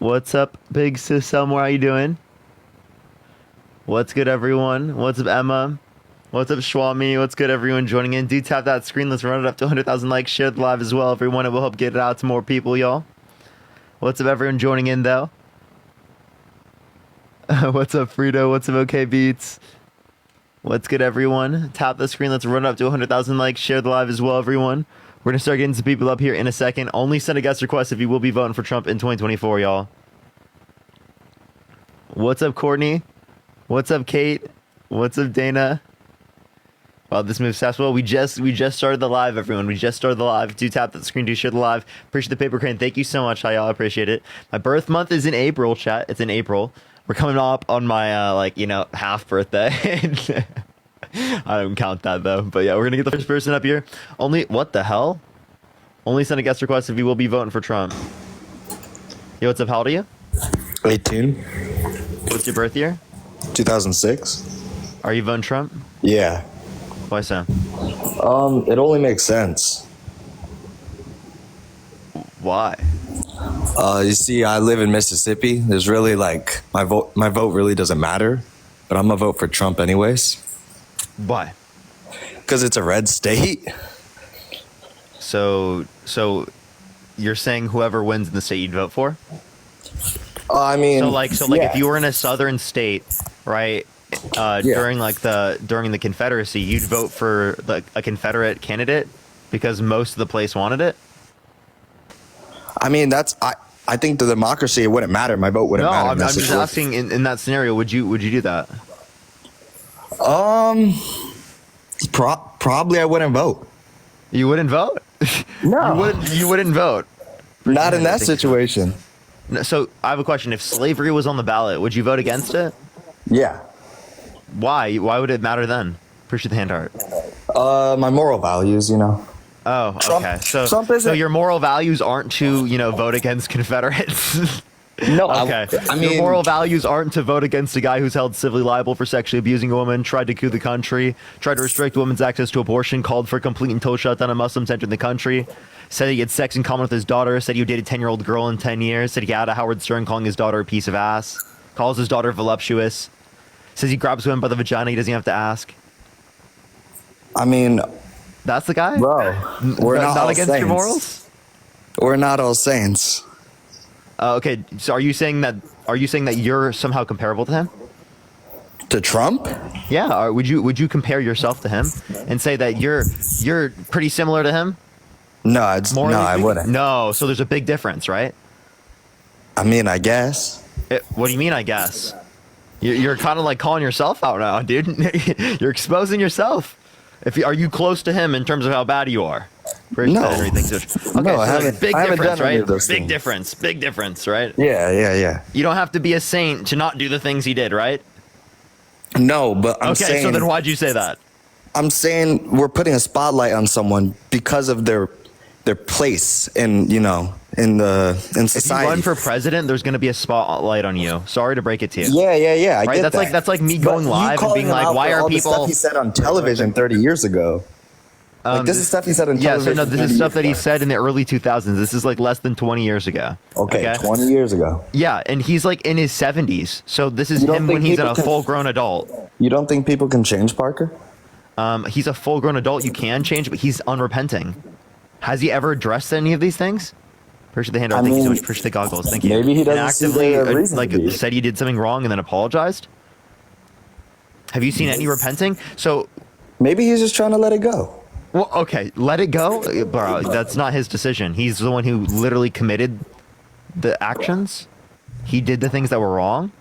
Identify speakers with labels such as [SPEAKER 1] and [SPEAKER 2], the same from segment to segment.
[SPEAKER 1] What's up, Big Sis Elmore? How you doing? What's good, everyone? What's up, Emma? What's up, Shwami? What's good, everyone joining in? Do tap that screen. Let's run it up to 100,000 likes. Share the live as well, everyone. It will help get it out to more people, y'all. What's up, everyone joining in, though? What's up, Frito? What's up, OK Beats? What's good, everyone? Tap the screen. Let's run it up to 100,000 likes. Share the live as well, everyone. We're going to start getting some people up here in a second. Only send a guest request if you will be voting for Trump in 2024, y'all. What's up, Courtney? What's up, Kate? What's up, Dana? Wow, this moves fast. Well, we just started the live, everyone. We just started the live. Do tap that screen. Do share the live. Appreciate the paper crane. Thank you so much. Hi, y'all. Appreciate it. My birth month is in April, chat. It's in April. We're coming up on my, half birthday. I don't count that, though. But yeah, we're going to get the first person up here. What the hell? Only send a guest request if you will be voting for Trump. Yo, what's up? How old are you?
[SPEAKER 2] 18.
[SPEAKER 1] What's your birth year?
[SPEAKER 2] 2006.
[SPEAKER 1] Are you voting Trump?
[SPEAKER 2] Yeah.
[SPEAKER 1] Why so?
[SPEAKER 2] It only makes sense.
[SPEAKER 1] Why?
[SPEAKER 2] You see, I live in Mississippi. There's really my vote really doesn't matter, but I'm gonna vote for Trump anyways.
[SPEAKER 1] Why?
[SPEAKER 2] Because it's a red state.
[SPEAKER 1] So you're saying whoever wins in the state you'd vote for?
[SPEAKER 2] I mean,
[SPEAKER 1] if you were in a southern state, right? During the Confederacy, you'd vote for a Confederate candidate because most of the place wanted it.
[SPEAKER 2] I mean, I think the democracy, it wouldn't matter. My vote wouldn't matter.
[SPEAKER 1] I'm just asking. In that scenario, would you do that?
[SPEAKER 2] Probably I wouldn't vote.
[SPEAKER 1] You wouldn't vote?
[SPEAKER 2] No,
[SPEAKER 1] you wouldn't vote.
[SPEAKER 2] Not in that situation.
[SPEAKER 1] So I have a question. If slavery was on the ballot, would you vote against it?
[SPEAKER 2] Yeah.
[SPEAKER 1] Why? Why would it matter then? Appreciate the hand art.
[SPEAKER 2] My moral values,
[SPEAKER 1] Oh, okay. So your moral values aren't to, vote against Confederates.
[SPEAKER 2] No,
[SPEAKER 1] okay.
[SPEAKER 2] I mean,
[SPEAKER 1] your moral values aren't to vote against a guy who's held civilly liable for sexually abusing a woman, tried to coup the country, tried to restrict women's access to abortion, called for a complete and total shutdown of Muslims entering the country, said he had sex in common with his daughter, said he dated a 10-year-old girl in 10 years, said he had a Howard Stern calling his daughter a piece of ass, calls his daughter voluptuous, says he grabs women by the vagina, he doesn't have to ask.
[SPEAKER 2] I mean,
[SPEAKER 1] that's the guy?
[SPEAKER 2] Bro, we're not all
[SPEAKER 1] against
[SPEAKER 2] saints.
[SPEAKER 1] your morals?
[SPEAKER 2] We're not all saints.
[SPEAKER 1] Okay, so are you saying that you're somehow comparable to him?
[SPEAKER 2] To Trump?
[SPEAKER 1] Yeah, or would you compare yourself to him and say that you're pretty similar to him?
[SPEAKER 2] No, I wouldn't.
[SPEAKER 1] No, so there's a big difference, right?
[SPEAKER 2] I mean, I guess.
[SPEAKER 1] What do you mean, I guess? You're kind of like calling yourself out now, dude. You're exposing yourself. Are you close to him in terms of how bad you are?
[SPEAKER 2] No.
[SPEAKER 1] Okay,
[SPEAKER 2] No,
[SPEAKER 1] so
[SPEAKER 2] I haven't.
[SPEAKER 1] Big
[SPEAKER 2] I haven't
[SPEAKER 1] difference,
[SPEAKER 2] done any
[SPEAKER 1] right?
[SPEAKER 2] of those
[SPEAKER 1] Big
[SPEAKER 2] things.
[SPEAKER 1] Big difference, right?
[SPEAKER 2] Yeah.
[SPEAKER 1] You don't have to be a saint to not do the things he did, right?
[SPEAKER 2] No, but I'm saying.
[SPEAKER 1] Okay, so then why'd you say that?
[SPEAKER 2] I'm saying we're putting a spotlight on someone because of their place in society.
[SPEAKER 1] If you run for president, there's going to be a spotlight on you. Sorry to break it to you.
[SPEAKER 2] Yeah. I
[SPEAKER 1] right?
[SPEAKER 2] get that.
[SPEAKER 1] That's like me going live and being like, "Why are people?"
[SPEAKER 2] The stuff he said on television 30 years ago. This is stuff he said on television.
[SPEAKER 1] Yeah, so no, this is stuff that he said in the early 2000s. This is like less than 20 years ago.
[SPEAKER 2] Okay, 20 years ago.
[SPEAKER 1] Yeah, and he's like in his 70s. So this is him when he's a full-grown adult.
[SPEAKER 2] You don't think people can change, Parker?
[SPEAKER 1] He's a full-grown adult. You can change, but he's unrepenting. Has he ever addressed any of these things? Appreciate the hand art. Thank you so much. Appreciate the goggles. Thank you.
[SPEAKER 2] Maybe he doesn't
[SPEAKER 1] actively
[SPEAKER 2] see the reason to be.
[SPEAKER 1] said he did something wrong and then apologized. Have you seen any repenting? So
[SPEAKER 2] maybe he's just trying to let it go.
[SPEAKER 1] Well, okay, let it go, bro. That's not his decision. He's the one who literally committed the actions. He did the things that were wrong.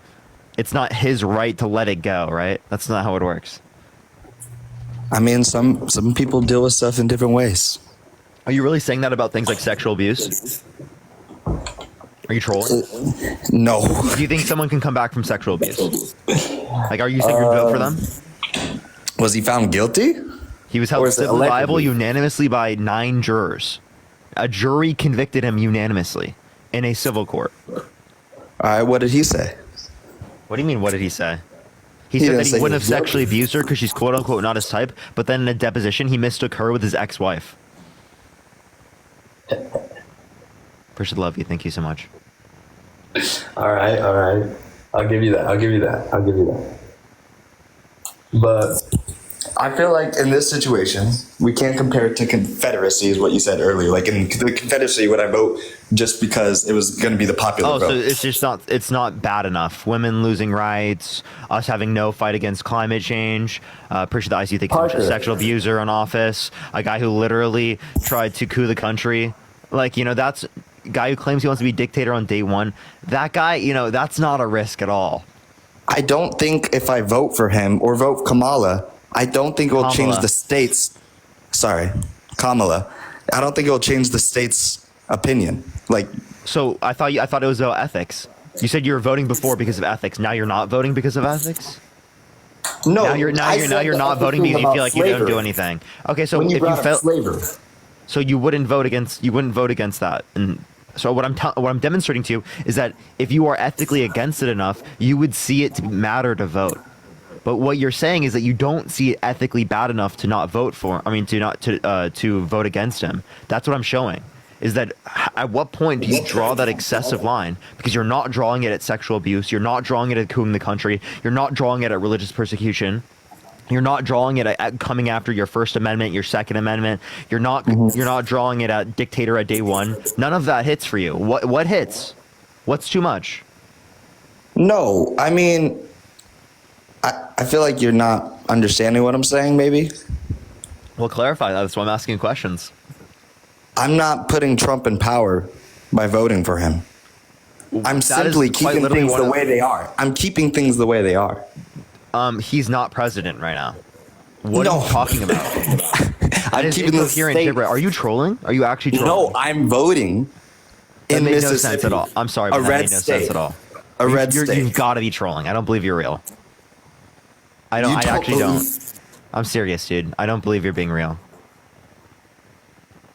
[SPEAKER 1] It's not his right to let it go, right? That's not how it works.
[SPEAKER 2] I mean, some people deal with stuff in different ways.
[SPEAKER 1] Are you really saying that about things like sexual abuse? Are you trolling?
[SPEAKER 2] No.
[SPEAKER 1] Do you think someone can come back from sexual abuse? Like, are you saying you'd vote for them?
[SPEAKER 2] Was he found guilty?
[SPEAKER 1] He was held civilly liable unanimously by 9 jurors. A jury convicted him unanimously in a civil court.
[SPEAKER 2] All right, what did he say?
[SPEAKER 1] What do you mean, what did he say? He said that he wouldn't have sexually abused her because she's quote-unquote not his type, but then in a deposition, he mistook her with his ex-wife. Appreciate love you. Thank you so much.
[SPEAKER 2] All right, all right. I'll give you that. I'll give you that. I'll give you that. But I feel like in this situation, we can't compare it to Confederacy, is what you said earlier. Like in the Confederacy, would I vote just because it was going to be the popular
[SPEAKER 1] Oh,
[SPEAKER 2] vote?
[SPEAKER 1] so it's not bad enough. Women losing rights, us having no fight against climate change. Appreciate the ICU thinking
[SPEAKER 2] Parker.
[SPEAKER 1] a sexual abuser in office, a guy who literally tried to coup the country. Like, that's a guy who claims he wants to be dictator on day one. That guy, that's not a risk at all.
[SPEAKER 2] I don't think if I vote for him or vote Kamala, I don't think it will change
[SPEAKER 1] Kamala.
[SPEAKER 2] the states. Sorry, Kamala. I don't think it will change the state's opinion. Like,
[SPEAKER 1] So I thought it was about ethics. You said you were voting before because of ethics. Now you're not voting because of ethics.
[SPEAKER 2] no,
[SPEAKER 1] Now you're
[SPEAKER 2] I said the
[SPEAKER 1] not
[SPEAKER 2] ethics
[SPEAKER 1] voting
[SPEAKER 2] thing
[SPEAKER 1] because you
[SPEAKER 2] about
[SPEAKER 1] feel like you don't do
[SPEAKER 2] slavery.
[SPEAKER 1] anything. Okay, so
[SPEAKER 2] When you
[SPEAKER 1] if you
[SPEAKER 2] brought up
[SPEAKER 1] felt
[SPEAKER 2] slavery,
[SPEAKER 1] so you wouldn't vote against that. And so what I'm demonstrating to you is that if you are ethically against it enough, you would see it to matter to vote. But what you're saying is that you don't see it ethically bad enough to not vote for. I mean, to vote against him. That's what I'm showing. Is that at what point do you draw that excessive line? Because you're not drawing it at sexual abuse. You're not drawing it at coupping the country. You're not drawing it at religious persecution. You're not drawing it at coming after your First Amendment, your Second Amendment. You're not drawing it at dictator at day one. None of that hits for you. What hits? What's too much?
[SPEAKER 2] no. I mean, I feel like you're not understanding what I'm saying. Maybe
[SPEAKER 1] Well, clarify that. That's why I'm asking questions.
[SPEAKER 2] I'm not putting Trump in power by voting for him. I'm
[SPEAKER 1] That is
[SPEAKER 2] simply
[SPEAKER 1] quite
[SPEAKER 2] keeping
[SPEAKER 1] literally
[SPEAKER 2] things
[SPEAKER 1] what
[SPEAKER 2] the way they are. I'm keeping things the way they are.
[SPEAKER 1] He's not president right now. What
[SPEAKER 2] No.
[SPEAKER 1] are you talking about?
[SPEAKER 2] I'm
[SPEAKER 1] That is
[SPEAKER 2] keeping the
[SPEAKER 1] incoherent
[SPEAKER 2] state.
[SPEAKER 1] gibberish. Are you trolling? Are you actually trolling?
[SPEAKER 2] No, I'm voting
[SPEAKER 1] That
[SPEAKER 2] in
[SPEAKER 1] made no
[SPEAKER 2] Mississippi.
[SPEAKER 1] sense at all. I'm sorry,
[SPEAKER 2] A
[SPEAKER 1] but that
[SPEAKER 2] red
[SPEAKER 1] made no
[SPEAKER 2] state.
[SPEAKER 1] sense at all.
[SPEAKER 2] A red state.
[SPEAKER 1] You've got to be trolling. I don't believe you're real. I
[SPEAKER 2] You
[SPEAKER 1] actually don't.
[SPEAKER 2] believe-
[SPEAKER 1] I'm serious, dude. I don't believe you're being real.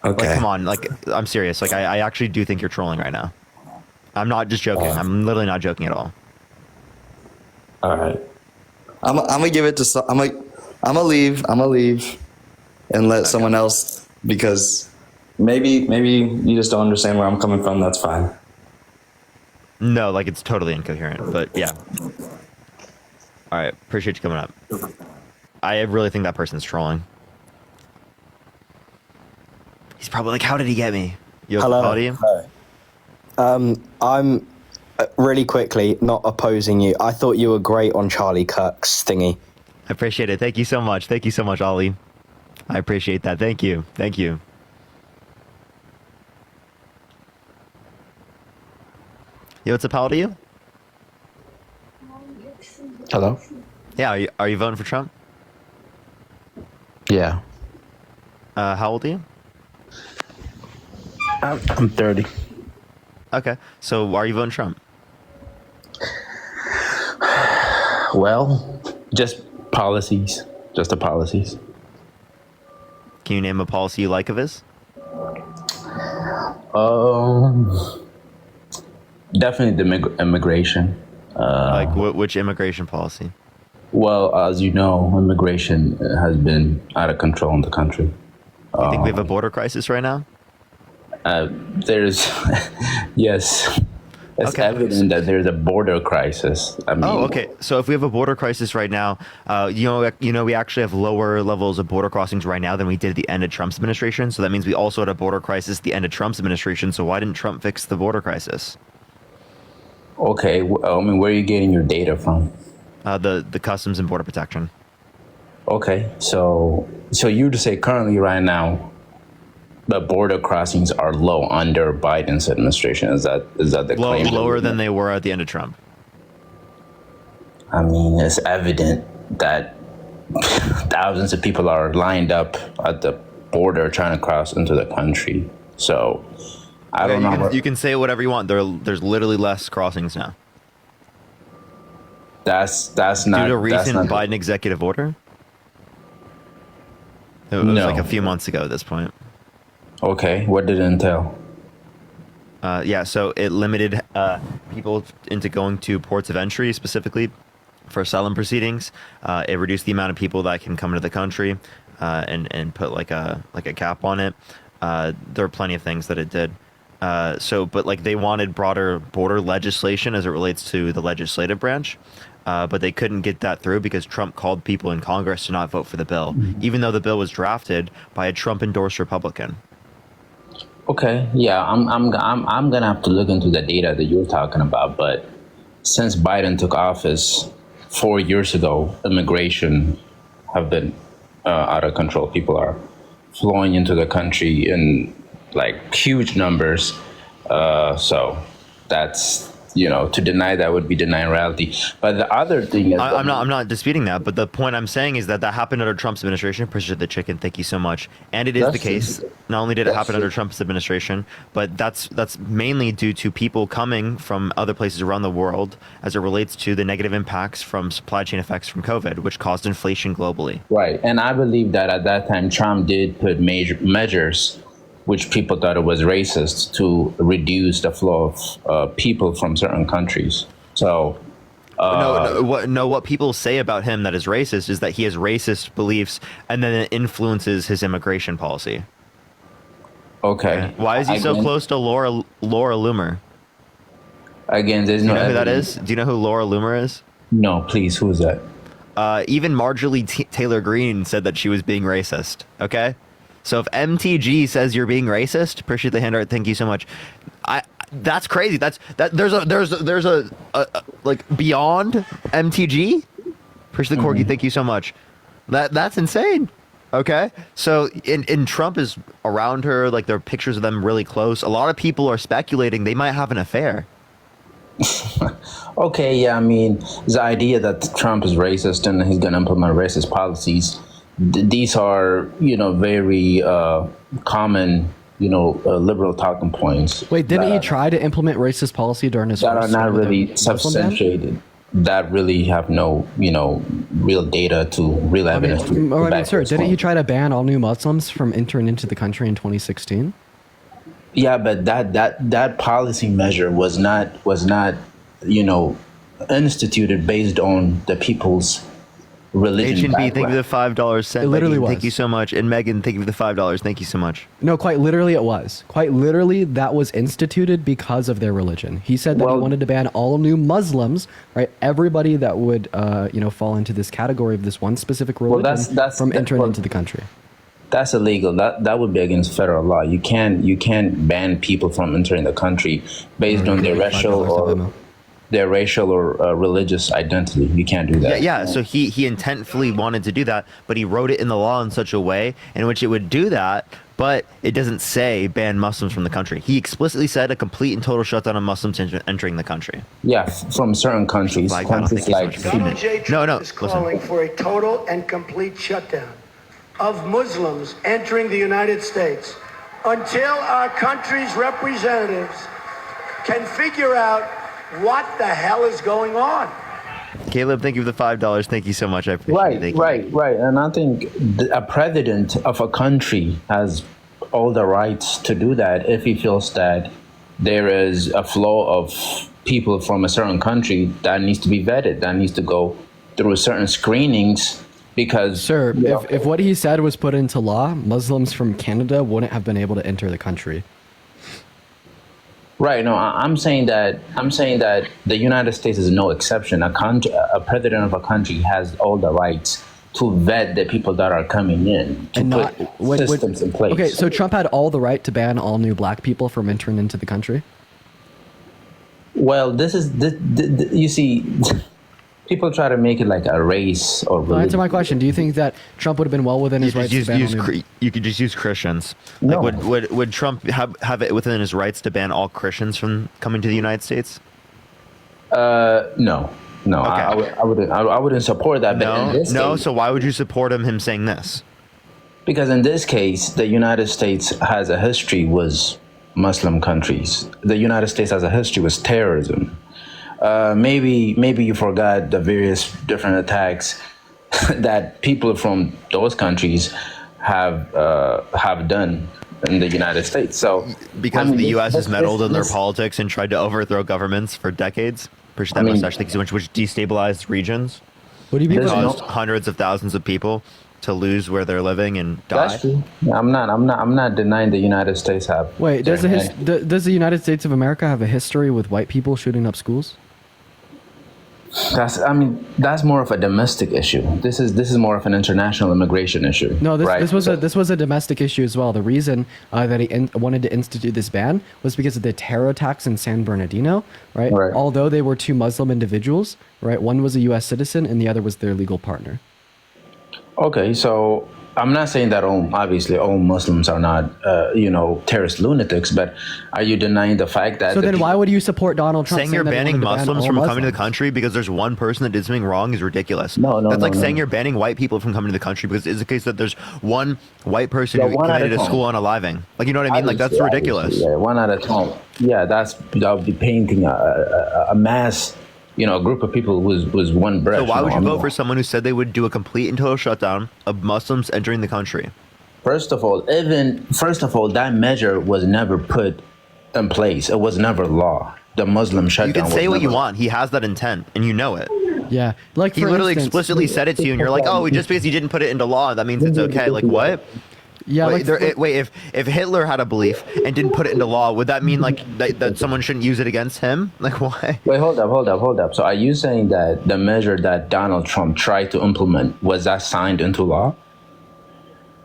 [SPEAKER 2] Okay.
[SPEAKER 1] Like, come on. Like, I'm serious. Like, I actually do think you're trolling right now. I'm not just joking. I'm literally not joking at all.
[SPEAKER 2] All right. I'm gonna give it to some. I'm gonna leave. I'm gonna leave, and let someone else, because maybe you just don't understand where I'm coming from. That's fine.
[SPEAKER 1] No, like, it's totally incoherent. But yeah. All right. Appreciate you coming up. I really think that person's trolling. He's probably like, how did he get me? Yo,
[SPEAKER 3] Hello.
[SPEAKER 1] how do you?
[SPEAKER 3] I'm really quickly not opposing you. I thought you were great on Charlie Kirk's thingy.
[SPEAKER 1] I appreciate it. Thank you so much. Thank you so much, Ollie. I appreciate that. Thank you. Thank you. Yo, what's up, how old are you?
[SPEAKER 3] Hello?
[SPEAKER 1] Yeah, are you voting for Trump?
[SPEAKER 3] Yeah.
[SPEAKER 1] How old are you?
[SPEAKER 3] I'm 30.
[SPEAKER 1] Okay, so are you voting Trump?
[SPEAKER 4] Well, just policies, just the policies.
[SPEAKER 1] Can you name a policy you like of his?
[SPEAKER 4] Definitely the immigration.
[SPEAKER 1] Like, which immigration policy?
[SPEAKER 4] Well, as you know, immigration has been out of control in the country.
[SPEAKER 1] You think we have a border crisis right now?
[SPEAKER 4] There's, yes, it's
[SPEAKER 1] Okay.
[SPEAKER 4] evident that there's a border crisis. I mean,
[SPEAKER 1] Oh, okay. So if we have a border crisis right now, we actually have lower levels of border crossings right now than we did at the end of Trump's administration. So that means we also had a border crisis at the end of Trump's administration. So why didn't Trump fix the border crisis?
[SPEAKER 4] Okay, I mean, where are you getting your data from?
[SPEAKER 1] The Customs and Border Protection.
[SPEAKER 4] Okay, so you to say currently right now, the border crossings are low under Biden's administration. Is that the claim?
[SPEAKER 1] Lower than they were at the end of Trump.
[SPEAKER 4] I mean, it's evident that thousands of people are lined up at the border trying to cross into the country. So I don't know.
[SPEAKER 1] You can say whatever you want. There's literally less crossings now
[SPEAKER 4] That's
[SPEAKER 1] due
[SPEAKER 4] not
[SPEAKER 1] to
[SPEAKER 4] that's
[SPEAKER 1] recent
[SPEAKER 4] not-
[SPEAKER 1] Biden executive order. It was
[SPEAKER 4] No.
[SPEAKER 1] like a few months ago at this point.
[SPEAKER 4] Okay, what did it entail?
[SPEAKER 1] Yeah, so it limited people into going to ports of entry specifically for asylum proceedings. It reduced the amount of people that can come into the country, and put like a cap on it. There are plenty of things that it did. But like they wanted broader border legislation as it relates to the legislative branch, but they couldn't get that through because Trump called people in Congress to not vote for the bill, even though the bill was drafted by a Trump-endorsed Republican.
[SPEAKER 4] Okay, yeah, I'm gonna have to look into the data that you're talking about. But since Biden took office 4 years ago, immigration have been out of control. People are flowing into the country in like huge numbers. So that's, to deny that would be denying reality. But the other thing is,
[SPEAKER 1] I'm not disputing that, but the point I'm saying is that happened under Trump's administration. Appreciate the chicken, thank you so much. And it is the
[SPEAKER 4] That's
[SPEAKER 1] case.
[SPEAKER 4] true.
[SPEAKER 1] Not only did it
[SPEAKER 4] That's
[SPEAKER 1] happen under
[SPEAKER 4] true.
[SPEAKER 1] Trump's administration, but that's mainly due to people coming from other places around the world as it relates to the negative impacts from supply chain effects from COVID, which caused inflation globally.
[SPEAKER 4] right, and I believe that at that time Trump did put major measures which people thought it was racist to reduce the flow of people from certain countries. So
[SPEAKER 1] What people say about him that is racist is that he has racist beliefs, and then it influences his immigration policy.
[SPEAKER 4] okay,
[SPEAKER 1] Why is he so
[SPEAKER 4] Again-
[SPEAKER 1] close to Laura Loomer?
[SPEAKER 4] Again, there's
[SPEAKER 1] Do
[SPEAKER 4] no
[SPEAKER 1] you know who that
[SPEAKER 4] evidence.
[SPEAKER 1] is? Do you know who Laura Loomer is?
[SPEAKER 4] No, please, who is that?
[SPEAKER 1] Even Marjorie Taylor Greene said that she was being racist. Okay, so if MTG says you're being racist, appreciate the hand art. Thank you so much. That's crazy. There's a like beyond MTG. Appreciate the corgi. Thank you so much. That's insane. Okay, so in Trump is around her. Like there are pictures of them really close. A lot of people are speculating they might have an affair.
[SPEAKER 4] Okay, yeah, I mean, the idea that Trump is racist and he's going to implement racist policies, these are, very common, liberal talking points.
[SPEAKER 5] Wait, didn't he
[SPEAKER 4] that-
[SPEAKER 5] try to implement racist policy during his
[SPEAKER 4] That are
[SPEAKER 5] first
[SPEAKER 4] not
[SPEAKER 5] term with the
[SPEAKER 4] really
[SPEAKER 5] Muslim ban?
[SPEAKER 4] substantiated, that really have no, real data to real evidence to back
[SPEAKER 5] sir,
[SPEAKER 4] this
[SPEAKER 5] didn't he
[SPEAKER 4] point.
[SPEAKER 5] try to ban all new Muslims from entering into the country in 2016?
[SPEAKER 4] Yeah, but that policy measure was not instituted based on the people's religion.
[SPEAKER 1] HNB, thank you for the
[SPEAKER 4] background.
[SPEAKER 1] $5 sent.
[SPEAKER 5] It literally
[SPEAKER 1] Megan, Thank
[SPEAKER 5] was.
[SPEAKER 1] you so much. And Megan, thank you for the $5. Thank you so much.
[SPEAKER 5] No, quite literally it was. Quite literally, that was instituted because of their religion. He said that he
[SPEAKER 4] Well-
[SPEAKER 5] wanted to ban all new Muslims, right? Everybody that would, fall into this category of this one specific religion
[SPEAKER 4] that's-
[SPEAKER 5] from entering
[SPEAKER 4] well-
[SPEAKER 5] into the country.
[SPEAKER 4] That's illegal. That would be against federal law. You can't ban people from entering the country based on their racial or religious identity. You can't do that.
[SPEAKER 1] Yeah. So he intentfully wanted to do that, but he wrote it in the law in such a way in which it would do that, but it doesn't say ban Muslims from the country. He explicitly said a complete and total shutdown of Muslims entering the country.
[SPEAKER 4] Yeah, from certain countries,
[SPEAKER 1] Flag battle,
[SPEAKER 4] countries
[SPEAKER 1] thank you so
[SPEAKER 4] like
[SPEAKER 1] much.
[SPEAKER 6] Donald J.
[SPEAKER 1] No,
[SPEAKER 6] Trump is
[SPEAKER 1] listen.
[SPEAKER 6] calling for a total and complete shutdown of Muslims entering the United States until our country's representatives can figure out what the hell is going on.
[SPEAKER 1] Caleb, thank you for the $5. Thank you so much. I appreciate it. Thank you.
[SPEAKER 4] Right. And I think a president of a country has all the rights to do that if he feels that there is a flow of people from a certain country that needs to be vetted, that needs to go through certain screenings. Because,
[SPEAKER 5] Sir, if what he said was put into law, Muslims from Canada wouldn't have been able to enter the country.
[SPEAKER 4] right? No, I'm saying that the United States is no exception. A president of a country has all the rights to vet the people that are coming in, to put systems in place.
[SPEAKER 5] Okay, so Trump had all the right to ban all new black people from entering into the country?
[SPEAKER 4] Well, this is you see, people try to make it like a race or
[SPEAKER 5] Well,
[SPEAKER 4] religion.
[SPEAKER 5] answer my question. Do you think that Trump would have been well within his
[SPEAKER 1] You,
[SPEAKER 5] rights
[SPEAKER 1] could
[SPEAKER 5] to
[SPEAKER 1] just
[SPEAKER 5] ban all new...
[SPEAKER 1] you could just use Christians.
[SPEAKER 4] No.
[SPEAKER 1] Like, would Trump have it within his rights to ban all Christians from coming to the United States?
[SPEAKER 4] No.
[SPEAKER 1] Okay.
[SPEAKER 4] I wouldn't support that. But in this
[SPEAKER 1] No.
[SPEAKER 4] case,
[SPEAKER 1] So why would you support him saying this?
[SPEAKER 4] because in this case, the United States has a history with Muslim countries. The United States has a history with terrorism. Maybe you forgot the various different attacks that people from those countries have done in the United States. So
[SPEAKER 1] Because
[SPEAKER 4] I mean,
[SPEAKER 1] the U.S. has
[SPEAKER 4] this-
[SPEAKER 1] meddled in their
[SPEAKER 4] this-
[SPEAKER 1] politics and tried to overthrow governments for decades. Appreciate that
[SPEAKER 4] I mean-
[SPEAKER 1] mustache. Thank you so much. Which destabilized regions,
[SPEAKER 5] What do you mean?
[SPEAKER 4] There's
[SPEAKER 5] by-
[SPEAKER 4] no-
[SPEAKER 1] caused hundreds of thousands of people to lose where they're living and die.
[SPEAKER 4] That's true. I'm not denying the United States have.
[SPEAKER 5] Wait, does the United States of America have a history with white people shooting up schools?
[SPEAKER 4] That's more of a domestic issue. This is more of an international immigration issue.
[SPEAKER 5] No,
[SPEAKER 4] right?
[SPEAKER 5] this was a domestic issue as well. The reason that he wanted to institute this ban was because of the terror attacks in San Bernardino, right?
[SPEAKER 4] Right.
[SPEAKER 5] Although they were two Muslim individuals, right? One was a U.S. citizen and the other was their legal partner.
[SPEAKER 4] Okay, so I'm not saying that obviously all Muslims are not, terrorist lunatics, but are you denying the fact that?
[SPEAKER 5] So then why would you support Donald Trump
[SPEAKER 1] Saying you're
[SPEAKER 5] that he
[SPEAKER 1] banning
[SPEAKER 5] wanted to ban
[SPEAKER 1] Muslims
[SPEAKER 5] all
[SPEAKER 1] from coming to the
[SPEAKER 5] Muslims?
[SPEAKER 1] country because there's one person that did something wrong is ridiculous.
[SPEAKER 4] No,
[SPEAKER 1] That's like
[SPEAKER 4] no.
[SPEAKER 1] saying you're banning white people from coming to the country because it's the case that there's one white person
[SPEAKER 4] Yeah,
[SPEAKER 1] who
[SPEAKER 4] one at
[SPEAKER 1] committed
[SPEAKER 4] a
[SPEAKER 1] a school
[SPEAKER 4] time.
[SPEAKER 1] unaliving. Like, you know what I mean? Like, that's
[SPEAKER 4] Obviously,
[SPEAKER 1] ridiculous.
[SPEAKER 4] Yeah, one at a time. Yeah, that would be painting a mass, a group of people was one breath.
[SPEAKER 1] So why would you
[SPEAKER 4] I
[SPEAKER 1] vote
[SPEAKER 4] mean,
[SPEAKER 1] for someone who said they would do a complete and total shutdown of Muslims entering the country?
[SPEAKER 4] First of all, that measure was never put in place. It was never law. The Muslim shutdown.
[SPEAKER 1] You can say
[SPEAKER 4] was
[SPEAKER 1] what you
[SPEAKER 4] never-
[SPEAKER 1] want. He has that intent, and you know it.
[SPEAKER 5] Yeah, like
[SPEAKER 1] He
[SPEAKER 5] for
[SPEAKER 1] literally
[SPEAKER 5] instance,
[SPEAKER 1] explicitly said it to you, and you're like, "Oh, just because he didn't put it into law, that means it's okay." Like, what?
[SPEAKER 5] Yeah,
[SPEAKER 1] Wait, if Hitler had a belief and didn't put it into law, would that mean like that someone shouldn't use it against him? Like, why?
[SPEAKER 4] Wait, hold up. So are you saying that the measure that Donald Trump tried to implement, was that signed into law?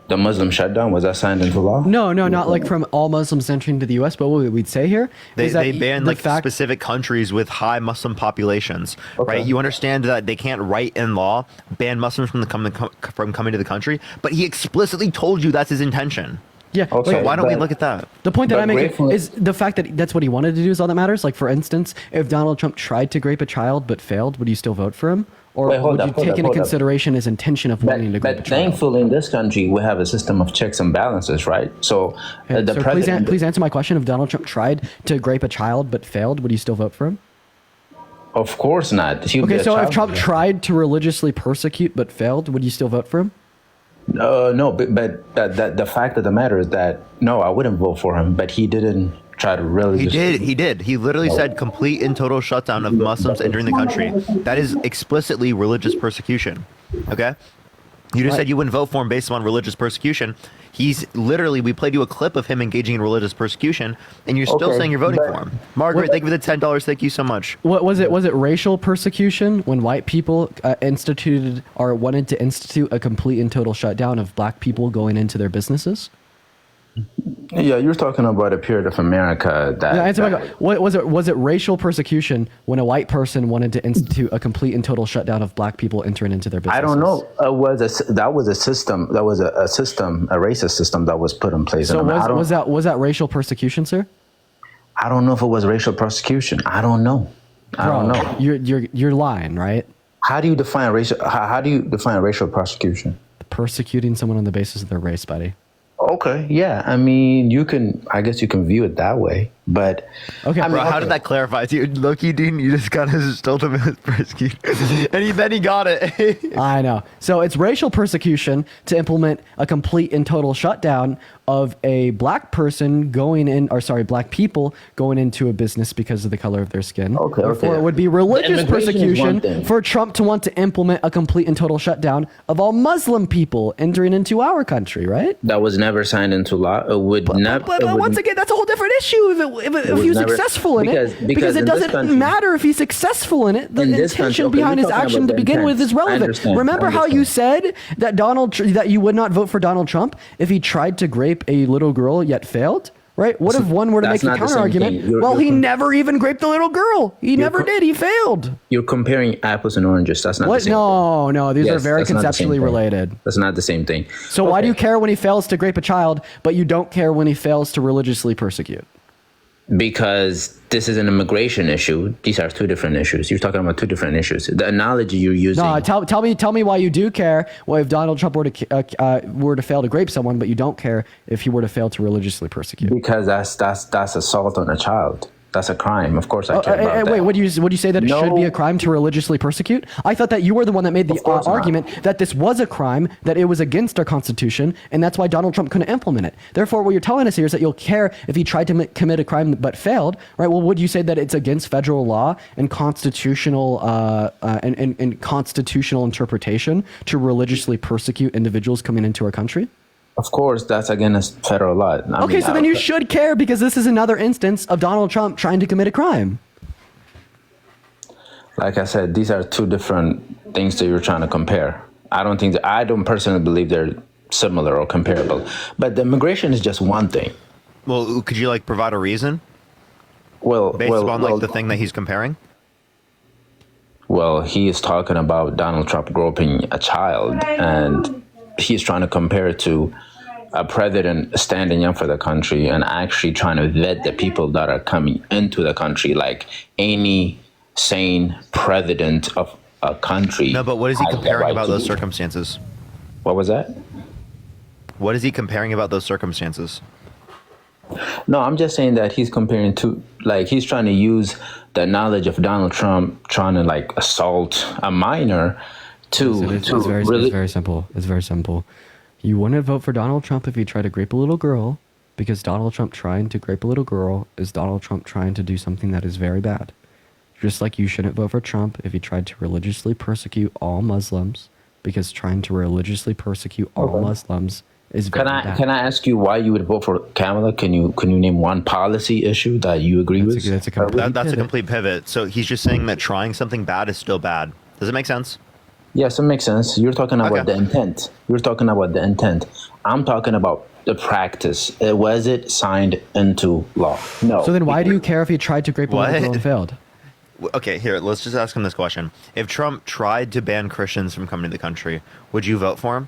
[SPEAKER 4] The Muslim shutdown, was that signed into law?
[SPEAKER 5] No, not like from all Muslims entering to the U.S. But what we'd say here
[SPEAKER 1] They
[SPEAKER 5] is that
[SPEAKER 1] ban
[SPEAKER 5] the
[SPEAKER 1] like
[SPEAKER 5] fact,
[SPEAKER 1] specific countries with high Muslim populations, right? You understand that they can't write in law ban Muslims from coming to the country, but he explicitly told you that's his intention.
[SPEAKER 5] Yeah.
[SPEAKER 4] Okay.
[SPEAKER 1] So why don't we
[SPEAKER 4] but-
[SPEAKER 1] look at that?
[SPEAKER 5] The point that
[SPEAKER 4] But
[SPEAKER 5] I make
[SPEAKER 4] grateful-
[SPEAKER 5] is the fact that that's what he wanted to do is all that matters. Like, for instance, if Donald Trump tried to grape a child but failed, would you still vote for him? Or
[SPEAKER 4] Wait, hold
[SPEAKER 5] would
[SPEAKER 4] up,
[SPEAKER 5] you
[SPEAKER 4] hold
[SPEAKER 5] take
[SPEAKER 4] up,
[SPEAKER 5] into
[SPEAKER 4] hold up.
[SPEAKER 5] consideration his intention of wanting to grape a
[SPEAKER 4] But
[SPEAKER 5] child?
[SPEAKER 4] thankfully, in this country, we have a system of checks and balances, right? So
[SPEAKER 5] Okay,
[SPEAKER 4] the
[SPEAKER 5] sir,
[SPEAKER 4] president.
[SPEAKER 5] please answer my question. If Donald Trump tried to grape a child but failed, would you still vote for him?
[SPEAKER 4] Of course not. He would be
[SPEAKER 5] Okay,
[SPEAKER 4] a
[SPEAKER 5] so if
[SPEAKER 4] child
[SPEAKER 5] Trump
[SPEAKER 4] molester.
[SPEAKER 5] tried to religiously persecute but failed, would you still vote for him?
[SPEAKER 4] No, but the fact of the matter is that no, I wouldn't vote for him. But he didn't try to really.
[SPEAKER 1] He did. He literally said complete and total shutdown of Muslims entering the country. That is explicitly religious persecution. Okay? You just said you wouldn't vote for him based on religious persecution. He's literally, we played you a clip of him engaging in religious persecution, and you're still
[SPEAKER 4] Okay,
[SPEAKER 1] saying you're voting
[SPEAKER 4] but-
[SPEAKER 1] for him. Margaret, thank you for the $10. Thank you so much.
[SPEAKER 5] What was it? Was it racial persecution when white people instituted or wanted to institute a complete and total shutdown of black people going into their businesses?
[SPEAKER 4] Yeah, you're talking about a period of America that.
[SPEAKER 5] Yeah, answer my question. What was it? Was it racial persecution when a white person wanted to institute a complete and total shutdown of black people entering into their businesses?
[SPEAKER 4] I don't know. That was a system. That was a system, a racist system that was put in place.
[SPEAKER 5] So
[SPEAKER 4] And I don't-
[SPEAKER 5] was that racial persecution, sir?
[SPEAKER 4] I don't know if it was racial persecution. I don't know. I don't know.
[SPEAKER 5] You're lying, right?
[SPEAKER 4] How do you define racial? How do you define racial persecution?
[SPEAKER 5] Persecuting someone on the basis of their race, buddy.
[SPEAKER 4] Okay, yeah. I mean, I guess you can view it that way, but
[SPEAKER 5] Okay,
[SPEAKER 4] I mean,
[SPEAKER 1] Bro, how did that clarify to you? Loki, dude, you just got his ultimate persecution. And then he got it.
[SPEAKER 5] I know. So it's racial persecution to implement a complete and total shutdown of a black person black people going into a business because of the color of their skin.
[SPEAKER 4] Okay,
[SPEAKER 5] Therefore,
[SPEAKER 4] okay.
[SPEAKER 5] it would be religious
[SPEAKER 4] immigration is one
[SPEAKER 5] persecution
[SPEAKER 4] thing.
[SPEAKER 5] for Trump to want to implement a complete and total shutdown of all Muslim people entering into our country, right?
[SPEAKER 4] that was never signed into law. It would never.
[SPEAKER 5] But once again, that's a whole different issue if he was
[SPEAKER 4] never-
[SPEAKER 5] successful in
[SPEAKER 4] because
[SPEAKER 5] it. Because it
[SPEAKER 4] in this
[SPEAKER 5] doesn't
[SPEAKER 4] country-
[SPEAKER 5] matter if he's successful in it. The
[SPEAKER 4] In this country,
[SPEAKER 5] intention
[SPEAKER 4] okay,
[SPEAKER 5] behind
[SPEAKER 4] you're
[SPEAKER 5] his
[SPEAKER 4] talking
[SPEAKER 5] action
[SPEAKER 4] about
[SPEAKER 5] to
[SPEAKER 4] the
[SPEAKER 5] begin with
[SPEAKER 4] intent.
[SPEAKER 5] is relevant.
[SPEAKER 4] I understand.
[SPEAKER 5] Remember
[SPEAKER 4] I
[SPEAKER 5] how you
[SPEAKER 4] understand.
[SPEAKER 5] said that that you would not vote for Donald Trump if he tried to grape a little girl yet failed? Right? What if one were to make
[SPEAKER 4] That's
[SPEAKER 5] a
[SPEAKER 4] not the
[SPEAKER 5] counter
[SPEAKER 4] same
[SPEAKER 5] argument?
[SPEAKER 4] thing.
[SPEAKER 5] Well,
[SPEAKER 4] You're
[SPEAKER 5] he never even graped the little girl. He never did. He failed.
[SPEAKER 4] You're comparing apples and oranges. That's not the
[SPEAKER 5] What?
[SPEAKER 4] same.
[SPEAKER 5] No. These are
[SPEAKER 4] Yes,
[SPEAKER 5] very
[SPEAKER 4] that's not the same
[SPEAKER 5] conceptually
[SPEAKER 4] thing.
[SPEAKER 5] related.
[SPEAKER 4] That's not the same thing.
[SPEAKER 5] So why do
[SPEAKER 4] Okay.
[SPEAKER 5] you care when he fails to grape a child, but you don't care when he fails to religiously persecute?
[SPEAKER 4] Because this is an immigration issue. These are two different issues. You're talking about two different issues. The analogy you're using.
[SPEAKER 5] No, tell me why you do care. Well, if Donald Trump were to fail to grape someone, but you don't care if he were to fail to religiously persecute.
[SPEAKER 4] Because that's assault on a child. That's a crime. Of course, I care about that.
[SPEAKER 5] Wait, would you say that it should be a crime to religiously persecute? I thought that you were the one that made the
[SPEAKER 4] Of course not.
[SPEAKER 5] argument that this was a crime, that it was against our Constitution, and that's why Donald Trump couldn't implement it. Therefore, what you're telling us here is that you'll care if he tried to commit a crime but failed, right? Well, would you say that it's against federal law and constitutional and constitutional interpretation to religiously persecute individuals coming into our country?
[SPEAKER 4] Of course, that's against federal law.
[SPEAKER 5] Okay, so then you should care because this is another instance of Donald Trump trying to commit a crime.
[SPEAKER 4] Like I said, these are two different things that you're trying to compare. I don't personally believe they're similar or comparable. But the immigration is just one thing.
[SPEAKER 1] Well, could you like provide a reason based upon like the thing that he's comparing?
[SPEAKER 4] Well, he is talking about Donald Trump groping a child, and he's trying to compare it to a president standing up for the country and actually trying to vet the people that are coming into the country, like any sane president of a country.
[SPEAKER 1] No, but what is he
[SPEAKER 4] has the
[SPEAKER 1] comparing
[SPEAKER 4] right
[SPEAKER 1] about
[SPEAKER 4] to
[SPEAKER 1] those
[SPEAKER 4] do.
[SPEAKER 1] circumstances?
[SPEAKER 4] What was that?
[SPEAKER 1] What is he comparing about those circumstances?
[SPEAKER 4] No, I'm just saying that he's comparing to, like, he's trying to use the knowledge of Donald Trump trying to like assault a minor
[SPEAKER 5] It's very simple. It's very simple. You wouldn't vote for Donald Trump if he tried to grape a little girl, because Donald Trump trying to grape a little girl is Donald Trump trying to do something that is very bad. Just like you shouldn't vote for Trump if he tried to religiously persecute all Muslims, because trying to religiously persecute all Muslims is very bad.
[SPEAKER 4] Can I ask you why you would vote for Kamala? Can you name one policy issue that you agree with?
[SPEAKER 5] That's a complete
[SPEAKER 1] That's a
[SPEAKER 5] pivot.
[SPEAKER 1] complete pivot. So he's just saying that trying something bad is still bad. Does it make sense?
[SPEAKER 4] Yes, it makes sense. You're talking about
[SPEAKER 1] Okay.
[SPEAKER 4] the intent. You're talking about the intent. I'm talking about the practice. Was it signed into law? No.
[SPEAKER 5] So then why do you care if he tried to grape a little
[SPEAKER 1] What?
[SPEAKER 5] girl and failed?
[SPEAKER 1] Okay, here, let's just ask him this question. If Trump tried to ban Christians from coming to the country, would you vote for him?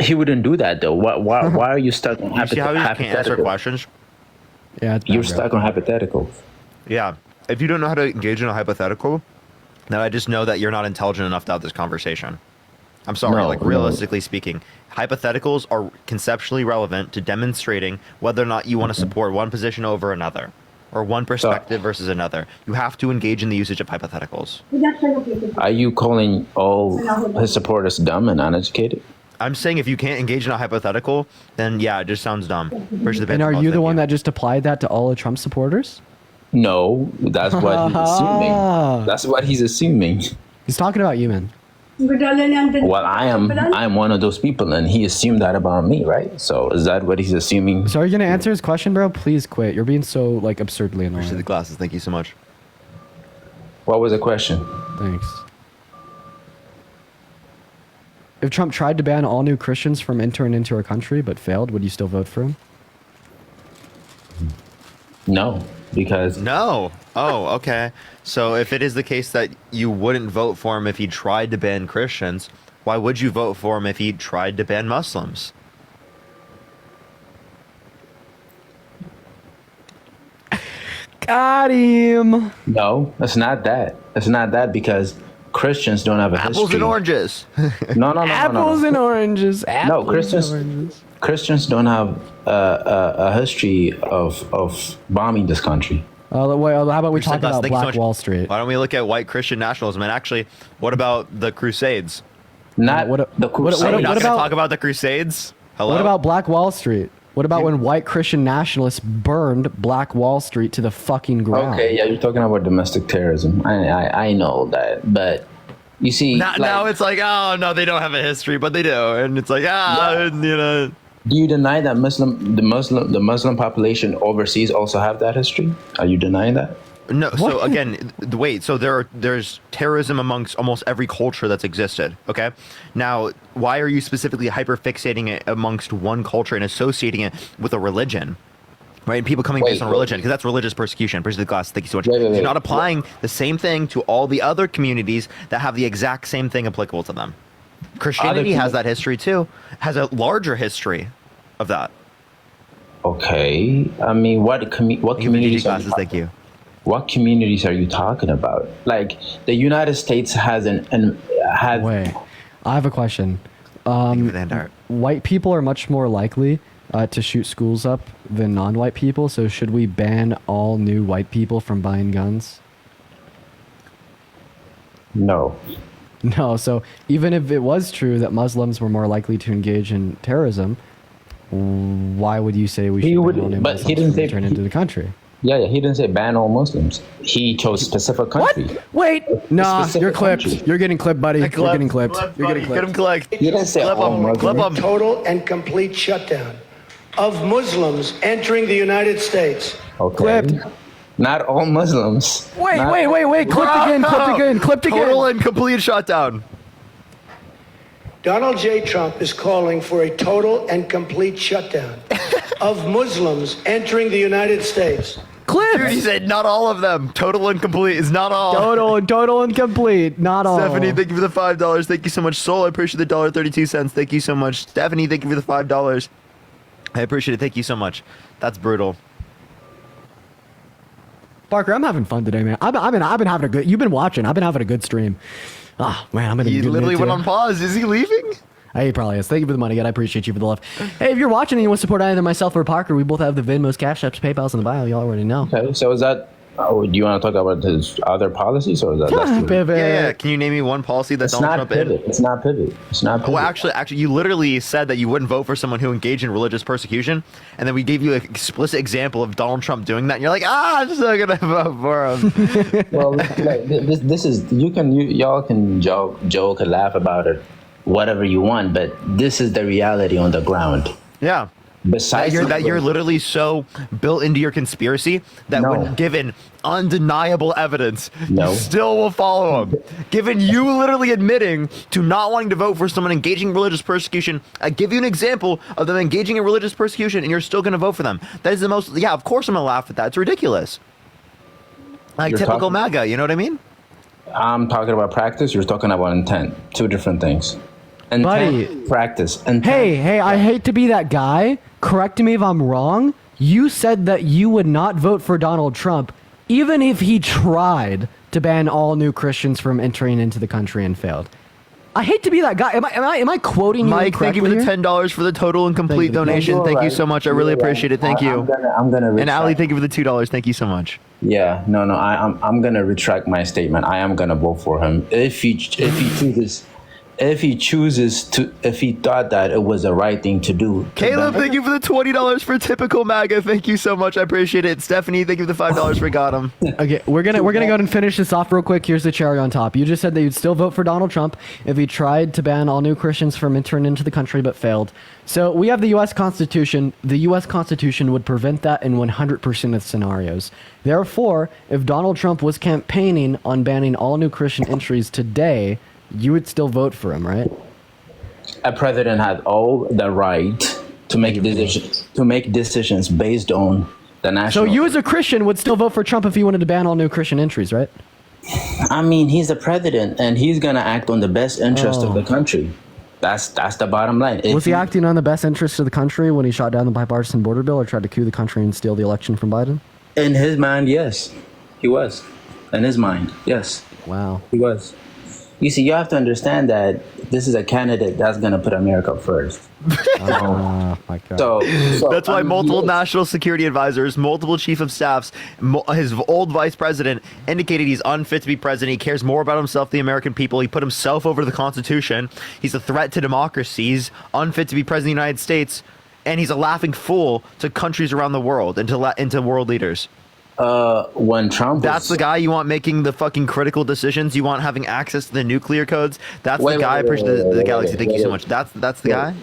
[SPEAKER 4] He wouldn't do that though. Why are you stuck on
[SPEAKER 1] You see how you just can't answer
[SPEAKER 4] hypothetical?
[SPEAKER 1] questions?
[SPEAKER 5] Yeah, it's bad,
[SPEAKER 4] You're
[SPEAKER 5] bro.
[SPEAKER 4] stuck on hypotheticals.
[SPEAKER 1] Yeah. If you don't know how to engage in a hypothetical, then I just know that you're not intelligent enough to have this conversation. I'm sorry,
[SPEAKER 4] No.
[SPEAKER 1] realistically speaking, hypotheticals are conceptually relevant to demonstrating whether or not you want to support one position over another, or one perspective versus another. You have to engage in the usage of hypotheticals.
[SPEAKER 4] Are you calling all his supporters dumb and uneducated?
[SPEAKER 1] I'm saying if you can't engage in a hypothetical, then yeah, it just sounds dumb.
[SPEAKER 5] And are you the one that just applied that to all of Trump's supporters?
[SPEAKER 4] No, that's what he's assuming. That's what he's assuming.
[SPEAKER 5] He's talking about you, man.
[SPEAKER 4] Well, I am one of those people, and he assumed that about me, right? So is that what he's assuming?
[SPEAKER 5] So are you gonna answer his question, bro? Please quit. You're being so like absurdly
[SPEAKER 1] To the
[SPEAKER 5] annoying.
[SPEAKER 1] glasses, thank you so much.
[SPEAKER 4] What was the question?
[SPEAKER 5] Thanks. If Trump tried to ban all new Christians from entering into our country but failed, would you still vote for him?
[SPEAKER 4] No, because
[SPEAKER 1] No. Oh, okay. So if it is the case that you wouldn't vote for him if he tried to ban Christians, why would you vote for him if he tried to ban Muslims?
[SPEAKER 5] Got him.
[SPEAKER 4] no, it's not that. It's not that because Christians don't have a
[SPEAKER 1] Apples
[SPEAKER 4] history.
[SPEAKER 1] and oranges.
[SPEAKER 4] No.
[SPEAKER 5] Apples and oranges. Apples
[SPEAKER 4] Christians-
[SPEAKER 5] and oranges.
[SPEAKER 4] Christians don't have a history of bombing this country.
[SPEAKER 5] Wait, how about we
[SPEAKER 1] Just
[SPEAKER 5] talk
[SPEAKER 1] like us.
[SPEAKER 5] about
[SPEAKER 1] Thank you so
[SPEAKER 5] Black
[SPEAKER 1] much.
[SPEAKER 5] Wall Street?
[SPEAKER 1] Why don't we look at white Christian nationalism? And actually, what about the Crusades?
[SPEAKER 4] Not
[SPEAKER 5] What-
[SPEAKER 4] the
[SPEAKER 5] what-
[SPEAKER 4] Crusades.
[SPEAKER 1] Are we not
[SPEAKER 5] what
[SPEAKER 1] going to
[SPEAKER 5] about-
[SPEAKER 1] talk about the Crusades? Hello?
[SPEAKER 5] What about Black Wall Street? What about when white Christian nationalists burned Black Wall Street to the fucking ground?
[SPEAKER 4] Okay, yeah, you're talking about domestic terrorism. I know that, but you see,
[SPEAKER 1] Now it's like, oh no, they don't have a history, but they do, and it's like, you know.
[SPEAKER 4] do you deny that the Muslim population overseas also have that history? Are you denying that?
[SPEAKER 1] No, so again, wait. So there's terrorism amongst almost every culture that's existed. Okay, now why are you specifically hyperfixating it amongst one culture and associating it with a religion? Right, and people coming based on religion, because that's religious persecution. Bridge the glass. Thank you so much.
[SPEAKER 4] Wait,
[SPEAKER 1] You're not applying the same thing to all the other communities that have the exact same thing applicable to them. Christianity has that history too. Has a larger history of that.
[SPEAKER 4] Okay, I mean, what
[SPEAKER 1] Thank you for the GG
[SPEAKER 4] communities?
[SPEAKER 1] glasses. Thank you.
[SPEAKER 4] What communities are you talking about? Like the United States has
[SPEAKER 5] Wait, I have a question.
[SPEAKER 1] Thank you for the hand art.
[SPEAKER 5] White people are much more likely to shoot schools up than non-white people. So should we ban all new white people from buying guns?
[SPEAKER 4] No.
[SPEAKER 5] No. So even if it was true that Muslims were more likely to engage in terrorism, why would you say we
[SPEAKER 4] He
[SPEAKER 5] should
[SPEAKER 4] would-
[SPEAKER 5] ban all new
[SPEAKER 4] but he
[SPEAKER 5] Muslims
[SPEAKER 4] didn't
[SPEAKER 5] from
[SPEAKER 4] say-
[SPEAKER 5] returning into the country?
[SPEAKER 4] Yeah, he didn't say ban all Muslims. He chose specific country.
[SPEAKER 5] Wait, nah,
[SPEAKER 4] specific
[SPEAKER 5] you're clipped.
[SPEAKER 4] country.
[SPEAKER 5] You're getting clipped, buddy. You're getting clipped. You're getting
[SPEAKER 1] Get
[SPEAKER 5] clipped.
[SPEAKER 1] him collect.
[SPEAKER 4] He didn't say
[SPEAKER 1] Clip
[SPEAKER 4] all
[SPEAKER 1] him. Clip
[SPEAKER 4] Muslims.
[SPEAKER 1] him.
[SPEAKER 6] Total and complete shutdown of Muslims entering the United States.
[SPEAKER 4] Okay.
[SPEAKER 5] Clipped.
[SPEAKER 4] Not all Muslims.
[SPEAKER 5] Wait,
[SPEAKER 4] Not-
[SPEAKER 5] wait. Clipped again. Clipped
[SPEAKER 1] Total
[SPEAKER 5] again.
[SPEAKER 1] and complete shutdown.
[SPEAKER 6] Donald J. Trump is calling for a total and complete shutdown of Muslims entering the United States.
[SPEAKER 1] Dude, he
[SPEAKER 5] Clipped.
[SPEAKER 1] said not all of them. Total and complete is not all.
[SPEAKER 5] Total and complete. Not all.
[SPEAKER 1] Stephanie, thank you for the $5. Thank you so much. Soul, I appreciate the $1.32. Thank you so much. Stephanie, thank you for the $5. I appreciate it. Thank you so much. That's brutal.
[SPEAKER 5] Parker, I'm having fun today, man. I've been having a good. You've been watching. I've been having a good stream. Ah, man, I'm in a
[SPEAKER 1] He
[SPEAKER 5] good
[SPEAKER 1] literally
[SPEAKER 5] mood,
[SPEAKER 1] went
[SPEAKER 5] too.
[SPEAKER 1] on pause. Is he leaving?
[SPEAKER 5] Hey, he probably is. Thank you for the money, God. I appreciate you for the love. Hey, if you're watching and you want to support either myself or Parker, we both have the Venmos, Cash Apps, PayPal's in the bio. Y'all already know.
[SPEAKER 4] Okay, so is that? Oh, do you want to talk about his other policies, or is that? that's the-
[SPEAKER 1] Yeah. Can you name me one policy that
[SPEAKER 4] It's
[SPEAKER 1] Donald
[SPEAKER 4] not
[SPEAKER 1] Trump did?
[SPEAKER 4] pivot. It's not pivot. It's not pivot.
[SPEAKER 1] Well, actually, you literally said that you wouldn't vote for someone who engaged in religious persecution, and then we gave you an explicit example of Donald Trump doing that, and you're like, I'm still gonna vote for him.
[SPEAKER 4] Well, like, this is y'all can joke and laugh about it, whatever you want, but this is the reality on the ground.
[SPEAKER 1] Yeah.
[SPEAKER 4] Besides
[SPEAKER 1] That you're literally so built into your conspiracy that
[SPEAKER 4] No.
[SPEAKER 1] when given undeniable evidence,
[SPEAKER 4] No.
[SPEAKER 1] you still will follow him. Given you literally admitting to not wanting to vote for someone engaging in religious persecution, I give you an example of them engaging in religious persecution, and you're still going to vote for them. That is the most. Yeah, of course I'm going to laugh at that. It's ridiculous. Like
[SPEAKER 4] You're
[SPEAKER 1] typical
[SPEAKER 4] talking-
[SPEAKER 1] MAGA. You know what I mean?
[SPEAKER 4] I'm talking about practice. You're talking about intent. Two different things. Intent,
[SPEAKER 5] Buddy.
[SPEAKER 4] practice. Intent.
[SPEAKER 5] Hey, I hate to be that guy. Correct me if I'm wrong. You said that you would not vote for Donald Trump even if he tried to ban all new Christians from entering into the country and failed. I hate to be that guy. Am I quoting you
[SPEAKER 1] Mike, thank you for the
[SPEAKER 5] incorrectly here?
[SPEAKER 1] $10 for the total and complete
[SPEAKER 5] Thank you.
[SPEAKER 1] donation.
[SPEAKER 4] You're
[SPEAKER 1] Thank you
[SPEAKER 4] right.
[SPEAKER 1] so much. I
[SPEAKER 4] You're
[SPEAKER 1] really
[SPEAKER 4] right.
[SPEAKER 1] appreciate it. Thank you.
[SPEAKER 4] I'm gonna
[SPEAKER 1] And Ali,
[SPEAKER 4] retract-
[SPEAKER 1] thank you for the $2. Thank you so much.
[SPEAKER 4] Yeah, no, I'm gonna retract my statement. I am gonna vote for him if he thought that it was the right thing to do.
[SPEAKER 1] Caleb, thank you for the $20 for typical MAGA. Thank you so much. I appreciate it. Stephanie, thank you for the $5 for got him.
[SPEAKER 5] Okay, we're gonna go ahead and finish this off real quick. Here's the cherry on top. You just said that you'd still vote for Donald Trump if he tried to ban all new Christians from entering into the country but failed. So we have the U.S. Constitution. The U.S. Constitution would prevent that in 100% of scenarios. Therefore, if Donald Trump was campaigning on banning all new Christian entries today, you would still vote for him, right?
[SPEAKER 4] A president had all the right to make decisions based on the
[SPEAKER 5] So
[SPEAKER 4] national.
[SPEAKER 5] you as a Christian would still vote for Trump if he wanted to ban all new Christian entries, right?
[SPEAKER 4] I mean, he's the president, and he's gonna act on the best interest of the country. That's the bottom line. If
[SPEAKER 5] Was he
[SPEAKER 4] you-
[SPEAKER 5] acting on the best interest of the country when he shot down the bipartisan border bill or tried to coup the country and steal the election from Biden?
[SPEAKER 4] In his mind, yes, he was. In his mind, yes,
[SPEAKER 5] Wow.
[SPEAKER 4] he was. You see, you have to understand that this is a candidate that's gonna put America first.
[SPEAKER 5] Oh my God.
[SPEAKER 4] So
[SPEAKER 1] That's
[SPEAKER 4] I
[SPEAKER 1] why
[SPEAKER 4] mean,
[SPEAKER 1] multiple
[SPEAKER 4] he is.
[SPEAKER 1] national security advisors, multiple chief of staffs, his old vice president indicated he's unfit to be president. He cares more about himself, the American people. He put himself over the Constitution. He's a threat to democracy. He's unfit to be president of the United States. And he's a laughing fool to countries around the world and to world leaders.
[SPEAKER 4] When Trump
[SPEAKER 1] That's the
[SPEAKER 4] was,
[SPEAKER 1] guy you want making the fucking critical decisions. You want having access to the nuclear codes. That's
[SPEAKER 4] Wait,
[SPEAKER 1] the guy. I
[SPEAKER 4] wait,
[SPEAKER 1] appreciate
[SPEAKER 4] wait,
[SPEAKER 1] the
[SPEAKER 4] wait,
[SPEAKER 1] galaxy.
[SPEAKER 4] wait,
[SPEAKER 1] Thank you so
[SPEAKER 4] wait.
[SPEAKER 1] much. That's the guy.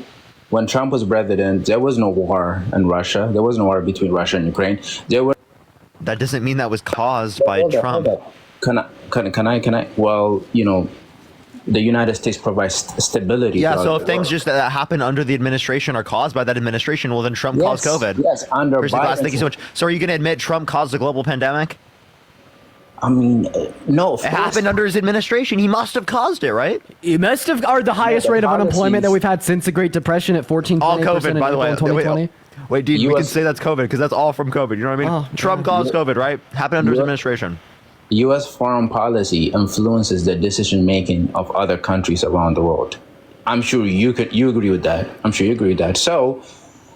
[SPEAKER 4] when Trump was president, there was no war in Russia. There was no war between Russia and Ukraine. There were.
[SPEAKER 1] That doesn't mean that was caused by Trump.
[SPEAKER 4] Can I? Well, you know, the United States provides stability.
[SPEAKER 1] Yeah,
[SPEAKER 4] throughout
[SPEAKER 1] so
[SPEAKER 4] the
[SPEAKER 1] if things
[SPEAKER 4] world.
[SPEAKER 1] just that happen under the administration are caused by that administration, well, then Trump caused COVID.
[SPEAKER 4] Yes, under
[SPEAKER 1] Appreciate the class.
[SPEAKER 4] Biden.
[SPEAKER 1] Thank you so much. So are you going to admit Trump caused the global pandemic?
[SPEAKER 4] I mean, no. Of
[SPEAKER 1] It
[SPEAKER 4] course.
[SPEAKER 1] happened under his administration. He must have caused it, right?
[SPEAKER 5] You must have are the highest
[SPEAKER 4] the
[SPEAKER 5] rate of unemployment that
[SPEAKER 4] policies-
[SPEAKER 5] we've had since the Great Depression at 14.8%
[SPEAKER 1] All
[SPEAKER 5] in
[SPEAKER 1] COVID, by the
[SPEAKER 5] April
[SPEAKER 1] way.
[SPEAKER 5] of 2020.
[SPEAKER 1] Wait, dude, we can
[SPEAKER 4] US
[SPEAKER 1] say that's COVID because that's all from COVID. You know what I mean?
[SPEAKER 5] Oh,
[SPEAKER 1] Trump caused COVID, right? Happened under his
[SPEAKER 4] US
[SPEAKER 1] administration.
[SPEAKER 4] U.S. foreign policy influences the decision making of other countries around the world. I'm sure you agree with that. I'm sure you agree with that. So,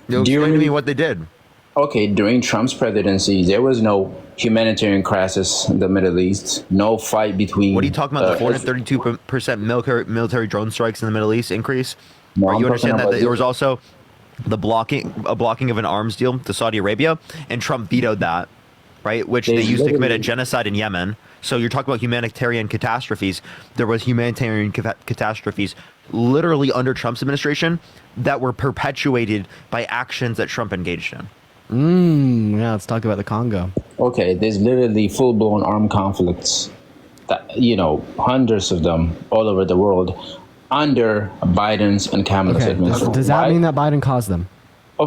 [SPEAKER 1] Explain to me what they did.
[SPEAKER 4] Okay, during Trump's presidency, there was no humanitarian crisis in the Middle East. No fight between.
[SPEAKER 1] What are you talking about? The 432% military drone strikes in the Middle East increase?
[SPEAKER 4] No,
[SPEAKER 1] Right,
[SPEAKER 4] I'm
[SPEAKER 1] you understand
[SPEAKER 4] talking
[SPEAKER 1] that
[SPEAKER 4] about
[SPEAKER 1] there was also the blocking of an arms deal to Saudi Arabia, and Trump vetoed that, right? Which they
[SPEAKER 4] There's
[SPEAKER 1] used to commit a
[SPEAKER 4] literally-
[SPEAKER 1] genocide in Yemen. So you're talking about humanitarian catastrophes. There was humanitarian catastrophes literally under Trump's administration that were perpetuated by actions that Trump engaged in.
[SPEAKER 5] Yeah, let's talk about the Congo.
[SPEAKER 4] Okay, there's literally full-blown armed conflicts, that, hundreds of them all over the world under Biden's and Kamala's
[SPEAKER 5] Okay,
[SPEAKER 4] administration.
[SPEAKER 5] does that
[SPEAKER 4] Why?
[SPEAKER 5] mean that Biden caused them?
[SPEAKER 4] He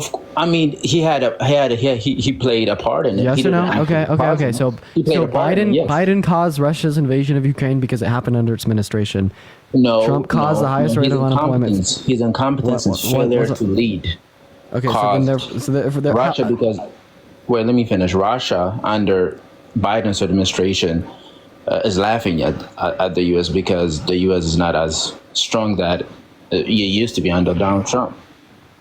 [SPEAKER 4] played a part in it.
[SPEAKER 5] Yes
[SPEAKER 4] He
[SPEAKER 5] or no?
[SPEAKER 4] didn't
[SPEAKER 5] Okay,
[SPEAKER 4] actually
[SPEAKER 5] okay,
[SPEAKER 4] cause
[SPEAKER 5] okay.
[SPEAKER 4] it.
[SPEAKER 5] So,
[SPEAKER 4] He played a part in
[SPEAKER 5] Biden
[SPEAKER 4] it, yes.
[SPEAKER 5] Biden caused Russia's invasion of Ukraine because it happened under its administration.
[SPEAKER 4] No,
[SPEAKER 5] Trump caused the highest rate
[SPEAKER 4] his
[SPEAKER 5] of unemployment.
[SPEAKER 4] incompetence- His incompetence and
[SPEAKER 5] What
[SPEAKER 4] failure
[SPEAKER 5] was it?
[SPEAKER 4] to lead.
[SPEAKER 5] Okay,
[SPEAKER 4] Caused
[SPEAKER 5] so they're
[SPEAKER 4] Russia because, well, let me finish. Russia under Biden's administration is laughing at the U.S. because the U.S. is not as strong that it used to be under Donald Trump.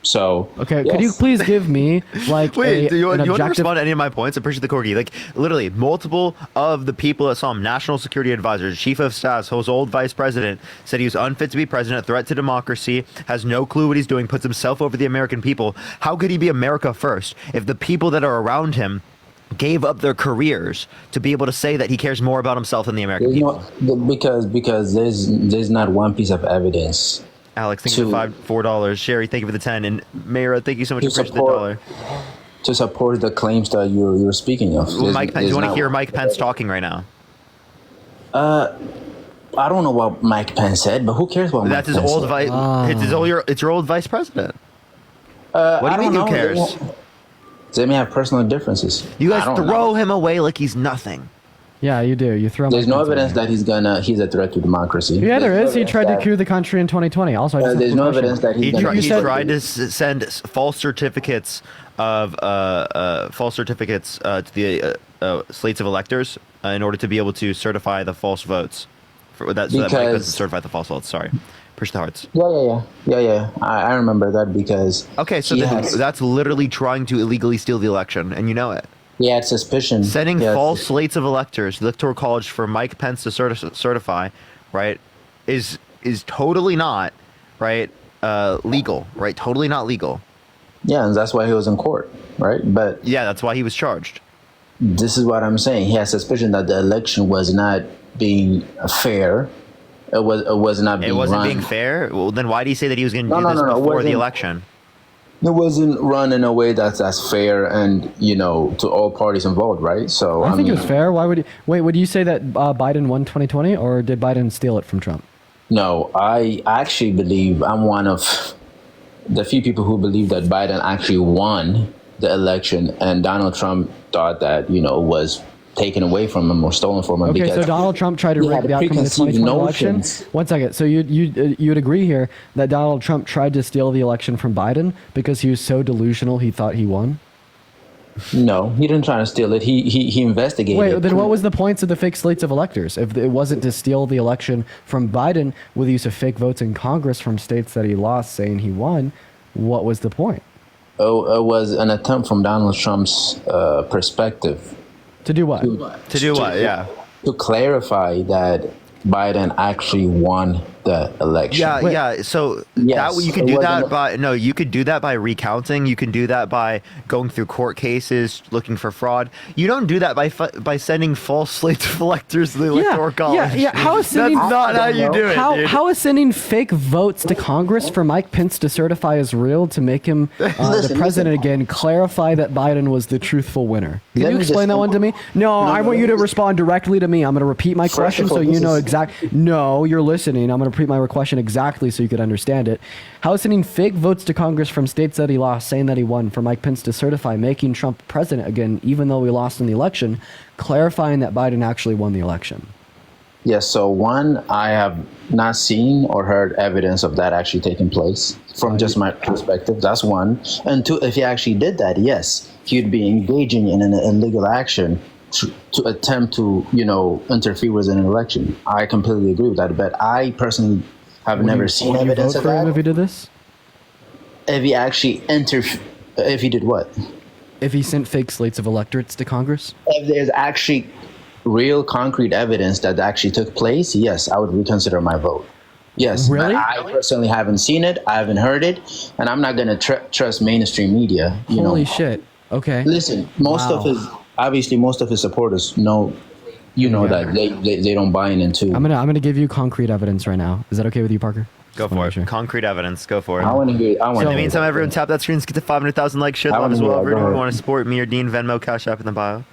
[SPEAKER 4] So
[SPEAKER 5] Okay,
[SPEAKER 4] yes.
[SPEAKER 5] could you please give me like
[SPEAKER 1] Wait, do you
[SPEAKER 5] an
[SPEAKER 1] want to
[SPEAKER 5] objective?
[SPEAKER 1] respond to any of my points? I appreciate the corgi. Like, literally, multiple of the people that saw him, national security advisors, chief of staff, his old vice president, said he was unfit to be president, threat to democracy, has no clue what he's doing, puts himself over the American people. How could he be America first if the people that are around him gave up their careers to be able to say that he cares more about himself than the American
[SPEAKER 4] There's
[SPEAKER 1] people?
[SPEAKER 4] no, because there's not one piece of evidence
[SPEAKER 1] Alex, thank you for $4. Sherry, thank you for the 10. And Mayra, thank you so much
[SPEAKER 4] To
[SPEAKER 1] for pushing the
[SPEAKER 4] support-
[SPEAKER 1] dollar.
[SPEAKER 4] to support the claims that you're speaking of.
[SPEAKER 1] Well, Mike Pence,
[SPEAKER 4] There's
[SPEAKER 1] you want to
[SPEAKER 4] not-
[SPEAKER 1] hear Mike Pence talking right now?
[SPEAKER 4] I don't know what Mike Pence said, but who cares what
[SPEAKER 1] That's
[SPEAKER 4] Mike
[SPEAKER 1] his
[SPEAKER 4] Pence
[SPEAKER 1] old
[SPEAKER 4] said?
[SPEAKER 1] vice. It's your old vice president. What do
[SPEAKER 4] I
[SPEAKER 1] you mean?
[SPEAKER 4] don't
[SPEAKER 1] Who
[SPEAKER 4] know.
[SPEAKER 1] cares?
[SPEAKER 4] They may have personal differences.
[SPEAKER 1] You guys
[SPEAKER 4] I don't
[SPEAKER 1] throw
[SPEAKER 4] know.
[SPEAKER 1] him away like he's nothing.
[SPEAKER 5] Yeah, you do. You throw.
[SPEAKER 4] There's
[SPEAKER 5] Mike
[SPEAKER 4] no
[SPEAKER 5] Pence
[SPEAKER 4] evidence
[SPEAKER 5] away.
[SPEAKER 4] that he's a threat to democracy.
[SPEAKER 5] Yeah, there
[SPEAKER 4] There's
[SPEAKER 5] is.
[SPEAKER 4] no
[SPEAKER 5] He tried to
[SPEAKER 4] evidence
[SPEAKER 5] coup the country in 2020. Also, I just have
[SPEAKER 4] there's
[SPEAKER 5] a
[SPEAKER 4] no
[SPEAKER 5] question.
[SPEAKER 4] evidence that
[SPEAKER 1] He,
[SPEAKER 4] he's gonna.
[SPEAKER 1] he
[SPEAKER 5] said-
[SPEAKER 1] tried to send false certificates of to the slates of electors in order to be able to certify the false votes. So that Mike Pence
[SPEAKER 4] Because-
[SPEAKER 1] certify the false votes. Sorry, push the hearts.
[SPEAKER 4] Yeah. I remember that because
[SPEAKER 1] Okay, so
[SPEAKER 4] he
[SPEAKER 1] then
[SPEAKER 4] has-
[SPEAKER 1] that's literally trying to illegally steal the election, and you know it.
[SPEAKER 4] he had suspicion.
[SPEAKER 1] Sending
[SPEAKER 4] He had
[SPEAKER 1] false slates of electors to the Electoral College for Mike Pence to certify, right, is totally not, right, legal, right? Totally not legal.
[SPEAKER 4] Yeah, and that's why he was in court, right? But
[SPEAKER 1] Yeah, that's why he was charged.
[SPEAKER 4] this is what I'm saying. He has suspicion that the election was not being fair. It was not being
[SPEAKER 1] It wasn't
[SPEAKER 4] run.
[SPEAKER 1] being fair. Well, then why did he say that he was going to
[SPEAKER 4] No,
[SPEAKER 1] do
[SPEAKER 4] no,
[SPEAKER 1] this
[SPEAKER 4] no, no, it
[SPEAKER 1] before the
[SPEAKER 4] wasn't-
[SPEAKER 1] election?
[SPEAKER 4] It wasn't run in a way that's fair and to all parties involved, right? So
[SPEAKER 5] I think
[SPEAKER 4] mean,
[SPEAKER 5] it was fair. Why would you wait? Would you say that Biden won 2020, or did Biden steal it from Trump?
[SPEAKER 4] No, I actually believe I'm one of the few people who believe that Biden actually won the election, and Donald Trump thought that was taken away from him or stolen from him.
[SPEAKER 5] Okay,
[SPEAKER 4] because
[SPEAKER 5] so Donald Trump tried to
[SPEAKER 4] he
[SPEAKER 5] rig
[SPEAKER 4] had
[SPEAKER 5] the outcome of the
[SPEAKER 4] preconceived
[SPEAKER 5] 2020 election.
[SPEAKER 4] notions.
[SPEAKER 5] One second. So you'd agree here that Donald Trump tried to steal the election from Biden because he was so delusional he thought he won?
[SPEAKER 4] No, he didn't try to steal it. He investigated.
[SPEAKER 5] Wait, then what was the points of the fake slates of electors? If it wasn't to steal the election from Biden with the use of fake votes in Congress from states that he lost, saying he won, what was the point?
[SPEAKER 4] It was an attempt from Donald Trump's perspective
[SPEAKER 5] To do what?
[SPEAKER 1] To do what? Yeah.
[SPEAKER 4] to clarify that Biden actually won the election.
[SPEAKER 1] Yeah,
[SPEAKER 5] Wait.
[SPEAKER 1] yeah. So
[SPEAKER 4] Yes,
[SPEAKER 1] that you can
[SPEAKER 4] it
[SPEAKER 1] do that
[SPEAKER 4] wasn't-
[SPEAKER 1] by you could do that by recounting. You can do that by going through court cases, looking for fraud. You don't do that by sending false slates of electors to the electoral college.
[SPEAKER 5] Yeah. How is
[SPEAKER 1] That's
[SPEAKER 5] sending
[SPEAKER 1] not how you do it, dude.
[SPEAKER 5] How is sending fake votes to Congress for Mike Pence to certify as real to make him the
[SPEAKER 4] Listen,
[SPEAKER 5] president again clarify that Biden was the truthful winner? Can
[SPEAKER 4] Let
[SPEAKER 5] you
[SPEAKER 4] me
[SPEAKER 5] explain
[SPEAKER 4] just-
[SPEAKER 5] that one to me? No, I want you to
[SPEAKER 4] let me-
[SPEAKER 5] respond directly to me. I'm going to repeat my
[SPEAKER 4] First
[SPEAKER 5] question
[SPEAKER 4] of all,
[SPEAKER 5] so you
[SPEAKER 4] this
[SPEAKER 5] know
[SPEAKER 4] is-
[SPEAKER 5] No, you're listening. I'm going to repeat my question exactly so you could understand it. How is sending fake votes to Congress from states that he lost, saying that he won, for Mike Pence to certify, making Trump president again, even though we lost in the election, clarifying that Biden actually won the election?
[SPEAKER 4] Yes, so one, I have not seen or heard evidence of that actually taking place from just my perspective. That's one. And two, if he actually did that, yes, he'd be engaging in an illegal action to attempt to, interfere with an election. I completely agree with that. But I personally have never seen
[SPEAKER 5] Would you
[SPEAKER 4] evidence
[SPEAKER 5] vote
[SPEAKER 4] of
[SPEAKER 5] for him
[SPEAKER 4] that.
[SPEAKER 5] if he did this?
[SPEAKER 4] If he actually If he did what?
[SPEAKER 5] If he sent fake slates of electorates to Congress?
[SPEAKER 4] If there's actually real concrete evidence that actually took place, yes, I would reconsider my vote. Yes,
[SPEAKER 5] Really?
[SPEAKER 4] but I personally haven't seen it. I haven't heard it, and I'm not gonna trust mainstream media. You
[SPEAKER 5] Holy
[SPEAKER 4] know,
[SPEAKER 5] shit. Okay.
[SPEAKER 4] listen. Most
[SPEAKER 5] Wow.
[SPEAKER 4] of his supporters know, that they don't buy into.
[SPEAKER 5] I'm gonna give you concrete evidence right now. Is that okay with you, Parker?
[SPEAKER 1] Go
[SPEAKER 5] Just wanna
[SPEAKER 1] for
[SPEAKER 5] make
[SPEAKER 1] it.
[SPEAKER 5] sure.
[SPEAKER 1] Concrete evidence. Go for it.
[SPEAKER 4] I want to hear. I want.
[SPEAKER 1] In the meantime, everyone tap that screen. Let's get to 500,000 likes. Share the
[SPEAKER 4] I
[SPEAKER 1] love as
[SPEAKER 4] wanna
[SPEAKER 1] well.
[SPEAKER 4] hear it.
[SPEAKER 1] Everyone
[SPEAKER 4] Go
[SPEAKER 1] want
[SPEAKER 4] ahead.
[SPEAKER 1] to support me or Dean, Venmo, Cash App in the bio.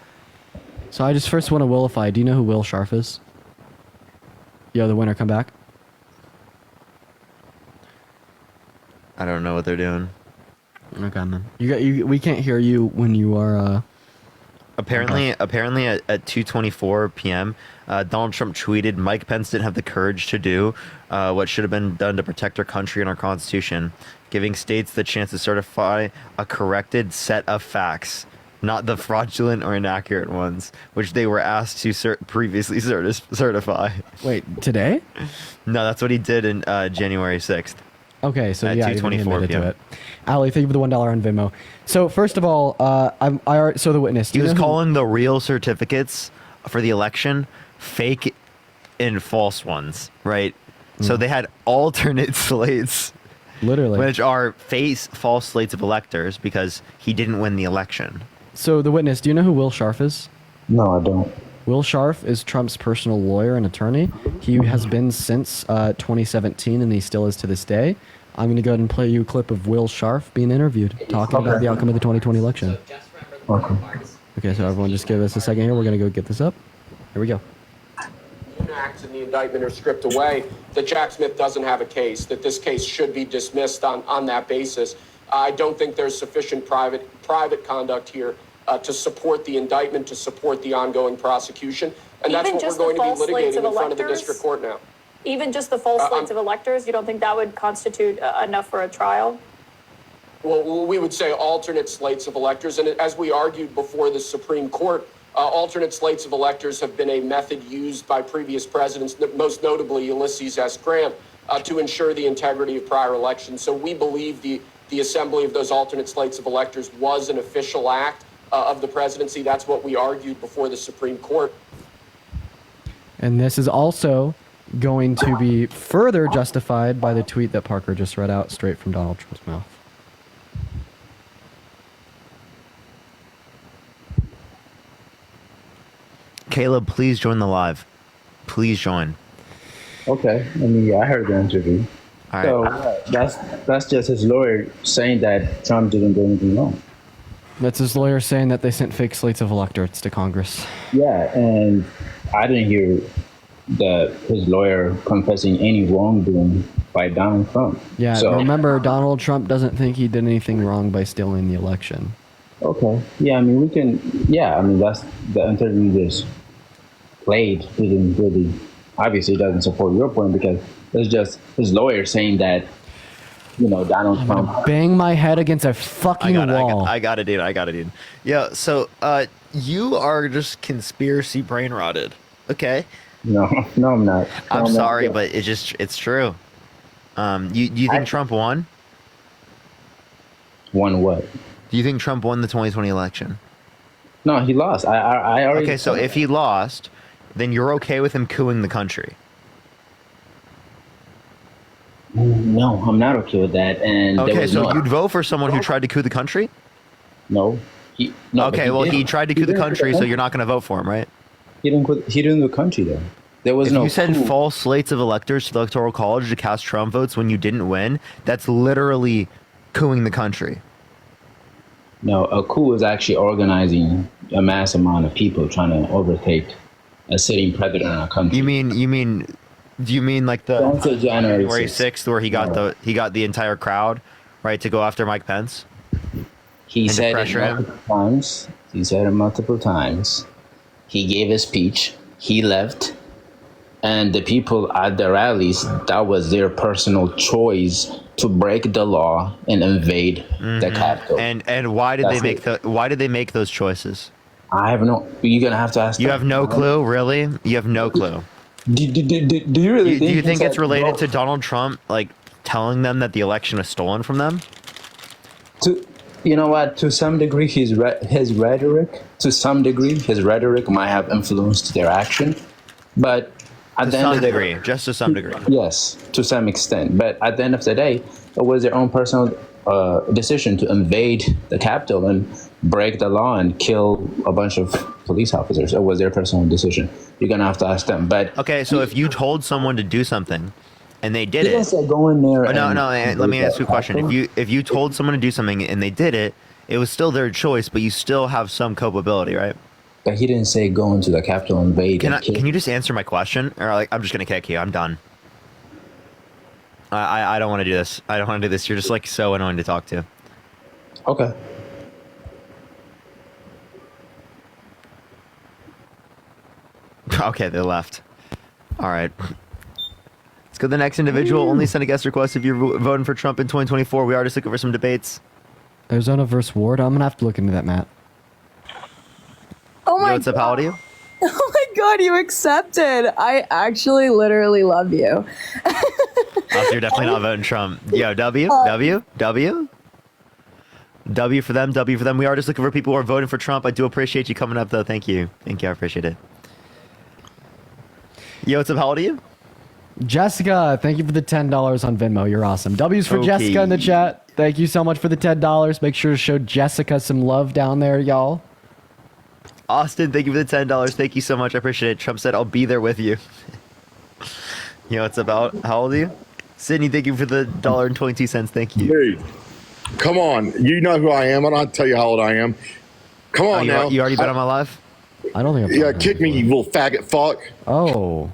[SPEAKER 5] So I just first want to willify. Do you know who Will Sharf is? Yo, the winner, come back.
[SPEAKER 1] I don't know what they're doing.
[SPEAKER 5] Okay, man. We can't hear you when you are.
[SPEAKER 1] Apparently at 2:24 p.m., Donald Trump tweeted, "Mike Pence didn't have the courage to do what should have been done to protect our country and our Constitution, giving states the chance to certify a corrected set of facts, not the fraudulent or inaccurate ones, which they were asked to previously certify."
[SPEAKER 5] Wait, today?
[SPEAKER 1] No, that's what he did in January 6th.
[SPEAKER 5] Okay, so
[SPEAKER 1] At
[SPEAKER 5] yeah, he
[SPEAKER 1] 2:24
[SPEAKER 5] admitted to
[SPEAKER 1] PM.
[SPEAKER 5] it. Ali, thank you for the $1 on Venmo. So first of all, so the witness. do
[SPEAKER 1] He
[SPEAKER 5] you
[SPEAKER 1] was
[SPEAKER 5] know who-
[SPEAKER 1] calling the real certificates for the election fake and false ones, right? So they had alternate slates,
[SPEAKER 5] literally.
[SPEAKER 1] which are false slates of electors because he didn't win the election.
[SPEAKER 5] So the witness. Do you know who Will Sharf is?
[SPEAKER 4] No, I don't.
[SPEAKER 5] Will Sharf is Trump's personal lawyer and attorney. He has been since 2017, and he still is to this day. I'm going to go ahead and play you a clip of Will Sharf being interviewed, talking about the outcome of the 2020 election.
[SPEAKER 4] Okay.
[SPEAKER 5] Okay, so everyone just give us a second here. We're going to go get this up. Here we go.
[SPEAKER 7] Acts in the indictment are stripped away, that Jack Smith doesn't have a case, that this case should be dismissed on that basis. I don't think there's sufficient private conduct here to support the indictment, to support the ongoing prosecution. And that's
[SPEAKER 8] Even
[SPEAKER 7] what we're
[SPEAKER 8] just the
[SPEAKER 7] going to be
[SPEAKER 8] false slates
[SPEAKER 7] litigating
[SPEAKER 8] of
[SPEAKER 7] in front of the
[SPEAKER 8] electors?
[SPEAKER 7] district court now.
[SPEAKER 8] Even just the false slates of electors, you don't think that would constitute enough for a trial?
[SPEAKER 7] Well, we would say alternate slates of electors. And as we argued before the Supreme Court, alternate slates of electors have been a method used by previous presidents, most notably Ulysses S. Grant, to ensure the integrity of prior elections. So we believe the assembly of those alternate slates of electors was an official act of the presidency. That's what we argued before the Supreme Court.
[SPEAKER 5] And this is also going to be further justified by the tweet that Parker just read out straight from Donald Trump's mouth.
[SPEAKER 1] Caleb, please join the live. Please join.
[SPEAKER 4] Okay. I mean, yeah, I heard the interview.
[SPEAKER 1] All right.
[SPEAKER 4] So that's just his lawyer saying that Trump didn't do anything wrong.
[SPEAKER 5] That's his lawyer saying that they sent fake slates of electorates to Congress.
[SPEAKER 4] Yeah, and I didn't hear his lawyer confessing any wrongdoing by Donald Trump.
[SPEAKER 5] Yeah,
[SPEAKER 4] So,
[SPEAKER 5] remember, Donald Trump doesn't think he did anything wrong by stealing the election.
[SPEAKER 4] okay. Yeah, I mean, we can. Yeah, I mean, that's the interview just played. Didn't really. Obviously, doesn't support your point because it's just his lawyer saying that, Donald Trump.
[SPEAKER 5] Bang my head against a fucking wall.
[SPEAKER 1] I got it, dude. Yeah, so you are just conspiracy brain rotted. Okay.
[SPEAKER 4] No, I'm not.
[SPEAKER 1] I'm
[SPEAKER 4] not.
[SPEAKER 1] sorry, but it's true. You think Trump won?
[SPEAKER 4] Won what?
[SPEAKER 1] Do you think Trump won the 2020 election?
[SPEAKER 4] No, he lost. I already.
[SPEAKER 1] Okay, so if he lost, then you're okay with him couing the country.
[SPEAKER 4] No, I'm not okay with that. And there
[SPEAKER 1] Okay,
[SPEAKER 4] was
[SPEAKER 1] so
[SPEAKER 4] no,
[SPEAKER 1] you'd vote for someone who tried to coup the country?
[SPEAKER 4] No. No. but
[SPEAKER 1] Okay, well, he
[SPEAKER 4] didn't.
[SPEAKER 1] tried to coup the
[SPEAKER 4] didn't
[SPEAKER 1] country, so you're not going to vote for him, right?
[SPEAKER 4] He didn't do the country though. There was
[SPEAKER 1] If
[SPEAKER 4] no.
[SPEAKER 1] you send
[SPEAKER 4] coup.
[SPEAKER 1] false slates of electors to the Electoral College to cast Trump votes when you didn't win, that's literally couing the country.
[SPEAKER 4] No, a coup is actually organizing a mass amount of people trying to overtake a sitting president in a country.
[SPEAKER 1] Do you mean like the
[SPEAKER 4] Don't say January
[SPEAKER 1] January
[SPEAKER 4] 6th.
[SPEAKER 1] 6th where he got the entire crowd, right, to go after Mike Pence?
[SPEAKER 4] He
[SPEAKER 1] to
[SPEAKER 4] said it
[SPEAKER 1] pressure him?
[SPEAKER 4] multiple times. He said it multiple times. He gave a speech. He left. And the people at the rallies, that was their personal choice to break the law and invade the Capitol.
[SPEAKER 1] And why did they make those choices?
[SPEAKER 4] I have no. You're gonna have to ask.
[SPEAKER 1] You
[SPEAKER 4] them.
[SPEAKER 1] have no clue, really? You have no clue.
[SPEAKER 4] Do you really
[SPEAKER 1] Do you think
[SPEAKER 4] he
[SPEAKER 1] it's
[SPEAKER 4] said
[SPEAKER 1] related
[SPEAKER 4] no?
[SPEAKER 1] to Donald Trump, like telling them that the election was stolen from them?
[SPEAKER 4] You know what? To some degree, his rhetoric. To some degree, his rhetoric might have influenced their action, but at
[SPEAKER 1] To
[SPEAKER 4] the end
[SPEAKER 1] some
[SPEAKER 4] of the
[SPEAKER 1] degree, just to some degree.
[SPEAKER 4] yes, to some extent. But at the end of the day, it was their own personal decision to invade the Capitol and break the law and kill a bunch of police officers. It was their personal decision. You're gonna have to ask them. But
[SPEAKER 1] Okay, so if you told someone to do something, and they did
[SPEAKER 4] he didn't
[SPEAKER 1] it.
[SPEAKER 4] say go in there.
[SPEAKER 1] Oh, no,
[SPEAKER 4] and
[SPEAKER 1] no. Let me ask you a question.
[SPEAKER 4] Capitol.
[SPEAKER 1] If you told someone to do something and they did it, it was still their choice, but you still have some culpability, right?
[SPEAKER 4] But he didn't say go into the Capitol and invade.
[SPEAKER 1] Can
[SPEAKER 4] and kill.
[SPEAKER 1] can you just answer my question? Or like, I'm just gonna kick you. I'm done. I don't want to do this. I don't want to do this. You're just like so annoying to talk to.
[SPEAKER 4] Okay.
[SPEAKER 1] Okay, they left. All right. Let's go to the next individual. Only send a guest request if you're voting for Trump in 2024. We are just looking for some debates.
[SPEAKER 5] Arizona versus Ward. I'm gonna have to look into that, Matt.
[SPEAKER 9] Oh
[SPEAKER 1] Yo,
[SPEAKER 9] my
[SPEAKER 1] what's up? How old are you?
[SPEAKER 9] Oh my god, you accepted. I actually literally love you.
[SPEAKER 1] Oh, so you're definitely not voting Trump. Yo, W for them, W for them. We are just looking for people who are voting for Trump. I do appreciate you coming up, though. Thank you. Thank you. I appreciate it. Yo, what's up? How old are you?
[SPEAKER 5] Jessica, thank you for the $10 on Venmo. You're awesome. W's for
[SPEAKER 1] Okay.
[SPEAKER 5] Jessica in the chat. Thank you so much for the $10. Make sure to show Jessica some love down there, y'all.
[SPEAKER 1] Austin, thank you for the $10. Thank you so much. I appreciate it. Trump said, I'll be there with you. Yo, what's about? How old are you? Sydney, thank you for the $1.22. Thank you.
[SPEAKER 10] Dude, come on. You know who I am. I don't have to tell you how old I am. Come on now.
[SPEAKER 1] You already been on my live?
[SPEAKER 5] I don't think I'm
[SPEAKER 10] Yeah,
[SPEAKER 5] talking
[SPEAKER 10] kick me,
[SPEAKER 5] about
[SPEAKER 10] you little faggot fuck.
[SPEAKER 5] Oh.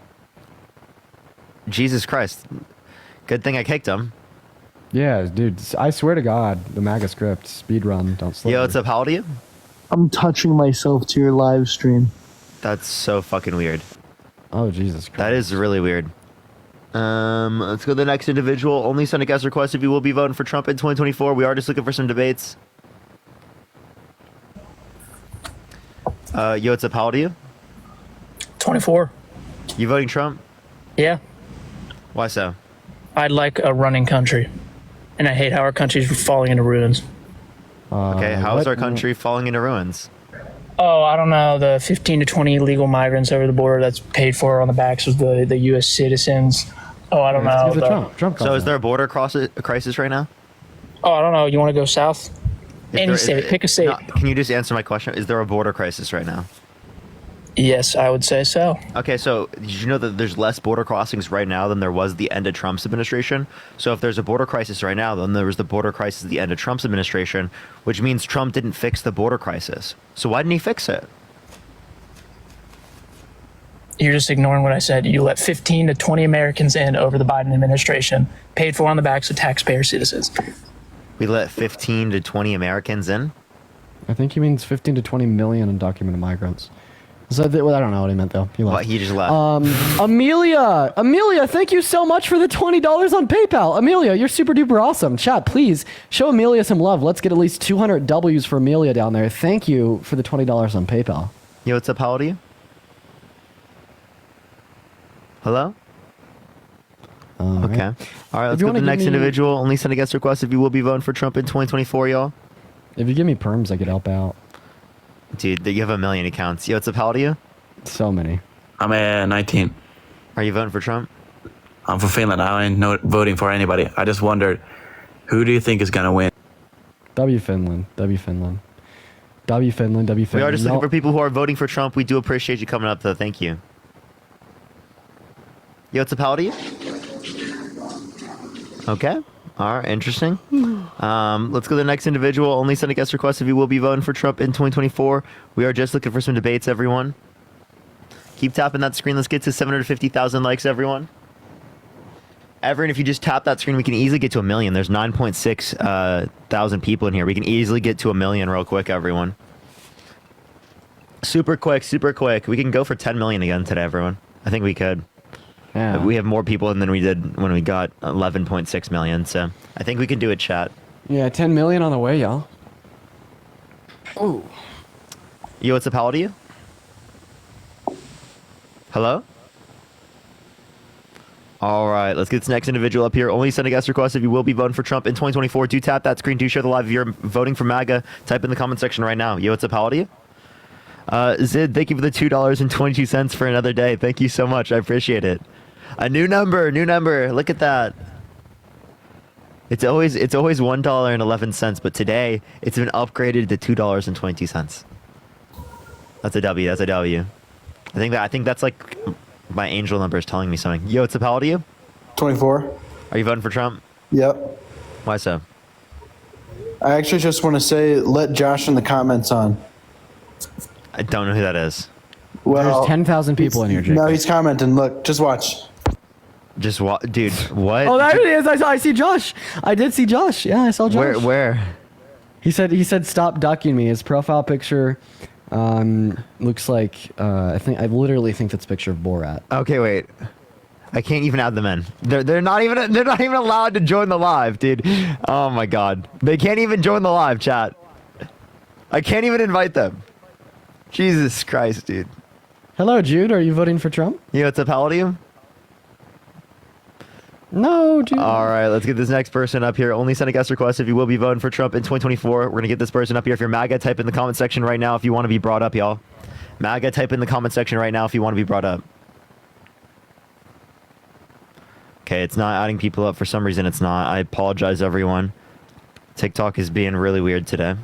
[SPEAKER 1] Jesus Christ. Good thing I kicked him.
[SPEAKER 5] Yeah, dude. I swear to God, the MAGA script, speed run, don't slow.
[SPEAKER 1] Yo, what's up? How old are you?
[SPEAKER 11] I'm touching myself to your live stream.
[SPEAKER 1] That's so fucking weird.
[SPEAKER 5] Oh, Jesus Christ.
[SPEAKER 1] That is really weird. Let's go to the next individual. Only send a guest request if you will be voting for Trump in 2024. We are just looking for some debates. Yo, what's up? How old are you?
[SPEAKER 12] 24.
[SPEAKER 1] You voting Trump?
[SPEAKER 12] Yeah.
[SPEAKER 1] Why so?
[SPEAKER 12] I'd like a running country. And I hate how our country's falling into ruins.
[SPEAKER 1] Okay, how is
[SPEAKER 5] what-
[SPEAKER 1] our country falling into ruins?
[SPEAKER 12] Oh, I don't know. The 15 to 20 illegal migrants over the border that's paid for on the backs of the U.S. citizens. Oh, I don't
[SPEAKER 5] It's
[SPEAKER 12] know.
[SPEAKER 5] because of
[SPEAKER 12] The-
[SPEAKER 5] Trump
[SPEAKER 1] So is there a border crisis right now?
[SPEAKER 12] oh, I don't know. You want to go south?
[SPEAKER 1] If
[SPEAKER 12] Any
[SPEAKER 1] there-
[SPEAKER 12] state. Pick a state.
[SPEAKER 1] No, can you just answer my question? Is there a border crisis right now?
[SPEAKER 12] Yes, I would say so.
[SPEAKER 1] Okay, so did you know that there's less border crossings right now than there was the end of Trump's administration? So if there's a border crisis right now, then there was the border crisis at the end of Trump's administration, which means Trump didn't fix the border crisis. So why didn't he fix it?
[SPEAKER 12] You're just ignoring what I said. You let 15 to 20 Americans in over the Biden administration, paid for on the backs of taxpayer citizens.
[SPEAKER 1] We let 15 to 20 Americans in?
[SPEAKER 5] I think he means 15 to 20 million undocumented migrants. So well, I don't know what he meant though. He left.
[SPEAKER 1] What, he just left?
[SPEAKER 5] Amelia, thank you so much for the $20 on PayPal. Amelia, you're super duper awesome. Chat, please show Amelia some love. Let's get at least 200 W's for Amelia down there. Thank you for the $20 on PayPal.
[SPEAKER 1] Yo, what's up? How old are you? Hello? Okay. All right, let's
[SPEAKER 5] you
[SPEAKER 1] go to
[SPEAKER 5] wanna
[SPEAKER 1] the next
[SPEAKER 5] give me-
[SPEAKER 1] individual. Only send a guest request if you will be voting for Trump in 2024, y'all.
[SPEAKER 5] If you give me perms, I could help out.
[SPEAKER 1] Dude, you have a million accounts. Yo, what's up? How old are you?
[SPEAKER 5] So many.
[SPEAKER 13] I'm 19.
[SPEAKER 1] Are you voting for Trump?
[SPEAKER 13] I'm from Finland. I ain't voting for anybody. I just wondered, who do you think is gonna win?
[SPEAKER 5] W Finland. W Finland. W Finland. W Finland.
[SPEAKER 1] We are just looking
[SPEAKER 5] Y'all-
[SPEAKER 1] for people who are voting for Trump. We do appreciate you coming up, though. Thank you. Yo, what's up? How old are you? Okay. All right. Interesting. Let's go to the next individual. Only send a guest request if you will be voting for Trump in 2024. We are just looking for some debates, everyone. Keep tapping that screen. Let's get to 750,000 likes, everyone. Everyone, if you just tap that screen, we can easily get to 1 million. There's 9.6 thousand people in here. We can easily get to 1 million real quick, everyone. Super quick, super quick. We can go for 10 million again today, everyone. I think we could.
[SPEAKER 5] Yeah.
[SPEAKER 1] We have more people than we did when we got 11.6 million, so I think we can do it, chat.
[SPEAKER 5] Yeah, 10 million on the way, y'all. Oh.
[SPEAKER 1] Yo, what's up? How old are you? Hello? All right, let's get this next individual up here. Only send a guest request if you will be voting for Trump in 2024. Do tap that screen. Do share the live. If you're voting for MAGA, type in the comment section right now. Yo, what's up? How old are you? Zid, thank you for the $2.22 for another day. Thank you so much. I appreciate it. A new number. Look at that. It's always $1.11, but today it's been upgraded to $2.22. That's a W. That's a W. I think that's like my angel number is telling me something. Yo, what's up? How old are you?
[SPEAKER 14] 24.
[SPEAKER 1] Are you voting for Trump?
[SPEAKER 14] Yep.
[SPEAKER 1] Why so?
[SPEAKER 14] I actually just want to say, let Josh in the comments on.
[SPEAKER 1] I don't know who that is.
[SPEAKER 14] Well,
[SPEAKER 5] there's 10,000 people in here, Jake.
[SPEAKER 14] No, he's commenting. Look, just watch.
[SPEAKER 1] Just what, dude? What?
[SPEAKER 5] Oh, there he is. I see Josh. I did see Josh. Yeah, I saw Josh.
[SPEAKER 1] Where?
[SPEAKER 5] He said stop ducking me. His profile picture looks like I literally think that's a picture of Borat.
[SPEAKER 1] Okay, wait. I can't even add them in. They're not even allowed to join the live, dude. Oh my god. They can't even join the live chat. I can't even invite them. Jesus Christ, dude.
[SPEAKER 5] Hello, Jude. Are you voting for Trump?
[SPEAKER 1] Yeah, what's up? How old are you?
[SPEAKER 5] No, Jude.
[SPEAKER 1] All right, let's get this next person up here. Only send a guest request if you will be voting for Trump in 2024. We're going to get this person up here. If you're MAGA, type in the comment section right now if you want to be brought up, y'all. MAGA, type in the comment section right now if you want to be brought up. Okay, it's not adding people up. For some reason, it's not. I apologize, everyone. TikTok is being really weird today.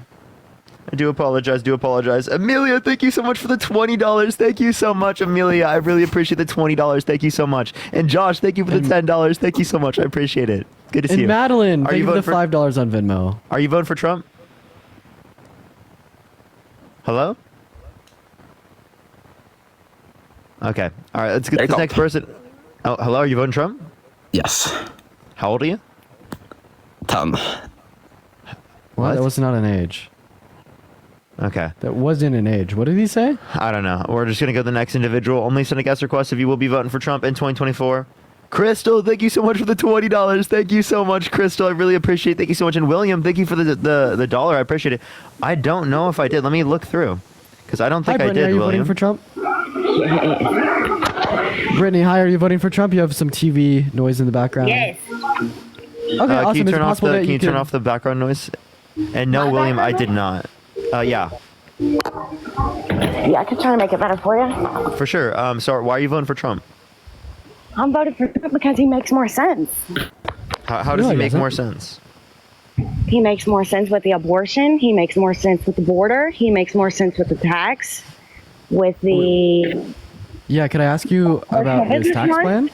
[SPEAKER 1] I do apologize. Amelia, thank you so much for the $20. Thank you so much, Amelia. I really appreciate the $20. Thank you so much. And Josh, thank you for the $10. Thank you so much. I appreciate it. Good to see you.
[SPEAKER 5] And Madeline, thank you for the $5 on Venmo.
[SPEAKER 1] Are you voting for Trump? Hello? Okay. All right, let's get this next person. Oh, hello. Are you voting Trump?
[SPEAKER 15] Yes.
[SPEAKER 1] How old are you?
[SPEAKER 15] Tom.
[SPEAKER 5] Well, that was not an age.
[SPEAKER 1] Okay.
[SPEAKER 5] That wasn't an age. What did he say?
[SPEAKER 1] I don't know. We're just going to go to the next individual. Only send a guest request if you will be voting for Trump in 2024. Crystal, thank you so much for the $20. Thank you so much, Crystal. I really appreciate it. Thank you so much. And William, thank you for the dollar. I appreciate it. I don't know if I did. Let me look through. Because I don't think I did,
[SPEAKER 5] are you
[SPEAKER 1] William.
[SPEAKER 5] voting for Trump? Brittany, hi. Are you voting for Trump? You have some TV noise in the background.
[SPEAKER 16] Yes.
[SPEAKER 5] Okay, awesome.
[SPEAKER 1] Can you
[SPEAKER 5] Is it
[SPEAKER 1] turn off the background noise? And no, William, I did not. Yeah.
[SPEAKER 16] Yeah, I could try to make it better for you.
[SPEAKER 1] For sure. So why are you voting for Trump?
[SPEAKER 16] I'm voting for Trump because he makes more sense.
[SPEAKER 1] How does he make more sense?
[SPEAKER 16] He makes more sense with the abortion. He makes more sense with the border. He makes more sense with the tax. With the...
[SPEAKER 5] Yeah, could I ask you about his tax plan?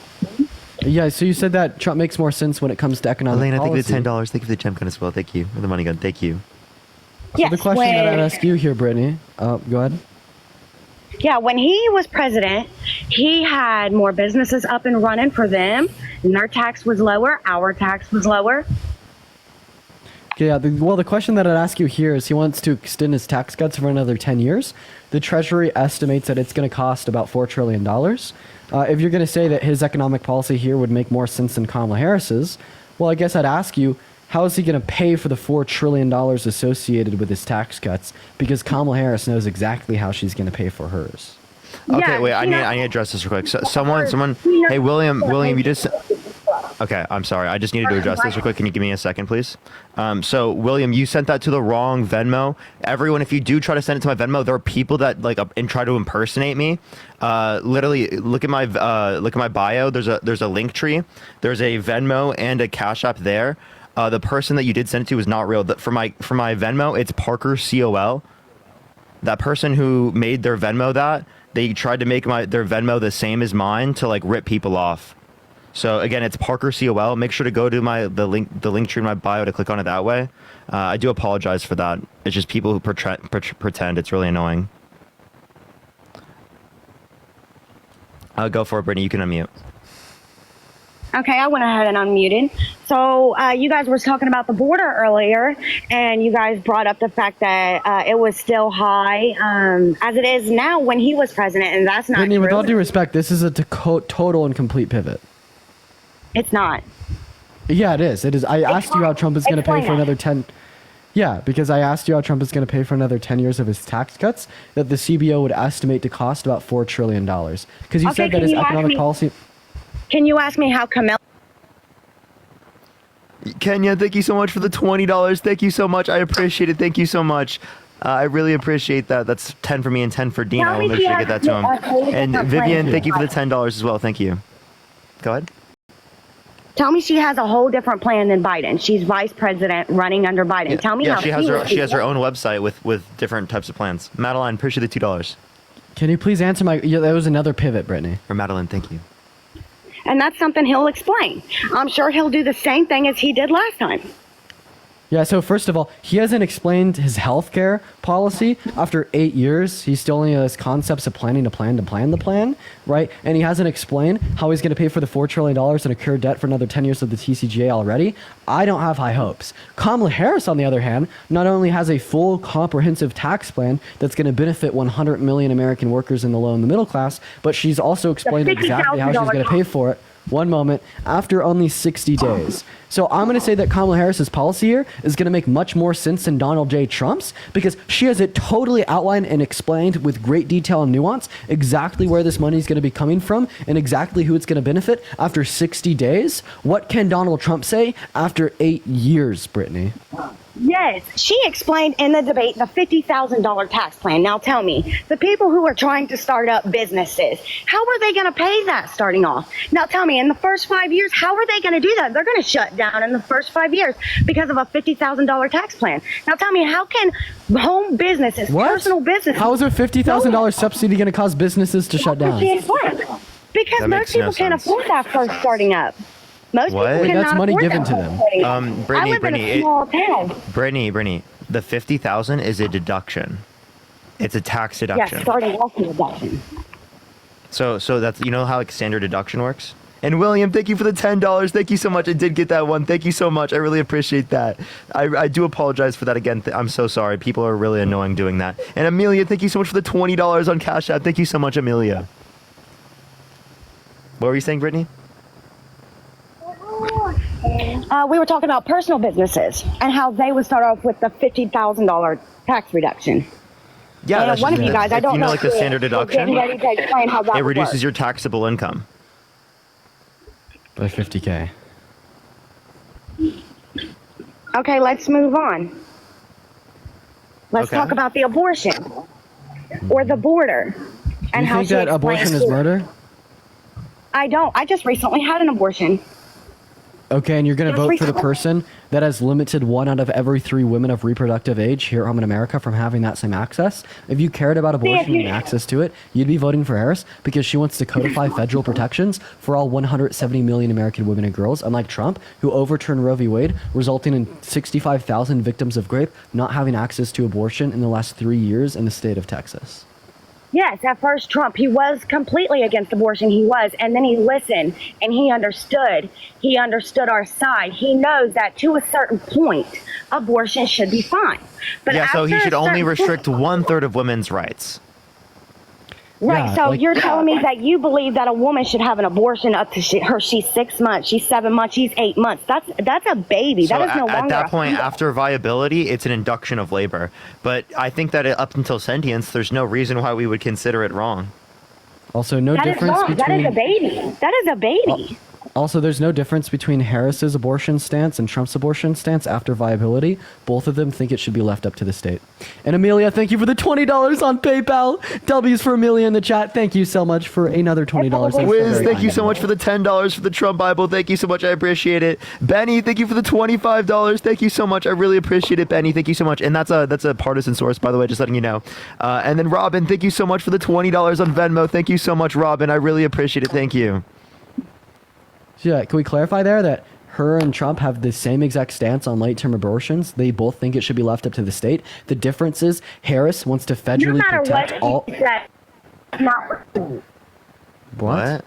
[SPEAKER 5] Yeah, so you said that Trump makes more sense when it comes to economic
[SPEAKER 1] Elena,
[SPEAKER 5] policy.
[SPEAKER 1] thank you for the $10. Thank you for the gem gun as well. Thank you. For the money gun. Thank you.
[SPEAKER 5] So the question that I'd ask you here, Brittany, go ahead.
[SPEAKER 16] Yeah, when he was president, he had more businesses up and running for them, and their tax was lower, our tax was lower.
[SPEAKER 5] Yeah, the question that I'd ask you here is he wants to extend his tax cuts for another 10 years. The Treasury estimates that it's going to cost about $4 trillion. If you're going to say that his economic policy here would make more sense than Kamala Harris's, well, I guess I'd ask you, how is he going to pay for the $4 trillion associated with his tax cuts? Because Kamala Harris knows exactly how she's going to pay for hers.
[SPEAKER 1] Okay,
[SPEAKER 16] Yeah,
[SPEAKER 1] wait. I need to address this real quick. So, someone. Hey, William, you just. Okay, I'm sorry. I just needed to address this real quick. Can you give me a second, please? So, William, you sent that to the wrong Venmo. Everyone, if you do try to send it to my Venmo, there are people that and try to impersonate me. Literally, look at my bio. There's a link tree. There's a Venmo and a Cash App there. The person that you did send it to was not real. For my Venmo, it's Parker COL. That person who made their Venmo they tried to make their Venmo the same as mine to rip people off. So again, it's Parker COL. Make sure to go to the link tree in my bio to click on it that way. I do apologize for that. It's just people who pretend. It's really annoying. Go for it, Brittany. You can unmute.
[SPEAKER 16] Okay, I went ahead and unmuted. So you guys were talking about the border earlier, and you guys brought up the fact that it was still high as it is now when he was president, and that's not
[SPEAKER 5] Brittany,
[SPEAKER 16] true.
[SPEAKER 5] with all due respect, this is a total and complete pivot.
[SPEAKER 16] It's not.
[SPEAKER 5] Yeah, it is. It is. I asked you how Trump is going to pay for another 10. Yeah, because I asked you how Trump is going to pay for another 10 years of his tax cuts that the CBO would estimate to cost about $4 trillion. Because you said that his economic policy...
[SPEAKER 16] Can you ask me how Camilla?
[SPEAKER 1] Kenya, thank you so much for the $20. Thank you so much. I appreciate it. Thank you so much. I really appreciate that. That's 10 for me and 10 for Dino.
[SPEAKER 16] Tell
[SPEAKER 1] I'll
[SPEAKER 16] me
[SPEAKER 1] make
[SPEAKER 16] she
[SPEAKER 1] sure to get that to him.
[SPEAKER 16] has a whole
[SPEAKER 1] And
[SPEAKER 16] different
[SPEAKER 1] Vivian,
[SPEAKER 16] plan.
[SPEAKER 1] thank you for the $10 as well. Thank you. Go ahead.
[SPEAKER 16] Tell me she has a whole different plan than Biden. She's vice president running under Biden. Tell me
[SPEAKER 1] Yeah,
[SPEAKER 16] how
[SPEAKER 1] she has her own website with different types of plans. Madeline, appreciate the $2.
[SPEAKER 5] Can you please answer my? Yeah, that was another pivot, Brittany.
[SPEAKER 1] For Madeline, thank you.
[SPEAKER 16] And that's something he'll explain. I'm sure he'll do the same thing as he did last time.
[SPEAKER 5] Yeah, so first of all, he hasn't explained his healthcare policy. After 8 years, he still only has concepts of planning to plan the plan, right? And he hasn't explained how he's going to pay for the $4 trillion in accrued debt for another 10 years of the TCJA already. I don't have high hopes. Kamala Harris, on the other hand, not only has a full comprehensive tax plan that's going to benefit 100 million American workers in the low and the middle class, but she's also explained exactly how she's going to pay for it. One moment, after only 60 days. So I'm going to say that Kamala Harris's policy here is going to make much more sense than Donald J. Trump's because she has it totally outlined and explained with great detail and nuance exactly where this money is going to be coming from and exactly who it's going to benefit after 60 days. What can Donald Trump say after 8 years, Brittany?
[SPEAKER 16] Yes, she explained in the debate the $50,000 tax plan. Now tell me, the people who are trying to start up businesses, how are they going to pay that starting off? Now tell me, in the first 5 years, how are they going to do that? They're going to shut down in the first 5 years because of a $50,000 tax plan. Now tell me, how can home businesses, personal businesses...
[SPEAKER 5] How is a $50,000 subsidy going to cause businesses to shut down?
[SPEAKER 16] Because most people can't afford that first starting up. Most
[SPEAKER 1] What?
[SPEAKER 16] people
[SPEAKER 1] Wait,
[SPEAKER 16] cannot
[SPEAKER 1] that's money
[SPEAKER 16] afford
[SPEAKER 1] given
[SPEAKER 16] that
[SPEAKER 1] to
[SPEAKER 16] first
[SPEAKER 1] them.
[SPEAKER 16] starting up.
[SPEAKER 1] Brittany,
[SPEAKER 16] I live
[SPEAKER 1] Brittany,
[SPEAKER 16] in a small town.
[SPEAKER 1] Brittany, the 50,000 is a deduction. It's a tax deduction.
[SPEAKER 16] Yes, starting off with deduction.
[SPEAKER 1] So that's, you know how like standard deduction works? And William, thank you for the $10. Thank you so much. I did get that one. Thank you so much. I really appreciate that. I do apologize for that again. I'm so sorry. People are really annoying doing that. And Amelia, thank you so much for the $20 on Cash App. Thank you so much, Amelia. What were you saying, Brittany?
[SPEAKER 16] We were talking about personal businesses and how they would start off with the $50,000 tax reduction.
[SPEAKER 1] Yeah,
[SPEAKER 16] And
[SPEAKER 1] that's
[SPEAKER 16] one of you guys, I don't
[SPEAKER 1] you know,
[SPEAKER 16] know
[SPEAKER 1] like the standard deduction.
[SPEAKER 16] getting ready to explain how that
[SPEAKER 1] It
[SPEAKER 16] would
[SPEAKER 1] reduces
[SPEAKER 16] work.
[SPEAKER 1] your taxable income.
[SPEAKER 5] By 50K.
[SPEAKER 16] Okay, let's move on. Let's
[SPEAKER 1] Okay.
[SPEAKER 16] talk about the abortion or the border and
[SPEAKER 5] You
[SPEAKER 16] how
[SPEAKER 5] think
[SPEAKER 16] she
[SPEAKER 5] that abortion
[SPEAKER 16] explains
[SPEAKER 5] is
[SPEAKER 16] it.
[SPEAKER 5] murder?
[SPEAKER 16] I don't. I just recently had an abortion.
[SPEAKER 5] Okay, and you're going to
[SPEAKER 16] Just
[SPEAKER 5] vote for the
[SPEAKER 16] recently.
[SPEAKER 5] person that has limited 1 out of every 3 women of reproductive age here in America from having that same access? If you cared about abortion and access to it, you'd be voting for Harris because she wants to codify federal protections for all 170 million American women and girls, unlike Trump, who overturned Roe v. Wade, resulting in 65,000 victims of rape not having access to abortion in the last 3 years in the state of Texas.
[SPEAKER 16] Yes, at first Trump, he was completely against abortion. He was. And then he listened and he understood. He understood our side. He knows that to a certain point, abortion should be fine. But
[SPEAKER 1] Yeah, so he
[SPEAKER 16] after
[SPEAKER 1] should
[SPEAKER 16] a
[SPEAKER 1] only
[SPEAKER 16] certain
[SPEAKER 1] restrict
[SPEAKER 16] point-
[SPEAKER 1] 1/3 of women's rights.
[SPEAKER 16] Right,
[SPEAKER 5] Yeah,
[SPEAKER 16] so
[SPEAKER 5] like-
[SPEAKER 16] you're telling me that you believe that a woman should have an abortion up to she's 6 months, she's 7 months, she's 8 months. That's a baby.
[SPEAKER 1] So
[SPEAKER 16] that is no
[SPEAKER 1] at
[SPEAKER 16] longer
[SPEAKER 1] that
[SPEAKER 16] a
[SPEAKER 1] point,
[SPEAKER 16] fetus.
[SPEAKER 1] after viability, it's an induction of labor. But I think that up until sentience, there's no reason why we would consider it wrong.
[SPEAKER 5] Also, no
[SPEAKER 16] That is
[SPEAKER 5] difference
[SPEAKER 16] wrong.
[SPEAKER 5] between...
[SPEAKER 16] That is a baby. That is a baby.
[SPEAKER 5] Also, there's no difference between Harris's abortion stance and Trump's abortion stance after viability. Both of them think it should be left up to the state. And Amelia, thank you for the $20 on PayPal. W's for Amelia in the chat. Thank you so much for another $20. That's
[SPEAKER 1] Wiz,
[SPEAKER 5] very
[SPEAKER 1] thank
[SPEAKER 5] kind
[SPEAKER 1] you
[SPEAKER 5] of
[SPEAKER 1] so much for the $10 for the Trump Bible. Thank you so much. I appreciate it. Benny, thank you for the $25. Thank you so much. I really appreciate it, Benny. Thank you so much. And that's a partisan source, by the way, just letting you know. And then Robin, thank you so much for the $20 on Venmo. Thank you so much, Robin. I really appreciate it. Thank you.
[SPEAKER 5] Yeah, can we clarify there that her and Trump have the same exact stance on late-term abortions? They both think it should be left up to the state. The difference is Harris wants to
[SPEAKER 16] No
[SPEAKER 5] federally
[SPEAKER 16] matter
[SPEAKER 5] protect
[SPEAKER 16] what
[SPEAKER 5] all...
[SPEAKER 16] he said, not
[SPEAKER 5] What?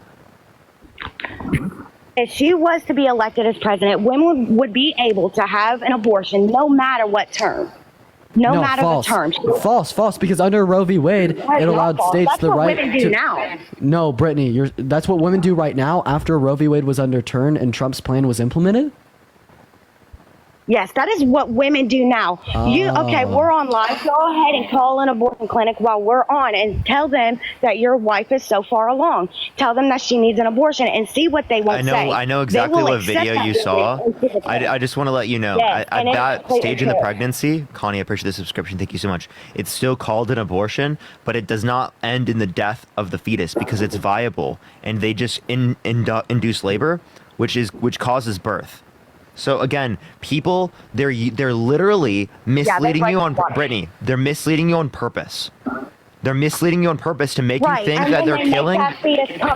[SPEAKER 16] if she was to be elected as president, women would be able to have an abortion no matter what term. No matter
[SPEAKER 5] false.
[SPEAKER 16] the term.
[SPEAKER 5] False, because under Roe v. Wade,
[SPEAKER 16] That's
[SPEAKER 5] it
[SPEAKER 16] not
[SPEAKER 5] allowed
[SPEAKER 16] false.
[SPEAKER 5] states
[SPEAKER 16] That's
[SPEAKER 5] the
[SPEAKER 16] what
[SPEAKER 5] right
[SPEAKER 16] women do
[SPEAKER 5] to...
[SPEAKER 16] now.
[SPEAKER 5] No, Brittany, that's what women do right now after Roe v. Wade was underturned and Trump's plan was implemented?
[SPEAKER 16] Yes, that is what women do now. Okay, we're on live. Go ahead and call an abortion clinic while we're on and tell them that your wife is so far along. Tell them that she needs an abortion and see what they will say.
[SPEAKER 1] I know exactly what video you saw. I just want to let you know,
[SPEAKER 16] Yes,
[SPEAKER 1] at
[SPEAKER 16] and
[SPEAKER 1] that
[SPEAKER 16] it's
[SPEAKER 1] stage in the
[SPEAKER 16] clear.
[SPEAKER 1] pregnancy, Connie, I appreciate the subscription. Thank you so much. It's still called an abortion, but it does not end in the death of the fetus because it's viable, and they just induce labor, which causes birth. So again, people, they're literally misleading you on Brittany. They're misleading you on purpose. They're misleading you on purpose to make you think that they're killing.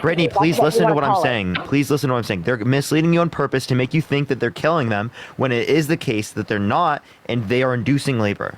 [SPEAKER 1] Brittany, please listen to what I'm saying. Please listen to what I'm saying. They're misleading you on purpose to make you think that they're killing them when it is the case that they're not, and they are inducing labor.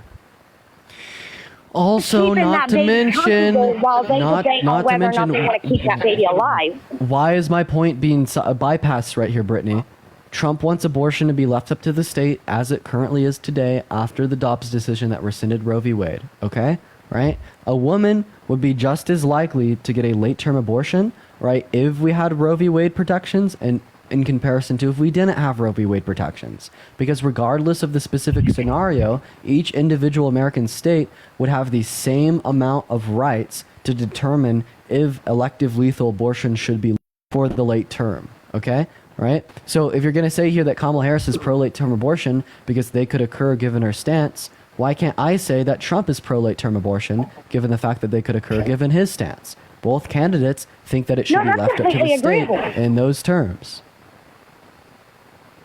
[SPEAKER 5] Also, not to mention, not to mention,
[SPEAKER 16] they want to keep that baby alive.
[SPEAKER 5] why is my point being bypassed right here, Brittany? Trump wants abortion to be left up to the state as it currently is today after the Dobbs decision that rescinded Roe v. Wade. Okay? Right? A woman would be just as likely to get a late-term abortion, right, if we had Roe v. Wade protections and in comparison to if we didn't have Roe v. Wade protections. Because regardless of the specific scenario, each individual American state would have the same amount of rights to determine if elective lethal abortion should be for the late term. Okay? Right? So if you're going to say here that Kamala Harris is pro-late term abortion because they could occur given her stance, why can't I say that Trump is pro-late term abortion given the fact that they could occur given his stance? Both candidates think that it should be left up to the state in those terms.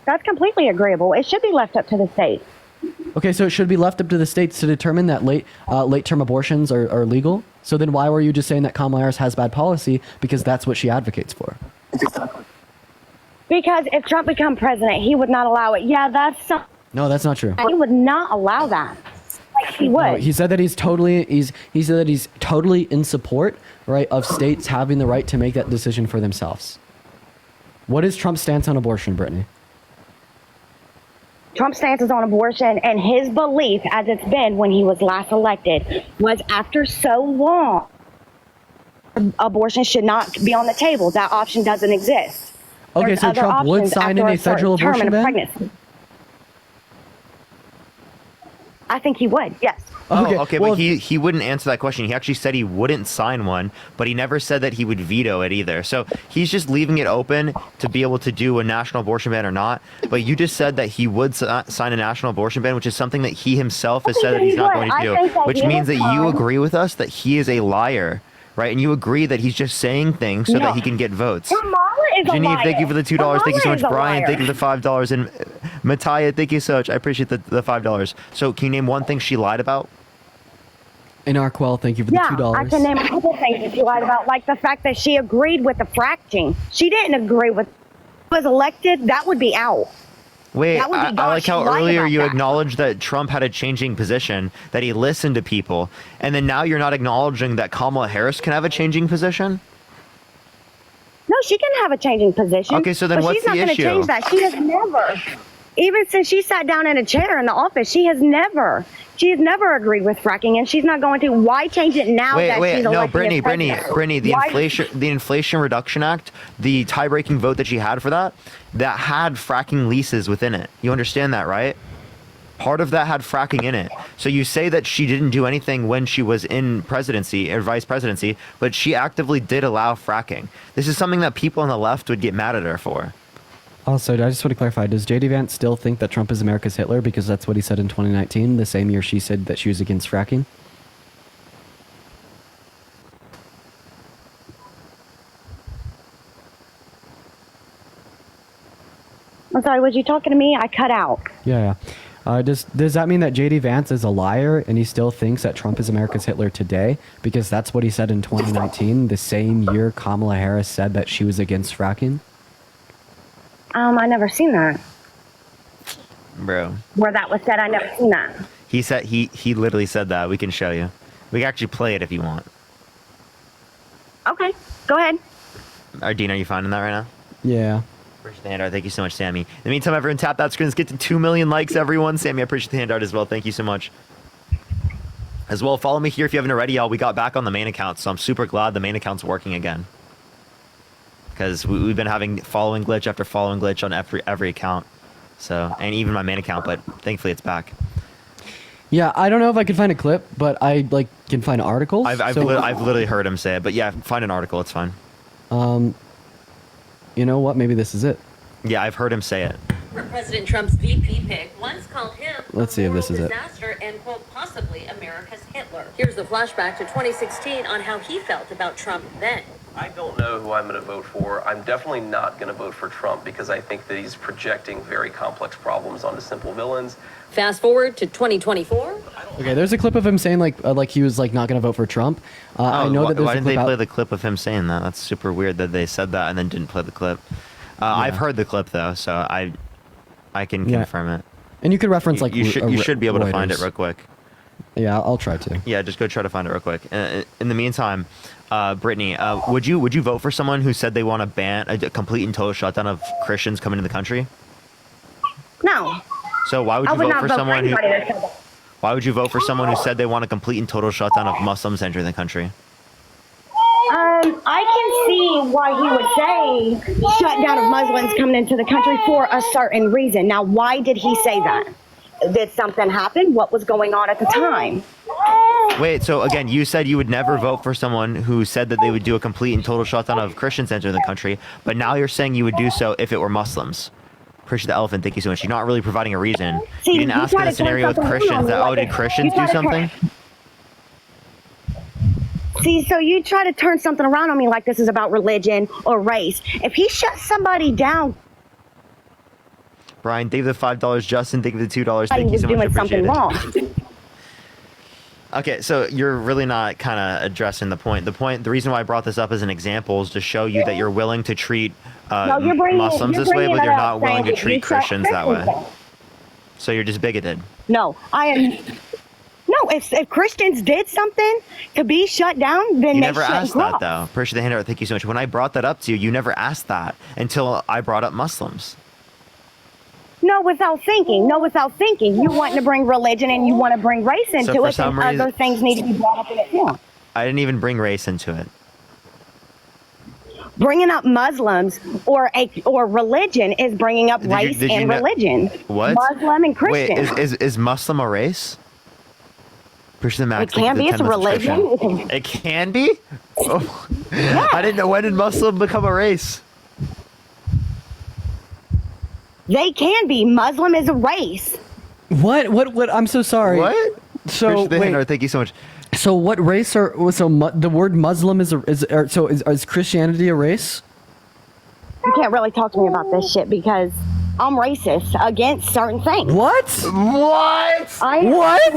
[SPEAKER 16] That's completely agreeable. It should be left up to the state.
[SPEAKER 5] Okay, so it should be left up to the states to determine that late-term abortions are legal? So then why were you just saying that Kamala Harris has bad policy because that's what she advocates for?
[SPEAKER 16] Because if Trump become president, he would not allow it. Yeah,
[SPEAKER 5] No, that's not true.
[SPEAKER 16] he would not allow that. Like he would.
[SPEAKER 5] No, he said that he's totally in support, right, of states having the right to make that decision for themselves. What is Trump's stance on abortion, Brittany?
[SPEAKER 16] Trump's stance is on abortion, and his belief, as it's been when he was last elected, was after so long, abortion should not be on the table. That option doesn't exist.
[SPEAKER 5] Okay,
[SPEAKER 16] There's
[SPEAKER 5] so
[SPEAKER 16] other
[SPEAKER 5] Trump would
[SPEAKER 16] options
[SPEAKER 5] sign
[SPEAKER 16] after
[SPEAKER 5] in a federal
[SPEAKER 16] certain term
[SPEAKER 5] abortion
[SPEAKER 16] in a
[SPEAKER 5] ban?
[SPEAKER 16] pregnancy. I think he would, yes.
[SPEAKER 1] Okay, well, but he wouldn't answer that question. He actually said he wouldn't sign one, but he never said that he would veto it either. So he's just leaving it open to be able to do a national abortion ban or not. But you just said that he would sign a national abortion ban, which is something that he himself has said that he's not going to do, which means that you agree with us that he is a liar, right? And you agree that he's just saying things so that he can get votes.
[SPEAKER 16] Kamala is a
[SPEAKER 1] Janine,
[SPEAKER 16] liar.
[SPEAKER 1] thank you for the $2. Thank you so much.
[SPEAKER 16] Kamala is a
[SPEAKER 1] Brian,
[SPEAKER 16] liar.
[SPEAKER 1] thank you for the $5. And Mattia, thank you so much. I appreciate the $5. So can you name one thing she lied about?
[SPEAKER 5] And Arquel, thank you for the $2.
[SPEAKER 16] I can name a couple things that she lied about, like the fact that she agreed with the fracking. She didn't agree with was elected. That would be out.
[SPEAKER 1] Wait,
[SPEAKER 16] That would be
[SPEAKER 1] I
[SPEAKER 16] gone.
[SPEAKER 1] like
[SPEAKER 16] She
[SPEAKER 1] how
[SPEAKER 16] lied
[SPEAKER 1] earlier
[SPEAKER 16] about
[SPEAKER 1] you
[SPEAKER 16] that.
[SPEAKER 1] acknowledged that Trump had a changing position, that he listened to people, and then now you're not acknowledging that Kamala Harris can have a changing position?
[SPEAKER 16] No, she can have a changing position.
[SPEAKER 1] Okay, so then
[SPEAKER 16] but
[SPEAKER 1] what's
[SPEAKER 16] she's not
[SPEAKER 1] the
[SPEAKER 16] gonna
[SPEAKER 1] issue?
[SPEAKER 16] change that. She has never. Even since she sat down in a chair in the office, she has never agreed with fracking, and she's not going to. Why change it now that she's elected
[SPEAKER 1] No,
[SPEAKER 16] as
[SPEAKER 1] Brittany,
[SPEAKER 16] president?
[SPEAKER 1] the Inflation Reduction Act, the tie-breaking vote that she had for that had fracking leases within it. You understand that, right? Part of that had fracking in it. So you say that she didn't do anything when she was in presidency or vice presidency, but she actively did allow fracking. This is something that people on the left would get mad at her for.
[SPEAKER 5] Also, I just want to clarify, does J.D. Vance still think that Trump is America's Hitler because that's what he said in 2019, the same year she said that she was against fracking?
[SPEAKER 16] I'm sorry, was you talking to me? I cut out.
[SPEAKER 5] Yeah. Does that mean that J.D. Vance is a liar and he still thinks that Trump is America's Hitler today? Because that's what he said in 2019, the same year Kamala Harris said that she was against fracking?
[SPEAKER 16] I never seen that.
[SPEAKER 1] Bro.
[SPEAKER 16] Where that was said, I never seen that.
[SPEAKER 1] He said he literally said that. We can show you. We can actually play it if you want.
[SPEAKER 16] Okay, go ahead.
[SPEAKER 1] Dean, are you finding that right now?
[SPEAKER 5] Yeah.
[SPEAKER 1] Appreciate the hand art. Thank you so much, Sammy. In the meantime, everyone tap that screen. Let's get to 2 million likes, everyone. Sammy, I appreciate the hand art as well. Thank you so much. As well, follow me here if you haven't already, y'all. We got back on the main account, so I'm super glad the main account's working again. Because we've been having following glitch after following glitch on every account. So, and even my main account, but thankfully it's back.
[SPEAKER 5] Yeah, I don't know if I can find a clip, but I like can find articles.
[SPEAKER 1] I've literally heard him say it, but yeah, find an article. It's fine.
[SPEAKER 5] You know what? Maybe this is it.
[SPEAKER 1] Yeah, I've heard him say it.
[SPEAKER 17] President Trump's VP pick once called him
[SPEAKER 5] Let's see if this is it.
[SPEAKER 17] disaster and quote possibly America's Hitler. Here's the flashback to 2016 on how he felt about Trump then.
[SPEAKER 18] I don't know who I'm going to vote for. I'm definitely not going to vote for Trump because I think that he's projecting very complex problems onto simple villains.
[SPEAKER 17] Fast forward to 2024.
[SPEAKER 5] Okay, there's a clip of him saying like he was like not going to vote for Trump. I know that there's
[SPEAKER 1] why
[SPEAKER 5] a
[SPEAKER 1] didn't
[SPEAKER 5] clip
[SPEAKER 1] they play
[SPEAKER 5] out-
[SPEAKER 1] the clip of him saying that? That's super weird that they said that and then didn't play the clip. I've heard the clip though, so I can confirm it.
[SPEAKER 5] And you could reference like
[SPEAKER 1] you should be able to find it
[SPEAKER 5] Reuters.
[SPEAKER 1] real quick.
[SPEAKER 5] Yeah, I'll try to.
[SPEAKER 1] Yeah, just go try to find it real quick. In the meantime, Brittany, would you vote for someone who said they want to ban a complete and total shutdown of Christians coming to the country?
[SPEAKER 16] No.
[SPEAKER 1] So why would
[SPEAKER 16] I
[SPEAKER 1] you
[SPEAKER 16] would
[SPEAKER 1] vote
[SPEAKER 16] not
[SPEAKER 1] for
[SPEAKER 16] vote for
[SPEAKER 1] someone who?
[SPEAKER 16] anybody that said that.
[SPEAKER 1] Why would you vote for someone who said they want a complete and total shutdown of Muslims entering the country?
[SPEAKER 16] I can see why he would say shutdown of Muslims coming into the country for a certain reason. Now, why did he say that? Did something happen? What was going on at the time?
[SPEAKER 1] Wait, so again, you said you would never vote for someone who said that they would do a complete and total shutdown of Christians entering the country, but now you're saying you would do so if it were Muslims. Appreciate the elephant. Thank you so much. You're not really providing a reason.
[SPEAKER 16] See,
[SPEAKER 1] you didn't
[SPEAKER 16] you
[SPEAKER 1] ask
[SPEAKER 16] try
[SPEAKER 1] in a
[SPEAKER 16] to turn
[SPEAKER 1] scenario with
[SPEAKER 16] something
[SPEAKER 1] Christians
[SPEAKER 16] around
[SPEAKER 1] that,
[SPEAKER 16] like
[SPEAKER 1] oh, did
[SPEAKER 16] it.
[SPEAKER 1] Christians
[SPEAKER 16] You
[SPEAKER 1] do
[SPEAKER 16] try to
[SPEAKER 1] something?
[SPEAKER 16] See, so you try to turn something around on me like this is about religion or race. If he shuts somebody down,
[SPEAKER 1] Brian, thank you for the $5. Justin, thank you for the $2. Thank
[SPEAKER 16] he
[SPEAKER 1] you
[SPEAKER 16] was
[SPEAKER 1] so much.
[SPEAKER 16] doing something
[SPEAKER 1] Appreciate it.
[SPEAKER 16] wrong.
[SPEAKER 1] Okay, so you're really not kind of addressing the point. The reason why I brought this up as an example is to show you that you're willing to treat
[SPEAKER 16] No, you're bringing-
[SPEAKER 1] Muslims
[SPEAKER 16] you're
[SPEAKER 1] this way,
[SPEAKER 16] bringing
[SPEAKER 1] but
[SPEAKER 16] it
[SPEAKER 1] you're
[SPEAKER 16] up
[SPEAKER 1] not willing
[SPEAKER 16] saying
[SPEAKER 1] to
[SPEAKER 16] that
[SPEAKER 1] treat
[SPEAKER 16] you shut
[SPEAKER 1] Christians that way.
[SPEAKER 16] Christians down.
[SPEAKER 1] So you're just bigoted.
[SPEAKER 16] No, I am. No, if Christians did something to be shut down, then
[SPEAKER 1] You
[SPEAKER 16] they
[SPEAKER 1] never
[SPEAKER 16] shouldn't
[SPEAKER 1] asked that,
[SPEAKER 16] cross.
[SPEAKER 1] though. Appreciate the handout. Thank you so much. When I brought that up to you, you never asked that until I brought up Muslims.
[SPEAKER 16] No, without thinking. No, without thinking. You want to bring religion and you want to bring race into
[SPEAKER 1] for
[SPEAKER 16] it,
[SPEAKER 1] some
[SPEAKER 16] then
[SPEAKER 1] reason-
[SPEAKER 16] other things need to be brought up in it too.
[SPEAKER 1] I didn't even bring race into it.
[SPEAKER 16] Bringing up Muslims or religion is bringing up race
[SPEAKER 1] did you
[SPEAKER 16] and
[SPEAKER 1] know-
[SPEAKER 16] religion.
[SPEAKER 1] What?
[SPEAKER 16] Muslim and Christian.
[SPEAKER 1] Wait, is Muslim a race? Appreciate the Max.
[SPEAKER 16] It can be. It's a religion.
[SPEAKER 1] It can be? Oh. I didn't know. When did Muslim become a race?
[SPEAKER 16] They can be. Muslim is a race.
[SPEAKER 5] What? I'm so sorry.
[SPEAKER 1] What?
[SPEAKER 5] So
[SPEAKER 1] Appreciate the
[SPEAKER 5] wait.
[SPEAKER 1] handout. Thank you so much.
[SPEAKER 5] So what race are the word Muslim is Christianity a race?
[SPEAKER 16] You can't really talk to me about this shit because I'm racist against certain things.
[SPEAKER 5] What?
[SPEAKER 1] What? What?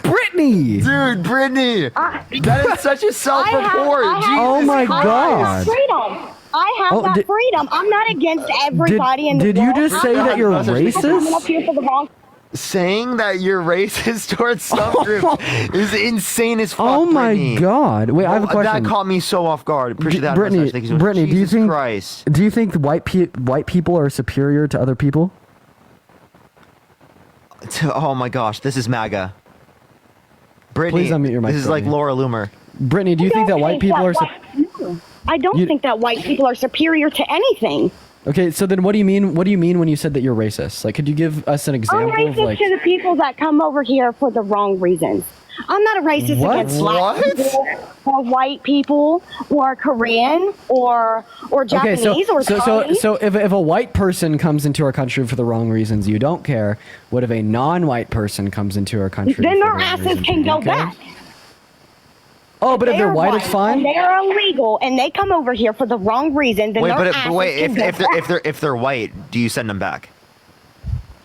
[SPEAKER 5] Brittany!
[SPEAKER 1] Dude, Brittany! That is such a self-report.
[SPEAKER 5] Oh my God.
[SPEAKER 16] Freedom. I have
[SPEAKER 5] Oh,
[SPEAKER 16] that
[SPEAKER 5] did-
[SPEAKER 16] freedom. I'm not against everybody in the
[SPEAKER 5] did you
[SPEAKER 16] world.
[SPEAKER 5] just say that you're
[SPEAKER 16] I'm coming up
[SPEAKER 5] racist?
[SPEAKER 16] here for the wrong.
[SPEAKER 1] Saying that you're racist towards some group is insane as fuck.
[SPEAKER 5] Oh my
[SPEAKER 1] Brittany.
[SPEAKER 5] God! Wait, I have a question.
[SPEAKER 1] That caught me so off guard. Appreciate that.
[SPEAKER 5] Brittany,
[SPEAKER 1] message. Thank you so much.
[SPEAKER 5] Brittany, do you
[SPEAKER 1] Jesus
[SPEAKER 5] think
[SPEAKER 1] Christ.
[SPEAKER 5] do you think white people are superior to other people?
[SPEAKER 1] Oh my gosh, this is MAGA. Brittany,
[SPEAKER 5] Please unmute your mic,
[SPEAKER 1] this is like
[SPEAKER 5] Brittany.
[SPEAKER 1] Laura Loomer.
[SPEAKER 5] Brittany, do you think that white people are?
[SPEAKER 16] I don't think that white people are superior to anything.
[SPEAKER 5] Okay, so then what do you mean? What do you mean when you said that you're racist? Like, could you give us an
[SPEAKER 16] I'm
[SPEAKER 5] example of
[SPEAKER 16] racist
[SPEAKER 5] like?
[SPEAKER 16] to the people that come over here for the wrong reasons. I'm not a racist
[SPEAKER 5] What?
[SPEAKER 16] against black people or white people or Korean or Japanese or Chinese.
[SPEAKER 5] so if a white person comes into our country for the wrong reasons, you don't care. What if a non-white person comes into our country?
[SPEAKER 16] Then
[SPEAKER 5] for
[SPEAKER 16] their
[SPEAKER 5] the wrong
[SPEAKER 16] asses
[SPEAKER 5] reasons?
[SPEAKER 16] can
[SPEAKER 5] You
[SPEAKER 16] go
[SPEAKER 5] don't care?
[SPEAKER 16] back.
[SPEAKER 5] Oh, but if they're white, it's fine.
[SPEAKER 16] And they are illegal, and they come over here for the wrong reason. Then
[SPEAKER 1] Wait,
[SPEAKER 16] their
[SPEAKER 1] but
[SPEAKER 16] asses
[SPEAKER 1] wait,
[SPEAKER 16] can go back.
[SPEAKER 1] if they're white, do you send them back?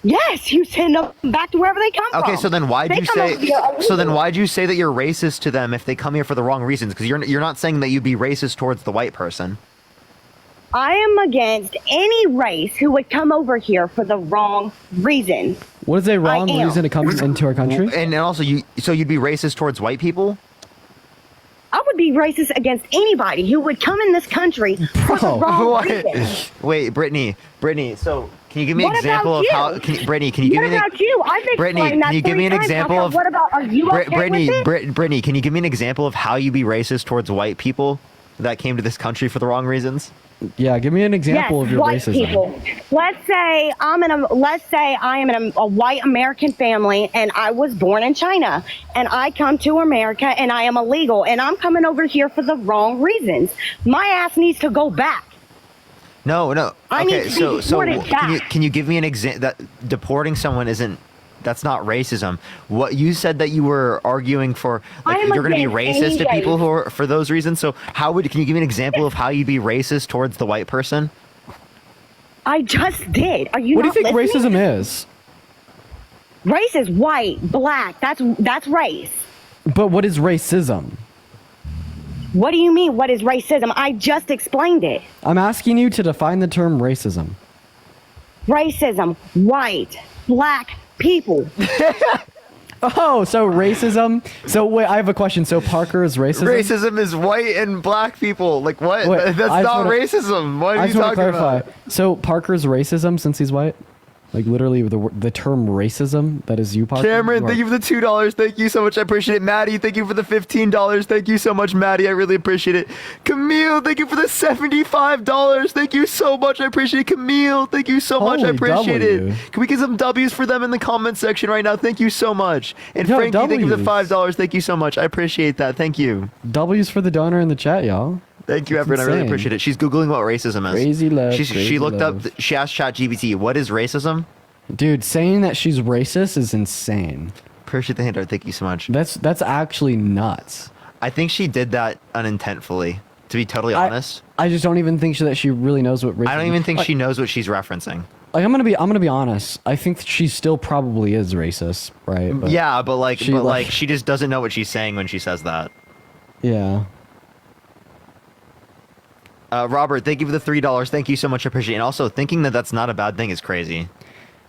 [SPEAKER 16] Yes, you send them back to wherever they come from.
[SPEAKER 1] Okay, so then why'd
[SPEAKER 16] They
[SPEAKER 1] you
[SPEAKER 16] come over
[SPEAKER 1] say?
[SPEAKER 16] here
[SPEAKER 1] So then
[SPEAKER 16] illegally.
[SPEAKER 1] why'd you say that you're racist to them if they come here for the wrong reasons? Because you're not saying that you'd be racist towards the white person.
[SPEAKER 16] I am against any race who would come over here for the wrong reason.
[SPEAKER 5] What is a wrong
[SPEAKER 16] am.
[SPEAKER 5] reason to come into our country?
[SPEAKER 1] And also, you'd be racist towards white people?
[SPEAKER 16] I would be racist against anybody who would come in this country for the wrong
[SPEAKER 1] What?
[SPEAKER 16] reason.
[SPEAKER 1] Wait, Brittany. So can you give me an
[SPEAKER 16] What
[SPEAKER 1] example
[SPEAKER 16] about
[SPEAKER 1] of
[SPEAKER 16] you?
[SPEAKER 1] how? Brittany, can you give
[SPEAKER 16] What
[SPEAKER 1] me an
[SPEAKER 16] about you? I've
[SPEAKER 1] Brittany,
[SPEAKER 16] explained that
[SPEAKER 1] can you give me an
[SPEAKER 16] 3 times.
[SPEAKER 1] example
[SPEAKER 16] Okay,
[SPEAKER 1] of?
[SPEAKER 16] what about? Are you okay
[SPEAKER 1] Brittany,
[SPEAKER 16] with it?
[SPEAKER 1] Brittany, can you give me an example of how you be racist towards white people that came to this country for the wrong reasons?
[SPEAKER 5] Yeah, give me an example of your
[SPEAKER 16] white
[SPEAKER 5] racism.
[SPEAKER 16] people. Let's say I am in a white American family and I was born in China and I come to America and I am illegal and I'm coming over here for the wrong reasons. My ass needs to go back.
[SPEAKER 1] No.
[SPEAKER 16] I need
[SPEAKER 1] Okay,
[SPEAKER 16] to be
[SPEAKER 1] so
[SPEAKER 16] deported back.
[SPEAKER 1] can you give me an example that deporting someone isn't? That's not racism. What you said that you were arguing for, like,
[SPEAKER 16] I am
[SPEAKER 1] you're going to be
[SPEAKER 16] against
[SPEAKER 1] racist to
[SPEAKER 16] any
[SPEAKER 1] people
[SPEAKER 16] race.
[SPEAKER 1] who are for those reasons. So can you give me an example of how you'd be racist towards the white person?
[SPEAKER 16] I just did. Are you
[SPEAKER 5] What do you
[SPEAKER 16] not
[SPEAKER 5] think
[SPEAKER 16] listening?
[SPEAKER 5] racism is?
[SPEAKER 16] Race is white, black. That's race.
[SPEAKER 5] But what is racism?
[SPEAKER 16] What do you mean? What is racism? I just explained it.
[SPEAKER 5] I'm asking you to define the term racism.
[SPEAKER 16] Racism, white, black people.
[SPEAKER 5] Oh, so racism. So wait, I have a question. So Parker is racism?
[SPEAKER 1] Racism is white and black people. Like what?
[SPEAKER 5] Wait,
[SPEAKER 1] That's
[SPEAKER 5] I just
[SPEAKER 1] not
[SPEAKER 5] wanna-
[SPEAKER 1] racism. What are
[SPEAKER 5] I
[SPEAKER 1] you
[SPEAKER 5] just want to
[SPEAKER 1] talking
[SPEAKER 5] clarify.
[SPEAKER 1] about?
[SPEAKER 5] So Parker's racism since he's white? Like literally the term racism, that is you, Parker?
[SPEAKER 1] Cameron,
[SPEAKER 5] Or-
[SPEAKER 1] thank you for the $2. Thank you so much. I appreciate it. Maddie, thank you for the $15. Thank you so much, Maddie. I really appreciate it. Camille, thank you for the $75. Thank you so much. I appreciate it. Camille, thank you so much. I
[SPEAKER 5] Holy
[SPEAKER 1] appreciate
[SPEAKER 5] W.
[SPEAKER 1] it. Can we get some W's for them in the comment section right now? Thank you so much. And
[SPEAKER 5] Yo,
[SPEAKER 1] Frankie, thank you for the
[SPEAKER 5] W's.
[SPEAKER 1] $5. Thank you so much. I appreciate that. Thank you.
[SPEAKER 5] W's for the donor in the chat, y'all.
[SPEAKER 1] Thank you,
[SPEAKER 5] That's
[SPEAKER 1] everyone. I really
[SPEAKER 5] insane.
[SPEAKER 1] appreciate it. She's Googling what racism is.
[SPEAKER 5] Crazy love,
[SPEAKER 1] She
[SPEAKER 5] crazy
[SPEAKER 1] looked
[SPEAKER 5] love.
[SPEAKER 1] up, she asked ChatGPT, what is racism?
[SPEAKER 5] Dude, saying that she's racist is insane.
[SPEAKER 1] Appreciate the handout. Thank you so much.
[SPEAKER 5] That's actually nuts.
[SPEAKER 1] I think she did that unintentfully, to be totally honest.
[SPEAKER 5] I just don't even think that she really knows what racism.
[SPEAKER 1] I don't even think
[SPEAKER 5] like,
[SPEAKER 1] she knows what she's referencing.
[SPEAKER 5] Like I'm gonna be honest. I think she still probably is racist, right? But
[SPEAKER 1] Yeah, but like,
[SPEAKER 5] she,
[SPEAKER 1] she just doesn't know what she's saying when she says that.
[SPEAKER 5] yeah.
[SPEAKER 1] Robert, thank you for the $3. Thank you so much. I appreciate it. And also, thinking that that's not a bad thing is crazy.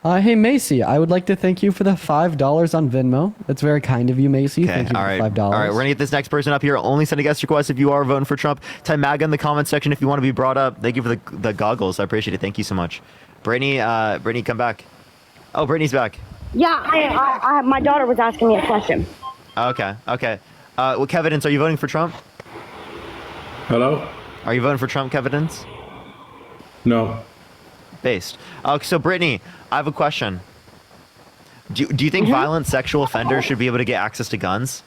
[SPEAKER 5] Hey Macy, I would like to thank you for the $5 on Venmo. That's very kind of you, Macy.
[SPEAKER 1] Okay,
[SPEAKER 5] Thank you
[SPEAKER 1] all
[SPEAKER 5] for
[SPEAKER 1] right.
[SPEAKER 5] $5.
[SPEAKER 1] All right, we're gonna get this next person up here. Only send a guest request if you are voting for Trump. Type MAGA in the comment section if you want to be brought up. Thank you for the goggles. I appreciate it. Thank you so much. Brittany, come back. Oh, Brittany's back.
[SPEAKER 16] Yeah, I my daughter was asking me a question.
[SPEAKER 1] Okay. Well, Kevidence, are you voting for Trump?
[SPEAKER 19] Hello?
[SPEAKER 1] Are you voting for Trump, Kevidence?
[SPEAKER 19] No.
[SPEAKER 1] Based. So Brittany, I have a question. Do you think violent sexual offenders should be able to get access to guns?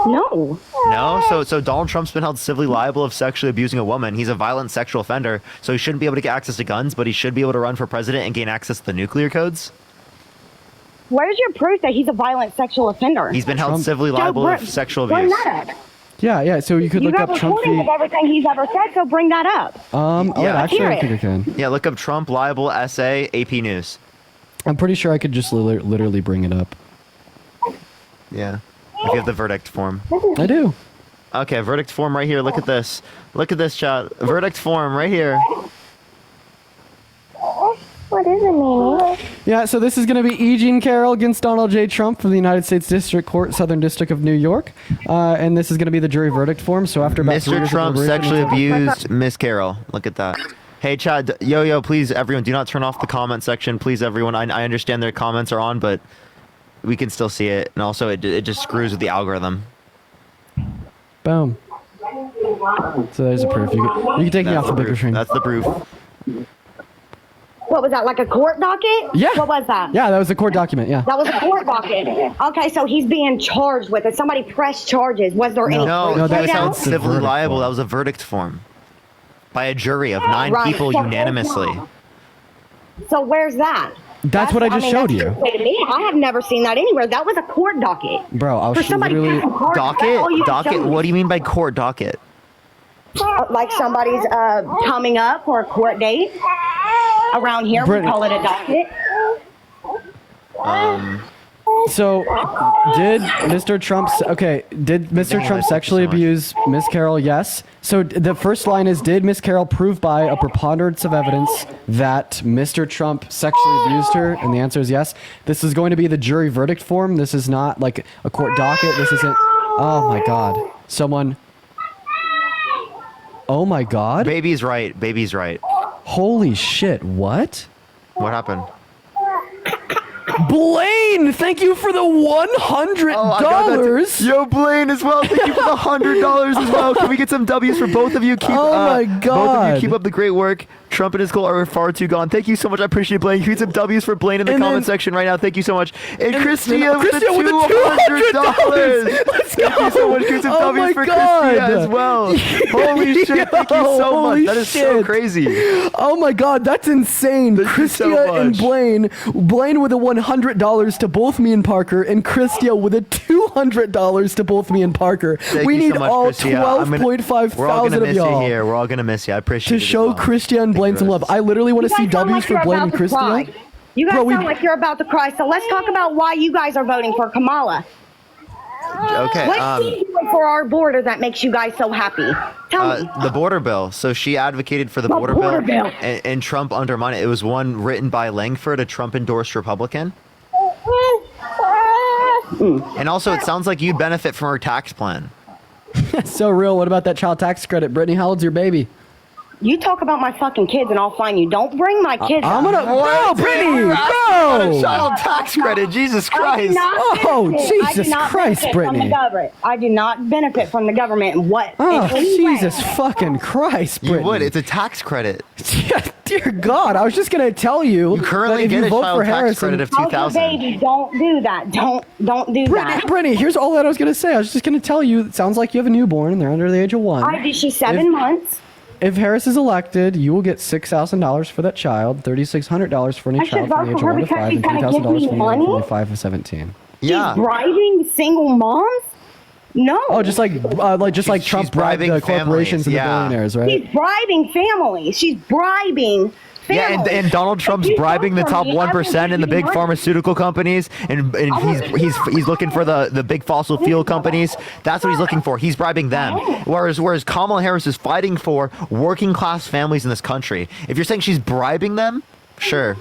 [SPEAKER 16] No.
[SPEAKER 1] No? So Donald Trump's been held civilly liable of sexually abusing a woman. He's a violent sexual offender, so he shouldn't be able to get access to guns, but he should be able to run for president and gain access to the nuclear codes?
[SPEAKER 16] Where's your proof that he's a violent sexual offender?
[SPEAKER 1] He's been held civilly liable of sexual
[SPEAKER 16] Bring
[SPEAKER 1] abuse.
[SPEAKER 16] that up.
[SPEAKER 5] Yeah. So you could
[SPEAKER 16] You
[SPEAKER 5] look
[SPEAKER 16] got
[SPEAKER 5] up Trump
[SPEAKER 16] recording of everything he's ever said, so bring that up.
[SPEAKER 5] Actually,
[SPEAKER 16] hear
[SPEAKER 5] I think I
[SPEAKER 16] it.
[SPEAKER 5] can.
[SPEAKER 1] Yeah, look up Trump liable essay AP News.
[SPEAKER 5] I'm pretty sure I could just literally bring it up.
[SPEAKER 1] Yeah. If you have the verdict form.
[SPEAKER 5] I do.
[SPEAKER 1] Okay, verdict form right here. Look at this. Look at this, chat. Verdict form right here.
[SPEAKER 16] What is it, Mimi?
[SPEAKER 5] Yeah, so this is going to be E. Jean Carroll against Donald J. Trump from the United States District Court, Southern District of New York. And this is going to be the jury verdict form. So after about 3 years
[SPEAKER 1] Mr.
[SPEAKER 5] of
[SPEAKER 1] Trump
[SPEAKER 5] deliberation-
[SPEAKER 1] sexually abused Miss Carroll. Look at that. Hey, Chad, yo, please, everyone, do not turn off the comment section. Please, everyone. I understand their comments are on, but we can still see it. And also, it just screws with the algorithm.
[SPEAKER 5] Boom. So there's a proof. You can take me off the bigger screen.
[SPEAKER 1] That's the proof.
[SPEAKER 16] What was that, like a court docket?
[SPEAKER 5] Yeah.
[SPEAKER 16] What was that?
[SPEAKER 5] Yeah, that was a court document. Yeah.
[SPEAKER 16] That was a court docket. Okay, so he's being charged with it. Somebody pressed charges. Was there any
[SPEAKER 1] No,
[SPEAKER 16] proof
[SPEAKER 1] that
[SPEAKER 16] laid out?
[SPEAKER 1] sounds civilly liable. That was a verdict form by a jury of 9
[SPEAKER 16] Right.
[SPEAKER 1] people
[SPEAKER 16] So-
[SPEAKER 1] unanimously.
[SPEAKER 16] So where's that?
[SPEAKER 5] That's what I just showed
[SPEAKER 16] that's
[SPEAKER 5] you.
[SPEAKER 16] hearsay to me. I have never seen that anywhere. That was a court docket.
[SPEAKER 5] Bro, I
[SPEAKER 16] For
[SPEAKER 5] was
[SPEAKER 16] somebody
[SPEAKER 5] literally...
[SPEAKER 16] pressing charges, that's all you
[SPEAKER 1] Docket?
[SPEAKER 16] showed me.
[SPEAKER 1] What do you mean by court docket?
[SPEAKER 16] Like somebody's coming up for a court date. Around here,
[SPEAKER 5] Brittany.
[SPEAKER 16] we call it a docket.
[SPEAKER 5] So, did Mr. Trump... Okay, did Mr. Trump sexually abuse Miss Carroll? Yes. So the first line is, did Miss Carroll prove by a preponderance of evidence that Mr. Trump sexually abused her? And the answer is yes. This is going to be the jury verdict form. This is not like a court docket. This isn't... Oh my God. Someone... Oh my God.
[SPEAKER 1] Baby's right. Baby's right.
[SPEAKER 5] Holy shit. What?
[SPEAKER 1] What happened?
[SPEAKER 5] Blaine, thank you for the $100.
[SPEAKER 1] Yo, Blaine as well. Thank you for the $100 as well. Can we get some W's for both of you? Keep,
[SPEAKER 5] my
[SPEAKER 1] Both of
[SPEAKER 5] God.
[SPEAKER 1] you keep up the great work. Trump and his goal are far too gone. Thank you so much. I appreciate Blaine. Can we get some W's for Blaine in the comment section right now? Thank you so much. And Christia with the $200.
[SPEAKER 5] Let's go.
[SPEAKER 1] Thank you so much. Give me some W's for Christia as well. Holy shit. Thank you so much. That is so crazy.
[SPEAKER 5] Oh my God, that's insane.
[SPEAKER 1] Thank you so
[SPEAKER 5] Christia and
[SPEAKER 1] much.
[SPEAKER 5] Blaine. Blaine with a $100 to both me and Parker, and Christia with a $200 to both me and Parker.
[SPEAKER 1] Thank
[SPEAKER 5] we
[SPEAKER 1] you
[SPEAKER 5] need
[SPEAKER 1] so much,
[SPEAKER 5] all
[SPEAKER 1] Christia.
[SPEAKER 5] 12.5
[SPEAKER 1] We're all
[SPEAKER 5] thousand
[SPEAKER 1] gonna
[SPEAKER 5] of
[SPEAKER 1] miss you
[SPEAKER 5] y'all
[SPEAKER 1] here. We're all gonna miss you. I appreciate
[SPEAKER 5] to
[SPEAKER 1] it. as
[SPEAKER 5] show
[SPEAKER 1] well.
[SPEAKER 5] Christia and Blaine some love. I literally want to see
[SPEAKER 16] You guys sound
[SPEAKER 5] W's
[SPEAKER 16] like
[SPEAKER 5] for
[SPEAKER 16] you're
[SPEAKER 5] Blaine
[SPEAKER 16] about
[SPEAKER 5] and
[SPEAKER 16] to cry.
[SPEAKER 5] Christia.
[SPEAKER 16] You guys
[SPEAKER 5] Bro, we-
[SPEAKER 16] sound like you're about to cry, so let's talk about why you guys are voting for Kamala.
[SPEAKER 1] Okay.
[SPEAKER 16] What's she doing for our border that makes you guys so happy? Tell me.
[SPEAKER 1] The border bill. So she advocated for the border bill. And Trump undermined it. It was one written by Langford, a Trump-endorsed Republican. And also, it sounds like you'd benefit from her tax plan.
[SPEAKER 5] So real. What about that child tax credit? Brittany, how old's your baby?
[SPEAKER 16] You talk about my fucking kids and I'll find you. Don't bring my kids
[SPEAKER 5] I'm
[SPEAKER 16] up.
[SPEAKER 5] gonna. Bro, Brittany, bro.
[SPEAKER 1] Child tax credit. Jesus
[SPEAKER 16] I do
[SPEAKER 1] Christ.
[SPEAKER 16] not
[SPEAKER 5] Oh,
[SPEAKER 16] benefit- I do
[SPEAKER 5] Jesus
[SPEAKER 16] not
[SPEAKER 5] Christ,
[SPEAKER 16] benefit from the
[SPEAKER 5] Brittany.
[SPEAKER 16] government. I do not benefit from the government. And what?
[SPEAKER 5] Oh,
[SPEAKER 16] in any way.
[SPEAKER 5] Jesus fucking Christ,
[SPEAKER 1] You
[SPEAKER 5] Brittany.
[SPEAKER 1] would. It's a tax credit.
[SPEAKER 5] Dear God, I was just gonna tell you.
[SPEAKER 1] You currently
[SPEAKER 5] that if
[SPEAKER 1] get
[SPEAKER 5] you
[SPEAKER 1] a
[SPEAKER 5] vote
[SPEAKER 1] child
[SPEAKER 5] for
[SPEAKER 1] tax
[SPEAKER 5] Harrison,
[SPEAKER 1] credit of
[SPEAKER 16] Okay,
[SPEAKER 1] 2,000.
[SPEAKER 16] baby, don't do that. Don't do that.
[SPEAKER 5] Brittany, here's all that I was gonna say. I was just gonna tell you. It sounds like you have a newborn and they're under the age of 1.
[SPEAKER 16] I did. She's 7 months.
[SPEAKER 5] If Harris is elected, you will get $6,000 for that child, $3,600 for any
[SPEAKER 16] I should
[SPEAKER 5] child from the
[SPEAKER 16] vote
[SPEAKER 5] age
[SPEAKER 16] for
[SPEAKER 5] of 1
[SPEAKER 16] her
[SPEAKER 5] to 5,
[SPEAKER 16] because
[SPEAKER 5] and
[SPEAKER 16] she's gonna give
[SPEAKER 5] $3,000
[SPEAKER 16] me
[SPEAKER 5] for anyone
[SPEAKER 16] money?
[SPEAKER 5] from the 5 to 17.
[SPEAKER 1] Yeah.
[SPEAKER 16] She's bribing single moms? No.
[SPEAKER 5] Oh, just like Trump bribed
[SPEAKER 1] bribing
[SPEAKER 5] the corporations
[SPEAKER 1] families,
[SPEAKER 5] and
[SPEAKER 1] yeah.
[SPEAKER 5] the billionaires, right?
[SPEAKER 16] She's bribing families. She's bribing
[SPEAKER 1] Yeah,
[SPEAKER 16] families.
[SPEAKER 1] and Donald Trump's
[SPEAKER 16] If you
[SPEAKER 1] bribing the
[SPEAKER 16] vote for
[SPEAKER 1] top
[SPEAKER 16] me, I will
[SPEAKER 1] 1% and the
[SPEAKER 16] give you
[SPEAKER 1] big
[SPEAKER 16] money.
[SPEAKER 1] pharmaceutical companies, and he's looking for the big fossil fuel companies. That's what he's looking for. He's bribing them. Whereas Kamala Harris is fighting for working class families in this country. If you're saying she's bribing them, sure.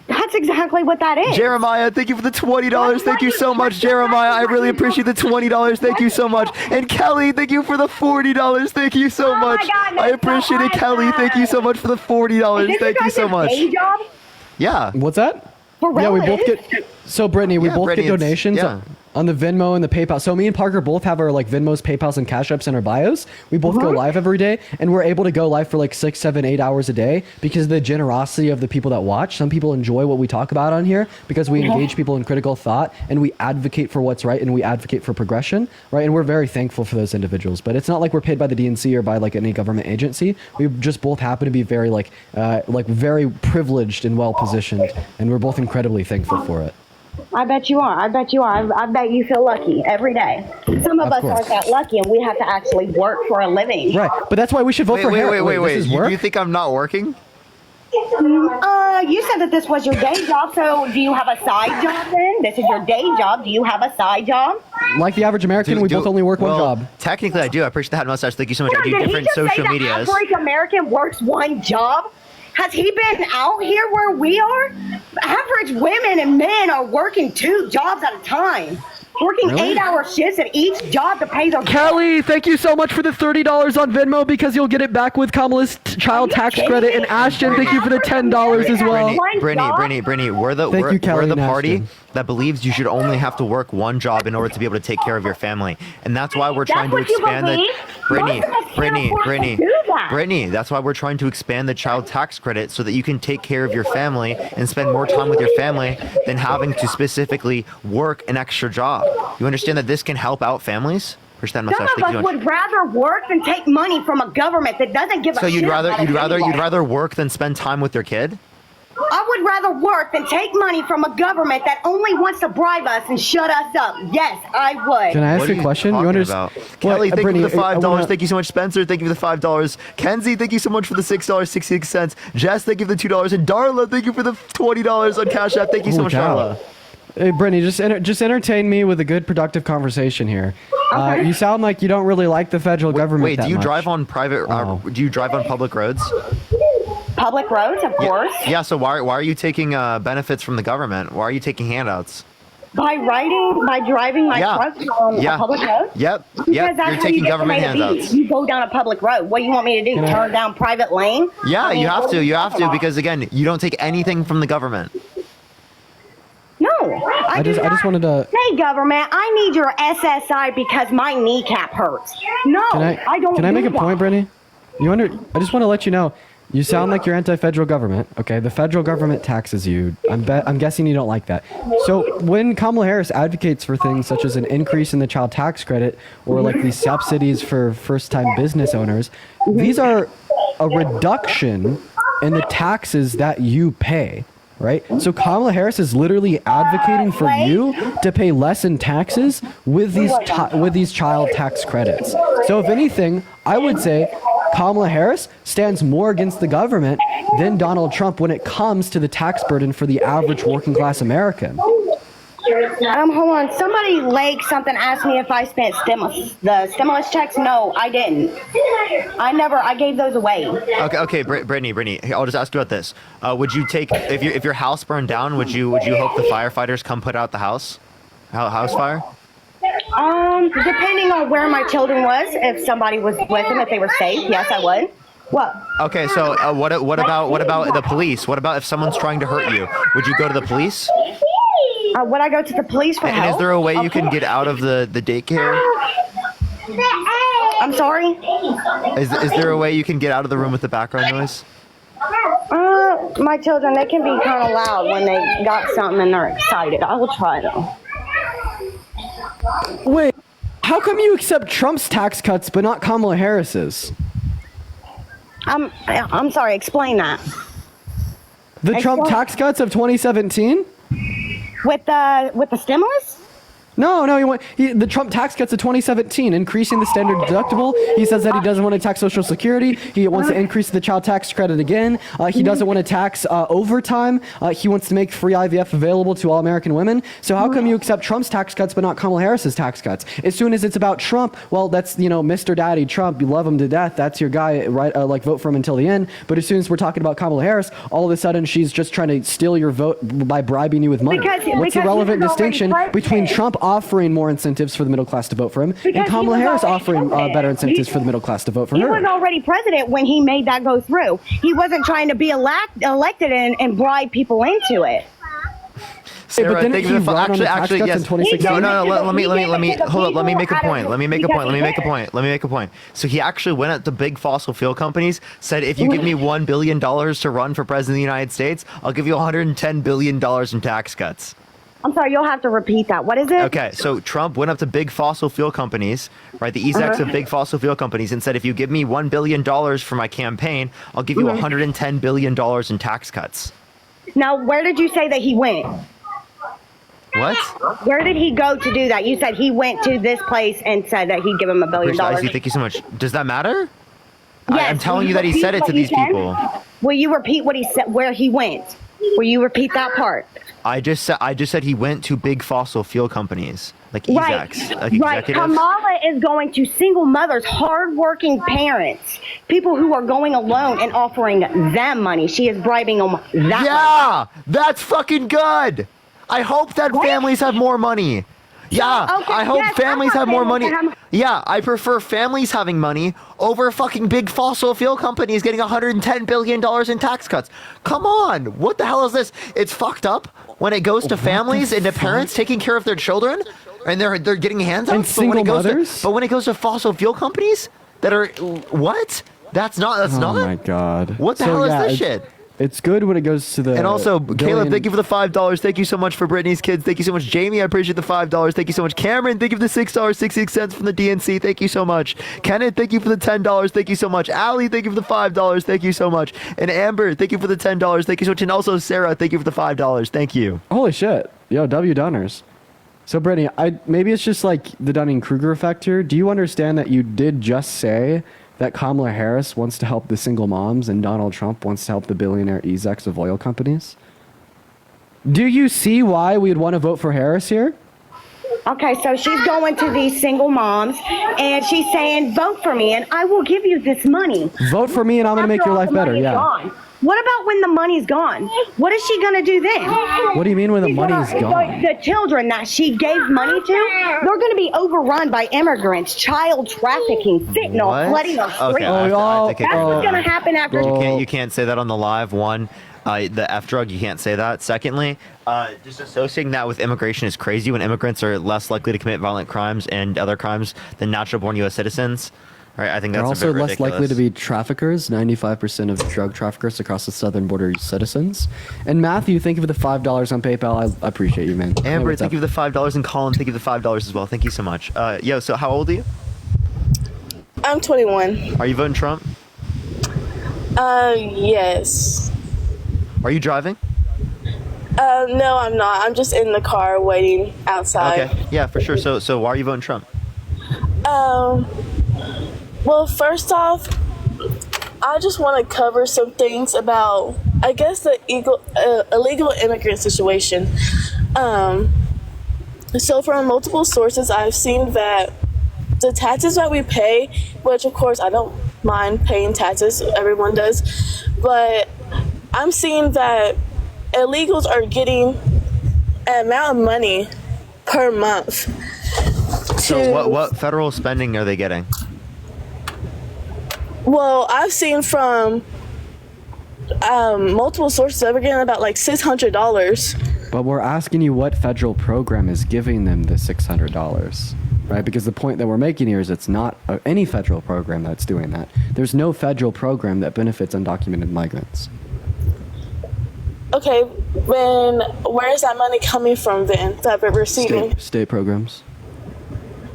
[SPEAKER 16] That's exactly what that is.
[SPEAKER 1] Jeremiah, thank you for the $20. Thank you so much, Jeremiah. I really appreciate the $20. Thank you so much. And Kelly, thank you for the $40. Thank you so
[SPEAKER 16] Oh my
[SPEAKER 1] much.
[SPEAKER 16] God,
[SPEAKER 1] I
[SPEAKER 16] that's so
[SPEAKER 1] appreciate it, Kelly. Thank you so much for the $40.
[SPEAKER 16] Is this
[SPEAKER 1] Thank
[SPEAKER 16] your
[SPEAKER 1] you so
[SPEAKER 16] guys'
[SPEAKER 1] much.
[SPEAKER 16] day job?
[SPEAKER 1] Yeah.
[SPEAKER 5] What's that?
[SPEAKER 16] For
[SPEAKER 5] Yeah, we
[SPEAKER 16] real,
[SPEAKER 5] both
[SPEAKER 16] it is?
[SPEAKER 5] get. So Brittany, we
[SPEAKER 1] Yeah,
[SPEAKER 5] both
[SPEAKER 1] Brittany,
[SPEAKER 5] get
[SPEAKER 1] it's-
[SPEAKER 5] donations
[SPEAKER 1] yeah.
[SPEAKER 5] on the Venmo and the PayPal. So me and Parker both have our like Venmos, PayPals, and Cash Apps in our bios. We both go live every day, and we're able to go live for like 6, 7, 8 hours a day because of the generosity of the people that watch. Some people enjoy what we talk about on here because we engage people in critical thought and we advocate for what's right and we advocate for progression, right? And we're very thankful for those individuals. But it's not like we're paid by the DNC or by like any government agency. We just both happen to be very like very privileged and well positioned, and we're both incredibly thankful for it.
[SPEAKER 16] I bet you are. I bet you are. I bet you feel lucky every day. Some of us
[SPEAKER 5] course.
[SPEAKER 16] aren't that lucky, and we have to actually work for a living.
[SPEAKER 5] Right, but that's why we should vote for Harris.
[SPEAKER 1] Wait.
[SPEAKER 5] This is
[SPEAKER 1] You
[SPEAKER 5] work?
[SPEAKER 1] think I'm not working?
[SPEAKER 16] You said that this was your day job, so do you have a side job then? This is your day job. Do you have a side job?
[SPEAKER 5] Like the average American, we both only work one job.
[SPEAKER 1] Technically, I do. I appreciate the hat mustache. Thank you so much. I do
[SPEAKER 16] Did he
[SPEAKER 1] different
[SPEAKER 16] just say
[SPEAKER 1] social
[SPEAKER 16] the
[SPEAKER 1] medias.
[SPEAKER 16] average American works one job? Has he been out here where we are? Average women and men are working 2 jobs at a time. Working
[SPEAKER 5] Really?
[SPEAKER 16] 8-hour shifts at each job to pay their
[SPEAKER 5] Kelly, thank you so much for the $30 on Venmo because you'll get it back with Kamala's child tax credit. And Ashton, thank you for the $10 as well.
[SPEAKER 1] Brittany, we're the
[SPEAKER 5] Thank you, Kelly
[SPEAKER 1] we're the
[SPEAKER 5] and
[SPEAKER 1] party
[SPEAKER 5] Ashton.
[SPEAKER 1] that believes you should only have to work one job in order to be able to take care of your family, and that's why we're trying to
[SPEAKER 16] what you
[SPEAKER 1] expand the.
[SPEAKER 16] believe?
[SPEAKER 1] Brittany,
[SPEAKER 16] Most of us can't
[SPEAKER 1] Brittany,
[SPEAKER 16] afford to
[SPEAKER 1] Brittany,
[SPEAKER 16] do that.
[SPEAKER 1] Brittany. That's why we're trying to expand the child tax credit so that you can take care of your family and spend more time with your family than having to specifically work an extra job. You understand that this can help out families? Push that
[SPEAKER 16] Some
[SPEAKER 1] mustache.
[SPEAKER 16] of
[SPEAKER 1] Thank you
[SPEAKER 16] us
[SPEAKER 1] so much.
[SPEAKER 16] would rather work than take money from a government that doesn't give a
[SPEAKER 1] So
[SPEAKER 16] shit
[SPEAKER 1] you'd
[SPEAKER 16] about us anyway.
[SPEAKER 1] you'd rather work than spend time with your kid?
[SPEAKER 16] I would rather work than take money from a government that only wants to bribe us and shut us up. Yes, I would.
[SPEAKER 5] Can I ask
[SPEAKER 1] What
[SPEAKER 5] you
[SPEAKER 1] are
[SPEAKER 5] a question?
[SPEAKER 1] talking
[SPEAKER 5] You
[SPEAKER 1] about?
[SPEAKER 5] understand?
[SPEAKER 1] Kelly, thank you for the $5.
[SPEAKER 5] Thank
[SPEAKER 1] Thank you so much, Spencer. Thank you for the $5. Kenzie, thank you so much for the $6.66. Jess, thank you for the $2. And Darla, thank you for the $20 on Cash App. Thank you so much, Darla.
[SPEAKER 5] Hey, Brittany, just entertain me with a good, productive conversation here. You sound like you don't really like the federal government.
[SPEAKER 1] Wait,
[SPEAKER 5] that
[SPEAKER 1] do you
[SPEAKER 5] much.
[SPEAKER 1] drive on private? Do you drive on public roads?
[SPEAKER 16] Public roads, of course.
[SPEAKER 1] Yeah. So why are you taking benefits from the government? Why are you taking handouts?
[SPEAKER 16] By driving my truck on a public road?
[SPEAKER 1] Yep.
[SPEAKER 16] Because
[SPEAKER 1] Yep.
[SPEAKER 16] that's
[SPEAKER 1] You're
[SPEAKER 16] how
[SPEAKER 1] taking
[SPEAKER 16] you
[SPEAKER 1] government
[SPEAKER 16] get from A to B.
[SPEAKER 1] handouts.
[SPEAKER 16] You go down a public road. What do you want me to do?
[SPEAKER 5] Can I-
[SPEAKER 16] Turn down private lane?
[SPEAKER 1] Yeah,
[SPEAKER 16] I mean,
[SPEAKER 1] you have
[SPEAKER 16] what
[SPEAKER 1] to.
[SPEAKER 16] are
[SPEAKER 1] You have to
[SPEAKER 16] talking
[SPEAKER 1] because again, you don't take anything from the government.
[SPEAKER 5] I just wanted to.
[SPEAKER 16] Hey, government, I need your SSI because my kneecap hurts. No, I don't.
[SPEAKER 5] Can I make a
[SPEAKER 16] need
[SPEAKER 5] point,
[SPEAKER 16] one.
[SPEAKER 5] Brittany? I just want to let you know. You sound like you're anti-federal government. Okay, the federal government taxes you. I'm guessing you don't like that. So when Kamala Harris advocates for things such as an increase in the child tax credit or like these subsidies for first-time business owners, these are a reduction in the taxes that you pay. Right? So Kamala Harris is literally advocating for you to pay less in taxes with these child tax credits. So if anything, I would say Kamala Harris stands more against the government than Donald Trump when it comes to the tax burden for the average working class American.
[SPEAKER 16] Hold on. Somebody asked me if I spent the stimulus checks. No, I didn't. I gave those away.
[SPEAKER 1] Okay, Brittany, I'll just ask you about this. Would you take if your house burned down? Would you hope the firefighters come put out the house fire?
[SPEAKER 16] Depending on where my children was, if somebody was with them, if they were safe, yes, I would. What?
[SPEAKER 1] Okay, so what about the police? What about if someone's trying to hurt you? Would you go to the police?
[SPEAKER 16] Would I go to the police for help?
[SPEAKER 1] And is there a way you can get out of the daycare?
[SPEAKER 16] I'm sorry?
[SPEAKER 1] Is there a way you can get out of the room with the background noise?
[SPEAKER 16] My children, they can be kind of loud when they got something and they're excited. I will try though.
[SPEAKER 5] Wait, how come you accept Trump's tax cuts but not Kamala Harris's?
[SPEAKER 16] I'm sorry, explain that.
[SPEAKER 5] The Trump tax cuts of 2017?
[SPEAKER 16] With the stimulus?
[SPEAKER 5] No, the Trump tax cuts of 2017, increasing the standard deductible. He says that he doesn't want to tax Social Security. He wants to increase the child tax credit again. He doesn't want to tax overtime. He wants to make free IVF available to all American women. So how come you accept Trump's tax cuts but not Kamala Harris's tax cuts? As soon as it's about Trump, well, that's, Mr. Daddy Trump. You love him to death. That's your guy, right? Vote for him until the end. But as soon as we're talking about Kamala Harris, all of a sudden she's just trying to steal your vote by bribing you with money. What's the relevant distinction between Trump offering more incentives for the middle class to vote for him and Kamala Harris offering better incentives for the middle class to vote for her?
[SPEAKER 16] He was already president when he made that go through. He wasn't trying to be elected and bribe people into it.
[SPEAKER 1] Sarah, thank you for actually, yes. No. Let me hold up. Let me make a point. So he actually went at the big fossil fuel companies, said, if you give me $1 billion to run for president of the United States, I'll give you $110 billion in tax cuts.
[SPEAKER 16] I'm sorry, you'll have to repeat that. What is it?
[SPEAKER 1] Okay, so Trump went up to big fossil fuel companies, right, the execs of big fossil fuel companies, and said, if you give me $1 billion for my campaign, I'll give you $110 billion in tax cuts.
[SPEAKER 16] Now, where did you say that he went?
[SPEAKER 1] What?
[SPEAKER 16] Where did he go to do that? You said he went to this place and said that he'd give him $1 billion.
[SPEAKER 1] Thank you so much. Does that matter?
[SPEAKER 16] Yes.
[SPEAKER 1] I'm telling you that he said it to these people.
[SPEAKER 16] Will you repeat what he said, where he went? Will you repeat that part?
[SPEAKER 1] I just said he went to big fossil fuel companies, like execs, like executives.
[SPEAKER 16] Kamala is going to single mothers, hardworking parents, people who are going alone and offering them money. She is bribing them that
[SPEAKER 1] money. That's fucking good. I hope that families have more money. Yeah, okay, I hope families have more money. Yeah, I prefer families having money over fucking big fossil fuel companies getting $110 billion in tax cuts. Come on, what the hell is this? It's fucked up when it goes to families and to parents taking care of their children, and they're getting hands on
[SPEAKER 5] single mothers.
[SPEAKER 1] But when it goes to fossil fuel companies that are what? That's not.
[SPEAKER 5] Oh my god!
[SPEAKER 1] What the hell is this shit?
[SPEAKER 5] It's good when it goes to the.
[SPEAKER 1] And also, Caleb, thank you for the $5. Thank you so much for Brittany's kids. Thank you so much, Jamie. I appreciate the $5. Thank you so much, Cameron. Thank you for the $6.66 from the DNC. Thank you so much, Kenneth. Thank you for the $10. Thank you so much, Allie. Thank you for the $5. Thank you so much, and Amber. Thank you for the $10. Thank you so much, and also Sarah. Thank you for the $5. Thank you.
[SPEAKER 5] Holy shit, yo, W Dunners. So Brittany, maybe it's just like the Dunning-Kruger effect here. Do you understand that you did just say that Kamala Harris wants to help the single moms and Donald Trump wants to help the billionaire execs of oil companies? Do you see why we'd want to vote for Harris here?
[SPEAKER 16] Okay, so she's going to these single moms and she's saying, vote for me and I will give you this money.
[SPEAKER 5] Vote for me and I'm going to make your life better, yeah.
[SPEAKER 16] Gone. What about when the money's gone? What is she going to do then?
[SPEAKER 5] What do you mean when the money's gone?
[SPEAKER 16] The children that she gave money to, they're going to be overrun by immigrants, child trafficking, fentanyl, flooding our streets.
[SPEAKER 1] Okay,
[SPEAKER 16] That's what's going to happen after.
[SPEAKER 1] You can't say that on the live one. The F drug, you can't say that. Secondly, just associating that with immigration is crazy when immigrants are less likely to commit violent crimes and other crimes than natural-born U.S. citizens. Right? I think
[SPEAKER 5] They're
[SPEAKER 1] that's
[SPEAKER 5] also
[SPEAKER 1] a bit
[SPEAKER 5] less
[SPEAKER 1] ridiculous.
[SPEAKER 5] likely to be traffickers. 95% of drug traffickers across the southern border are citizens. And Matthew, thank you for the $5 on PayPal. I appreciate you, man.
[SPEAKER 1] Amber,
[SPEAKER 5] what's
[SPEAKER 1] thank you for the $5, and Colin, thank you for the $5 as well. Thank you so much. Yo, so how old are you?
[SPEAKER 20] I'm 21.
[SPEAKER 1] Are you voting Trump?
[SPEAKER 20] Yes.
[SPEAKER 1] Are you driving?
[SPEAKER 20] No, I'm not. I'm just in the car waiting outside.
[SPEAKER 1] Okay, yeah, for sure. So why are you voting Trump?
[SPEAKER 20] Well, first off, I just want to cover some things about, I guess, the illegal immigrant situation. So from multiple sources, I've seen that the taxes that we pay, which of course I don't mind paying taxes, everyone does, but I'm seeing that illegals are getting an amount of money per month.
[SPEAKER 1] So what federal spending are they getting?
[SPEAKER 20] Well, I've seen from multiple sources that we're getting about like $600.
[SPEAKER 5] But we're asking you what federal program is giving them the $600, right? Because the point that we're making here is it's not any federal program that's doing that. There's no federal program that benefits undocumented migrants.
[SPEAKER 20] Okay, then where is that money coming from then that we're receiving?
[SPEAKER 5] State programs.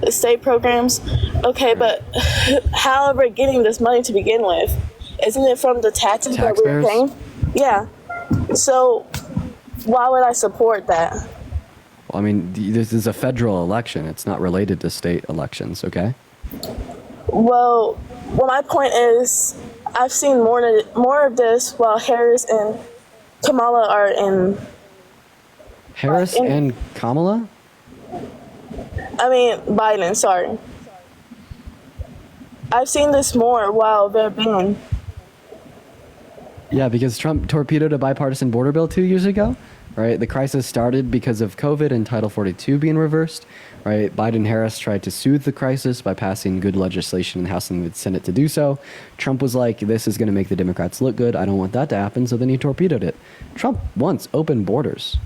[SPEAKER 20] The state programs? Okay, but how are we getting this money to begin with? Isn't it from the taxes that we're paying? Yeah. So why would I support that?
[SPEAKER 5] Well, I mean, this is a federal election. It's not related to state elections, okay?
[SPEAKER 20] Well, my point is, I've seen more of this while Harris and Kamala are in.
[SPEAKER 5] Harris and Kamala?
[SPEAKER 20] I mean, Biden, sorry. I've seen this more while they're being.
[SPEAKER 5] Yeah, because Trump torpedoed a bipartisan border bill 2 years ago, right? The crisis started because of COVID and Title 42 being reversed, right? Biden and Harris tried to soothe the crisis by passing good legislation in the House and the Senate to do so. Trump was like, this is going to make the Democrats look good. I don't want that to happen, so then he torpedoed it. Trump wants open borders.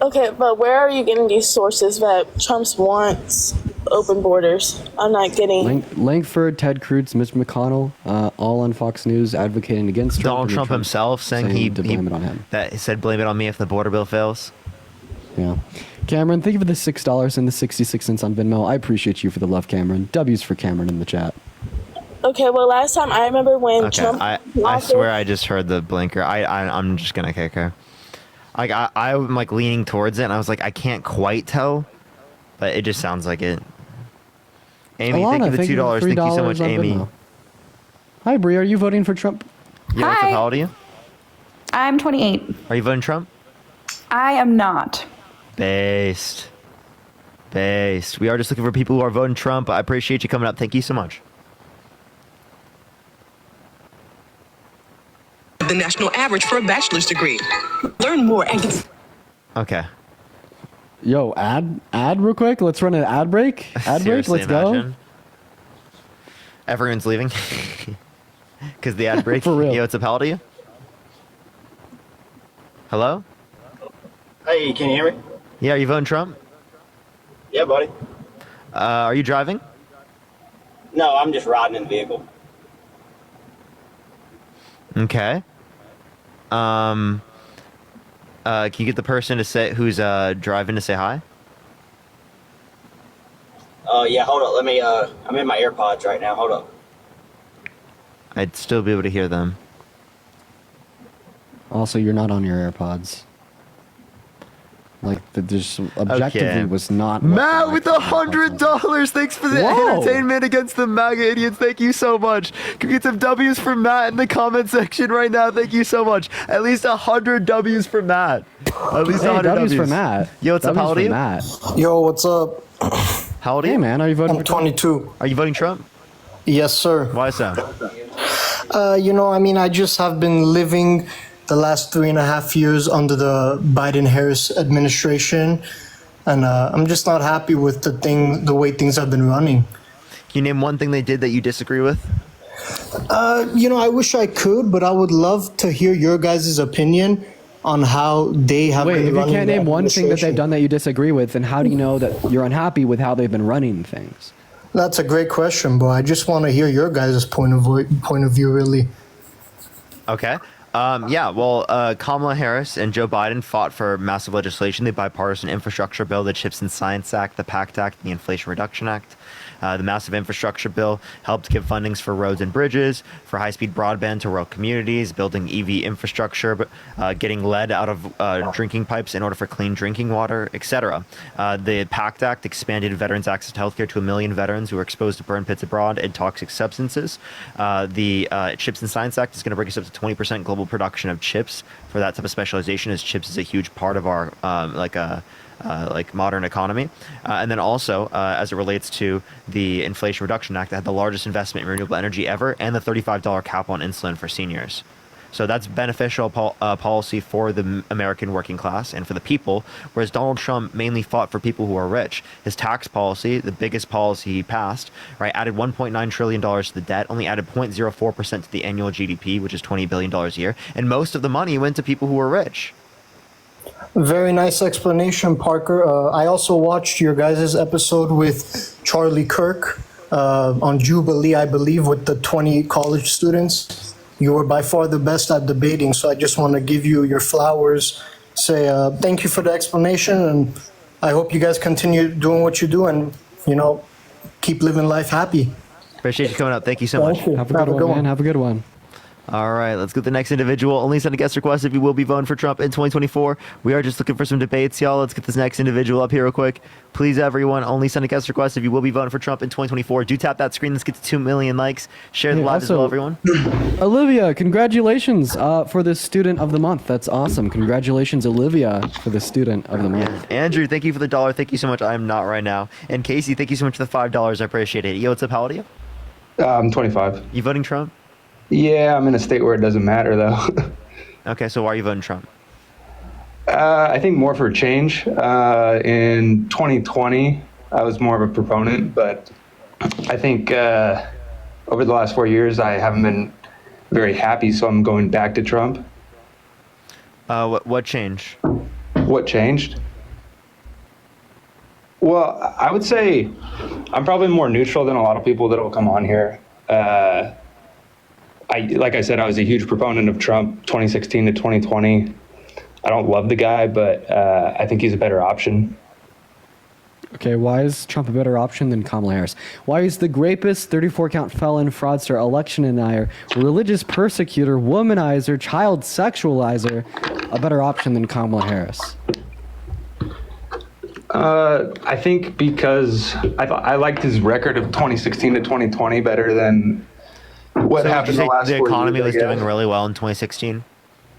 [SPEAKER 20] Okay, but where are you getting these sources that Trump wants open borders? I'm not getting.
[SPEAKER 5] Langford, Ted Cruz, Mitch McConnell, all on Fox News advocating against Trump.
[SPEAKER 1] Donald Trump himself saying he
[SPEAKER 5] blame it on him.
[SPEAKER 1] That he said blame it on me if the border bill fails.
[SPEAKER 5] Yeah. Cameron, thank you for the $6 and the 66 cents on Venmo. I appreciate you for the love, Cameron. W's for Cameron in the chat.
[SPEAKER 20] Okay, well, last time I remember when Trump.
[SPEAKER 1] I swear I just heard the blinker. I'm just gonna kick her. Like I'm like leaning towards it, and I was like, I can't quite tell, but it just sounds like it. Amy,
[SPEAKER 5] Alana,
[SPEAKER 1] thank you for the $2. Thank you so much,
[SPEAKER 5] on
[SPEAKER 1] Amy.
[SPEAKER 5] Venmo. Hi, Brie. Are you voting for Trump?
[SPEAKER 1] Yeah, what's up? How old are you?
[SPEAKER 21] I'm 28.
[SPEAKER 1] Are you voting Trump?
[SPEAKER 21] I am not.
[SPEAKER 1] Based. We are just looking for people who are voting Trump. I appreciate you coming up. Thank you so much.
[SPEAKER 22] The national average for a bachelor's degree. Learn more and get.
[SPEAKER 1] Okay.
[SPEAKER 5] Yo, ad real quick. Let's run an ad break.
[SPEAKER 1] Seriously,
[SPEAKER 5] Let's go.
[SPEAKER 1] imagine. Everyone's leaving because the ad break.
[SPEAKER 5] For real.
[SPEAKER 1] Yo, what's up? How old are you? Hello?
[SPEAKER 23] Hey, can you hear me?
[SPEAKER 1] Yeah, are you voting Trump?
[SPEAKER 23] Yeah, buddy.
[SPEAKER 1] Are you driving?
[SPEAKER 23] No, I'm just riding in the vehicle.
[SPEAKER 1] Okay. Can you get the person to say who's driving to say hi?
[SPEAKER 23] Yeah, hold up. Let me, I'm in my AirPods right now. Hold up.
[SPEAKER 1] I'd still be able to hear them.
[SPEAKER 5] Also, you're not on your AirPods. Like, there's objectively
[SPEAKER 1] Okay.
[SPEAKER 5] was not.
[SPEAKER 1] Matt with $100. Thanks for the
[SPEAKER 5] Whoa.
[SPEAKER 1] entertainment against the MAGA idiots. Thank you so much. Can we get some W's for Matt in the comment section right now? Thank you so much. At least 100 W's for Matt. At least 100
[SPEAKER 5] W's for Matt.
[SPEAKER 1] Yo, what's up? How old are you?
[SPEAKER 11] Yo, what's up?
[SPEAKER 1] How old are you?
[SPEAKER 5] Hey, man, are you voting?
[SPEAKER 11] I'm 22.
[SPEAKER 1] Are you voting Trump?
[SPEAKER 11] Yes, sir.
[SPEAKER 1] Why so?
[SPEAKER 11] I mean, I just have been living the last 3.5 years under the Biden-Harris administration, and I'm just not happy with the way things have been running.
[SPEAKER 1] Can you name one thing they did that you disagree with?
[SPEAKER 11] I wish I could, but I would love to hear your guys' opinion on how they have
[SPEAKER 5] Wait,
[SPEAKER 11] been
[SPEAKER 5] if you
[SPEAKER 11] running
[SPEAKER 5] can't
[SPEAKER 11] the
[SPEAKER 5] name one thing that they've
[SPEAKER 11] administration.
[SPEAKER 5] done that you disagree with, then how do you know that you're unhappy with how they've been running things?
[SPEAKER 11] That's a great question, bro. I just want to hear your guys' point of view, really.
[SPEAKER 1] Okay. Kamala Harris and Joe Biden fought for massive legislation, the Bipartisan Infrastructure Bill, the CHIPS and Science Act, the PACT Act, the Inflation Reduction Act. The massive infrastructure bill helped give fundings for roads and bridges, for high-speed broadband to rural communities, building EV infrastructure, getting lead out of drinking pipes in order for clean drinking water, etc. The PACT Act expanded veterans' access to healthcare to 1 million veterans who were exposed to burn pits abroad and toxic substances. The CHIPS and Science Act is going to bring us up to 20% global production of chips for that type of specialization, as chips is a huge part of our modern economy. And then also, as it relates to the Inflation Reduction Act, that had the largest investment in renewable energy ever, and the $35 cap on insulin for seniors. So that's beneficial policy for the American working class and for the people, whereas Donald Trump mainly fought for people who are rich. His tax policy, the biggest policy he passed, right, added $1.9 trillion to the debt, only added 0.04% to the annual GDP, which is $20 billion a year, and most of the money went to people who were rich.
[SPEAKER 11] Very nice explanation, Parker. I also watched your guys' episode with Charlie Kirk on Jubilee, I believe, with the 20 college students. You were by far the best at debating, so I just want to give you your flowers, say thank you for the explanation, and I hope you guys continue doing what you do and, keep living life happy.
[SPEAKER 1] Appreciate you coming up. Thank you so much.
[SPEAKER 5] Have a good one, man. Have a good one.
[SPEAKER 1] All right, let's get the next individual. Only send a guest request if you will be voting for Trump in 2024. We are just looking for some debates, y'all. Let's get this next individual up here real quick. Please, everyone, only send a guest request if you will be voting for Trump in 2024. Do tap that screen. Let's get to 2 million likes. Share the live as well, everyone.
[SPEAKER 5] Olivia, congratulations for the Student of the Month. That's awesome. Congratulations, Olivia, for the Student of the Month.
[SPEAKER 1] Andrew, thank you for the $1. Thank you so much. I am not right now. And Casey, thank you so much for the $5. I appreciate it. Yo, what's up? How old are you?
[SPEAKER 2] I'm 25.
[SPEAKER 1] You voting Trump?
[SPEAKER 2] Yeah, I'm in a state where it doesn't matter, though.
[SPEAKER 1] Okay, so why are you voting Trump?
[SPEAKER 2] I think more for change. In 2020, I was more of a proponent, but I think over the last 4 years, I haven't been very happy, so I'm going back to Trump.
[SPEAKER 1] What changed?
[SPEAKER 2] What changed? Well, I would say I'm probably more neutral than a lot of people that will come on here. Like I said, I was a huge proponent of Trump 2016 to 2020. I don't love the guy, but I think he's a better option.
[SPEAKER 5] Okay, why is Trump a better option than Kamala Harris? Why is the rapist, 34-count felon, fraudster, election denier, religious persecutor, womanizer, child sexualizer a better option than Kamala Harris?
[SPEAKER 2] I think because I liked his record of 2016 to 2020 better than what happened the last 4 years.
[SPEAKER 1] The economy was doing really well in 2016?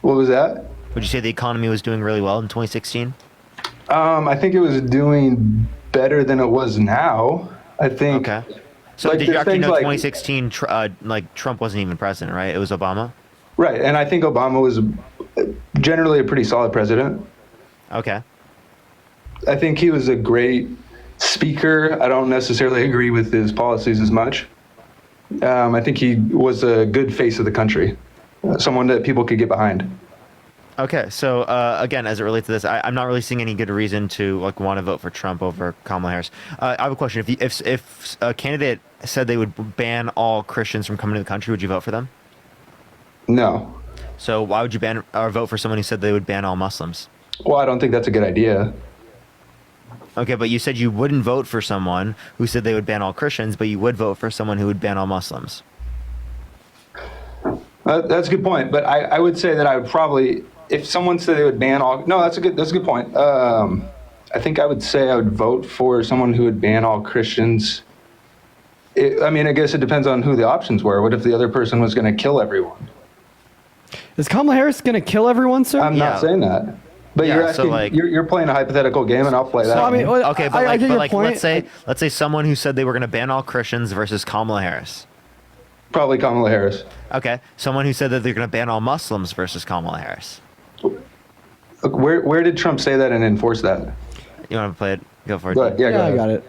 [SPEAKER 2] What was that?
[SPEAKER 1] Would you say the economy was doing really well in 2016?
[SPEAKER 2] I think it was doing better than it was now. I think.
[SPEAKER 1] Okay. So did you actually know 2016, Trump wasn't even president, right? It was Obama?
[SPEAKER 2] Right, and I think Obama was generally a pretty solid president.
[SPEAKER 1] Okay.
[SPEAKER 2] I think he was a great speaker. I don't necessarily agree with his policies as much. I think he was a good face of the country, someone that people could get behind.
[SPEAKER 1] Okay, so again, as it relates to this, I'm not really seeing any good reason to want to vote for Trump over Kamala Harris. I have a question: if a candidate said they would ban all Christians from coming to the country, would you vote for them?
[SPEAKER 2] No.
[SPEAKER 1] So why would you ban or vote for someone who said they would ban all Muslims?
[SPEAKER 2] Well, I don't think that's a good idea.
[SPEAKER 1] Okay, but you said you wouldn't vote for someone who said they would ban all Christians, but you would vote for someone who would ban all Muslims.
[SPEAKER 2] That's a good point, but I would say that I would probably, if someone said they would ban all, no, that's a good point. I think I would say I would vote for someone who would ban all Christians. I guess it depends on who the options were. What if the other person was going to kill everyone?
[SPEAKER 5] Is Kamala Harris going to kill everyone, sir?
[SPEAKER 2] I'm not saying that. But you're asking, you're playing a hypothetical game, and I'll play that.
[SPEAKER 1] Okay, but let's say someone who said they were going to ban all Christians versus Kamala Harris.
[SPEAKER 2] Probably Kamala Harris.
[SPEAKER 1] Okay, someone who said that they're going to ban all Muslims versus Kamala Harris.
[SPEAKER 2] Where did Trump say that and enforce that?
[SPEAKER 1] You want to play it? Go for it.
[SPEAKER 2] Go ahead. Yeah,
[SPEAKER 5] I got it.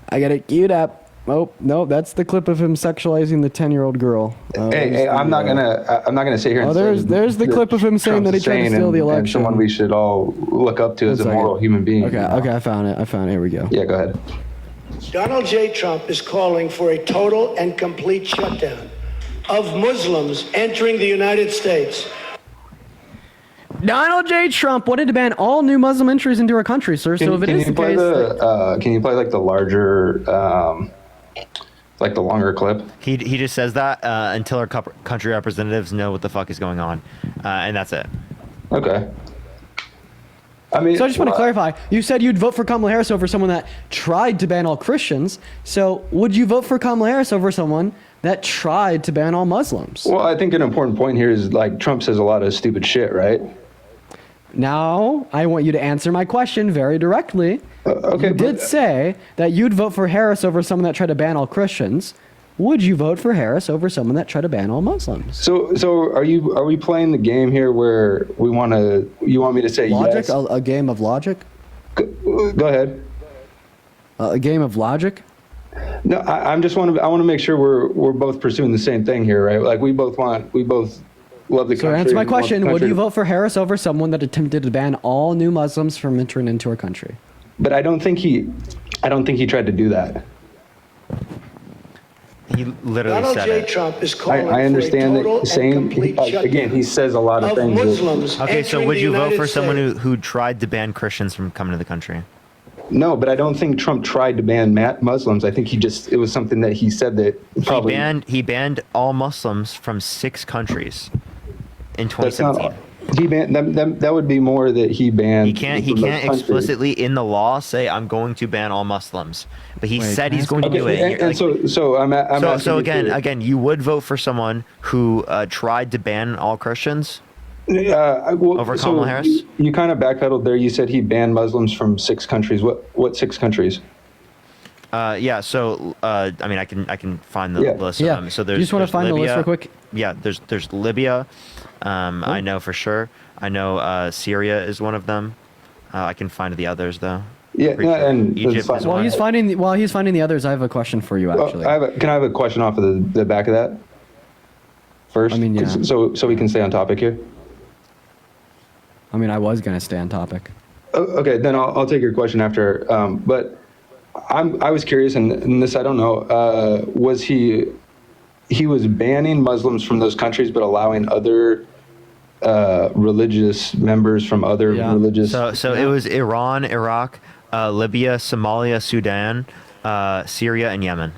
[SPEAKER 5] I got it queued up. Oh no, that's the clip of him sexualizing the 10-year-old girl.
[SPEAKER 2] Hey, I'm not gonna sit here. And
[SPEAKER 5] there's the clip of him saying that he tried to steal the election.
[SPEAKER 2] And someone we should all look up to as a moral human being.
[SPEAKER 5] Okay, I found it. Here we go.
[SPEAKER 2] Yeah, go ahead.
[SPEAKER 3] Donald J. Trump is calling for a total and complete shutdown of Muslims entering the United States.
[SPEAKER 5] Donald J. Trump wanted to ban all new Muslim entries into our country, sir. So if it is the case,
[SPEAKER 2] can you play like the larger, like the longer clip?
[SPEAKER 1] He just says that until our country representatives know what the fuck is going on, and that's it.
[SPEAKER 2] Okay. I mean,
[SPEAKER 5] so I just want to clarify. You said you'd vote for Kamala Harris over someone that tried to ban all Christians. So would you vote for Kamala Harris over someone that tried to ban all Muslims?
[SPEAKER 2] Well, I think an important point here is like Trump says a lot of stupid shit, right?
[SPEAKER 5] Now, I want you to answer my question very directly.
[SPEAKER 2] Okay.
[SPEAKER 5] You did say that you'd vote for Harris over someone that tried to ban all Christians. Would you vote for Harris over someone that tried to ban all Muslims?
[SPEAKER 2] So are we playing the game here where you want me to say
[SPEAKER 5] logic?
[SPEAKER 2] Yes?
[SPEAKER 5] A game of logic?
[SPEAKER 2] Go ahead.
[SPEAKER 5] A game of logic?
[SPEAKER 2] No, I want to make sure we're both pursuing the same thing here, right? Like we both love the country.
[SPEAKER 5] So answer my question. Would you vote for Harris over someone that attempted to ban all new Muslims from entering into our country?
[SPEAKER 2] But I don't think he tried to do that.
[SPEAKER 1] He literally
[SPEAKER 3] Donald
[SPEAKER 1] said
[SPEAKER 3] J.
[SPEAKER 1] it.
[SPEAKER 3] Trump is calling
[SPEAKER 2] I understand
[SPEAKER 3] for a total
[SPEAKER 2] that saying
[SPEAKER 3] and complete
[SPEAKER 2] again. He says a lot of things.
[SPEAKER 3] Muslims
[SPEAKER 1] Okay, so
[SPEAKER 3] entering
[SPEAKER 1] would
[SPEAKER 3] the
[SPEAKER 1] you vote
[SPEAKER 3] United
[SPEAKER 1] for someone
[SPEAKER 3] States.
[SPEAKER 1] who tried to ban Christians from coming to the country?
[SPEAKER 2] No, but I don't think Trump tried to ban Muslims. I think it was something that he said that probably
[SPEAKER 1] He banned all Muslims from 6 countries in 2017.
[SPEAKER 2] He banned that would be more that he banned.
[SPEAKER 1] He can't explicitly in the law say I'm going to ban all Muslims, but he said he's going to do it.
[SPEAKER 2] So
[SPEAKER 1] again, you would vote for someone who tried to ban all Christians over Kamala Harris.
[SPEAKER 2] You kind of backpedaled there. You said he banned Muslims from 6 countries. What 6 countries?
[SPEAKER 1] Yeah. So I mean, I can find the list.
[SPEAKER 5] Yeah.
[SPEAKER 1] So there's.
[SPEAKER 5] You just want to find
[SPEAKER 1] Libya.
[SPEAKER 5] the list real quick?
[SPEAKER 1] Yeah. There's Libya. I know for sure. I know Syria is one of them. I can find the others though.
[SPEAKER 2] Yeah, and
[SPEAKER 1] Egypt is
[SPEAKER 5] while
[SPEAKER 1] one.
[SPEAKER 5] he's finding the others, I have a question for you actually.
[SPEAKER 2] Can I have a question off of the back of that first?
[SPEAKER 5] I mean, yeah.
[SPEAKER 2] So we can stay on topic here.
[SPEAKER 5] I mean, I was gonna stay on topic.
[SPEAKER 2] Okay, then I'll take your question after. But I was curious, and this I don't know. Was he was banning Muslims from those countries, but allowing other religious members from other religious?
[SPEAKER 1] So it was Iran, Iraq, Libya, Somalia, Sudan, Syria, and Yemen.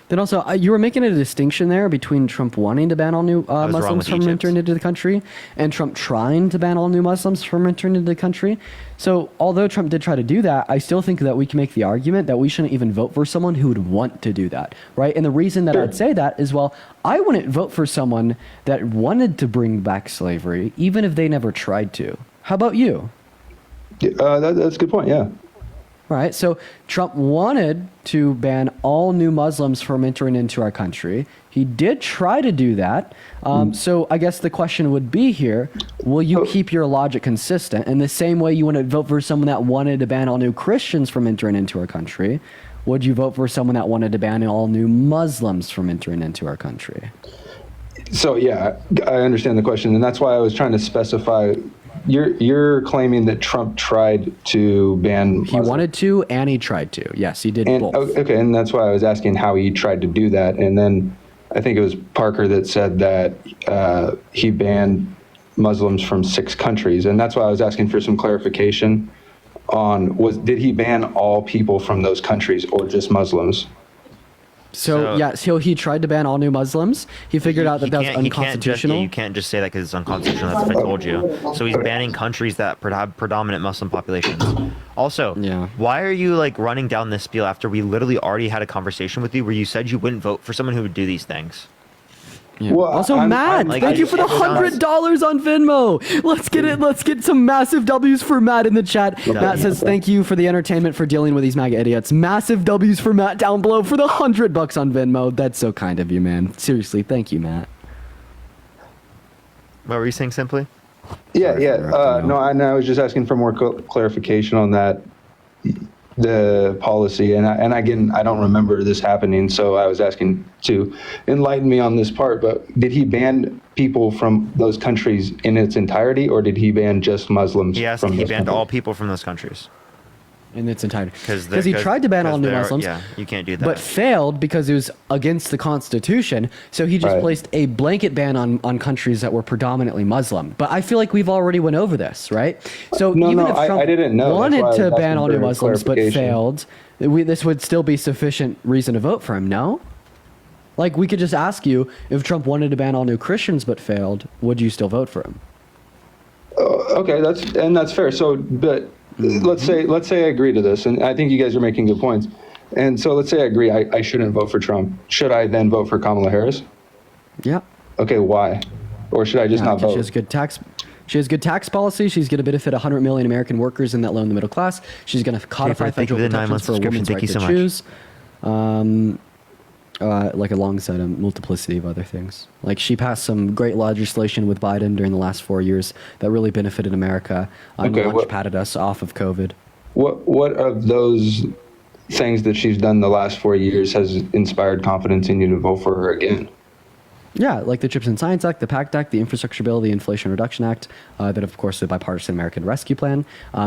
[SPEAKER 5] Then also, you were making a distinction there between Trump wanting to ban all new Muslims from entering into the country and Trump trying to ban all new Muslims from entering into the country. So although Trump did try to do that, I still think that we can make the argument that we shouldn't even vote for someone who would want to do that, right? And the reason that I'd say that is, well, I wouldn't vote for someone that wanted to bring back slavery, even if they never tried to. How about you?
[SPEAKER 2] That's a good point, yeah.
[SPEAKER 5] Right. So Trump wanted to ban all new Muslims from entering into our country. He did try to do that. So I guess the question would be here, will you keep your logic consistent? In the same way you want to vote for someone that wanted to ban all new Christians from entering into our country, would you vote for someone that wanted to ban all new Muslims from entering into our country?
[SPEAKER 2] So yeah, I understand the question, and that's why I was trying to specify. You're claiming that Trump tried to ban Muslims.
[SPEAKER 5] He wanted to, and he tried to. Yes, he did both.
[SPEAKER 2] Okay, and that's why I was asking how he tried to do that. And then I think it was Parker that said that he banned Muslims from 6 countries, and that's why I was asking for some clarification on did he ban all people from those countries or just Muslims?
[SPEAKER 5] So yes, he tried to ban all new Muslims. He figured out that that was unconstitutional.
[SPEAKER 1] You can't just say that because it's unconstitutional. That's what I told you. So he's banning countries that have predominant Muslim populations. Also, why are you like running down this spiel after we literally already had a conversation with you where you said you wouldn't vote for someone who would do these things?
[SPEAKER 5] Yeah. Well, also, Matt, thank you for the $100 on Venmo. Let's get it. Let's get some massive W's for Matt in the chat. Matt says, thank you for the entertainment for dealing with these MAGA idiots. Massive W's for Matt down below for the $100 on Venmo. That's so kind of you, man. Seriously, thank you, Matt.
[SPEAKER 1] What were you saying, Simply?
[SPEAKER 2] Yeah. No, I was just asking for more clarification on that. the policy, and again, I don't remember this happening, so I was asking to enlighten me on this part, but did he ban people from those countries in its entirety, or did he ban just Muslims?
[SPEAKER 1] He
[SPEAKER 2] those
[SPEAKER 1] banned
[SPEAKER 2] countries?
[SPEAKER 1] all people from those countries.
[SPEAKER 5] In its entirety.
[SPEAKER 1] Because
[SPEAKER 5] he tried to ban all new
[SPEAKER 1] they're-
[SPEAKER 5] Muslims.
[SPEAKER 1] Yeah, you can't do that.
[SPEAKER 5] But failed because it was against the Constitution. So he just
[SPEAKER 2] Right.
[SPEAKER 5] placed a blanket ban on countries that were predominantly Muslim. But I feel like we've already went over this, right? So
[SPEAKER 2] No,
[SPEAKER 5] even
[SPEAKER 2] no,
[SPEAKER 5] if
[SPEAKER 2] I
[SPEAKER 5] Trump
[SPEAKER 2] didn't know. That's why I
[SPEAKER 5] wanted
[SPEAKER 2] was
[SPEAKER 5] to
[SPEAKER 2] asking
[SPEAKER 5] ban all new
[SPEAKER 2] for
[SPEAKER 5] Muslims but
[SPEAKER 2] clarification.
[SPEAKER 5] failed, this would still be sufficient reason to vote for him, no? Like, we could just ask you, if Trump wanted to ban all new Christians but failed, would you still vote for him?
[SPEAKER 2] Okay, that's fair. So, but let's say I agree to this, and I think you guys are making good points. And so let's say I agree, I shouldn't vote for Trump. Should I then vote for Kamala Harris?
[SPEAKER 5] Yeah.
[SPEAKER 2] Okay, why? Or should I just not
[SPEAKER 5] because
[SPEAKER 2] vote?
[SPEAKER 5] She has good tax. She has good tax policy. She's going to benefit 100 million American workers in that low and the middle class. She's going to codify
[SPEAKER 1] thank you
[SPEAKER 5] federal
[SPEAKER 1] for the 9 month
[SPEAKER 5] protections for a woman's
[SPEAKER 1] subscription.
[SPEAKER 5] right
[SPEAKER 1] Thank you
[SPEAKER 5] to
[SPEAKER 1] so much.
[SPEAKER 5] choose. Like alongside a multiplicity of other things. Like, she passed some great legislation with Biden during the last 4 years that really benefited America and launch padded us off of COVID.
[SPEAKER 2] What of those things that she's done the last 4 years has inspired confidence in you to vote for her again?
[SPEAKER 5] Yeah, like the CHIPS and Science Act, the PACT Act, the Infrastructure Bill, the Inflation Reduction Act, that of course the Bipartisan American Rescue Plan.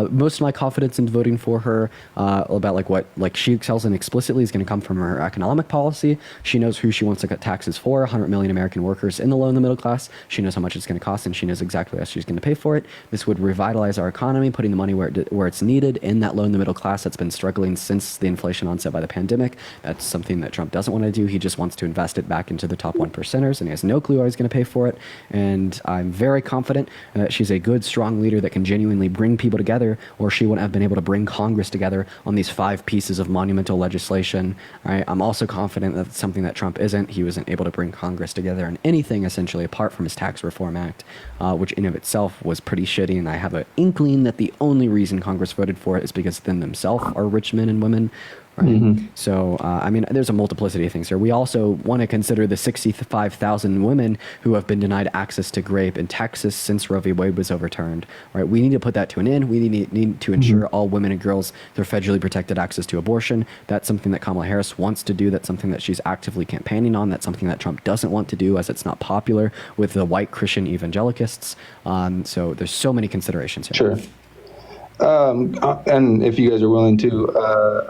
[SPEAKER 5] Most of my confidence in voting for her about what she excels in explicitly is going to come from her economic policy. She knows who she wants to cut taxes for, 100 million American workers in the low and the middle class. She knows how much it's going to cost, and she knows exactly how she's going to pay for it. This would revitalize our economy, putting the money where it's needed in that low and the middle class that's been struggling since the inflation onset by the pandemic. That's something that Trump doesn't want to do. He just wants to invest it back into the top 1%ers. And he has no clue how he's going to pay for it. And I'm very confident that she's a good, strong leader that can genuinely bring people together, or she wouldn't have been able to bring Congress together on these 5 pieces of monumental legislation. Right? I'm also confident that it's something that Trump isn't. He wasn't able to bring Congress together on anything essentially apart from his Tax Reform Act, which in of itself was pretty shitty. And I have an inkling that the only reason Congress voted for it is because them themselves are rich men and women. Right.
[SPEAKER 2] Mm-hmm.
[SPEAKER 5] So, I mean, there's a multiplicity of things here. We also want to consider the 65,000 women who have been denied access to GRAPE in Texas since Roe v. Wade was overturned. Right. We need to put that to an end. We need to ensure all women and girls their federally protected access to abortion. That's something that Kamala Harris wants to do. That's something that she's actively campaigning on. That's something that Trump doesn't want to do, as it's not popular with the white Christian evangelicists. So there's so many considerations here.
[SPEAKER 2] Sure. And if you guys are willing to,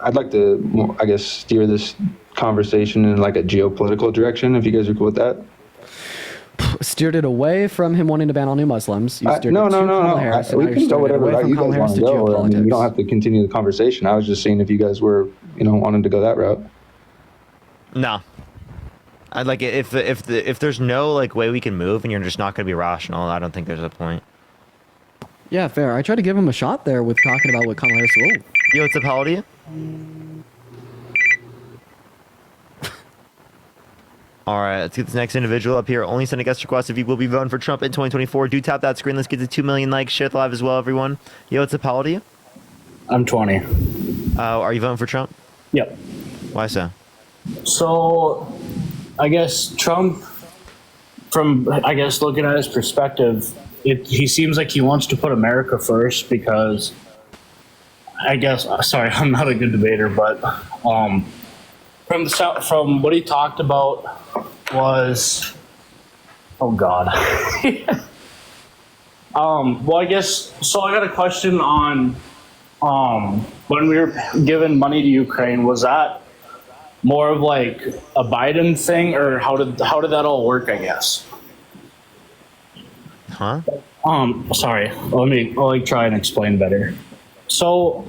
[SPEAKER 2] I'd like to, I guess, steer this conversation in like a geopolitical direction, if you guys are cool with that.
[SPEAKER 5] Steered it away from him wanting to ban all new Muslims. You steered
[SPEAKER 2] No.
[SPEAKER 5] it to Kamala Harris, and
[SPEAKER 2] We
[SPEAKER 5] now you're
[SPEAKER 2] can go
[SPEAKER 5] steering it
[SPEAKER 2] whatever
[SPEAKER 5] away
[SPEAKER 2] route
[SPEAKER 5] from
[SPEAKER 2] you
[SPEAKER 5] Kamala
[SPEAKER 2] guys
[SPEAKER 5] Harris
[SPEAKER 2] want
[SPEAKER 5] to
[SPEAKER 2] to go. I mean,
[SPEAKER 5] geopolitics.
[SPEAKER 2] you don't have to continue the conversation. I was just seeing if you guys were, wanting to go that route.
[SPEAKER 1] No. I'd like if there's no way we can move and you're just not going to be rational, I don't think there's a point.
[SPEAKER 5] Yeah, fair. I tried to give him a shot there with talking about what Kamala Harris. Whoa.
[SPEAKER 1] Yo, what's up, how old are you? All right, let's get this next individual up here. Only send a guest request if you will be voting for Trump in 2024. Do tap that screen. Let's get to 2 million likes. Share the live as well, everyone. Yo, what's up, how old are you?
[SPEAKER 6] I'm 20.
[SPEAKER 1] Are you voting for Trump?
[SPEAKER 6] Yep.
[SPEAKER 1] Why so?
[SPEAKER 6] So, I guess Trump, from looking at his perspective, he seems like he wants to put America first because, sorry, I'm not a good debater, but from what he talked about was, oh God. Well, I guess, so I got a question on when we were giving money to Ukraine, was that more of like a Biden thing, or how did that all work, I guess?
[SPEAKER 1] Huh?
[SPEAKER 6] Sorry. I'll try and explain better. So,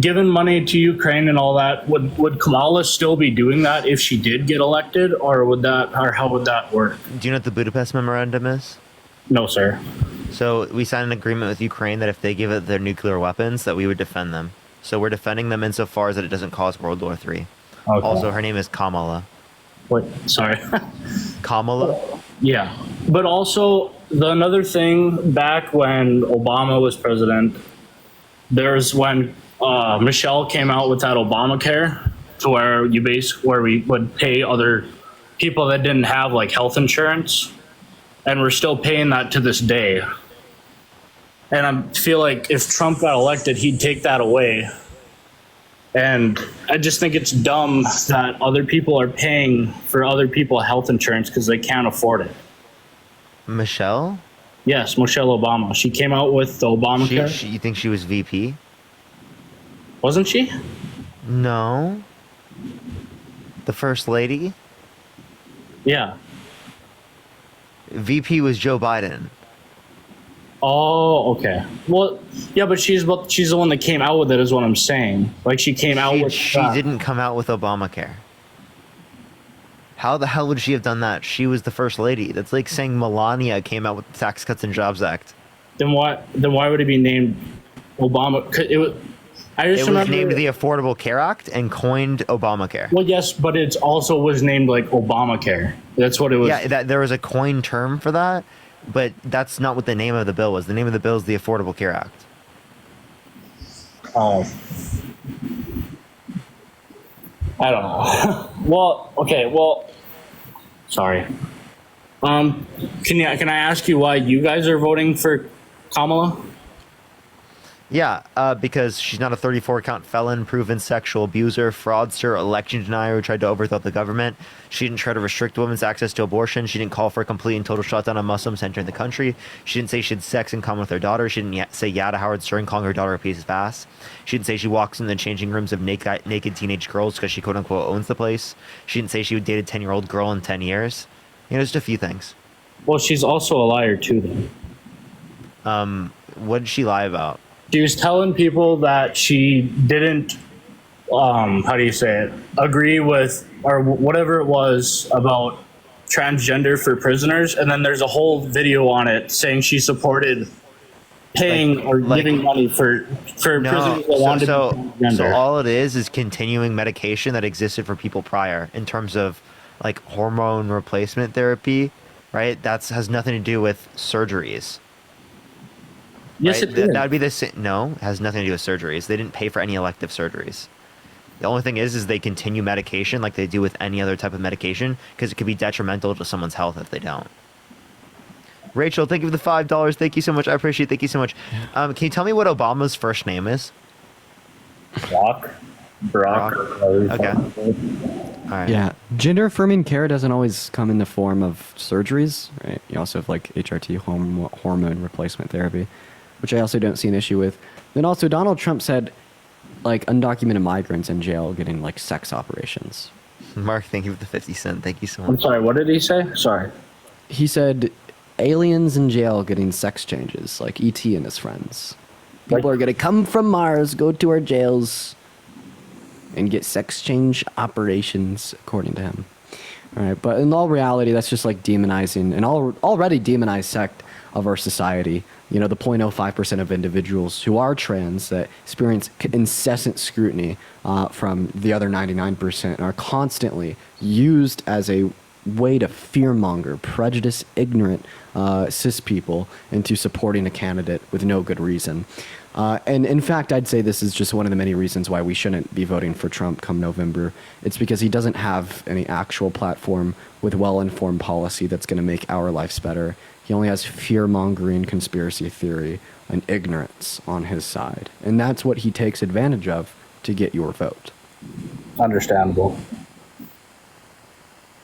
[SPEAKER 6] giving money to Ukraine and all that, would Kamala still be doing that if she did get elected, or how would that work?
[SPEAKER 1] Do you know what the Budapest Memorandum is?
[SPEAKER 6] No, sir.
[SPEAKER 1] So we signed an agreement with Ukraine that if they give it their nuclear weapons, that we would defend them. So we're defending them insofar as that it doesn't cause World War III.
[SPEAKER 6] Okay.
[SPEAKER 1] Also, her name is Kamala.
[SPEAKER 6] What? Sorry.
[SPEAKER 1] Kamala?
[SPEAKER 6] Yeah. But also, another thing, back when Obama was president, there's when Michelle came out with that Obamacare, to where we would pay other people that didn't have health insurance, and we're still paying that to this day. And I feel like if Trump got elected, he'd take that away, And I just think it's dumb that other people are paying for other people health insurance because they can't afford it.
[SPEAKER 1] Michelle?
[SPEAKER 6] Yes, Michelle Obama. She came out with the Obamacare.
[SPEAKER 1] You think she was VP?
[SPEAKER 6] Wasn't she?
[SPEAKER 1] No. The first lady?
[SPEAKER 6] Yeah.
[SPEAKER 1] VP was Joe Biden.
[SPEAKER 6] Oh, okay. Well, yeah, but she's the one that came out with it, is what I'm saying. Like she came out with.
[SPEAKER 1] She didn't come out with Obamacare. How the hell would she have done that? She was the first lady. That's like saying Melania came out with the Tax Cuts and Jobs Act.
[SPEAKER 6] Then why would it be named Obama? It was
[SPEAKER 1] named the Affordable Care Act and coined Obamacare.
[SPEAKER 6] Well, yes, but it also was named like Obamacare. That's what it was.
[SPEAKER 1] Yeah, there was a coined term for that, but that's not what the name of the bill was. The name of the bill is the Affordable Care Act.
[SPEAKER 6] Oh. I don't know. Well, okay. Well, sorry. Can I ask you why you guys are voting for Kamala?
[SPEAKER 1] Yeah, because she's not a 34-count felon, proven sexual abuser, fraudster, election denier who tried to overthrow the government. She didn't try to restrict women's access to abortion. She didn't call for a complete and total shutdown on Muslims entering the country. She didn't say she had sex in common with her daughter. She didn't say yeah to Howard Stern calling her daughter a piece of ass. She didn't say she walks in the changing rooms of naked teenage girls because she quote-unquote owns the place. She didn't say she would date a 10-year-old girl in 10 years. You know, just a few things.
[SPEAKER 6] Well, she's also a liar, too,
[SPEAKER 1] then. What did she lie about?
[SPEAKER 6] She was telling people that she didn't, agree with, or whatever it was about transgender for prisoners. And then there's a whole video on it saying she supported paying giving money for prisoners that wanted to be transgender.
[SPEAKER 1] So all it is continuing medication that existed for people prior in terms of like hormone replacement therapy, right? That has nothing to do with surgeries.
[SPEAKER 6] Yes,
[SPEAKER 1] right?
[SPEAKER 6] it did.
[SPEAKER 1] That would be the same. No, it has nothing to do with surgeries. They didn't pay for any elective surgeries. The only thing is they continue medication like they do with any other type of medication because it could be detrimental to someone's health if they don't. Rachel, thank you for the $5. Thank you so much. I appreciate it. Thank you so much. Can you tell me what Obama's first name is?
[SPEAKER 6] Brock.
[SPEAKER 1] Okay. All right.
[SPEAKER 5] Yeah, gender affirming care doesn't always come in the form of surgeries, right? You also have like HRT, hormone replacement therapy, which I also don't see an issue with. Then also Donald Trump said like undocumented migrants in jail getting like sex operations.
[SPEAKER 1] Mark, thank you for the 50 cents. Thank you so much.
[SPEAKER 6] I'm sorry, what did he say? Sorry.
[SPEAKER 5] He said aliens in jail getting sex changes, like E.T. and his friends. People are going to come from Mars, go to our jails, and get sex change operations, according to him. All right, but in all reality, that's just like demonizing an already demonized sect of our society. You know, the 0.05% of individuals who are trans that experience incessant scrutiny from the other 99% and are constantly used as a way to fearmonger, prejudice ignorant cis people into supporting a candidate with no good reason. And in fact, I'd say this is just one of the many reasons why we shouldn't be voting for Trump come November. It's because he doesn't have any actual platform with well-informed policy that's going to make our lives better. He only has fear-mongering, conspiracy theory, and ignorance on his side. And that's what he takes advantage of to get your vote.
[SPEAKER 6] Understandable.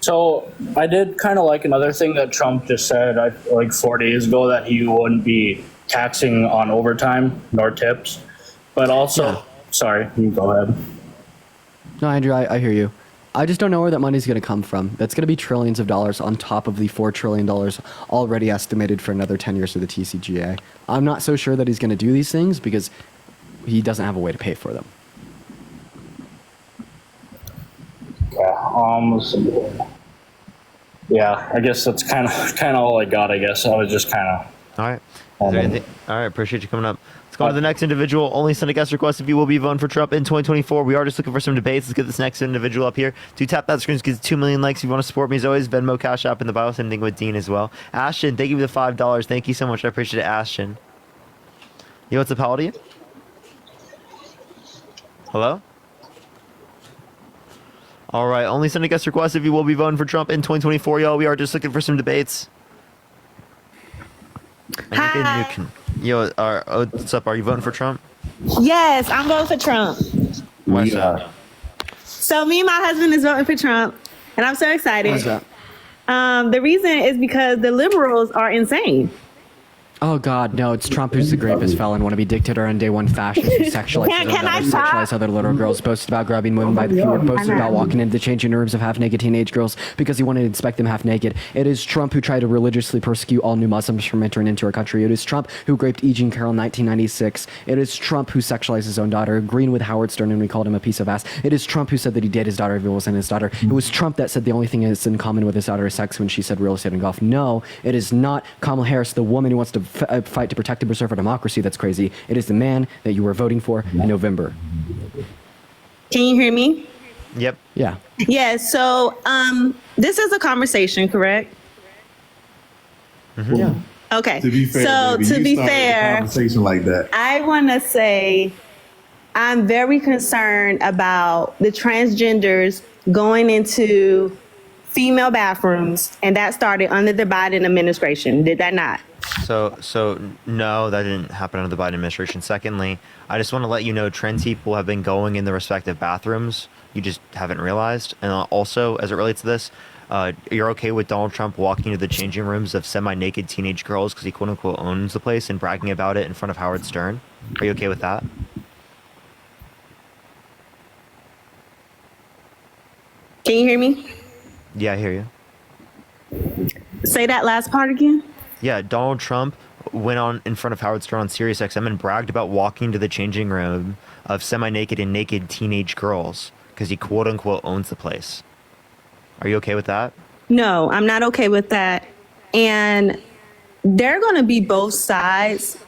[SPEAKER 6] So I did kind of like another thing that Trump just said like 4 days ago, that he wouldn't be taxing on overtime nor tips. But also, sorry, you go ahead.
[SPEAKER 5] No, Andrew, I hear you. I just don't know where that money's going to come from. That's going to be trillions of dollars on top of the $4 trillion already estimated for another 10 years of the TCJA. I'm not so sure that he's going to do these things because he doesn't have a way to pay for them.
[SPEAKER 6] Yeah, I guess that's kind of all I got. I guess I was just kind of.
[SPEAKER 1] All right. All right. Appreciate you coming up. Let's go on to the next individual. Only send a guest request if you will be voting for Trump in 2024. We are just looking for some debates. Let's get this next individual up here. Do tap that screen. Get 2 million likes. If you want to support me, as always, Venmo, Cash App in the bio. Same thing with Dean as well. Ashton, thank you for the $5. Thank you so much. I appreciate it, Ashton. Yo, what's up? How old are you? Hello? All right. Only send a guest request if you will be voting for Trump in 2024, y'all. We are just looking for some debates.
[SPEAKER 4] Hi.
[SPEAKER 1] Yo, what's up? Are you voting for Trump?
[SPEAKER 4] Yes, I'm voting for Trump.
[SPEAKER 1] What's up?
[SPEAKER 4] So me and my husband is voting for Trump, and I'm so excited.
[SPEAKER 5] What's up?
[SPEAKER 4] The reason is because the liberals are insane.
[SPEAKER 5] Oh God, no! It's Trump who's the greatest felon, wannabe dictator, and day one fascist who sexualizes sexualize other little girls, boasted about grabbing women by the throat, boasted about walking into the changing rooms of half-naked teenage girls because he wanted to inspect them half-naked. It is Trump who tried to religiously persecute all new Muslims from entering into our country. It is Trump who raped E. Jean Carroll in 1996. It is Trump who sexualized his own daughter, agreeing with Howard Stern and we called him a piece of ass. It is Trump who said that he dated his daughter if it wasn't his daughter. It was Trump that said the only thing that's in common with his daughter is sex when she said real estate and golf. No, it is not Kamala Harris, the woman who wants to fight to protect and preserve our democracy. That's crazy. It is the man that you were voting for in November.
[SPEAKER 4] Can you hear me?
[SPEAKER 1] Yep.
[SPEAKER 5] Yeah.
[SPEAKER 4] Yeah. So this is a conversation, correct?
[SPEAKER 1] Mm-hmm.
[SPEAKER 5] Yeah.
[SPEAKER 4] Okay.
[SPEAKER 10] To be fair,
[SPEAKER 4] so
[SPEAKER 10] baby,
[SPEAKER 4] to
[SPEAKER 10] you
[SPEAKER 4] be
[SPEAKER 10] started the
[SPEAKER 4] fair,
[SPEAKER 10] conversation like that.
[SPEAKER 4] I want to say I'm very concerned about the transgenders going into female bathrooms, and that started under the Biden administration. Did that not?
[SPEAKER 1] So no, that didn't happen under the Biden administration. Secondly, I just want to let you know trans people have been going in the respective bathrooms. You just haven't realized. And also, as it relates to this, you're okay with Donald Trump walking into the changing rooms of semi-naked teenage girls because he quote unquote owns the place and bragging about it in front of Howard Stern? Are you okay with that?
[SPEAKER 4] Can you hear me?
[SPEAKER 1] Yeah, I hear you.
[SPEAKER 4] Say that last part again.
[SPEAKER 1] Yeah, Donald Trump went on in front of Howard Stern on Sirius XM and bragged about walking to the changing room of semi-naked and naked teenage girls because he quote unquote owns the place. Are you okay with that?
[SPEAKER 4] No, I'm not okay with that. And they're going to be both sides.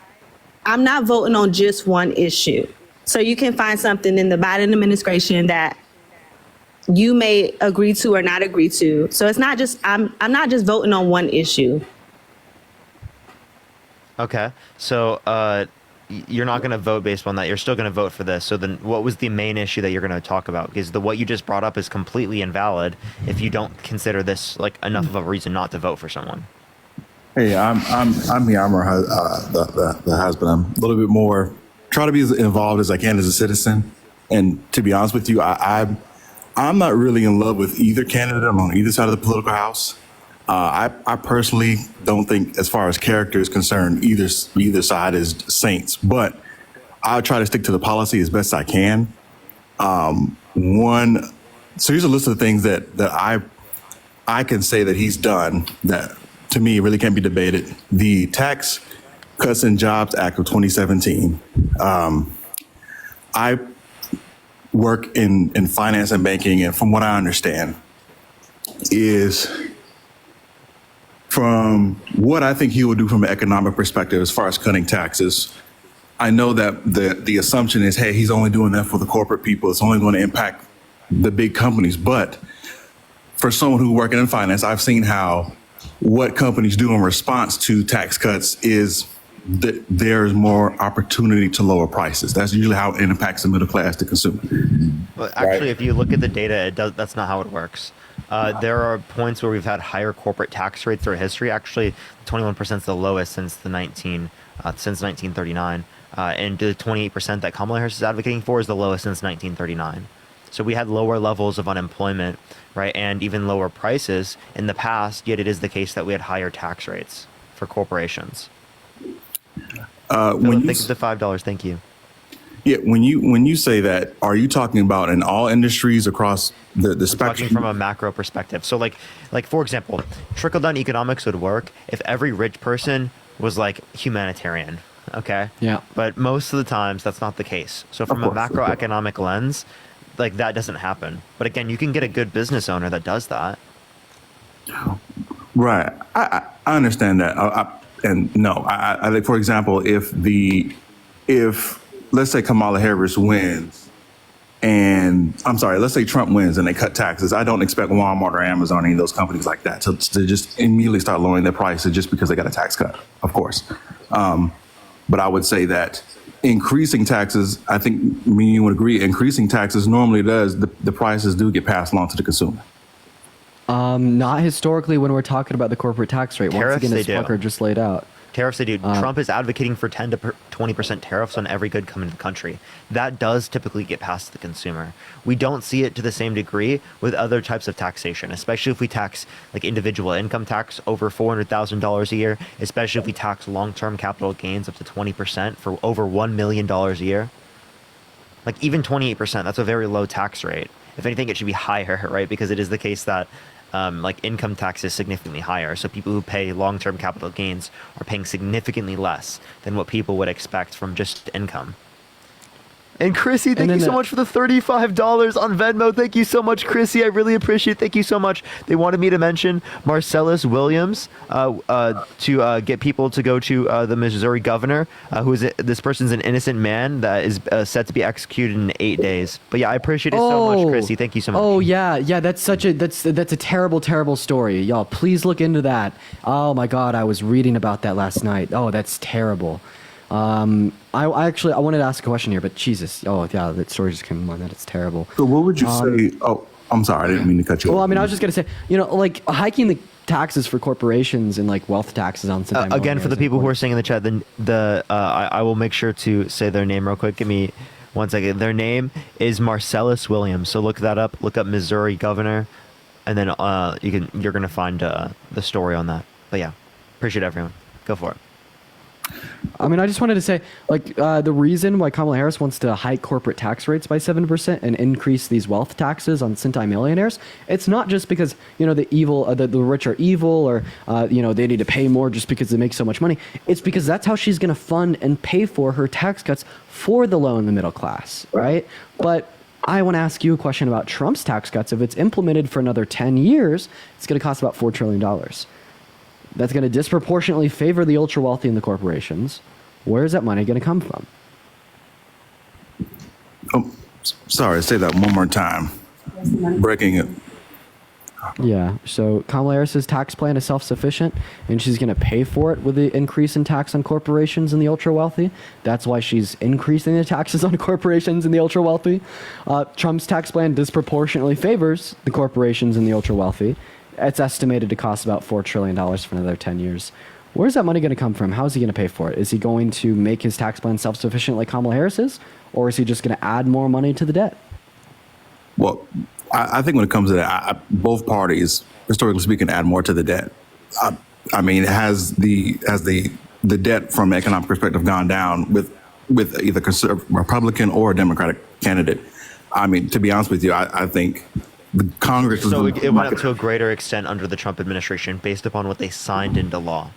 [SPEAKER 4] I'm not voting on just one issue. So you can find something in the Biden administration that you may agree to or not agree to. So it's not just, I'm not just voting on one issue.
[SPEAKER 1] Okay, so you're not going to vote based on that. You're still going to vote for this. So then what was the main issue that you're going to talk about? Because what you just brought up is completely invalid if you don't consider this like enough of a reason not to vote for someone.
[SPEAKER 7] Hey, I'm here. I'm the husband. I'm a little bit more, try to be as involved as I can as a citizen. And to be honest with you, I'm not really in love with either candidate. I'm on either side of the political house. I personally don't think, as far as character is concerned, either side is saints. But I'll try to stick to the policy as best I can. So here's a list of the things that I can say that he's done that, to me, really can't be debated. The Tax Cuts and Jobs Act of 2017. I work in finance and banking, and from what I understand is, from what I think he will do from an economic perspective as far as cutting taxes, I know that the assumption is, hey, he's only doing that for the corporate people. It's only going to impact the big companies. But for someone who's working in finance, I've seen how what companies do in response to tax cuts is that there's more opportunity to lower prices. That's usually how it impacts the middle class, the consumer.
[SPEAKER 1] Well, actually, if you look at the data, that's not how it works. There are points where we've had higher corporate tax rates through history. Actually, 21% is the lowest since 1939, and the 28% that Kamala Harris is advocating for is the lowest since 1939. So we had lower levels of unemployment, right, and even lower prices in the past. Yet it is the case that we had higher tax rates for corporations.
[SPEAKER 7] When
[SPEAKER 1] thank you for the $5. Thank you.
[SPEAKER 7] Yeah, when you say that, are you talking about in all industries across the spectrum?
[SPEAKER 1] Talking from a macro perspective. So like for example, trickle down economics would work if every rich person was like humanitarian. Okay.
[SPEAKER 5] Yeah.
[SPEAKER 1] But most of the times that's not the case. So from a macroeconomic lens, like that doesn't happen. But again, you can get a good business owner that does that.
[SPEAKER 7] Right. I understand that. And no, I think, for example, if let's say Kamala Harris wins, and I'm sorry, let's say Trump wins and they cut taxes, I don't expect Walmart or Amazon or any of those companies like that to just immediately start lowering their prices just because they got a tax cut, of course. But I would say that increasing taxes, I think me and you would agree, increasing taxes normally does, the prices do get passed along to the consumer.
[SPEAKER 5] Not historically when we're talking about the corporate tax rate. Once again, as Tucker just laid out.
[SPEAKER 1] Tariffs they do. Trump is advocating for 10 to 20% tariffs on every good coming to the country. That does typically get passed to the consumer. We don't see it to the same degree with other types of taxation, especially if we tax like individual income tax over $400,000 a year, especially if we tax long-term capital gains up to 20% for over $1 million a year. Like even 28%, that's a very low tax rate. If anything, it should be higher, right? Because it is the case that like income tax is significantly higher. So people who pay long-term capital gains are paying significantly less than what people would expect from just income. And Chrissy, thank you so much for the $35 on Venmo. Thank you so much, Chrissy. I really appreciate it. Thank you so much. They wanted me to mention Marcellus Williams to get people to go to the Missouri governor, this person's an innocent man that is set to be executed in 8 days. But yeah, I appreciate it so much, Chrissy. Thank you so much.
[SPEAKER 5] Oh yeah, that's a terrible story. Y'all, please look into that. Oh my God, I was reading about that last night. Oh, that's terrible. I wanted to ask a question here, but Jesus, oh yeah, that story just came to mind. That it's terrible.
[SPEAKER 7] So what would you say? Oh, I'm sorry, I didn't mean to cut you off.
[SPEAKER 5] Well, I mean, I was just gonna say, like hiking the taxes for corporations and like wealth taxes on
[SPEAKER 1] again, for the people who are saying in the chat, I will make sure to say their name real quick. Give me 1 second. Their name is Marcellus Williams. So look that up. Look up Missouri governor, and then you're gonna find the story on that. But yeah, appreciate everyone. Go for it.
[SPEAKER 5] I mean, I just wanted to say, like, the reason why Kamala Harris wants to hike corporate tax rates by 7% and increase these wealth taxes on centimillionaires, it's not just because, the rich are evil or, they need to pay more just because they make so much money. It's because that's how she's going to fund and pay for her tax cuts for the low and the middle class, right? But I want to ask you a question about Trump's tax cuts. If it's implemented for another 10 years, it's going to cost about $4 trillion. That's going to disproportionately favor the ultra wealthy and the corporations. Where is that money going to come from?
[SPEAKER 7] Oh, sorry, say that one more time. Breaking it.
[SPEAKER 5] Yeah, so Kamala Harris's tax plan is self-sufficient, and she's going to pay for it with the increase in tax on corporations and the ultra wealthy. That's why she's increasing the taxes on corporations and the ultra wealthy. Trump's tax plan disproportionately favors the corporations and the ultra wealthy. It's estimated to cost about $4 trillion for another 10 years. Where's that money going to come from? How is he going to pay for it? Is he going to make his tax plan self-sufficient like Kamala Harris is? Or is he just going to add more money to the debt?
[SPEAKER 7] Well, I think when it comes to that, both parties, historically speaking, add more to the debt. I mean, has the debt from an economic perspective gone down with either Republican or a Democratic candidate? I mean, to be honest with you, I think the Congress.
[SPEAKER 1] So it went up to a greater extent under the Trump administration based upon what they signed into law.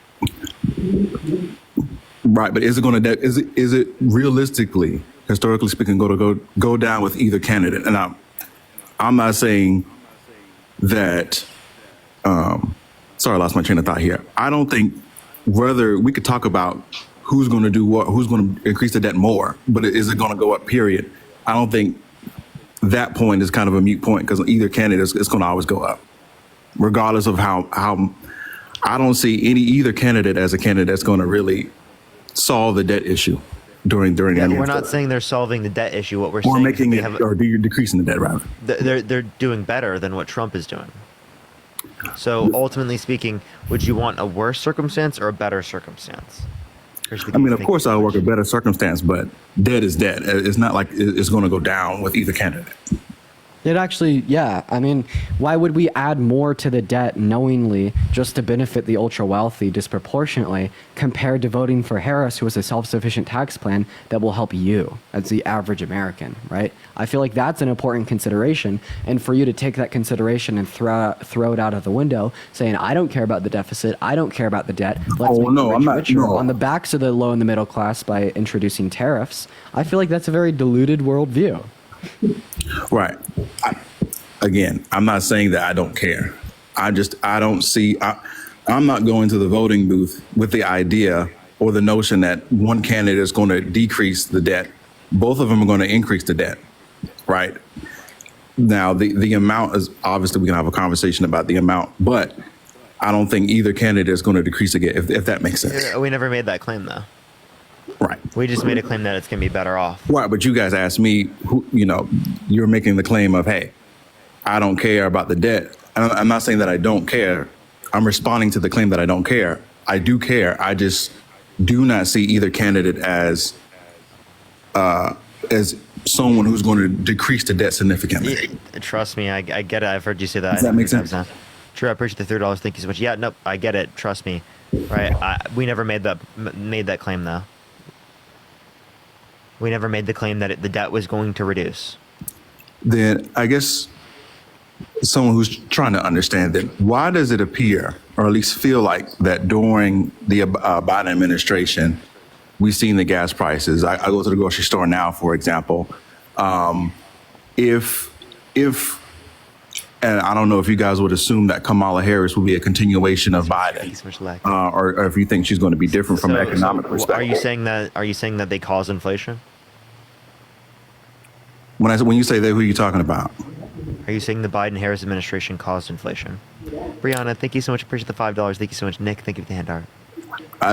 [SPEAKER 7] Right, but is it going to is it realistically, historically speaking, go down with either candidate? And I'm not saying that. Sorry, I lost my train of thought here. I don't think whether we could talk about who's going to do what, who's going to increase the debt more, but is it going to go up? Period. I don't think that point is kind of a moot point because either candidate is going to always go up, regardless of how. I don't see either candidate as a candidate that's going to really solve the debt issue during.
[SPEAKER 1] Yeah, we're not saying they're solving the debt issue. What we're saying
[SPEAKER 7] making it or decreasing the debt rather.
[SPEAKER 1] They're doing better than what Trump is doing. So ultimately speaking, would you want a worse circumstance or a better circumstance?
[SPEAKER 7] I mean, of course, I'll work a better circumstance, but debt is debt. It's not like it's going to go down with either candidate.
[SPEAKER 5] It actually, yeah. I mean, why would we add more to the debt knowingly just to benefit the ultra wealthy disproportionately compared to voting for Harris, who has a self-sufficient tax plan that will help you as the average American, right? I feel like that's an important consideration. And for you to take that consideration and throw it out of the window, saying, I don't care about the deficit, I don't care about the debt, let's make the rich richer on the backs of the low and the middle class by introducing tariffs, I feel like that's a very diluted worldview.
[SPEAKER 7] Right. Again, I'm not saying that I don't care. I don't see, I'm not going to the voting booth with the idea or the notion that one candidate is going to decrease the debt. Both of them are going to increase the debt, right? Now, the amount is, obviously we can have a conversation about the amount, but I don't think either candidate is going to decrease again, if that makes sense.
[SPEAKER 1] We never made that claim, though.
[SPEAKER 7] Right.
[SPEAKER 1] We just made a claim that it's going to be better off.
[SPEAKER 7] Right, but you guys asked me, you're making the claim of, hey, I don't care about the debt. I'm not saying that I don't care. I'm responding to the claim that I don't care. I do care. I just do not see either candidate as someone who's going to decrease the debt significantly.
[SPEAKER 1] Trust me, I get it. I've heard you say that.
[SPEAKER 7] Does that make sense?
[SPEAKER 1] True, I appreciate the $3. Thank you so much. Yeah, nope, I get it. Trust me. Right, we never made that claim though. We never made the claim that the debt was going to reduce.
[SPEAKER 7] Then I guess someone who's trying to understand that, why does it appear, or at least feel like, that during the Biden administration, we've seen the gas prices. I go to the grocery store now, for example. If and I don't know if you guys would assume that Kamala Harris will be a continuation of Biden, or if you think she's going to be different from an economic perspective.
[SPEAKER 1] Are you saying that they cause inflation?
[SPEAKER 7] When you say that, who are you talking about?
[SPEAKER 1] Are you saying the Biden-Harris administration caused inflation? Brianna, thank you so much. Appreciate the $5. Thank you so much. Nick, thank you for the hand art.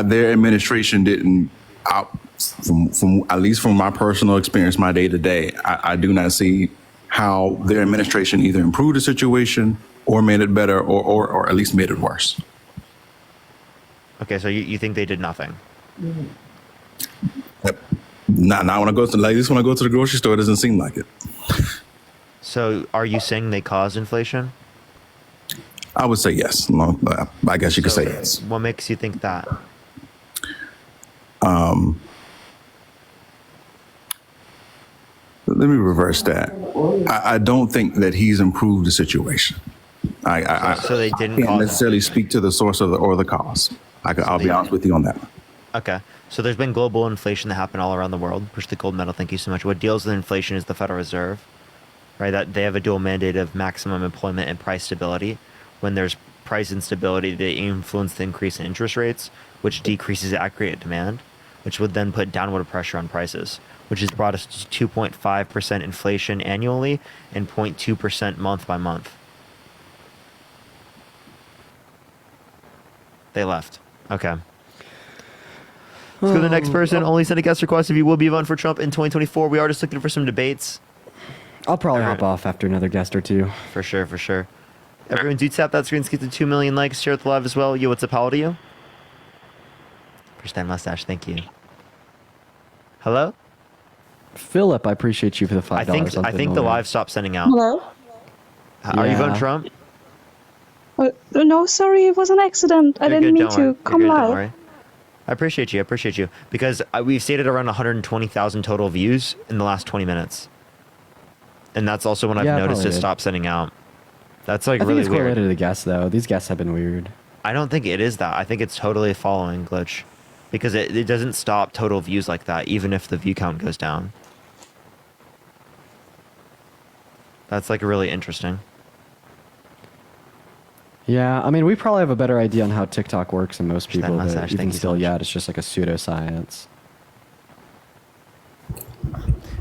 [SPEAKER 7] Their administration didn't. From at least from my personal experience, my day to day, I do not see how their administration either improved the situation or made it better, or at least made it worse.
[SPEAKER 1] Okay, so you think they did nothing?
[SPEAKER 7] Not when I go to, like, this when I go to the grocery store, it doesn't seem like it.
[SPEAKER 1] So are you saying they caused inflation?
[SPEAKER 7] I would say yes. I guess you could say yes.
[SPEAKER 1] What makes you think that?
[SPEAKER 7] Let me reverse that. I don't think that he's improved the situation.
[SPEAKER 1] So they didn't
[SPEAKER 7] can't necessarily speak to the source of or the cause. I'll be honest with you on that.
[SPEAKER 1] Okay. So there's been global inflation that happened all around the world. Push the gold medal. Thank you so much. What deals with inflation is the Federal Reserve, right? That they have a dual mandate of maximum employment and price stability. When there's price instability, they influence the increase in interest rates, which decreases aggregate demand, which would then put downward pressure on prices, which has brought us to 2.5% inflation annually and 0.2% month by month. They left. Okay. Let's go to the next person. Only send a guest request if you will be voting for Trump in 2024. We are just looking for some debates.
[SPEAKER 5] I'll probably hop off after another guest or two.
[SPEAKER 1] For sure, for sure. Everyone do tap that screen to get to 2 million likes. Share it live as well. Yo, what's up? How old are you? Push that mustache. Thank you. Hello?
[SPEAKER 5] Philip, I appreciate you for the $5.
[SPEAKER 1] I think the live stopped sending out.
[SPEAKER 8] Hello?
[SPEAKER 1] Are you voting Trump?
[SPEAKER 8] No, sorry, it was an accident. I didn't mean to come live.
[SPEAKER 1] I appreciate you. Because we've stated around 120,000 total views in the last 20 minutes. And that's also when I've noticed it stop sending out. That's like really weird. I think it's
[SPEAKER 5] correlated to the guests, though. These guests have been weird.
[SPEAKER 1] I don't think it is that. I think it's totally a following glitch. Because it doesn't stop total views like that, even if the view count goes down. That's like really interesting.
[SPEAKER 5] Yeah, I mean, we probably have a better idea on how TikTok works than most people, but
[SPEAKER 1] mustache.
[SPEAKER 5] even still, it's just like a pseudoscience.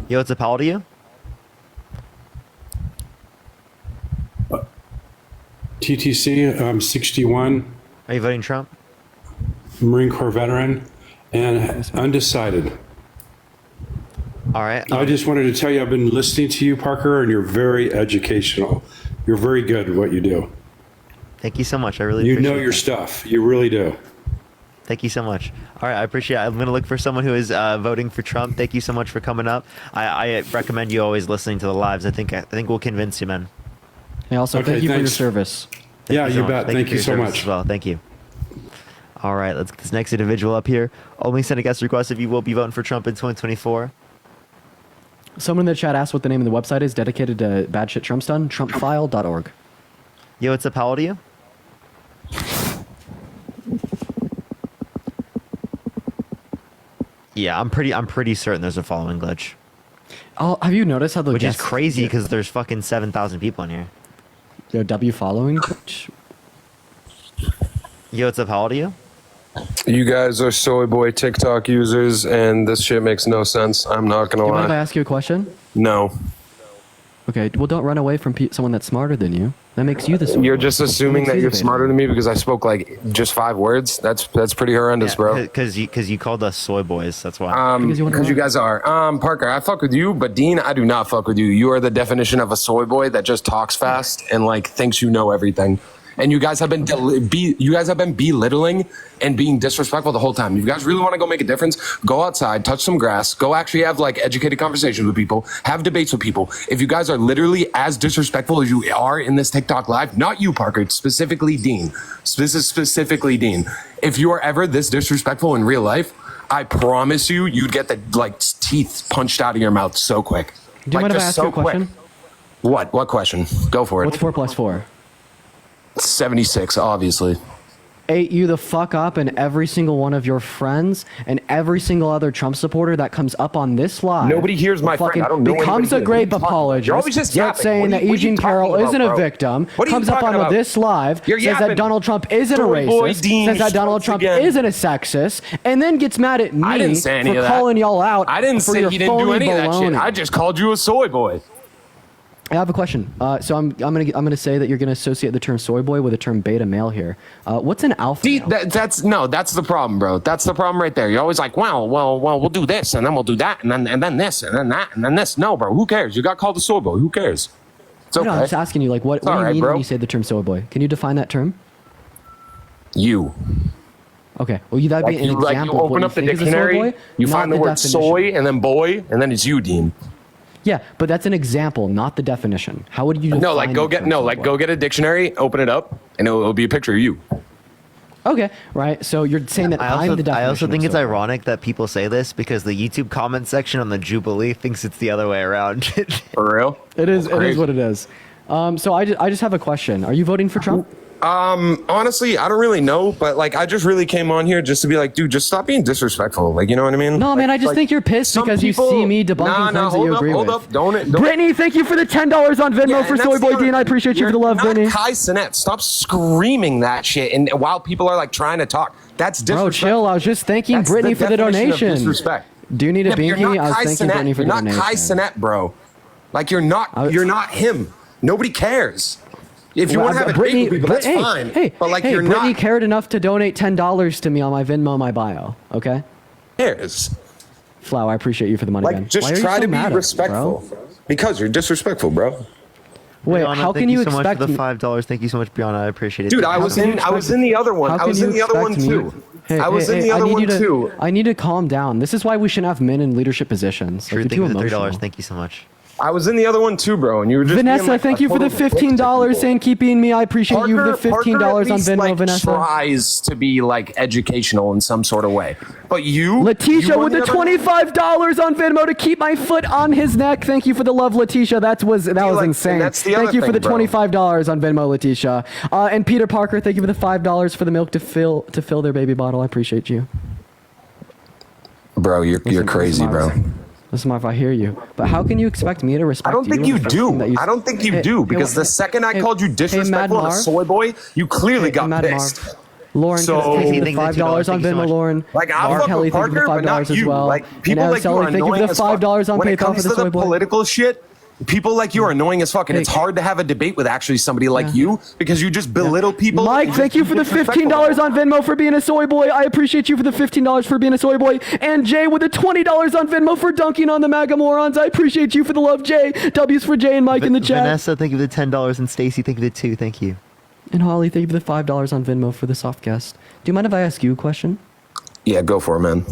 [SPEAKER 1] Yo, what's up? How old are you?
[SPEAKER 19] TTC, I'm 61.
[SPEAKER 1] Are you voting Trump?
[SPEAKER 19] Marine Corps veteran and undecided.
[SPEAKER 1] All right.
[SPEAKER 19] I just wanted to tell you, I've been listening to you, Parker, and you're very educational. You're very good at what you do.
[SPEAKER 1] Thank you so much. I really appreciate it.
[SPEAKER 19] You know your stuff. You really do.
[SPEAKER 1] Thank you so much. All right, I appreciate it. I'm going to look for someone who is voting for Trump. Thank you so much for coming up. I recommend you always listening to the lives. I think we'll convince you, man.
[SPEAKER 5] Hey, also, thank you for your service.
[SPEAKER 19] Yeah, you bet. Thank you so much.
[SPEAKER 1] As well. Thank you. All right, let's get this next individual up here. Only send a guest request if you will be voting for Trump in 2024.
[SPEAKER 5] Someone in the chat asked what the name of the website is dedicated to bad shit Trump's done. Trumpfile.org.
[SPEAKER 1] Yo, what's up? How old are you? Yeah, I'm pretty certain there's a following glitch.
[SPEAKER 5] Oh, have you noticed how the
[SPEAKER 1] Which is crazy because there's fucking 7,000 people in here.
[SPEAKER 5] Yo, W following glitch?
[SPEAKER 1] Yo, what's up? How old are you?
[SPEAKER 9] You guys are soy boy TikTok users, and this shit makes no sense. I'm not gonna lie.
[SPEAKER 5] Mind if I ask you a question?
[SPEAKER 9] No.
[SPEAKER 5] Okay, well, don't run away from someone that's smarter than you. That makes you the soy
[SPEAKER 9] You're
[SPEAKER 5] boy.
[SPEAKER 9] just assuming that you're smarter than me because I spoke like just 5 words. That's pretty horrendous, bro.
[SPEAKER 1] Because you called us soy boys. That's why.
[SPEAKER 9] Because you guys are. Parker, I fuck with you, but Dean, I do not fuck with you. You are the definition of a soy boy that just talks fast and like thinks you know everything. and you guys have been belittling and being disrespectful the whole time. If you guys really want to go make a difference, go outside, touch some grass, go actually have like educated conversations with people, have debates with people. If you guys are literally as disrespectful as you are in this TikTok live, not you, Parker, specifically Dean. This is specifically Dean. If you are ever this disrespectful in real life, I promise you, you'd get the like teeth punched out of your mouth so quick.
[SPEAKER 5] Do you mind if I ask you a question?
[SPEAKER 9] What? What question? Go for it.
[SPEAKER 5] What's 4 plus 4?
[SPEAKER 9] 76, obviously.
[SPEAKER 5] Ate you the fuck up, and every single one of your friends and every single other Trump supporter that comes up on this live.
[SPEAKER 9] Nobody hears my friend. I don't know
[SPEAKER 5] becomes a
[SPEAKER 9] anybody
[SPEAKER 5] grape
[SPEAKER 9] here.
[SPEAKER 5] apologist.
[SPEAKER 9] You're always just
[SPEAKER 5] starts
[SPEAKER 9] yapping.
[SPEAKER 5] saying
[SPEAKER 9] What
[SPEAKER 5] that
[SPEAKER 9] are you
[SPEAKER 5] Eugene
[SPEAKER 9] talking
[SPEAKER 5] Carroll
[SPEAKER 9] about,
[SPEAKER 5] isn't a
[SPEAKER 9] bro?
[SPEAKER 5] victim.
[SPEAKER 9] What are you
[SPEAKER 5] Comes up
[SPEAKER 9] talking
[SPEAKER 5] on
[SPEAKER 9] about?
[SPEAKER 5] this live,
[SPEAKER 9] You're
[SPEAKER 5] says
[SPEAKER 9] yapping.
[SPEAKER 5] that Donald Trump isn't a
[SPEAKER 9] Soy boy
[SPEAKER 5] racist,
[SPEAKER 9] Dean
[SPEAKER 5] says that Donald
[SPEAKER 9] once
[SPEAKER 5] Trump
[SPEAKER 9] again.
[SPEAKER 5] isn't a sexist, and then gets mad at me
[SPEAKER 9] I didn't say any
[SPEAKER 5] for
[SPEAKER 9] of that.
[SPEAKER 5] calling y'all out.
[SPEAKER 9] I didn't
[SPEAKER 5] for
[SPEAKER 9] say
[SPEAKER 5] your
[SPEAKER 9] he didn't do
[SPEAKER 5] phony
[SPEAKER 9] any of that shit.
[SPEAKER 5] baloney.
[SPEAKER 9] I just called you a soy boy.
[SPEAKER 5] I have a question. So I'm gonna say that you're gonna associate the term soy boy with the term beta male here. What's an alpha male?
[SPEAKER 9] That's the problem, bro. That's the problem right there. You're always like, well, we'll do this, and then we'll do that, and then this, and then that, and then this. No, bro. Who cares? You got called a soy boy. Who cares? It's okay.
[SPEAKER 5] No, I'm just asking you, like, what do you
[SPEAKER 9] right,
[SPEAKER 5] mean
[SPEAKER 9] bro.
[SPEAKER 5] when you say the term soy boy? Can you define that term?
[SPEAKER 9] You.
[SPEAKER 5] Okay. Well, that'd be an example
[SPEAKER 9] like you
[SPEAKER 5] of what
[SPEAKER 9] open
[SPEAKER 5] you
[SPEAKER 9] up the
[SPEAKER 5] think is a soy
[SPEAKER 9] dictionary,
[SPEAKER 5] boy,
[SPEAKER 9] you
[SPEAKER 5] not
[SPEAKER 9] find the word
[SPEAKER 5] definition.
[SPEAKER 9] soy, and then boy, and then it's you, Dean.
[SPEAKER 5] Yeah, but that's an example, not the definition. How would you define
[SPEAKER 9] No, like go
[SPEAKER 5] the
[SPEAKER 9] get
[SPEAKER 5] term soy boy?
[SPEAKER 9] go get a dictionary, open it up, and it'll be a picture of you.
[SPEAKER 5] Okay, right. So you're saying that I'm the definition.
[SPEAKER 1] I also think
[SPEAKER 5] of
[SPEAKER 1] it's
[SPEAKER 5] soy boy.
[SPEAKER 1] ironic that people say this because the YouTube comment section on the Jubilee thinks it's the other way around.
[SPEAKER 9] For real?
[SPEAKER 5] It is. It is
[SPEAKER 9] Crazy.
[SPEAKER 5] what it is. So I just have a question. Are you voting for Trump?
[SPEAKER 9] Honestly, I don't really know, but like I just really came on here just to be like, dude, just stop being disrespectful. Like, you know what I mean?
[SPEAKER 5] No, man. I just think you're pissed because you see me debunking claims that you agree with.
[SPEAKER 9] Hold up, don't.
[SPEAKER 5] Brittany, thank you for the $10 on Venmo for Soy Boy Dean. I appreciate you for the love,
[SPEAKER 9] not
[SPEAKER 5] Brittany.
[SPEAKER 9] Kai Cenat. Stop screaming that shit, and while people are like trying to talk, that's
[SPEAKER 5] Bro,
[SPEAKER 9] disrespectful.
[SPEAKER 5] chill. I was just thanking
[SPEAKER 9] That's
[SPEAKER 5] Brittany for the
[SPEAKER 9] definition of
[SPEAKER 5] donation.
[SPEAKER 9] disrespect.
[SPEAKER 5] Do you need a
[SPEAKER 9] Yeah, but you're
[SPEAKER 5] binky?
[SPEAKER 9] not
[SPEAKER 5] I was
[SPEAKER 9] Kai
[SPEAKER 5] thanking
[SPEAKER 9] Cenat.
[SPEAKER 5] Brittany for
[SPEAKER 9] You're
[SPEAKER 5] the
[SPEAKER 9] not
[SPEAKER 5] donation.
[SPEAKER 9] Kai Cenat, bro. Like you're not him. Nobody cares. If you want to have a debate with people, that's fine.
[SPEAKER 5] Hey,
[SPEAKER 9] but like
[SPEAKER 5] hey,
[SPEAKER 9] you're
[SPEAKER 5] Brittany
[SPEAKER 9] not
[SPEAKER 5] cared enough to donate $10 to me on my Venmo, my bio. Okay.
[SPEAKER 9] cares.
[SPEAKER 5] Flow, I appreciate you for the money, man.
[SPEAKER 9] Like just
[SPEAKER 5] Why are you
[SPEAKER 9] try
[SPEAKER 5] so
[SPEAKER 9] to
[SPEAKER 5] mad
[SPEAKER 9] be
[SPEAKER 5] at me,
[SPEAKER 9] respectful.
[SPEAKER 5] bro?
[SPEAKER 9] Because you're disrespectful, bro.
[SPEAKER 5] Wait,
[SPEAKER 1] Brianna,
[SPEAKER 5] how can
[SPEAKER 1] thank
[SPEAKER 5] you
[SPEAKER 1] so much
[SPEAKER 5] expect
[SPEAKER 1] for the
[SPEAKER 5] me?
[SPEAKER 1] $5? Thank you so much, Brianna. I appreciate it.
[SPEAKER 9] Dude,
[SPEAKER 1] Thank
[SPEAKER 9] I
[SPEAKER 1] you
[SPEAKER 9] was
[SPEAKER 1] so much.
[SPEAKER 9] in the other one.
[SPEAKER 5] How
[SPEAKER 9] I
[SPEAKER 5] can
[SPEAKER 9] was
[SPEAKER 5] you
[SPEAKER 9] in the other one
[SPEAKER 5] expect me-
[SPEAKER 9] too.
[SPEAKER 5] Hey,
[SPEAKER 9] I was
[SPEAKER 5] hey,
[SPEAKER 9] in the
[SPEAKER 5] hey,
[SPEAKER 9] other
[SPEAKER 5] I need
[SPEAKER 9] one
[SPEAKER 5] you to,
[SPEAKER 9] too.
[SPEAKER 5] I need to calm down. This is why we shouldn't have men in leadership positions.
[SPEAKER 1] True,
[SPEAKER 5] Like,
[SPEAKER 1] thank
[SPEAKER 5] you're
[SPEAKER 1] you
[SPEAKER 5] too
[SPEAKER 1] for the
[SPEAKER 5] emotional.
[SPEAKER 1] $3. Thank you so much.
[SPEAKER 9] I was in the other one too, bro, and you were just being,
[SPEAKER 5] Vanessa,
[SPEAKER 9] like,
[SPEAKER 5] thank
[SPEAKER 9] a
[SPEAKER 5] you for the
[SPEAKER 9] total dick to
[SPEAKER 5] $15
[SPEAKER 9] people.
[SPEAKER 5] saying keeping me. I appreciate you the $15
[SPEAKER 9] Parker at
[SPEAKER 5] on
[SPEAKER 9] least,
[SPEAKER 5] Venmo,
[SPEAKER 9] like,
[SPEAKER 5] Vanessa.
[SPEAKER 9] tries to be like educational in some sort of way, but you,
[SPEAKER 5] Letitia
[SPEAKER 9] you
[SPEAKER 5] with the
[SPEAKER 9] on other-
[SPEAKER 5] $25 on Venmo to keep my foot on his neck. Thank you for the love, Letitia. That was
[SPEAKER 9] like,
[SPEAKER 5] insane.
[SPEAKER 9] that's the
[SPEAKER 5] Thank
[SPEAKER 9] other
[SPEAKER 5] you for the
[SPEAKER 9] thing, bro.
[SPEAKER 5] $25 on Venmo, Letitia. And Peter Parker, thank you for the $5 for the milk to fill their baby bottle. I appreciate you.
[SPEAKER 9] Bro, you're crazy, bro.
[SPEAKER 5] Listen, Marv, I hear you. But how can you expect me to respect
[SPEAKER 9] I don't think you
[SPEAKER 5] when the first thing
[SPEAKER 9] do.
[SPEAKER 5] that
[SPEAKER 9] I don't think you do because the second I called you disrespectful and a soy boy, you clearly got
[SPEAKER 5] Mad
[SPEAKER 9] pissed.
[SPEAKER 5] Marv. Lauren,
[SPEAKER 9] So-
[SPEAKER 5] thank you for the $5 on
[SPEAKER 1] Thank you so
[SPEAKER 5] Venmo,
[SPEAKER 1] much.
[SPEAKER 5] Lauren.
[SPEAKER 9] Like I
[SPEAKER 5] Mark
[SPEAKER 9] fuck
[SPEAKER 5] Kelly,
[SPEAKER 9] with
[SPEAKER 5] thank you
[SPEAKER 9] Parker,
[SPEAKER 5] for the
[SPEAKER 9] but not
[SPEAKER 5] $5 as
[SPEAKER 9] you.
[SPEAKER 5] well.
[SPEAKER 9] Like people
[SPEAKER 5] and
[SPEAKER 9] like you
[SPEAKER 5] Sally,
[SPEAKER 9] are
[SPEAKER 5] thank you
[SPEAKER 9] annoying
[SPEAKER 5] for the
[SPEAKER 9] as fuck.
[SPEAKER 5] $5 on
[SPEAKER 9] When it
[SPEAKER 5] PayPal
[SPEAKER 9] comes
[SPEAKER 5] for
[SPEAKER 9] to
[SPEAKER 5] the soy
[SPEAKER 9] the
[SPEAKER 5] boy.
[SPEAKER 9] political shit, people like you are annoying as fuck, and it's hard to have a debate with actually somebody like you because you just belittle people.
[SPEAKER 5] Mike,
[SPEAKER 9] and
[SPEAKER 5] thank you
[SPEAKER 9] just
[SPEAKER 5] for the
[SPEAKER 9] be disrespectful.
[SPEAKER 5] $15 on Venmo for being a soy boy. I appreciate you for the $15 for being a soy boy. And Jay with the $20 on Venmo for dunking on the MAGA morons. I appreciate you for the love, Jay. W's for Jay and Mike in the chat.
[SPEAKER 1] Vanessa, thank you for the $10, and Stacy, thank you for the $2. Thank you.
[SPEAKER 5] And Holly, thank you for the $5 on Venmo for the soft guest. Do you mind if I ask you a question?
[SPEAKER 9] Yeah, go for it, man.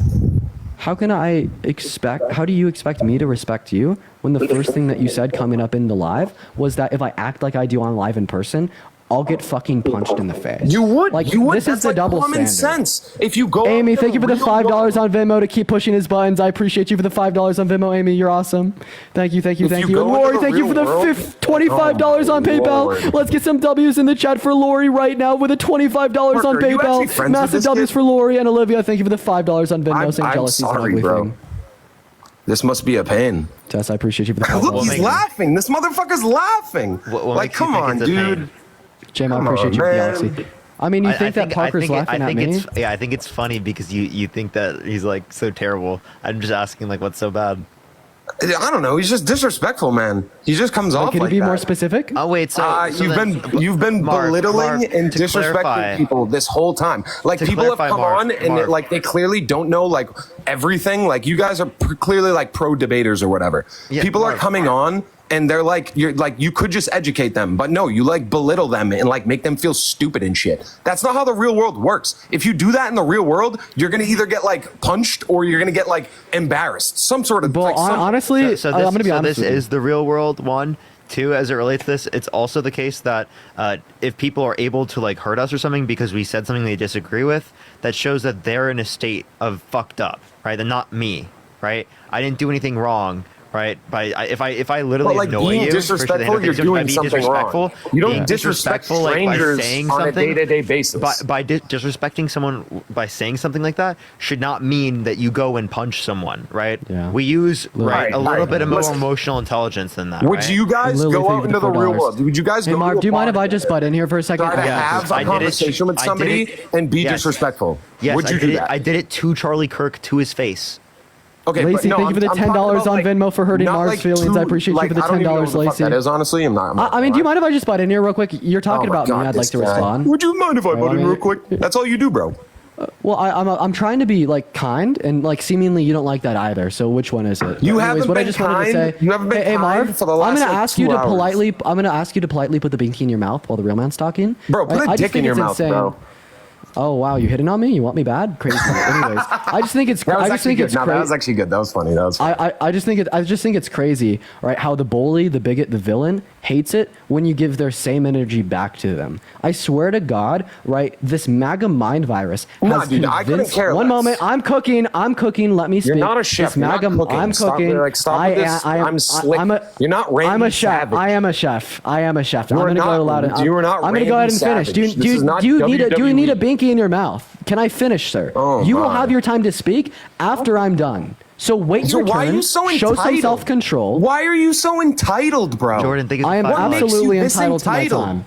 [SPEAKER 5] How do you expect me to respect you when the first thing that you said coming up in the live was that if I act like I do on live in person, I'll get fucking punched in the face?
[SPEAKER 9] You would.
[SPEAKER 5] Like,
[SPEAKER 9] You would.
[SPEAKER 5] this
[SPEAKER 9] That's
[SPEAKER 5] is the
[SPEAKER 9] like
[SPEAKER 5] double
[SPEAKER 9] common
[SPEAKER 5] standard.
[SPEAKER 9] sense. If you go,
[SPEAKER 5] Amy,
[SPEAKER 9] up
[SPEAKER 5] thank you for the
[SPEAKER 9] real
[SPEAKER 5] $5 on Venmo to keep pushing his buttons. I appreciate you for the $5 on Venmo, Amy. You're awesome. Thank you, thank you,
[SPEAKER 9] If
[SPEAKER 5] thank
[SPEAKER 9] you
[SPEAKER 5] you.
[SPEAKER 9] go
[SPEAKER 5] And
[SPEAKER 9] into
[SPEAKER 5] Lori,
[SPEAKER 9] the
[SPEAKER 5] thank you for the
[SPEAKER 9] real world-
[SPEAKER 5] $25 on
[SPEAKER 9] Oh,
[SPEAKER 5] PayPal.
[SPEAKER 9] Lord.
[SPEAKER 5] Let's get some W's in the chat for Lori right now with a $25 on
[SPEAKER 9] Parker, are you actually
[SPEAKER 5] PayPal.
[SPEAKER 9] friends with
[SPEAKER 5] Massive
[SPEAKER 9] this
[SPEAKER 5] W's
[SPEAKER 9] kid?
[SPEAKER 5] for Lori and Olivia. Thank you for the $5 on Venmo. Saying
[SPEAKER 9] I'm
[SPEAKER 5] jealousy is an
[SPEAKER 9] sorry,
[SPEAKER 5] ugly
[SPEAKER 9] bro.
[SPEAKER 5] thing.
[SPEAKER 9] This must be a pain.
[SPEAKER 5] Tess, I appreciate you for the $5.
[SPEAKER 9] Look, he's laughing. This motherfucker's laughing.
[SPEAKER 1] What
[SPEAKER 9] Like,
[SPEAKER 1] makes you
[SPEAKER 9] come
[SPEAKER 1] think
[SPEAKER 9] on,
[SPEAKER 1] it's a pain?
[SPEAKER 9] dude.
[SPEAKER 5] Jam, I
[SPEAKER 9] Come
[SPEAKER 5] appreciate
[SPEAKER 9] on,
[SPEAKER 5] you for
[SPEAKER 9] man.
[SPEAKER 5] jealousy. I mean, you think that Parker's laughing at me?
[SPEAKER 1] I think it's funny because you think that he's like so terrible. I'm just asking like what's so bad.
[SPEAKER 9] I don't know. He's just disrespectful, man. He just comes off
[SPEAKER 5] Can
[SPEAKER 9] like
[SPEAKER 5] you be
[SPEAKER 9] that.
[SPEAKER 5] more specific?
[SPEAKER 1] Oh wait, so
[SPEAKER 9] you've been
[SPEAKER 1] Mark,
[SPEAKER 9] belittling and
[SPEAKER 1] to
[SPEAKER 9] disrespecting
[SPEAKER 1] clarify-
[SPEAKER 9] people this whole time. Like
[SPEAKER 1] To
[SPEAKER 9] people have
[SPEAKER 1] clarify,
[SPEAKER 9] come
[SPEAKER 1] Mark,
[SPEAKER 9] on and
[SPEAKER 1] Mark.
[SPEAKER 9] like they clearly don't know like everything. Like you guys are clearly like pro debaters or whatever.
[SPEAKER 1] Yeah,
[SPEAKER 9] people are
[SPEAKER 1] Mark,
[SPEAKER 9] coming on and they're like, you're like, you could just educate them, but no, you like belittle them and like make them feel stupid and shit. That's not how the real world works. If you do that in the real world, you're gonna either get like punched or you're gonna get like embarrassed. Some sort of.
[SPEAKER 5] Well, honestly,
[SPEAKER 1] so
[SPEAKER 5] I'm gonna be honest.
[SPEAKER 1] This is the real world one. Two, as it relates to this, it's also the case that if people are able to like hurt us or something because we said something they disagree with, that shows that they're in a state of fucked up, right? And not me, right? I didn't do anything wrong, right? If I literally
[SPEAKER 9] like
[SPEAKER 1] annoy
[SPEAKER 9] being
[SPEAKER 1] you,
[SPEAKER 9] disrespectful, you're doing something wrong. You don't disrespect strangers on a day-to-day basis.
[SPEAKER 1] By disrespecting someone by saying something like that should not mean that you go and punch someone, right?
[SPEAKER 5] Yeah.
[SPEAKER 1] We use a little bit of more
[SPEAKER 9] Listen,
[SPEAKER 1] emotional intelligence than that.
[SPEAKER 9] Would
[SPEAKER 1] right?
[SPEAKER 9] you guys go out into the real world? Would you guys
[SPEAKER 5] Hey,
[SPEAKER 9] go
[SPEAKER 5] Marv,
[SPEAKER 9] to a
[SPEAKER 5] do you mind
[SPEAKER 9] bar
[SPEAKER 5] if I just butt in here for a second?
[SPEAKER 9] try to have a conversation with somebody and be disrespectful?
[SPEAKER 1] Yes,
[SPEAKER 9] Would you do that?
[SPEAKER 1] I did it to Charlie Kirk to his face.
[SPEAKER 9] Okay,
[SPEAKER 5] Lacey, thank you for the $10 on Venmo for hurting
[SPEAKER 9] not
[SPEAKER 5] Marv's
[SPEAKER 9] like
[SPEAKER 5] feelings. I appreciate you for the
[SPEAKER 9] I don't even know
[SPEAKER 5] $10,
[SPEAKER 9] what the fuck
[SPEAKER 5] Lacey.
[SPEAKER 9] that is, honestly.
[SPEAKER 5] I mean, do you mind if I just butt in here real quick? You're talking about me. I'd like to respond.
[SPEAKER 9] Would you mind if I butt in real quick? That's all you do, bro.
[SPEAKER 5] Well, I'm trying to be like kind, and like seemingly you don't like that either. So which one is it?
[SPEAKER 9] You
[SPEAKER 5] Anyways,
[SPEAKER 9] haven't
[SPEAKER 5] what
[SPEAKER 9] been
[SPEAKER 5] I just wanted to
[SPEAKER 9] kind.
[SPEAKER 5] say.
[SPEAKER 9] You haven't been
[SPEAKER 5] hey,
[SPEAKER 9] kind
[SPEAKER 5] Marv,
[SPEAKER 9] for the last,
[SPEAKER 5] I'm gonna
[SPEAKER 9] like,
[SPEAKER 5] ask
[SPEAKER 9] 2
[SPEAKER 5] you to
[SPEAKER 9] hours.
[SPEAKER 5] politely. I'm gonna ask you to politely put the binky in your mouth while the real man's talking.
[SPEAKER 9] Bro, put
[SPEAKER 5] Right?
[SPEAKER 9] a
[SPEAKER 5] I just
[SPEAKER 9] dick in
[SPEAKER 5] think
[SPEAKER 9] your
[SPEAKER 5] it's
[SPEAKER 9] mouth,
[SPEAKER 5] insane.
[SPEAKER 9] bro.
[SPEAKER 5] Oh wow, you hitting on me? You want me bad? Crazy. Anyways, I just think it's.
[SPEAKER 9] That was
[SPEAKER 5] I just
[SPEAKER 9] actually
[SPEAKER 5] think
[SPEAKER 9] good.
[SPEAKER 5] it's
[SPEAKER 9] No, that
[SPEAKER 5] crazy.
[SPEAKER 9] was actually good. That was funny. That was funny.
[SPEAKER 5] I just think it's crazy, right? How the bully, the bigot, the villain hates it when you give their same energy back to them. I swear to God, right? This MAGA mind virus has
[SPEAKER 9] Nah, dude, I couldn't
[SPEAKER 5] convinced-
[SPEAKER 9] care
[SPEAKER 5] One
[SPEAKER 9] less.
[SPEAKER 5] moment, I'm cooking. Let me speak.
[SPEAKER 9] You're not a chef.
[SPEAKER 5] This
[SPEAKER 9] You're not
[SPEAKER 5] MAGA,
[SPEAKER 9] cooking.
[SPEAKER 5] I'm
[SPEAKER 9] Stop,
[SPEAKER 5] cooking.
[SPEAKER 9] like, stop with this. I'm slick. You're not Randy
[SPEAKER 5] I'm a chef.
[SPEAKER 9] Savage.
[SPEAKER 5] I am a chef. I am a chef.
[SPEAKER 9] You
[SPEAKER 5] I'm
[SPEAKER 9] are
[SPEAKER 5] gonna
[SPEAKER 9] not-
[SPEAKER 5] go loud.
[SPEAKER 9] you are not
[SPEAKER 5] I'm gonna go ahead and
[SPEAKER 9] Randy
[SPEAKER 5] finish. Do
[SPEAKER 9] Savage. This is not
[SPEAKER 5] you need a
[SPEAKER 9] WWE.
[SPEAKER 5] binky in your mouth? Can I finish, sir?
[SPEAKER 9] Oh,
[SPEAKER 5] you will
[SPEAKER 9] my.
[SPEAKER 5] have your time to speak after I'm done. So wait
[SPEAKER 9] So
[SPEAKER 5] your
[SPEAKER 9] why
[SPEAKER 5] turn.
[SPEAKER 9] are you so
[SPEAKER 5] Show some
[SPEAKER 9] entitled?
[SPEAKER 5] self-control.
[SPEAKER 9] Why are you so entitled, bro?
[SPEAKER 1] Jordan, think
[SPEAKER 5] I am
[SPEAKER 9] What makes
[SPEAKER 5] absolutely
[SPEAKER 9] you this
[SPEAKER 5] entitled to my
[SPEAKER 9] entitled?
[SPEAKER 5] time.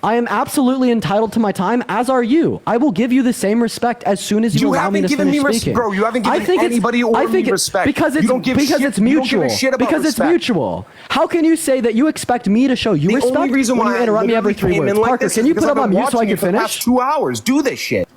[SPEAKER 5] I am absolutely entitled to my time, as are you. I will give you the same respect as soon as you allow me to
[SPEAKER 9] haven't given
[SPEAKER 5] finish
[SPEAKER 9] me
[SPEAKER 5] speaking.
[SPEAKER 9] bro. You haven't
[SPEAKER 5] I
[SPEAKER 9] given
[SPEAKER 5] think
[SPEAKER 9] anybody
[SPEAKER 5] it's,
[SPEAKER 9] or
[SPEAKER 5] I think
[SPEAKER 9] me
[SPEAKER 5] it-
[SPEAKER 9] respect.
[SPEAKER 5] because
[SPEAKER 9] You
[SPEAKER 5] it's
[SPEAKER 9] don't give
[SPEAKER 5] because
[SPEAKER 9] shit-
[SPEAKER 5] it's
[SPEAKER 9] you don't
[SPEAKER 5] mutual.
[SPEAKER 9] give a shit about
[SPEAKER 5] Because it's
[SPEAKER 9] respect.
[SPEAKER 5] mutual. How can you say that you expect me to show you
[SPEAKER 9] The
[SPEAKER 5] respect
[SPEAKER 9] only reason
[SPEAKER 5] when
[SPEAKER 9] why
[SPEAKER 5] you interrupt me every 3
[SPEAKER 9] came
[SPEAKER 5] words?
[SPEAKER 9] in like
[SPEAKER 5] Parker,
[SPEAKER 9] this
[SPEAKER 5] can
[SPEAKER 9] is
[SPEAKER 5] you
[SPEAKER 9] because
[SPEAKER 5] put
[SPEAKER 9] I've
[SPEAKER 5] up on
[SPEAKER 9] been
[SPEAKER 5] mute so I
[SPEAKER 9] watching
[SPEAKER 5] can
[SPEAKER 9] you for the
[SPEAKER 5] finish?
[SPEAKER 9] past 2 hours. Do this shit.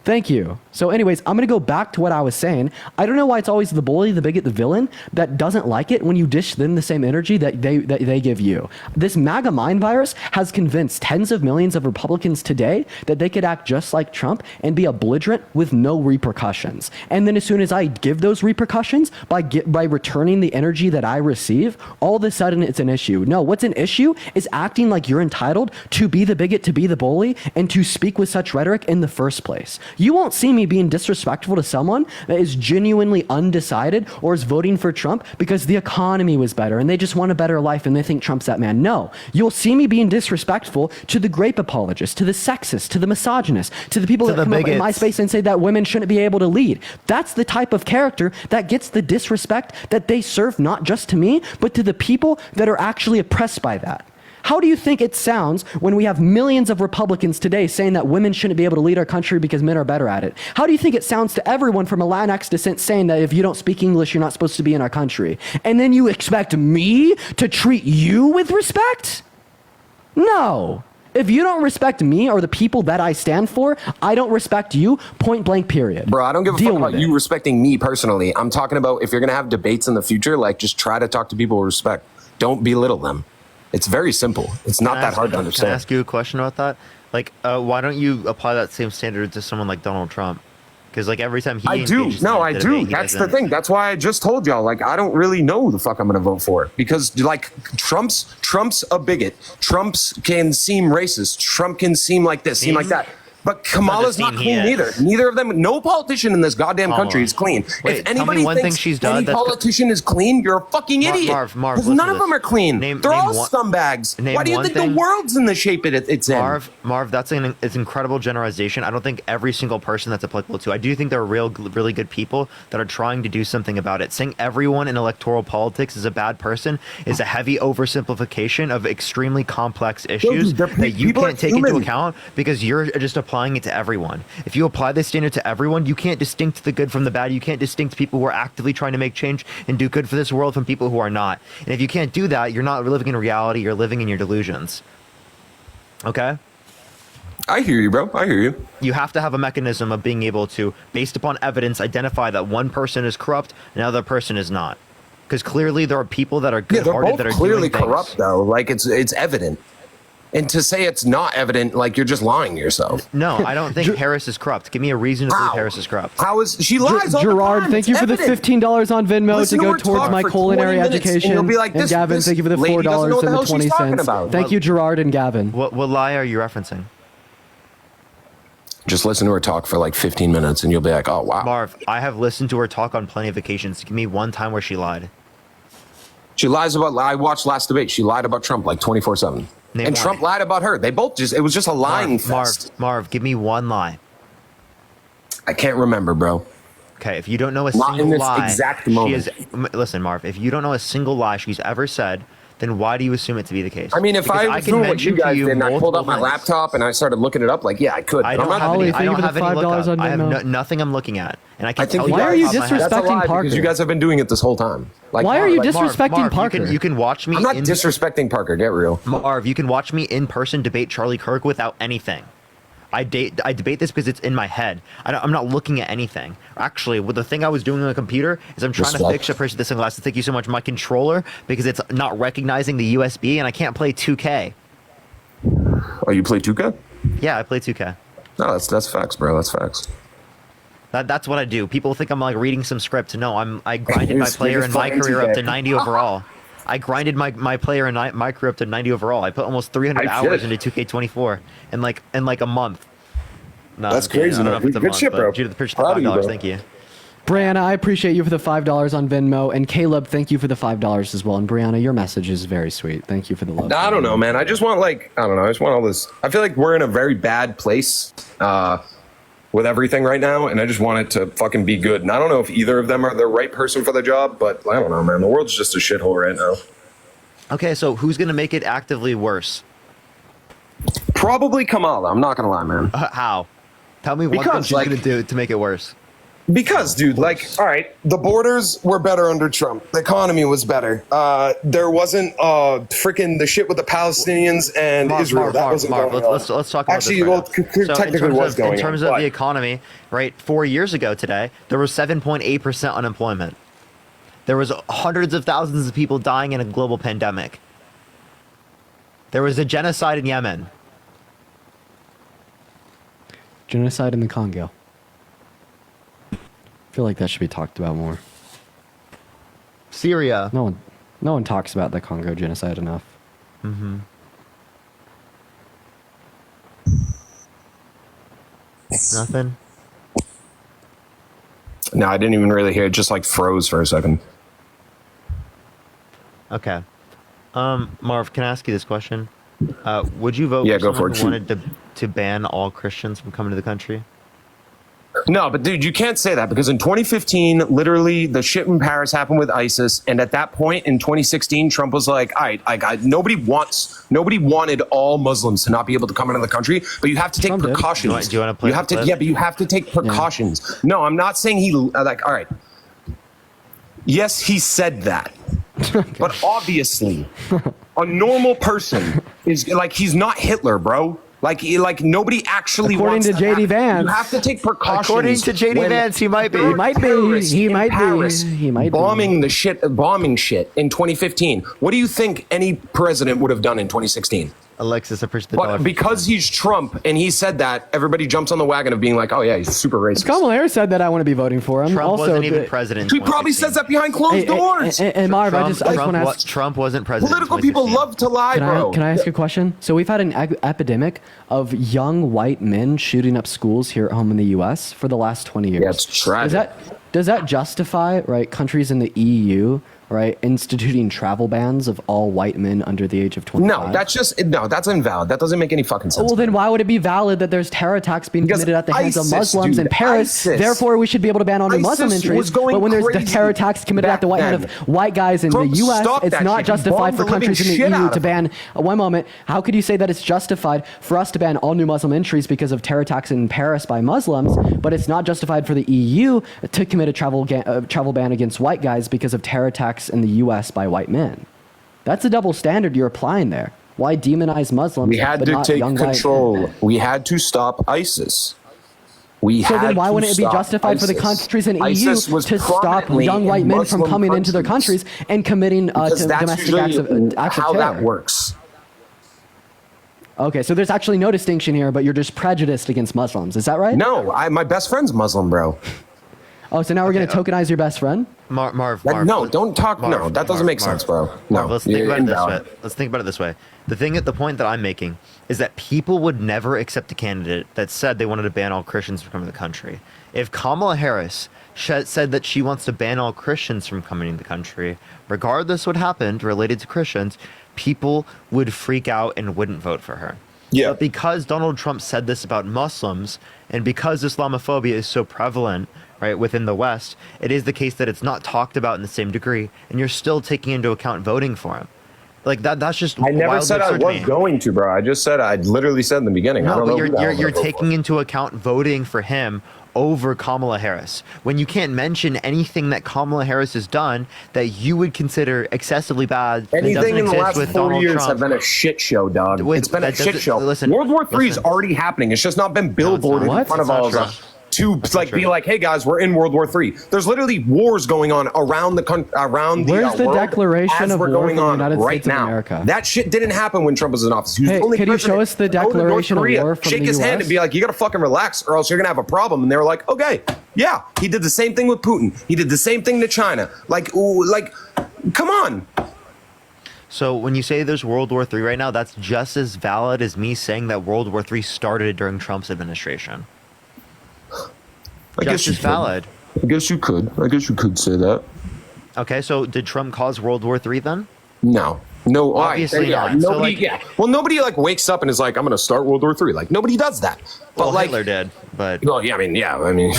[SPEAKER 5] Thank you. So anyways, I'm going to go back to what I was saying. I don't know why it's always the bully, the bigot, the villain that doesn't like it when you dish them the same energy that they give you. This MAGA mind virus has convinced tens of millions of Republicans today that they could act just like Trump and be belligerent with no repercussions. And then as soon as I give those repercussions by returning the energy that I receive, all of a sudden it's an issue. No, what's an issue is acting like you're entitled to be the bigot, to be the bully, and to speak with such rhetoric in the first place. You won't see me being disrespectful to someone that is genuinely undecided or is voting for Trump because the economy was better and they just want a better life and they think Trump's that man. No, you'll see me being disrespectful to the grape apologists, to the sexists, to the misogynists, to the people that come up in my space and say that women shouldn't be able to lead. That's the type of character that gets the disrespect that they serve not just to me, but to the people that are actually oppressed by that. How do you think it sounds when we have millions of Republicans today saying that women shouldn't be able to lead our country because men are better at it? How do you think it sounds to everyone from a Latinx descent saying that if you don't speak English, you're not supposed to be in our country? And then you expect me to treat you with respect? No. If you don't respect me or the people that I stand for, I don't respect you, point blank, period.
[SPEAKER 9] Bro, I don't give a fuck about you respecting me personally. I'm talking about if you're going to have debates in the future, like just try to talk to people with respect. Don't belittle them. It's very simple. It's not that hard to understand.
[SPEAKER 1] Can I ask you a question about that? Like, why don't you apply that same standard to someone like Donald Trump? Because like every time he
[SPEAKER 9] I do. No, I do. That's the thing. That's why I just told y'all. Like, I don't really know who the fuck I'm gonna vote for because like Trump's a bigot. Trump's can seem racist. Trump can seem like this, seem like that. But Kamala's not clean either. Neither of them. No politician in this goddamn country is clean.
[SPEAKER 1] Wait,
[SPEAKER 9] if anybody
[SPEAKER 1] one thing
[SPEAKER 9] thinks
[SPEAKER 1] she's done
[SPEAKER 9] any politician is clean, you're a fucking idiot.
[SPEAKER 1] Marv,
[SPEAKER 9] Because
[SPEAKER 1] listen
[SPEAKER 9] none
[SPEAKER 1] to
[SPEAKER 9] of them
[SPEAKER 1] this.
[SPEAKER 9] are clean. They're all
[SPEAKER 1] one-
[SPEAKER 9] scumbags.
[SPEAKER 1] name
[SPEAKER 9] Why do you
[SPEAKER 1] one
[SPEAKER 9] think
[SPEAKER 1] thing-
[SPEAKER 9] the world's in the shape it's in?
[SPEAKER 1] Marv, that's an incredible generalization. I don't think every single person that's applicable to. I do think there are really good people that are trying to do something about it. Saying everyone in electoral politics is a bad person is a heavy oversimplification of extremely complex issues that you
[SPEAKER 9] people are
[SPEAKER 1] can't take into
[SPEAKER 9] human.
[SPEAKER 1] account because you're just applying it to everyone. If you apply this standard to everyone, you can't distinct the good from the bad. You can't distinct people who are actively trying to make change and do good for this world from people who are not. And if you can't do that, you're not living in reality. You're living in your delusions. Okay?
[SPEAKER 9] I hear you, bro. I hear you.
[SPEAKER 1] You have to have a mechanism of being able to, based upon evidence, identify that one person is corrupt and another person is not. Because clearly there are people that are
[SPEAKER 9] Yeah, they're
[SPEAKER 1] good-hearted
[SPEAKER 9] both
[SPEAKER 1] that are
[SPEAKER 9] clearly
[SPEAKER 1] doing things.
[SPEAKER 9] corrupt, though. Like it's evident. And to say it's not evident, like you're just lying to yourself.
[SPEAKER 1] No, I don't think Harris is corrupt. Give me a reason to believe Harris is corrupt.
[SPEAKER 9] How is she lies all the
[SPEAKER 5] Gerard,
[SPEAKER 9] time.
[SPEAKER 5] thank
[SPEAKER 9] It's
[SPEAKER 5] you for the
[SPEAKER 9] evident.
[SPEAKER 5] $15 on Venmo
[SPEAKER 9] Listen
[SPEAKER 5] to
[SPEAKER 9] to
[SPEAKER 5] go
[SPEAKER 9] her
[SPEAKER 5] towards
[SPEAKER 9] talk
[SPEAKER 5] my
[SPEAKER 9] for
[SPEAKER 5] culinary
[SPEAKER 9] 20 minutes,
[SPEAKER 5] education.
[SPEAKER 9] and you'll be like,
[SPEAKER 5] and
[SPEAKER 9] this-
[SPEAKER 5] Gavin,
[SPEAKER 9] this
[SPEAKER 5] thank you for the
[SPEAKER 9] lady doesn't know
[SPEAKER 5] $4
[SPEAKER 9] what the
[SPEAKER 5] and
[SPEAKER 9] hell
[SPEAKER 5] the
[SPEAKER 9] she's
[SPEAKER 5] 20
[SPEAKER 9] talking
[SPEAKER 5] cents.
[SPEAKER 9] about.
[SPEAKER 5] Thank you, Gerard and Gavin.
[SPEAKER 1] What lie are you referencing?
[SPEAKER 9] Just listen to her talk for like 15 minutes, and you'll be like, oh wow.
[SPEAKER 1] Marv, I have listened to her talk on plenty of occasions. Give me one time where she lied.
[SPEAKER 9] She lies about. I watched last debate. She lied about Trump like 24/7,
[SPEAKER 1] Name
[SPEAKER 9] and
[SPEAKER 1] one.
[SPEAKER 9] Trump lied about her. They both just. It was just a lying fest.
[SPEAKER 1] Marv, give me one lie.
[SPEAKER 9] I can't remember, bro.
[SPEAKER 1] Okay, if you don't know a
[SPEAKER 9] Not
[SPEAKER 1] single
[SPEAKER 9] in this
[SPEAKER 1] lie,
[SPEAKER 9] exact
[SPEAKER 1] she
[SPEAKER 9] moment.
[SPEAKER 1] listen, Marv. If you don't know a single lie she's ever said, then why do you assume it to be the case?
[SPEAKER 9] I mean, if
[SPEAKER 1] Because
[SPEAKER 9] I was
[SPEAKER 1] can
[SPEAKER 9] doing what you
[SPEAKER 1] mention to
[SPEAKER 9] guys did, and I pulled up
[SPEAKER 1] multiple
[SPEAKER 9] my
[SPEAKER 1] things.
[SPEAKER 9] laptop and I started looking it up, like, yeah, I could.
[SPEAKER 1] I
[SPEAKER 9] but
[SPEAKER 1] don't
[SPEAKER 9] I'm
[SPEAKER 1] have
[SPEAKER 9] not
[SPEAKER 1] any.
[SPEAKER 9] gonna-
[SPEAKER 1] I don't have any
[SPEAKER 5] $5
[SPEAKER 1] lookup.
[SPEAKER 5] on
[SPEAKER 1] I have
[SPEAKER 5] Venmo.
[SPEAKER 1] nothing I'm looking at, and I can
[SPEAKER 9] I think
[SPEAKER 1] tell
[SPEAKER 9] you
[SPEAKER 1] you.
[SPEAKER 5] Why
[SPEAKER 9] guys-
[SPEAKER 5] are you
[SPEAKER 1] off the top of my head.
[SPEAKER 9] That's a lie
[SPEAKER 5] disrespecting Parker?
[SPEAKER 9] because you guys have been doing it this whole time. Like,
[SPEAKER 5] Why are you
[SPEAKER 9] like,
[SPEAKER 5] disrespecting Parker?
[SPEAKER 1] You can watch me.
[SPEAKER 9] I'm not
[SPEAKER 1] in,
[SPEAKER 9] disrespecting Parker. Get real.
[SPEAKER 1] Marv, you can watch me in person debate Charlie Kirk without anything. I debate this because it's in my head. I'm not looking at anything. Actually, what the thing I was doing on the computer is I'm trying to
[SPEAKER 9] Respect.
[SPEAKER 1] fix. Appreciate this sunglasses. Thank you so much. My controller, because it's not recognizing the USB, and I can't play 2K.
[SPEAKER 9] Oh, you play 2K?
[SPEAKER 1] Yeah, I play 2K.
[SPEAKER 9] No, that's facts, bro. That's facts.
[SPEAKER 1] That's what I do. People think I'm like reading some script. No, I grinded
[SPEAKER 9] You're
[SPEAKER 1] my
[SPEAKER 9] just-
[SPEAKER 1] player
[SPEAKER 9] you're
[SPEAKER 1] in
[SPEAKER 9] just
[SPEAKER 1] my
[SPEAKER 9] playing
[SPEAKER 1] career up
[SPEAKER 9] 2K.
[SPEAKER 1] to 90 overall. I grinded my player in my career up to 90 overall. I put almost 300
[SPEAKER 9] I
[SPEAKER 1] hours
[SPEAKER 9] should.
[SPEAKER 1] into 2K24 in like a month. No,
[SPEAKER 9] That's
[SPEAKER 1] I'm kidding.
[SPEAKER 9] crazy,
[SPEAKER 1] I don't know
[SPEAKER 9] man.
[SPEAKER 1] if it's a
[SPEAKER 9] Good
[SPEAKER 1] month,
[SPEAKER 9] shit,
[SPEAKER 1] but
[SPEAKER 9] bro.
[SPEAKER 1] due to the purchase of
[SPEAKER 9] Proud of you,
[SPEAKER 1] $5,
[SPEAKER 9] bro.
[SPEAKER 1] thank you.
[SPEAKER 5] Brianna, I appreciate you for the $5 on Venmo, and Caleb, thank you for the $5 as well. And Brianna, your message is very sweet. Thank you for the love.
[SPEAKER 9] I don't know, man. I just want I don't know. I just want all this. I feel like we're in a very bad place with everything right now, and I just want it to fucking be good. And I don't know if either of them are the right person for the job, but I don't know, man. The world's just a shithole right now.
[SPEAKER 1] Okay, so who's gonna make it actively worse?
[SPEAKER 9] Probably Kamala. I'm not gonna lie, man.
[SPEAKER 1] How? Tell me what
[SPEAKER 9] Because,
[SPEAKER 1] she's gonna do to make it worse.
[SPEAKER 9] Because, dude, like, all right, the borders were better under Trump. The economy was better. There wasn't freaking the shit with the Palestinians and Israel. That wasn't going on.
[SPEAKER 1] Let's talk about
[SPEAKER 9] Actually,
[SPEAKER 1] this.
[SPEAKER 9] well,
[SPEAKER 1] So
[SPEAKER 9] technically
[SPEAKER 1] in terms
[SPEAKER 9] was
[SPEAKER 1] of,
[SPEAKER 9] going
[SPEAKER 1] in terms
[SPEAKER 9] on.
[SPEAKER 1] of
[SPEAKER 9] but-
[SPEAKER 1] the economy, right? 4 years ago today, there was 7.8% unemployment. There was hundreds of thousands of people dying in a global pandemic. There was a genocide in Yemen.
[SPEAKER 5] Genocide in the Congo. I feel like that should be talked about more.
[SPEAKER 1] Syria.
[SPEAKER 5] No one talks about the Congo genocide enough.
[SPEAKER 1] Mm-hmm. Nothing.
[SPEAKER 9] No, I didn't even really hear it. Just like froze for a second.
[SPEAKER 1] Okay. Marv, can I ask you this question? Would you vote
[SPEAKER 9] Yeah,
[SPEAKER 1] for
[SPEAKER 9] go
[SPEAKER 1] someone
[SPEAKER 9] for
[SPEAKER 1] who
[SPEAKER 9] it.
[SPEAKER 1] wanted to ban all Christians from coming to the country?
[SPEAKER 9] No, but dude, you can't say that because in 2015, literally the shit in Paris happened with ISIS, and at that point in 2016, Trump was like, "All right, nobody wanted all Muslims to not be able to come into the country, but you have to take precautions.
[SPEAKER 1] Do you want to play?
[SPEAKER 9] You have
[SPEAKER 1] the
[SPEAKER 9] to,
[SPEAKER 1] clip?
[SPEAKER 9] yeah, but you have to take precautions. No, I'm not saying he like. All right, yes, he said that, but obviously, a normal person is like he's not Hitler, bro. Like nobody actually
[SPEAKER 5] According
[SPEAKER 9] wants
[SPEAKER 5] to
[SPEAKER 9] that
[SPEAKER 5] JD
[SPEAKER 9] happen.
[SPEAKER 5] Vance.
[SPEAKER 9] You have to take precautions.
[SPEAKER 1] According to JD
[SPEAKER 9] when
[SPEAKER 1] Vance, he might be.
[SPEAKER 9] there
[SPEAKER 5] He
[SPEAKER 9] are
[SPEAKER 5] might be.
[SPEAKER 9] terrorists
[SPEAKER 5] He
[SPEAKER 9] in
[SPEAKER 5] might be.
[SPEAKER 9] Paris
[SPEAKER 5] He might be.
[SPEAKER 9] bombing shit in 2015. What do you think any president would have done in 2016?
[SPEAKER 1] Alexis, I appreciate the dollar.
[SPEAKER 9] But because he's Trump and he said that, everybody jumps on the wagon of being like, "Oh yeah, he's super racist."
[SPEAKER 5] Kamala Harris said that I want to be voting for him.
[SPEAKER 1] Trump
[SPEAKER 5] also,
[SPEAKER 1] wasn't even president.
[SPEAKER 9] He probably says that behind closed doors.
[SPEAKER 5] And Marv, I just want to ask.
[SPEAKER 1] Trump wasn't president.
[SPEAKER 9] Political people love to lie, bro.
[SPEAKER 5] Can I ask a question? So we've had an epidemic of young white men shooting up schools here at home in the U.S. for the last 20 years.
[SPEAKER 9] Yeah, it's tragic.
[SPEAKER 5] Does that justify, right, countries in the EU, right, instituting travel bans of all white men under the age of 25?
[SPEAKER 9] That's invalid. That doesn't make any fucking sense.
[SPEAKER 5] Well, then why would it be valid that there's terror attacks being
[SPEAKER 9] Because
[SPEAKER 5] committed at the hands of
[SPEAKER 9] ISIS,
[SPEAKER 5] Muslims in
[SPEAKER 9] dude,
[SPEAKER 5] Paris?
[SPEAKER 9] ISIS.
[SPEAKER 5] Therefore, we should be able to ban all new Muslim
[SPEAKER 9] ISIS
[SPEAKER 5] entries.
[SPEAKER 9] was going
[SPEAKER 5] But when there's the
[SPEAKER 9] crazy
[SPEAKER 5] terror attacks committed at the white hand
[SPEAKER 9] back
[SPEAKER 5] of white guys in
[SPEAKER 9] Trump
[SPEAKER 5] the U.S.,
[SPEAKER 9] stopped
[SPEAKER 5] it's
[SPEAKER 9] that
[SPEAKER 5] not
[SPEAKER 9] shit. He
[SPEAKER 5] justified
[SPEAKER 9] bombed
[SPEAKER 5] for
[SPEAKER 9] the living
[SPEAKER 5] countries in the
[SPEAKER 9] shit
[SPEAKER 5] EU
[SPEAKER 9] out
[SPEAKER 5] to
[SPEAKER 9] of
[SPEAKER 5] ban. One moment, how could you say that it's justified for us to ban all new Muslim entries because of terror attacks in Paris by Muslims, but it's not justified for the EU to commit a travel ban against white guys because of terror attacks in the U.S. by white men? That's a double standard you're applying there. Why demonize Muslims?
[SPEAKER 9] We had
[SPEAKER 5] but
[SPEAKER 9] to
[SPEAKER 5] not
[SPEAKER 9] take
[SPEAKER 5] young white
[SPEAKER 9] control.
[SPEAKER 5] men?
[SPEAKER 9] We had to stop ISIS.
[SPEAKER 5] So then why wouldn't it be justified for the countries in EU to stop young white men from coming into their countries and committing domestic acts of
[SPEAKER 9] how
[SPEAKER 5] terror?
[SPEAKER 9] that works.
[SPEAKER 5] Okay, so there's actually no distinction here, but you're just prejudiced against Muslims. Is that right?
[SPEAKER 9] No, my best friend's Muslim, bro.
[SPEAKER 5] Oh, so now we're going to tokenize your best friend?
[SPEAKER 1] Marv.
[SPEAKER 9] No, don't talk. No, that doesn't make sense, bro. No,
[SPEAKER 1] Let's think about it this way. Let's think about it this way. The point that I'm making is that people would never accept a candidate that said they wanted to ban all Christians from coming to the country. If Kamala Harris said that she wants to ban all Christians from coming to the country, regardless what happened related to Christians, people would freak out and wouldn't vote for her.
[SPEAKER 9] Yeah.
[SPEAKER 1] But because Donald Trump said this about Muslims, and because Islamophobia is so prevalent, right, within the West, it is the case that it's not talked about in the same degree, and you're still taking into account voting for him. Like that's just.
[SPEAKER 9] I never said I was
[SPEAKER 1] me.
[SPEAKER 9] going to, bro. I just said I literally said in the beginning. I
[SPEAKER 1] No,
[SPEAKER 9] don't
[SPEAKER 1] but
[SPEAKER 9] know
[SPEAKER 1] you're taking into account voting for him over Kamala Harris when you can't mention anything that Kamala Harris has done that you would consider excessively bad.
[SPEAKER 9] Anything in the last
[SPEAKER 1] with
[SPEAKER 9] 4
[SPEAKER 1] Donald
[SPEAKER 9] years
[SPEAKER 1] Trump.
[SPEAKER 9] have been a shit show, dog. It's been a shit show.
[SPEAKER 1] Listen,
[SPEAKER 9] World War III is already happening. It's just not been billboarded in front of all of us to like be like, hey guys, we're in World War III. There's literally wars going on around the country, around the
[SPEAKER 5] Where's the
[SPEAKER 9] world
[SPEAKER 5] Declaration
[SPEAKER 9] as
[SPEAKER 5] of
[SPEAKER 9] we're
[SPEAKER 5] War
[SPEAKER 9] going
[SPEAKER 5] for the
[SPEAKER 9] on
[SPEAKER 5] United
[SPEAKER 9] right
[SPEAKER 5] States of
[SPEAKER 9] now.
[SPEAKER 5] America?
[SPEAKER 9] That shit didn't happen when Trump was in office. He was
[SPEAKER 5] Hey,
[SPEAKER 9] the only
[SPEAKER 5] could you show
[SPEAKER 9] president
[SPEAKER 5] us the
[SPEAKER 9] to go to North
[SPEAKER 5] Declaration of
[SPEAKER 9] Korea,
[SPEAKER 5] War from
[SPEAKER 9] shake
[SPEAKER 5] the
[SPEAKER 9] his hand
[SPEAKER 5] US?
[SPEAKER 9] and be like, you gotta fucking relax or else you're gonna have a problem. And they were like, okay, yeah. He did the same thing with Putin. He did the same thing to China. Like, come on.
[SPEAKER 1] So when you say there's World War III right now, that's just as valid as me saying that World War III started during Trump's administration.
[SPEAKER 9] I guess
[SPEAKER 1] Just as valid.
[SPEAKER 9] I guess you could. I guess you could say that.
[SPEAKER 1] Okay, so did Trump cause World War III then?
[SPEAKER 9] No. No,
[SPEAKER 1] Obviously not. So,
[SPEAKER 9] Nobody, Well, nobody like wakes up and is like, I'm going to start World War III. Like nobody does that. But
[SPEAKER 1] Well,
[SPEAKER 9] like
[SPEAKER 1] Hitler did, but
[SPEAKER 9] well, yeah, I mean,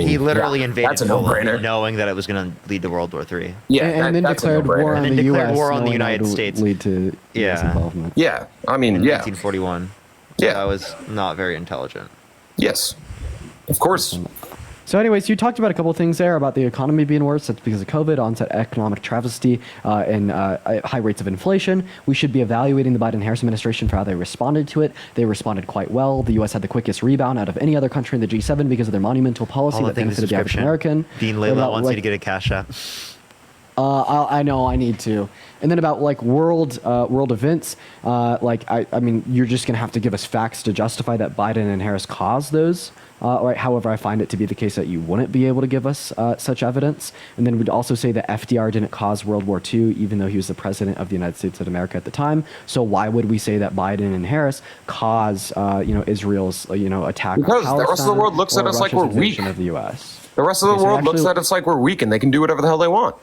[SPEAKER 1] he literally invaded
[SPEAKER 9] That's a
[SPEAKER 1] Poland,
[SPEAKER 9] no-brainer.
[SPEAKER 1] knowing that it was going to lead to World War III.
[SPEAKER 9] Yeah,
[SPEAKER 5] and then
[SPEAKER 9] that's a
[SPEAKER 5] declared
[SPEAKER 9] no-brainer.
[SPEAKER 5] war on
[SPEAKER 1] And
[SPEAKER 5] the
[SPEAKER 1] then declared
[SPEAKER 5] U.S.
[SPEAKER 1] war on the
[SPEAKER 5] knowing that
[SPEAKER 1] United
[SPEAKER 5] would
[SPEAKER 1] States.
[SPEAKER 5] lead to US
[SPEAKER 1] Yeah.
[SPEAKER 5] involvement.
[SPEAKER 9] Yeah, I mean,
[SPEAKER 1] In
[SPEAKER 9] yeah,
[SPEAKER 1] 1941.
[SPEAKER 9] Yeah.
[SPEAKER 1] That was not very intelligent.
[SPEAKER 9] yes, of course.
[SPEAKER 5] So anyways, you talked about a couple of things there about the economy being worse. That's because of COVID, onset economic travesty, and high rates of inflation. We should be evaluating the Biden-Harris administration for how they responded to it. They responded quite well. The U.S. had the quickest rebound out of any other country in the G7 because of their monumental policy
[SPEAKER 1] All I
[SPEAKER 5] that
[SPEAKER 1] think is
[SPEAKER 5] benefited the average American.
[SPEAKER 1] Dean
[SPEAKER 5] What
[SPEAKER 1] Layla
[SPEAKER 5] about,
[SPEAKER 1] wants
[SPEAKER 5] like,
[SPEAKER 1] you to get a cash app.
[SPEAKER 5] I know I need to. And then about like world events, I mean, you're just gonna have to give us facts to justify that Biden and Harris caused those. Right. However, I find it to be the case that you wouldn't be able to give us such evidence. And then we'd also say that FDR didn't cause World War II, even though he was the president of the United States of America at the time. So why would we say that Biden and Harris caused, Israel's, attack?
[SPEAKER 9] Because
[SPEAKER 5] on
[SPEAKER 9] the rest of the
[SPEAKER 5] Palestine
[SPEAKER 9] world looks
[SPEAKER 5] or
[SPEAKER 9] at us like we're
[SPEAKER 5] Russia's
[SPEAKER 9] weak.
[SPEAKER 5] invasion of the U.S.
[SPEAKER 9] The rest of the
[SPEAKER 5] Okay, so
[SPEAKER 9] world looks
[SPEAKER 5] actually-
[SPEAKER 9] at us like we're weak and they can do whatever the hell they want.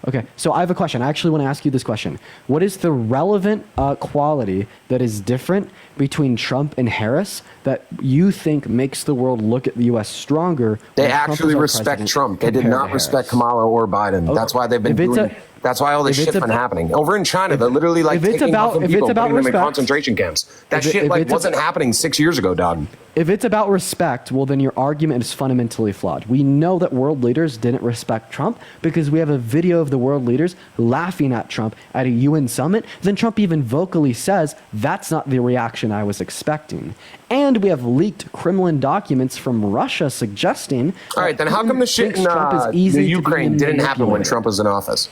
[SPEAKER 5] Okay, so I have a question. I actually want to ask you this question. What is the relevant quality that is different between Trump and Harris that you think makes the world look at the U.S. stronger?
[SPEAKER 9] They
[SPEAKER 5] when Trump is
[SPEAKER 9] actually
[SPEAKER 5] our
[SPEAKER 9] respect
[SPEAKER 5] president
[SPEAKER 9] Trump. They did
[SPEAKER 5] compared
[SPEAKER 9] not
[SPEAKER 5] to
[SPEAKER 9] respect
[SPEAKER 5] Harris?
[SPEAKER 9] Kamala or Biden.
[SPEAKER 5] Okay.
[SPEAKER 9] That's why they've been
[SPEAKER 5] If it's
[SPEAKER 9] doing. That's why all this
[SPEAKER 5] if it's
[SPEAKER 9] shit's been happening over in China. They're literally like
[SPEAKER 5] if it's
[SPEAKER 9] taking
[SPEAKER 5] about-
[SPEAKER 9] Muslim
[SPEAKER 5] if it's
[SPEAKER 9] people,
[SPEAKER 5] about
[SPEAKER 9] putting them in
[SPEAKER 5] respect-
[SPEAKER 9] concentration camps. That
[SPEAKER 5] if
[SPEAKER 9] shit
[SPEAKER 5] it's
[SPEAKER 9] wasn't happening 6 years ago, dog.
[SPEAKER 5] If it's about respect, well, then your argument is fundamentally flawed. We know that world leaders didn't respect Trump because we have a video of the world leaders laughing at Trump at a UN summit. Then Trump even vocally says, that's not the reaction I was expecting. And we have leaked Kremlin documents from Russia suggesting.
[SPEAKER 9] All right, then how come the shit in
[SPEAKER 5] Trump is
[SPEAKER 9] the
[SPEAKER 5] easy to be
[SPEAKER 9] Ukraine didn't happen when
[SPEAKER 5] manipulated?
[SPEAKER 9] Trump was in office?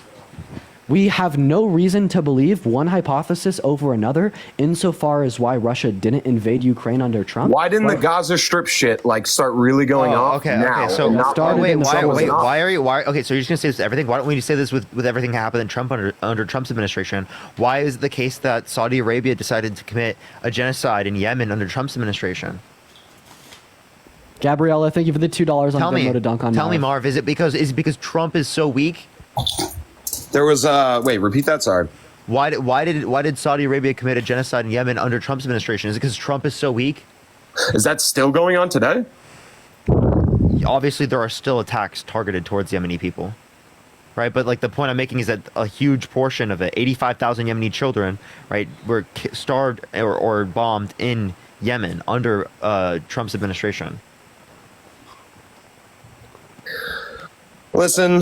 [SPEAKER 5] We have no reason to believe one hypothesis over another insofar as why Russia didn't invade Ukraine under Trump.
[SPEAKER 9] Why didn't the Gaza Strip shit like start really going off
[SPEAKER 1] Okay,
[SPEAKER 9] now?
[SPEAKER 1] okay. So
[SPEAKER 9] and not
[SPEAKER 5] started
[SPEAKER 1] wait,
[SPEAKER 5] in the
[SPEAKER 1] why,
[SPEAKER 5] summer.
[SPEAKER 1] wait, why are you? Why? Okay, so you're just gonna say this with everything. Why don't we just say this with everything that happened in Trump under Trump's administration? Why is it the case that Saudi Arabia decided to commit a genocide in Yemen under Trump's administration?
[SPEAKER 5] Gabriella, thank you for the $2 on Venmo to dunk on
[SPEAKER 1] Tell me,
[SPEAKER 5] Marv.
[SPEAKER 1] Marv. Is it because Trump is so weak?
[SPEAKER 9] There was wait, repeat that. Sorry.
[SPEAKER 1] Why did Saudi Arabia commit a genocide in Yemen under Trump's administration? Is it because Trump is so weak?
[SPEAKER 9] Is that still going on today?
[SPEAKER 1] Obviously, there are still attacks targeted towards Yemeni people, right? But like the point I'm making is that a huge portion of it, 85,000 Yemeni children, right, were starved or bombed in Yemen under Trump's administration.
[SPEAKER 9] Listen,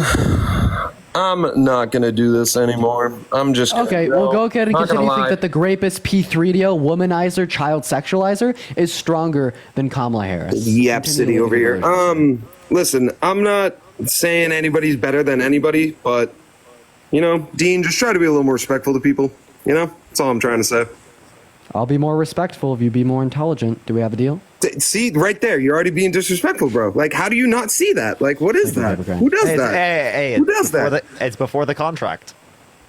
[SPEAKER 9] I'm not gonna do this anymore. I'm just gonna
[SPEAKER 5] Okay,
[SPEAKER 9] go.
[SPEAKER 5] well, go ahead and
[SPEAKER 9] Not
[SPEAKER 5] continue to
[SPEAKER 9] gonna
[SPEAKER 5] think
[SPEAKER 9] lie.
[SPEAKER 5] that the grapist, P3DO, womanizer, child sexualizer is stronger than Kamala Harris.
[SPEAKER 9] Yep,
[SPEAKER 5] Continue
[SPEAKER 9] city
[SPEAKER 5] to
[SPEAKER 9] over
[SPEAKER 5] live
[SPEAKER 9] here.
[SPEAKER 5] in
[SPEAKER 9] Listen, I'm not saying anybody's better than anybody, but you know, Dean, just try to be a little more respectful to people. You know, that's all I'm trying to say.
[SPEAKER 5] I'll be more respectful if you be more intelligent. Do we have a deal?
[SPEAKER 9] See, right there, you're already being disrespectful, bro. Like, how do you not see that? Like, what is that? Who does that?
[SPEAKER 1] Hey,
[SPEAKER 9] Who does that?
[SPEAKER 1] It's before the contract.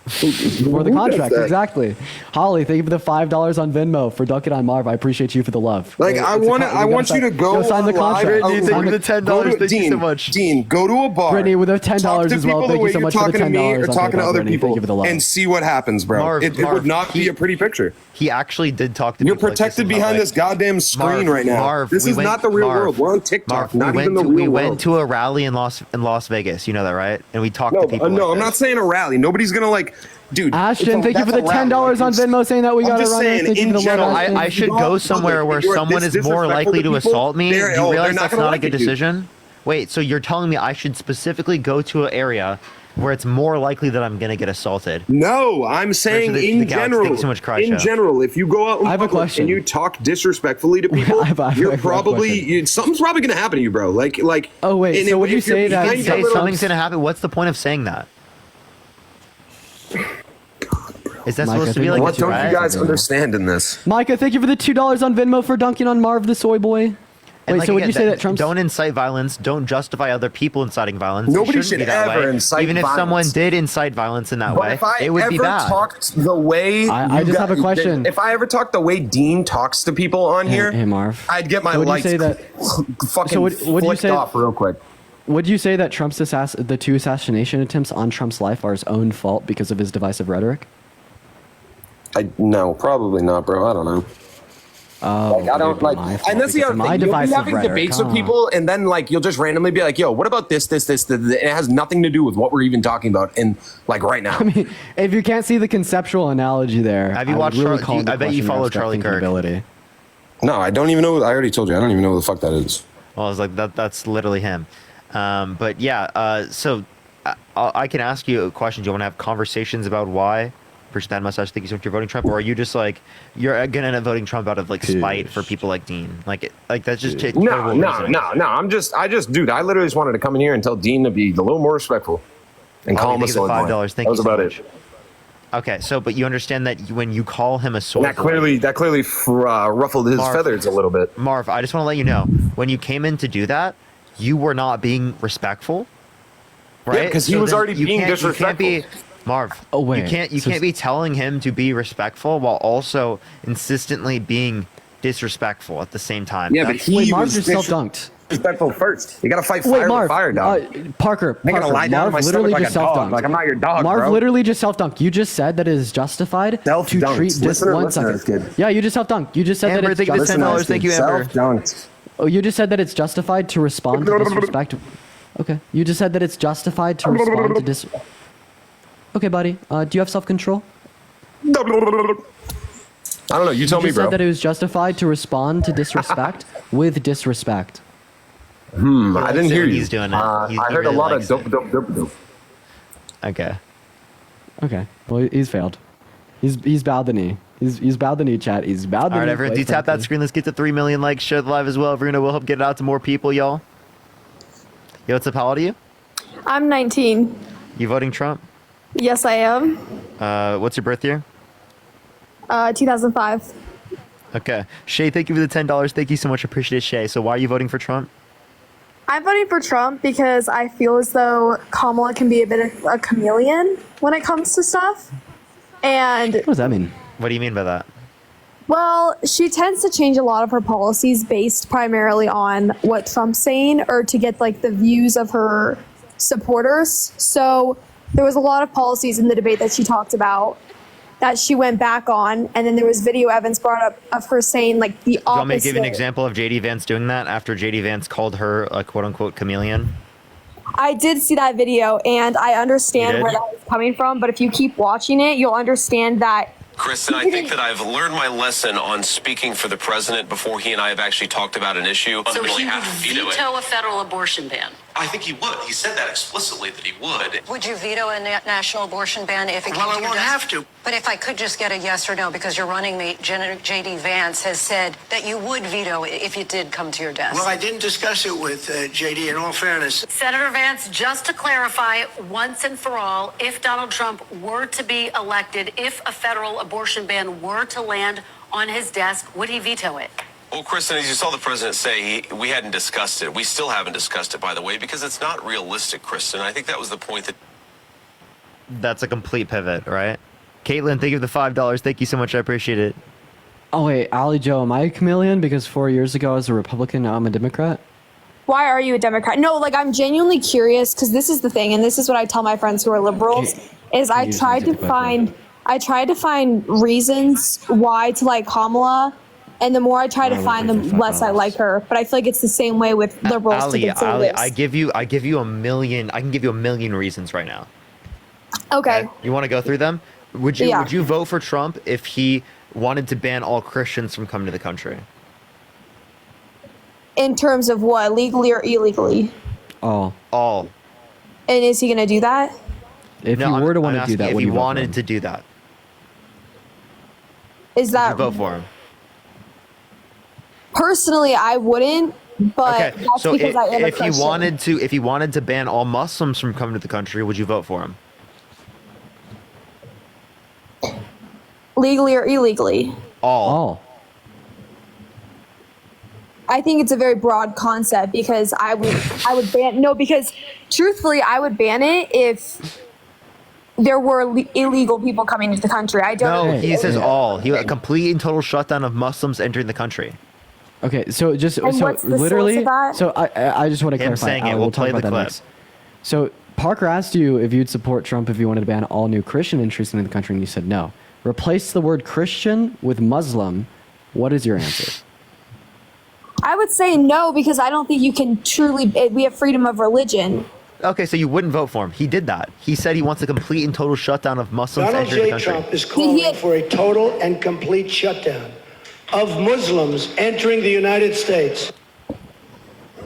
[SPEAKER 5] For the
[SPEAKER 9] Who
[SPEAKER 5] contract,
[SPEAKER 9] does that?
[SPEAKER 5] exactly. Holly, thank you for the $5 on Venmo for dunking on Marv. I appreciate you for the love.
[SPEAKER 9] Like,
[SPEAKER 5] Hey,
[SPEAKER 9] I
[SPEAKER 5] it's a
[SPEAKER 9] want
[SPEAKER 5] con-
[SPEAKER 9] I
[SPEAKER 5] we
[SPEAKER 9] want
[SPEAKER 5] gotta
[SPEAKER 9] you to go
[SPEAKER 5] sign the
[SPEAKER 9] live.
[SPEAKER 5] contract.
[SPEAKER 1] Brittany, thank you for the $10.
[SPEAKER 9] Go to-
[SPEAKER 1] Thank you
[SPEAKER 9] Dean,
[SPEAKER 1] so much.
[SPEAKER 9] Dean, go to a bar.
[SPEAKER 5] Brittany, with a $10
[SPEAKER 9] talk to
[SPEAKER 5] as well.
[SPEAKER 9] people
[SPEAKER 5] Thank
[SPEAKER 9] the
[SPEAKER 5] you
[SPEAKER 9] way
[SPEAKER 5] so
[SPEAKER 9] you're
[SPEAKER 5] much for the
[SPEAKER 9] talking to me
[SPEAKER 5] $10
[SPEAKER 9] or
[SPEAKER 5] on
[SPEAKER 9] talking to
[SPEAKER 5] PayPal,
[SPEAKER 9] other
[SPEAKER 5] Brittany.
[SPEAKER 9] people,
[SPEAKER 5] Thank you for the love.
[SPEAKER 9] and see what happens, bro.
[SPEAKER 1] Marv,
[SPEAKER 9] it
[SPEAKER 1] Marv,
[SPEAKER 9] would not be a pretty picture.
[SPEAKER 1] He actually did talk to
[SPEAKER 9] You're
[SPEAKER 1] people like this
[SPEAKER 9] protected
[SPEAKER 1] in
[SPEAKER 9] behind
[SPEAKER 1] public.
[SPEAKER 9] this goddamn screen
[SPEAKER 1] Marv,
[SPEAKER 9] right now.
[SPEAKER 1] Marv,
[SPEAKER 9] This
[SPEAKER 1] we
[SPEAKER 9] is
[SPEAKER 1] went-
[SPEAKER 9] not the real
[SPEAKER 1] Marv,
[SPEAKER 9] world. We're on TikTok,
[SPEAKER 1] Marv,
[SPEAKER 9] not
[SPEAKER 1] we
[SPEAKER 9] even the
[SPEAKER 1] went
[SPEAKER 9] real
[SPEAKER 1] we
[SPEAKER 9] world.
[SPEAKER 1] went to a rally in Las Vegas. You know that, right? And we talked
[SPEAKER 9] No,
[SPEAKER 1] to people.
[SPEAKER 9] no,
[SPEAKER 1] like
[SPEAKER 9] I'm not saying a rally. Nobody's gonna like, dude.
[SPEAKER 5] Ashton, thank you for
[SPEAKER 9] that's
[SPEAKER 5] the
[SPEAKER 9] a rally.
[SPEAKER 5] $10 on Venmo saying that we
[SPEAKER 9] I'm
[SPEAKER 5] got to
[SPEAKER 9] just
[SPEAKER 5] run
[SPEAKER 9] saying,
[SPEAKER 5] this. Thank you
[SPEAKER 9] in
[SPEAKER 5] for the love,
[SPEAKER 9] general,
[SPEAKER 5] Ashton.
[SPEAKER 1] I should go somewhere where someone is more likely to assault me. Do you realize that's not a good decision? Wait, so you're telling me I should specifically go to an area where it's more likely that I'm going to get assaulted?
[SPEAKER 9] No, I'm saying
[SPEAKER 1] The
[SPEAKER 9] in
[SPEAKER 1] Galaxy,
[SPEAKER 9] general.
[SPEAKER 1] thank you so much, Cry
[SPEAKER 9] In
[SPEAKER 1] Show.
[SPEAKER 9] general, if you go out in
[SPEAKER 5] I have a
[SPEAKER 9] public
[SPEAKER 5] question.
[SPEAKER 9] and you talk disrespectfully to people,
[SPEAKER 5] I have a
[SPEAKER 9] you're
[SPEAKER 5] question.
[SPEAKER 9] probably something's probably gonna happen to you, bro. Like.
[SPEAKER 5] Oh, wait,
[SPEAKER 9] and
[SPEAKER 5] so
[SPEAKER 9] if-
[SPEAKER 5] would you
[SPEAKER 9] if you're
[SPEAKER 5] say that-
[SPEAKER 9] behind
[SPEAKER 1] Say
[SPEAKER 9] your little-
[SPEAKER 1] something's going to happen. What's the point of saying that? Is that
[SPEAKER 5] Mike,
[SPEAKER 1] supposed
[SPEAKER 5] I
[SPEAKER 1] to be
[SPEAKER 5] think
[SPEAKER 1] like
[SPEAKER 9] What
[SPEAKER 1] a
[SPEAKER 9] don't
[SPEAKER 1] threat?
[SPEAKER 9] you guys understand in this?
[SPEAKER 5] Micah, thank you for the $2 on Venmo for dunking on Marv the soy boy.
[SPEAKER 1] And
[SPEAKER 5] Wait,
[SPEAKER 1] like,
[SPEAKER 5] so would
[SPEAKER 1] again,
[SPEAKER 5] you say that Trump's...
[SPEAKER 1] don't incite violence? Don't justify other people inciting violence. It
[SPEAKER 9] Nobody
[SPEAKER 1] shouldn't be
[SPEAKER 9] should
[SPEAKER 1] that
[SPEAKER 9] ever
[SPEAKER 1] way.
[SPEAKER 9] incite
[SPEAKER 1] Even if someone
[SPEAKER 9] violence.
[SPEAKER 1] did incite violence in that
[SPEAKER 9] But
[SPEAKER 1] way,
[SPEAKER 9] if I
[SPEAKER 1] it would
[SPEAKER 9] ever
[SPEAKER 1] be bad.
[SPEAKER 9] talked the way
[SPEAKER 5] I
[SPEAKER 9] you
[SPEAKER 5] just have a question.
[SPEAKER 9] If I ever talked the way Dean talks to people on here,
[SPEAKER 5] Hey, Marv.
[SPEAKER 9] I'd get my
[SPEAKER 5] So would you
[SPEAKER 9] lights
[SPEAKER 5] say that-
[SPEAKER 9] fucking
[SPEAKER 5] So would you
[SPEAKER 9] flicked
[SPEAKER 5] say-
[SPEAKER 9] off real quick.
[SPEAKER 5] Would you say that Trump's the two assassination attempts on Trump's life are his own fault because of his divisive rhetoric?
[SPEAKER 9] No, probably not, bro. I don't know.
[SPEAKER 5] Oh,
[SPEAKER 9] I don't like, and that's the other thing. You'll be having debates with people, and then like you'll just randomly be like, "Yo, what about this? It has nothing to do with what we're even talking about." And like right now,
[SPEAKER 5] I mean, if you can't see the conceptual analogy there,
[SPEAKER 1] Have you
[SPEAKER 5] I would
[SPEAKER 1] watched
[SPEAKER 5] really
[SPEAKER 1] Char-
[SPEAKER 5] call
[SPEAKER 1] do you-
[SPEAKER 5] into
[SPEAKER 1] I bet you
[SPEAKER 5] question your
[SPEAKER 1] follow
[SPEAKER 5] abstract
[SPEAKER 1] Charlie
[SPEAKER 5] thinking
[SPEAKER 1] Kirk.
[SPEAKER 5] ability.
[SPEAKER 9] no, I don't even know. I already told you, I don't even know who the fuck that is.
[SPEAKER 1] Well, I was like, that's literally him. But yeah, so I can ask you a question. Do you want to have conversations about why? Appreciate that mustache. Thank you so much for voting Trump. Or are you just like, you're gonna end up voting Trump out of like spite for people like Dean? Like that's just
[SPEAKER 9] No. Dude, I literally just wanted to come in here and tell Dean to be a little more respectful and call him a soy boy.
[SPEAKER 1] $5. Thank
[SPEAKER 9] That was
[SPEAKER 1] you so
[SPEAKER 9] about
[SPEAKER 1] much.
[SPEAKER 9] it.
[SPEAKER 1] Okay, so but you understand that when you call him a soy
[SPEAKER 9] That
[SPEAKER 1] boy-
[SPEAKER 9] clearly ruffled his
[SPEAKER 1] Marv.
[SPEAKER 9] feathers a little bit.
[SPEAKER 1] Marv, I just want to let you know, when you came in to do that, you were not being respectful, right?
[SPEAKER 9] Yeah, because he was
[SPEAKER 1] then
[SPEAKER 9] already being disrespectful.
[SPEAKER 1] You can't be, Marv.
[SPEAKER 5] Oh, wait.
[SPEAKER 1] You can't be telling him to be respectful while also insistently being disrespectful at the same time.
[SPEAKER 9] Yeah, but
[SPEAKER 1] That's-
[SPEAKER 9] he
[SPEAKER 5] Wait, Marv
[SPEAKER 9] was
[SPEAKER 5] just self-dunked.
[SPEAKER 9] disrespectful first. You gotta fight
[SPEAKER 5] Wait,
[SPEAKER 9] fire
[SPEAKER 5] Marv.
[SPEAKER 9] with fire, dog.
[SPEAKER 5] Parker,
[SPEAKER 9] I'm not gonna lie down on
[SPEAKER 5] Marv
[SPEAKER 9] my
[SPEAKER 5] literally
[SPEAKER 9] stomach like
[SPEAKER 5] just
[SPEAKER 9] a dog.
[SPEAKER 5] self-dunked.
[SPEAKER 9] Like I'm not your dog,
[SPEAKER 5] Marv
[SPEAKER 9] bro.
[SPEAKER 5] literally just self-dunked. You just said that it is justified to
[SPEAKER 9] Self-dunked.
[SPEAKER 5] treat this
[SPEAKER 9] Listener,
[SPEAKER 5] one
[SPEAKER 9] listener,
[SPEAKER 5] second.
[SPEAKER 9] kid.
[SPEAKER 5] Yeah, you just self-dunked. You just said
[SPEAKER 1] Amber,
[SPEAKER 5] that it's
[SPEAKER 1] thank you for
[SPEAKER 5] justified.
[SPEAKER 1] $10. Thank you, Amber.
[SPEAKER 9] Self-dunked.
[SPEAKER 5] Oh, you just said that it's justified to respond to disrespect. Okay, you just said that it's justified to respond to dis. Okay, buddy. Do you have self-control?
[SPEAKER 9] I don't know. You tell
[SPEAKER 5] You
[SPEAKER 9] me,
[SPEAKER 5] just
[SPEAKER 9] bro.
[SPEAKER 5] said that it was justified to respond to disrespect with disrespect.
[SPEAKER 9] I didn't hear you.
[SPEAKER 1] He's doing it.
[SPEAKER 9] I
[SPEAKER 1] He
[SPEAKER 9] heard
[SPEAKER 1] really
[SPEAKER 9] a lot of
[SPEAKER 1] likes
[SPEAKER 9] dope, dope, dope, dope.
[SPEAKER 1] Okay.
[SPEAKER 5] Okay. Well, he's failed. He's bowed the knee. He's bowed the knee, chat. He's bowed the
[SPEAKER 1] All right,
[SPEAKER 5] knee.
[SPEAKER 1] everyone, do
[SPEAKER 5] quite
[SPEAKER 1] tap that
[SPEAKER 5] frankly.
[SPEAKER 1] screen. Let's get to 3 million likes. Share the live as well. Verena will help get it out to more people, y'all. Yo, what's up? How old are you?
[SPEAKER 12] I'm 19.
[SPEAKER 1] You voting Trump?
[SPEAKER 12] Yes, I am.
[SPEAKER 1] What's your birth year?
[SPEAKER 12] 2005.
[SPEAKER 1] Okay. Shay, thank you for the $10. Thank you so much. Appreciate it, Shay. So why are you voting for Trump?
[SPEAKER 12] I'm voting for Trump because I feel as though Kamala can be a bit of a chameleon when it comes to stuff. And,
[SPEAKER 5] What does that mean?
[SPEAKER 1] What do you mean by that?
[SPEAKER 12] well, she tends to change a lot of her policies based primarily on what Trump's saying or to get like the views of her supporters. So there was a lot of policies in the debate that she talked about that she went back on, and then there was video evidence brought up of her saying like the
[SPEAKER 1] Do you want me to
[SPEAKER 12] opposite.
[SPEAKER 1] give you an example of JD Vance doing that after JD Vance called her a quote-unquote chameleon?
[SPEAKER 12] I did see that video, and I
[SPEAKER 1] You
[SPEAKER 12] understand
[SPEAKER 1] did?
[SPEAKER 12] where that was coming from, but if you keep watching it, you'll understand that.
[SPEAKER 18] Kristen, I think that I've learned my lesson on speaking for the president before he and I have actually talked about an issue.
[SPEAKER 17] So
[SPEAKER 18] Really
[SPEAKER 17] he would
[SPEAKER 18] have to veto it.
[SPEAKER 17] veto a federal abortion ban.
[SPEAKER 13] I think he would. He said that explicitly that he would.
[SPEAKER 17] Would you veto a national abortion ban if it came
[SPEAKER 3] Well,
[SPEAKER 17] to
[SPEAKER 3] I
[SPEAKER 17] your
[SPEAKER 3] won't
[SPEAKER 17] desk?
[SPEAKER 3] have to.
[SPEAKER 17] But if I could just get a yes or no, because your running mate, J.D. Vance, has said that you would veto it if it did come to your desk.
[SPEAKER 3] Well, I didn't discuss it with JD, in all fairness.
[SPEAKER 17] Senator Vance, just to clarify once and for all, if Donald Trump were to be elected, if a federal abortion ban were to land on his desk, would he veto it?
[SPEAKER 13] Well, Kristen, as you saw the president say, we hadn't discussed it. We still haven't discussed it, by the way, because it's not realistic, Kristen. I think that was the point that.
[SPEAKER 1] That's a complete pivot, right? Caitlin, thank you for the $5. Thank you so much. I appreciate it.
[SPEAKER 5] Oh wait, Ali Joe, am I a chameleon? Because 4 years ago I was a Republican, now I'm a Democrat.
[SPEAKER 12] Why are you a Democrat? No, like I'm genuinely curious because this is the thing, and this is what I tell my friends who are liberals, is I tried to find reasons why to like Kamala, and the more I try to find them, less I like her. But I feel like it's the same way with liberals to
[SPEAKER 1] Ali,
[SPEAKER 12] conservatives.
[SPEAKER 1] I give you a million. I can give you a million reasons right now.
[SPEAKER 12] Okay.
[SPEAKER 1] You want to go through them? Would you
[SPEAKER 12] Yeah.
[SPEAKER 1] Would you vote for Trump if he wanted to ban all Christians from coming to the country?
[SPEAKER 12] In terms of what, legally or illegally?
[SPEAKER 1] All.
[SPEAKER 12] And is he going to do that?
[SPEAKER 5] If you were to want to do that,
[SPEAKER 1] if
[SPEAKER 5] would
[SPEAKER 1] he
[SPEAKER 5] you vote for
[SPEAKER 1] wanted
[SPEAKER 5] him?
[SPEAKER 1] to do that,
[SPEAKER 12] Is that
[SPEAKER 1] would you vote for him?
[SPEAKER 12] personally? I wouldn't, but
[SPEAKER 1] Okay,
[SPEAKER 12] that's
[SPEAKER 1] so
[SPEAKER 12] because I am a
[SPEAKER 1] if he
[SPEAKER 12] Christian.
[SPEAKER 1] wanted to ban all Muslims from coming to the country, would you vote for him?
[SPEAKER 12] Legally or illegally?
[SPEAKER 1] All.
[SPEAKER 12] I think it's a very broad concept because I would ban because truthfully I would ban it if there were illegal people coming into the country. I don't.
[SPEAKER 1] No, he says all. He a complete and total shutdown of Muslims entering the country.
[SPEAKER 5] Okay, so just
[SPEAKER 12] And
[SPEAKER 5] so
[SPEAKER 12] what's the source
[SPEAKER 5] literally,
[SPEAKER 12] of that?
[SPEAKER 5] so I just want to
[SPEAKER 1] Him
[SPEAKER 5] clarify.
[SPEAKER 1] saying it.
[SPEAKER 5] Ali,
[SPEAKER 1] We'll
[SPEAKER 5] talk
[SPEAKER 1] play
[SPEAKER 5] about
[SPEAKER 1] the
[SPEAKER 5] that
[SPEAKER 1] clip.
[SPEAKER 5] next. So Parker asked you if you'd support Trump if you wanted to ban all new Christian entries into the country, and you said no. Replace the word Christian with Muslim. What is your answer?
[SPEAKER 12] I would say no because I don't think you can truly. We have freedom of religion.
[SPEAKER 1] Okay, so you wouldn't vote for him. He did that. He said he wants a complete and total shutdown of Muslims
[SPEAKER 3] Donald
[SPEAKER 1] entering the
[SPEAKER 3] J.
[SPEAKER 1] country.
[SPEAKER 3] Trump is calling for a total and complete shutdown of Muslims entering the United States.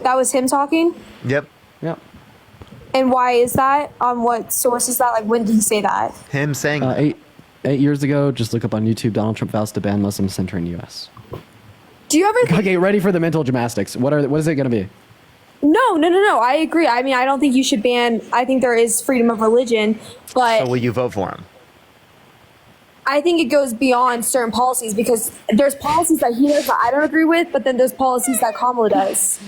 [SPEAKER 12] That was him talking.
[SPEAKER 1] Yep.
[SPEAKER 12] And why is that? On what source is that? Like when did he say that?
[SPEAKER 1] Him saying
[SPEAKER 5] eight years ago. Just look up on YouTube. Donald Trump vows to ban Muslims entering U.S.
[SPEAKER 12] Do you ever?
[SPEAKER 5] Okay, ready for the mental gymnastics. What is it going to be?
[SPEAKER 12] No. I agree. I mean, I don't think you should ban. I think there is freedom of religion, but
[SPEAKER 1] So will you vote for him?
[SPEAKER 12] I think it goes beyond certain policies because there's policies that he does that I don't agree with, but then there's policies that Kamala does.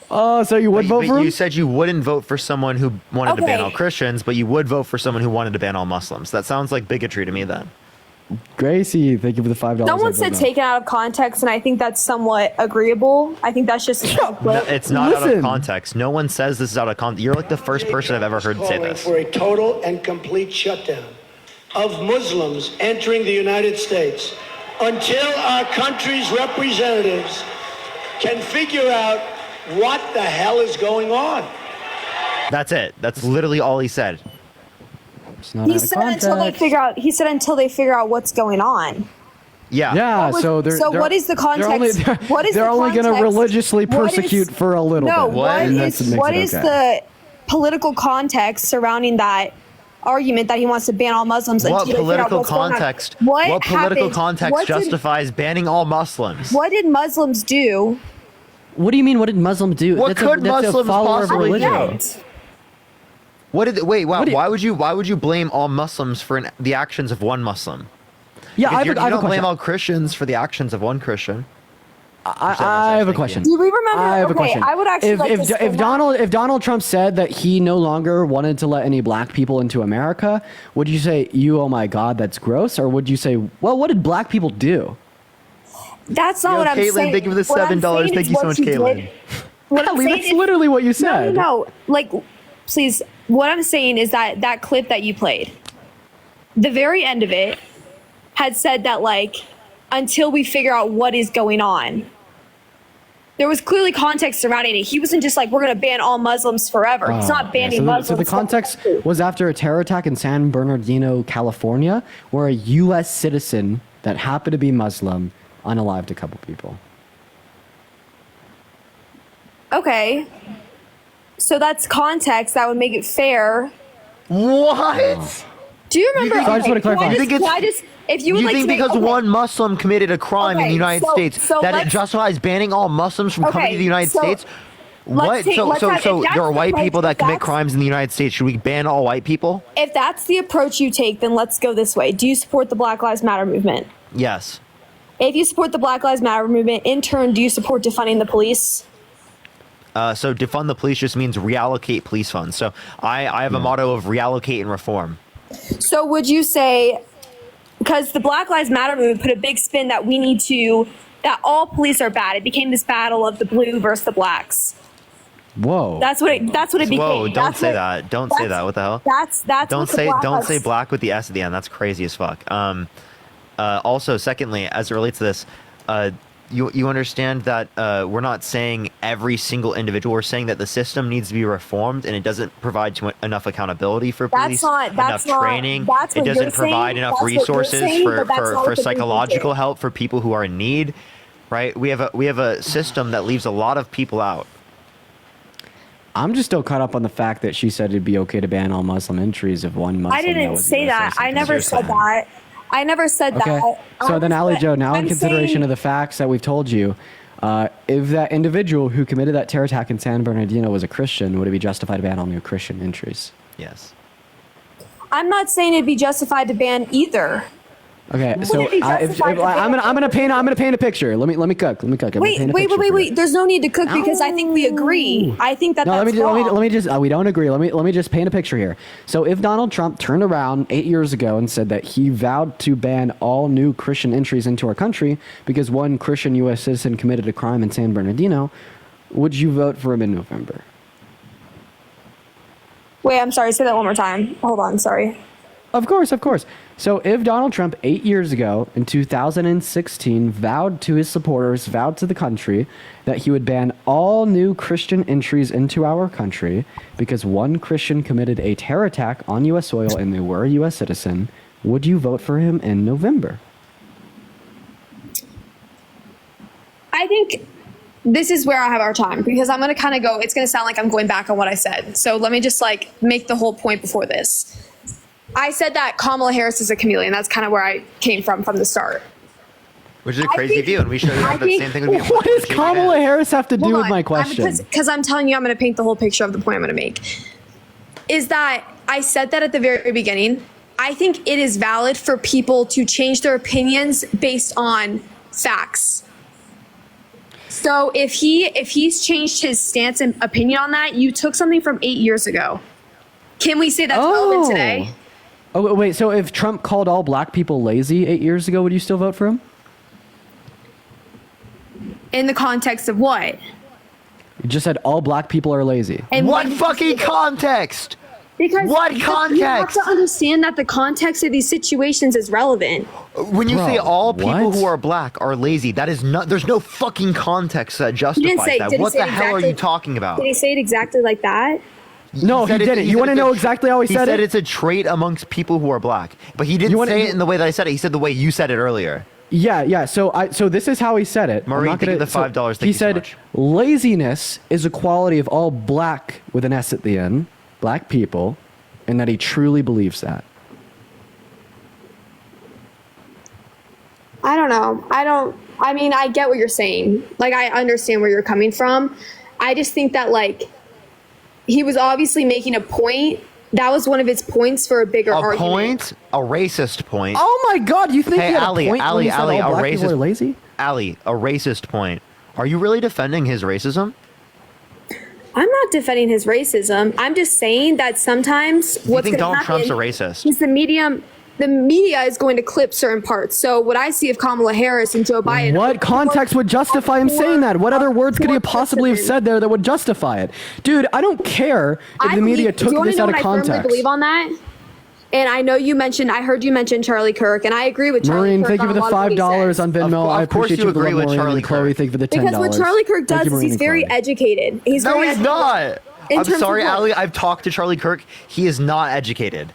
[SPEAKER 5] Oh, so you would vote for him?
[SPEAKER 1] You said you wouldn't vote for someone who wanted to ban
[SPEAKER 12] Okay.
[SPEAKER 1] all Christians, but you would vote for someone who wanted to ban all Muslims. That sounds like bigotry to me then.
[SPEAKER 5] Gracie, thank you for the $5.
[SPEAKER 12] Someone said taken out of context, and I think that's somewhat agreeable. I think that's just a
[SPEAKER 1] No, it's not out of context. No one says this is out of context. You're like the first person I've ever heard say
[SPEAKER 3] Calling
[SPEAKER 1] this.
[SPEAKER 3] for a total and complete shutdown of Muslims entering the United States until our country's representatives can figure out what the hell is going on.
[SPEAKER 1] That's it. That's literally all he said.
[SPEAKER 5] It's not
[SPEAKER 12] He
[SPEAKER 5] out of
[SPEAKER 12] said until they
[SPEAKER 5] context.
[SPEAKER 12] figure out. He said until they figure out what's going on.
[SPEAKER 1] Yeah.
[SPEAKER 5] Yeah,
[SPEAKER 12] What was-
[SPEAKER 5] so they're,
[SPEAKER 12] so
[SPEAKER 5] they're-
[SPEAKER 12] what is the
[SPEAKER 5] they're only-
[SPEAKER 12] context? What is
[SPEAKER 5] they're
[SPEAKER 12] the
[SPEAKER 5] only going to
[SPEAKER 12] context?
[SPEAKER 5] religiously
[SPEAKER 12] What is-
[SPEAKER 5] persecute for a little
[SPEAKER 12] No,
[SPEAKER 5] bit.
[SPEAKER 12] what
[SPEAKER 5] and
[SPEAKER 12] is
[SPEAKER 5] that makes
[SPEAKER 12] what
[SPEAKER 5] it
[SPEAKER 12] is
[SPEAKER 5] okay.
[SPEAKER 12] the political context surrounding that argument that he wants to ban all Muslims?
[SPEAKER 1] What
[SPEAKER 12] until they figure out
[SPEAKER 1] political
[SPEAKER 12] what's going on?
[SPEAKER 1] context?
[SPEAKER 12] What
[SPEAKER 1] political
[SPEAKER 12] happened?
[SPEAKER 1] context
[SPEAKER 12] What did-
[SPEAKER 1] justifies banning all Muslims?
[SPEAKER 12] What did Muslims do?
[SPEAKER 5] What do you mean? What did Muslim do?
[SPEAKER 1] What could
[SPEAKER 5] that's
[SPEAKER 1] Muslims
[SPEAKER 5] a follower of
[SPEAKER 1] possibly
[SPEAKER 5] religion.
[SPEAKER 1] do? What did? Wait, wow. Why would you blame all Muslims for the actions of one Muslim?
[SPEAKER 5] Yeah,
[SPEAKER 1] Because
[SPEAKER 5] I have
[SPEAKER 1] you
[SPEAKER 5] a
[SPEAKER 1] don't blame
[SPEAKER 5] question.
[SPEAKER 1] all Christians for the actions of one Christian.
[SPEAKER 5] I have a question.
[SPEAKER 12] Do we remember?
[SPEAKER 5] I have a
[SPEAKER 12] okay,
[SPEAKER 5] question.
[SPEAKER 12] I would actually like to say
[SPEAKER 5] If Donald Trump said that he no longer wanted to let any black people into America, would you say, oh my God, that's gross? Or would you say, well, what did black people do?
[SPEAKER 12] that's not
[SPEAKER 1] Yo,
[SPEAKER 12] what I'm
[SPEAKER 1] Caitlin,
[SPEAKER 12] saying.
[SPEAKER 1] thank you for the
[SPEAKER 12] What I'm
[SPEAKER 1] $7.
[SPEAKER 12] saying
[SPEAKER 1] Thank
[SPEAKER 12] is
[SPEAKER 1] you so
[SPEAKER 12] what
[SPEAKER 1] much,
[SPEAKER 12] he did-
[SPEAKER 1] Caitlin.
[SPEAKER 12] What I'm
[SPEAKER 5] Ellie,
[SPEAKER 12] saying
[SPEAKER 5] that's
[SPEAKER 12] is-
[SPEAKER 5] literally what you said.
[SPEAKER 12] No. Like, please. What I'm saying is that clip that you played, the very end of it, had said that like, until we figure out what is going on. There was clearly context surrounding it. He wasn't just like, we're going to ban all Muslims forever. He's not
[SPEAKER 5] Yeah,
[SPEAKER 12] banning
[SPEAKER 5] so
[SPEAKER 12] Muslims.
[SPEAKER 5] So the context was after a terror attack in San Bernardino, California, where a U.S. citizen that happened to be Muslim unalived a couple people.
[SPEAKER 12] Okay. So that's context that would make it fair.
[SPEAKER 1] What?
[SPEAKER 12] Do you remember?
[SPEAKER 5] So I just want to clarify.
[SPEAKER 12] If you would
[SPEAKER 1] You
[SPEAKER 12] like
[SPEAKER 1] think
[SPEAKER 12] to
[SPEAKER 1] because one Muslim committed a crime in the United States that it justifies banning all Muslims from coming to the United States? What? So there are white people that commit crimes in the United States. Should we ban all white people?
[SPEAKER 12] If that's the approach you take, then let's go this way. Do you support the Black Lives Matter movement?
[SPEAKER 1] Yes.
[SPEAKER 12] If you support the Black Lives Matter movement, in turn, do you support defunding the police?
[SPEAKER 1] So defund the police just means reallocate police funds. So I have a motto of reallocate and reform.
[SPEAKER 12] So would you say, because the Black Lives Matter movement put a big spin that that all police are bad. It became this battle of the blue versus the blacks.
[SPEAKER 5] Whoa.
[SPEAKER 12] That's what it became.
[SPEAKER 1] Whoa, don't say that. Don't say that. What the hell?
[SPEAKER 12] That's
[SPEAKER 1] don't say black with the S at the end. That's crazy as fuck. Also, secondly, as it relates to this, you understand that we're not saying every single individual. We're saying that the system needs to be reformed, and it doesn't provide enough accountability for police, enough training. It doesn't provide enough resources for psychological help for people who are in need. Right? We have a system that leaves a lot of people out.
[SPEAKER 5] I'm just still caught up on the fact that she said it'd be okay to ban all Muslim entries if one Muslim.
[SPEAKER 12] I didn't say that. I never said that. I never said that.
[SPEAKER 5] So then, Ali Joe, now in consideration of the facts that we've told you, if that individual who committed that terror attack in San Bernardino was a Christian, would it be justified to ban all new Christian entries?
[SPEAKER 1] Yes.
[SPEAKER 12] I'm not saying it'd be justified to ban either.
[SPEAKER 5] Okay, so I'm gonna paint a picture. Let me cook.
[SPEAKER 12] Wait. There's no need to cook because I think we agree. I think that's
[SPEAKER 5] let
[SPEAKER 12] wrong.
[SPEAKER 5] me just we don't agree. Let me just paint a picture here. So if Donald Trump turned around 8 years ago and said that he vowed to ban all new Christian entries into our country because one Christian U.S. citizen committed a crime in San Bernardino, would you vote for him in November?
[SPEAKER 12] Wait, I'm sorry. Say that one more time. Hold on. Sorry.
[SPEAKER 5] Of course. So if Donald Trump 8 years ago in 2016 vowed to his supporters, vowed to the country that he would ban all new Christian entries into our country because one Christian committed a terror attack on U.S. soil and they were a U.S. citizen, would you vote for him in November?
[SPEAKER 12] I think this is where I have our time because I'm going to kind of go, it's going to sound like I'm going back on what I said. So let me just make the whole point before this. I said that Kamala Harris is a chameleon. That's kind of where I came from the start.
[SPEAKER 1] Which is a crazy view, and we should have the same thing with
[SPEAKER 5] What does Kamala Harris have to do with my question?
[SPEAKER 12] Because I'm telling you, I'm going to paint the whole picture of the point I'm going to make. Is that I said that at the very beginning. I think it is valid for people to change their opinions based on facts. So if he's changed his stance and opinion on that, you took something from 8 years ago. Can we say that's relevant today?
[SPEAKER 5] Oh, wait, so if Trump called all black people lazy 8 years ago, would you still vote for him?
[SPEAKER 12] In the context of what?
[SPEAKER 5] You just said all black people are lazy.
[SPEAKER 12] And
[SPEAKER 1] what fucking context?
[SPEAKER 12] Because
[SPEAKER 1] what context?
[SPEAKER 12] You have to understand that the context of these situations is relevant.
[SPEAKER 1] When you say all people who are black are lazy, that is not. There's no fucking context that justifies that. What the hell are you talking about?
[SPEAKER 12] Did he say it exactly like that?
[SPEAKER 5] No, he didn't. You want to know exactly how he said it?
[SPEAKER 1] He said it's a trait amongst people who are black, but he didn't say it in the way that I said it. He said the way you said it earlier.
[SPEAKER 5] Yeah. So this is how he said it.
[SPEAKER 1] Maureen, thank you for the $5.
[SPEAKER 5] He said, laziness is a quality of all black with an S at the end, black people, and that he truly believes that.
[SPEAKER 12] I don't know. I mean, I get what you're saying. I understand where you're coming from. I just think that he was obviously making a point. That was one of his points for a bigger argument.
[SPEAKER 1] A point? A racist point.
[SPEAKER 5] Oh my God! You think he had a point when he said all black people are lazy?
[SPEAKER 1] Ali, a racist point. Are you really defending his racism?
[SPEAKER 12] I'm not defending his racism. I'm just saying that sometimes what's going to happen.
[SPEAKER 1] Donald Trump's a racist?
[SPEAKER 12] Is the media is going to clip certain parts. So what I see of Kamala Harris and Joe Biden.
[SPEAKER 5] What context would justify him saying that? What other words could he have possibly have said there that would justify it? Dude, I don't care if the media took this out of context.
[SPEAKER 12] I firmly believe on that. And I know I heard you mention Charlie Kirk, and I agree with Charlie
[SPEAKER 5] Maureen,
[SPEAKER 12] Kirk.
[SPEAKER 5] thank you for the $5 on Venmo. I appreciate you
[SPEAKER 1] agree with Charlie
[SPEAKER 5] Chloe, thank you for the $10.
[SPEAKER 12] Because what Charlie Kirk does is he's very educated. He's
[SPEAKER 1] not. I'm sorry, Ali. I've talked to Charlie Kirk. He is not educated.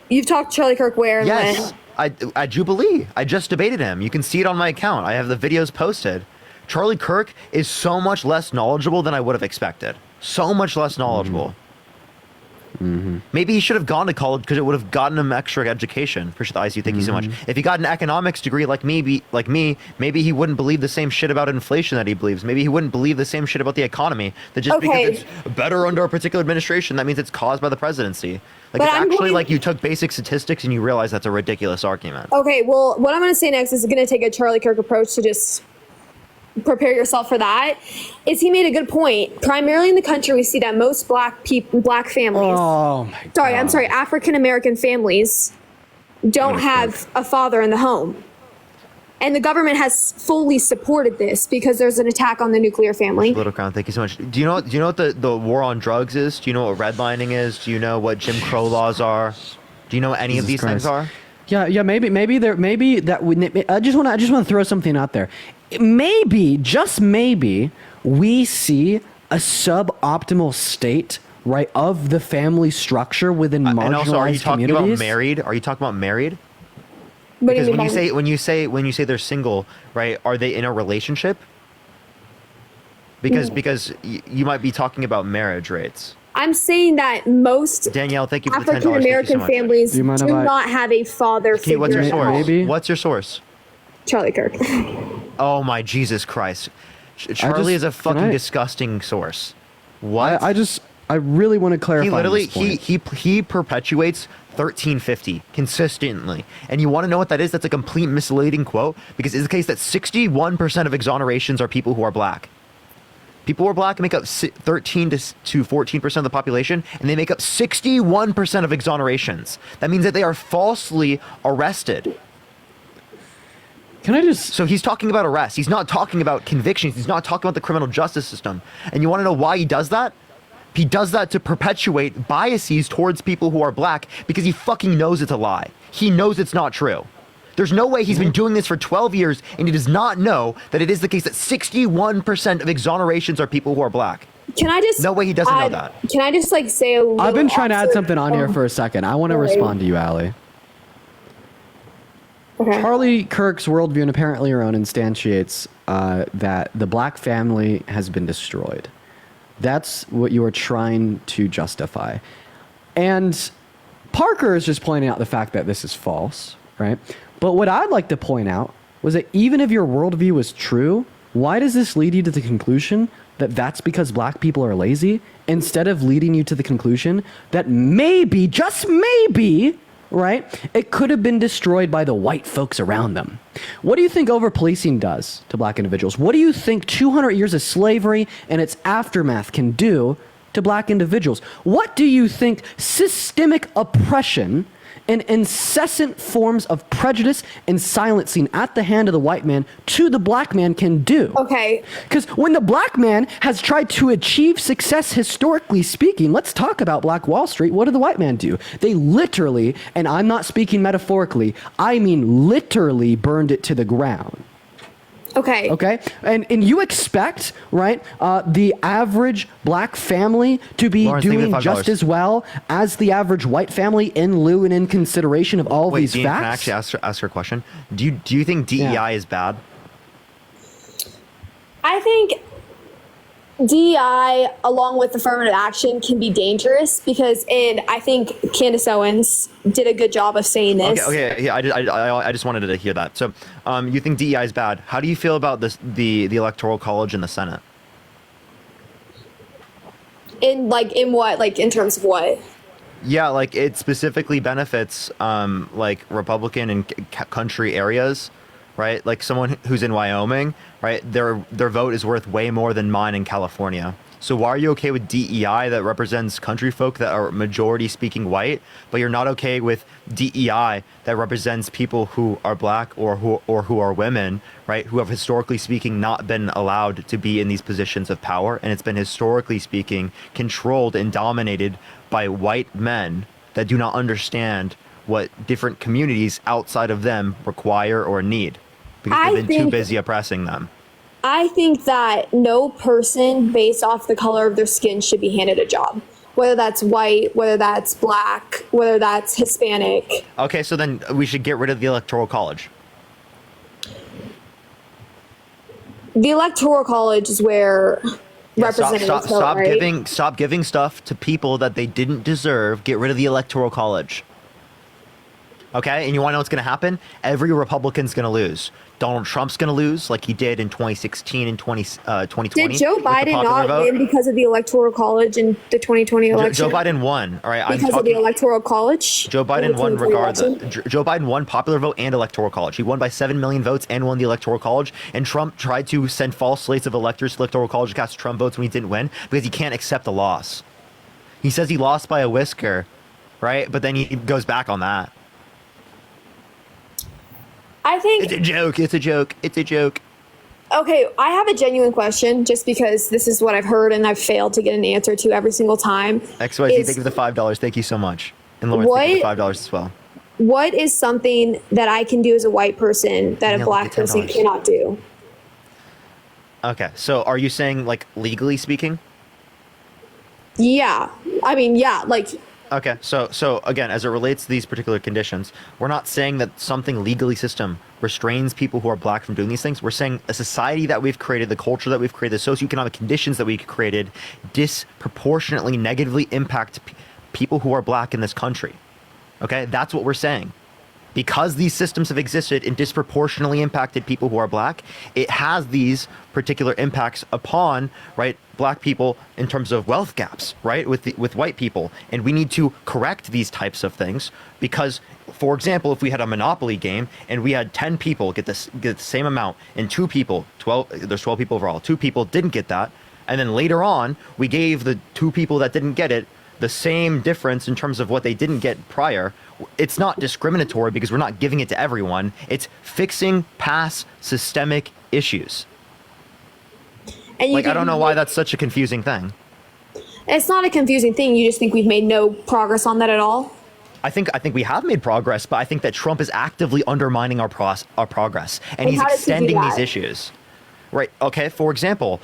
[SPEAKER 12] You've talked to Charlie Kirk where and
[SPEAKER 1] yes,
[SPEAKER 12] when?
[SPEAKER 1] At Jubilee. I just debated him. You can see it on my account. I have the videos posted. Charlie Kirk is so much less knowledgeable than I would have expected. So much less knowledgeable. Maybe he should have gone to college because it would have gotten him extra education. Appreciate the ICU. Thank you so much. If he got an economics degree like me, maybe he wouldn't believe the same shit about inflation that he believes. Maybe he wouldn't believe the same shit about the economy. That just because it's better under a particular administration, that means it's caused by the presidency. Like,
[SPEAKER 12] But
[SPEAKER 1] it's
[SPEAKER 12] I'm
[SPEAKER 1] actually
[SPEAKER 12] going-
[SPEAKER 1] like you took basic statistics and you realize that's a ridiculous argument.
[SPEAKER 12] Okay, well, what I'm going to say next is going to take a Charlie Kirk approach to just prepare yourself for that. Is he made a good point? Primarily in the country, we see that most black families.
[SPEAKER 5] Oh my God.
[SPEAKER 12] African American families don't have a father in the home. And the government has fully supported this because there's an attack on the nuclear family.
[SPEAKER 1] Little Crown, thank you so much. Do you know what the war on drugs is? Do you know what redlining is? Do you know what Jim Crow laws are? Do you know what any of these things are?
[SPEAKER 5] Yeah, maybe I just want to throw something out there. Maybe, just maybe, we see a suboptimal state, right, of the family structure within marginalized
[SPEAKER 1] And also, are you talking
[SPEAKER 5] communities.
[SPEAKER 1] about married? Are you talking about married?
[SPEAKER 12] What do you
[SPEAKER 1] Because
[SPEAKER 12] mean
[SPEAKER 1] when you say they're single, right? Are they in a relationship? Because you might be talking about marriage rates.
[SPEAKER 12] I'm saying that most
[SPEAKER 1] Danielle, thank you for the $10.
[SPEAKER 12] African American families do not have a father
[SPEAKER 1] Okay,
[SPEAKER 12] figure.
[SPEAKER 1] what's your
[SPEAKER 12] at
[SPEAKER 1] source?
[SPEAKER 12] home.
[SPEAKER 1] What's your source?
[SPEAKER 12] Charlie Kirk.
[SPEAKER 1] Oh my Jesus Christ! Charlie is a fucking disgusting source. What?
[SPEAKER 5] I really want to clarify.
[SPEAKER 1] He literally
[SPEAKER 5] this point.
[SPEAKER 1] he perpetuates 1350 consistently, and you want to know what that is? That's a complete misleading quote because it's the case that 61% of exonerations are people who are black. People who are black make up 13 to 14% of the population, and they make up 61% of exonerations. That means that they are falsely arrested.
[SPEAKER 5] Can I just...
[SPEAKER 1] So he's talking about arrests. He's not talking about convictions. He's not talking about the criminal justice system. And you want to know why he does that? He does that to perpetuate biases towards people who are black because he fucking knows it's a lie. He knows it's not true. There's no way he's been doing this for 12 years and he does not know that it is the case that 61% of exonerations are people who are black.
[SPEAKER 12] Can I just?
[SPEAKER 1] No way he doesn't know that.
[SPEAKER 12] Can I just say a little
[SPEAKER 5] I've been trying to add
[SPEAKER 12] opposite-
[SPEAKER 5] something on here for a second. I want to
[SPEAKER 12] Sorry.
[SPEAKER 5] respond to you, Allie.
[SPEAKER 12] Okay.
[SPEAKER 5] Charlie Kirk's worldview and apparently your own instantiates that the black family has been destroyed. That's what you are trying to justify. And Parker is just pointing out the fact that this is false, right? But what I'd like to point out was that even if your worldview is true, why does this lead you to the conclusion that that's because black people are lazy, instead of leading you to the conclusion that maybe, just maybe, right, it could have been destroyed by the white folks around them? What do you think over-policing does to black individuals? What do you think 200 years of slavery and its aftermath can do to black individuals? What do you think systemic oppression and incessant forms of prejudice and silencing at the hand of the white man to the black man can do?
[SPEAKER 12] Okay.
[SPEAKER 5] Because when the black man has tried to achieve success historically speaking, let's talk about Black Wall Street. What did the white man do? They literally, and I'm not speaking metaphorically, I mean literally burned it to the ground.
[SPEAKER 12] Okay.
[SPEAKER 5] Okay. And you expect, right, the average black family to be
[SPEAKER 1] Lawrence, thank you for
[SPEAKER 5] doing
[SPEAKER 1] $5.
[SPEAKER 5] just as well as the average white family in lieu and in consideration of all
[SPEAKER 1] Wait,
[SPEAKER 5] these
[SPEAKER 1] Dean, can I
[SPEAKER 5] facts?
[SPEAKER 1] actually ask her a question? Do you think DEI is bad?
[SPEAKER 12] I think DEI, along with affirmative action, can be dangerous because, and I think Candace Owens did a good job of saying this.
[SPEAKER 1] Okay, yeah, I just wanted to hear that. So, you think DEI is bad? How do you feel about the Electoral College in the Senate?
[SPEAKER 12] In what? Like in terms of what?
[SPEAKER 1] Yeah, like it specifically benefits like Republican and country areas, right? Like someone who's in Wyoming, right? Their vote is worth way more than mine in California. So why are you okay with DEI that represents country folk that are majority speaking white, but you're not okay with DEI that represents people who are black or who are women, right? Who have historically speaking not been allowed to be in these positions of power, and it's been historically speaking controlled and dominated by white men that do not understand what different communities outside of them require or need because they've been too busy oppressing them.
[SPEAKER 12] I think that no person based off the color of their skin should be handed a job, whether that's white, whether that's black, whether that's Hispanic.
[SPEAKER 1] Okay, so then we should get rid of the Electoral College.
[SPEAKER 12] The Electoral College is where representative vote, right?
[SPEAKER 1] Stop giving stuff to people that they didn't deserve. Get rid of the Electoral College. Okay, and you want to know what's going to happen? Every Republican's going to lose. Donald Trump's going to lose, like he did in 2016 and 2020.
[SPEAKER 12] Did Joe Biden not win because of the Electoral College in the 2020 election?
[SPEAKER 1] Joe Biden won. All right,
[SPEAKER 12] because of the Electoral College.
[SPEAKER 1] Joe Biden won regardless. Joe Biden won popular vote and Electoral College. He won by 7 million votes and won the Electoral College. And Trump tried to send false slates of electors to Electoral College to cast Trump votes when he didn't win because he can't accept the loss. He says he lost by a whisker, right? But then he goes back on that.
[SPEAKER 12] I think
[SPEAKER 1] it's a joke. It's a joke. It's a joke.
[SPEAKER 12] Okay, I have a genuine question just because this is what I've heard and I've failed to get an answer to every single time.
[SPEAKER 1] XYZ, thank you for the $5. Thank you so much. And Lawrence, thank you for the $5 as well.
[SPEAKER 12] What is something that I can do as a white person that a black person cannot do?
[SPEAKER 1] Okay, so are you saying, like, legally speaking?
[SPEAKER 12] Yeah. I mean, yeah, like...
[SPEAKER 1] Okay, so again, as it relates to these particular conditions, we're not saying that something legally system restrains people who are black from doing these things. We're saying a society that we've created, the culture that we've created, the socioeconomic conditions that we've created disproportionately negatively impact people who are black in this country. Okay, that's what we're saying. Because these systems have existed and disproportionately impacted people who are black, it has these particular impacts upon, right, black people in terms of wealth gaps, right, with white people. And we need to correct these types of things because, for example, if we had a Monopoly game and we had 10 people get the same amount and 2 people, there's 12 people overall, 2 people didn't get that. And then later on, we gave the 2 people that didn't get it the same difference in terms of what they didn't get prior. It's not discriminatory because we're not giving it to everyone. It's fixing past systemic issues. And I don't know why that's such a confusing thing.
[SPEAKER 12] It's not a confusing thing. You just think we've made no progress on that at all?
[SPEAKER 1] I think we have made progress, but I think that Trump is actively undermining our progress, and he's extending these issues. Right. Okay. For example,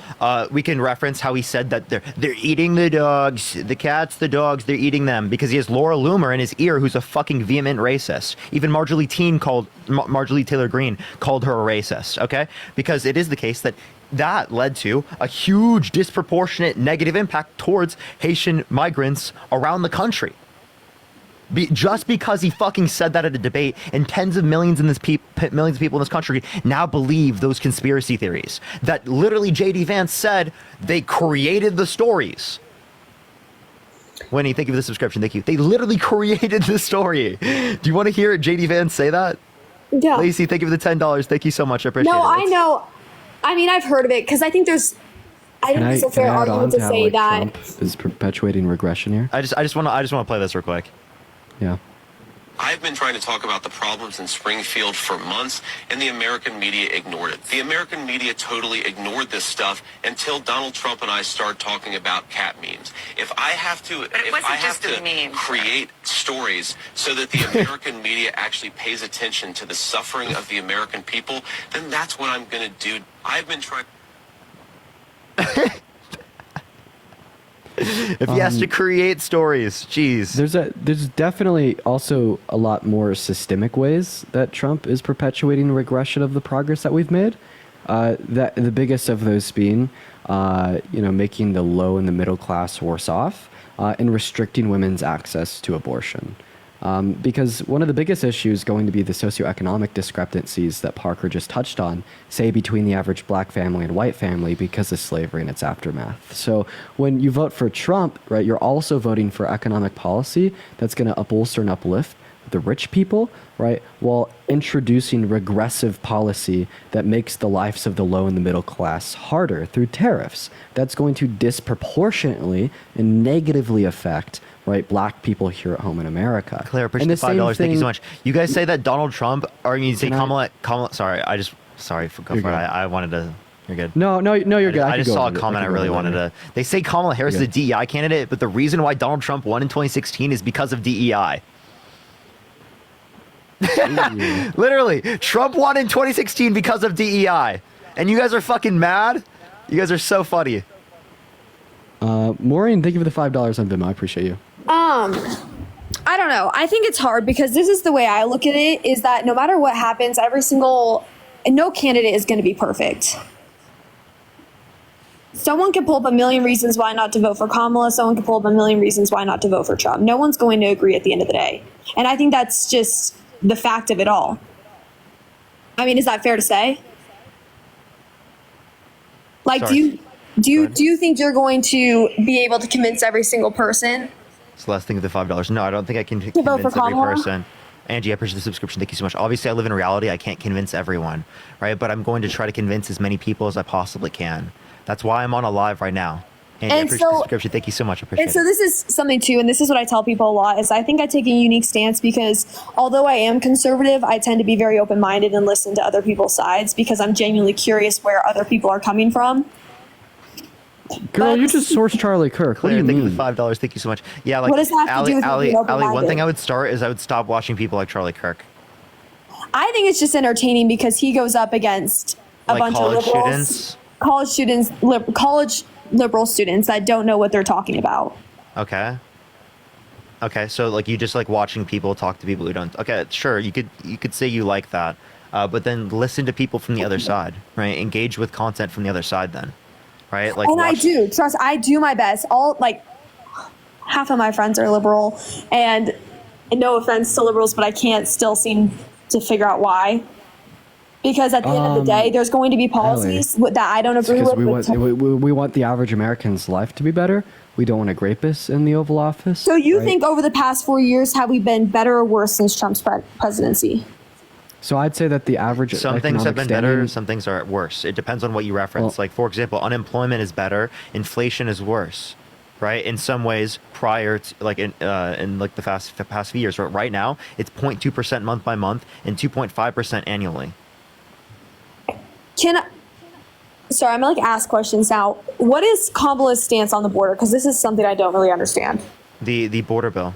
[SPEAKER 1] we can reference how he said that they're eating the dogs, the cats, the dogs. They're eating them because he has Laura Loomer in his ear, who's a fucking vehement racist. Even Marjorie Taylor Greene called her a racist. Okay, because it is the case that led to a huge disproportionate negative impact towards Haitian migrants around the country. Just because he fucking said that at a debate, and tens of millions of people in this country now believe those conspiracy theories that literally JD Vance said they created the stories. Winnie, thank you for the subscription. Thank you. They literally created the story. Do you want to hear JD Vance say that?
[SPEAKER 12] Yeah.
[SPEAKER 1] Lacey, thank you for the $10. Thank you so much. I appreciate it.
[SPEAKER 12] No, I know. I mean, I've heard of it because I think it's a fair argument to say that
[SPEAKER 5] Trump is perpetuating regression here.
[SPEAKER 1] I just want to play this real quick.
[SPEAKER 5] Yeah.
[SPEAKER 13] I've been trying to talk about the problems in Springfield for months, and the American media ignored it. The American media totally ignored this stuff until Donald Trump and I start talking about cat memes. If I have to, create stories so that the American media actually pays attention to the suffering of the American people, then that's what I'm going to do. I've been trying.
[SPEAKER 1] If he has to create stories, jeez.
[SPEAKER 5] There's definitely also a lot more systemic ways that Trump is perpetuating regression of the progress that we've made. That the biggest of those being, making the low and the middle class worse off, and restricting women's access to abortion. Because one of the biggest issues going to be the socioeconomic discrepancies that Parker just touched on, say between the average black family and white family because of slavery and its aftermath. So when you vote for Trump, right, you're also voting for economic policy that's going to upbolster and uplift the rich people, right, while introducing regressive policy that makes the lives of the low and the middle class harder through tariffs. That's going to disproportionately and negatively affect, right, black people here at home in America.
[SPEAKER 1] Claire, appreciate the $5. Thank you so much. You guys say that Donald Trump, or you say Kamala. Sorry, I wanted to. You're good.
[SPEAKER 5] No, you're good.
[SPEAKER 1] I just saw a comment I really wanted to. They say Kamala Harris is a DEI candidate, but the reason why Donald Trump won in 2016 is because of DEI. Literally, Trump won in 2016 because of DEI, and you guys are fucking mad. You guys are so funny.
[SPEAKER 5] Maureen, thank you for the $5 on Venmo. I appreciate you.
[SPEAKER 12] I don't know. I think it's hard because this is the way I look at it, is that no matter what happens, no candidate is going to be perfect. someone can pull up a million reasons why not to vote for Kamala. Someone can pull up a million reasons why not to vote for Trump. No one's going to agree at the end of the day. And I think that's just the fact of it all. I mean, is that fair to say? Like,
[SPEAKER 1] Sorry.
[SPEAKER 12] do you think you're going to be able to convince every single person?
[SPEAKER 1] It's the last thing of the $5. No, I don't think I can
[SPEAKER 12] vote for
[SPEAKER 1] convince every
[SPEAKER 12] Kamala?
[SPEAKER 1] person. Angie, I appreciate the subscription. Thank you so much. Obviously, I live in reality. I can't convince everyone, right? But I'm going to try to convince as many people as I possibly can. That's why I'm on a live right now. Angie, I
[SPEAKER 12] And
[SPEAKER 1] appreciate the
[SPEAKER 12] so-
[SPEAKER 1] subscription. Thank you so much. I appreciate
[SPEAKER 12] And so
[SPEAKER 1] it.
[SPEAKER 12] this is something too, and this is what I tell people a lot, is I think I take a unique stance because although I am conservative, I tend to be very open-minded and listen to other people's sides because I'm genuinely curious where other people are coming from.
[SPEAKER 5] Girl, you just sourced Charlie Kirk. What do
[SPEAKER 1] Claire,
[SPEAKER 5] you
[SPEAKER 1] thank you
[SPEAKER 5] mean?
[SPEAKER 1] for $5. Thank you so much. Yeah, like
[SPEAKER 12] What does that have to do with me being
[SPEAKER 1] Allie, one
[SPEAKER 12] open-minded?
[SPEAKER 1] thing I would start is I would stop watching people like Charlie Kirk.
[SPEAKER 12] I think it's just entertaining because he goes up against a
[SPEAKER 1] Like
[SPEAKER 12] bunch
[SPEAKER 1] college
[SPEAKER 12] of liberals,
[SPEAKER 1] students?
[SPEAKER 12] college liberal students that don't know what they're talking about.
[SPEAKER 1] Okay. Okay, so like you just like watching people talk to people who don't. Okay, sure, you could say you like that, but then listen to people from the other side, right? Engage with content from the other side, then, right? Like,
[SPEAKER 12] And I
[SPEAKER 1] watch-
[SPEAKER 12] do, trust, I do my best. Half of my friends are liberal, and no offense to liberals, but I can't still seem to figure out why. Because at the end of the day, there's going to be policies that I don't agree
[SPEAKER 5] Because
[SPEAKER 12] with.
[SPEAKER 5] we want the average American's life to be better. We don't want a rapist in the Oval Office.
[SPEAKER 12] So you
[SPEAKER 5] right?
[SPEAKER 12] think over the past 4 years, have we been better or worse since Trump's presidency?
[SPEAKER 5] So I'd say that the average
[SPEAKER 1] Some things have
[SPEAKER 5] economic
[SPEAKER 1] been better,
[SPEAKER 5] standing-
[SPEAKER 1] some things are worse. It depends on what you reference. Like, for example, unemployment is better, inflation is worse, right? In some ways, prior to like in like the past few years, right now it's 0.2% month by month and 2.5% annually.
[SPEAKER 12] Sorry, I'm gonna ask questions now. What is Kamala's stance on the border? Because this is something I don't really understand.
[SPEAKER 1] The border bill.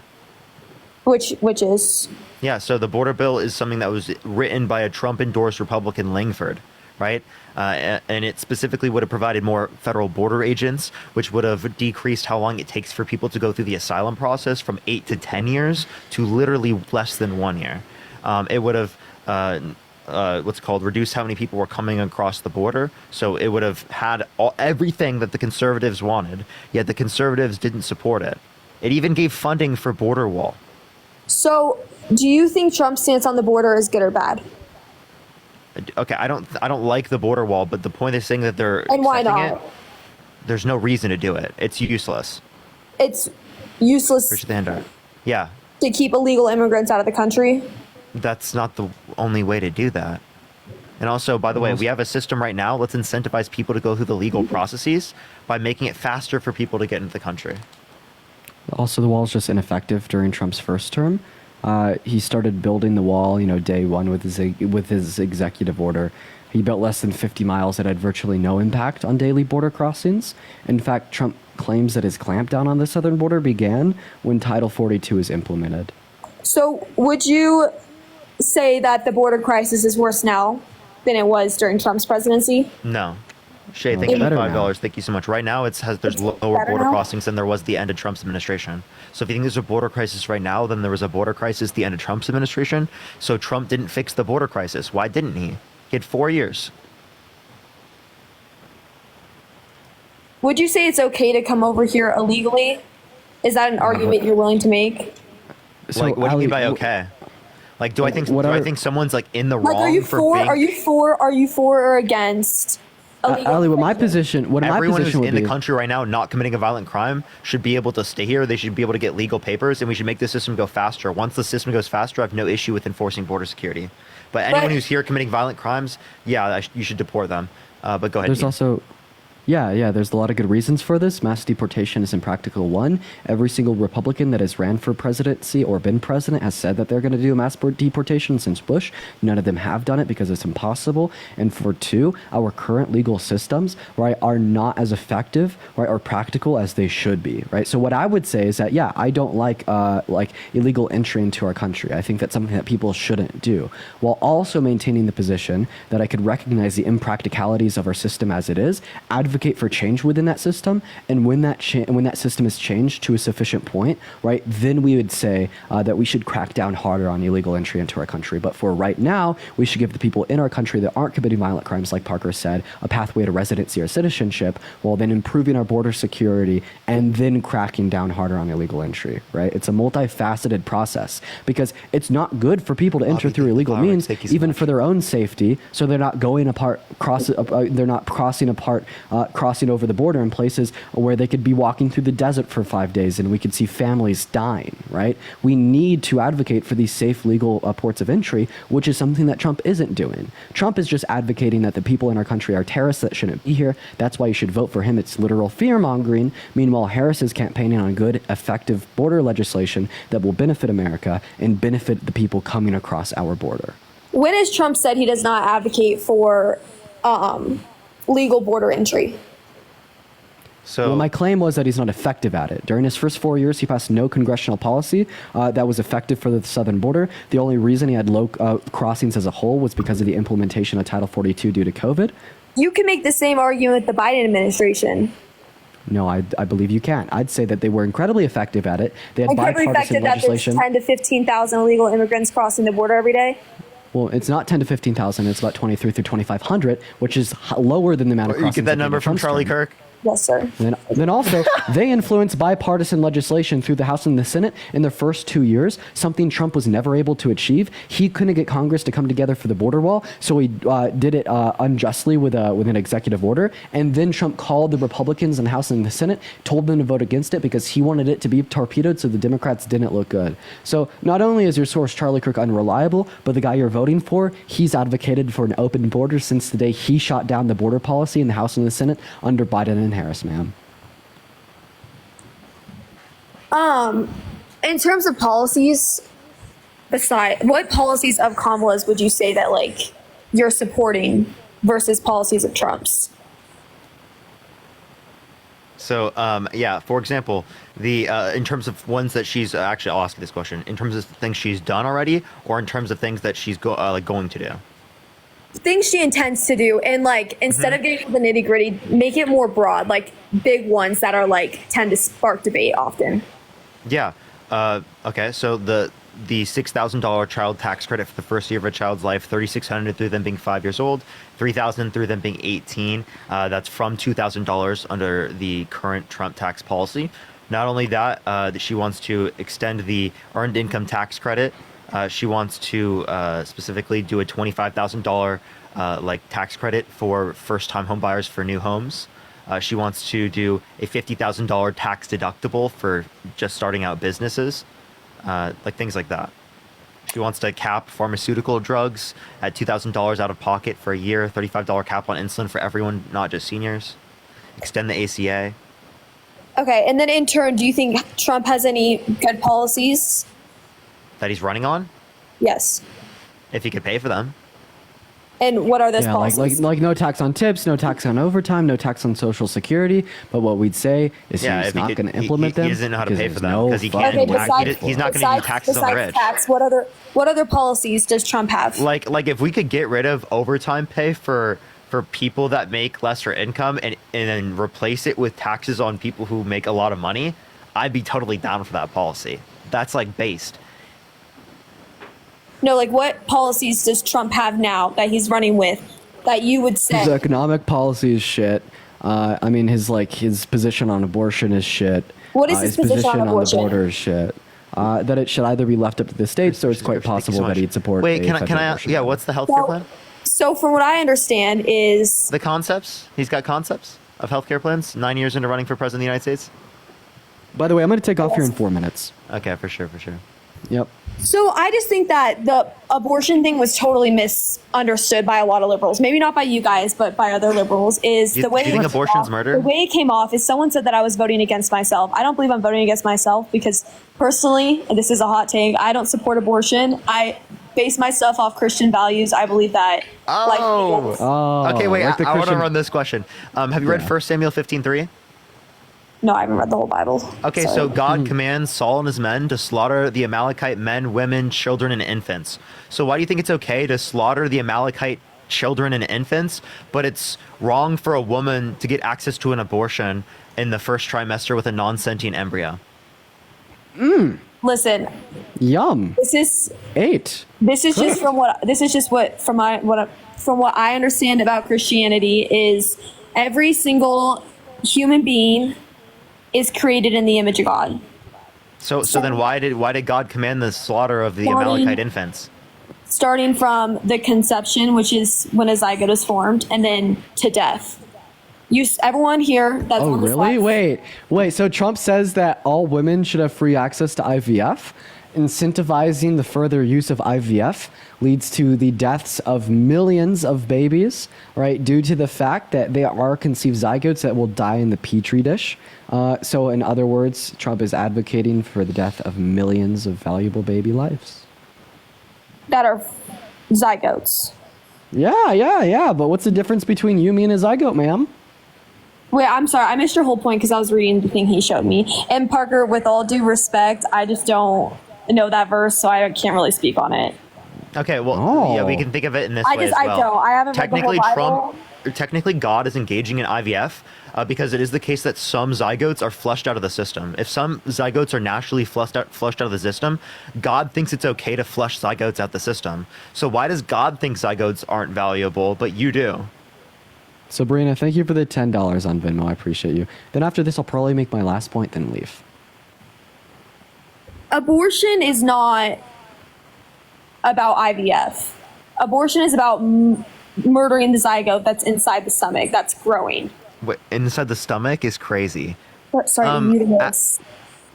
[SPEAKER 12] Which is
[SPEAKER 1] Yeah, so the border bill is something that was written by a Trump-endorsed Republican Langford, right? And it specifically would have provided more federal border agents, which would have decreased how long it takes for people to go through the asylum process from 8 to 10 years to literally less than 1 year. It would have reduced how many people were coming across the border. So it would have had everything that the conservatives wanted, yet the conservatives didn't support it. It even gave funding for border wall.
[SPEAKER 12] so. Do you think Trump's stance on the border is good or bad?
[SPEAKER 1] Okay, I don't like the border wall, but the point is saying that they're
[SPEAKER 12] And why
[SPEAKER 1] accepting
[SPEAKER 12] not?
[SPEAKER 1] it, there's no reason to do it. It's useless.
[SPEAKER 12] It's useless
[SPEAKER 1] Appreciate the handout. Yeah,
[SPEAKER 12] to keep illegal immigrants out of the country.
[SPEAKER 1] that's not the only way to do that. And also, by the way, we have a system right now. Let's incentivize people to go through the legal processes by making it faster for people to get into the country.
[SPEAKER 5] Also, the wall is just ineffective during Trump's first term. He started building the wall, day one with his executive order. He built less than 50 miles that had virtually no impact on daily border crossings. In fact, Trump claims that his clampdown on the southern border began when Title 42 is implemented.
[SPEAKER 12] So would you say that the border crisis is worse now than it was during Trump's presidency?
[SPEAKER 1] No. Shay, thank
[SPEAKER 5] It's
[SPEAKER 1] you for
[SPEAKER 5] better
[SPEAKER 1] $5. Thank you so much. Right now, there's lower
[SPEAKER 12] better
[SPEAKER 1] border
[SPEAKER 12] now?
[SPEAKER 1] crossings than there was the end of Trump's administration. So if you think there's a border crisis right now, then there was a border crisis the end of Trump's administration. So Trump didn't fix the border crisis. Why didn't he? He had 4 years.
[SPEAKER 12] Would you say it's okay to come over here illegally? Is that an argument you're willing to make?
[SPEAKER 5] So,
[SPEAKER 1] Like, what do you mean by
[SPEAKER 5] Ali,
[SPEAKER 1] okay? Like, do I think
[SPEAKER 5] what
[SPEAKER 1] do I
[SPEAKER 5] are-
[SPEAKER 1] think someone's like in the
[SPEAKER 12] Like,
[SPEAKER 1] wrong
[SPEAKER 12] are you
[SPEAKER 1] for
[SPEAKER 12] for?
[SPEAKER 1] being?
[SPEAKER 12] Are you for or against?
[SPEAKER 5] Ali, what my position
[SPEAKER 1] Everyone who's
[SPEAKER 5] would
[SPEAKER 1] in
[SPEAKER 5] be,
[SPEAKER 1] the country right now not committing a violent crime should be able to stay here. They should be able to get legal papers, and we should make the system go faster. Once the system goes faster, I have no issue with enforcing border security. But anyone who's here committing violent crimes, yeah, you should deport them. But go ahead.
[SPEAKER 5] there's
[SPEAKER 1] Dean.
[SPEAKER 5] also, there's a lot of good reasons for this. Mass deportation is impractical. One, every single Republican that has ran for presidency or been president has said that they're going to do mass deportation since Bush. None of them have done it because it's impossible. And for two, our current legal systems, right, are not as effective, right, or practical as they should be, right? So what I would say is that, I don't like illegal entry into our country. I think that's something that people shouldn't do, while also maintaining the position that I could recognize the impracticalities of our system as it is, advocate advocate for change within that system, and when that system is changed to a sufficient point, right, then we would say that we should crack down harder on illegal entry into our country. But for right now, we should give the people in our country that aren't committing violent crimes, like Parker said, a pathway to residency or citizenship, while then improving our border security and then cracking down harder on illegal entry, right? It's a multifaceted process because it's not good for people to enter through illegal means, even for their own safety, so they're not going apart, they're not crossing over the border in places where they could be walking through the desert for 5 days and we could see families dying, right? We need to advocate for these safe legal ports of entry, which is something that Trump isn't doing. Trump is just advocating that the people in our country are terrorists that shouldn't be here. That's why you should vote for him. It's literal fear-mongering. Meanwhile, Harris is campaigning on good, effective border legislation that will benefit America and benefit the people coming across our border.
[SPEAKER 12] When has Trump said he does not advocate for legal border entry?
[SPEAKER 5] Well, my claim was that he's not effective at it. During his first 4 years, he passed no congressional policy that was effective for the southern border. The only reason he had low crossings as a whole was because of the implementation of Title 42 due to COVID.
[SPEAKER 12] You can make the same argument with the Biden administration.
[SPEAKER 5] No, I believe you can't. I'd say that they were incredibly effective at it. They had
[SPEAKER 12] Incredibly
[SPEAKER 5] bipartisan
[SPEAKER 12] effective that there's
[SPEAKER 5] legislation.
[SPEAKER 12] 10 to 15,000 illegal immigrants crossing the border every day.
[SPEAKER 5] Well, it's not 10 to 15,000. It's about 23 through 2,500, which is lower than the amount of crossings.
[SPEAKER 1] You get that number from Charlie Kirk?
[SPEAKER 12] Yes, sir.
[SPEAKER 5] Then also, they influenced bipartisan legislation through the House and the Senate in their first 2 years, something Trump was never able to achieve. He couldn't get Congress to come together for the border wall, so he did it unjustly with an executive order. And then Trump called the Republicans in the House and the Senate, told them to vote against it because he wanted it to be torpedoed so the Democrats didn't look good. So not only is your source Charlie Kirk unreliable, but the guy you're voting for, he's advocated for an open border since the day he shot down the border policy in the House and the Senate under Biden and Harris, ma'am.
[SPEAKER 12] In terms of policies, what policies of Kamala's would you say that like you're supporting versus policies of Trump's?
[SPEAKER 1] So, yeah, for example, in terms of ones that she's actually, I'll ask you this question, in terms of things she's done already, or in terms of things that she's going to do?
[SPEAKER 12] Things she intends to do, and like instead of getting to the nitty gritty, make it more broad, like big ones that are like tend to spark debate often.
[SPEAKER 1] Yeah. Okay. So the $6,000 child tax credit for the first year of a child's life, $3,600 through them being 5 years old, $3,000 through them being 18. That's from $2,000 under the current Trump tax policy. Not only that, that she wants to extend the earned income tax credit. She wants to specifically do a $25,000 like tax credit for first-time home buyers for new homes. She wants to do a $50,000 tax deductible for just starting out businesses, like things like that. She wants to cap pharmaceutical drugs at $2,000 out of pocket for a year, $35 cap on insulin for everyone, not just seniors. Extend the ACA.
[SPEAKER 12] Okay, and then in turn, do you think Trump has any good policies
[SPEAKER 1] that he's running on?
[SPEAKER 12] Yes.
[SPEAKER 1] If he could pay for them.
[SPEAKER 12] And what are those policies?
[SPEAKER 5] Like no tax on tips, no tax on overtime, no tax on Social Security. But what we'd say is he's not going to implement them.
[SPEAKER 1] He doesn't know how to pay for them because he can't.
[SPEAKER 12] Okay,
[SPEAKER 1] he's not going to do taxes on the rich.
[SPEAKER 12] Tax, what other policies does Trump have?
[SPEAKER 1] Like if we could get rid of overtime pay for people that make lesser income and then replace it with taxes on people who make a lot of money, I'd be totally down for that policy. That's like based.
[SPEAKER 12] No, like what policies does Trump have now that he's running with that you would say?
[SPEAKER 5] His economic policy is shit. I mean, his position on abortion is shit.
[SPEAKER 12] What is his position on abortion?
[SPEAKER 5] On the border is shit. That it should either be left up to the states or it's quite possible that he'd support.
[SPEAKER 1] Wait, can I? Yeah, what's the healthcare plan?
[SPEAKER 12] So, from what I understand, is
[SPEAKER 1] the concepts. He's got concepts of healthcare plans. 9 years into running for president of the United States.
[SPEAKER 5] By the way, I'm going to take off here in 4 minutes.
[SPEAKER 1] Okay, for sure.
[SPEAKER 5] Yep.
[SPEAKER 12] So I just think that the abortion thing was totally misunderstood by a lot of liberals. Maybe not by you guys, but by other liberals. The way
[SPEAKER 1] you think abortion's murder?
[SPEAKER 12] The way it came off is someone said that I was voting against myself. I don't believe I'm voting against myself because personally, and this is a hot take, I don't support abortion. I base my stuff off Christian values. I believe that.
[SPEAKER 1] Okay, wait.
[SPEAKER 5] Like
[SPEAKER 1] I want to run this question. Have you read 1 Samuel 15:3?
[SPEAKER 12] No, I haven't read the whole Bible.
[SPEAKER 1] Okay, so God commands Saul and his men to slaughter the Amalekite men, women, children, and infants. So why do you think it's okay to slaughter the Amalekite children and infants, but it's wrong for a woman to get access to an abortion in the first trimester with a non-sentient embryo.
[SPEAKER 12] Listen,
[SPEAKER 5] Yum.
[SPEAKER 12] this is
[SPEAKER 5] 8.
[SPEAKER 12] this is just from what I understand about Christianity is every single human being is created in the image of God.
[SPEAKER 1] So then why did God command the slaughter of the Amalekite infants?
[SPEAKER 12] Starting from the conception, which is when a zygote is formed, and then to death. Everyone here that's
[SPEAKER 5] Oh,
[SPEAKER 12] on this
[SPEAKER 5] really?
[SPEAKER 12] live-
[SPEAKER 5] Wait. So Trump says that all women should have free access to IVF. Incentivizing the further use of IVF leads to the deaths of millions of babies, right? Due to the fact that they are conceived zygotes that will die in the petri dish. So in other words, Trump is advocating for the death of millions of valuable baby lives.
[SPEAKER 12] that are zygotes.
[SPEAKER 5] Yeah. But what's the difference between you, me, and a zygote, ma'am?
[SPEAKER 12] Wait, I'm sorry. I missed your whole point because I was reading the thing he showed me. And Parker, with all due respect, I just don't know that verse, so I can't really speak on it.
[SPEAKER 1] Okay, well, yeah, we can think of it in this way as well.
[SPEAKER 12] I haven't read the whole Bible.
[SPEAKER 1] Technically, God is engaging in IVF because it is the case that some zygotes are flushed out of the system. If some zygotes are naturally flushed out of the system, God thinks it's okay to flush zygotes out the system. So why does God think zygotes aren't valuable, but you do?
[SPEAKER 5] Sabrina, thank you for the $10 on Venmo. I appreciate you. Then after this, I'll probably make my last point, then leave.
[SPEAKER 12] Abortion is not about IVF. Abortion is about murdering the zygote that's inside the stomach that's growing.
[SPEAKER 1] Wait, inside the stomach is crazy.
[SPEAKER 12] Sorry, uterus.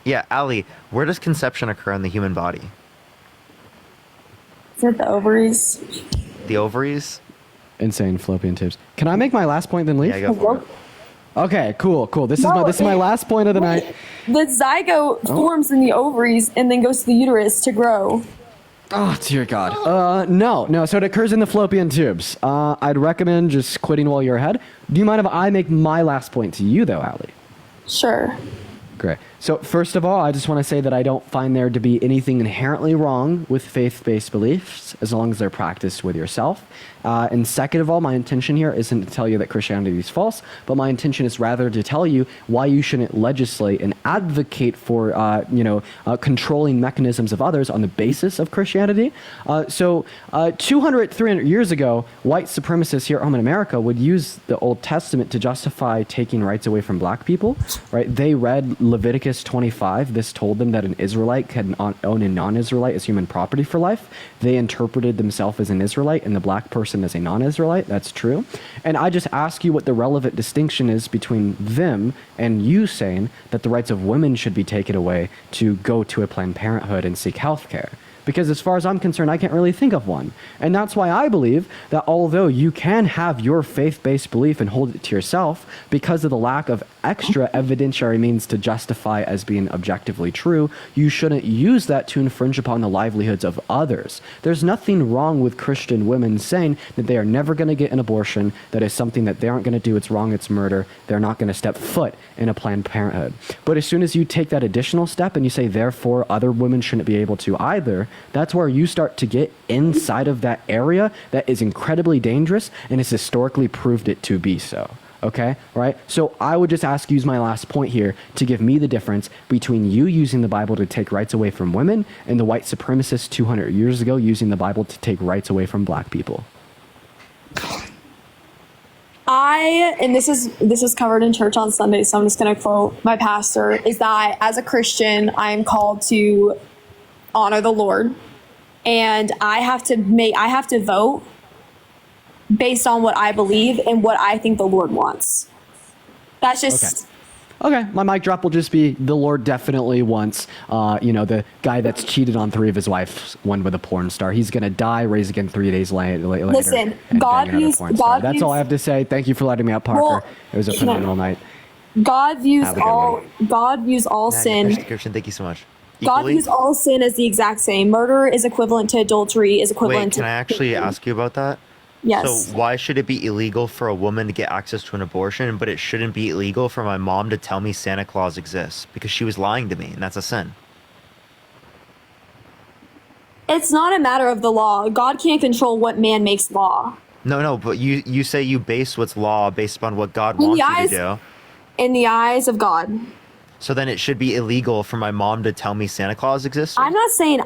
[SPEAKER 1] Yeah, Allie, where does conception occur in the human body?
[SPEAKER 12] Is it the ovaries?
[SPEAKER 1] The ovaries?
[SPEAKER 5] Insane fallopian tubes. Can I make my last point, then leave?
[SPEAKER 1] Yeah, go for it.
[SPEAKER 5] Okay, cool. This is my last point of the night.
[SPEAKER 12] The zygote forms in the ovaries and then goes to the uterus to grow.
[SPEAKER 5] Oh, dear God. No. So it occurs in the fallopian tubes. I'd recommend just quitting while you're ahead. Do you mind if I make my last point to you, though, Allie?
[SPEAKER 12] Sure.
[SPEAKER 5] Great. So first of all, I just want to say that I don't find there to be anything inherently wrong with faith-based beliefs as long as they're practiced with yourself. And second of all, my intention here isn't to tell you that Christianity is false, but my intention is rather to tell you why you shouldn't legislate and advocate for, controlling mechanisms of others on the basis of Christianity. 200, 300 years ago, white supremacists here at home in America would use the Old Testament to justify taking rights away from black people, right? They read Leviticus 25. This told them that an Israelite can own a non-Israelite as human property for life. They interpreted themselves as an Israelite and the black person as a non-Israelite. That's true. And I just ask you what the relevant distinction is between them and you saying that the rights of women should be taken away to go to a Planned Parenthood and seek health care. Because as far as I'm concerned, I can't really think of one. And that's why I believe that although you can have your faith-based belief and hold it to yourself, because of the lack of extra evidentiary means to justify as being objectively true, you shouldn't use that to infringe upon the livelihoods of others. There's nothing wrong with Christian women saying that they are never going to get an abortion, that is something that they aren't going to do, it's wrong, it's murder, they're not going to step foot in a Planned Parenthood. But as soon as you take that additional step and you say, therefore, other women shouldn't be able to either, that's where you start to get inside of that area that is incredibly dangerous and has historically proved it to be so. Okay, right? So I would just ask you, use my last point here, to give me the difference between you using the Bible to take rights away from women and the white supremacists 200 years ago using the Bible to take rights away from black people.
[SPEAKER 12] And this is covered in church on Sunday, so I'm just going to quote my pastor, is that as a Christian, I am called to honor the Lord, and I have to vote based on what I believe and what I think the Lord wants. That's just...
[SPEAKER 5] Okay, my mic drop will just be, the Lord definitely wants, the guy that's cheated on 3 of his wives, one with a porn star. He's going to die, raise again 3 days later.
[SPEAKER 12] Listen,
[SPEAKER 5] and
[SPEAKER 12] God
[SPEAKER 5] bang another
[SPEAKER 12] views...
[SPEAKER 5] porn star. That's all I have to say. Thank you for letting me out, Parker.
[SPEAKER 12] Well,
[SPEAKER 5] it was a phenomenal night.
[SPEAKER 12] God views
[SPEAKER 1] Have a good one.
[SPEAKER 12] God views all sin...
[SPEAKER 1] Christian, thank you so much.
[SPEAKER 12] God
[SPEAKER 1] Equally?
[SPEAKER 12] views all sin as the exact same. Murder is equivalent to adultery, is equivalent
[SPEAKER 1] Wait, can I actually ask you about that?
[SPEAKER 12] Yes.
[SPEAKER 1] So why should it be illegal for a woman to get access to an abortion, but it shouldn't be illegal for my mom to tell me Santa Claus exists? Because she was lying to me, and that's a sin.
[SPEAKER 12] It's not a matter of the law. God can't control what man makes law.
[SPEAKER 1] No, but you say you base what's law based upon what God
[SPEAKER 12] In
[SPEAKER 1] wants
[SPEAKER 12] the
[SPEAKER 1] you
[SPEAKER 12] eyes-
[SPEAKER 1] to do.
[SPEAKER 12] In the eyes of God.
[SPEAKER 1] So then it should be illegal for my mom to tell me Santa Claus exists?
[SPEAKER 12] I'm not saying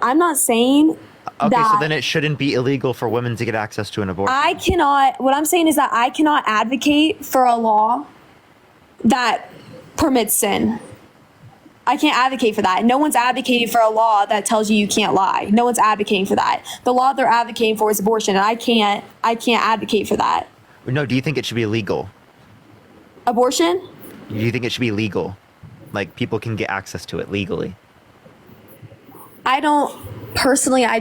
[SPEAKER 1] Okay,
[SPEAKER 12] that
[SPEAKER 1] so then it shouldn't be illegal for women to get access to an abortion.
[SPEAKER 12] what I'm saying is that I cannot advocate for a law that permits sin. I can't advocate for that. No one's advocating for a law that tells you can't lie. No one's advocating for that. The law they're advocating for is abortion, and I can't advocate for that.
[SPEAKER 1] No, do you think it should be illegal?
[SPEAKER 12] Abortion?
[SPEAKER 1] Do you think it should be legal? Like people can get access to it legally?
[SPEAKER 12] I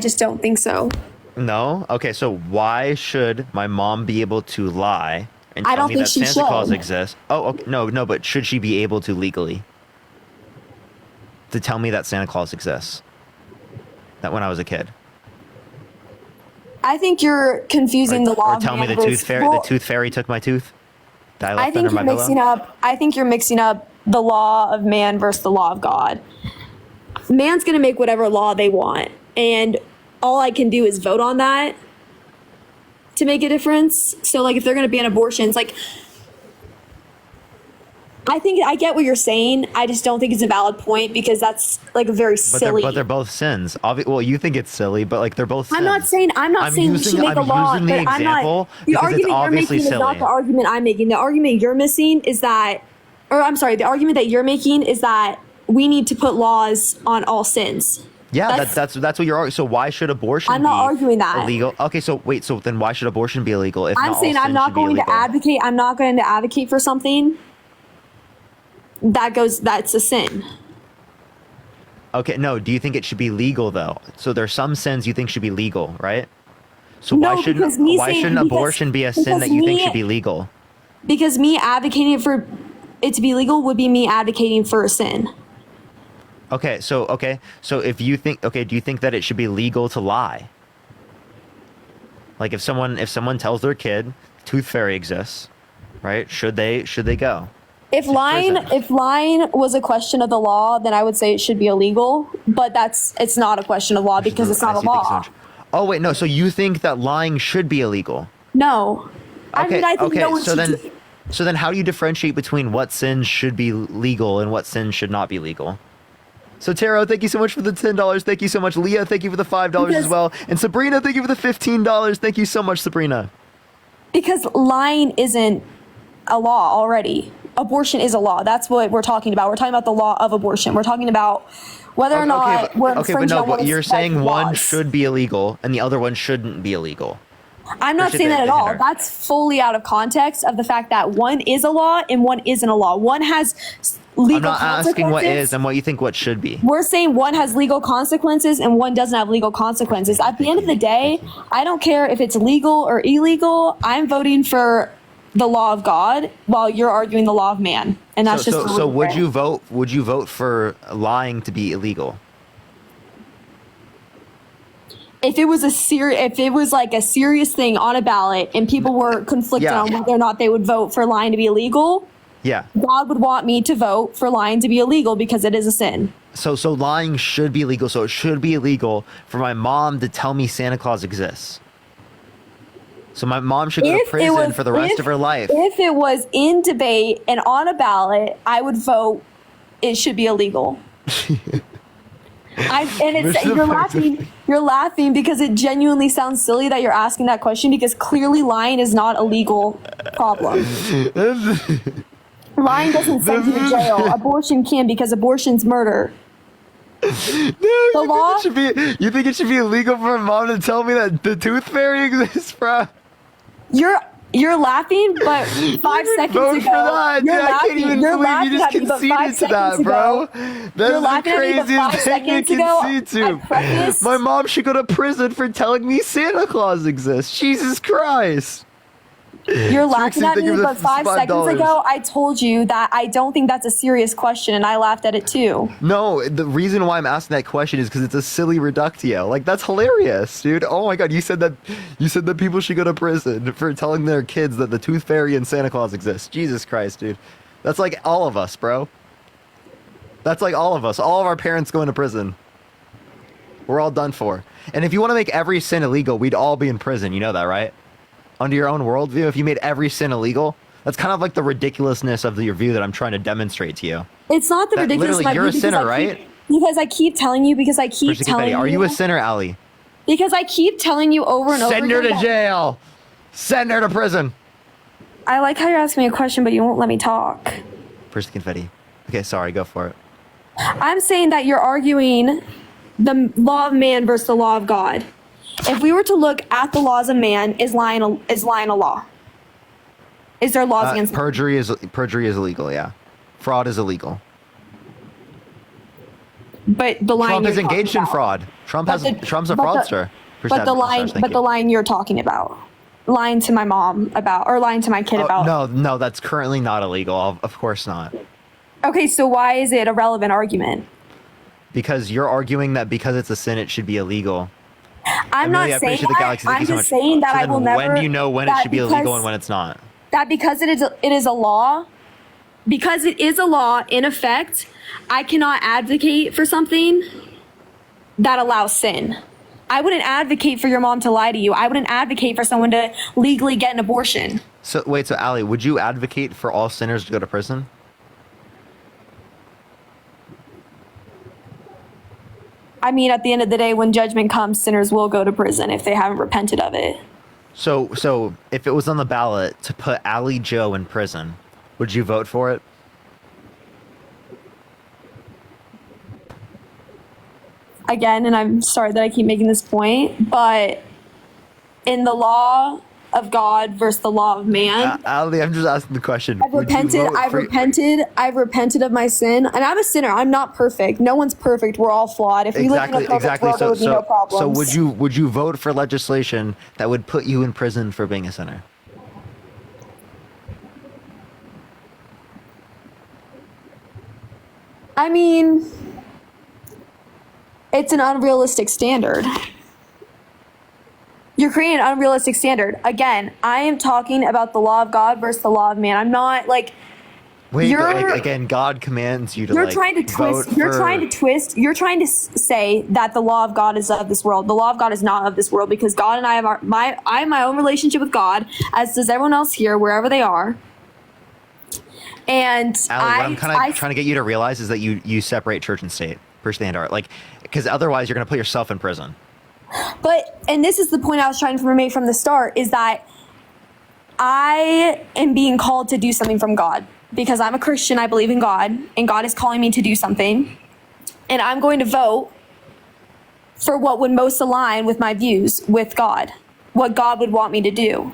[SPEAKER 12] just don't think so.
[SPEAKER 1] No? Okay, so why should my mom be able to lie and
[SPEAKER 12] I
[SPEAKER 1] tell
[SPEAKER 12] don't
[SPEAKER 1] me
[SPEAKER 12] think
[SPEAKER 1] that
[SPEAKER 12] she
[SPEAKER 1] Santa Claus
[SPEAKER 12] should.
[SPEAKER 1] exists? Oh, okay. No, but should she be able to legally? To tell me that Santa Claus exists? That when I was a kid?
[SPEAKER 12] I think you're confusing the law
[SPEAKER 1] Or
[SPEAKER 12] of
[SPEAKER 1] tell me
[SPEAKER 12] man
[SPEAKER 1] the
[SPEAKER 12] versus-
[SPEAKER 1] tooth fairy took my tooth? That I
[SPEAKER 12] I
[SPEAKER 1] left
[SPEAKER 12] think
[SPEAKER 1] under
[SPEAKER 12] you're
[SPEAKER 1] my
[SPEAKER 12] mixing
[SPEAKER 1] pillow?
[SPEAKER 12] up. I think you're mixing up the law of man versus the law of God. Man's gonna make whatever law they want, and all I can do is vote on that to make a difference. So, like, if they're gonna ban abortions, like, I think I get what you're saying. I just don't think it's a valid point because that's like a very silly.
[SPEAKER 1] But they're both sins. Well, you think it's silly, but like they're both sins.
[SPEAKER 12] I'm not saying we should make a law,
[SPEAKER 1] using the
[SPEAKER 12] but I'm not.
[SPEAKER 1] example
[SPEAKER 12] The
[SPEAKER 1] because it's
[SPEAKER 12] argument you're
[SPEAKER 1] obviously
[SPEAKER 12] making is not
[SPEAKER 1] silly.
[SPEAKER 12] the argument I'm making. The argument you're missing is that, or I'm sorry, the argument that you're making is that we need to put laws on all sins.
[SPEAKER 1] Yeah, that's what you're arguing. So why should abortion
[SPEAKER 12] I'm not
[SPEAKER 1] be
[SPEAKER 12] arguing that.
[SPEAKER 1] illegal? Okay, so wait, so then why should abortion be illegal if
[SPEAKER 12] I'm
[SPEAKER 1] not
[SPEAKER 12] saying
[SPEAKER 1] all
[SPEAKER 12] I'm
[SPEAKER 1] sin
[SPEAKER 12] not
[SPEAKER 1] should be
[SPEAKER 12] going to
[SPEAKER 1] illegal?
[SPEAKER 12] advocate. I'm not going to advocate for something that's a sin.
[SPEAKER 1] Okay, no, do you think it should be legal though? So there's some sins you think should be legal, right? So
[SPEAKER 12] No,
[SPEAKER 1] why
[SPEAKER 12] because
[SPEAKER 1] shouldn't abortion be a sin that you think should be legal?
[SPEAKER 12] Because me advocating for it to be legal would be me advocating for a sin.
[SPEAKER 1] Okay, so if you think do you think that it should be legal to lie? Like if someone tells their kid tooth fairy exists, right? Should they go?
[SPEAKER 12] If lying was a question of the law, then I would say it should be illegal. But it's not a question of law because it's not a law.
[SPEAKER 1] Oh wait, no. So you think that lying should be illegal?
[SPEAKER 12] No.
[SPEAKER 1] Okay.
[SPEAKER 12] I think no one
[SPEAKER 1] So
[SPEAKER 12] should
[SPEAKER 1] then how do you differentiate between what sins should be legal and what sins should not be legal? So Taro, thank you so much for the $10. Thank you so much, Leah. Thank you for the $5 as well, and Sabrina, thank you for the $15. Thank you so much, Sabrina.
[SPEAKER 12] Because lying isn't a law already. Abortion is a law. That's what we're talking about. We're talking about the law of abortion. We're talking about whether or not we're infringing on one of
[SPEAKER 1] you're
[SPEAKER 12] the
[SPEAKER 1] saying one
[SPEAKER 12] laws.
[SPEAKER 1] should be illegal and the other one shouldn't be illegal.
[SPEAKER 12] I'm not
[SPEAKER 1] should
[SPEAKER 12] saying
[SPEAKER 1] they-
[SPEAKER 12] that at
[SPEAKER 1] they
[SPEAKER 12] all.
[SPEAKER 1] are?
[SPEAKER 12] That's fully out of context of the fact that one is a law and one isn't a law. One has legal
[SPEAKER 1] I'm not asking what
[SPEAKER 12] consequences.
[SPEAKER 1] is and what you think what should be.
[SPEAKER 12] We're saying one has legal consequences and one doesn't have legal consequences. At the end of the day, I don't care if it's legal or illegal. I'm voting for the law of God while you're arguing the law of man. And that's just
[SPEAKER 1] So would you vote for lying to be illegal?
[SPEAKER 12] if it was like a serious thing on a ballot and people were conflicted
[SPEAKER 1] Yeah.
[SPEAKER 12] on whether or not they would vote for lying to be illegal,
[SPEAKER 1] Yeah.
[SPEAKER 12] God would want me to vote for lying to be illegal because it is a sin.
[SPEAKER 1] So lying should be illegal. So it should be illegal for my mom to tell me Santa Claus exists. So my mom should go to prison for the rest of her life.
[SPEAKER 12] If it was in debate and on a ballot, I would vote it should be illegal. You're laughing because it genuinely sounds silly that you're asking that question because clearly lying is not a legal problem. Lying doesn't send you to jail. Abortion can because abortion's murder.
[SPEAKER 1] You think it should be illegal for my mom to tell me that the tooth fairy exists, bro?
[SPEAKER 12] You're laughing, but 5 seconds
[SPEAKER 1] vote
[SPEAKER 12] ago,
[SPEAKER 1] for that,
[SPEAKER 12] you're
[SPEAKER 1] dude. I
[SPEAKER 12] laughing.
[SPEAKER 1] can't even
[SPEAKER 12] You're
[SPEAKER 1] believe you
[SPEAKER 12] laughing
[SPEAKER 1] just
[SPEAKER 12] at me, but 5
[SPEAKER 1] conceded to that,
[SPEAKER 12] seconds
[SPEAKER 1] bro.
[SPEAKER 12] ago,
[SPEAKER 1] That's
[SPEAKER 12] you're
[SPEAKER 1] the
[SPEAKER 12] laughing at me, but 5
[SPEAKER 1] craziest thing you
[SPEAKER 12] seconds ago,
[SPEAKER 1] concede to.
[SPEAKER 12] I prefaced-
[SPEAKER 1] My mom should go to prison for telling me Santa Claus exists. Jesus Christ.
[SPEAKER 12] You're laughing at
[SPEAKER 1] Trixie,
[SPEAKER 12] me,
[SPEAKER 1] thank you for
[SPEAKER 12] but
[SPEAKER 1] the
[SPEAKER 12] 5 seconds
[SPEAKER 1] $5.
[SPEAKER 12] ago, I told you that I don't think that's a serious question, and I laughed at it too.
[SPEAKER 1] No, the reason why I'm asking that question is because it's a silly reductio. Like, that's hilarious, dude. Oh my god, you said that people should go to prison for telling their kids that the Tooth Fairy and Santa Claus exist. Jesus Christ, dude. That's like all of us, bro. That's like all of us. All of our parents going to prison. We're all done for. And if you want to make every sin illegal, we'd all be in prison. You know that, right? under your own worldview? If you made every sin illegal, that's kind of like the ridiculousness of your view that I'm trying to demonstrate to you.
[SPEAKER 12] It's not the
[SPEAKER 1] That
[SPEAKER 12] ridiculous.
[SPEAKER 1] literally, you're a sinner, right?
[SPEAKER 12] Because I keep telling you. Because I keep
[SPEAKER 1] Christian
[SPEAKER 12] telling
[SPEAKER 1] Confetti,
[SPEAKER 12] you.
[SPEAKER 1] are you a sinner, Allie?
[SPEAKER 12] Because I keep telling you over and over.
[SPEAKER 1] Send her
[SPEAKER 12] again
[SPEAKER 1] to
[SPEAKER 12] that-
[SPEAKER 1] jail. Send her to prison.
[SPEAKER 12] I like how you're asking me a question, but you won't let me talk.
[SPEAKER 1] Christian Confetti. Okay, sorry, go for it.
[SPEAKER 12] I'm saying that you're arguing the law of man versus the law of God. If we were to look at the laws of man, is lying a law? Is there laws against
[SPEAKER 1] perjury is illegal, yeah. Fraud is illegal.
[SPEAKER 12] But the line
[SPEAKER 1] Trump
[SPEAKER 12] you're
[SPEAKER 1] is engaged
[SPEAKER 12] talking
[SPEAKER 1] in
[SPEAKER 12] about-
[SPEAKER 1] fraud. Trump's a fraudster.
[SPEAKER 12] But the line you're talking about, lying to my mom about, or lying to my kid about.
[SPEAKER 1] No, that's currently not illegal. Of course not.
[SPEAKER 12] Okay, so why is it a relevant argument?
[SPEAKER 1] Because you're arguing that because it's a sin, it should be illegal.
[SPEAKER 12] I'm
[SPEAKER 1] Amelia, I
[SPEAKER 12] not saying
[SPEAKER 1] appreciate the
[SPEAKER 12] that.
[SPEAKER 1] galaxy. Thank
[SPEAKER 12] I'm
[SPEAKER 1] you so
[SPEAKER 12] just
[SPEAKER 1] much.
[SPEAKER 12] saying that
[SPEAKER 1] So
[SPEAKER 12] I will
[SPEAKER 1] then
[SPEAKER 12] never.
[SPEAKER 1] when do you know when it
[SPEAKER 12] that
[SPEAKER 1] should be illegal
[SPEAKER 12] because-
[SPEAKER 1] and when it's not?
[SPEAKER 12] That because it is a law, because it is a law in effect, I cannot advocate for something that allows sin. I wouldn't advocate for your mom to lie to you. I wouldn't advocate for someone to legally get an abortion.
[SPEAKER 1] So wait, so Allie, would you advocate for all sinners to go to prison?
[SPEAKER 12] I mean, at the end of the day, when judgment comes, sinners will go to prison if they haven't repented of it.
[SPEAKER 1] So if it was on the ballot to put Allie Joe in prison, would you vote for it?
[SPEAKER 12] Again, and I'm sorry that I keep making this point, but in the law of God versus the law of man,
[SPEAKER 1] Allie, I'm just asking the question.
[SPEAKER 12] I've repented of my sin, and I'm a sinner. I'm not perfect. No one's perfect. We're all flawed. If we live in a perfect world, there would be no problems.
[SPEAKER 1] So would you vote for legislation that would put you in prison for being a sinner?
[SPEAKER 12] I mean, it's an unrealistic standard. You're creating an unrealistic standard. Again, I am talking about the law of God versus the law of man. I'm not like.
[SPEAKER 1] Wait, but again, God commands you to.
[SPEAKER 12] You're trying to twist. You're trying to say that the law of God is of this world. The law of God is not of this world because God and I have I have my own relationship with God, as does everyone else here, wherever they are. And
[SPEAKER 1] Allie, what I'm kind of trying to get you to realize is that you separate church and state. Personally, and art, like, because otherwise you're going to put yourself in prison.
[SPEAKER 12] But, and this is the point I was trying to make from the start, is that I am being called to do something from God because I'm a Christian. I believe in God, and God is calling me to do something, and I'm going to vote for what would most align with my views with God, what God would want me to do.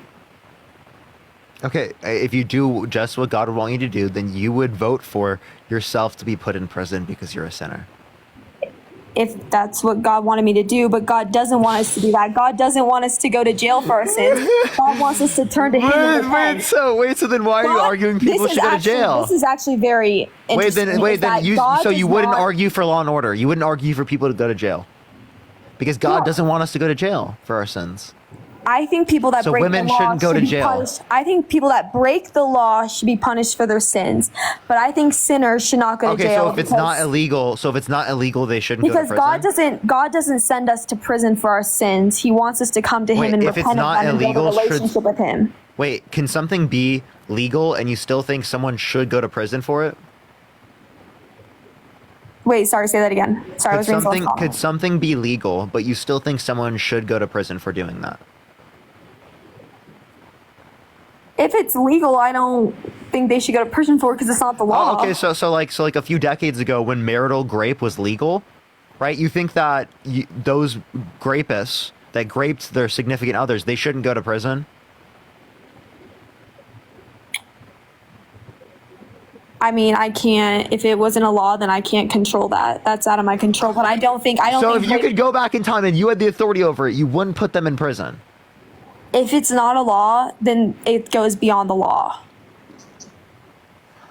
[SPEAKER 1] Okay, if you do just what God would want you to do, then you would vote for yourself to be put in prison because you're a sinner.
[SPEAKER 12] If that's what God wanted me to do, but God doesn't want us to do that. God doesn't want us to go to jail for our sins. God wants us to turn to Him and repent.
[SPEAKER 1] Wait, so then why are you arguing people should go to jail?
[SPEAKER 12] This is actually very interesting.
[SPEAKER 1] Wait, then you wouldn't argue for law and order. You wouldn't argue for people to go to jail. Because God doesn't want us to go to jail for our sins.
[SPEAKER 12] I think people that break
[SPEAKER 1] women
[SPEAKER 12] the law
[SPEAKER 1] shouldn't go to
[SPEAKER 12] should be
[SPEAKER 1] jail.
[SPEAKER 12] punished. I think people that break the law should be punished for their sins. But I think sinners should not go to jail.
[SPEAKER 1] Okay, so if it's not illegal, they shouldn't go to prison.
[SPEAKER 12] Because God doesn't send us to prison for our sins. He wants us to come to Him and repent of them and build a relationship with Him.
[SPEAKER 1] Wait, can something be legal and you still think someone should go to prison for it?
[SPEAKER 12] Wait, sorry, say that again. Sorry, I was reading someone's comment.
[SPEAKER 1] Could something be legal, but you still think someone should go to prison for doing that?
[SPEAKER 12] If it's legal, I don't think they should go to prison for it because it's not the law.
[SPEAKER 1] Oh, okay, so like a few decades ago when marital grape was legal, right? You think that those grapists that graped their significant others, they shouldn't go to prison?
[SPEAKER 12] I mean, I can't. If it wasn't a law, then I can't control that. That's out of my control. But I don't think.
[SPEAKER 1] So if you could go back in time and you had the authority over it, you wouldn't put them in prison.
[SPEAKER 12] If it's not a law, then it goes beyond the law.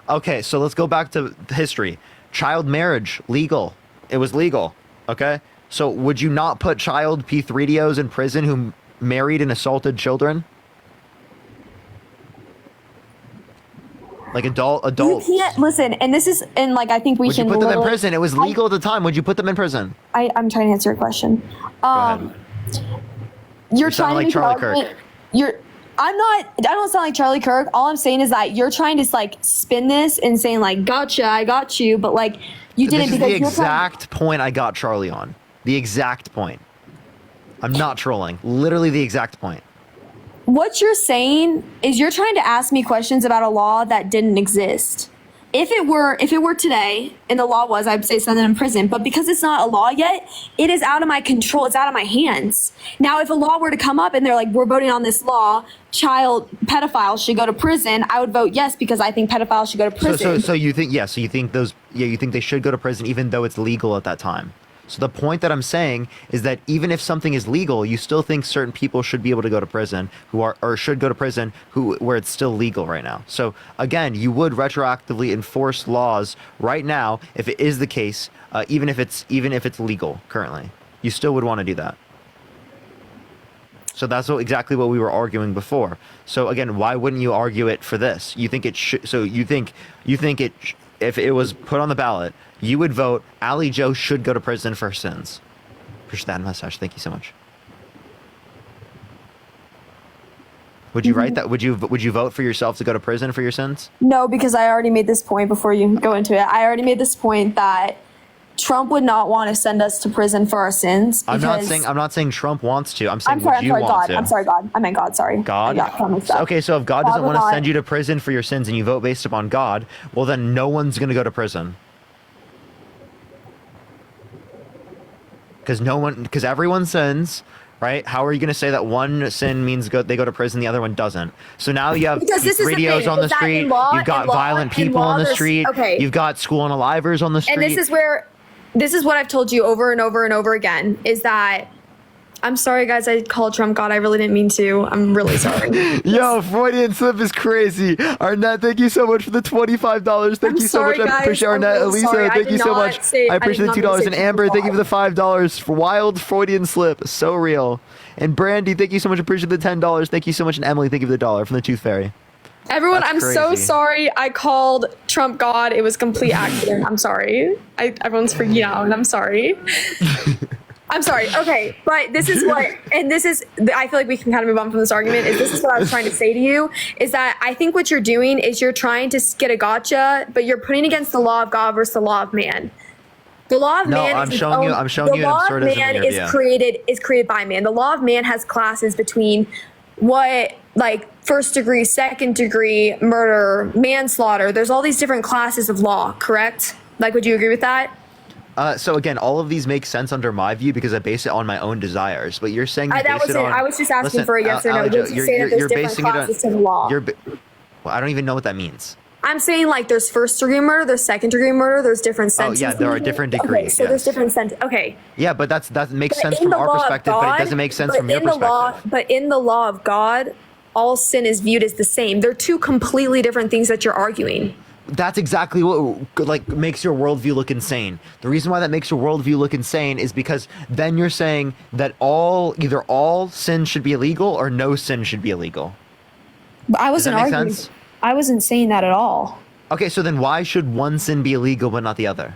[SPEAKER 1] Okay, so let's go back to history. Child marriage, legal. It was legal. Okay? So would you not put child P3DOs in prison who married and assaulted children? Like adults.
[SPEAKER 12] You can't listen, and this is, and like I think we
[SPEAKER 1] would
[SPEAKER 12] can.
[SPEAKER 1] Would you put them in prison? It was legal at the time. Would you put them in prison?
[SPEAKER 12] I'm trying to answer your question. You're trying to
[SPEAKER 1] like
[SPEAKER 12] make
[SPEAKER 1] Charlie
[SPEAKER 12] an argument. I don't sound like Charlie Kirk. All I'm saying is that you're trying to like spin this and saying like, gotcha, I got you. But like, you did
[SPEAKER 1] This
[SPEAKER 12] it
[SPEAKER 1] is
[SPEAKER 12] because
[SPEAKER 1] the
[SPEAKER 12] you're
[SPEAKER 1] exact point I got Charlie on. The exact point. I'm not trolling. Literally the exact point.
[SPEAKER 12] What you're saying is you're trying to ask me questions about a law that didn't exist. If it were today and the law was, I'd say send them in prison. But because it's not a law yet, it is out of my control. It's out of my hands. Now, if a law were to come up and they're like, we're voting on this law, pedophiles should go to prison, I would vote yes because I think pedophiles should go to prison.
[SPEAKER 1] So you think you think they should go to prison even though it's legal at that time. So the point that I'm saying is that even if something is legal, you still think certain people should be able to go to prison should go to prison where it's still legal right now. So again, you would retroactively enforce laws right now if it is the case, even if it's legal currently. You still would want to do that. So that's exactly what we were arguing before. So again, why wouldn't you argue it for this? You think it should? So you think if it was put on the ballot, you would vote Ally Joe should go to prison for her sins. Push that mustache. Thank you so much. Would you write that? Would you vote for yourself to go to prison for your sins?
[SPEAKER 12] No, because I already made this point before you go into it. I already made this point that Trump would not want to send us to prison for our sins.
[SPEAKER 1] I'm not saying Trump wants to. I'm saying
[SPEAKER 12] God.
[SPEAKER 1] to.
[SPEAKER 12] I'm sorry, God. I meant God. Sorry.
[SPEAKER 1] God. Okay, so if God doesn't want to send you to prison for your sins and you vote based upon God, well then no one's going to go to prison. Because everyone sins, right? How are you going to say that one sin means they go to prison, the other one doesn't? So now you have radios on the street, you've got violent people on the street, you've got school unalivers on the street.
[SPEAKER 12] And this is what I've told you over and over and over again, is that I'm sorry, guys, I called Trump God. I really didn't mean to. I'm really sorry.
[SPEAKER 1] Yo, Freudian slip is crazy. Arnett, thank you so much for the $25. Thank you so much. I appreciate Arnett.
[SPEAKER 12] Really
[SPEAKER 1] Elisa, thank you so much. I appreciate the $2. And Amber, thank you for the $5 for wild Freudian slip. So real. And Brandy, thank you so much. Appreciate the $10. Thank you so much. And Emily, thank you for the $1 from the Tooth Fairy.
[SPEAKER 12] Everyone, I'm so sorry I called Trump God. It was a complete accident. I'm sorry. Everyone's freaking out, and I'm sorry. I'm sorry. Okay, but this is what, and this is, I feel like we can kind of move on from this argument, this is what I was trying to say to you, is that I think what you're doing is you're trying to get a gotcha, but you're putting against the law of God versus the law of man. The law of man
[SPEAKER 1] I'm showing you an absurdism
[SPEAKER 12] in your view. The law of man is created by man. The law of man has classes between what, like, first degree, second degree, murder, manslaughter. There's all these different classes of law, correct? Like, would you agree with that?
[SPEAKER 1] So again, all of these make sense under my view because I base it on my own desires. But you're saying
[SPEAKER 12] I was just asking for a yes or no. Would you say that there's different classes to the law?
[SPEAKER 1] Well, I don't even know what that means.
[SPEAKER 12] I'm saying, like, there's first degree murder, there's second degree murder, there's different sentences.
[SPEAKER 1] Oh yeah, there are different degrees.
[SPEAKER 12] Okay, so there's different sentences. Okay.
[SPEAKER 1] Yeah, but that makes sense from our perspective, but it doesn't make sense from your perspective.
[SPEAKER 12] But in the law of God, all sin is viewed as the same. They're two completely different things that you're arguing.
[SPEAKER 1] That's exactly what makes your worldview look insane. The reason why that makes your worldview look insane is because then you're saying that either all sin should be illegal or no sin should be illegal.
[SPEAKER 12] But I wasn't arguing. I wasn't saying that at all.
[SPEAKER 1] Okay, so then why should one sin be illegal but not the other?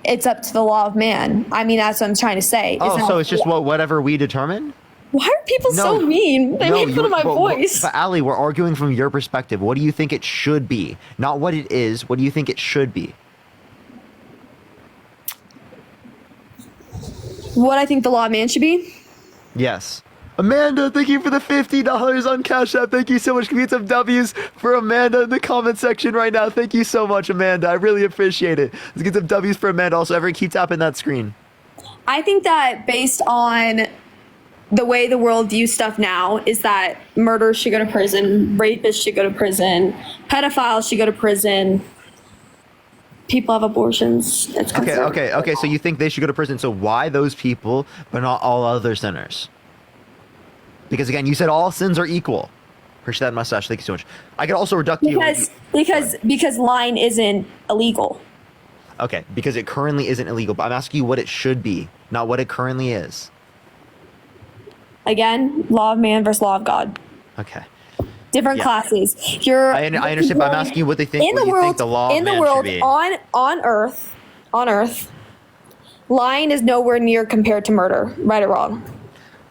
[SPEAKER 12] It's up to the law of man. I mean, that's what I'm trying to say.
[SPEAKER 1] So it's just whatever we determine?
[SPEAKER 12] Why are people so mean? They made fun of my voice.
[SPEAKER 1] But Allie, we're arguing from your perspective. What do you think it should be? Not what it is. What do you think it should be?
[SPEAKER 12] What I think the law of man should be?
[SPEAKER 1] Yes. Amanda, thank you for the $50 on Cash App. Thank you so much. Can we get some W's for Amanda in the comment section right now? Thank you so much, Amanda. I really appreciate it. Let's get some W's for Amanda. Also, everyone keep tapping that screen.
[SPEAKER 12] I think that based on the way the world views stuff now is that murderers should go to prison, rapists should go to prison, pedophiles should go to prison, people have abortions.
[SPEAKER 1] Okay. So you think they should go to prison. So why those people, but not all other sinners? Because again, you said all sins are equal. Appreciate that mustache. Thank you so much. I could also reduct you.
[SPEAKER 12] Because lying isn't illegal.
[SPEAKER 1] Okay, because it currently isn't illegal. But I'm asking you what it should be, not what it currently is.
[SPEAKER 12] Again, law of man versus law of God.
[SPEAKER 1] Okay.
[SPEAKER 12] Different classes.
[SPEAKER 1] I understand, but I'm asking you what they think. What you think the law of man should be.
[SPEAKER 12] On Earth, lying is nowhere near compared to murder. Right or wrong?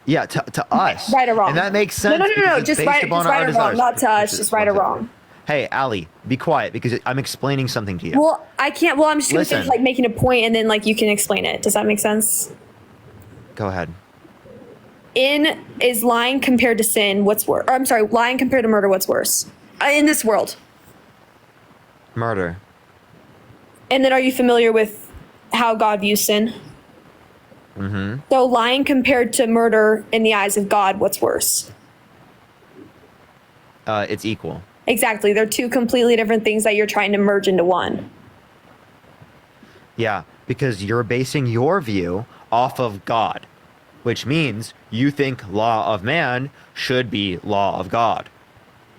[SPEAKER 1] Yeah, to us.
[SPEAKER 12] Right or wrong.
[SPEAKER 1] And that makes sense.
[SPEAKER 12] No.
[SPEAKER 1] because it's
[SPEAKER 12] Just
[SPEAKER 1] based
[SPEAKER 12] right,
[SPEAKER 1] upon
[SPEAKER 12] just
[SPEAKER 1] our
[SPEAKER 12] right or wrong.
[SPEAKER 1] desires.
[SPEAKER 12] Not to us. Just right or wrong.
[SPEAKER 1] Hey, Allie, be quiet because I'm explaining something to you.
[SPEAKER 12] Well, I can't. Well, I'm just going to
[SPEAKER 1] Listen.
[SPEAKER 12] finish like making a point, and then like you can explain it. Does that make sense?
[SPEAKER 1] Go ahead.
[SPEAKER 12] Is lying compared to sin? What's worse? Or I'm sorry, lying compared to murder. What's worse in this world?
[SPEAKER 1] Murder.
[SPEAKER 12] And then, are you familiar with how God views sin?
[SPEAKER 1] Mm-hmm.
[SPEAKER 12] So, lying compared to murder in the eyes of God, what's worse?
[SPEAKER 1] It's equal.
[SPEAKER 12] Exactly. They're two completely different things that you're trying to merge into one.
[SPEAKER 1] Yeah, because you're basing your view off of God, which means you think law of man should be law of God.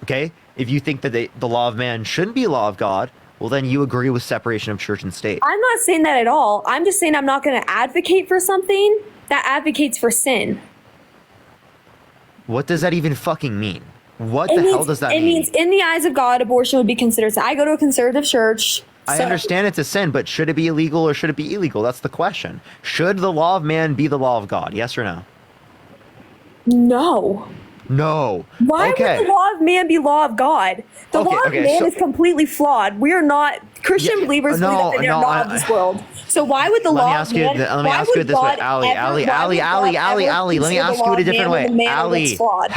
[SPEAKER 1] Okay? If you think that the law of man shouldn't be law of God, well, then you agree with separation of church and state.
[SPEAKER 12] I'm not saying that at all. I'm just saying I'm not going to advocate for something that advocates for sin.
[SPEAKER 1] What does that even fucking mean? What the hell does that mean?
[SPEAKER 12] It means in the eyes of God, abortion would be considered sin. I go to a conservative church.
[SPEAKER 1] I understand it's a sin, but should it be illegal or should it be illegal? That's the question. Should the law of man be the law of God? Yes or no?
[SPEAKER 12] No.
[SPEAKER 1] No.
[SPEAKER 12] Why
[SPEAKER 1] Okay.
[SPEAKER 12] would the law of man be law of God? The law of man is completely flawed. We are not Christian believers believe that they're not of this world. So why would the
[SPEAKER 1] Let me
[SPEAKER 12] law
[SPEAKER 1] ask
[SPEAKER 12] of
[SPEAKER 1] you.
[SPEAKER 12] man?
[SPEAKER 1] Let me
[SPEAKER 12] why
[SPEAKER 1] ask you
[SPEAKER 12] would
[SPEAKER 1] it this way,
[SPEAKER 12] God
[SPEAKER 1] Allie.
[SPEAKER 12] ever-
[SPEAKER 1] Allie.
[SPEAKER 12] why would God ever
[SPEAKER 1] Let me
[SPEAKER 12] consider
[SPEAKER 1] ask
[SPEAKER 12] the
[SPEAKER 1] you
[SPEAKER 12] law
[SPEAKER 1] it a
[SPEAKER 12] of
[SPEAKER 1] different
[SPEAKER 12] man
[SPEAKER 1] way.
[SPEAKER 12] when the man
[SPEAKER 1] Allie.
[SPEAKER 12] was flawed?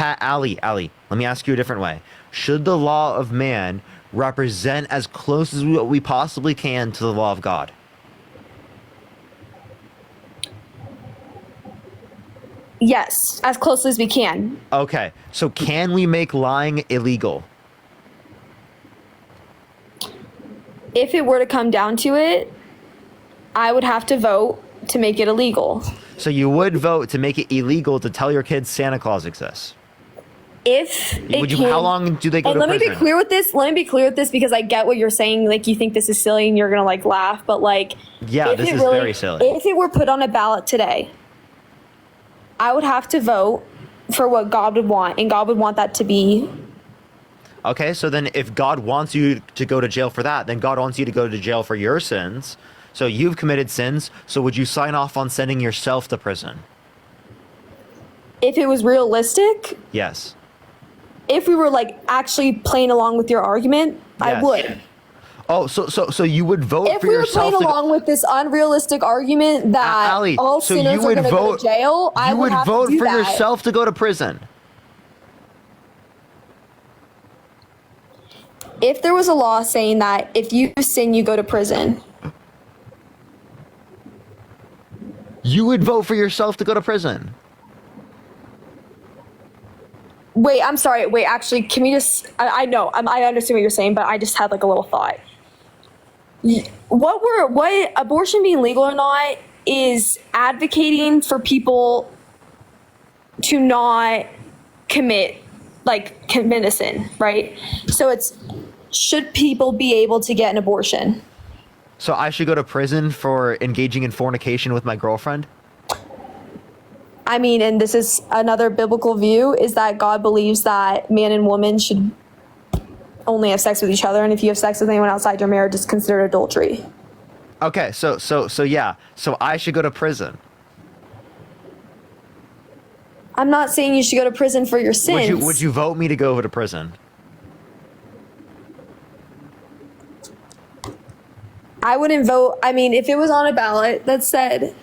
[SPEAKER 1] Allie. Let me ask you a different way. Should the law of man represent as close as we possibly can to the law of God?
[SPEAKER 12] Yes, as closely as we can.
[SPEAKER 1] Okay. So can we make lying illegal?
[SPEAKER 12] If it were to come down to it, I would have to vote to make it illegal.
[SPEAKER 1] So you would vote to make it illegal to tell your kids Santa Claus exists?
[SPEAKER 12] If it came,
[SPEAKER 1] how long do they go
[SPEAKER 12] and
[SPEAKER 1] to
[SPEAKER 12] let
[SPEAKER 1] prison?
[SPEAKER 12] me be clear with this. Let me be clear with this because I get what you're saying. Like you think this is silly and you're gonna like laugh, but like
[SPEAKER 1] Yeah,
[SPEAKER 12] if
[SPEAKER 1] this
[SPEAKER 12] it
[SPEAKER 1] is very silly.
[SPEAKER 12] If it were put on a ballot today, I would have to vote for what God would want, and God would want that to be.
[SPEAKER 1] Okay, so then if God wants you to go to jail for that, then God wants you to go to jail for your sins. So you've committed sins, so would you sign off on sending yourself to prison?
[SPEAKER 12] If it was realistic,
[SPEAKER 1] Yes.
[SPEAKER 12] if we were like actually playing along with your argument, I
[SPEAKER 1] Yes.
[SPEAKER 12] would.
[SPEAKER 1] Oh, so you would vote
[SPEAKER 12] If
[SPEAKER 1] for
[SPEAKER 12] we were
[SPEAKER 1] yourself
[SPEAKER 12] playing
[SPEAKER 1] to
[SPEAKER 12] along with this unrealistic argument that
[SPEAKER 1] Allie,
[SPEAKER 12] all
[SPEAKER 1] so
[SPEAKER 12] sinners
[SPEAKER 1] you
[SPEAKER 12] are
[SPEAKER 1] would
[SPEAKER 12] going to go
[SPEAKER 1] vote-
[SPEAKER 12] to jail, I
[SPEAKER 1] you
[SPEAKER 12] would
[SPEAKER 1] would
[SPEAKER 12] have
[SPEAKER 1] vote
[SPEAKER 12] to do
[SPEAKER 1] for
[SPEAKER 12] that.
[SPEAKER 1] yourself to go to prison.
[SPEAKER 12] If there was a law saying that if you sin, you go to prison,
[SPEAKER 1] You would vote for yourself to go to prison.
[SPEAKER 12] wait, I'm sorry. Wait, actually, can we just? I know, I understand what you're saying, but I just had like a little thought. What abortion being legal or not is advocating for people to not commit a sin, right? So it's should people be able to get an abortion?
[SPEAKER 1] So I should go to prison for engaging in fornication with my girlfriend?
[SPEAKER 12] I mean, and this is another biblical view, is that God believes that man and woman should only have sex with each other, and if you have sex with anyone outside your marriage, it's considered adultery.
[SPEAKER 1] Okay, so yeah. So I should go to prison.
[SPEAKER 12] I'm not saying you should go to prison for your sins.
[SPEAKER 1] Would you vote me to go to prison?
[SPEAKER 12] I wouldn't vote. I mean, if it was on a ballot that said,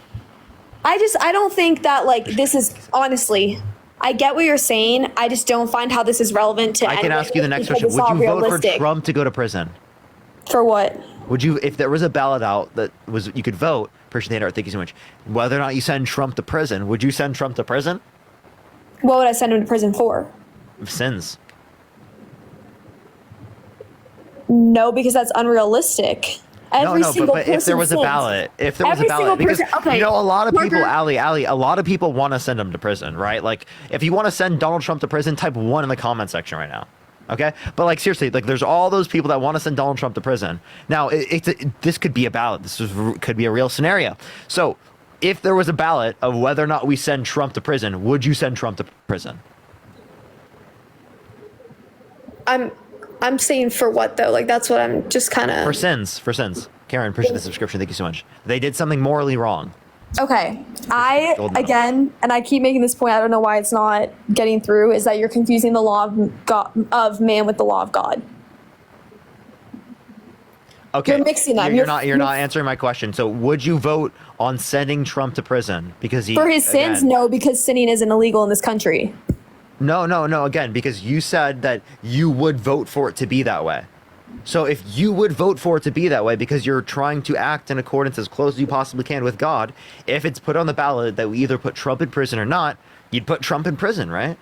[SPEAKER 12] I don't think that like this is honestly. I get what you're saying. I just don't find how this is relevant to.
[SPEAKER 1] I can ask you the next question.
[SPEAKER 12] because it's
[SPEAKER 1] Would
[SPEAKER 12] not
[SPEAKER 1] you vote for
[SPEAKER 12] realistic.
[SPEAKER 1] Trump to go to prison?
[SPEAKER 12] For what?
[SPEAKER 1] Would you, if there was a ballot out that was you could vote? Appreciate the handout. Thank you so much. Whether or not you send Trump to prison, would you send Trump to prison?
[SPEAKER 12] What would I send him to prison for?
[SPEAKER 1] Sins.
[SPEAKER 12] No, because that's unrealistic. Every
[SPEAKER 1] No,
[SPEAKER 12] single
[SPEAKER 1] but if there
[SPEAKER 12] person
[SPEAKER 1] was a
[SPEAKER 12] sins.
[SPEAKER 1] ballot, if there was a
[SPEAKER 12] Every
[SPEAKER 1] ballot,
[SPEAKER 12] single
[SPEAKER 1] because
[SPEAKER 12] person- okay,
[SPEAKER 1] you know a lot of people,
[SPEAKER 12] Parker-
[SPEAKER 1] Allie, a lot of people want to send him to prison, right? Like if you want to send Donald Trump to prison, type 1 in the comment section right now. Okay, but like seriously, like there's all those people that want to send Donald Trump to prison. Now, this could be a ballot. Could be a real scenario. So, if there was a ballot of whether or not we send Trump to prison, would you send Trump to prison?
[SPEAKER 12] I'm saying for what though? Like that's what I'm just kind of.
[SPEAKER 1] For sins. Karen, appreciate the subscription. Thank you so much. They did something morally wrong.
[SPEAKER 12] Okay.
[SPEAKER 1] Gold medal.
[SPEAKER 12] Again, and I keep making this point, I don't know why it's not getting through, is that you're confusing the law of God, of man with the law of God.
[SPEAKER 1] Okay.
[SPEAKER 12] You're mixing them.
[SPEAKER 1] You're not answering my question. So would you vote on sending Trump to prison because he
[SPEAKER 12] For his sins,
[SPEAKER 1] again,
[SPEAKER 12] no, because sinning isn't illegal in this country.
[SPEAKER 1] No. Again, because you said that you would vote for it to be that way. So if you would vote for it to be that way because you're trying to act in accordance as close as you possibly can with God, if it's put on the ballot that we either put Trump in prison or not, you'd put Trump in prison, right?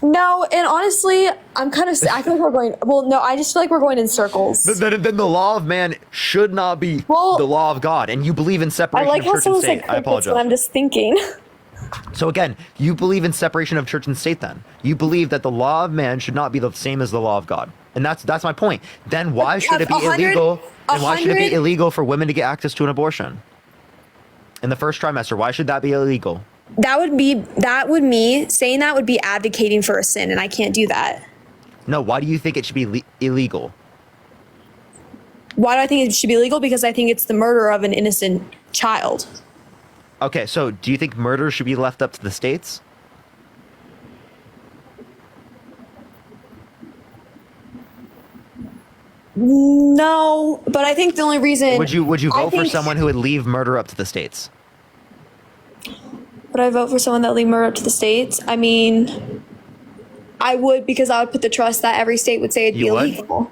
[SPEAKER 12] No, and honestly, I feel like we're going, well, no, I just feel like we're going in circles.
[SPEAKER 1] Then the law of man should not be the law of God, and you believe in
[SPEAKER 12] I
[SPEAKER 1] separation
[SPEAKER 12] like
[SPEAKER 1] of
[SPEAKER 12] how
[SPEAKER 1] church and
[SPEAKER 12] someone
[SPEAKER 1] state.
[SPEAKER 12] said
[SPEAKER 1] I
[SPEAKER 12] crickets,
[SPEAKER 1] apologize.
[SPEAKER 12] but I'm just thinking.
[SPEAKER 1] So again, you believe in separation of church and state then. You believe that the law of man should not be the same as the law of God. And that's my point. Then why should it be illegal? And why should it be illegal for women to get access to an abortion? In the first trimester, why should that be illegal?
[SPEAKER 12] Saying that would be advocating for a sin, and I can't do that.
[SPEAKER 1] No, why do you think it should be illegal?
[SPEAKER 12] Why do I think it should be illegal? Because I think it's the murder of an innocent child.
[SPEAKER 1] Okay, so do you think murder should be left up to the states?
[SPEAKER 12] No, but I think the only reason
[SPEAKER 1] Would you vote for someone who would leave murder up to the states?
[SPEAKER 12] Would I vote for someone that would leave murder up to the states? I mean, I would, because I would put the trust that every state would say it'd be
[SPEAKER 1] You would?
[SPEAKER 12] illegal.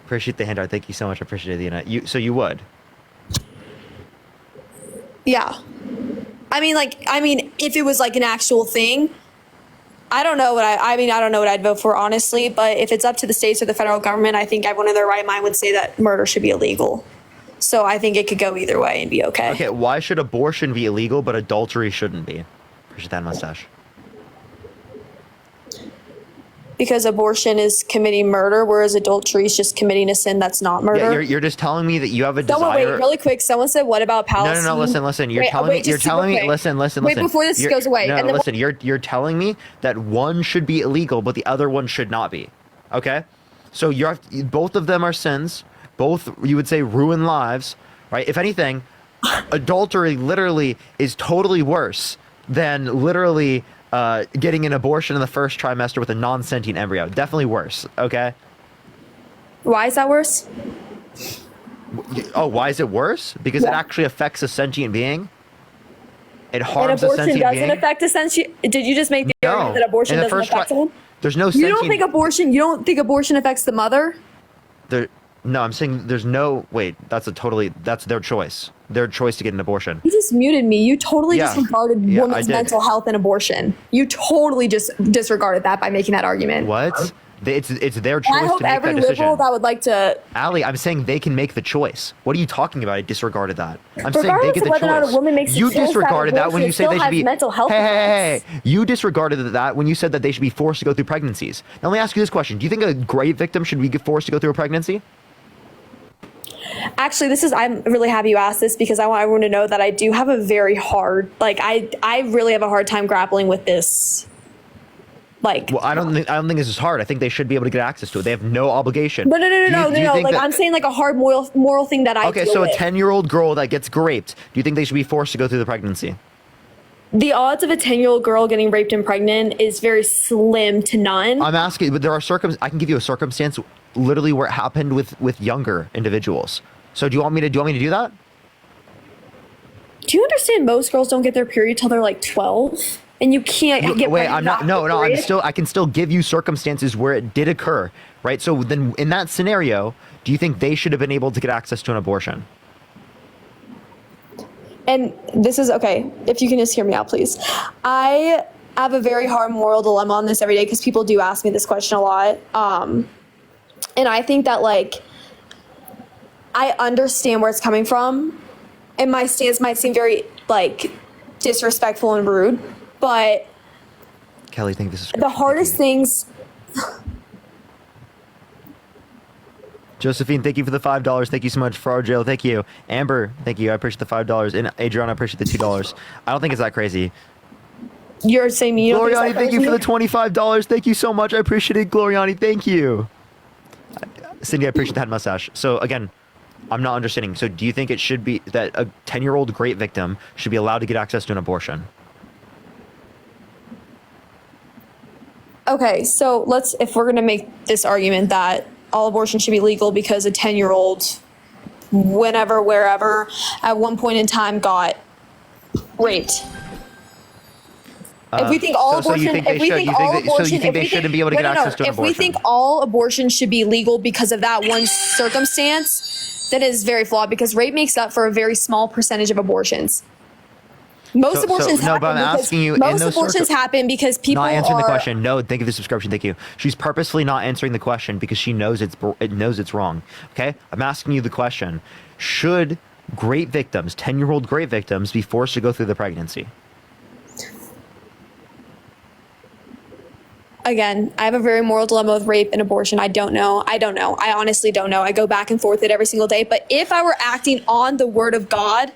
[SPEAKER 1] Appreciate the handout. Thank you so much. I appreciate it. So you would?
[SPEAKER 12] Yeah. I mean, if it was like an actual thing, I don't know what I don't know what I'd vote for, honestly, but if it's up to the states or the federal government, I think everyone in their right mind would say that murder should be illegal. So I think it could go either way and be okay.
[SPEAKER 1] Okay, why should abortion be illegal but adultery shouldn't be? Appreciate that mustache.
[SPEAKER 12] Because abortion is committing murder, whereas adultery is just committing a sin that's not murder.
[SPEAKER 1] Yeah, you're just telling me that you have a
[SPEAKER 12] Someone,
[SPEAKER 1] desire.
[SPEAKER 12] wait, really quick. Someone said, "What about Palestine?"
[SPEAKER 1] No. Listen. You're telling me. Listen.
[SPEAKER 12] Wait, before this goes away.
[SPEAKER 1] No,
[SPEAKER 12] and then
[SPEAKER 1] listen. You're telling me that one should be illegal, but the other one should not be. Okay, so both of them are sins. Both, you would say, ruin lives, right? If anything, adultery literally is totally worse than literally getting an abortion in the first trimester with a non-sentient embryo. Definitely worse. Okay.
[SPEAKER 12] Why is that worse?
[SPEAKER 1] Oh, why is it worse? Because it actually affects a sentient being. It harms
[SPEAKER 12] and
[SPEAKER 1] a
[SPEAKER 12] abortion
[SPEAKER 1] sentient
[SPEAKER 12] doesn't
[SPEAKER 1] being.
[SPEAKER 12] affect a sentient. Did you just make the argument that abortion
[SPEAKER 1] In the
[SPEAKER 12] doesn't
[SPEAKER 1] first
[SPEAKER 12] affect someone?
[SPEAKER 1] There's no
[SPEAKER 12] You
[SPEAKER 1] sentient.
[SPEAKER 12] don't think abortion affects the mother?
[SPEAKER 1] No, I'm saying there's no. Wait, that's their choice. Their choice to get an abortion.
[SPEAKER 12] You just muted me. You totally
[SPEAKER 1] Yeah.
[SPEAKER 12] disregarded
[SPEAKER 1] Yeah, I
[SPEAKER 12] women's
[SPEAKER 1] did.
[SPEAKER 12] mental health and abortion. You totally just disregarded that by making that argument.
[SPEAKER 1] What? It's their choice
[SPEAKER 12] I hope
[SPEAKER 1] to make
[SPEAKER 12] every
[SPEAKER 1] that decision.
[SPEAKER 12] liberal that would like to,
[SPEAKER 1] Allie, I'm saying they can make the choice. What are you talking about? I disregarded that. I'm saying they
[SPEAKER 12] regardless
[SPEAKER 1] get
[SPEAKER 12] of
[SPEAKER 1] the
[SPEAKER 12] whether or not
[SPEAKER 1] choice.
[SPEAKER 12] a woman makes
[SPEAKER 1] You
[SPEAKER 12] a choice to have
[SPEAKER 1] disregarded that when
[SPEAKER 12] abortion,
[SPEAKER 1] you say
[SPEAKER 12] it
[SPEAKER 1] they
[SPEAKER 12] still
[SPEAKER 1] should be.
[SPEAKER 12] has mental health
[SPEAKER 1] Hey. You disregarded that when you said that they should be forced to go through pregnancies. Now let me ask you this question: do you think a rape victim should be forced to go through a pregnancy?
[SPEAKER 12] actually, I'm really happy you asked this because I want everyone to know that I do have a very hard, I really have a hard time grappling with this.
[SPEAKER 1] Well, I don't think this is hard. I think they should be able to get access to it. They have no obligation.
[SPEAKER 12] No.
[SPEAKER 1] Do you think that-
[SPEAKER 12] I'm saying like a hard moral thing that I
[SPEAKER 1] Okay,
[SPEAKER 12] deal
[SPEAKER 1] so a
[SPEAKER 12] with.
[SPEAKER 1] 10-year-old girl that gets raped, do you think they should be forced to go through the pregnancy?
[SPEAKER 12] The odds of a 10-year-old girl getting raped and pregnant is very slim to none.
[SPEAKER 1] I'm asking, but there are I can give you a circumstance literally where it happened with younger individuals. So do you want me to do that?
[SPEAKER 12] Do you understand most girls don't get their period till they're like 12? And you can't get
[SPEAKER 1] Wait,
[SPEAKER 12] pregnant
[SPEAKER 1] I'm not.
[SPEAKER 12] after
[SPEAKER 1] No.
[SPEAKER 12] the
[SPEAKER 1] I'm
[SPEAKER 12] period?
[SPEAKER 1] still. I can still give you circumstances where it did occur, right? So then, in that scenario, do you think they should have been able to get access to an abortion?
[SPEAKER 12] And this is okay. If you can just hear me out, please. I have a very hard moral dilemma on this every day because people do ask me this question a lot. And I think that I understand where it's coming from, and my stance might seem very disrespectful and rude, but
[SPEAKER 1] Kelly, think this is
[SPEAKER 12] the hardest things.
[SPEAKER 1] Josephine, thank you for the $5. Thank you so much. For Jail, thank you. Amber, thank you. I appreciate the $5. And Adriana, I appreciate the $2. I don't think it's that crazy.
[SPEAKER 12] You're saying me.
[SPEAKER 1] Gloriani, thank you for the $25. Thank you so much. I appreciate it, Gloriani. Thank you. Cindy, I appreciate the head mustache. So again, I'm not understanding. So do you think it should be that a 10-year-old great victim should be allowed to get access to an abortion?
[SPEAKER 12] Okay, so if we're going to make this argument that all abortion should be legal because a 10-year-old, whenever, wherever, at one point in time got raped. If we think all abortion,
[SPEAKER 1] so you think they shouldn't be able to get access to an abortion?
[SPEAKER 12] If we think all abortion should be legal because of that one circumstance, that is very flawed because rape makes up for a very small percentage of abortions. Most abortions happen because people
[SPEAKER 1] not answering
[SPEAKER 12] are,
[SPEAKER 1] the question. No, thank you for the subscription. Thank you. She's purposefully not answering the question because she knows it's wrong. Okay, I'm asking you the question: should great victims, 10-year-old great victims, be forced to go through the pregnancy?
[SPEAKER 12] Again, I have a very moral dilemma with rape and abortion. I don't know. I honestly don't know. I go back and forth it every single day. But if I were acting on the word of God,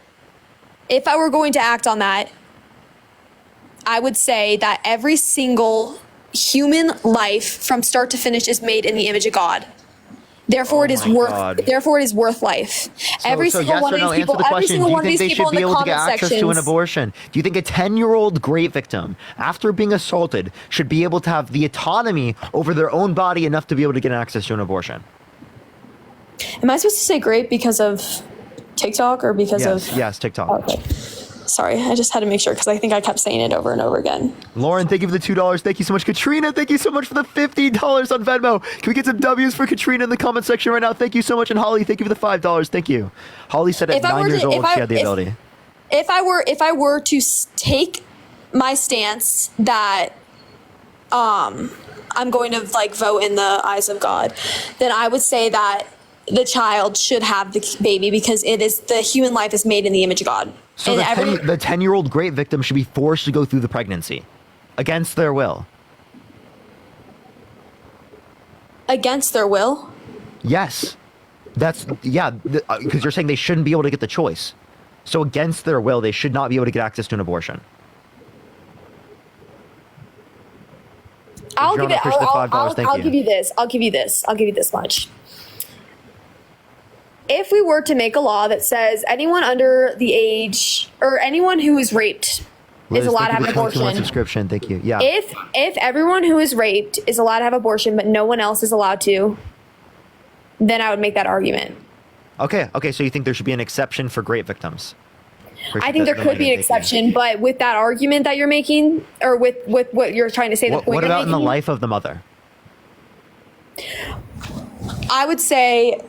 [SPEAKER 12] if I were going to act on that, I would say that every single human life from start to finish is made in the image of God. Therefore, it is worth life. Every single one of these people, every single one of these people in the comment sections.
[SPEAKER 1] To an abortion? Do you think a 10-year-old great victim, after being assaulted, should be able to have the autonomy over their own body enough to be able to get access to an abortion?
[SPEAKER 12] Am I supposed to say great because of TikTok or because of?
[SPEAKER 1] Yes, TikTok.
[SPEAKER 12] Okay. Sorry, I just had to make sure because I think I kept saying it over and over again.
[SPEAKER 1] Lauren, thank you for the $2. Thank you so much. Katrina, thank you so much for the $50 on Venmo. Can we get some W's for Katrina in the comment section right now? Thank you so much. And Holly, thank you for the $5. Thank you. Holly said at 9 years old she had the ability.
[SPEAKER 12] If I were to take my stance that I'm going to vote in the eyes of God, then I would say that the child should have the baby because the human life is made in the image of God.
[SPEAKER 1] So the 10-year-old great victim should be forced to go through the pregnancy against their will.
[SPEAKER 12] Against their will?
[SPEAKER 1] Yes. Because you're saying they shouldn't be able to get the choice. So against their will, they should not be able to get access to an abortion.
[SPEAKER 12] I'll give you this. I'll give you this much. If we were to make a law that says anyone under the age or anyone who is raped is allowed to have an abortion.
[SPEAKER 1] Subscription, thank you. Yeah.
[SPEAKER 12] If everyone who is raped is allowed to have abortion, but no one else is allowed to, then I would make that argument.
[SPEAKER 1] Okay. So you think there should be an exception for great victims?
[SPEAKER 12] I think there could be an exception, but with that argument that you're making, or with what you're trying to say,
[SPEAKER 1] what about in the life of the mother?
[SPEAKER 12] I would say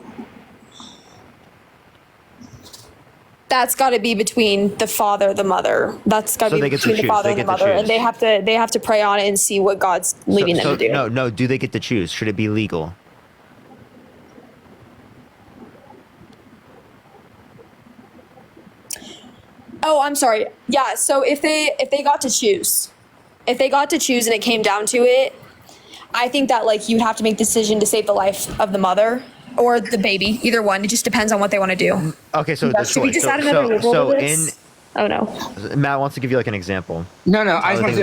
[SPEAKER 12] that's got to be between the father, the mother. That's got to be between the father and the mother, and they have to pray on it and see what God's leading them to do.
[SPEAKER 1] No. Do they get to choose? Should it be legal?
[SPEAKER 12] Oh, I'm sorry. Yeah. So if they got to choose, and it came down to it, I think that you'd have to make a decision to save the life of the mother or the baby, either one. It just depends on what they want to do.
[SPEAKER 1] Okay, so
[SPEAKER 12] should we just add another liberal to this? Oh no.
[SPEAKER 1] Matt wants to give you an example.
[SPEAKER 14] No. I just want to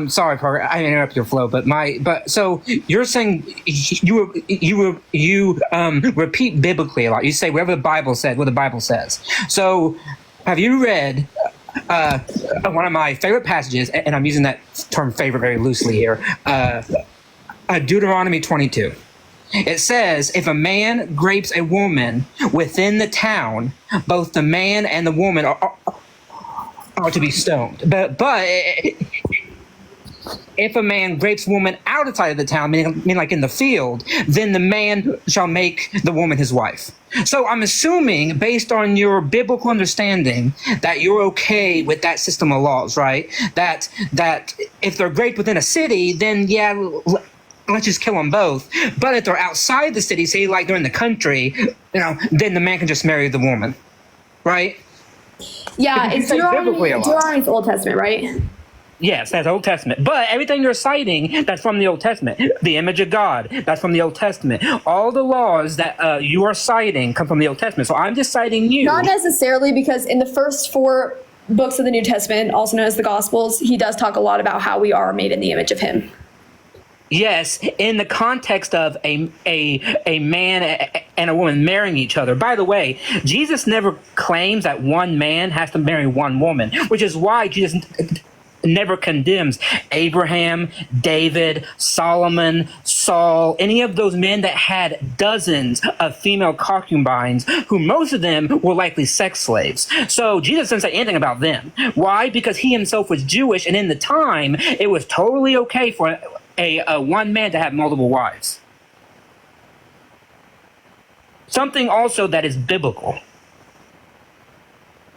[SPEAKER 14] do sorry, Parker. I interrupt your flow, but so you're saying you repeat biblically a lot. You say wherever the Bible said what the Bible says. So have you read one of my favorite passages, and I'm using that term favorite very loosely here, Deuteronomy 22. It says, if a man grapes a woman within the town, both the man and the woman are to be stoned. But if a man grapes a woman outside of the town, meaning like in the field, then the man shall make the woman his wife. So I'm assuming, based on your biblical understanding, that you're okay with that system of laws, right? That if they're raped within a city, then yeah, let's just kill them both. But if they're outside the city, say like they're in the country, then the man can just marry the woman, right?
[SPEAKER 12] Yeah, it's Deuteronomy's Old Testament, right?
[SPEAKER 14] Yes, that's Old Testament. But everything you're citing, that's from the Old Testament. The image of God, that's from the Old Testament. All the laws that you are citing come from the Old Testament. So I'm just citing you.
[SPEAKER 12] Not necessarily, because in the first 4 books of the New Testament, also known as the Gospels, he does talk a lot about how we are made in the image of him.
[SPEAKER 14] Yes, in the context of a man and a woman marrying each other. By the way, Jesus never claims that one man has to marry one woman, which is why Jesus never condemns Abraham, David, Solomon, Saul, any of those men that had dozens of female concubines, who most of them were likely sex slaves. So Jesus doesn't say anything about them. Why? Because he himself was Jewish, and in the time, it was totally okay for a one man to have multiple wives. Something also that is biblical.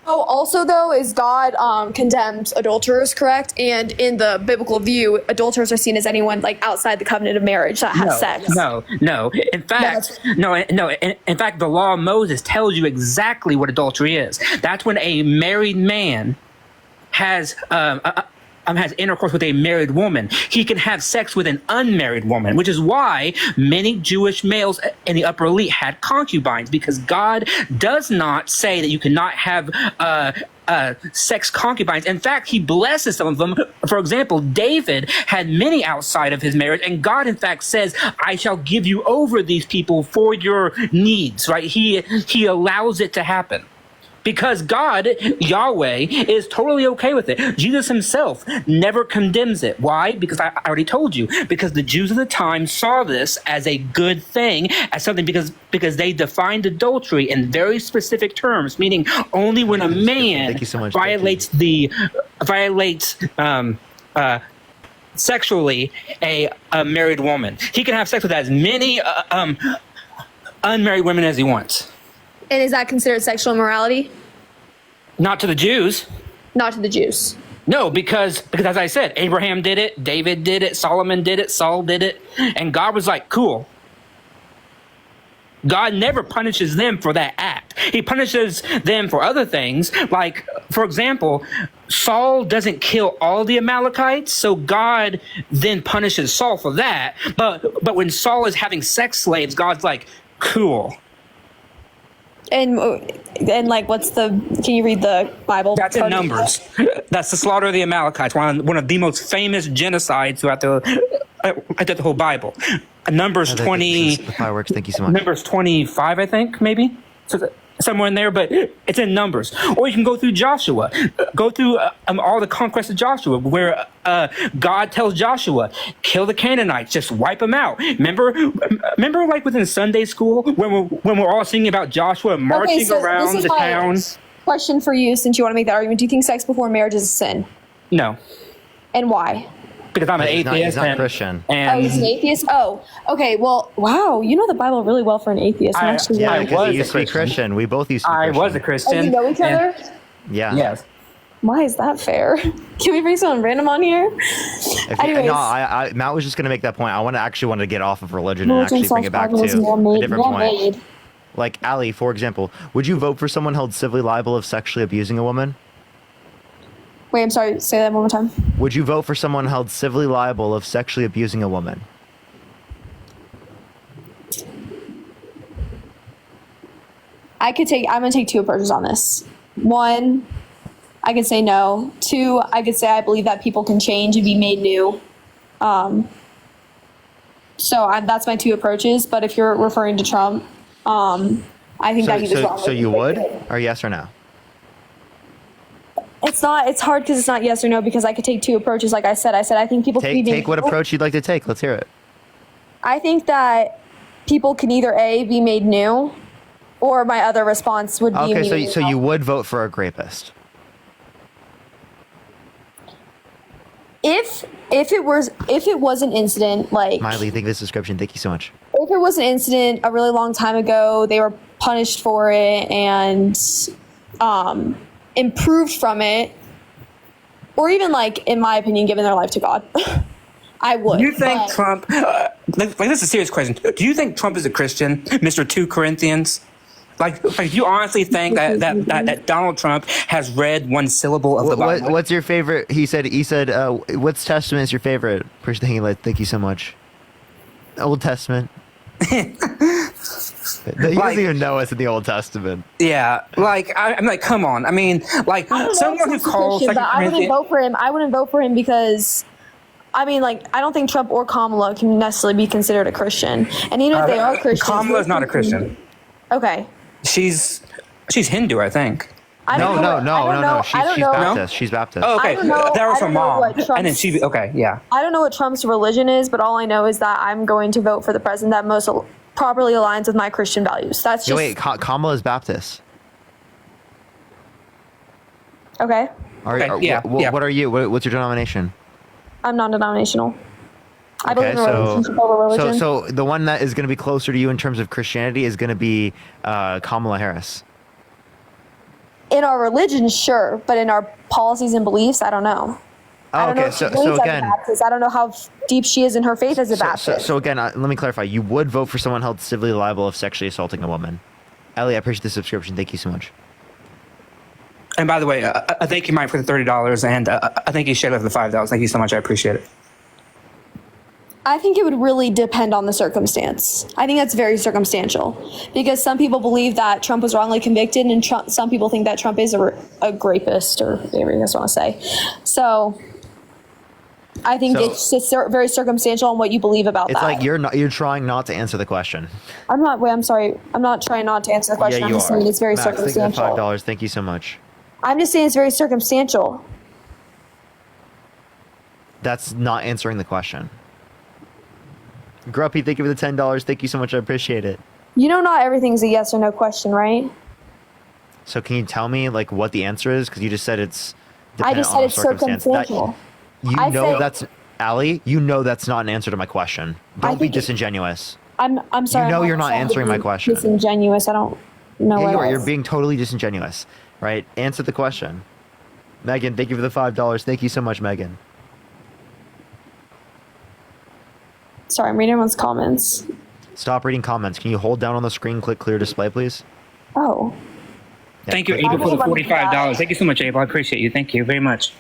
[SPEAKER 12] Oh, also though, is God condemns adulterers, correct? And in the biblical view, adulterers are seen as anyone like outside the covenant of marriage that has sex.
[SPEAKER 14] No. In fact, In fact, the law of Moses tells you exactly what adultery is. That's when a married man has intercourse with a married woman. He can have sex with an unmarried woman, which is why many Jewish males in the upper elite had concubines, because God does not say that you cannot have sex concubines. In fact, he blesses some of them. For example, David had many outside of his marriage, and God, in fact, says, I shall give you over these people for your needs, right? He allows it to happen. Because God, Yahweh, is totally okay with it. Jesus himself never condemns it. Why? Because I already told you. Because the Jews of the time saw this as a good thing, as something because they defined adultery in very specific terms, meaning only when a man violates sexually a married woman. He can have sex with as many unmarried women as he wants.
[SPEAKER 12] And is that considered sexual immorality?
[SPEAKER 14] Not to the Jews.
[SPEAKER 12] Not to the Jews.
[SPEAKER 14] No, because as I said, Abraham did it, David did it, Solomon did it, Saul did it, and God was like, cool. God never punishes them for that act. He punishes them for other things. Like, for example, Saul doesn't kill all the Amalekites, so God then punishes Saul for that. But when Saul is having sex slaves, God's like, cool.
[SPEAKER 12] And like, can you read the Bible?
[SPEAKER 14] That's in Numbers. That's the slaughter of the Amalekites, one of the most famous genocides throughout the whole Bible. Numbers 20.
[SPEAKER 1] The fireworks. Thank you so much.
[SPEAKER 14] Numbers 25, I think, maybe. So somewhere in there, but it's in Numbers. Or you can go through Joshua. Go through all the conquests of Joshua, where God tells Joshua, kill the Canaanites, just wipe them out. Remember, like within Sunday school, when we're all singing about Joshua marching around the town.
[SPEAKER 12] Question for you, since you want to make that argument: do you think sex before marriage is a sin?
[SPEAKER 14] No.
[SPEAKER 12] And why?
[SPEAKER 14] Because I'm an atheist.
[SPEAKER 1] He's not Christian.
[SPEAKER 12] Oh, he's an atheist? Oh, okay. Well, wow. You know the Bible really well for an atheist.
[SPEAKER 1] I was he used to be Christian. We both used to be Christian.
[SPEAKER 14] I was a Christian.
[SPEAKER 12] Oh, you know each other?
[SPEAKER 1] Yeah.
[SPEAKER 14] Yes.
[SPEAKER 12] Why is that fair? Can we bring someone random on here?
[SPEAKER 1] Matt was just going to make that point. I wanted to get off of religion and actually bring it back to a different point. Like, Ali, for example, would you vote for someone held civilly liable of sexually abusing a woman?
[SPEAKER 12] Wait, I'm sorry. Say that one more time.
[SPEAKER 1] Would you vote for someone held civilly liable of sexually abusing a woman?
[SPEAKER 12] I'm going to take two approaches on this. One, I could say no. Two, I could say I believe that people can change and be made new. That's my two approaches. But if you're referring to Trump, I think that he was wrong.
[SPEAKER 1] So you would? Or yes or no?
[SPEAKER 12] It's hard because it's not yes or no, because I could take two approaches. Like I said, I think people can
[SPEAKER 1] take what approach you'd like to take. Let's hear it.
[SPEAKER 12] I think that people can either A, be made new, or my other response would be
[SPEAKER 1] okay. So you would vote for a rapist?
[SPEAKER 12] If it was an incident like
[SPEAKER 1] Miley, thank you for this description. Thank you so much.
[SPEAKER 12] If it was an incident a really long time ago, they were punished for it and improved from it, or even, like, in my opinion, given their life to God, I would.
[SPEAKER 14] Do you think Trump, this is a serious question, do you think Trump is a Christian, Mr. 2 Corinthians? Like, do you honestly think that Donald Trump has read one syllable of the Bible?
[SPEAKER 1] What's your favorite? He said, what's Testament is your favorite? Thank you so much. Old Testament. He doesn't even know us in the Old Testament.
[SPEAKER 14] Yeah, I'm like, come on. I mean, like, someone who calls.
[SPEAKER 12] I wouldn't vote for him. I wouldn't vote for him because I mean, like, I don't think Trump or Kamala can necessarily be considered a Christian. And even if they are Christians,
[SPEAKER 14] Kamala's not a Christian.
[SPEAKER 12] Okay.
[SPEAKER 14] She's Hindu, I think.
[SPEAKER 1] No. She's Baptist. She's Baptist.
[SPEAKER 14] Oh, okay.
[SPEAKER 12] I don't know-
[SPEAKER 14] That was
[SPEAKER 12] I
[SPEAKER 14] her
[SPEAKER 12] don't know
[SPEAKER 14] mom.
[SPEAKER 12] what Trump's-
[SPEAKER 14] And then she, okay, yeah.
[SPEAKER 12] I don't know what Trump's religion is, but all I know is that I'm going to vote for the president that most properly aligns with my Christian values. That's just
[SPEAKER 1] Wait, Kamala is Baptist.
[SPEAKER 12] okay.
[SPEAKER 1] What are you? What's your denomination?
[SPEAKER 12] I'm non-denominational. I believe in a
[SPEAKER 1] so,
[SPEAKER 12] relationship over religion.
[SPEAKER 1] so the one that is going to be closer to you in terms of Christianity is going to be Kamala Harris.
[SPEAKER 12] In our religion, sure, but in our policies and beliefs, I don't know. I don't know if she believes as a Baptist. I don't know how deep she is in her faith as a Baptist.
[SPEAKER 1] So again, let me clarify. You would vote for someone held civilly liable of sexually assaulting a woman. Ellie, I appreciate the subscription. Thank you so much.
[SPEAKER 14] And by the way, thank you, Mike, for the $30, and I thank you, Shayla, for the $5. Thank you so much. I appreciate it.
[SPEAKER 12] I think it would really depend on the circumstance. I think that's very circumstantial because some people believe that Trump was wrongly convicted, and some people think that Trump is a rapist or whatever you guys want to say. So I think it's just very circumstantial on what you believe about that.
[SPEAKER 1] It's like you're trying not to answer the question.
[SPEAKER 12] I'm sorry. I'm not trying not to answer the question.
[SPEAKER 1] Yeah,
[SPEAKER 12] I'm
[SPEAKER 1] you
[SPEAKER 12] just saying it's very
[SPEAKER 1] Max, thank you for
[SPEAKER 12] circumstantial.
[SPEAKER 1] $5. Thank you so much.
[SPEAKER 12] I'm just saying it's very circumstantial.
[SPEAKER 1] That's not answering the question. Grumpy, thank you for the $10. Thank you so much. I appreciate it.
[SPEAKER 12] You know, not everything's a yes or no question, right?
[SPEAKER 1] So can you tell me like what the answer is? Because you just said it's.
[SPEAKER 12] I just said it's circumstantial.
[SPEAKER 1] That's Allie. You know that's not an answer to my question. Don't be disingenuous.
[SPEAKER 12] I'm sorry.
[SPEAKER 1] You know
[SPEAKER 12] I'm
[SPEAKER 1] you're not
[SPEAKER 12] trying to
[SPEAKER 1] answering my
[SPEAKER 12] be
[SPEAKER 1] question.
[SPEAKER 12] Disingenuous. I don't know
[SPEAKER 1] Yeah,
[SPEAKER 12] what
[SPEAKER 1] you are.
[SPEAKER 12] else.
[SPEAKER 1] You're being totally disingenuous. Right? Answer the question. Megan, thank you for the $5. Thank you so much, Megan.
[SPEAKER 12] Sorry, I'm reading everyone's comments.
[SPEAKER 1] Stop reading comments. Can you hold down on the screen, click clear display, please?
[SPEAKER 12] Oh.
[SPEAKER 1] Yeah,
[SPEAKER 14] Thank you,
[SPEAKER 1] click
[SPEAKER 14] Abel, for the
[SPEAKER 1] clear.
[SPEAKER 14] $45. Thank you so much, Abel. I appreciate you. Thank you very much.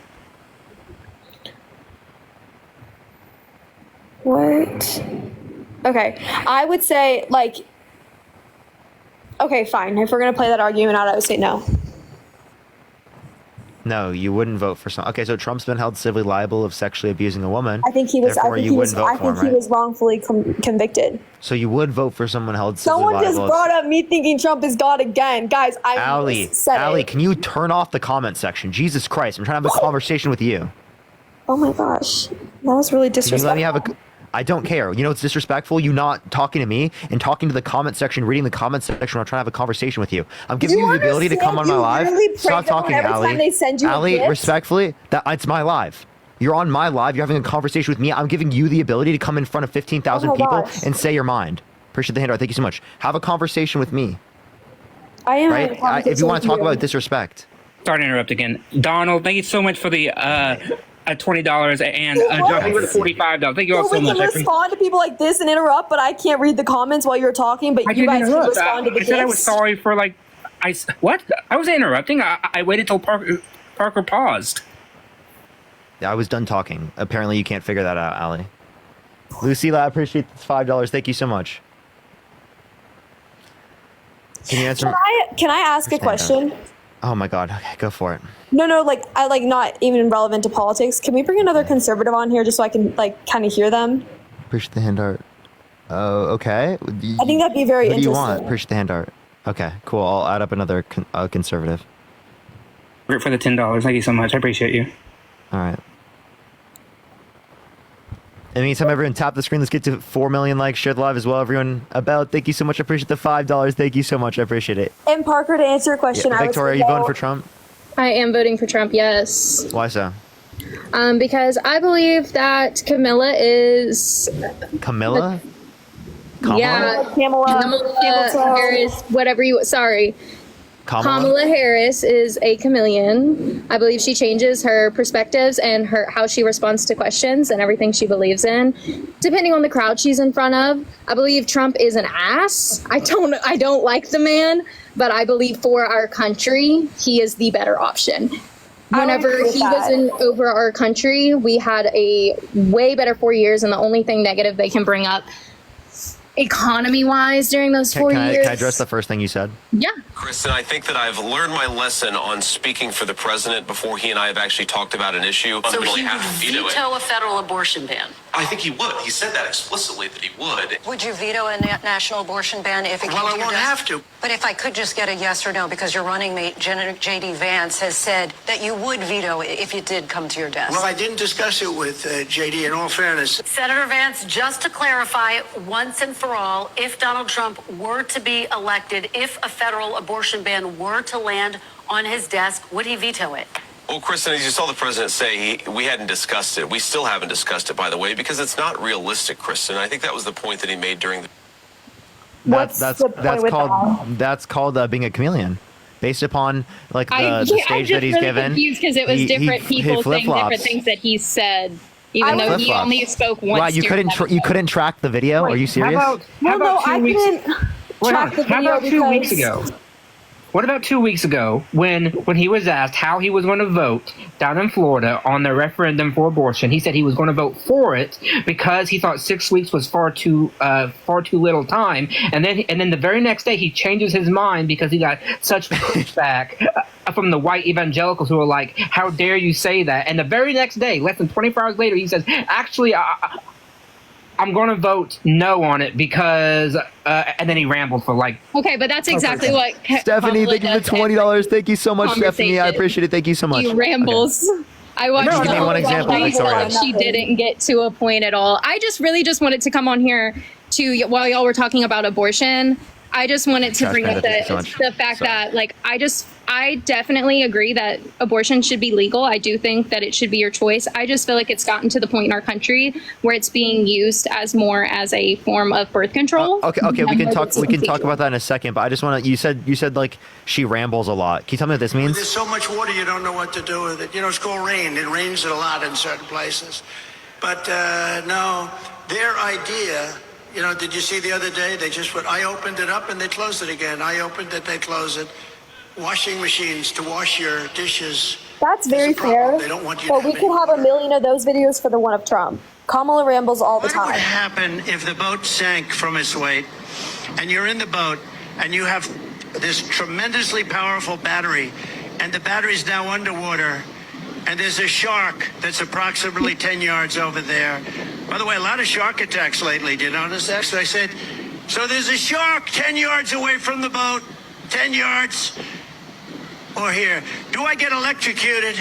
[SPEAKER 12] What? Okay. I would say, like, okay, fine. If we're going to play that argument out, I would say no.
[SPEAKER 1] No, you wouldn't vote for some. Okay, so Trump's been held civilly liable of sexually abusing a woman.
[SPEAKER 12] I think he was.
[SPEAKER 1] Therefore,
[SPEAKER 12] I think
[SPEAKER 1] you
[SPEAKER 12] he was.
[SPEAKER 1] wouldn't vote
[SPEAKER 12] I
[SPEAKER 1] for
[SPEAKER 12] think
[SPEAKER 1] him,
[SPEAKER 12] he
[SPEAKER 1] right?
[SPEAKER 12] was wrongfully convicted.
[SPEAKER 1] So you would vote for someone held civilly
[SPEAKER 12] Someone
[SPEAKER 1] liable.
[SPEAKER 12] just brought up me thinking Trump is God again, guys. I
[SPEAKER 1] Allie,
[SPEAKER 12] said
[SPEAKER 1] Allie,
[SPEAKER 12] it.
[SPEAKER 1] can you turn off the comment section? Jesus Christ, I'm trying to have a conversation with you.
[SPEAKER 12] Oh my gosh, that was really
[SPEAKER 1] Can you
[SPEAKER 12] disrespectful.
[SPEAKER 1] let me have a? I don't care. You know it's disrespectful. You not talking to me and talking to the comment section, reading the comment section. I'm trying to have a conversation with you. I'm giving you the ability to come on my live. Stop talking,
[SPEAKER 12] every
[SPEAKER 1] Allie.
[SPEAKER 12] time they send you a
[SPEAKER 1] Allie,
[SPEAKER 12] gift?
[SPEAKER 1] respectfully, it's my live. You're on my live. You're having a conversation with me. I'm giving you the ability to come in front of 15,000
[SPEAKER 12] Oh my
[SPEAKER 1] people
[SPEAKER 12] gosh.
[SPEAKER 1] and say your mind. Appreciate the handout. Thank you so much. Have a conversation with me.
[SPEAKER 12] I am
[SPEAKER 1] Right? If you want to talk about disrespect.
[SPEAKER 14] Sorry to interrupt again. Donald, thank you so much for the $20 and Johnny for the $45. Thank you all
[SPEAKER 12] So
[SPEAKER 14] so
[SPEAKER 12] we
[SPEAKER 14] much.
[SPEAKER 12] can respond to people like this and interrupt, but I can't read the comments while you're talking. But
[SPEAKER 14] I
[SPEAKER 12] you
[SPEAKER 14] didn't
[SPEAKER 12] guys can
[SPEAKER 14] interrupt.
[SPEAKER 12] respond to the
[SPEAKER 14] I said I was
[SPEAKER 12] gifts.
[SPEAKER 14] sorry for what? I wasn't interrupting. I waited till Parker paused.
[SPEAKER 1] I was done talking. Apparently, you can't figure that out, Allie. Lucila, I appreciate this $5. Thank you so much. Can you answer?
[SPEAKER 12] Can I ask a question?
[SPEAKER 1] Oh my God. Okay, go for it.
[SPEAKER 12] No, I not even relevant to politics. Can we bring another conservative on here just so I can kind of hear them?
[SPEAKER 1] Appreciate the hand art. Oh, okay.
[SPEAKER 12] I think that'd be very
[SPEAKER 1] What do you
[SPEAKER 12] interesting.
[SPEAKER 1] want? Appreciate the hand art. Okay, cool. I'll add up another conservative.
[SPEAKER 14] Great for the $10. Thank you so much. I appreciate you.
[SPEAKER 1] All right. In the meantime, everyone, tap the screen. Let's get to 4 million likes. Share the live as well, everyone. About, thank you so much. I appreciate the $5. Thank you so much. I appreciate it.
[SPEAKER 12] And Parker, to answer your question, I would
[SPEAKER 1] Victoria, are
[SPEAKER 12] say
[SPEAKER 1] you
[SPEAKER 12] no.
[SPEAKER 1] voting for Trump?
[SPEAKER 15] I am voting for Trump, yes.
[SPEAKER 1] Why so?
[SPEAKER 15] Because I believe that Camilla is...
[SPEAKER 1] Camilla?
[SPEAKER 15] Yeah.
[SPEAKER 12] Kamala
[SPEAKER 15] Harris, whatever you... Sorry. Kamala Harris is a chameleon. I believe she changes her perspectives and how she responds to questions and everything she believes in, depending on the crowd she's in front of. I believe Trump is an ass. I don't like the man, but I believe for our country, he is the better option. Whenever he was in over our country, we had a way better 4 years, and the only thing negative they can bring up economy-wise during those 4 years.
[SPEAKER 1] Can I address the first thing you said?
[SPEAKER 15] Yeah.
[SPEAKER 13] Kristen, I think that I've learned my lesson on speaking for the president before he and I have actually talked about an issue.
[SPEAKER 17] So
[SPEAKER 13] Really
[SPEAKER 17] he would
[SPEAKER 13] have to veto it.
[SPEAKER 17] veto a federal abortion ban.
[SPEAKER 13] I think he would. He said that explicitly that he would.
[SPEAKER 17] Would you veto a national abortion ban if it came
[SPEAKER 3] Well,
[SPEAKER 17] to
[SPEAKER 3] I
[SPEAKER 17] your
[SPEAKER 3] won't
[SPEAKER 17] desk?
[SPEAKER 3] have to.
[SPEAKER 17] But if I could just get a yes or no, because your running mate, J.D. Vance, has said that you would veto it if it did come to your desk.
[SPEAKER 3] Well, I didn't discuss it with JD, in all fairness.
[SPEAKER 17] Senator Vance, just to clarify once and for all, if Donald Trump were to be elected, if a federal abortion ban were to land on his desk, would he veto it?
[SPEAKER 13] Well, Kristen, as you saw the president say, we hadn't discussed it. We still haven't discussed it, by the way, because it's not realistic, Kristen. I think that was the point that he made during the...
[SPEAKER 1] That's called being a chameleon, based upon like the stage that he's given.
[SPEAKER 16] Because it was different people saying different things that he said, even though he only spoke once.
[SPEAKER 1] Wow, you couldn't track the video? Are you serious?
[SPEAKER 14] How about 2 weeks? How about 2 weeks ago? What about 2 weeks ago when he was asked how he was going to vote down in Florida on the referendum for abortion? He said he was going to vote for it because he thought 6 weeks was far too little time. And then the very next day he changes his mind because he got such pushback from the white evangelicals who were like, "How dare you say that?" And the very next day, less than 24 hours later, he says, "Actually, I'm going to vote no on it because," and then he rambled for like.
[SPEAKER 16] Okay, but that's exactly what.
[SPEAKER 1] Stephanie, thank you for $20. Thank you so much, Stephanie. I appreciate it. Thank you so much.
[SPEAKER 16] He rambles. Okay. I watched.
[SPEAKER 1] Just give me one example, Victoria.
[SPEAKER 16] She didn't get to a point at all. I just really just wanted to come on here to while y'all were talking about abortion. I just wanted to bring up the fact that like I definitely agree that abortion should be legal. I do think that it should be your choice. I just feel like it's gotten to the point in our country where it's being used as more as a form of birth control.
[SPEAKER 1] Okay, we can talk about that in a second, but I just want to you said like she rambles a lot. Can you tell me what this means?
[SPEAKER 3] There's so much water you don't know what to do with it. You know, it's called rain. It rains a lot in certain places. But no, their idea, you know, did you see the other day? I opened it up and they closed it again. I opened it, they close it. Washing machines to wash your dishes.
[SPEAKER 12] That's very fair.
[SPEAKER 3] They don't want you
[SPEAKER 12] but
[SPEAKER 3] to
[SPEAKER 12] we could have 1 million of those videos for the one of Trump. Kamala rambles all the time.
[SPEAKER 3] What would happen if the boat sank from its weight and you're in the boat and you have this tremendously powerful battery and the battery's now underwater and there's a shark that's approximately 10 yards over there. By the way, a lot of shark attacks lately. Do you notice that? So I said, so there's a shark 10 yards away from the boat, 10 yards. Or here, do I get electrocuted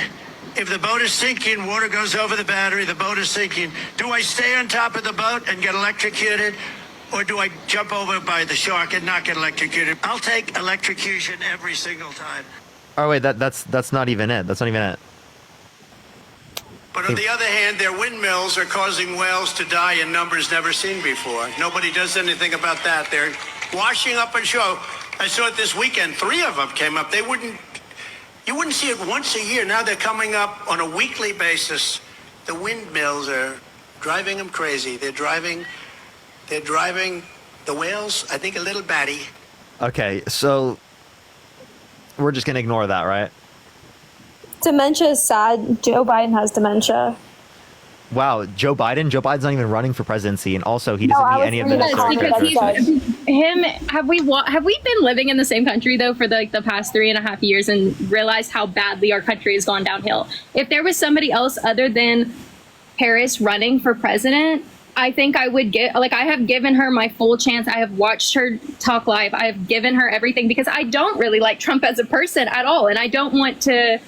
[SPEAKER 3] if the boat is sinking, water goes over the battery, the boat is sinking? Do I stay on top of the boat and get electrocuted? Or do I jump over by the shark and not get electrocuted? I'll take electrocution every single time.
[SPEAKER 1] Oh wait, that's not even it. That's not even it.
[SPEAKER 3] But on the other hand, their windmills are causing whales to die in numbers never seen before. Nobody does anything about that. They're washing up on shore. I saw it this weekend. 3 of them came up. You wouldn't see it once a year. Now they're coming up on a weekly basis. The windmills are driving them crazy. They're driving the whales, I think, a little batty.
[SPEAKER 1] Okay, so we're just gonna ignore that, right?
[SPEAKER 12] Dementia is sad. Joe Biden has dementia.
[SPEAKER 1] Wow, Joe Biden's not even running for presidency, and also he doesn't meet any of the
[SPEAKER 16] Have we been living in the same country though for the past 3.5 years and realized how badly our country has gone downhill? If there was somebody else other than Harris running for president, I think I would I have given her my full chance. I have watched her talk live. I have given her everything because I don't really like Trump as a person at all, and I don't want to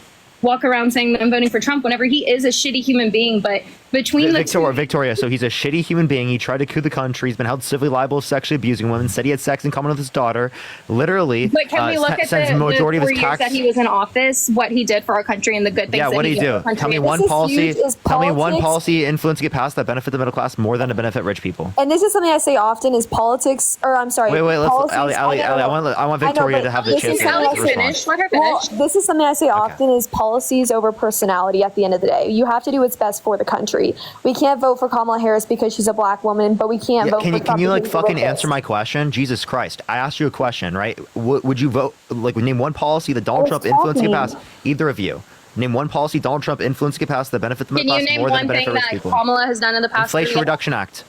[SPEAKER 16] walk around saying that I'm voting for Trump whenever he is a shitty human being. But between
[SPEAKER 1] Victoria, so he's a shitty human being. He tried to coup the country. He's been held civilly liable of sexually abusing women. Said he had sex in common with his daughter. Literally,
[SPEAKER 16] but can we look at the majority of his years that he was in office, what he did for our country and the good things?
[SPEAKER 1] Yeah, what did he do? Tell me one policy. Tell me one policy influence to get passed that benefit the middle class more than to benefit rich people.
[SPEAKER 12] And this is something I say often: is politics, or I'm sorry.
[SPEAKER 1] Wait, Ali, I want Victoria to have the chance to
[SPEAKER 12] finish. Let her finish. Well, this is something I say often: is policies over personality. At the end of the day, you have to do what's best for the country. We can't vote for Kamala Harris because she's a black woman, but we can't vote for Trump.
[SPEAKER 1] Can you like fucking answer my question? Jesus Christ. I asked you a question, right? Would you vote, like, name one policy that Donald Trump influenced to get passed? Either of you. Name one policy Donald Trump influenced to get passed that benefits the middle class more than benefit rich people.
[SPEAKER 16] Kamala has done in the past
[SPEAKER 1] Inflation Reduction Act.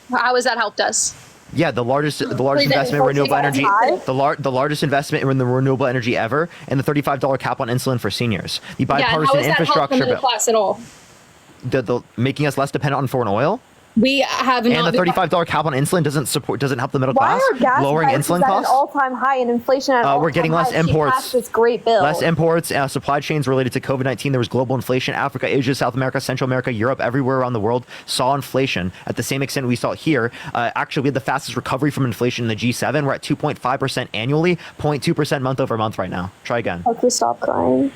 [SPEAKER 16] How has that helped us?
[SPEAKER 1] Yeah, the largest
[SPEAKER 15] Please
[SPEAKER 1] investment in renewable
[SPEAKER 15] enforce
[SPEAKER 1] energy,
[SPEAKER 15] it.
[SPEAKER 1] the largest investment in the renewable energy ever, and the $35 cap on insulin for seniors. The
[SPEAKER 16] Yeah, and how
[SPEAKER 1] bipartisan
[SPEAKER 16] is that help the
[SPEAKER 1] infrastructure
[SPEAKER 16] middle
[SPEAKER 1] bill,
[SPEAKER 16] class at all?
[SPEAKER 1] the making us less dependent on foreign oil,
[SPEAKER 16] We have
[SPEAKER 1] and
[SPEAKER 16] not.
[SPEAKER 1] the $35 cap on insulin doesn't help the middle
[SPEAKER 12] Why
[SPEAKER 1] class,
[SPEAKER 12] are gas
[SPEAKER 1] lowering
[SPEAKER 12] prices
[SPEAKER 1] insulin
[SPEAKER 12] at
[SPEAKER 1] costs.
[SPEAKER 12] an all-time high and inflation at an all-time
[SPEAKER 1] We're getting less
[SPEAKER 12] high? She
[SPEAKER 1] imports.
[SPEAKER 12] passed this great bill.
[SPEAKER 1] Less imports, supply chains related to COVID-19. There was global inflation. Africa, Asia, South America, Central America, Europe, everywhere around the world saw inflation at the same extent we saw it here. Actually, we had the fastest recovery from inflation in the G7. We're at 2.5% annually, 0.2% month over month right now. Try again.
[SPEAKER 12] Okay, stop crying.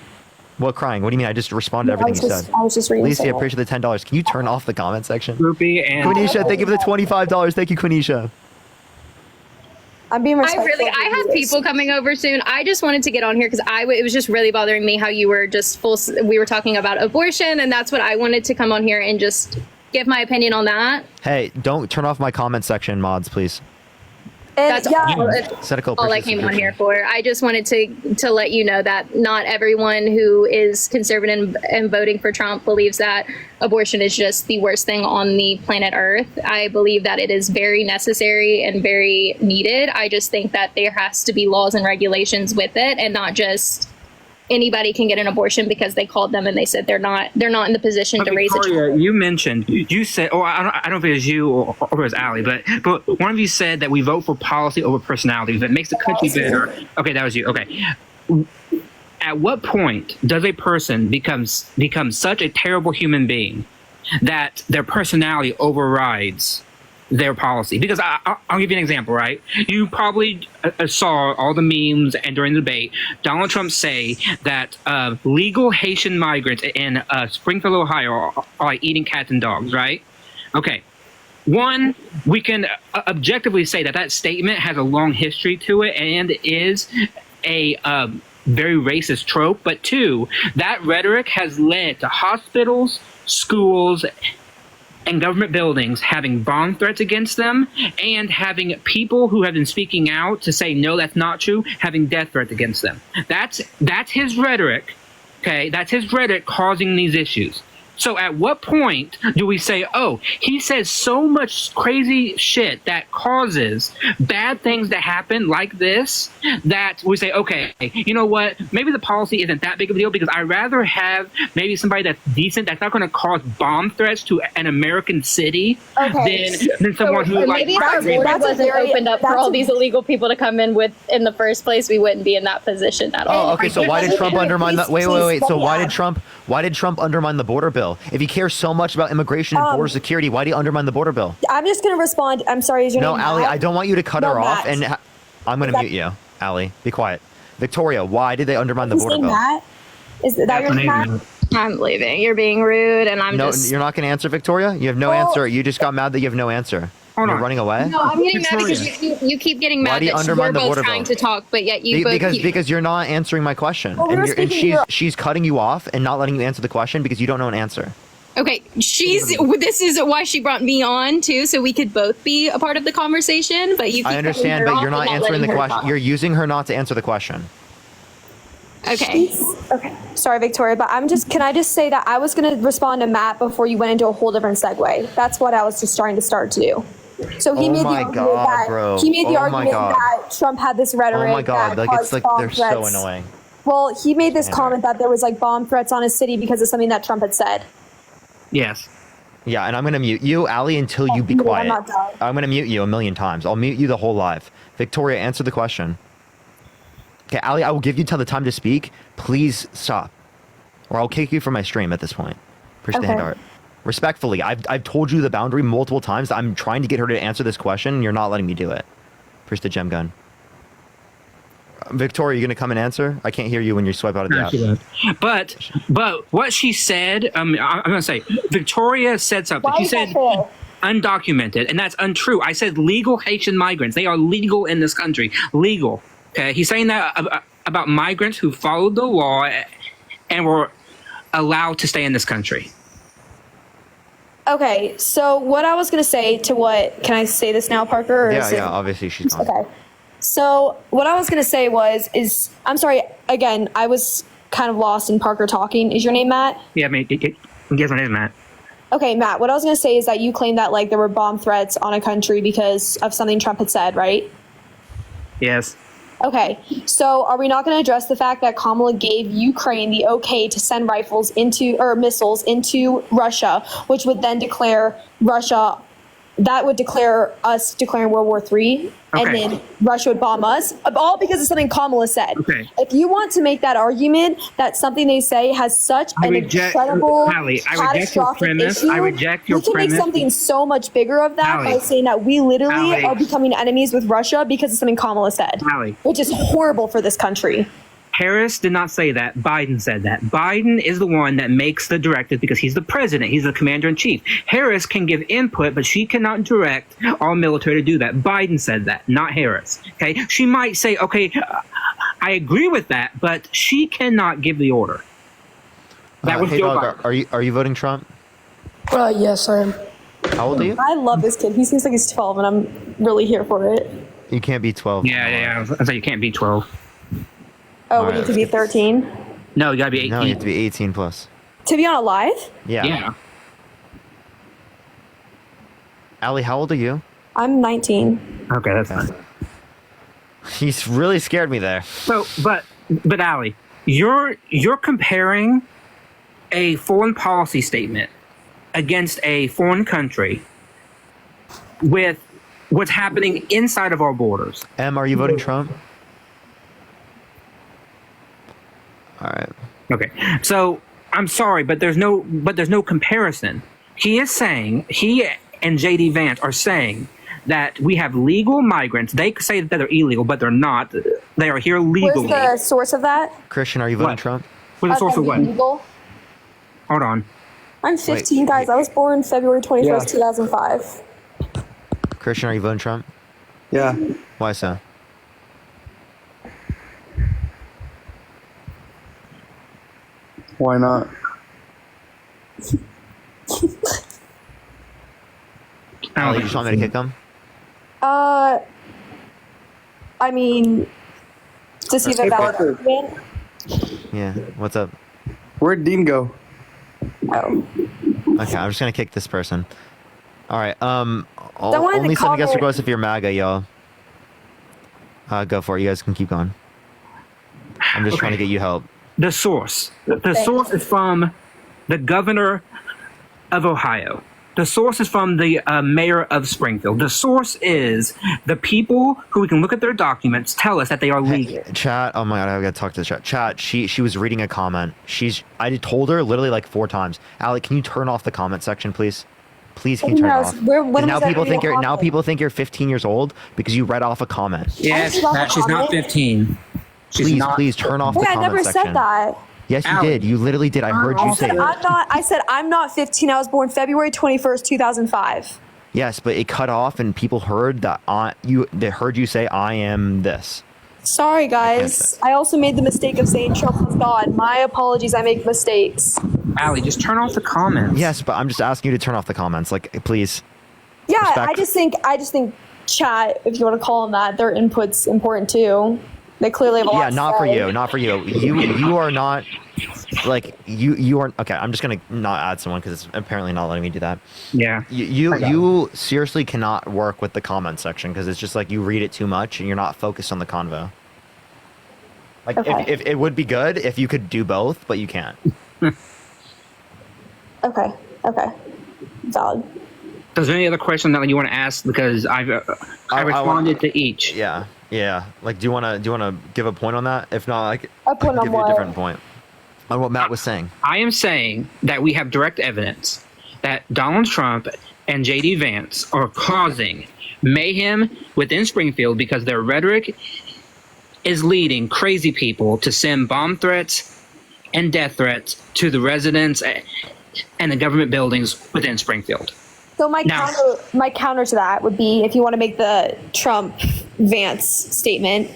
[SPEAKER 1] What crying? What do you mean? I just responded to
[SPEAKER 12] I
[SPEAKER 1] everything
[SPEAKER 12] was
[SPEAKER 1] you
[SPEAKER 12] just-
[SPEAKER 1] said.
[SPEAKER 12] I was just reading
[SPEAKER 1] Lacey, I
[SPEAKER 12] something.
[SPEAKER 1] appreciate the $10. Can you turn off the comment section?
[SPEAKER 14] Groupie and
[SPEAKER 1] Quenisha, thank you for the $25. Thank you, Quenisha.
[SPEAKER 12] I'm being
[SPEAKER 16] I
[SPEAKER 12] respectful.
[SPEAKER 16] have people coming over soon. I just wanted to get on here because it was just really bothering me how you were just we were talking about abortion, and that's what I wanted to come on here and just give my opinion on that.
[SPEAKER 1] Hey, don't turn off my comment section, mods, please.
[SPEAKER 16] That's
[SPEAKER 1] Set a
[SPEAKER 16] all I came on here for. I just wanted to let you know that not everyone who is conservative and voting for Trump believes that abortion is just the worst thing on the planet Earth. I believe that it is very necessary and very needed. I just think that there has to be laws and regulations with it, and not just anybody can get an abortion because they called them and they said they're not in the position to raise a child.
[SPEAKER 14] Victoria, you mentioned, you said, I don't know if it was you or it was Allie, but one of you said that we vote for policy over personality. That makes the country better. Okay, that was you. Okay. At what point does a person become such a terrible human being that their personality overrides their policy? Because I'll give you an example, right? You probably saw all the memes and during the debate, Donald Trump say that legal Haitian migrants in Springfield, Ohio are like eating cats and dogs, right? Okay. One, we can objectively say that statement has a long history to it and is a very racist trope. But two, that rhetoric has led to hospitals, schools, and government buildings having bomb threats against them, and having people who have been speaking out to say, no, that's not true, having death threats against them. That's his rhetoric, okay? That's his rhetoric causing these issues. So at what point do we say, oh, he says so much crazy shit that causes bad things to happen like this, that we say, okay, you know what? Maybe the policy isn't that big of a deal because I'd rather have maybe somebody that's decent, that's not going to cause bomb threats to an American city than someone who
[SPEAKER 16] maybe if our border wasn't opened up for all these illegal people to come in in the first place, we wouldn't be in that position at all.
[SPEAKER 1] Oh, okay. So why did Trump undermine that? Wait. So why did Trump undermine the border bill? If he cares so much about immigration and border security, why do you undermine the border bill?
[SPEAKER 12] I'm just going to respond. I'm sorry, is your name
[SPEAKER 1] Allie,
[SPEAKER 12] Matt?
[SPEAKER 1] I don't want you to cut her off,
[SPEAKER 12] Matt.
[SPEAKER 1] and I'm going to mute you. Allie, be quiet. Victoria, why did they undermine the
[SPEAKER 12] His
[SPEAKER 1] border
[SPEAKER 12] name
[SPEAKER 1] bill?
[SPEAKER 12] Matt? Is that your name, Matt?
[SPEAKER 16] I'm leaving. You're being rude, and
[SPEAKER 1] No, you're not going to answer, Victoria? You have no answer. You just got mad that you have no answer. You're running away?
[SPEAKER 16] No, I'm getting mad because you keep getting
[SPEAKER 1] Why
[SPEAKER 16] mad
[SPEAKER 1] do you
[SPEAKER 16] that
[SPEAKER 1] undermine
[SPEAKER 16] we're
[SPEAKER 1] the border
[SPEAKER 16] both trying
[SPEAKER 1] bill?
[SPEAKER 16] to talk, but yet you both keep...
[SPEAKER 1] Because you're not answering my question.
[SPEAKER 16] Well,
[SPEAKER 1] and she's cutting you off and not letting you answer the question because you don't know an answer.
[SPEAKER 16] Okay, this is why she brought me on too, so we could both be a part of the conversation. But you keep
[SPEAKER 1] I understand,
[SPEAKER 16] cutting her
[SPEAKER 1] but you're
[SPEAKER 16] off
[SPEAKER 1] not
[SPEAKER 16] and
[SPEAKER 1] answering the
[SPEAKER 16] letting her
[SPEAKER 1] question.
[SPEAKER 16] talk.
[SPEAKER 1] You're using her not to answer the question.
[SPEAKER 16] Okay.
[SPEAKER 12] Okay. Sorry, Victoria, but can I just say that I was going to respond to Matt before you went into a whole different segue. That's what I was just trying to start to do. So he made the argument he made the argument that Trump had this rhetoric.
[SPEAKER 1] Oh my God,
[SPEAKER 12] that
[SPEAKER 1] it's
[SPEAKER 12] caused bomb
[SPEAKER 1] they're
[SPEAKER 12] threats.
[SPEAKER 1] so annoying.
[SPEAKER 12] Well, he made this comment that there was bomb threats on his city because of something that Trump had said.
[SPEAKER 14] Yes.
[SPEAKER 1] Yeah, and I'm going to mute you, Allie, until you be
[SPEAKER 12] I'm
[SPEAKER 1] quiet.
[SPEAKER 12] not done.
[SPEAKER 1] I'm going to mute you 1,000,000 times. I'll mute you the whole live. Victoria, answer the question. Okay, Allie, I will give you the time to speak. Please stop, or I'll kick you from my stream at this point. Appreciate the hand art. Respectfully, I've told you the boundary multiple times. I'm trying to get her to answer this question, and you're not letting me do it. Appreciate the gem gun. Victoria, you going to come and answer? I can't hear you when you swipe out of the app.
[SPEAKER 14] But what she said, I'm going to say, Victoria said something. She said undocumented, and that's untrue. I said legal Haitian migrants. They are legal in this country. Legal. Okay, he's saying that about migrants who followed the law and were allowed to stay in this country.
[SPEAKER 12] Okay, so what I was going to say to what, can I say this now, Parker? Or
[SPEAKER 1] Yeah, obviously she's gone.
[SPEAKER 12] Okay. So what I was going to say is, I'm sorry, again, I was kind of lost in Parker talking. Is your name Matt?
[SPEAKER 14] Yeah, I mean, yes, my name is Matt.
[SPEAKER 12] Okay, Matt, what I was going to say is that you claimed that like there were bomb threats on a country because of something Trump had said, right?
[SPEAKER 14] Yes.
[SPEAKER 12] Okay, so are we not going to address the fact that Kamala gave Ukraine the okay to send missiles into Russia, which would then declare us declaring World War III, and then Russia would bomb us, all because of something Kamala said.
[SPEAKER 14] Okay.
[SPEAKER 12] If you want to make that argument that something they say has such an incredible catastrophic issue,
[SPEAKER 14] I reject your
[SPEAKER 12] you can
[SPEAKER 14] premise.
[SPEAKER 12] make something so much bigger of that by saying that we literally are becoming enemies with Russia because of something Kamala said, which is horrible for this country.
[SPEAKER 14] Harris did not say that. Biden said that. Biden is the one that makes the directives because he's the president. He's the commander-in-chief. Harris can give input, but she cannot direct our military to do that. Biden said that, not Harris. Okay? She might say, okay, I agree with that, but she cannot give the order. That was
[SPEAKER 1] hey,
[SPEAKER 14] Joe
[SPEAKER 1] dog,
[SPEAKER 14] Biden.
[SPEAKER 1] are you voting Trump?
[SPEAKER 8] Yes, I am.
[SPEAKER 1] How old are you?
[SPEAKER 12] I love this kid. He seems like he's 12, and I'm really here for it.
[SPEAKER 1] You can't be 12.
[SPEAKER 14] Yeah. I thought you can't be 12.
[SPEAKER 12] Oh, we need to be 13?
[SPEAKER 14] No, you gotta be 18.
[SPEAKER 1] No, you have to be 18 plus.
[SPEAKER 12] To be on a live?
[SPEAKER 1] Yeah. Allie, how old are you?
[SPEAKER 12] I'm 19.
[SPEAKER 14] Okay, that's fine.
[SPEAKER 1] He's really scared me there.
[SPEAKER 14] So, but Allie, you're comparing a foreign policy statement against a foreign country with what's happening inside of our borders.
[SPEAKER 1] Em, are you voting Trump? All right.
[SPEAKER 14] Okay. So I'm sorry, but there's no comparison. He and JD Vance are saying that we have legal migrants. They say that they're illegal, but they're not. They are here legally.
[SPEAKER 12] Where's the source of that?
[SPEAKER 1] Christian, are you voting Trump?
[SPEAKER 14] Where's the source of what?
[SPEAKER 12] Legal?
[SPEAKER 14] Hold on.
[SPEAKER 12] I'm 15, guys. I was born February 21st, 2005.
[SPEAKER 1] Christian, are you voting Trump?
[SPEAKER 2] Yeah.
[SPEAKER 1] Why so?
[SPEAKER 2] Why not?
[SPEAKER 1] Allie, you just want me to kick him?
[SPEAKER 12] I mean, to see the valid argument.
[SPEAKER 1] Yeah. What's up?
[SPEAKER 2] Where'd Dean go?
[SPEAKER 12] Oh.
[SPEAKER 1] Okay, I'm just gonna kick this person. All right.
[SPEAKER 12] Someone
[SPEAKER 1] Only send guest
[SPEAKER 12] comment-
[SPEAKER 1] requests if you're MAGA, y'all. Go for it. You guys can keep going. I'm just trying to get you help.
[SPEAKER 14] The source. The source is from the governor of Ohio. The source is from the mayor of Springfield. The source is the people who we can look at their documents tell us that they are legal.
[SPEAKER 1] Chat. Oh my god, I gotta talk to the chat. Chat. She was reading a comment. I told her literally like 4 times. Allie, can you turn off the comment section, please? Please, can you turn it off? 'Cause now people think you're 15 years old because you read off a comment.
[SPEAKER 14] Yes, she's not 15.
[SPEAKER 1] Please turn off the
[SPEAKER 12] Wait, I
[SPEAKER 1] comment
[SPEAKER 12] never
[SPEAKER 1] section.
[SPEAKER 12] said that.
[SPEAKER 1] Yes, you did. You literally did. I heard you say it.
[SPEAKER 12] I said I'm not 15. I was born February 21st, 2005.
[SPEAKER 1] Yes, but it cut off, and people heard that they heard you say, "I am this."
[SPEAKER 12] Sorry, guys. I also made the mistake of saying Trump was God. My apologies. I make mistakes.
[SPEAKER 14] Allie, just turn off the comments.
[SPEAKER 1] Yes, but I'm just asking you to turn off the comments. Like, please.
[SPEAKER 12] Yeah,
[SPEAKER 1] Respect.
[SPEAKER 12] I just think chat, if you want to call them that, their input's important too. They clearly have a lot
[SPEAKER 1] Yeah,
[SPEAKER 12] to
[SPEAKER 1] not for
[SPEAKER 12] say.
[SPEAKER 1] you. Not for you. You are not. Like you are. Okay, I'm just gonna not add someone because it's apparently not letting me do that.
[SPEAKER 14] Yeah.
[SPEAKER 1] You seriously cannot work with the comment section because it's just like you read it too much and you're not focused on the convo. Like if it would be good if you could do both, but you can't.
[SPEAKER 12] Okay. Valid.
[SPEAKER 14] Is there any other question that you want to ask? Because I responded to each.
[SPEAKER 1] Yeah. Like, do you want to give a point on that? If not, like,
[SPEAKER 12] A
[SPEAKER 1] I
[SPEAKER 12] point
[SPEAKER 1] can
[SPEAKER 12] on
[SPEAKER 1] give you a
[SPEAKER 12] what?
[SPEAKER 1] different point on what Matt was saying.
[SPEAKER 14] I am saying that we have direct evidence that Donald Trump and JD Vance are causing mayhem within Springfield because their rhetoric is leading crazy people to send bomb threats and death threats to the residents and the government buildings within Springfield.
[SPEAKER 12] So my counter to that would be, if you want to make the Trump-Vance statement,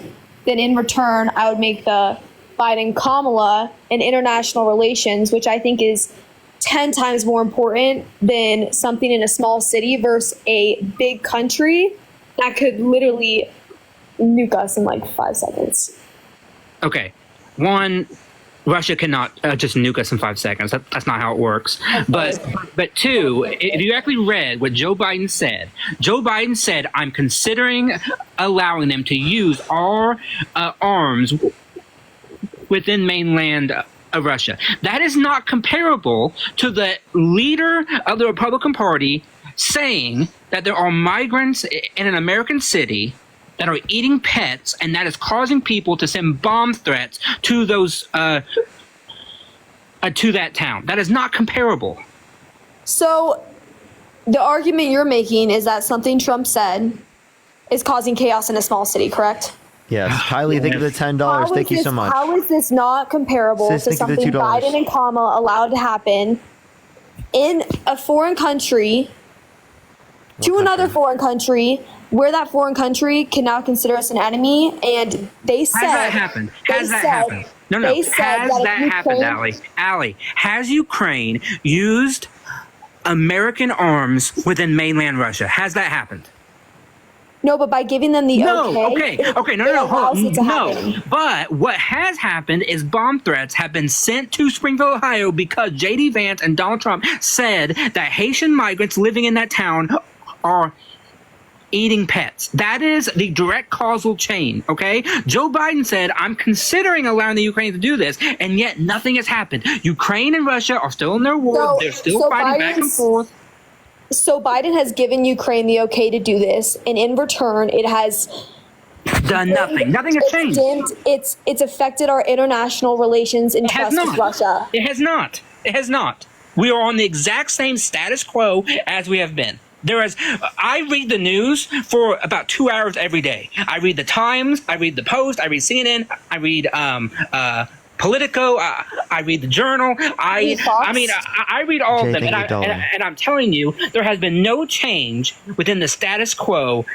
[SPEAKER 12] then in return, I would make the Biden-Kamala and international relations, which I think is 10 times more important than something in a small city versus a big country that could literally nuke us in like 5 seconds.
[SPEAKER 14] Okay. One, Russia cannot just nuke us in 5 seconds. That's not how it works. But two, if you actually read what Joe Biden said, I'm considering allowing them to use our arms within mainland Russia. That is not comparable to the leader of the Republican Party saying that there are migrants in an American city that are eating pets, and that is causing people to send bomb threats to those to that town. That is not comparable.
[SPEAKER 12] So, the argument you're making is that something Trump said is causing chaos in a small city, correct?
[SPEAKER 1] Yes. Kylie, think of the $10. Thank you so much.
[SPEAKER 12] How is this not comparable
[SPEAKER 1] Sis,
[SPEAKER 12] to
[SPEAKER 1] think of the
[SPEAKER 12] something
[SPEAKER 1] $2.
[SPEAKER 12] Biden and Kamala allowed to happen in a foreign country to another foreign country, where that foreign country can now consider us an enemy? And they said...
[SPEAKER 14] Has that happened? Has that happened? No. Has that happened, Allie? Has Ukraine used American arms within mainland Russia? Has that happened?
[SPEAKER 12] No, but by giving them the okay.
[SPEAKER 14] No. But what has happened is bomb threats have been sent to Springfield, Ohio, because J.D. Vance and Donald Trump said that Haitian migrants living in that town are eating pets. That is the direct causal chain, okay? Joe Biden said, I'm considering allowing the Ukraine to do this, and yet nothing has happened. Ukraine and Russia are still in their war. They're still fighting back and forth.
[SPEAKER 12] So Biden has given Ukraine the okay to do this, and in return, it has
[SPEAKER 14] done nothing. Nothing has changed.
[SPEAKER 12] It's affected our international relations and trust with Russia.
[SPEAKER 14] It has not. It has not. We are on the exact same status quo as we have been. I read the news for about 2 hours every day. I read the Times, I read the Post, I read CNN, I read Politico, I read the Journal. I read all of them, and I'm telling you, there has been no change within the status quo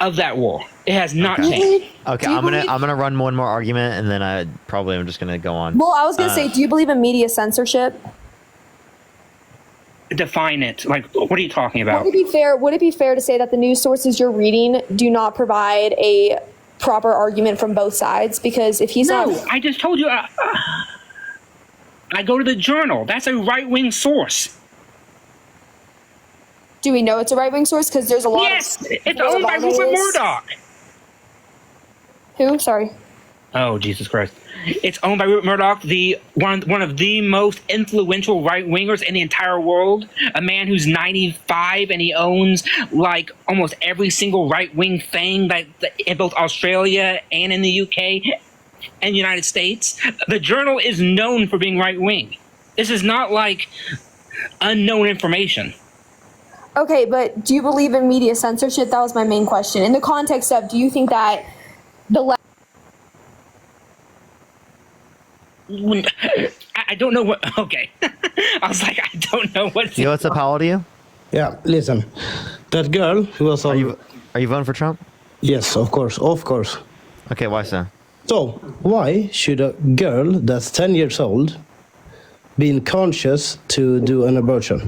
[SPEAKER 14] of that war. It has not changed.
[SPEAKER 1] Okay, I'm gonna run one more argument, and then I'm just gonna go on.
[SPEAKER 12] Well, I was gonna say, do you believe in media censorship?
[SPEAKER 14] Define it. Like, what are you talking about?
[SPEAKER 12] Would it be fair to say that the news sources you're reading do not provide a proper argument from both sides? Because if he's
[SPEAKER 14] I just told you. I go to the Journal. That's a right-wing source.
[SPEAKER 12] Do we know it's a right-wing source? Because there's a lot.
[SPEAKER 14] Yes, it's owned by Rupert Murdoch.
[SPEAKER 12] Who? Sorry.
[SPEAKER 14] Oh, Jesus Christ. It's owned by Rupert Murdoch, one of the most influential right-wingers in the entire world. A man who's 95 and he owns like almost every single right-wing thing that in both Australia and in the UK and United States. The Journal is known for being right-wing. This is not like unknown information.
[SPEAKER 12] Okay, but do you believe in media censorship? That was my main question. In the context of, do you think that the left...
[SPEAKER 14] I don't know what... Okay. I was like, I don't know what...
[SPEAKER 1] Yo, what's up? How old are you?
[SPEAKER 20] Yeah, listen. That girl who was on...
[SPEAKER 1] Are you voting for Trump?
[SPEAKER 20] Yes, of course. Of course.
[SPEAKER 1] Okay, why so?
[SPEAKER 20] So, why should a girl that's 10 years old be conscious to do an abortion?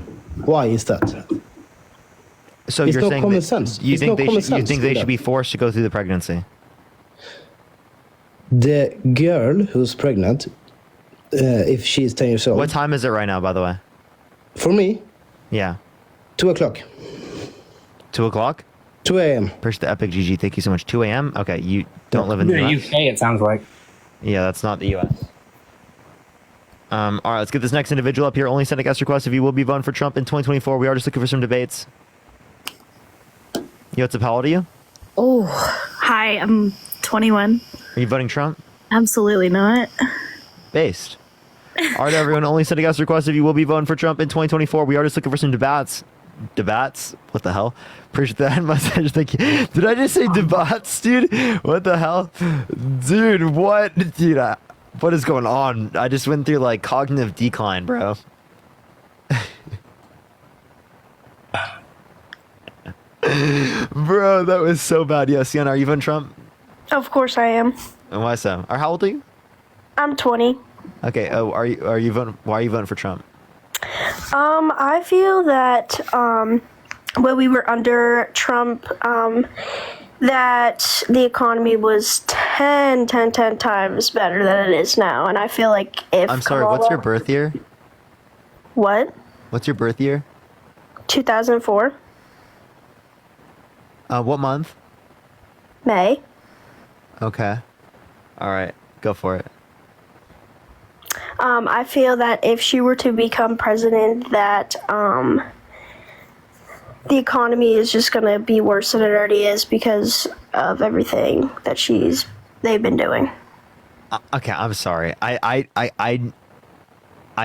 [SPEAKER 20] Why is that?
[SPEAKER 1] So
[SPEAKER 20] it's
[SPEAKER 1] you're
[SPEAKER 20] no
[SPEAKER 1] saying
[SPEAKER 20] common
[SPEAKER 1] that
[SPEAKER 20] sense.
[SPEAKER 1] you
[SPEAKER 20] It's
[SPEAKER 1] think
[SPEAKER 20] no common sense
[SPEAKER 1] you think they
[SPEAKER 20] for
[SPEAKER 1] should be forced to go through the pregnancy?
[SPEAKER 20] The girl who's pregnant, if she's 10 years old...
[SPEAKER 1] What time is it right now, by the way?
[SPEAKER 20] For me?
[SPEAKER 1] Yeah.
[SPEAKER 20] 2 o'clock.
[SPEAKER 1] 2 o'clock?
[SPEAKER 20] 2 a.m.
[SPEAKER 1] Push the Epic GG. Thank you so much. 2 a.m.? Okay, you don't live in the US?
[SPEAKER 14] UK, it sounds like.
[SPEAKER 1] Yeah, that's not the US. All right, let's get this next individual up here. Only send a guest request if you will be voting for Trump in 2024. We are just looking for some debates. Yo, what's up? How old are you?
[SPEAKER 21] Oh, hi, I'm 21.
[SPEAKER 1] Are you voting Trump?
[SPEAKER 21] Absolutely not.
[SPEAKER 1] Based. All right, everyone. Only send a guest request if you will be voting for Trump in 2024. We are just looking for some debates. Debates? What the hell? Appreciate that message. Thank you. Did I just say debates, dude? What the hell? Dude, what? Dude, what is going on? I just went through like cognitive decline, bro. Bro, that was so bad. Yeah, Sienna, are you voting Trump?
[SPEAKER 21] Of course I am.
[SPEAKER 1] And why so? Or how old are you?
[SPEAKER 21] I'm 20.
[SPEAKER 1] Okay. Oh, are you voting? Why are you voting for Trump?
[SPEAKER 21] I feel that when we were under Trump, that the economy was 10 times better than it is now. And I feel like if
[SPEAKER 1] I'm sorry, what's your birth year?
[SPEAKER 21] What?
[SPEAKER 1] What's your birth year?
[SPEAKER 21] 2004,
[SPEAKER 1] What month?
[SPEAKER 21] May.
[SPEAKER 1] Okay. All right, go for it.
[SPEAKER 21] I feel that if she were to become president, that the economy is just going to be worse than it already is because of everything that they've been doing.
[SPEAKER 1] Okay, I'm sorry. I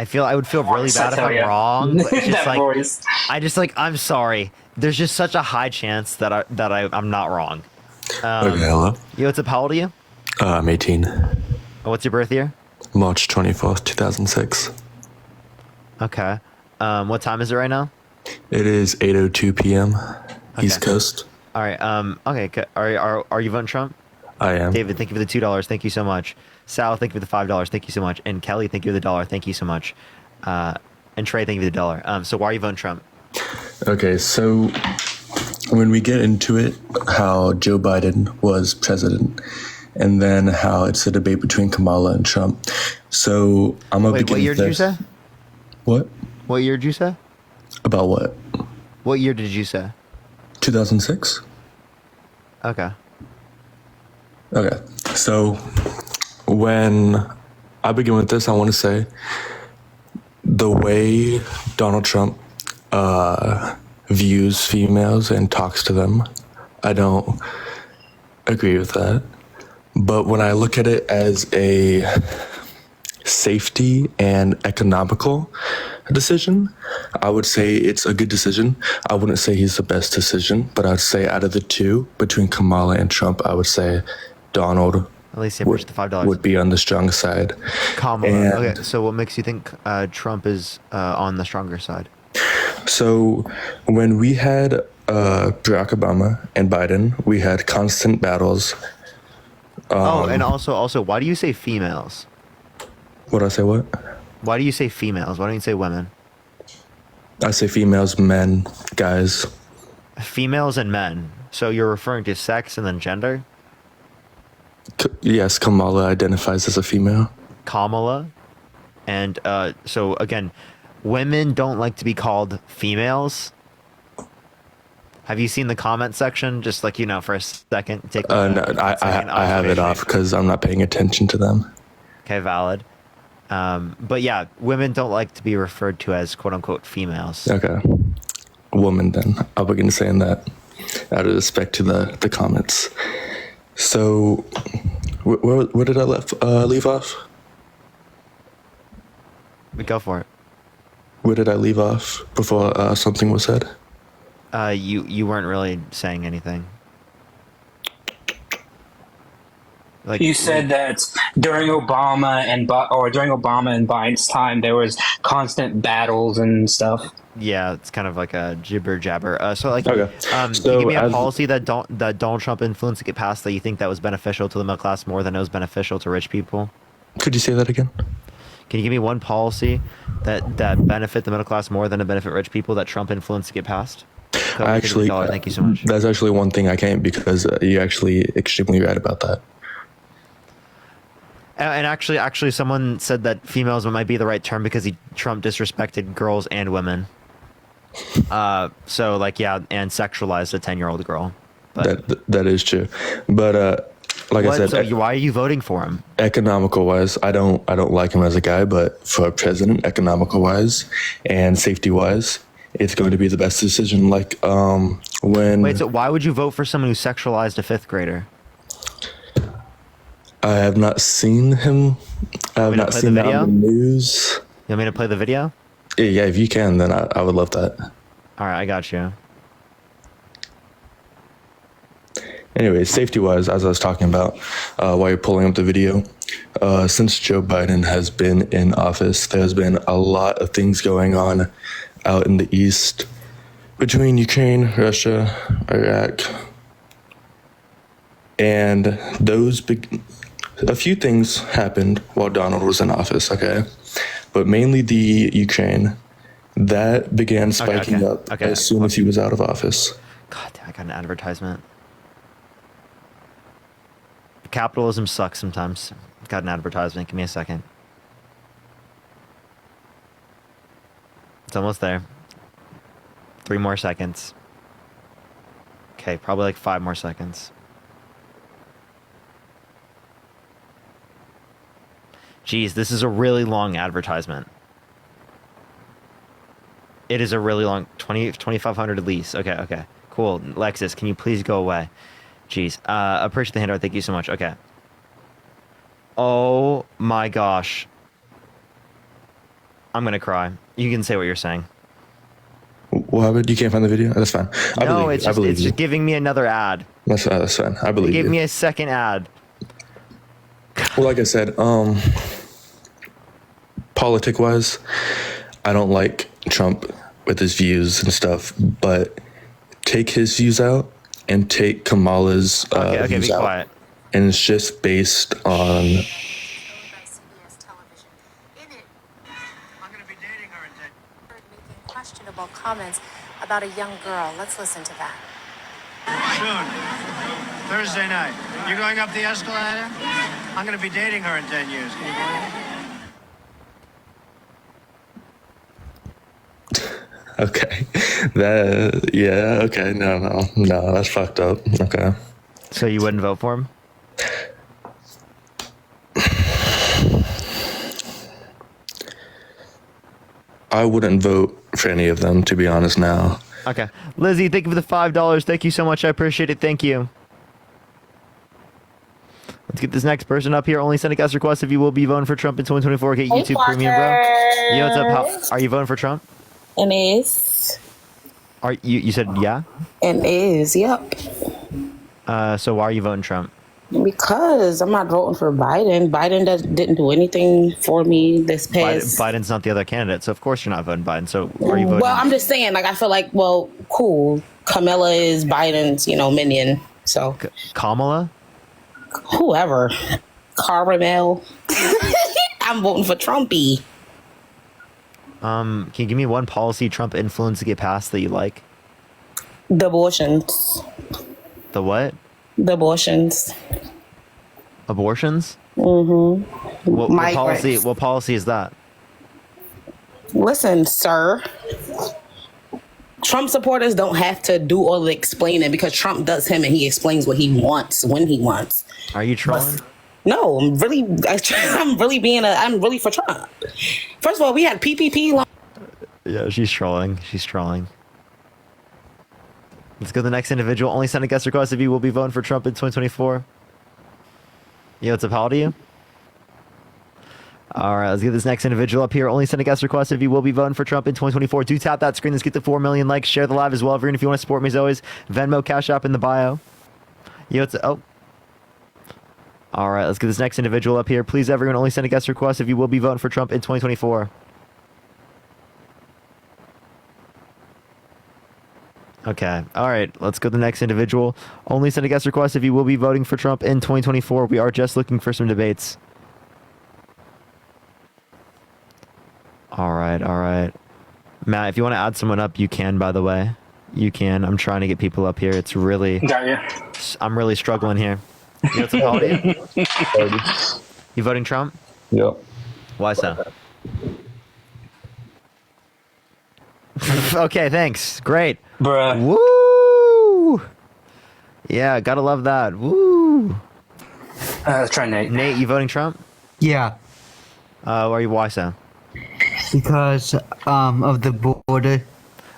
[SPEAKER 1] feel I would feel really bad if I'm wrong. But it's just like I'm sorry. There's just such a high chance that I'm not wrong.
[SPEAKER 11] Okay, hello.
[SPEAKER 1] Yo, what's up? How old are you?
[SPEAKER 11] I'm 18.
[SPEAKER 1] What's your birth year?
[SPEAKER 11] March 24th, 2006.
[SPEAKER 1] Okay. What time is it right now?
[SPEAKER 11] It is 8:02 p.m. East Coast.
[SPEAKER 1] All right. Okay. Are you voting Trump?
[SPEAKER 11] I am.
[SPEAKER 1] David, thank you for the $2. Thank you so much. Sal, thank you for the $5. Thank you so much. And Kelly, thank you for the $1. Thank you so much. And Trey, thank you for the $1. So why are you voting Trump?
[SPEAKER 11] Okay, so when we get into it, how Joe Biden was president, and then how it's a debate between Kamala and Trump. So I'm gonna begin.
[SPEAKER 1] What year did you say?
[SPEAKER 11] What?
[SPEAKER 1] What year did you say?
[SPEAKER 11] About what?
[SPEAKER 1] What year did you say?
[SPEAKER 11] 2006.
[SPEAKER 1] Okay.
[SPEAKER 11] Okay. So when I begin with this, I want to say the way Donald Trump views females and talks to them, I don't agree with that. But when I look at it as a safety and economical decision, I would say it's a good decision. I wouldn't say he's the best decision, but I'd say out of the two, between Kamala and Trump, I would say Donald
[SPEAKER 1] At least you pushed the $5.
[SPEAKER 11] would be on the strong side.
[SPEAKER 1] Kamala.
[SPEAKER 11] And
[SPEAKER 1] Okay. So what makes you think Trump is on the stronger side?
[SPEAKER 11] so when we had Barack Obama and Biden, we had constant battles.
[SPEAKER 1] And also, why do you say females?
[SPEAKER 11] What I say? What?
[SPEAKER 1] Why do you say females? Why don't you say women?
[SPEAKER 11] I say females, men, guys.
[SPEAKER 1] Females and men. So you're referring to sex and then gender?
[SPEAKER 11] Yes, Kamala identifies as a female.
[SPEAKER 1] Kamala. And so again, women don't like to be called females. Have you seen the comment section? Just like, for a second. Take
[SPEAKER 11] No, I have it off because I'm not paying attention to them.
[SPEAKER 1] Okay, valid. But yeah, women don't like to be referred to as quote unquote females.
[SPEAKER 11] Okay. Woman then. I'll begin saying that out of respect to the comments. So where did I leave off?
[SPEAKER 1] Go for it.
[SPEAKER 11] Where did I leave off before something was said?
[SPEAKER 1] You weren't really saying anything.
[SPEAKER 14] Like you said that during Obama and Biden's time, there was constant battles and stuff.
[SPEAKER 1] Yeah, it's kind of like a jibber jabber. Can you
[SPEAKER 11] So
[SPEAKER 1] give me a
[SPEAKER 11] as-
[SPEAKER 1] policy that Donald Trump influenced to get passed that you think that was beneficial to the middle class more than it was beneficial to rich people?
[SPEAKER 11] Could you say that again?
[SPEAKER 1] Can you give me one policy that benefit the middle class more than to benefit rich people that Trump influenced to get passed?
[SPEAKER 11] Actually,
[SPEAKER 1] thank you so much.
[SPEAKER 11] That's actually one thing I can't because you're actually extremely right about that.
[SPEAKER 1] And actually, someone said that females might be the right term because Trump disrespected girls and women. And sexualized a 10-year-old girl. But
[SPEAKER 11] That is true, but I said,
[SPEAKER 1] so why are you voting for him?
[SPEAKER 11] economical wise, I don't like him as a guy, but for president, economical wise and safety wise, it's going to be the best decision. Like when
[SPEAKER 1] Wait, so why would you vote for someone who sexualized a 5th grader?
[SPEAKER 11] I have not seen him. I have not seen that on the news.
[SPEAKER 1] You want me to play the video?
[SPEAKER 11] Yeah, if you can, then I would love that.
[SPEAKER 1] All right, I got you.
[SPEAKER 11] Anyway, safety-wise, as I was talking about, while you're pulling up the video, since Joe Biden has been in office, there's been a lot of things going on out in the East between Ukraine, Russia, Iraq, and a few things happened while Donald was in office, okay? But mainly the Ukraine, that began spiking up as soon as he was out of office.
[SPEAKER 1] God, I got an advertisement. Capitalism sucks sometimes. Got an advertisement. Give me a second. It's almost there. 3 more seconds. Okay, probably like 5 more seconds. Jeez, this is a really long advertisement. It is a really long 2,500 at least. Okay. Cool. Lexus, can you please go away? Jeez. Appreciate the handout. Thank you so much. Okay. Oh my gosh. I'm gonna cry. You can say what you're saying.
[SPEAKER 11] What happened? You can't find the video? That's fine.
[SPEAKER 1] No, it's just giving me another ad.
[SPEAKER 11] That's fine. I believe
[SPEAKER 1] It gave
[SPEAKER 11] you.
[SPEAKER 1] me a second ad.
[SPEAKER 11] Well, like I said, politic-wise, I don't like Trump with his views and stuff, but take his views out and take Kamala's
[SPEAKER 1] Okay,
[SPEAKER 11] views
[SPEAKER 1] be
[SPEAKER 11] out.
[SPEAKER 1] quiet.
[SPEAKER 11] And it's just based on...
[SPEAKER 6] Questionable comments about a young girl. Let's listen to that.
[SPEAKER 3] Soon. Thursday night. You're going up the escalator? I'm going to be dating her in 10 years. Can you believe it?
[SPEAKER 11] Okay. Okay. No, that's fucked up. Okay.
[SPEAKER 1] So you wouldn't vote for him?
[SPEAKER 11] I wouldn't vote for any of them, to be honest now.
[SPEAKER 1] Okay. Lizzie, thank you for the $5. Thank you so much. I appreciate it. Thank you. Let's get this next person up here. Only send a guest request if you will be voting for Trump in 2024. Get YouTube Premium, bro. Yo, what's up? Are you voting for Trump?
[SPEAKER 22] It is.
[SPEAKER 1] Are you said yeah?
[SPEAKER 22] It is, yep.
[SPEAKER 1] So why are you voting Trump?
[SPEAKER 22] Because I'm not voting for Biden. Biden didn't do anything for me this past.
[SPEAKER 1] Biden's not the other candidate, so of course you're not voting Biden. So are you voting?
[SPEAKER 22] Well, I'm just saying, like, I feel like, well, cool. Kamala is Biden's, minion. So
[SPEAKER 1] Kamala?
[SPEAKER 22] Whoever. Caramel. I'm voting for Trumpy.
[SPEAKER 1] Can you give me one policy Trump influenced to get passed that you like?
[SPEAKER 22] The abortions.
[SPEAKER 1] The what?
[SPEAKER 22] The abortions.
[SPEAKER 1] Abortions?
[SPEAKER 22] Mm-hmm.
[SPEAKER 1] What policy is that?
[SPEAKER 22] Listen, sir. Trump supporters don't have to do all the explaining because Trump does him and he explains what he wants when he wants.
[SPEAKER 1] Are you trolling?
[SPEAKER 22] No, I'm really for Trump. First of all, we had PPP.
[SPEAKER 1] Yeah, she's trolling. Let's go to the next individual. Only send a guest request if you will be voting for Trump in 2024. Yo, what's up? How old are you? All right, let's get this next individual up here. Only send a guest request if you will be voting for Trump in 2024. Do tap that screen. Let's get to 4 million likes. Share the live as well. Everyone, if you want to support me as always, Venmo, Cash App in the bio. Yo, what's up? All right, let's get this next individual up here. Please, everyone, only send a guest request if you will be voting for Trump in 2024. Okay. All right. Let's go to the next individual. Only send a guest request if you will be voting for Trump in 2024. We are just looking for some debates. All right. Matt, if you want to add someone up, you can, by the way. You can. I'm trying to get people up here. It's really...
[SPEAKER 14] Got you.
[SPEAKER 1] I'm really struggling here. You know what's up, you? You voting Trump?
[SPEAKER 2] Yep.
[SPEAKER 1] Why so? Okay, thanks. Great.
[SPEAKER 14] Bruh.
[SPEAKER 1] Woo! Yeah, gotta love that. Woo!
[SPEAKER 14] Let's try Nate.
[SPEAKER 1] Nate, you voting Trump?
[SPEAKER 23] Yeah,
[SPEAKER 1] Why so?
[SPEAKER 23] because of the border.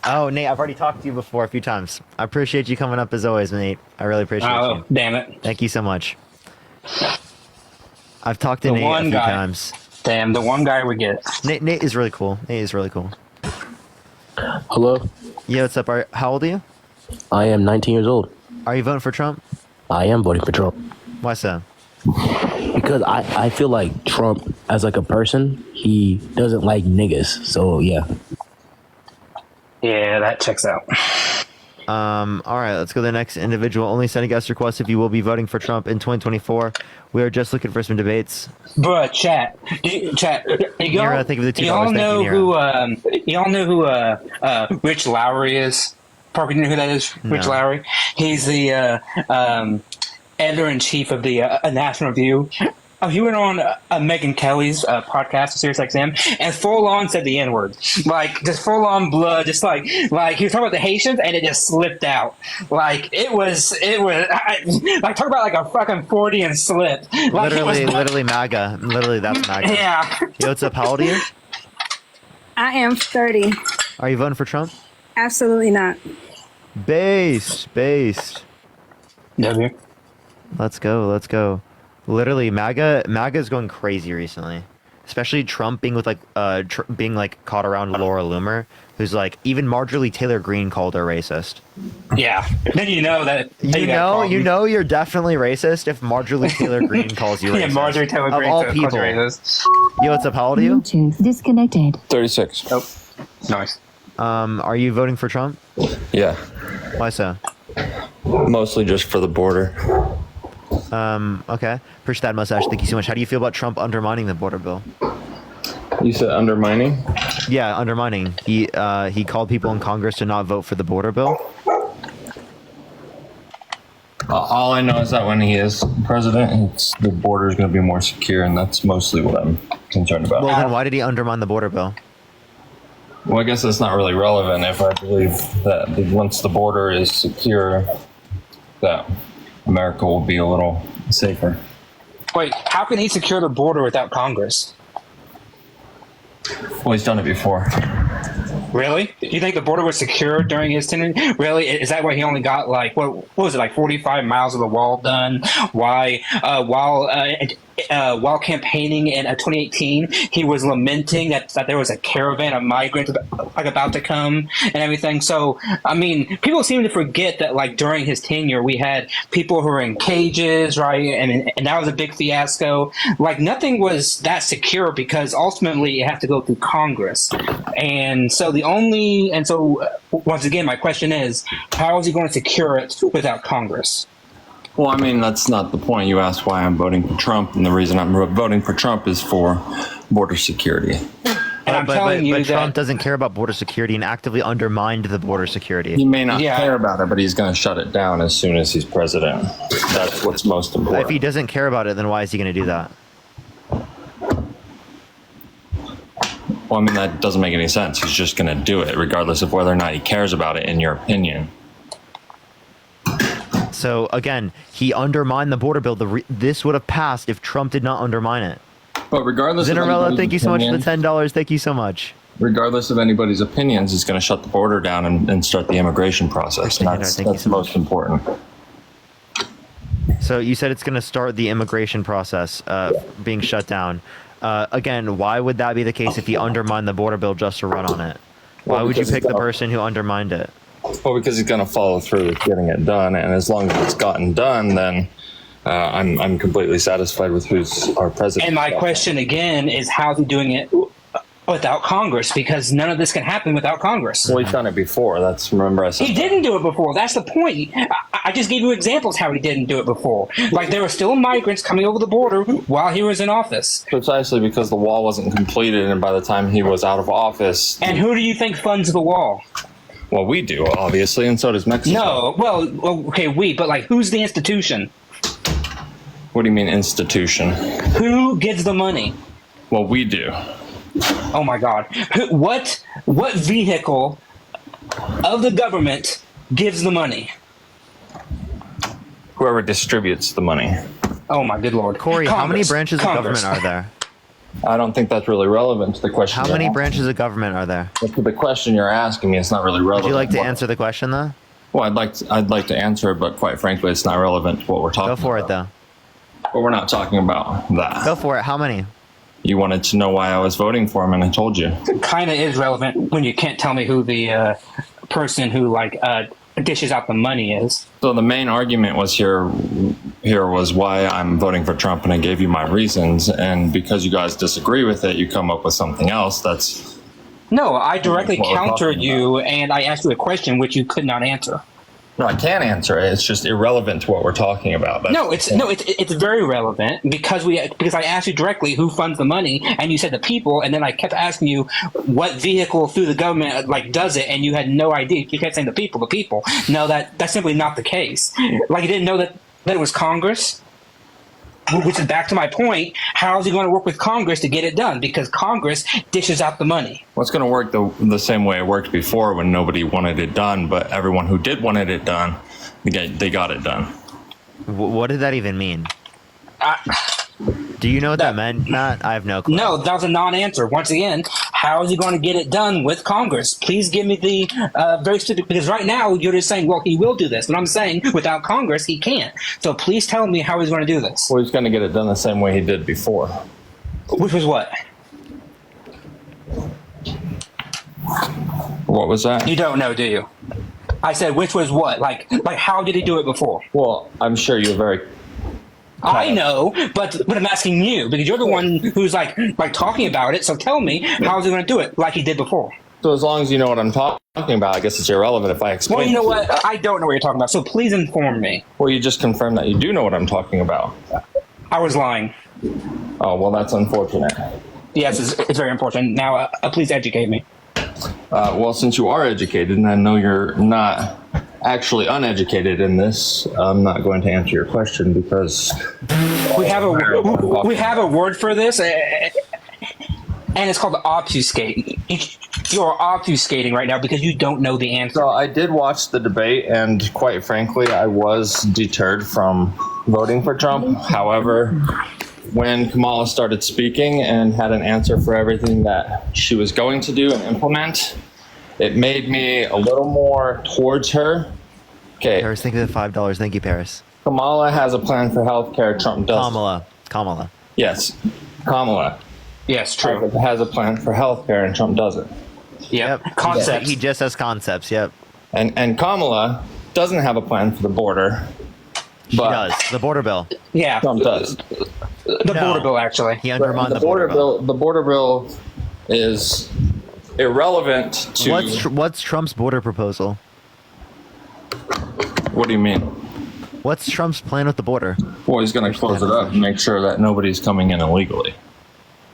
[SPEAKER 1] Oh, Nate, I've already talked to you before a few times. I appreciate you coming up as always, Nate. I really appreciate you.
[SPEAKER 14] Oh, damn it.
[SPEAKER 1] Thank you so much. I've talked to Nate a few times.
[SPEAKER 14] Damn, the one guy we get.
[SPEAKER 1] Nate is really cool.
[SPEAKER 24] Hello?
[SPEAKER 1] Yeah, what's up? How old are you?
[SPEAKER 24] I am 19 years old.
[SPEAKER 1] Are you voting for Trump?
[SPEAKER 24] I am voting for Trump.
[SPEAKER 1] Why so?
[SPEAKER 24] Because I feel like Trump, as like a person, he doesn't like niggas. So, yeah.
[SPEAKER 14] Yeah, that checks out.
[SPEAKER 1] All right, let's go to the next individual. Only send a guest request if you will be voting for Trump in 2024. We are just looking for some debates.
[SPEAKER 14] Bruh, chat.
[SPEAKER 1] Nira, thank you for the $2.
[SPEAKER 14] Y'all know
[SPEAKER 1] Thank you,
[SPEAKER 14] who Rich Lowry is? Parker, you know who that is?
[SPEAKER 1] No.
[SPEAKER 14] Rich Lowry. He's the editor-in-chief of the National Review. He went on Megyn Kelly's podcast, SiriusXM, and full on said the N-word, like just full on blood, just like he was talking about the Haitians, and it just slipped out. Like it was like talk about like a fucking Freudian slip. Like,
[SPEAKER 1] literally MAGA. Literally, that's MAGA.
[SPEAKER 14] Yeah.
[SPEAKER 1] Yo, what's up? How old are you?
[SPEAKER 4] I am 30.
[SPEAKER 1] Are you voting for Trump?
[SPEAKER 4] Absolutely not.
[SPEAKER 1] Based.
[SPEAKER 14] W.
[SPEAKER 1] Let's go. Literally, MAGA is going crazy recently, especially Trump being with being caught around Laura Loomer, who's like even Marjorie Taylor Greene called her racist.
[SPEAKER 14] Yeah, then you know that
[SPEAKER 1] you know you're definitely racist if Marjorie Taylor Greene calls you racist.
[SPEAKER 14] Yeah, Marjorie Taylor Greene
[SPEAKER 1] of all
[SPEAKER 14] calls you
[SPEAKER 1] people.
[SPEAKER 14] racist.
[SPEAKER 1] Yo, what's up? How old are you?
[SPEAKER 7] Disconnected.
[SPEAKER 11] 36.
[SPEAKER 14] Oh, nice.
[SPEAKER 1] Are you voting for Trump?
[SPEAKER 11] Yeah.
[SPEAKER 1] Why so?
[SPEAKER 11] Mostly just for the border.
[SPEAKER 1] Okay. Appreciate that, Mustache. Thank you so much. How do you feel about Trump undermining the border bill?
[SPEAKER 11] You said undermining?
[SPEAKER 1] Yeah, undermining. He called people in Congress to not vote for the border bill.
[SPEAKER 11] All I know is that when he is president, the border is going to be more secure, and that's mostly what I'm concerned about.
[SPEAKER 1] Well, then why did he undermine the border bill?
[SPEAKER 11] Well, I guess that's not really relevant if I believe that once the border is secure, that America will be a little safer.
[SPEAKER 14] Wait, how can he secure the border without Congress?
[SPEAKER 11] Well, he's done it before.
[SPEAKER 14] Really? You think the border was secure during his tenure? Really? Is that why he only got what was it, 45 miles of the wall done? Why while campaigning in 2018, he was lamenting that there was a caravan of migrants about to come and everything. So, I mean, people seem to forget that during his tenure, we had people who were in cages, right? And that was a big fiasco. Nothing was that secure because ultimately it had to go through Congress. And so once again, my question is, how is he going to secure it without Congress?
[SPEAKER 11] Well, I mean, that's not the point. You asked why I'm voting for Trump, and the reason I'm voting for Trump is for border security.
[SPEAKER 1] But Trump doesn't care about border security and actively undermined the border security.
[SPEAKER 11] He may not care about it, but he's going to shut it down as soon as he's president. That's what's most important.
[SPEAKER 1] If he doesn't care about it, then why is he going to do that?
[SPEAKER 11] Well, I mean, that doesn't make any sense. He's just going to do it, regardless of whether or not he cares about it, in your opinion.
[SPEAKER 1] So, again, he undermined the border bill. This would have passed if Trump did not undermine it.
[SPEAKER 11] But regardless
[SPEAKER 1] Zinarella,
[SPEAKER 11] of
[SPEAKER 1] thank you so much for the $10. Thank you so much.
[SPEAKER 11] Regardless of anybody's opinions, he's going to shut the border down and start the immigration process. And that's most important.
[SPEAKER 1] So you said it's going to start the immigration process being shut down. Again, why would that be the case if he undermined the border bill just to run on it? Why would you pick the person who undermined it?
[SPEAKER 11] Well, because he's going to follow through with getting it done, and as long as it's gotten done, then I'm completely satisfied with who's our president.
[SPEAKER 14] And my question again is, how's he doing it without Congress? Because none of this can happen without Congress.
[SPEAKER 11] Well, he's done it before. Remember I said
[SPEAKER 14] he didn't do it before. That's the point. I just gave you examples how he didn't do it before. There were still migrants coming over the border while he was in office.
[SPEAKER 11] Precisely because the wall wasn't completed, and by the time he was out of office.
[SPEAKER 14] And who do you think funds the wall?
[SPEAKER 11] Well, we do, obviously, and so does Mexico.
[SPEAKER 14] No, well, okay, but who's the institution?
[SPEAKER 11] What do you mean institution?
[SPEAKER 14] Who gives the money?
[SPEAKER 11] Well, we do.
[SPEAKER 14] Oh my God! What vehicle of the government gives the money?
[SPEAKER 11] Whoever distributes the money.
[SPEAKER 14] Oh my good Lord,
[SPEAKER 1] Corey! How many branches of government are there?
[SPEAKER 11] I don't think that's really relevant to the question.
[SPEAKER 1] How many branches of government are there?
[SPEAKER 11] To the question you're asking me, it's not really relevant.
[SPEAKER 1] Would you like to answer the question, though?
[SPEAKER 11] Well, I'd like to answer it, but quite frankly, it's not relevant to what we're talking about.
[SPEAKER 1] Go for it, though.
[SPEAKER 11] But we're not talking about that.
[SPEAKER 1] Go for it. How many?
[SPEAKER 11] You wanted to know why I was voting for him, and I told you.
[SPEAKER 14] It kind of is relevant when you can't tell me who the person who dishes out the money is.
[SPEAKER 11] So the main argument was here was why I'm voting for Trump, and I gave you my reasons. And because you guys disagree with it, you come up with something else.
[SPEAKER 14] No, I directly countered you, and I asked you a question which you could not answer.
[SPEAKER 11] No, I can't answer it. It's just irrelevant to what we're talking about.
[SPEAKER 14] It's very relevant because I asked you directly who funds the money, and you said the people, and then I kept asking you what vehicle through the government does it, and you had no idea. You kept saying the people. No, that's simply not the case. You didn't know that that it was Congress. Which is back to my point. How is he going to work with Congress to get it done? Because Congress dishes out the money.
[SPEAKER 7] Well, it's going to work the same way it worked before when nobody wanted it done, but everyone who did wanted it done, they got it done.
[SPEAKER 1] What did that even mean? Do you know what that meant, Matt? I have no clue.
[SPEAKER 14] No, that was a non-answer. Once again, how is he going to get it done with Congress? Please give me the very specific, because right now you're just saying, well, he will do this. But I'm saying without Congress, he can't. So please tell me how he's going to do this.
[SPEAKER 7] Well, he's going to get it done the same way he did before.
[SPEAKER 14] Which was what?
[SPEAKER 7] What was that?
[SPEAKER 14] You don't know, do you? I said, which was what? Like how did he do it before?
[SPEAKER 7] Well, I'm sure you're very...
[SPEAKER 14] I know, but I'm asking you because you're the one who's like talking about it. So tell me, how is he going to do it like he did before?
[SPEAKER 7] So as long as you know what I'm talking about, I guess it's irrelevant if I explain.
[SPEAKER 14] Well, you know what? I don't know what you're talking about. So please inform me.
[SPEAKER 7] Well, you just confirmed that you do know what I'm talking about.
[SPEAKER 14] I was lying.
[SPEAKER 7] Oh, well, that's unfortunate.
[SPEAKER 14] Yes, it's very important. Now, please educate me.
[SPEAKER 7] Well, since you are educated, and I know you're not actually uneducated in this, I'm not going to answer your question because
[SPEAKER 14] we have a word for this, and it's called obfuscate. You're obfuscating right now because you don't know the answer.
[SPEAKER 7] So I did watch the debate, and quite frankly, I was deterred from voting for Trump. However, when Kamala started speaking and had an answer for everything that she was going to do and implement, it made me a little more towards her. Okay.
[SPEAKER 1] Paris, thank you for the $5. Thank you, Paris.
[SPEAKER 7] Kamala has a plan for healthcare. Trump doesn't.
[SPEAKER 1] Kamala.
[SPEAKER 7] Yes. Kamala.
[SPEAKER 14] Yes, true.
[SPEAKER 7] Has a plan for healthcare and Trump doesn't.
[SPEAKER 14] Yep. Concepts.
[SPEAKER 1] He just has concepts. Yep.
[SPEAKER 7] And Kamala doesn't have a plan for the border.
[SPEAKER 1] She does. The border bill.
[SPEAKER 14] Yeah.
[SPEAKER 7] Trump does.
[SPEAKER 14] The border bill, actually.
[SPEAKER 1] He undermined the border bill.
[SPEAKER 7] The border bill is irrelevant to...
[SPEAKER 1] What's Trump's border proposal?
[SPEAKER 7] What do you mean?
[SPEAKER 1] What's Trump's plan with the border?
[SPEAKER 7] Well, he's going to close it up and make sure that nobody's coming in illegally.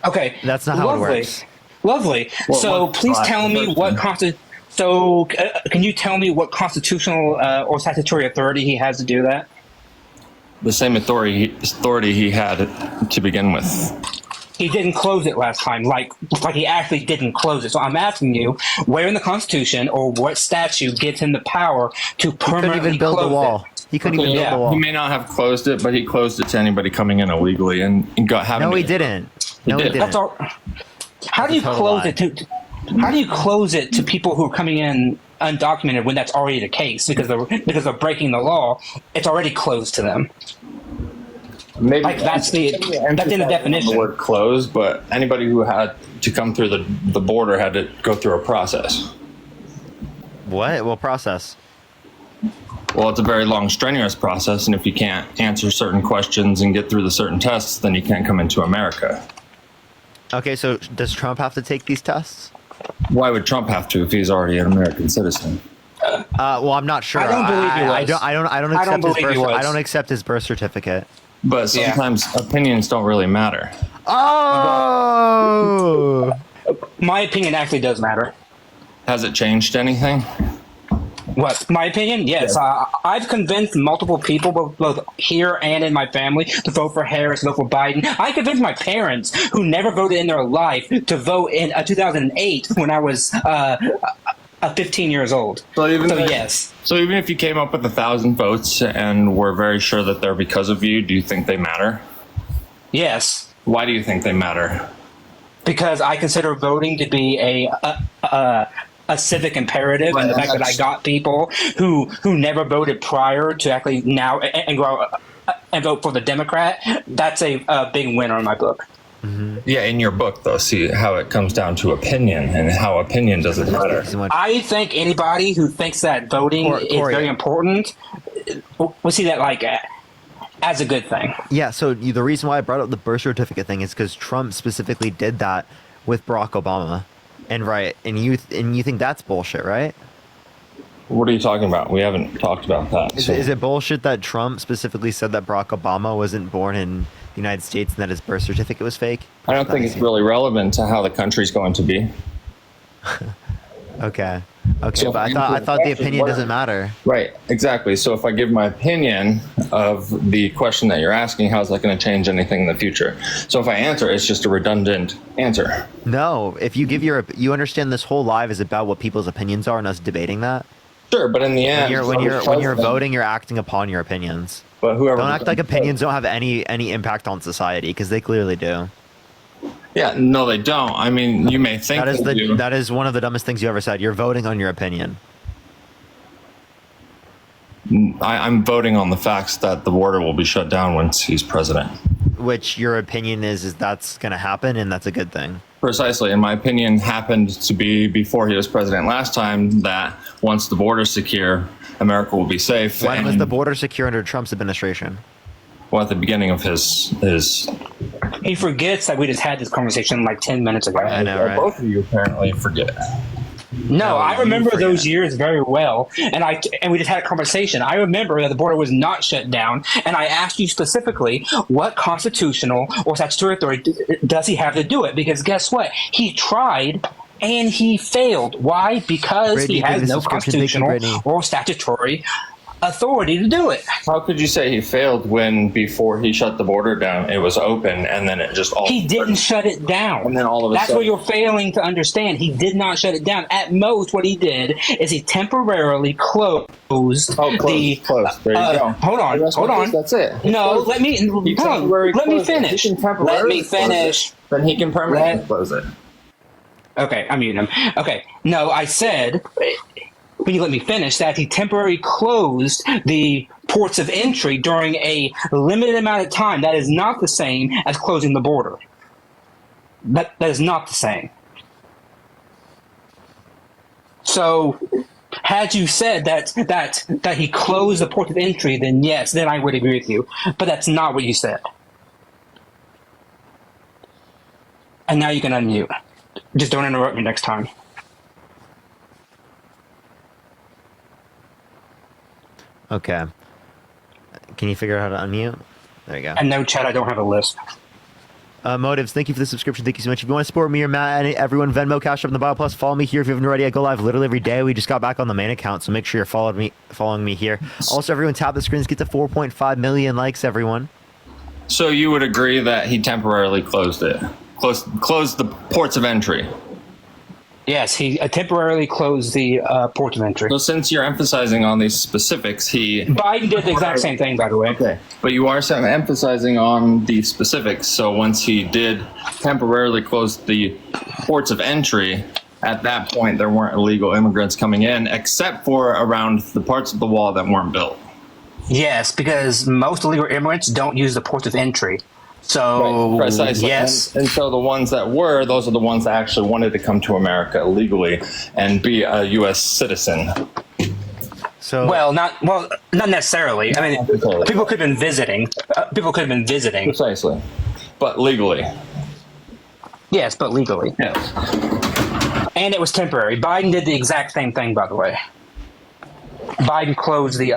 [SPEAKER 14] Okay.
[SPEAKER 1] That's not how it works.
[SPEAKER 14] Lovely.
[SPEAKER 7] Well,
[SPEAKER 14] so please tell me what can you tell me what constitutional or statutory authority he has to do that?
[SPEAKER 7] The same authority he had to begin with.
[SPEAKER 14] He didn't close it last time, like he actually didn't close it. So I'm asking you, where in the Constitution or what statute gives him the power to permanently
[SPEAKER 1] build
[SPEAKER 14] close
[SPEAKER 1] the wall?
[SPEAKER 14] it?
[SPEAKER 1] He couldn't even build the wall.
[SPEAKER 7] He may not have closed it, but he closed it to anybody coming in illegally and got having.
[SPEAKER 1] No, he didn't. No, he didn't.
[SPEAKER 14] That's all. How do you close it to? How do you close it to people who are coming in undocumented when that's already the case? Because they're breaking the law, it's already closed to them.
[SPEAKER 7] Maybe
[SPEAKER 14] that's in the definition.
[SPEAKER 7] The word closed, but anybody who had to come through the border had to go through a process.
[SPEAKER 1] What? What process?
[SPEAKER 7] Well, it's a very long, strenuous process, and if you can't answer certain questions and get through the certain tests, then you can't come into America.
[SPEAKER 1] Okay, so does Trump have to take these tests?
[SPEAKER 7] Why would Trump have to if he's already an American citizen?
[SPEAKER 1] Well, I'm not sure.
[SPEAKER 14] I don't believe he was.
[SPEAKER 1] I don't accept his birth certificate.
[SPEAKER 7] But sometimes opinions don't really matter.
[SPEAKER 1] Oh!
[SPEAKER 14] My opinion actually does matter.
[SPEAKER 7] Has it changed anything?
[SPEAKER 14] What? My opinion? Yes. I've convinced multiple people, both here and in my family, to vote for Harris, vote for Biden. I convinced my parents, who never voted in their life, to vote in 2008 when I was 15 years old. Yes.
[SPEAKER 7] So even if you came up with 1,000 votes and were very sure that they're because of you, do you think they matter?
[SPEAKER 14] Yes.
[SPEAKER 7] Why do you think they matter?
[SPEAKER 14] Because I consider voting to be a civic imperative, and the fact that I got people who never voted prior to actually now and grow and vote for the Democrat, that's a big winner in my book.
[SPEAKER 7] Mm-hmm. Yeah, in your book, though, see how it comes down to opinion and how opinion doesn't matter.
[SPEAKER 14] I think anybody who thinks that voting is very important will see that as a good thing.
[SPEAKER 1] Yeah, so the reason why I brought up the birth certificate thing is because Trump specifically did that with Barack Obama. And you think that's bullshit, right?
[SPEAKER 7] What are you talking about? We haven't talked about that.
[SPEAKER 1] Is it bullshit that Trump specifically said that Barack Obama wasn't born in the United States and that his birth certificate was fake?
[SPEAKER 7] I don't think it's really relevant to how the country's going to be.
[SPEAKER 1] Okay.
[SPEAKER 7] So
[SPEAKER 1] But I thought the opinion doesn't matter.
[SPEAKER 7] Right, exactly. So if I give my opinion of the question that you're asking, how's that going to change anything in the future? So if I answer, it's just a redundant answer.
[SPEAKER 1] No, if you give you understand this whole live is about what people's opinions are and us debating that.
[SPEAKER 7] Sure, but in the end,
[SPEAKER 1] when you're voting, you're acting upon your opinions.
[SPEAKER 7] But whoever
[SPEAKER 1] don't act like opinions don't have any impact on society, because they clearly do.
[SPEAKER 7] Yeah, no, they don't. I mean, you may think
[SPEAKER 1] that is one of the dumbest things you ever said. You're voting on your opinion.
[SPEAKER 7] I'm voting on the facts that the border will be shut down once he's president.
[SPEAKER 1] Which your opinion is that's going to happen, and that's a good thing.
[SPEAKER 7] Precisely. And my opinion happened to be before he was president last time that once the border's secure, America will be safe.
[SPEAKER 1] When was the border secure under Trump's administration?
[SPEAKER 7] Well, at the beginning of his...
[SPEAKER 14] He forgets that we just had this conversation like 10 minutes ago.
[SPEAKER 1] I know, right?
[SPEAKER 7] Both of you apparently forget.
[SPEAKER 14] No, I remember those years very well, and we just had a conversation. I remember that the border was not shut down, and I asked you specifically what constitutional or statutory authority does he have to do it? Because guess what? He tried and he failed. Why? Because
[SPEAKER 1] Brittany,
[SPEAKER 14] he has no constitutional or statutory authority to do it.
[SPEAKER 7] How could you say he failed when before he shut the border down, it was open and then it just all...
[SPEAKER 14] He didn't shut it down.
[SPEAKER 7] And then all of a
[SPEAKER 14] That's
[SPEAKER 7] sudden...
[SPEAKER 14] what you're failing to understand. He did not shut it down. At most, what he did is he temporarily closed the...
[SPEAKER 7] Closed. There you go.
[SPEAKER 14] Hold on.
[SPEAKER 7] That's it.
[SPEAKER 14] No, let me finish. Let me finish.
[SPEAKER 7] Then he can permanently close it.
[SPEAKER 14] Okay, I'm muting him. Okay, no, I said... When you let me finish, that he temporarily closed the ports of entry during a limited amount of time. That is not the same as closing the border. That is not the same. So, had you said that he closed the port of entry, then yes, then I would agree with you. But that's not what you said. And now you can unmute. Just don't interrupt me next time.
[SPEAKER 1] Okay. Can you figure out how to unmute? There you go.
[SPEAKER 14] And no, chat, I don't have a list.
[SPEAKER 1] Motives, thank you for the subscription. Thank you so much. If you want to support me or Matt and everyone, Venmo, Cash App in the bio, plus follow me here if you haven't already. I go live literally every day. We just got back on the main account, so make sure you're following me here. Also, everyone, tap the screens, get to 4.5 million likes, everyone.
[SPEAKER 7] So you would agree that he temporarily closed it? Closed the ports of entry?
[SPEAKER 14] Yes, he temporarily closed the port of entry.
[SPEAKER 7] So since you're emphasizing on these specifics,
[SPEAKER 14] Biden did the exact same thing, by the way.
[SPEAKER 7] Okay. But you are emphasizing on the specifics. So once he did temporarily close the ports of entry, at that point there weren't illegal immigrants coming in, except for around the parts of the wall that weren't built.
[SPEAKER 14] Yes, because most illegal immigrants don't use the ports of entry. So,
[SPEAKER 7] right, precisely.
[SPEAKER 14] Yes.
[SPEAKER 7] And so the ones that were, those are the ones that actually wanted to come to America illegally and be a U.S. citizen.
[SPEAKER 1] So,
[SPEAKER 14] not necessarily. I mean, people could have been visiting.
[SPEAKER 7] Precisely. But legally.
[SPEAKER 14] Yes, but legally.
[SPEAKER 7] Yes.
[SPEAKER 14] And it was temporary. Biden did the exact same thing, by the way. Biden closed the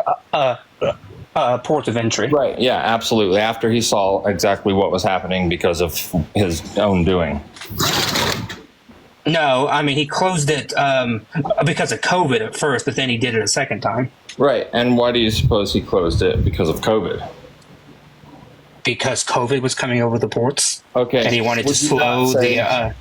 [SPEAKER 14] ports of entry.
[SPEAKER 7] Right, yeah, absolutely. After he saw exactly what was happening because of his own doing.
[SPEAKER 14] No, I mean, he closed it because of COVID at first, but then he did it a second time.
[SPEAKER 7] Right, and why do you suppose he closed it? Because of COVID?
[SPEAKER 14] Because COVID was coming over the ports.
[SPEAKER 7] Okay.
[SPEAKER 14] And he wanted to slow the...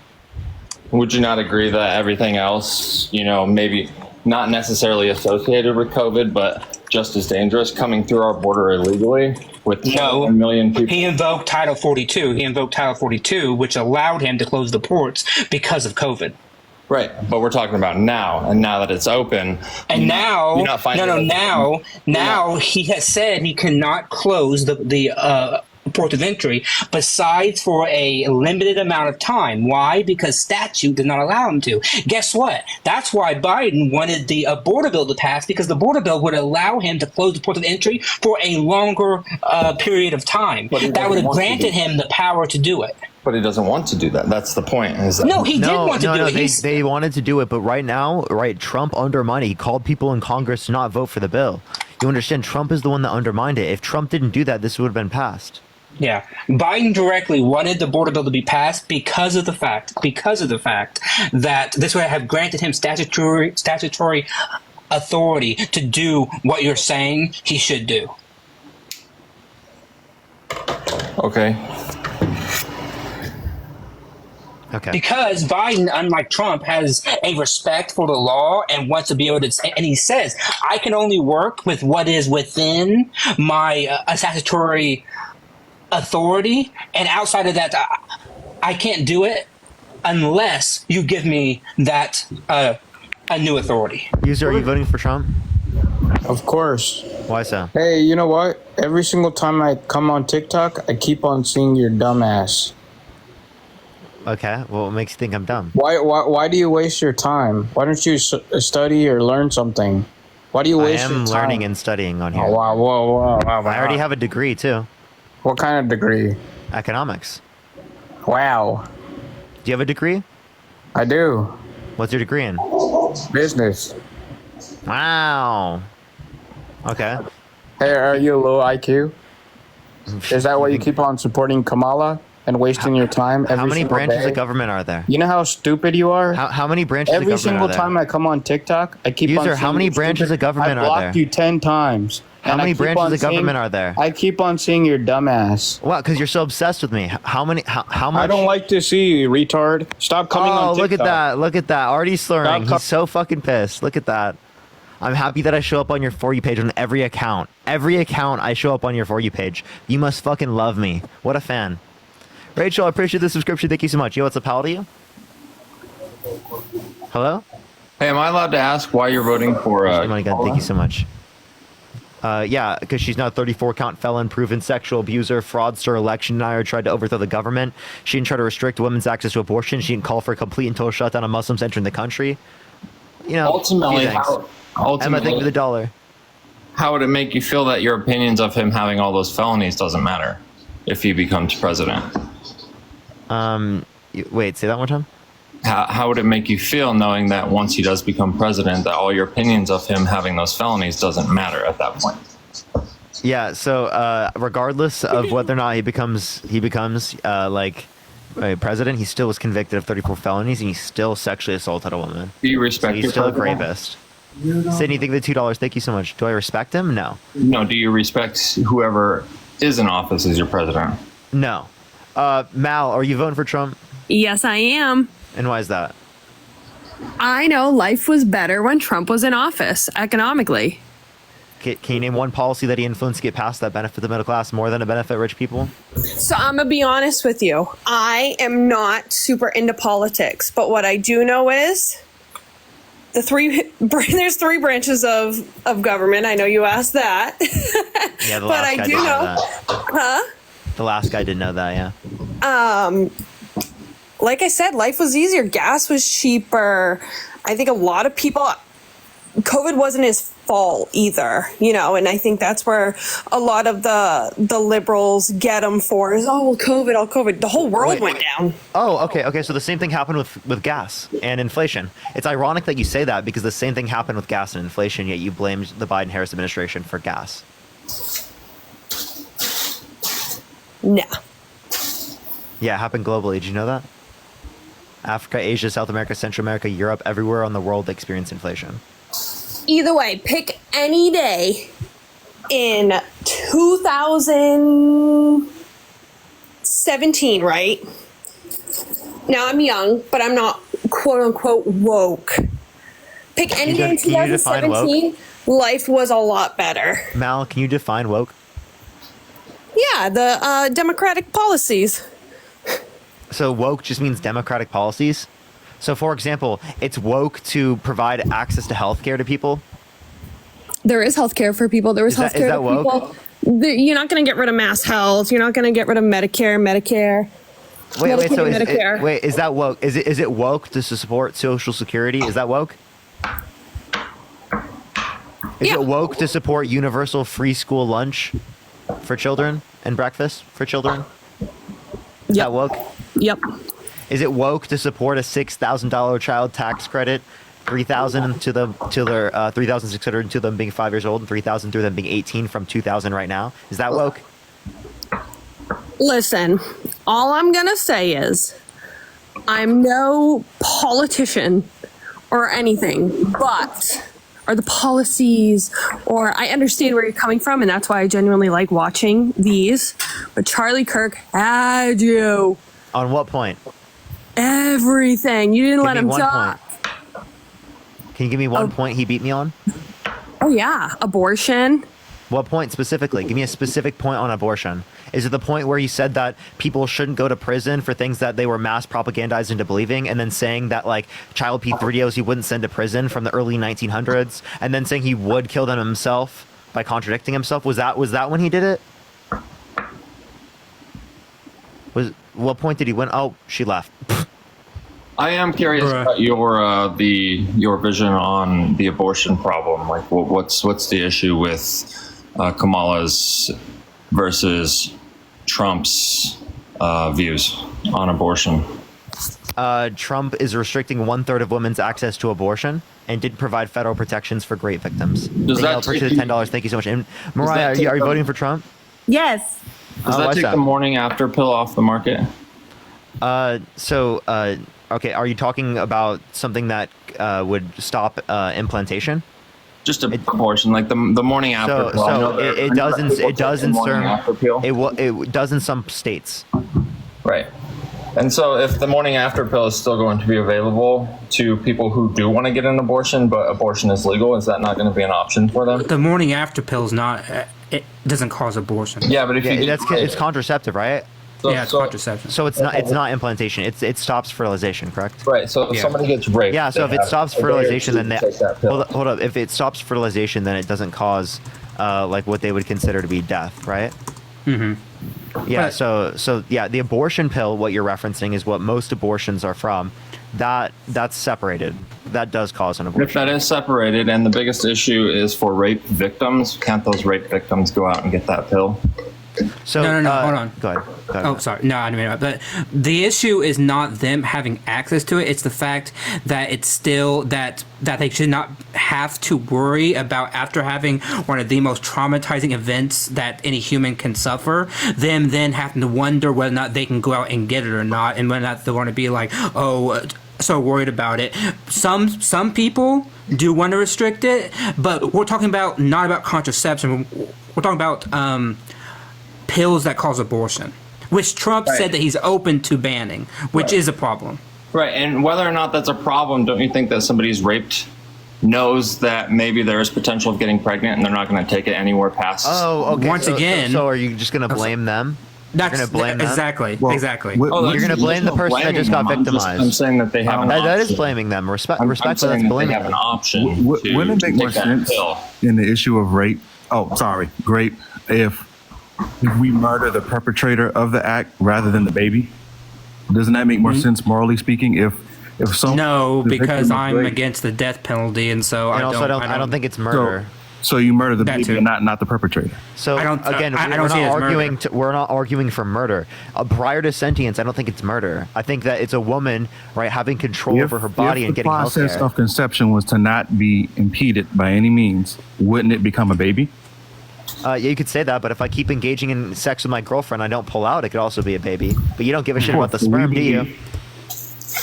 [SPEAKER 7] Would you not agree that everything else, maybe not necessarily associated with COVID, but just as dangerous, coming through our border illegally with 1 million people?
[SPEAKER 14] He invoked Title 42. Which allowed him to close the ports because of COVID.
[SPEAKER 7] Right, but we're talking about now, and now that it's open.
[SPEAKER 14] And now, now he has said he cannot close the port of entry besides for a limited amount of time. Why? Because statute did not allow him to. Guess what? That's why Biden wanted the border bill to pass, because the border bill would allow him to close the port of entry for a longer period of time. That would have granted him the power to do it.
[SPEAKER 7] But he doesn't want to do that. That's the point.
[SPEAKER 14] No, he did want to do it.
[SPEAKER 1] They wanted to do it, but right now, Trump undermined it. He called people in Congress to not vote for the bill. You understand? Trump is the one that undermined it. If Trump didn't do that, this would have been passed.
[SPEAKER 14] Yeah, Biden directly wanted the border bill to be passed because of the fact that this would have granted him statutory authority to do what you're saying he should do.
[SPEAKER 7] Okay.
[SPEAKER 1] Okay.
[SPEAKER 14] Because Biden, unlike Trump, has a respect for the law and wants to be able to, and he says, I can only work with what is within my statutory authority, and outside of that, I can't do it unless you give me that a new authority.
[SPEAKER 1] User, are you voting for Trump?
[SPEAKER 9] Of course.
[SPEAKER 1] Why so?
[SPEAKER 9] Hey, you know what? Every single time I come on TikTok, I keep on seeing your dumb ass.
[SPEAKER 1] Okay, well, what makes you think I'm dumb?
[SPEAKER 9] Why do you waste your time? Why don't you study or learn something? Why do you waste your time?
[SPEAKER 1] I am learning and studying on here.
[SPEAKER 9] Oh, wow.
[SPEAKER 1] I already have a degree, too.
[SPEAKER 9] What kind of degree?
[SPEAKER 1] Economics.
[SPEAKER 9] Wow.
[SPEAKER 1] Do you have a degree?
[SPEAKER 9] I do.
[SPEAKER 1] What's your degree in?
[SPEAKER 9] Business.
[SPEAKER 1] Wow. Okay.
[SPEAKER 9] Hey, are you low IQ? Is that why you keep on supporting Kamala and wasting your time every
[SPEAKER 1] How many
[SPEAKER 9] single
[SPEAKER 1] branches
[SPEAKER 9] day?
[SPEAKER 1] of government are there?
[SPEAKER 9] You know how stupid you are?
[SPEAKER 1] How many branches of government are there?
[SPEAKER 9] Every single time I come on TikTok, I keep on
[SPEAKER 1] User, how
[SPEAKER 9] seeing
[SPEAKER 1] many
[SPEAKER 9] you
[SPEAKER 1] branches
[SPEAKER 9] stupid-
[SPEAKER 1] of government
[SPEAKER 9] I
[SPEAKER 1] are
[SPEAKER 9] blocked
[SPEAKER 1] there?
[SPEAKER 9] you 10 times.
[SPEAKER 1] How
[SPEAKER 9] and I
[SPEAKER 1] many
[SPEAKER 9] keep
[SPEAKER 1] branches
[SPEAKER 9] on
[SPEAKER 1] of government
[SPEAKER 9] seeing-
[SPEAKER 1] are there?
[SPEAKER 9] I keep on seeing your dumbass.
[SPEAKER 1] Wow, because you're so obsessed with me. How many? How much?
[SPEAKER 9] I don't like to see you, retard. Stop coming on
[SPEAKER 1] Oh,
[SPEAKER 9] TikTok.
[SPEAKER 1] look at that! Look at that! Already slurring.
[SPEAKER 9] Stop
[SPEAKER 1] He's so fucking pissed. Look at that. I'm happy that I show up on your For You page on every account. Every account I show up on your For You page. You must fucking love me. What a fan. Rachel, I appreciate the subscription. Thank you so much. Yo, what's up, pal to you? Hello?
[SPEAKER 7] Hey, am I allowed to ask why you're voting for
[SPEAKER 1] Oh my god, thank you so much. Yeah, because she's now a 34-count felon, proven sexual abuser, fraudster, election denier, tried to overthrow the government. She didn't try to restrict women's access to abortion. She didn't call for a complete and total shutdown of Muslims entering the country. You know,
[SPEAKER 7] ultimately,
[SPEAKER 1] Emma, thank you for the $1.
[SPEAKER 7] How would it make you feel that your opinions of him having all those felonies doesn't matter if he becomes president?
[SPEAKER 1] Wait, say that one more time.
[SPEAKER 7] How would it make you feel knowing that once he does become president, that all your opinions of him having those felonies doesn't matter at that point?
[SPEAKER 1] Yeah. So, regardless of whether or not he becomes like a president, he still was convicted of 34 felonies, and he still sexually assaulted a woman.
[SPEAKER 7] Do you respect?
[SPEAKER 1] So he's
[SPEAKER 7] your
[SPEAKER 1] still a
[SPEAKER 7] president?
[SPEAKER 1] rapist. Sydney, thank you for the $2. Thank you so much. Do I respect him? No.
[SPEAKER 7] No. Do you respect whoever is in office as your president?
[SPEAKER 1] No. Mal, are you voting for Trump?
[SPEAKER 10] Yes, I am.
[SPEAKER 1] And why is that?
[SPEAKER 10] I know life was better when Trump was in office economically.
[SPEAKER 1] Can you name one policy that he influenced to get passed that benefit the middle class more than to benefit rich people?
[SPEAKER 10] So I'm gonna be honest with you. I am not super into politics, but what I do know is there's three branches of government. I know you asked that.
[SPEAKER 1] Yeah, the
[SPEAKER 10] but
[SPEAKER 1] last
[SPEAKER 10] I
[SPEAKER 1] guy
[SPEAKER 10] do
[SPEAKER 1] didn't
[SPEAKER 10] know.
[SPEAKER 1] that.
[SPEAKER 10] Huh?
[SPEAKER 1] The last guy didn't know that, yeah.
[SPEAKER 10] Like I said, life was easier. Gas was cheaper. I think a lot of people, COVID wasn't his fault either, you know, and I think that's where a lot of the liberals get him for is, oh, well, COVID. The whole world went down.
[SPEAKER 1] Oh, okay. So the same thing happened with gas and inflation. It's ironic that you say that because the same thing happened with gas and inflation, yet you blamed the Biden-Harris administration for gas.
[SPEAKER 10] No.
[SPEAKER 1] Yeah, it happened globally. Did you know that? Africa, Asia, South America, Central America, Europe, everywhere on the world experienced inflation.
[SPEAKER 10] Either way, pick any day in 2017, right? Now I'm young, but I'm not quote unquote woke. Pick any day in
[SPEAKER 1] Can you define
[SPEAKER 10] 2017, life was a lot better.
[SPEAKER 1] Mal, can you define woke?
[SPEAKER 10] Yeah, the democratic policies.
[SPEAKER 1] So woke just means democratic policies. So, for example, it's woke to provide access to healthcare to people.
[SPEAKER 10] There is healthcare for people. There is
[SPEAKER 1] Is
[SPEAKER 10] healthcare
[SPEAKER 1] that
[SPEAKER 10] for
[SPEAKER 1] woke?
[SPEAKER 10] people. You're not going to get rid of mass health. You're not going to get rid of Medicare.
[SPEAKER 1] Wait. So
[SPEAKER 10] Medicare.
[SPEAKER 1] is that woke? Is it woke to support Social Security? Is that woke? Is it woke to support universal free school lunch for children and breakfast for children? Is that woke?
[SPEAKER 10] Yep.
[SPEAKER 1] Is it woke to support a $6,000 child tax credit, $3,000 to them to their $3,600 to them being 5 years old, and $3,000 through them being 18 from 2000 right now? Is that woke?
[SPEAKER 10] Listen, all I'm going to say is I'm no politician or anything, or the policies, or I understand where you're coming from, and that's why I genuinely like watching these. But Charlie Kirk had you.
[SPEAKER 1] On what point?
[SPEAKER 10] Everything. You didn't
[SPEAKER 1] Give
[SPEAKER 10] let
[SPEAKER 1] me
[SPEAKER 10] him
[SPEAKER 1] one
[SPEAKER 10] talk.
[SPEAKER 1] Can you give me one point he beat me on?
[SPEAKER 10] Oh, yeah. Abortion.
[SPEAKER 1] What point specifically? Give me a specific point on abortion. Is it the point where you said that people shouldn't go to prison for things that they were mass propagandized into believing, and then saying that like child P3 videos he wouldn't send to prison from the early 1900s, and then saying he would kill them himself by contradicting himself? Was that when he did it? What point did he win? Oh, she left.
[SPEAKER 7] I am curious about your vision on the abortion problem. Like, what's the issue with Kamala's versus Trump's views on abortion?
[SPEAKER 1] Trump is restricting 1/3 of women's access to abortion and didn't provide federal protections for great victims.
[SPEAKER 7] That
[SPEAKER 1] appreciate the $10? Thank you so much. And Mariah, are you voting for Trump?
[SPEAKER 10] Yes.
[SPEAKER 7] Does that take the morning after pill off the market?
[SPEAKER 1] Okay, are you talking about something that would stop implantation?
[SPEAKER 7] Just abortion, like the morning after pill.
[SPEAKER 1] So it does in some states.
[SPEAKER 7] Right. And so if the morning after pill is still going to be available to people who do want to get an abortion, but abortion is legal, is that not going to be an option for them?
[SPEAKER 14] The morning after pill is not, it doesn't cause abortion.
[SPEAKER 7] Yeah, but if
[SPEAKER 1] it's contraceptive, right?
[SPEAKER 14] It's contraception.
[SPEAKER 1] So it's not implantation. It stops fertilization, correct?
[SPEAKER 7] Right. So if somebody gets raped,
[SPEAKER 1] yeah. So if it stops fertilization, then hold up. If it stops fertilization, then it doesn't cause like what they would consider to be death, right?
[SPEAKER 14] Mm-hmm.
[SPEAKER 1] Yeah. So yeah, the abortion pill, what you're referencing, is what most abortions are from. That's separated. That does cause an abortion.
[SPEAKER 7] If that is separated, and the biggest issue is for rape victims, can't those rape victims go out and get that pill?
[SPEAKER 1] So
[SPEAKER 14] no, hold on.
[SPEAKER 1] Go ahead.
[SPEAKER 14] Oh, sorry. No, I didn't mean that. But the issue is not them having access to it. It's the fact that it's still that they should not have to worry about, after having one of the most traumatizing events that any human can suffer, them then having to wonder whether or not they can go out and get it or not, and whether or not they want to be like, so worried about it. Some people do want to restrict it, but we're talking about not about contraception. We're talking about pills that cause abortion, which Trump said that he's open to banning, which is a problem.
[SPEAKER 7] Right, and whether or not that's a problem, don't you think that somebody who's raped knows that maybe there is potential of getting pregnant and they're not going to take it anywhere past?
[SPEAKER 1] Oh, okay.
[SPEAKER 14] Once again,
[SPEAKER 1] so are you just going to blame them? You're going to blame them?
[SPEAKER 14] Exactly.
[SPEAKER 1] You're going to blame the person that just got victimized.
[SPEAKER 7] I'm saying that they have an option.
[SPEAKER 1] That is blaming them. Respectfully, that's blaming
[SPEAKER 7] they have an option.
[SPEAKER 5] Wouldn't it make more sense in the issue of rape? Rape. If we murder the perpetrator of the act rather than the baby, doesn't that make more sense morally speaking? If
[SPEAKER 14] no, because I'm against the death penalty, and so
[SPEAKER 1] I don't think it's murder.
[SPEAKER 5] So you murder the baby and not the perpetrator.
[SPEAKER 1] So we're not arguing for murder. Prior to sentience, I don't think it's murder. I think that it's a woman, right, having control over her body and getting healthcare.
[SPEAKER 5] If the process of conception was to not be impeded by any means, wouldn't it become a baby?
[SPEAKER 1] Yeah, you could say that, but if I keep engaging in sex with my girlfriend, I don't pull out, it could also be a baby. But you don't give a shit about the sperm, do you?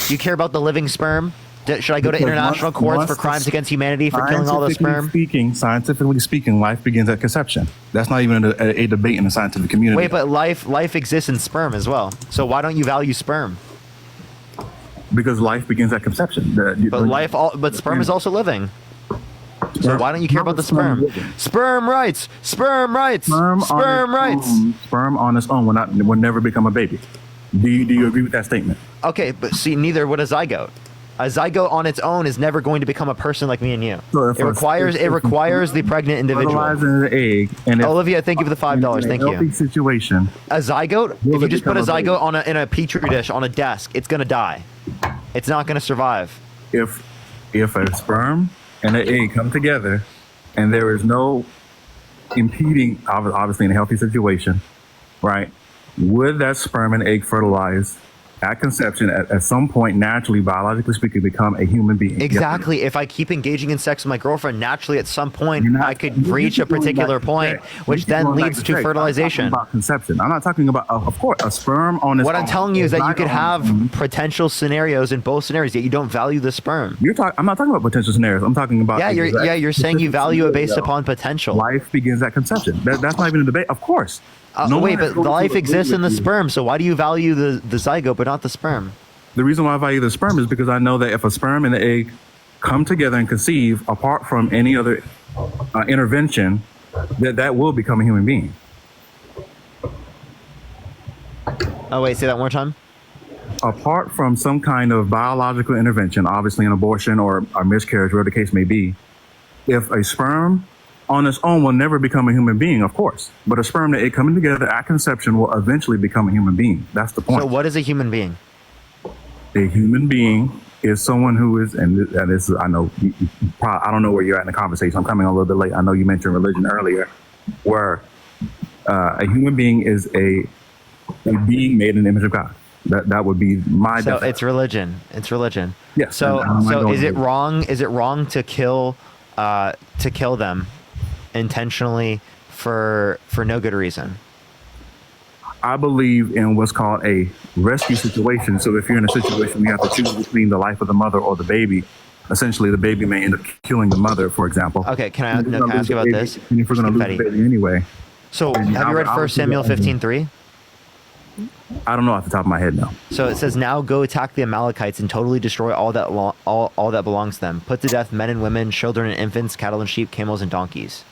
[SPEAKER 1] You care about the living sperm? Should I go to international courts for crimes against humanity for killing all the sperm?
[SPEAKER 5] Scientifically speaking, life begins at conception. That's not even a debate in the scientific community.
[SPEAKER 1] Wait, but life exists in sperm as well. So why don't you value sperm?
[SPEAKER 5] Because life begins at conception.
[SPEAKER 1] But sperm is also living. So why don't you care about the sperm? Sperm rights! Sperm rights! Sperm rights!
[SPEAKER 5] Sperm on its own will never become a baby. Do you agree with that statement?
[SPEAKER 1] Okay, but see, neither would a zygote. A zygote on its own is never going to become a person like me and you.
[SPEAKER 5] So
[SPEAKER 1] it requires the pregnant individual.
[SPEAKER 5] Fertilizing the egg, and
[SPEAKER 1] Olivia, thank you for the $5. Thank you.
[SPEAKER 5] Situation.
[SPEAKER 1] A zygote. If you just put a zygote in a petri dish on a desk, it's gonna die. It's not gonna survive.
[SPEAKER 5] If a sperm and an egg come together, and there is no impeding, obviously in a healthy situation, right? Would that sperm and egg fertilize at conception, at some point, naturally, biologically speaking, become a human being.
[SPEAKER 1] Exactly. If I keep engaging in sex with my girlfriend, naturally, at some point, I could reach a particular point, which then leads to fertilization.
[SPEAKER 5] I'm not talking about conception. I'm not talking about, of course, a sperm on its own.
[SPEAKER 1] What I'm telling you is that you could have potential scenarios in both scenarios, yet you don't value the sperm.
[SPEAKER 5] I'm not talking about potential scenarios. I'm talking about.
[SPEAKER 1] You're saying you value it based upon potential.
[SPEAKER 5] Life begins at conception. That's not even a debate. Of course.
[SPEAKER 1] Wait, but life exists in the sperm, so why do you value the zygote but not the sperm?
[SPEAKER 5] The reason why I value the sperm is because I know that if a sperm and the egg come together and conceive apart from any other intervention, that will become a human being.
[SPEAKER 1] Oh, wait, say that one more time.
[SPEAKER 5] Apart from some kind of biological intervention, obviously an abortion or a miscarriage, whatever the case may be, if a sperm on its own will never become a human being, of course. But a sperm and egg coming together at conception will eventually become a human being. That's the point.
[SPEAKER 1] So what is a human being?
[SPEAKER 5] A human being is someone who is, and this is, I know, I don't know where you're at in the conversation. I'm coming a little bit late. I know you mentioned religion earlier, where a human being is a being made in the image of God. That would be my
[SPEAKER 1] So
[SPEAKER 5] definition.
[SPEAKER 1] it's religion. It's religion.
[SPEAKER 5] Yes.
[SPEAKER 1] So
[SPEAKER 5] and
[SPEAKER 1] is it wrong? Is it wrong to kill them intentionally for no good reason?
[SPEAKER 5] I believe in what's called a rescue situation. So if you're in a situation where you have to choose between the life of the mother or the baby, essentially the baby may end up killing the mother, for example.
[SPEAKER 1] Okay, can I ask you about this?
[SPEAKER 5] And if we're going to lose the baby anyway.
[SPEAKER 1] So have you read 1 Samuel 15:3?
[SPEAKER 5] I don't know off the top of my head, no.
[SPEAKER 1] So it says, "Now go attack the Amalekites and totally destroy all that belongs to them. Put to death men and women, children and infants, cattle and sheep, camels and donkeys."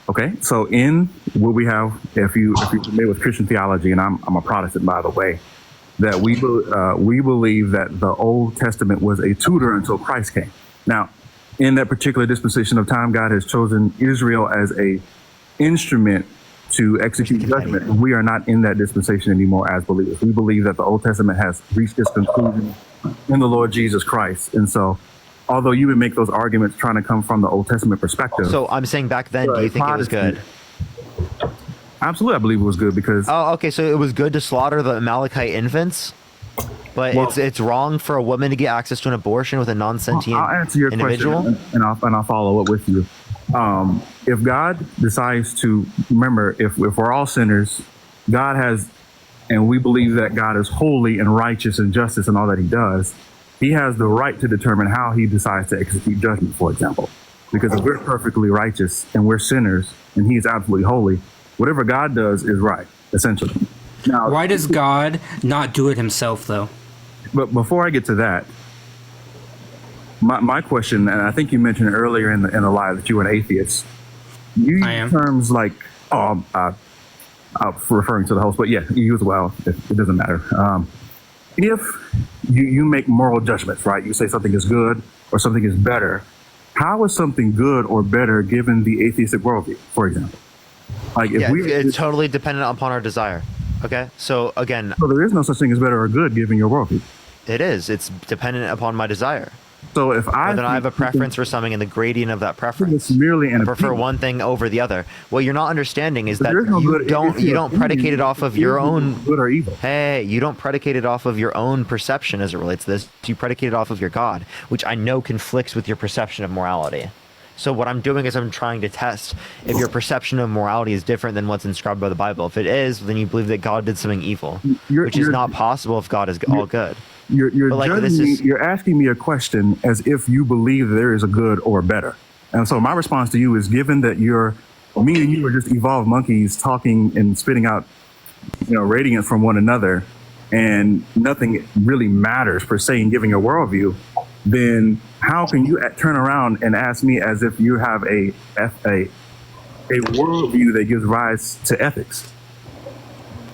[SPEAKER 5] Okay, so in what we have, if you're familiar with Christian theology, and I'm a Protestant, by the way, that we believe that the Old Testament was a tutor until Christ came. Now, in that particular dispensation of time, God has chosen Israel as a instrument to execute judgment. We are not in that dispensation anymore as believers. We believe that the Old Testament has reached its conclusion in the Lord Jesus Christ. And so, although you would make those arguments trying to come from the Old Testament perspective.
[SPEAKER 1] So I'm saying back then, do you think it was good?
[SPEAKER 5] Absolutely, I believe it was good because.
[SPEAKER 1] Oh, okay. So it was good to slaughter the Amalekite infants, but it's wrong for a woman to get access to an abortion with a non-sentient
[SPEAKER 5] I'll answer your
[SPEAKER 1] individual.
[SPEAKER 5] question, and I'll follow up with you. If God decides to, remember, if we're all sinners, God has, and we believe that God is holy and righteous and justice and all that He does, He has the right to determine how He decides to execute judgment, for example. Because if we're perfectly righteous and we're sinners and He is absolutely holy, whatever God does is right, essentially. Now,
[SPEAKER 14] why does God not do it Himself, though?
[SPEAKER 5] But before I get to that, my question, and I think you mentioned earlier in the live that you were an atheist. You use terms like, referring to the host, but yeah, you use well. It doesn't matter. If you make moral judgments, right? You say something is good or something is better. How is something good or better given the atheistic worldview, for example? Like
[SPEAKER 1] it's totally dependent upon our desire. Okay, so again,
[SPEAKER 5] so there is no such thing as better or good given your worldview.
[SPEAKER 1] It is. It's dependent upon my desire.
[SPEAKER 5] So if I
[SPEAKER 1] have a preference for something and the gradient of that preference,
[SPEAKER 5] it's merely
[SPEAKER 1] I prefer one thing over the other. What you're not understanding is that you don't predicate it off of your own
[SPEAKER 5] good or evil.
[SPEAKER 1] Hey, you don't predicate it off of your own perception as it relates to this. You predicate it off of your God, which I know conflicts with your perception of morality. So what I'm doing is I'm trying to test if your perception of morality is different than what's inscribed by the Bible. If it is, then you believe that God did something evil, which is not possible if God is all good.
[SPEAKER 5] You're judging me, you're asking me a question as if you believe there is a good or better. And so my response to you is, given that me and you are just evolved monkeys talking and spitting out, radiance from one another, and nothing really matters per se in giving a worldview, then how can you turn around and ask me as if you have a worldview that gives rise to ethics?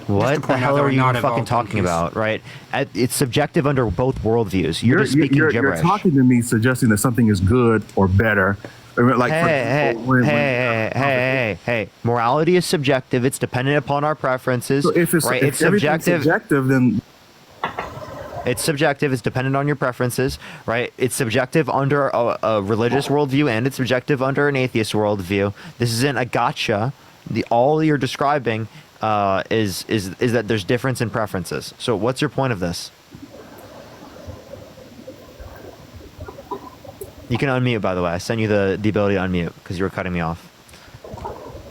[SPEAKER 1] What the hell are you fucking talking about, right? It's subjective under both worldviews. You're just speaking gibberish.
[SPEAKER 5] You're talking to me suggesting that something is good or better. Like
[SPEAKER 1] hey. Morality is subjective. It's dependent upon our preferences.
[SPEAKER 5] So if it's subjective, then...
[SPEAKER 1] It's subjective. It's dependent on your preferences, right? It's subjective under a religious worldview, and it's subjective under an atheist worldview. This isn't a gotcha. All you're describing is that there's difference in preferences. So what's your point of this? You can unmute, by the way. I sent you the ability to unmute because you were cutting me off.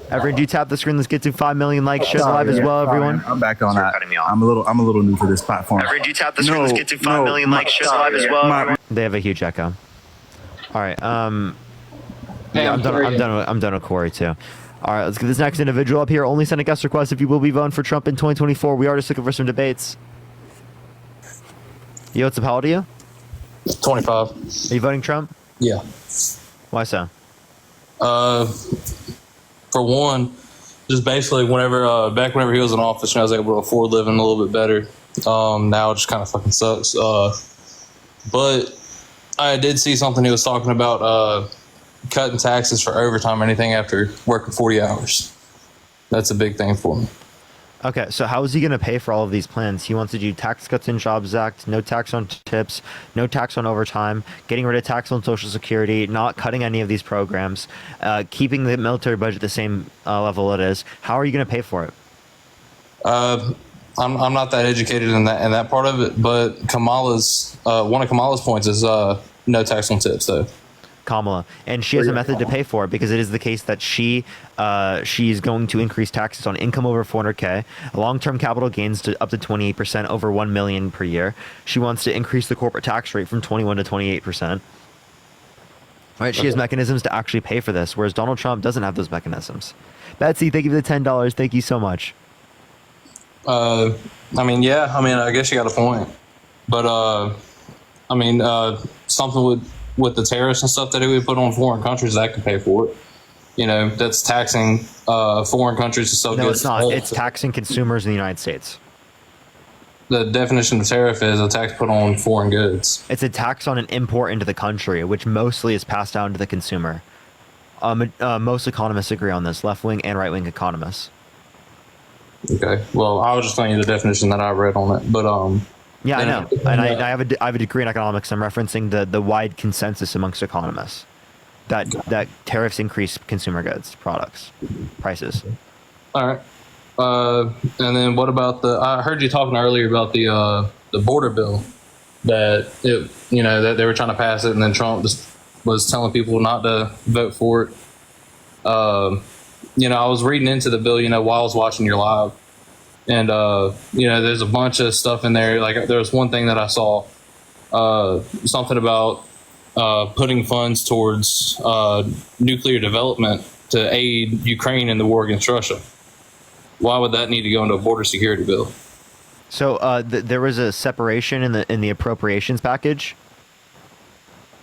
[SPEAKER 1] Everyone, do tap the screen. Let's get to 5 million likes. Share the live as well, everyone.
[SPEAKER 5] I'm back on that. I'm a little new to this platform.
[SPEAKER 1] Everyone, do tap the screen. Let's get to 5 million likes. Share the live as well. Everyone. They have a huge echo. All right. Yeah, I'm done with Corey too. All right, let's get this next individual up here. Only send a guest request if you will be voting for Trump in 2024. We are just looking for some debates. Yo, what's up? How old are you?
[SPEAKER 7] 25.
[SPEAKER 1] Are you voting Trump?
[SPEAKER 7] Yeah.
[SPEAKER 1] Why so?
[SPEAKER 7] For one, just basically back whenever he was in office, I was able to afford living a little bit better. Now it just kind of fucking sucks. But I did see something he was talking about cutting taxes for overtime or anything after working 40 hours. That's a big thing for me.
[SPEAKER 1] Okay, so how is he going to pay for all of these plans? He wants to do Tax Cuts and Jobs Act, no tax on tips, no tax on overtime, getting rid of tax on Social Security, not cutting any of these programs, keeping the military budget the same level it is. How are you going to pay for it?
[SPEAKER 7] I'm not that educated in that part of it, but Kamala's one of Kamala's points is no tax on tips, though.
[SPEAKER 1] Kamala, and she has a method to pay for it because it is the case that she's going to increase taxes on income over 400K, long-term capital gains to up to 28% over 1 million per year. She wants to increase the corporate tax rate from 21 to 28%. Right? She has mechanisms to actually pay for this, whereas Donald Trump doesn't have those mechanisms. Betsy, thank you for the $10. Thank you so much.
[SPEAKER 7] I guess you got a point, but something with the tariffs and stuff that we put on foreign countries, that could pay for it. You know, that's taxing foreign countries to sell goods.
[SPEAKER 1] No, it's not. It's taxing consumers in the United States.
[SPEAKER 7] The definition of tariff is a tax put on foreign goods.
[SPEAKER 1] It's a tax on an import into the country, which mostly is passed down to the consumer. Most economists agree on this, left-wing and right-wing economists.
[SPEAKER 7] Okay. Well, I was just telling you the definition that I read on it, but
[SPEAKER 1] yeah, I know, and I have a degree in economics. I'm referencing the wide consensus amongst economists that tariffs increase consumer goods, products, prices.
[SPEAKER 7] All right. And then what about I heard you talking earlier about the border bill that that they were trying to pass it, and then Trump just was telling people not to vote for it. I was reading into the bill, while I was watching your live. And, there's a bunch of stuff in there. Like, there was one thing that I saw, something about putting funds towards nuclear development to aid Ukraine in the war against Russia. Why would that need to go into a border security bill?
[SPEAKER 1] So there was a separation in the appropriations package,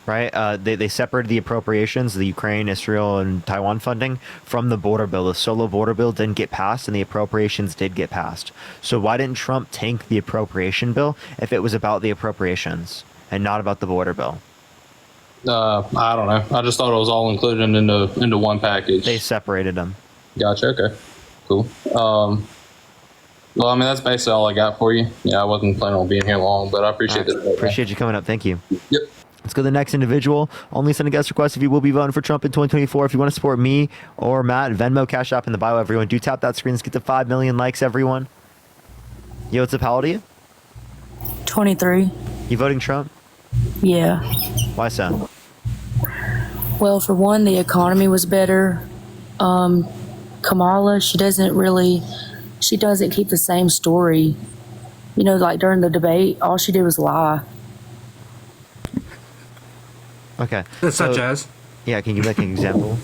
[SPEAKER 1] right? They separated the appropriations, the Ukraine, Israel, and Taiwan funding from the border bill. The solo border bill didn't get passed, and the appropriations did get passed. So why didn't Trump tank the appropriation bill if it was about the appropriations and not about the border bill?
[SPEAKER 7] I don't know. I just thought it was all included into one package.
[SPEAKER 1] They separated them.
[SPEAKER 7] Gotcha. Okay. Cool. Well, that's basically all I got for you. Yeah, I wasn't planning on being here long, but I appreciate it.
[SPEAKER 1] Appreciate you coming up. Thank you.
[SPEAKER 7] Yep.
[SPEAKER 1] Let's go to the next individual. Only send a guest request if you will be voting for Trump in 2024. If you want to support me or Matt, Venmo, Cash App in the bio, everyone. Do tap that screen. Let's get to 5 million likes, everyone. Yo, what's up? How old are you?
[SPEAKER 13] 23.
[SPEAKER 1] You voting Trump?
[SPEAKER 13] Yeah.
[SPEAKER 1] Why so?
[SPEAKER 13] Well, for one, the economy was better. Kamala, she doesn't keep the same story. Like during the debate, all she did was lie.
[SPEAKER 1] Okay.
[SPEAKER 14] Such as?
[SPEAKER 1] Yeah, can you give like an example?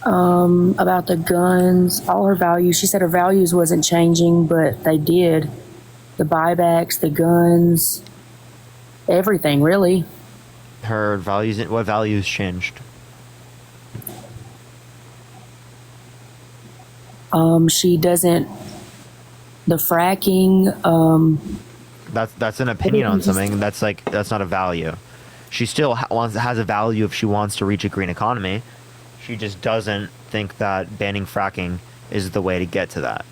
[SPEAKER 13] About the guns, all her values. She said her values wasn't changing, but they did. The buybacks, the guns, everything, really.
[SPEAKER 1] Her values, what values changed?
[SPEAKER 13] She doesn't, the fracking,
[SPEAKER 1] That's an opinion on something. That's not a value. She still has a value if she wants to reach a green economy. She just doesn't think that banning fracking is the way to get to that.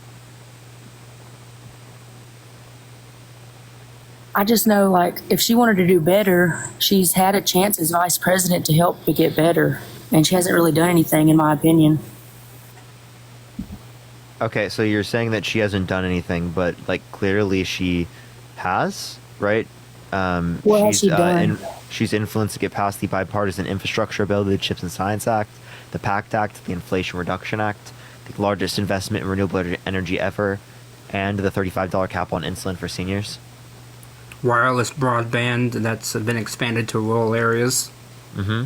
[SPEAKER 13] I just know, like, if she wanted to do better, she's had a chance as vice president to help to get better, and she hasn't really done anything, in my opinion.
[SPEAKER 1] Okay, so you're saying that she hasn't done anything, but like clearly she has, right?
[SPEAKER 13] What has she done?
[SPEAKER 1] She's influenced to get past the Bipartisan Infrastructure Bill, the CHIPS and Science Act, the PACT Act, the Inflation Reduction Act, the largest investment in renewable energy ever, and the $35 cap on insulin for seniors.
[SPEAKER 14] Wireless broadband that's been expanded to rural areas.
[SPEAKER 1] Mm-hmm.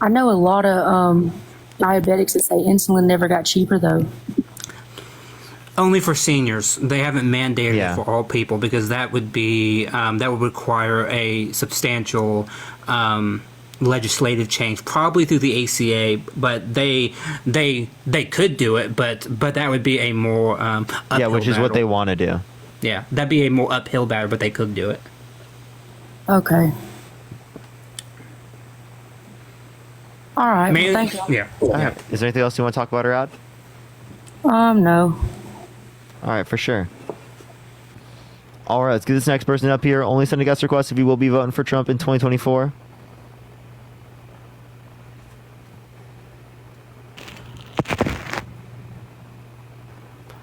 [SPEAKER 13] I know a lot of diabetics that say insulin never got cheaper though.
[SPEAKER 14] Only for seniors. They haven't mandated it for all people because that would be that would require a substantial legislative change, probably through the ACA. But they could do it, but that would be a more uphill
[SPEAKER 1] which is
[SPEAKER 14] battle.
[SPEAKER 1] what they want to do.
[SPEAKER 14] Yeah, that'd be a more uphill battle, but they could do it.
[SPEAKER 13] Okay. All right. Well, thank you.
[SPEAKER 14] Yeah.
[SPEAKER 1] All right. Is there anything else you want to talk about, Rod?
[SPEAKER 13] No.
[SPEAKER 1] All right, for sure. All right, let's get this next person up here. Only send a guest request if you will be voting for Trump in 2024.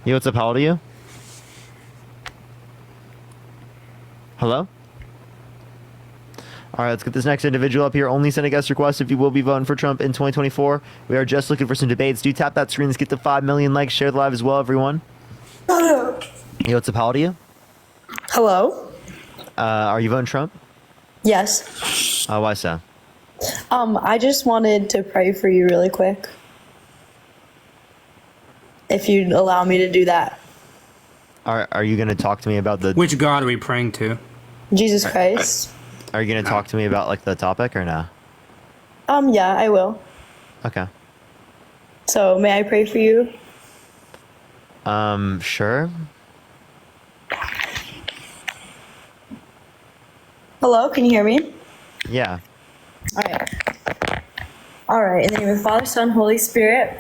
[SPEAKER 1] Yo, what's up? How old are you? Hello? All right, let's get this next individual up here. Only send a guest request if you will be voting for Trump in 2024. We are just looking for some debates. Do tap that screen. Let's get to 5 million likes. Share the live as well, everyone. Yo, what's up? How old are you?
[SPEAKER 15] Hello.
[SPEAKER 1] Are you voting Trump?
[SPEAKER 15] Yes.
[SPEAKER 1] Why so?
[SPEAKER 15] I just wanted to pray for you really quick. If you'd allow me to do that.
[SPEAKER 1] Are you going to talk to me about the...
[SPEAKER 14] Which God are we praying to?
[SPEAKER 15] Jesus Christ.
[SPEAKER 1] Are you going to talk to me about like the topic or no?
[SPEAKER 15] Yeah, I will.
[SPEAKER 1] Okay.
[SPEAKER 15] So, may I pray for you?
[SPEAKER 1] Sure.
[SPEAKER 15] Hello, can you hear me?
[SPEAKER 1] Yeah.
[SPEAKER 15] All right, in the name of the Father, Son, Holy Spirit.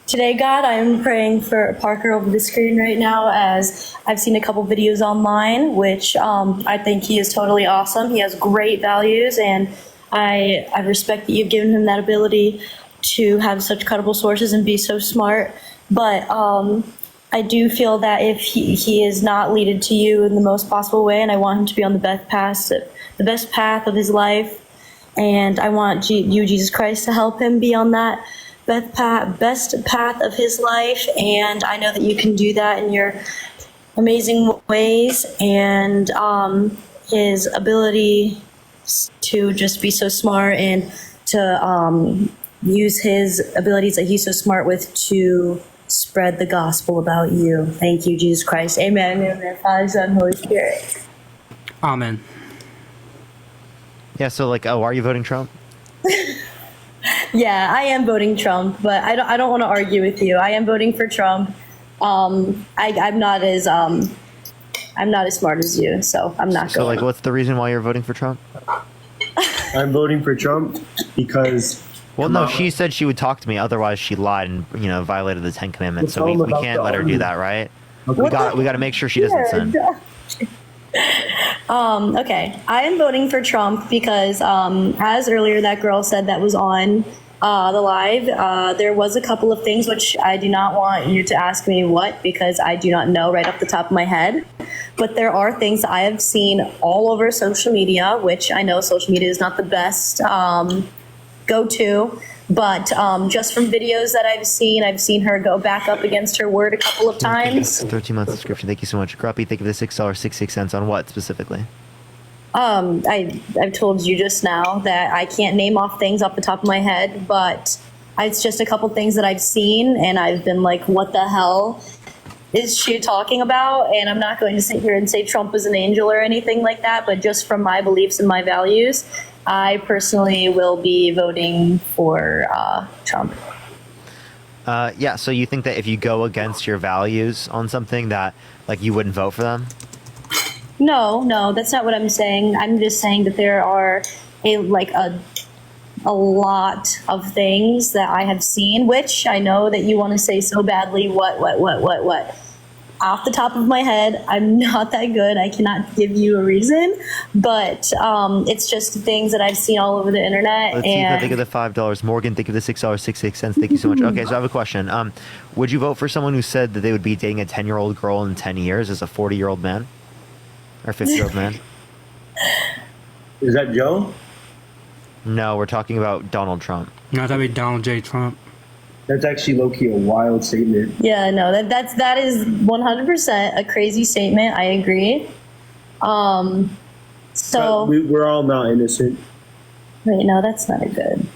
[SPEAKER 15] Today, God, I am praying for Parker over the screen right now, as I've seen a couple videos online, which I think he is totally awesome. He has great values, and I respect that you've given him that ability to have such credible sources and be so smart. But I do feel that if he is not leaded to you in the most possible way, and I want him to be on the best path of his life, and I want you, Jesus Christ, to help him be on that best path of his life, and I know that you can do that in your amazing ways, and his ability to just be so smart and to use his abilities that he's so smart with to spread the gospel about you. Thank you, Jesus Christ. Amen. Amen. Father, Son, Holy Spirit.
[SPEAKER 14] Amen.
[SPEAKER 1] Yeah, so like, why are you voting Trump?
[SPEAKER 15] Yeah, I am voting Trump, but I don't want to argue with you. I am voting for Trump. I'm not as smart as you, so I'm not going.
[SPEAKER 1] So like, what's the reason why you're voting for Trump?
[SPEAKER 17] I'm voting for Trump because...
[SPEAKER 1] Well, no, she said she would talk to me. Otherwise, she lied and violated the 10 Commandments. So we can't let her do that, right? Okay. We got to make sure she doesn't sin.
[SPEAKER 15] Okay, I am voting for Trump because, as earlier that girl said that was on the live, there was a couple of things which I do not want you to ask me what, because I do not know right off the top of my head. But there are things I have seen all over social media, which I know social media is not the best go-to, but just from videos that I've seen her go back up against her word a couple of times.
[SPEAKER 1] 13 month subscription. Thank you so much. Gruppy, think of the $6.66 on what specifically?
[SPEAKER 15] I've told you just now that I can't name off things off the top of my head, but it's just a couple things that I've seen, and I've been like, what the hell is she talking about? And I'm not going to sit here and say Trump is an angel or anything like that, but just from my beliefs and my values, I personally will be voting for Trump.
[SPEAKER 1] Yeah, so you think that if you go against your values on something that, like, you wouldn't vote for them?
[SPEAKER 15] No, that's not what I'm saying. I'm just saying that there are a lot of things that I have seen, which I know that you want to say so badly, what. off the top of my head, I'm not that good. I cannot give you a reason, but it's just things that I've seen all over the internet.
[SPEAKER 1] Let's see if I
[SPEAKER 15] and
[SPEAKER 1] think of the $5. Morgan, think of the $6.66. Thank you so much. Okay, so I have a question. Would you vote for someone who said that they would be dating a 10-year-old girl in 10 years as a 40-year-old man? Or 50-year-old man?
[SPEAKER 17] Is that Joe?
[SPEAKER 1] No, we're talking about Donald Trump.
[SPEAKER 14] No, that'd be Donald J. Trump.
[SPEAKER 17] That's actually low-key a wild statement.
[SPEAKER 15] Yeah, no, that is 100% a crazy statement. I agree. So
[SPEAKER 17] But we're all not innocent.
[SPEAKER 15] wait, no, that's not a good.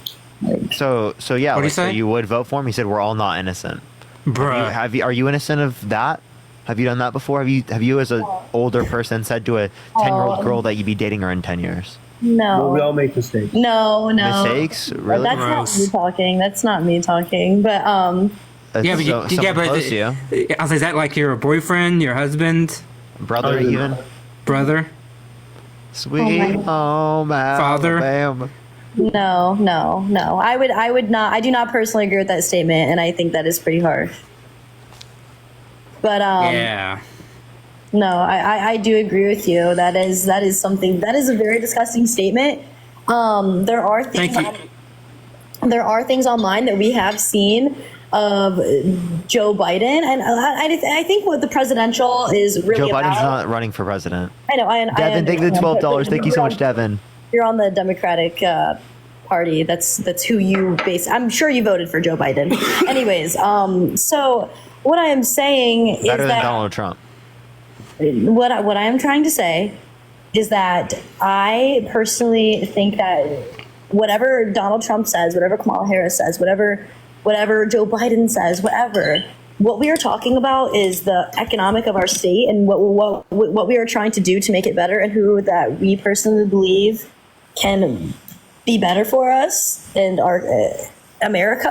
[SPEAKER 1] So yeah,
[SPEAKER 14] What'd he
[SPEAKER 1] so
[SPEAKER 14] say?
[SPEAKER 1] you would vote for him? He said we're all not innocent.
[SPEAKER 14] Bruh.
[SPEAKER 1] Are you innocent of that? Have you done that before? Have you as an older person said to a 10-year-old girl that you'd be dating her in 10 years?
[SPEAKER 15] No.
[SPEAKER 17] Well, we all make mistakes.
[SPEAKER 15] No.
[SPEAKER 1] Mistakes? Really?
[SPEAKER 15] That's not me talking. That's not me talking. But
[SPEAKER 14] Yeah, but
[SPEAKER 1] close to you.
[SPEAKER 14] I was like, is that like your boyfriend, your husband,
[SPEAKER 1] Brother, even?
[SPEAKER 14] brother,
[SPEAKER 1] Sweet home
[SPEAKER 14] father?
[SPEAKER 1] Alabama.
[SPEAKER 15] no. I would not. I do not personally agree with that statement, and I think that is pretty harsh. But
[SPEAKER 14] Yeah.
[SPEAKER 15] no, I do agree with you. That is something that is a very disgusting statement. There are things online that we have seen of Joe Biden, and I think what the presidential is really
[SPEAKER 1] Joe Biden's
[SPEAKER 15] about.
[SPEAKER 1] not running for president.
[SPEAKER 15] I know.
[SPEAKER 1] Devin, thank you for the $12.
[SPEAKER 15] but
[SPEAKER 1] Thank you so much, Devin.
[SPEAKER 15] You're on the Democratic Party. That's who you base. I'm sure you voted for Joe Biden. Anyways, so what I am saying is
[SPEAKER 1] Better than
[SPEAKER 15] that
[SPEAKER 1] Donald Trump.
[SPEAKER 15] what I am trying to say is that I personally think that whatever Donald Trump says, whatever Kamala Harris says, whatever Joe Biden says, what we are talking about is the economic of our state and what we are trying to do to make it better, and who that we personally believe can be better for us and our America.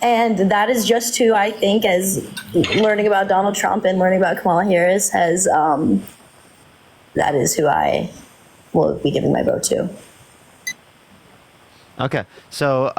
[SPEAKER 15] And that is just who I think, as learning about Donald Trump and learning about Kamala Harris, has that is who I will be giving my vote to.
[SPEAKER 1] Okay, so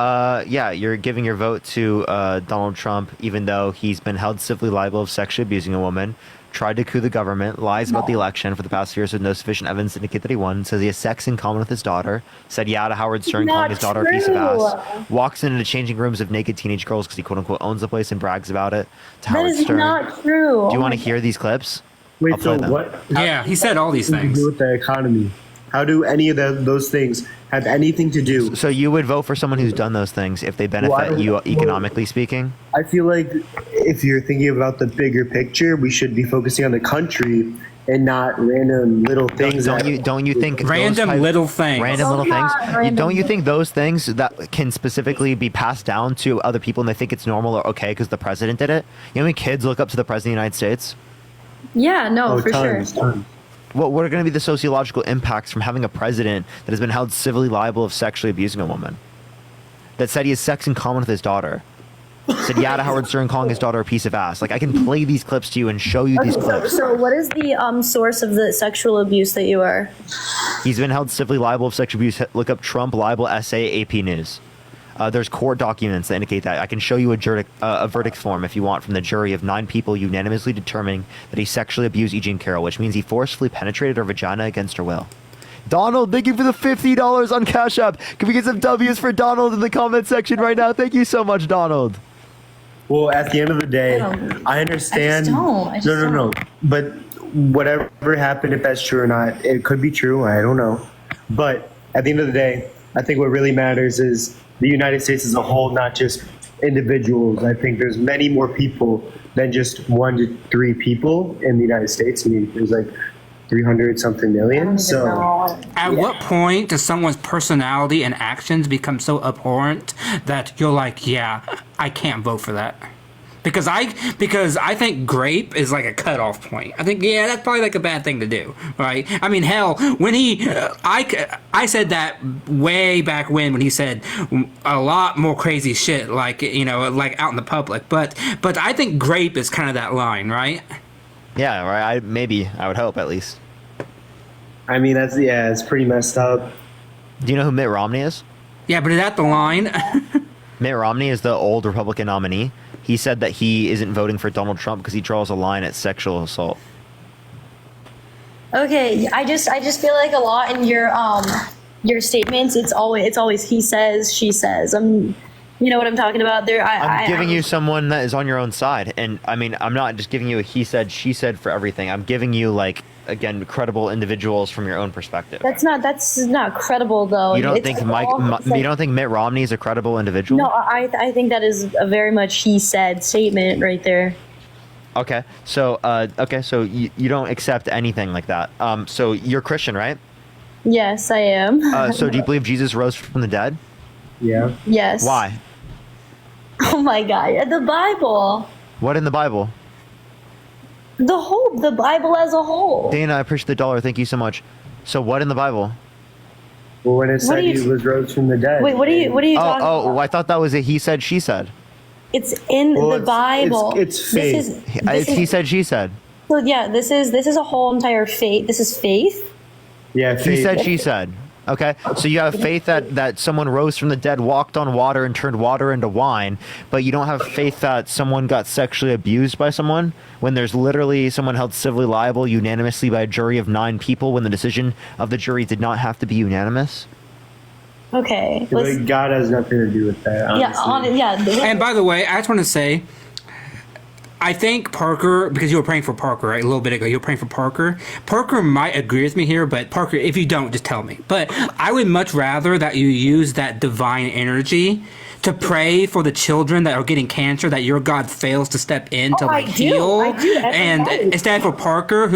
[SPEAKER 1] yeah, you're giving your vote to Donald Trump, even though he's been held civilly liable of sexually abusing a woman, tried to coup the government, lies about the election for the past years with no sufficient evidence to indicate that he won, says he has sex in common with his daughter, said yeah to Howard Stern, calling his daughter a piece of ass, walks into changing rooms of naked teenage girls because he quote unquote owns the place and brags about it to
[SPEAKER 15] That
[SPEAKER 1] Howard
[SPEAKER 15] is
[SPEAKER 1] Stern.
[SPEAKER 15] not true.
[SPEAKER 1] Do you want to hear these clips?
[SPEAKER 17] Wait,
[SPEAKER 1] I'll play
[SPEAKER 17] so
[SPEAKER 1] them.
[SPEAKER 17] what?
[SPEAKER 14] Yeah, he said all these things.
[SPEAKER 17] Do with the economy? How do any of those things have anything to do?
[SPEAKER 1] So you would vote for someone who's done those things if they benefit you economically speaking?
[SPEAKER 17] I feel like if you're thinking about the bigger picture, we should be focusing on the country and not random little things.
[SPEAKER 1] Don't you think
[SPEAKER 14] Random little things.
[SPEAKER 1] Random little
[SPEAKER 14] Not
[SPEAKER 1] things?
[SPEAKER 14] random.
[SPEAKER 1] Don't you think those things that can specifically be passed down to other people and they think it's normal or okay because the president did it? You know how many kids look up to the president of the United States?
[SPEAKER 12] Yeah, no,
[SPEAKER 1] Oh,
[SPEAKER 12] for
[SPEAKER 1] tons,
[SPEAKER 12] sure.
[SPEAKER 1] What are going to be the sociological impacts from having a president that has been held civilly liable of sexually abusing a woman? That said he has sex in common with his daughter. Said yeah to Howard Stern, calling his daughter a piece of ass. Like, I can play these clips to you and show you these
[SPEAKER 15] Okay,
[SPEAKER 1] clips.
[SPEAKER 15] so what is the source of the sexual abuse that you are?
[SPEAKER 1] He's been held civilly liable of sexual abuse. Look up Trump libel essay, AP News. There's court documents that indicate that. I can show you a verdict form if you want from the jury of 9 people unanimously determining that he sexually abused E. Jean Carroll, which means he forcefully penetrated her vagina against her will. Donald, thank you for the $50 on Cash App. Can we get some W's for Donald in the comment section right now? Thank you so much, Donald.
[SPEAKER 17] Well, at the end of the day, I understand. No. But whatever happened, if that's true or not, it could be true. I don't know. But at the end of the day, I think what really matters is the United States as a whole, not just individuals. I think there's many more people than just 1 to 3 people in the United States. I mean, there's like 300 something million. So
[SPEAKER 14] At what point does someone's personality and actions become so abhorrent that you're like, yeah, I can't vote for that? Because I think grape is like a cutoff point. I think, yeah, that's probably like a bad thing to do, right? I mean, hell, when I said that way back when he said a lot more crazy shit, like, you know, like out in the public. But I think grape is kind of that line, right?
[SPEAKER 1] Yeah, right. I would hope at least.
[SPEAKER 17] I mean, it's pretty messed up.
[SPEAKER 1] Do you know who Mitt Romney is?
[SPEAKER 14] Yeah, but is that the line?
[SPEAKER 1] Mitt Romney is the old Republican nominee. He said that he isn't voting for Donald Trump because he draws a line at sexual assault.
[SPEAKER 15] Okay, I just feel like a lot in your statements. It's always he says, she says. You know what I'm talking about?
[SPEAKER 1] I'm giving you someone that is on your own side, and I mean, I'm not just giving you a he said, she said for everything. I'm giving you, like, again, credible individuals from your own perspective.
[SPEAKER 15] That's not credible though.
[SPEAKER 1] You don't think you don't think Mitt Romney is a credible individual?
[SPEAKER 15] No, I think that is a very much he said statement right there.
[SPEAKER 1] Okay, so you don't accept anything like that. So you're Christian, right?
[SPEAKER 15] Yes, I am.
[SPEAKER 1] So do you believe Jesus rose from the dead?
[SPEAKER 17] Yeah.
[SPEAKER 15] Yes.
[SPEAKER 1] Why?
[SPEAKER 15] Oh my God, the Bible.
[SPEAKER 1] What in the Bible?
[SPEAKER 15] The Bible as a whole.
[SPEAKER 1] Dana, I appreciate the $1. Thank you so much. So what in the Bible?
[SPEAKER 17] Well, when it said he was rose from the dead.
[SPEAKER 15] Wait, what are you talking about?
[SPEAKER 1] Oh, I thought that was a he said, she said.
[SPEAKER 15] It's in the Bible.
[SPEAKER 17] It's faith.
[SPEAKER 1] It's he said, she said.
[SPEAKER 15] So yeah, this is a whole entire faith. This is faith.
[SPEAKER 17] Yeah, faith.
[SPEAKER 1] He said, she said. Okay, so you have faith that someone rose from the dead, walked on water, and turned water into wine, but you don't have faith that someone got sexually abused by someone when there's literally someone held civilly liable unanimously by a jury of 9 people when the decision of the jury did not have to be unanimous?
[SPEAKER 15] Okay.
[SPEAKER 17] Like, God has nothing to do with that. Honestly.
[SPEAKER 14] And by the way, I just want to say, I think Parker, because you were praying for Parker, right? A little bit ago, you were praying for Parker. Parker might agree with me here, but Parker, if you don't, just tell me. But I would much rather that you use that divine energy to pray for the children that are getting cancer, that your God fails to step in to heal.
[SPEAKER 15] I do.
[SPEAKER 14] And instead for Parker,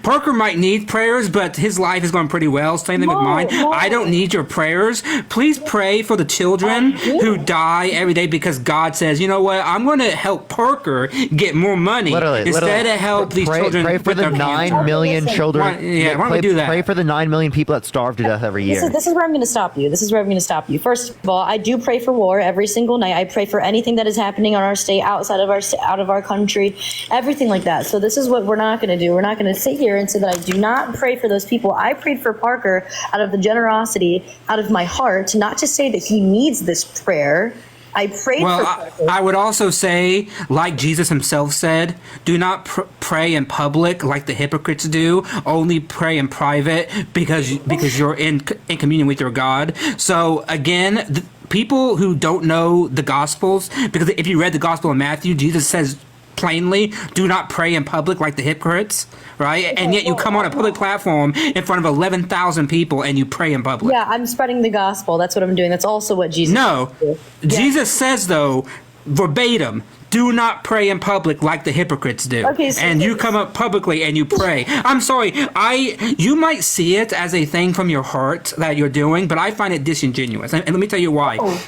[SPEAKER 14] Parker might need prayers, but his life is going pretty well. Same thing with mine. I don't need your prayers. Please pray for the children who die every day because God says, you know what, I'm going to help Parker get more money instead of help these children.
[SPEAKER 1] Pray for the 9 million children.
[SPEAKER 14] Why don't we do that?
[SPEAKER 1] Pray for the 9 million people that starve to death every year.
[SPEAKER 15] This is where I'm going to stop you. First of all, I do pray for war every single night. I pray for anything that is happening on our state, outside of out of our country, everything like that. So this is what we're not going to do. We're not going to sit here and say that I do not pray for those people. I prayed for Parker out of the generosity, out of my heart, not to say that he needs this prayer. I prayed for Parker.
[SPEAKER 14] I would also say, like Jesus himself said, do not pray in public like the hypocrites do. Only pray in private because you're in communion with your God. So again, people who don't know the Gospels, because if you read the Gospel of Matthew, Jesus says plainly, do not pray in public like the hypocrites, right? And yet you come on a public platform in front of 11,000 people and you pray in public.
[SPEAKER 15] Yeah, I'm spreading the gospel. That's what I'm doing. That's also what Jesus
[SPEAKER 14] did. Jesus says, though, verbatim, do not pray in public like the hypocrites do.
[SPEAKER 15] Okay, so
[SPEAKER 14] and you come up publicly and you pray. I'm sorry, you might see it as a thing from your heart that you're doing, but I find it disingenuous. And let me tell you why.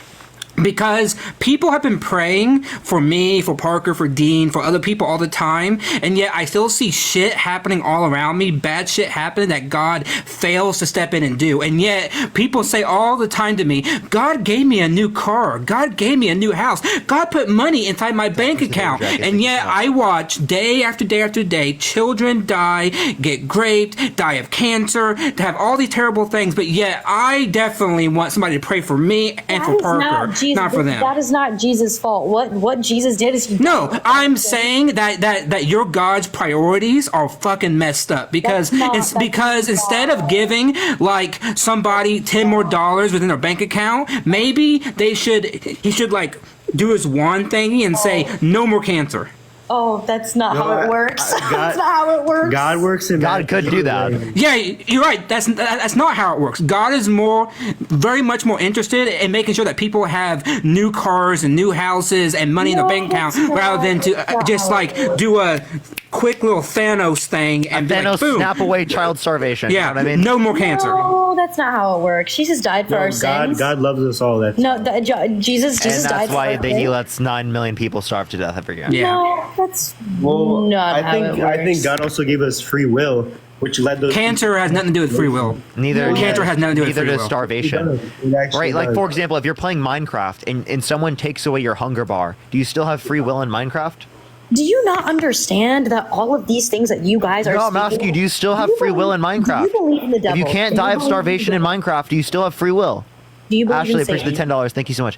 [SPEAKER 14] Because people have been praying for me, for Parker, for Dean, for other people all the time, and yet I still see shit happening all around me, bad shit happening that God fails to step in and do. And yet people say all the time to me, God gave me a new car, God gave me a new house, God put money inside my bank account. And yet I watch day after day after day children die, get raped, die of cancer, to have all these terrible things, but yet I definitely want somebody to pray for me and for Parker. Not for them.
[SPEAKER 15] That is not Jesus' fault. What Jesus did is
[SPEAKER 14] I'm saying that your God's priorities are fucking messed up because instead of giving like somebody $10 more within their bank account, maybe he should like do his one thingy and say no more cancer.
[SPEAKER 15] Oh, that's not how it works. That's not how it works.
[SPEAKER 17] God works in
[SPEAKER 1] God could do that.
[SPEAKER 14] Yeah, you're right. That's not how it works. God is very much more interested in making sure that people have new cars and new houses and money in their bank account rather than to just like do a quick little Thanos thing and be like, boom,
[SPEAKER 1] snap away child starvation.
[SPEAKER 14] Yeah,
[SPEAKER 1] you know what I mean?
[SPEAKER 14] No more cancer.
[SPEAKER 15] No, that's not how it works. Jesus died for our sins.
[SPEAKER 17] God loves us all.
[SPEAKER 15] Jesus died for our sins.
[SPEAKER 1] And that's why he lets 9 million people starve to death every year.
[SPEAKER 14] Yeah.
[SPEAKER 15] No, that's
[SPEAKER 17] not how it works. I think God also gave us free will, which led those.
[SPEAKER 14] Cancer has nothing to do with free will. Cancer has nothing to do with free will.
[SPEAKER 1] Neither does starvation. Right? Like, for example, if you're playing Minecraft and someone takes away your hunger bar, do you still have free will in Minecraft?
[SPEAKER 15] Do you not understand that all of these things that you guys are
[SPEAKER 1] I'm asking you, do you still have free will in Minecraft?
[SPEAKER 15] Do you believe in the devil?
[SPEAKER 1] If you can't die of starvation in Minecraft, do you still have free will?
[SPEAKER 8] Do you believe
[SPEAKER 1] Ashley,
[SPEAKER 8] in
[SPEAKER 1] appreciate the
[SPEAKER 8] Satan?
[SPEAKER 1] $10. Thank you so much.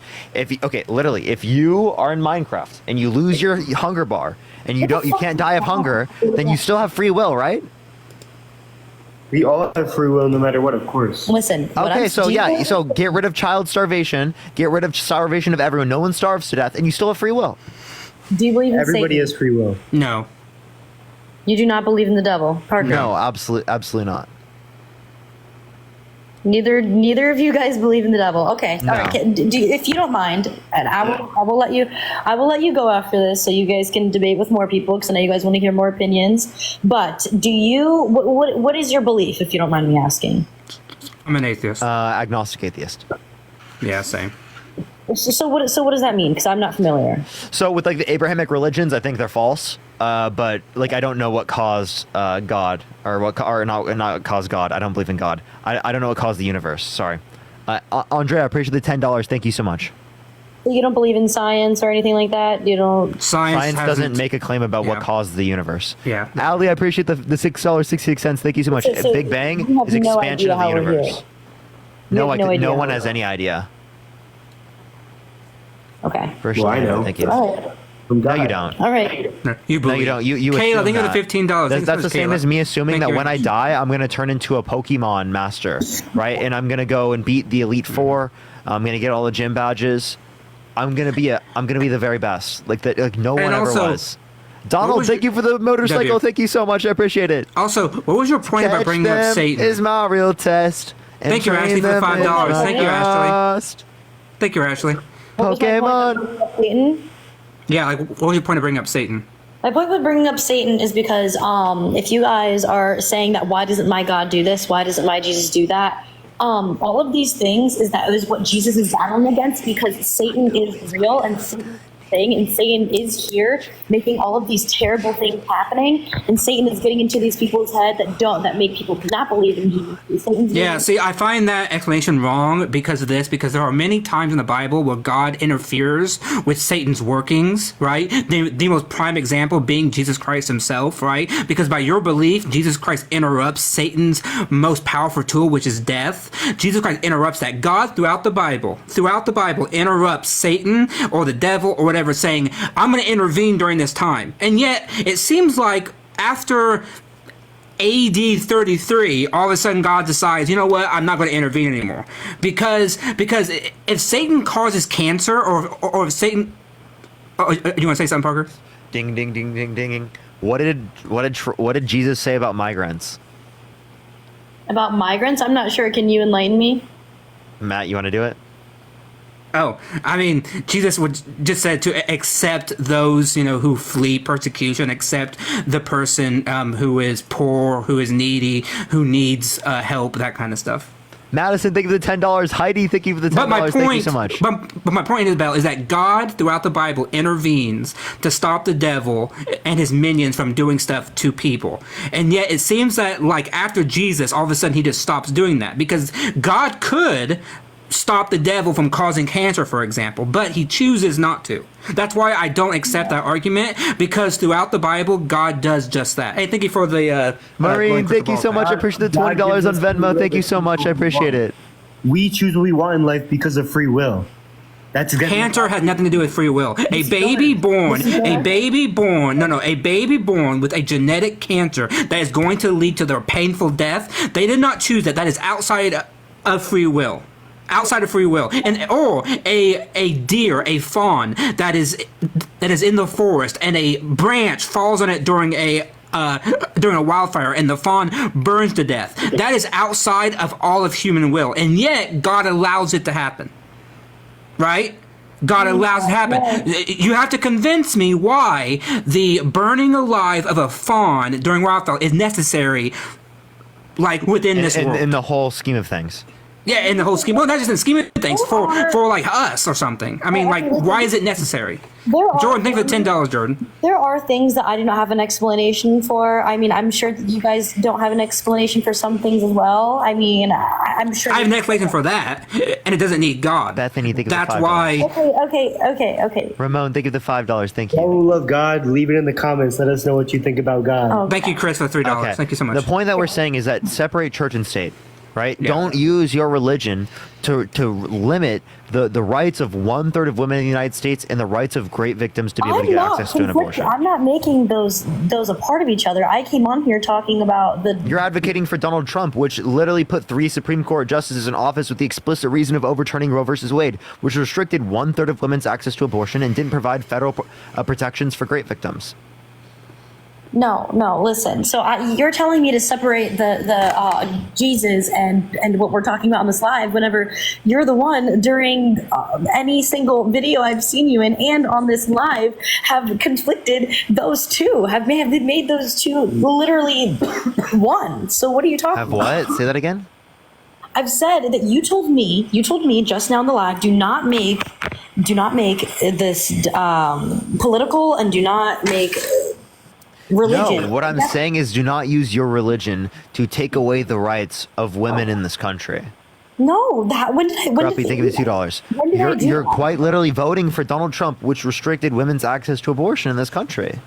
[SPEAKER 1] Literally, if you are in Minecraft and you lose your hunger bar and you can't die of hunger, then you still have free will, right?
[SPEAKER 17] We all have free will no matter what, of course.
[SPEAKER 8] Listen.
[SPEAKER 1] Okay, so get rid of child starvation, get rid of starvation of everyone. No one starves to death, and you still have free will.
[SPEAKER 8] Do you believe in
[SPEAKER 17] Everybody
[SPEAKER 8] Satan?
[SPEAKER 17] has free will.
[SPEAKER 14] No.
[SPEAKER 8] You do not believe in the devil, Parker?
[SPEAKER 1] No, absolutely not.
[SPEAKER 8] Neither of you guys believe in the devil. Okay,
[SPEAKER 1] No.
[SPEAKER 8] all right. If you don't mind, and I will let you go after this, so you guys can debate with more people, because I know you guys want to hear more opinions. But what is your belief, if you don't mind me asking?
[SPEAKER 14] I'm an atheist.
[SPEAKER 1] Agnostic atheist.
[SPEAKER 14] Yeah, same.
[SPEAKER 8] So what does that mean? Because I'm not familiar.
[SPEAKER 1] So with like the Abrahamic religions, I think they're false. But like I don't know what caused God or not caused God. I don't believe in God. I don't know what caused the universe. Sorry, Andrea. I appreciate the $10. Thank you so much.
[SPEAKER 8] You don't believe in science or anything like that? You don't.
[SPEAKER 1] Science doesn't make a claim about what caused the universe.
[SPEAKER 14] Yeah.
[SPEAKER 1] Ali, I appreciate the $6.66. Thank you so much.
[SPEAKER 8] So
[SPEAKER 1] Big Bang
[SPEAKER 8] you have
[SPEAKER 1] is
[SPEAKER 8] no
[SPEAKER 1] expansion
[SPEAKER 8] idea
[SPEAKER 1] of the
[SPEAKER 8] how we're
[SPEAKER 1] universe.
[SPEAKER 8] here. You have no idea
[SPEAKER 1] No
[SPEAKER 8] how
[SPEAKER 1] one
[SPEAKER 8] we're
[SPEAKER 1] has
[SPEAKER 8] here.
[SPEAKER 1] any idea.
[SPEAKER 8] Okay.
[SPEAKER 1] Well, I know. Thank you.
[SPEAKER 8] All right.
[SPEAKER 1] No, you don't.
[SPEAKER 8] All right.
[SPEAKER 14] You
[SPEAKER 1] No, you don't. You
[SPEAKER 14] Kayla,
[SPEAKER 1] assume
[SPEAKER 14] thank you for
[SPEAKER 1] that.
[SPEAKER 14] the $15.
[SPEAKER 1] That's the same as me assuming
[SPEAKER 14] Thank
[SPEAKER 1] that
[SPEAKER 14] you.
[SPEAKER 1] when I die, I'm gonna turn into a Pokemon master, right? And I'm gonna go and beat the Elite Four. I'm gonna get all the gym badges. I'm gonna be the very best. Like no one
[SPEAKER 14] And
[SPEAKER 1] ever
[SPEAKER 14] also,
[SPEAKER 1] was. Donald,
[SPEAKER 14] was
[SPEAKER 1] thank you for the motorcycle.
[SPEAKER 14] W.
[SPEAKER 1] Thank you so much. I appreciate it.
[SPEAKER 14] Also, what was your point about
[SPEAKER 1] Catch
[SPEAKER 14] bringing up
[SPEAKER 1] them
[SPEAKER 14] Satan?
[SPEAKER 1] is my real test. and
[SPEAKER 14] Thank you,
[SPEAKER 1] train
[SPEAKER 14] Ashley, for the
[SPEAKER 1] them in
[SPEAKER 14] $5.
[SPEAKER 1] my
[SPEAKER 14] Thank you,
[SPEAKER 1] trust.
[SPEAKER 14] Ashley. Thank you, Ashley.
[SPEAKER 1] Pokemon.
[SPEAKER 8] Satan?
[SPEAKER 14] Yeah, like, what was your point of bringing up Satan?
[SPEAKER 8] My point with bringing up Satan is because if you guys are saying that why doesn't my God do this? Why doesn't my Jesus do that? All of these things is what Jesus is battling against, because Satan is real and Satan thing, and Satan is here making all of these terrible things happening, and Satan is getting into these people's head that make people not believe in Jesus. Satan's
[SPEAKER 14] Yeah, see, I find that explanation wrong because of this, because there are many times in the Bible where God interferes with Satan's workings, right? The most prime example being Jesus Christ himself, right? Because by your belief, Jesus Christ interrupts Satan's most powerful tool, which is death. Jesus Christ interrupts that. God, throughout the Bible, interrupts Satan or the devil or whatever, saying, I'm going to intervene during this time. And yet, it seems like after AD 33, all of a sudden God decides, you know what, I'm not going to intervene anymore. Because if Satan causes cancer, or if Satan... Oh, you want to say something, Parker?
[SPEAKER 1] Ding, ding, ding, ding, ding. What did Jesus say about migrants?
[SPEAKER 8] About migrants? I'm not sure. Can you enlighten me?
[SPEAKER 1] Matt, you want to do it?
[SPEAKER 14] Oh, I mean, Jesus would just said to accept those, who flee persecution, accept the person who is poor, who is needy, who needs help, that kind of stuff.
[SPEAKER 1] Madison, thank you for the $10. Heidi, thank you for the $10. Thank you so much.
[SPEAKER 14] But my point, Isabel, is that God, throughout the Bible, intervenes to stop the devil and his minions from doing stuff to people. And yet it seems that, like, after Jesus, all of a sudden he just stops doing that. Because God could stop the devil from causing cancer, for example, but he chooses not to. That's why I don't accept that argument, because throughout the Bible, God does just that. Hey, thank you for the...
[SPEAKER 1] Maureen, thank you so much. I appreciate the $20 on Venmo. Thank you so much. I appreciate it.
[SPEAKER 17] We choose what we want in life because of free will. That's
[SPEAKER 14] cancer has nothing to do with free will. A baby born with a genetic cancer that is going to lead to their painful death, they did not choose that. That is outside of free will. Outside of free will. Or a deer, a fawn that is in the forest, and a branch falls on it during a wildfire, and the fawn burns to death. That is outside of all of human will, and yet God allows it to happen. Right? God allows it to happen. You have to convince me why the burning alive of a fawn during wildfire is necessary, like, within this world.
[SPEAKER 1] In the whole scheme of things.
[SPEAKER 14] Yeah, in the whole scheme. Well, not just in the scheme of things, for like us or something. I mean, like, why is it necessary? Jordan, thank you for the $10, Jordan.
[SPEAKER 8] There are things that I do not have an explanation for. I mean, I'm sure that you guys don't have an explanation for some things as well. I mean, I'm sure...
[SPEAKER 14] I have an explanation for that, and it doesn't need God.
[SPEAKER 1] Bethany, think of
[SPEAKER 14] That's
[SPEAKER 1] the $5.
[SPEAKER 14] why...
[SPEAKER 8] Okay.
[SPEAKER 1] Ramon, think of the $5. Thank you.
[SPEAKER 17] All who love God, leave it in the comments. Let us know what you think about God.
[SPEAKER 14] Thank you, Chris, for $3.
[SPEAKER 1] Okay.
[SPEAKER 14] Thank you so much.
[SPEAKER 1] The point that we're saying is that separate church and state. right? Don't use your religion to limit the rights of 1/3 of women in the United States and the rights of great victims to be able to get access to an abortion.
[SPEAKER 8] I'm not making those a part of each other. I came on here talking about the.
[SPEAKER 1] You're advocating for Donald Trump, which literally put 3 Supreme Court justices in office with the explicit reason of overturning Roe versus Wade, which restricted 1/3 of women's access to abortion and didn't provide federal protections for great victims.
[SPEAKER 8] No, listen. So you're telling me to separate the Jesus and what we're talking about on this live whenever you're the one during any single video I've seen you in and on this live have conflicted those two, have made those two literally one. So what are you talking
[SPEAKER 1] Have
[SPEAKER 8] about?
[SPEAKER 1] what? Say that again?
[SPEAKER 8] I've said that you told me just now in the live, do not make this political and do not make religion.
[SPEAKER 1] No, what I'm saying is do not use your religion to take away the rights of women in this country.
[SPEAKER 8] No, when did I
[SPEAKER 1] Grumpy, thank you for the $2.
[SPEAKER 8] When did I do
[SPEAKER 1] You're
[SPEAKER 8] that?
[SPEAKER 1] quite literally voting for Donald Trump, which restricted women's access to abortion in this country.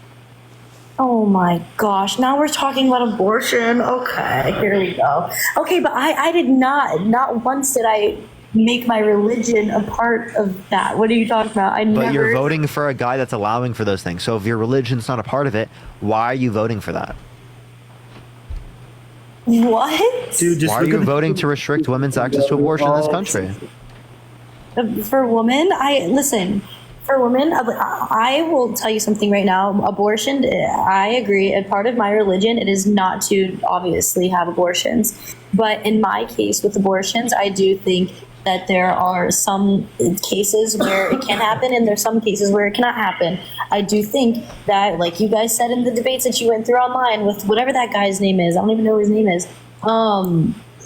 [SPEAKER 8] Oh my gosh, now we're talking about abortion. Okay, here we go. Okay, but I did not once did I make my religion a part of that. What are you talking about?
[SPEAKER 1] But you're voting for a guy that's allowing for those things. So if your religion's not a part of it, why are you voting for that?
[SPEAKER 8] What?
[SPEAKER 17] Dude, just
[SPEAKER 1] why are you voting to restrict women's access to abortion in this country?
[SPEAKER 8] For women, for women, I will tell you something right now. Abortion, I agree. And part of my religion, it is not to obviously have abortions. But in my case with abortions, I do think that there are some cases where it can happen and there's some cases where it cannot happen. I do think that, like you guys said in the debates that you went through online with whatever that guy's name is, I don't even know what his name is,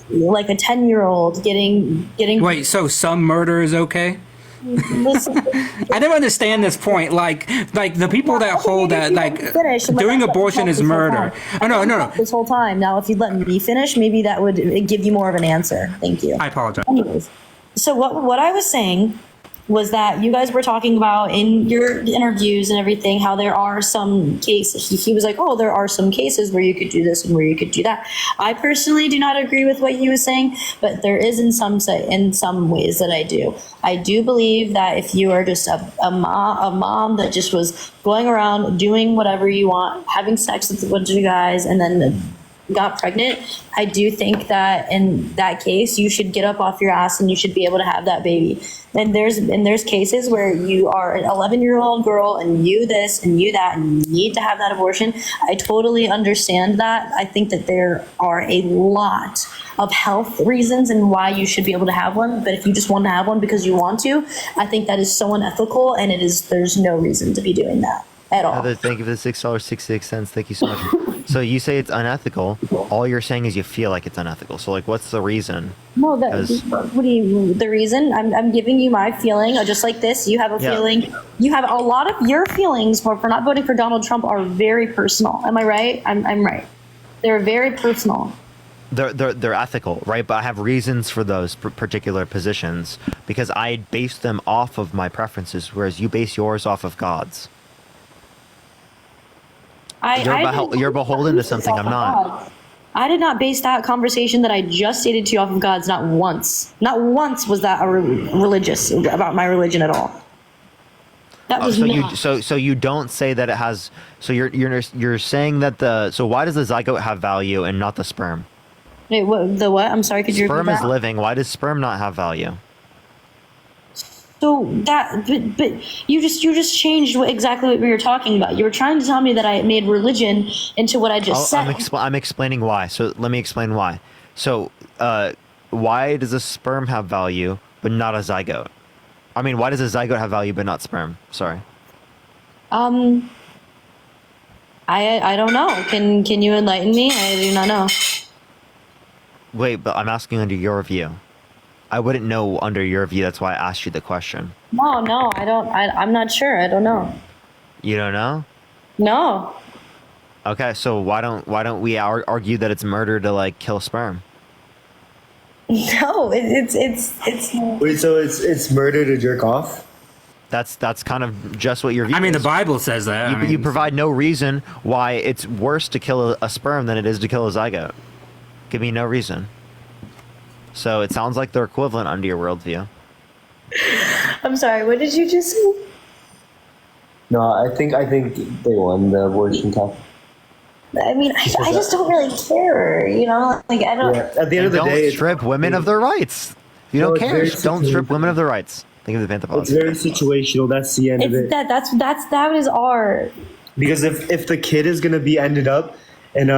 [SPEAKER 8] like a 10-year-old getting.
[SPEAKER 14] Wait, so some murder is okay? I don't understand this point. Like the people that hold that doing abortion is murder. Oh no.
[SPEAKER 8] This whole time. Now, if you'd let me finish, maybe that would give you more of an answer. Thank you.
[SPEAKER 14] I apologize.
[SPEAKER 8] Anyways, so what I was saying was that you guys were talking about in your interviews and everything how there are some cases. He was like, oh, there are some cases where you could do this and where you could do that. I personally do not agree with what he was saying, but there is in some ways that I do. I do believe that if you are just a mom that just was going around doing whatever you want, having sex with a bunch of guys, and then got pregnant, I do think that in that case you should get up off your ass and you should be able to have that baby. And there's cases where you are an 11-year-old girl and you this and you that and you need to have that abortion. I totally understand that. I think that there are a lot of health reasons and why you should be able to have one. But if you just want to have one because you want to, I think that is so unethical, and there's no reason to be doing that at all.
[SPEAKER 1] Heather, thank you for the $6.66. Thank you so much. So you say it's unethical. All you're saying is you feel like it's unethical. So like, what's the reason?
[SPEAKER 8] No, what do you mean? The reason I'm giving you my feeling, just like this, you have a feeling. You have a lot of your feelings for not voting for Donald Trump are very personal. Am I right? I'm right. They're very personal.
[SPEAKER 1] They're ethical, right? But I have reasons for those particular positions because I base them off of my preferences, whereas you base yours off of God's. You're beholden to something I'm not.
[SPEAKER 8] I did not base that conversation that I just stated to you off of God's. Not once. Not once was that religious about my religion at all. That was
[SPEAKER 1] so you don't say that it has. So you're saying that so why does the zygote have value and not the sperm?
[SPEAKER 8] Wait, the what? I'm sorry. Could you repeat that?
[SPEAKER 1] Sperm is living. Why does sperm not have value?
[SPEAKER 8] So but you just changed exactly what we were talking about. You were trying to tell me that I made religion into what I just said.
[SPEAKER 1] I'm explaining why. So let me explain why. So why does a sperm have value but not a zygote? I mean, why does a zygote have value but not sperm? Sorry.
[SPEAKER 8] I don't know. Can you enlighten me? I do not know.
[SPEAKER 1] Wait, but I'm asking under your view. I wouldn't know under your view. That's why I asked you the question.
[SPEAKER 8] No, I don't. I'm not sure. I don't know.
[SPEAKER 1] You don't know?
[SPEAKER 8] No.
[SPEAKER 1] Okay, so why don't we argue that it's murder to like kill sperm?
[SPEAKER 8] No, it's.
[SPEAKER 17] Wait, so it's murder to jerk off?
[SPEAKER 1] That's kind of just what your view.
[SPEAKER 14] I mean,
[SPEAKER 1] is.
[SPEAKER 14] the Bible says that.
[SPEAKER 1] You provide no reason why it's worse to kill a sperm than it is to kill a zygote. Give me no reason. So it sounds like they're equivalent under your worldview.
[SPEAKER 15] I'm sorry, what did you just say?
[SPEAKER 17] No, I think they won the abortion talk.
[SPEAKER 15] I mean, I just don't really care, you know? Like, I don't.
[SPEAKER 17] Yeah, at the end of the
[SPEAKER 1] Don't
[SPEAKER 17] day,
[SPEAKER 1] strip women of their rights. If you
[SPEAKER 17] No,
[SPEAKER 1] don't
[SPEAKER 17] it's
[SPEAKER 1] care,
[SPEAKER 17] very
[SPEAKER 1] don't strip women of their rights. Think of the Panther
[SPEAKER 17] it's
[SPEAKER 1] policy.
[SPEAKER 17] very situational. That's the end of it.
[SPEAKER 15] That is our.
[SPEAKER 17] Because if the kid is gonna be ended up in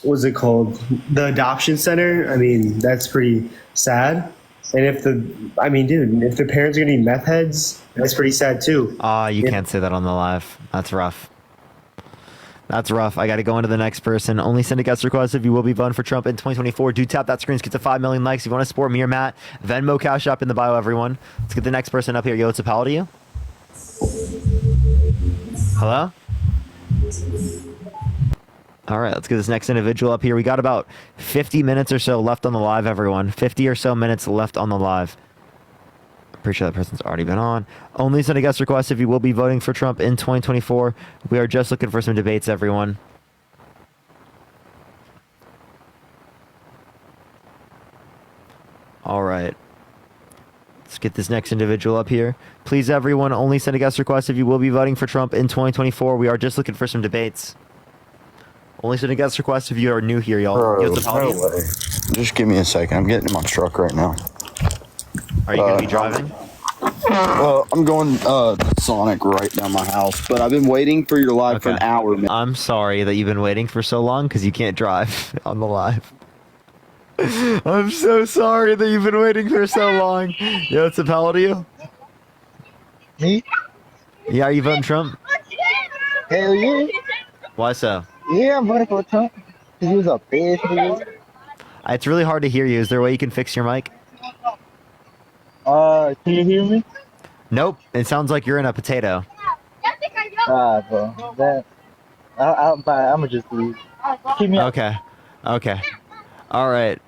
[SPEAKER 17] what's it called, the adoption center, I mean that's pretty sad. And if the parents are gonna be meth heads, that's pretty sad too.
[SPEAKER 1] You can't say that on the live. That's rough. That's rough. I got to go into the next person. Only send a guest request if you will be voting for Trump in 2024. Do tap that screen to get to 5 million likes. If you want to support me or Matt, Venmo, Cash App in the bio, everyone. Let's get the next person up here. Yo, it's a pal to you. Hello? All right, let's get this next individual up here. We got about 50 minutes or so left on the live, everyone. 50 or so minutes left on the live. Pretty sure that person's already been on. Only send a guest request if you will be voting for Trump in 2024. We are just looking for some debates, everyone. All right. Let's get this next individual up here. Please, everyone, only send a guest request if you will be voting for Trump in 2024. We are just looking for some debates. Only send a guest request if you are new here, y'all.
[SPEAKER 16] Bro, no way. Just give me a second. I'm getting in my truck right now.
[SPEAKER 1] Are you going to be driving?
[SPEAKER 16] Well, I'm going Sonic right down my house, but I've been waiting for your live for an hour, man.
[SPEAKER 1] I'm sorry that you've been waiting for so long because you can't drive on the live. I'm so sorry that you've been waiting for so long. Yo, it's a pal to you?
[SPEAKER 18] Me?
[SPEAKER 1] Yeah, are you voting Trump?
[SPEAKER 18] Hell yeah.
[SPEAKER 1] Why so?
[SPEAKER 18] Yeah, I'm voting for Trump. He was a bitch.
[SPEAKER 1] It's really hard to hear you. Is there a way you can fix your mic?
[SPEAKER 18] Can you hear me?
[SPEAKER 1] Nope. It sounds like you're in a potato.
[SPEAKER 18] Bro. I'm gonna just leave. Keep me up.
[SPEAKER 1] Okay. All right.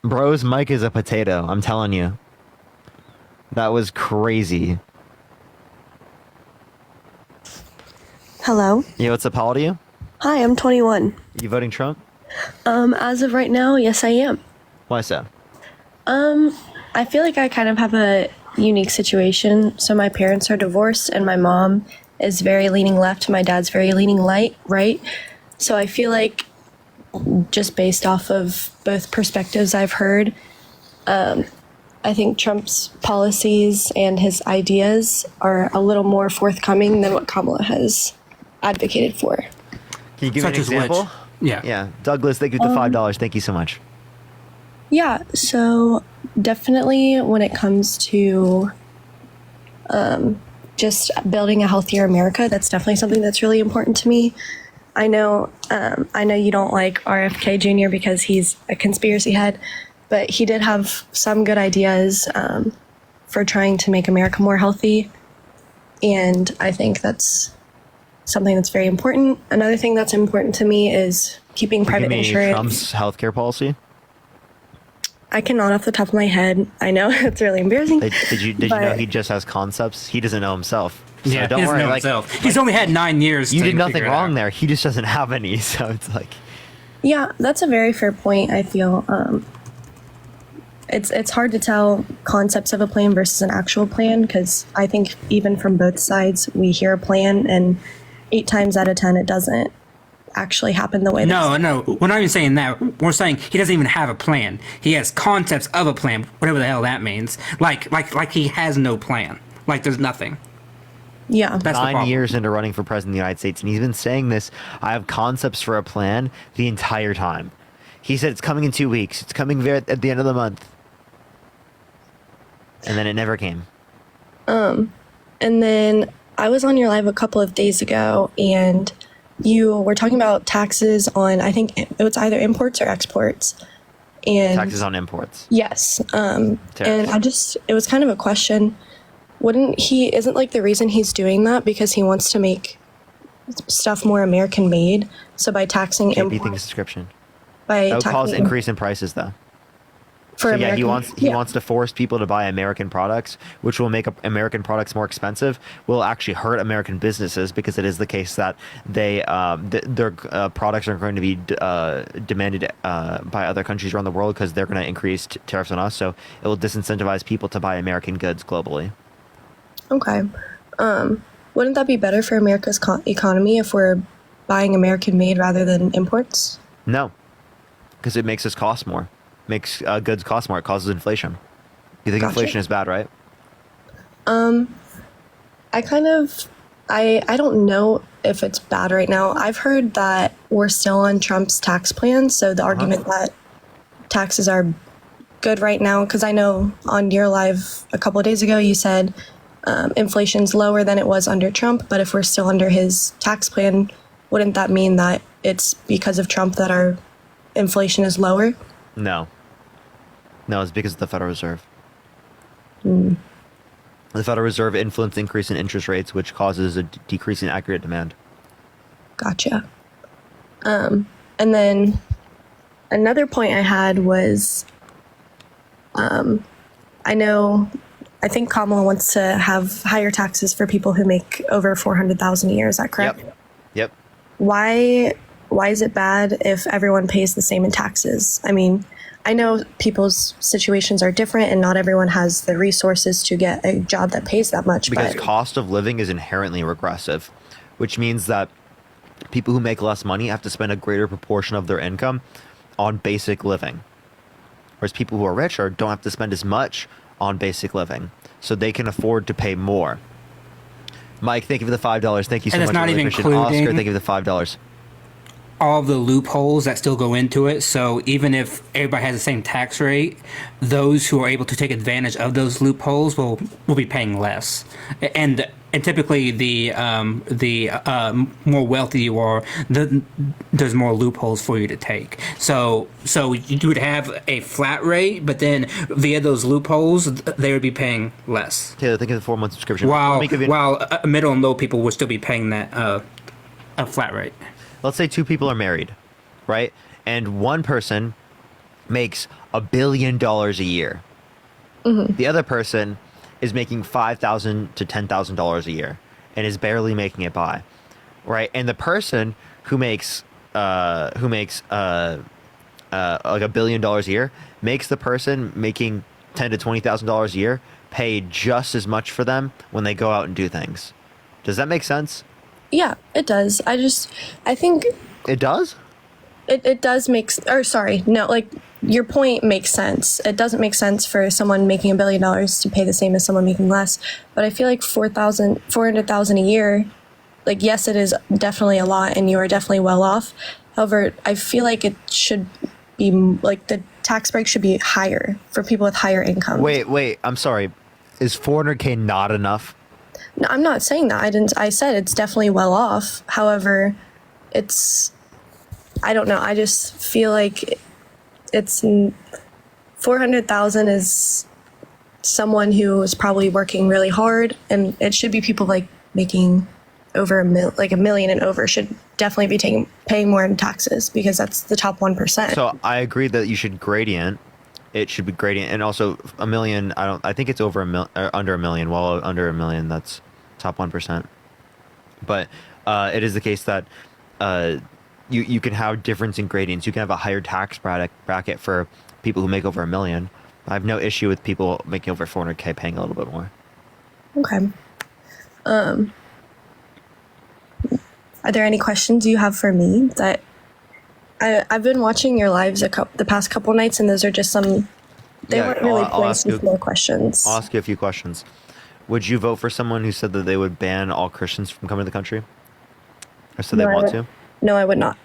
[SPEAKER 1] Bro's mic is a potato. I'm telling you. That was crazy.
[SPEAKER 19] Hello.
[SPEAKER 1] Yo, what's up, Paul to you?
[SPEAKER 19] Hi, I'm 21.
[SPEAKER 1] You voting Trump?
[SPEAKER 19] As of right now, yes, I am.
[SPEAKER 1] Why so?
[SPEAKER 19] I feel like I kind of have a unique situation. So my parents are divorced, and my mom is very leaning left. My dad's very leaning right. So I feel like, just based off of both perspectives I've heard, I think Trump's policies and his ideas are a little more forthcoming than what Kamala has advocated for.
[SPEAKER 1] Can you give me an example? Yeah. Douglas, thank you to $5. Thank you so much.
[SPEAKER 19] Yeah, so definitely when it comes to just building a healthier America, that's definitely something that's really important to me. I know you don't like RFK Jr. because he's a conspiracy head, but he did have some good ideas for trying to make America more healthy, and I think that's something that's very important. Another thing that's important to me is keeping private insurance.
[SPEAKER 1] Trump's healthcare policy?
[SPEAKER 19] I cannot off the top of my head. I know it's really embarrassing.
[SPEAKER 1] Did you know he just has concepts? He doesn't know himself. So
[SPEAKER 14] Yeah,
[SPEAKER 1] don't
[SPEAKER 14] he doesn't
[SPEAKER 1] worry.
[SPEAKER 14] know himself. He's only had 9 years.
[SPEAKER 1] You
[SPEAKER 14] to
[SPEAKER 1] did nothing
[SPEAKER 14] figure it
[SPEAKER 1] wrong
[SPEAKER 14] out.
[SPEAKER 1] there. He just doesn't have any. So it's like,
[SPEAKER 19] Yeah, that's a very fair point. I feel it's hard to tell concepts of a plan versus an actual plan, because I think even from both sides we hear a plan and 8 times out of 10 it doesn't actually happen the way.
[SPEAKER 14] No, we're not even saying that. We're saying he doesn't even have a plan. He has concepts of a plan, whatever the hell that means. Like he has no plan. Like there's nothing.
[SPEAKER 19] Yeah.
[SPEAKER 14] That's the
[SPEAKER 1] 9
[SPEAKER 14] problem.
[SPEAKER 1] years into running for president of the United States, and he's been saying this. I have concepts for a plan the entire time. He said it's coming in 2 weeks. It's coming at the end of the month, and then it never came.
[SPEAKER 19] And then I was on your live a couple of days ago, and you were talking about taxes on, I think it was either imports or exports. And
[SPEAKER 1] Taxes on imports.
[SPEAKER 19] yes. And
[SPEAKER 1] Tariffs.
[SPEAKER 19] it was kind of a question. Isn't like the reason he's doing that because he wants to make stuff more American made? So by taxing
[SPEAKER 1] Can't be
[SPEAKER 19] imports,
[SPEAKER 1] things description.
[SPEAKER 19] by
[SPEAKER 1] That would cause
[SPEAKER 19] taxing
[SPEAKER 1] increase in prices, though.
[SPEAKER 12] For
[SPEAKER 1] So yeah, he
[SPEAKER 12] American-
[SPEAKER 1] wants to force people to buy American products, which will make American products more expensive. Will actually hurt American businesses because it is the case that their products are going to be demanded by other countries around the world because they're going to increase tariffs on us. So it will disincentivize people to buy American goods globally.
[SPEAKER 12] Okay. Wouldn't that be better for America's economy if we're buying American made rather than imports?
[SPEAKER 1] No, because it makes us cost more. Makes goods cost more. It causes inflation. You think
[SPEAKER 12] Gotcha.
[SPEAKER 1] inflation is bad, right?
[SPEAKER 12] I don't know if it's bad right now. I've heard that we're still on Trump's tax plan, so the argument that taxes are good right now, because I know on your live a couple of days ago you said inflation's lower than it was under Trump, but if we're still under his tax plan, wouldn't that mean that it's because of Trump that our inflation is lower?
[SPEAKER 1] No. No, it's because of the Federal Reserve.
[SPEAKER 12] Mm.
[SPEAKER 1] The Federal Reserve influenced increase in interest rates, which causes a decrease in aggregate demand.
[SPEAKER 12] Gotcha. And then another point I had was, I think Kamala wants to have higher taxes for people who make over $400,000 a year. Is that correct?
[SPEAKER 1] Yep.
[SPEAKER 12] Why is it bad if everyone pays the same in taxes? I mean, I know people's situations are different and not everyone has the resources to get a job that pays that much.
[SPEAKER 1] Because
[SPEAKER 12] but
[SPEAKER 1] cost of living is inherently regressive, which means that people who make less money have to spend a greater proportion of their income on basic living. Whereas people who are richer don't have to spend as much on basic living. So they can afford to pay more. Mike, thank you for the $5. Thank you so
[SPEAKER 14] And
[SPEAKER 1] much.
[SPEAKER 14] it's not
[SPEAKER 1] I really
[SPEAKER 14] even
[SPEAKER 1] appreciate it. Oscar,
[SPEAKER 14] including-
[SPEAKER 1] thank you for the $5.
[SPEAKER 14] All the loopholes that still go into it. So even if everybody has the same tax rate, those who are able to take advantage of those loopholes will be paying less. And typically the more wealthy you are, there's more loopholes for you to take. So you would have a flat rate, but then via those loopholes, they would be paying less.
[SPEAKER 1] Taylor, think of the 4-month subscription.
[SPEAKER 14] While
[SPEAKER 1] Let me give you-
[SPEAKER 14] middle and low people would still be paying that a flat rate.
[SPEAKER 1] Let's say two people are married, right? And one person makes $1 billion a year.
[SPEAKER 12] Mm-hmm.
[SPEAKER 1] The other person is making $5,000 to $10,000 a year and is barely making it by, right? And the person who makes like $1 billion a year makes the person making $10,000 to $20,000 a year pay just as much for them when they go out and do things. Does that make sense?
[SPEAKER 12] yeah, it does. I think
[SPEAKER 1] It does?
[SPEAKER 12] it does make, like your point makes sense. It doesn't make sense for someone making $1 billion to pay the same as someone making less. But I feel like $400,000 a year, like, yes, it is definitely a lot and you are definitely well off. However, I feel like it should be like the tax break should be higher for people with higher income.
[SPEAKER 1] Wait, I'm sorry. Is $400K not enough?
[SPEAKER 12] No, I'm not saying that. I said it's definitely well off. However, I don't know. I just feel like it's 400,000 is someone who is probably working really hard, and it should be people like making over $1 million and over should definitely be paying more in taxes because that's the top 1%.
[SPEAKER 1] So I agree that you should gradient. It should be gradient, and also $1 million. I think it's over under $1 million. Well, under $1 million, that's top 1%. But it is the case that you can have difference in gradients. You can have a higher tax bracket for people who make over $1 million. I have no issue with people making over 400K paying a little bit more.
[SPEAKER 12] Okay. Are there any questions you have for me? That I've been watching your lives the past couple nights, and those are just some. They weren't really points with more questions.
[SPEAKER 1] I'll ask you a few questions. Would you vote for someone who said that they would ban all Christians from coming to the country? Or said they want to?
[SPEAKER 12] No, I would not.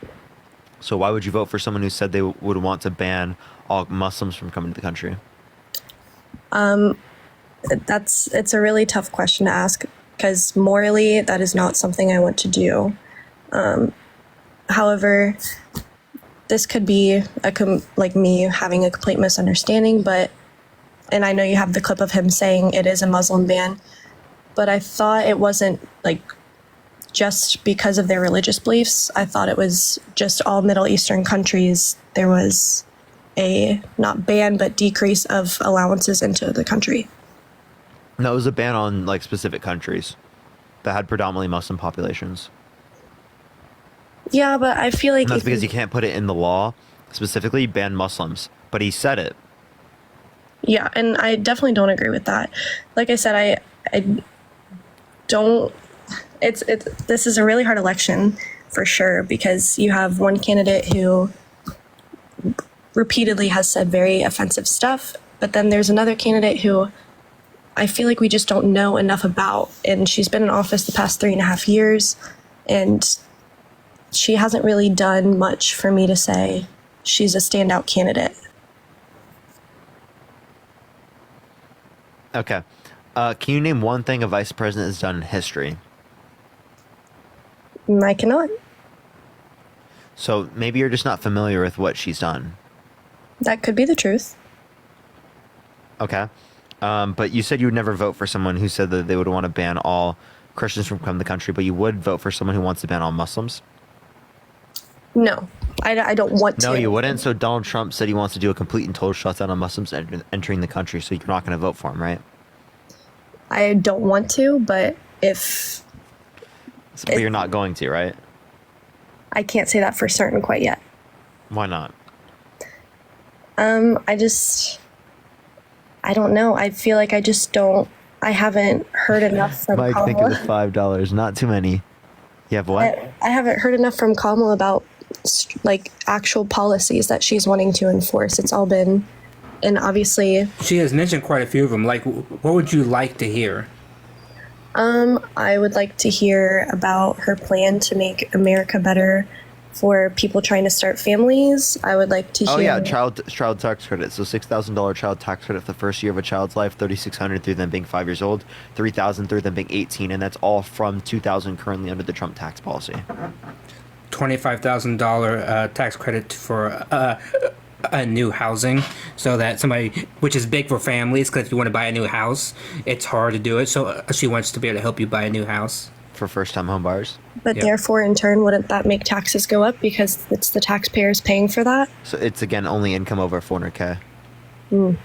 [SPEAKER 1] So why would you vote for someone who said they would want to ban all Muslims from coming to the country?
[SPEAKER 12] It's a really tough question to ask because morally that is not something I want to do. However, this could be like me having a complete misunderstanding, and I know you have the clip of him saying it is a Muslim ban, but I thought it wasn't like just because of their religious beliefs. I thought it was just all Middle Eastern countries. There was a not ban but decrease of allowances into the country.
[SPEAKER 1] No, it was a ban on like specific countries that had predominantly Muslim populations.
[SPEAKER 12] Yeah, but I feel like
[SPEAKER 1] And that's
[SPEAKER 12] if
[SPEAKER 1] because you can't put it in the law specifically ban Muslims, but he said it.
[SPEAKER 12] Yeah, and I definitely don't agree with that. Like I said, I don't. It's this is a really hard election for sure because you have one candidate who repeatedly has said very offensive stuff, but then there's another candidate who I feel like we just don't know enough about, and she's been in office the past 3.5 years, and she hasn't really done much for me to say she's a standout candidate.
[SPEAKER 1] Okay. Can you name one thing a vice president has done in history?
[SPEAKER 12] I cannot.
[SPEAKER 1] So maybe you're just not familiar with what she's done.
[SPEAKER 12] That could be the truth.
[SPEAKER 1] Okay. But you said you would never vote for someone who said that they would want to ban all Christians from coming to the country, but you would vote for someone who wants to ban all Muslims?
[SPEAKER 12] No, I don't want to.
[SPEAKER 1] No, you wouldn't. So Donald Trump said he wants to do a complete and total shutdown on Muslims entering the country, so you're not going to vote for him, right?
[SPEAKER 12] I don't want to, but if...
[SPEAKER 1] But you're not going to, right?
[SPEAKER 12] I can't say that for certain quite yet.
[SPEAKER 1] Why not?
[SPEAKER 12] I don't know. I feel like I just don't... I haven't heard enough from
[SPEAKER 1] Mike, think of the
[SPEAKER 12] Kamala.
[SPEAKER 1] $5. Not too many. You have what?
[SPEAKER 12] I haven't heard enough from Kamala about like actual policies that she's wanting to enforce. It's all been, and obviously
[SPEAKER 14] She has mentioned quite a few of them. Like, what would you like to hear?
[SPEAKER 12] I would like to hear about her plan to make America better for people trying to start families. I would like to hear.
[SPEAKER 1] Oh yeah, child tax credit. So $6,000 child tax credit for the first year of a child's life, $3,600 through them being 5 years old, $3,000 through them being 18, and that's all from $2,000 currently under the Trump tax policy.
[SPEAKER 14] $25,000 tax credit for a new housing, so that somebody, which is big for families, because if you want to buy a new house, it's hard to do it. So she wants to be able to help you buy a new house
[SPEAKER 1] for first-time home buyers.
[SPEAKER 12] But
[SPEAKER 14] Yep.
[SPEAKER 12] therefore, in turn, wouldn't that make taxes go up because it's the taxpayers paying for that?
[SPEAKER 1] So it's again only income over 400K.
[SPEAKER 12] Mm.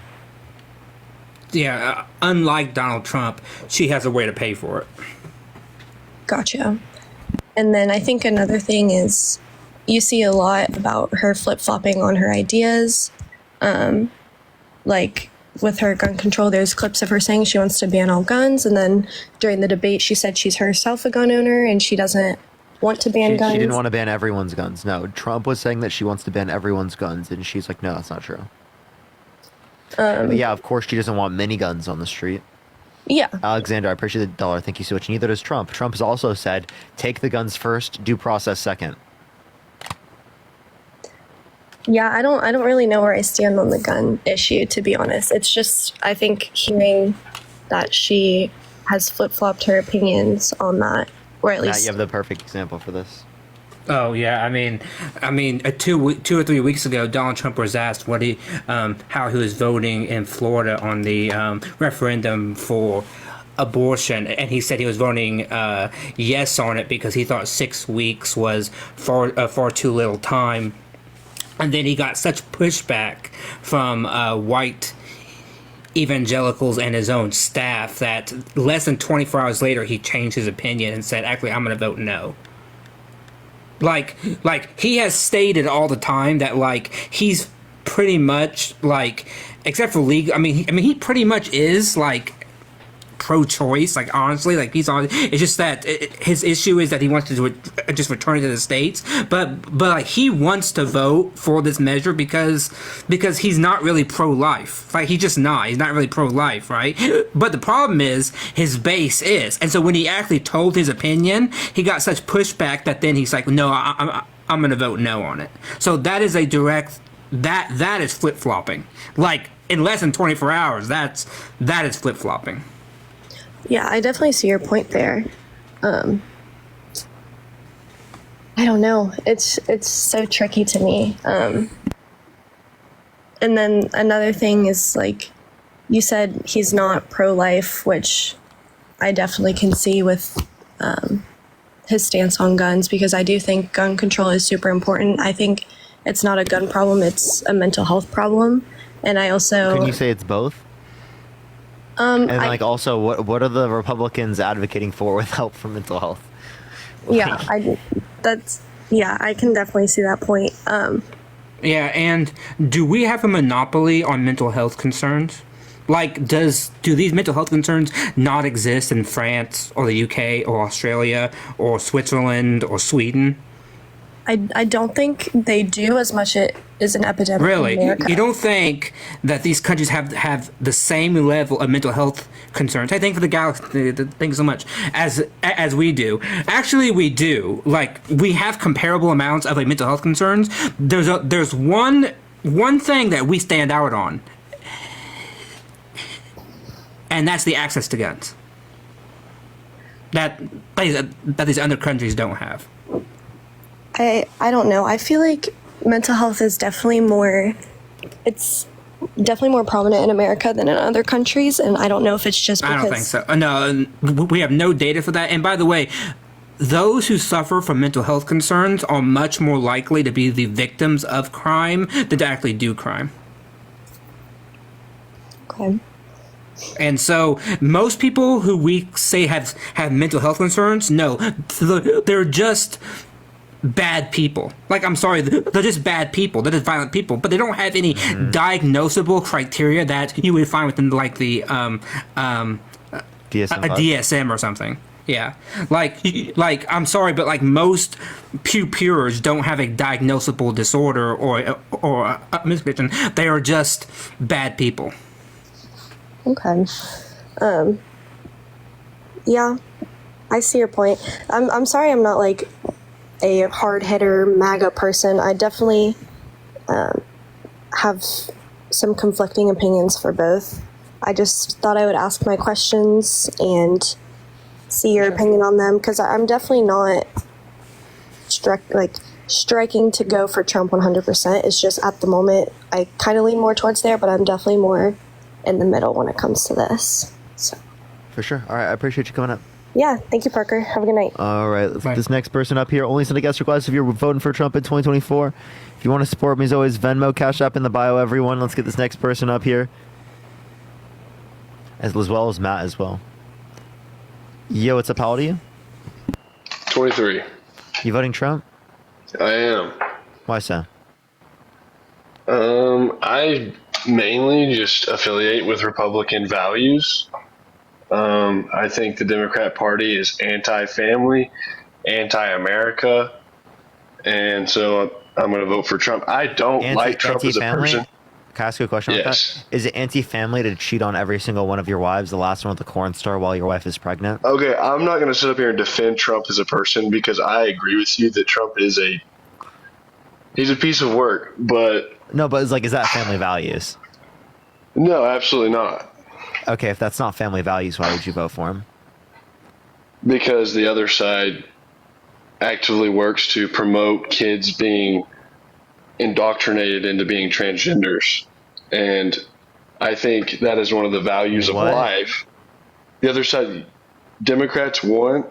[SPEAKER 14] Yeah, unlike Donald Trump, she has a way to pay for it.
[SPEAKER 12] Gotcha. And then I think another thing is you see a lot about her flip-flopping on her ideas. Like with her gun control, there's clips of her saying she wants to ban all guns, and then during the debate she said she's herself a gun owner and she doesn't want to ban guns.
[SPEAKER 1] She didn't want to ban everyone's guns. No, Trump was saying that she wants to ban everyone's guns, and she's like, no, that's not true. But yeah, of course she doesn't want miniguns on the street.
[SPEAKER 12] Yeah.
[SPEAKER 1] Alexander, I appreciate the dollar. Thank you so much. Neither does Trump. Trump has also said, take the guns first, due process second.
[SPEAKER 12] Yeah, I don't really know where I stand on the gun issue, to be honest. It's just, I think hearing that she has flip-flopped her opinions on that, or at
[SPEAKER 1] Matt,
[SPEAKER 12] least...
[SPEAKER 1] you have the perfect example for this.
[SPEAKER 14] Oh yeah, I mean, 2 or 3 weeks ago, Donald Trump was asked what how he was voting in Florida on the referendum for abortion, and he said he was voting yes on it because he thought 6 weeks was far too little time. And then he got such pushback from white evangelicals and his own staff that less than 24 hours later he changed his opinion and said, actually, I'm going to vote no. Like he has stated all the time that like he's pretty much like, except for legal, I mean he pretty much is like pro-choice, like honestly, like he's on. It's just that his issue is that he wants to just return it to the states, but like he wants to vote for this measure because he's not really pro-life. Like he's not really pro-life, right? But the problem is his base is, and so when he actually told his opinion, he got such pushback that then he's like, no, I'm gonna vote no on it. So that is a direct that is flip-flopping. Like in less than 24 hours, that is flip-flopping.
[SPEAKER 12] Yeah, I definitely see your point there. I don't know. It's so tricky to me. And then another thing is like you said he's not pro-life, which I definitely can see with his stance on guns, because I do think gun control is super important. I think
[SPEAKER 19] it's not a gun problem, it's a mental health problem. And I also
[SPEAKER 1] Can you say it's both? And like also, what are the Republicans advocating for with help for mental health?
[SPEAKER 19] yeah, I can definitely see that point.
[SPEAKER 14] Yeah, and do we have a monopoly on mental health concerns? Like, do these mental health concerns not exist in France or the UK or Australia or Switzerland or Sweden?
[SPEAKER 19] I don't think they do as much it is an epidemic in
[SPEAKER 14] Really?
[SPEAKER 19] America.
[SPEAKER 14] You don't think that these countries have the same level of mental health concerns? I think for the galaxy, thank you so much, as we do. Actually, we do. Like, we have comparable amounts of like mental health concerns. There's one thing that we stand out on, and that's the access to guns. That these other countries don't have.
[SPEAKER 19] I don't know. I feel like mental health is definitely more prominent in America than in other countries, and I don't know if it's just because
[SPEAKER 14] I don't think so. No, we have no data for that. And by the way, those who suffer from mental health concerns are much more likely to be the victims of crime than to actually do crime.
[SPEAKER 19] Okay.
[SPEAKER 14] And so most people who we say have mental health concerns, no, they're just bad people. Like, I'm sorry, they're just bad people. They're just violent people, but they don't have any diagnosable criteria that you would find within like the
[SPEAKER 1] DSM,
[SPEAKER 14] a DSM or something. Yeah, like I'm sorry, but like most purers don't have a diagnosable disorder or a miscondition. They are just bad people.
[SPEAKER 19] Okay. Yeah, I see your point. I'm sorry I'm not like a hard hitter MAGA person. I definitely have some conflicting opinions for both. I just thought I would ask my questions and see your opinion on them, because I'm definitely not striking to go for Trump 100%. It's just at the moment I kind of lean more towards there, but I'm definitely more in the middle when it comes to this. So.
[SPEAKER 1] For sure. All right, I appreciate you coming up.
[SPEAKER 19] Yeah, thank you, Parker. Have a good night.
[SPEAKER 1] All right, let's get this next person up here. Only send a guest request if you're voting for Trump in 2024. If you want to support me, as always, Venmo, Cash App in the bio, everyone. Let's get this next person up here. As well as Matt as well. Yo, what's up? How old are you?
[SPEAKER 3] 23.
[SPEAKER 1] You voting Trump?
[SPEAKER 3] I am.
[SPEAKER 1] Why so?
[SPEAKER 3] I mainly just affiliate with Republican values. I think the Democrat Party is anti-family, anti-America, and so I'm going to vote for Trump. I don't like Trump as a person.
[SPEAKER 1] Can I ask you a question about that? Is it anti-family to cheat on every single one of your wives, the last one with the corn star, while your wife is pregnant?
[SPEAKER 3] Okay, I'm not going to sit up here and defend Trump as a person, because I agree with you that Trump is he's a piece of work, but...
[SPEAKER 1] No, but it's like, is that family values?
[SPEAKER 3] No, absolutely not.
[SPEAKER 1] Okay, if that's not family values, why would you vote for him?
[SPEAKER 3] Because the other side actively works to promote kids being indoctrinated into being transgenders. And I think that is one of the values of life. The other side, Democrats want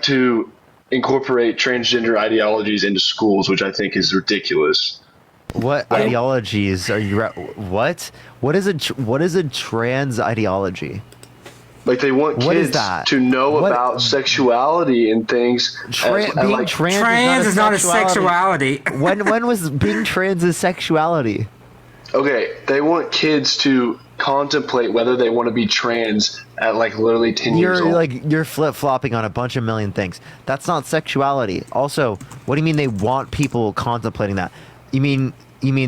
[SPEAKER 3] to incorporate transgender ideologies into schools, which I think is ridiculous.
[SPEAKER 1] What ideologies are you? What is a trans ideology?
[SPEAKER 3] Like, they want kids to know about sexuality and things.
[SPEAKER 1] Being trans is not a sexuality. when was being trans a sexuality?
[SPEAKER 3] Okay, they want kids to contemplate whether they want to be trans at like literally 10 years old.
[SPEAKER 1] You're flip-flopping on a bunch of million things. That's not sexuality. Also, what do you mean they want people contemplating that? You mean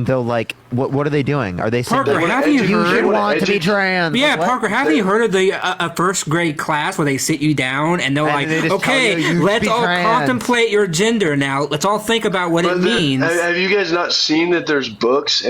[SPEAKER 1] they'll like what are they doing? Are they saying
[SPEAKER 14] Parker, have you heard?
[SPEAKER 1] Want to be trans?
[SPEAKER 14] Yeah, Parker, have you heard of the a first grade class where they sit you down and they're like, okay, let's all contemplate your gender now. Let's all think about what it means.
[SPEAKER 3] Have you guys not seen that there's books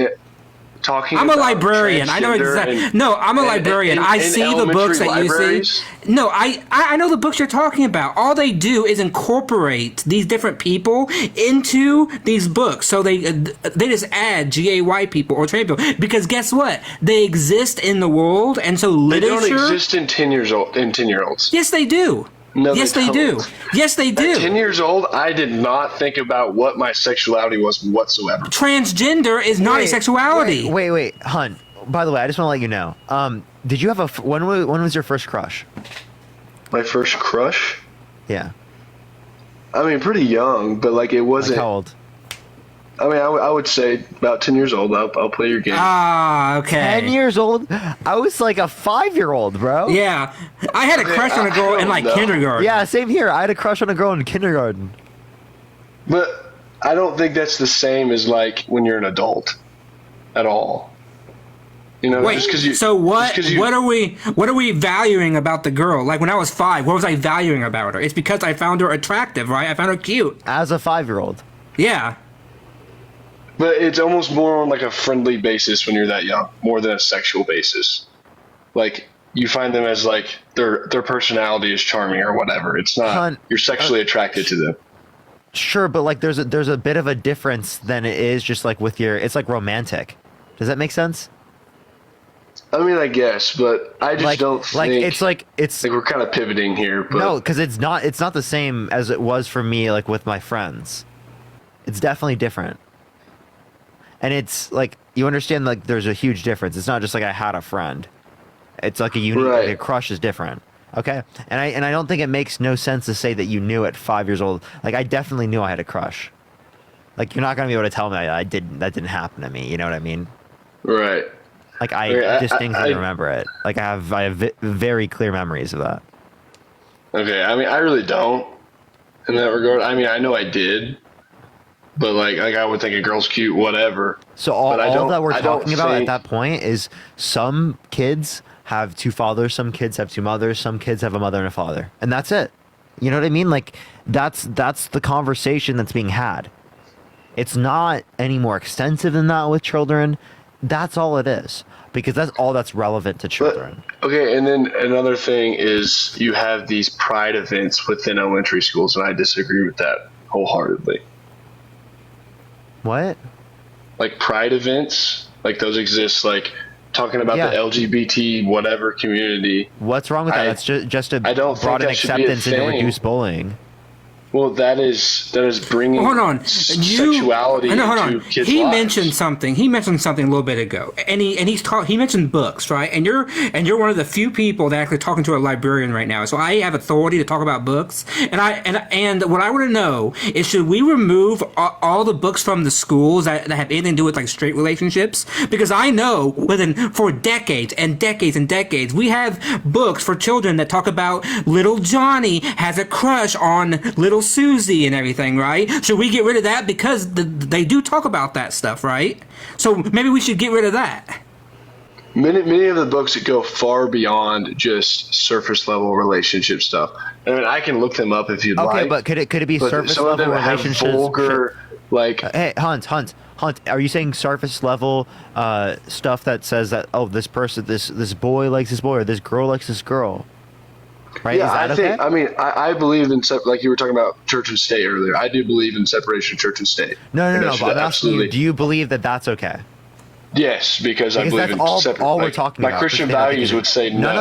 [SPEAKER 3] talking
[SPEAKER 14] I'm
[SPEAKER 3] about
[SPEAKER 14] a librarian. I know exactly. No, I'm a librarian. I see the books that you see. No, I know the books you're talking about. All they do is incorporate these different people into these books. So they just add GAY people or trans people, because guess what? They exist in the world, and so literature.
[SPEAKER 3] They don't exist in 10-year-olds.
[SPEAKER 14] Yes, they do.
[SPEAKER 3] No,
[SPEAKER 14] Yes, they do.
[SPEAKER 3] don't.
[SPEAKER 14] Yes, they do.
[SPEAKER 3] At 10 years old, I did not think about what my sexuality was whatsoever.
[SPEAKER 14] Transgender is not a sexuality.
[SPEAKER 1] Wait, Hunt. By the way, I just want to let you know. Did you have when was your first crush?
[SPEAKER 3] My first crush?
[SPEAKER 1] Yeah.
[SPEAKER 3] I mean, pretty young, but like it wasn't.
[SPEAKER 1] Like how old?
[SPEAKER 3] I mean, I would say about 10 years old. I'll play your game.
[SPEAKER 14] Ah, okay.
[SPEAKER 1] 10 years old? I was like a 5-year-old, bro.
[SPEAKER 14] Yeah. I had a crush on a girl in like kindergarten.
[SPEAKER 1] Yeah, same here. I had a crush on a girl in kindergarten.
[SPEAKER 3] But I don't think that's the same as like when you're an adult at all. You know,
[SPEAKER 14] Wait,
[SPEAKER 3] just because you.
[SPEAKER 14] so what are we valuing about the girl? Like when I was 5, what was I valuing about her? It's because I found her attractive, right? I found her cute.
[SPEAKER 1] As a 5-year-old.
[SPEAKER 14] Yeah.
[SPEAKER 3] But it's almost more on like a friendly basis when you're that young, more than a sexual basis. Like you find them as like their personality is charming or whatever. It's not you're sexually attracted to them.
[SPEAKER 1] Sure, but like there's a bit of a difference than it is just like with your. It's like romantic. Does that make sense?
[SPEAKER 3] I mean, I guess, but I just don't think
[SPEAKER 1] it's like
[SPEAKER 3] we're kind of pivoting here. But
[SPEAKER 1] no, because it's not the same as it was for me like with my friends. It's definitely different. And it's like you understand like there's a huge difference. It's not just like I had a friend. It's like a unique like, a crush is different. Okay? And I don't think it makes no sense to say that you knew at 5 years old. Like I definitely knew I had a crush. Like you're not gonna be able to tell me that didn't happen to me, you know what I mean?
[SPEAKER 3] Right.
[SPEAKER 1] Like I distinctly remember it. Like I have very clear memories of that.
[SPEAKER 3] Okay, I mean I really don't in that regard. I mean I know I did. But like I would think a girl's cute, whatever.
[SPEAKER 1] So all that we're talking about at that point is some kids have 2 fathers, some kids have 2 mothers, some kids have a mother and a father, and that's it. You know what I mean? Like that's the conversation that's being had. It's not any more extensive than that with children. That's all it is because that's all that's relevant to children.
[SPEAKER 3] But, okay, and then another thing is you have these pride events within elementary schools, and I disagree with that wholeheartedly.
[SPEAKER 1] What?
[SPEAKER 3] Like pride events, like those exist. Like talking about the LGBT whatever community.
[SPEAKER 1] What's wrong with that? That's just a broaden acceptance and to reduce bullying.
[SPEAKER 3] Well, that is bringing sexuality into kids'
[SPEAKER 14] He
[SPEAKER 3] lives.
[SPEAKER 14] mentioned something. He mentioned something a little bit ago, and he mentioned books, right? And you're one of the few people that are actually talking to a librarian right now. So I have authority to talk about books, and what I want to know is should we remove all the books from the schools that have anything to do with like straight relationships? Because I know for decades and decades and decades we have books for children that talk about little Johnny has a crush on little Susie and everything, right? Should we get rid of that because they do talk about that stuff, right? So maybe we should get rid of that.
[SPEAKER 3] Many of the books that go far beyond just surface level relationship stuff. I mean, I can look them up if you'd like.
[SPEAKER 1] Okay, but could it be surface level relationships?
[SPEAKER 3] Vulgar, like
[SPEAKER 1] hey, Hunt. Are you saying surface level stuff that says that this person, this boy likes this boy or this girl likes this girl? Right?
[SPEAKER 3] Yeah, I mean, I believe in like you were talking about church and state earlier. I do believe in separation of church and state.
[SPEAKER 1] No. But I'm asking you, do you believe that that's okay?
[SPEAKER 3] Yes, because I believe in separate.
[SPEAKER 1] All we're talking about.
[SPEAKER 3] My Christian values would say no.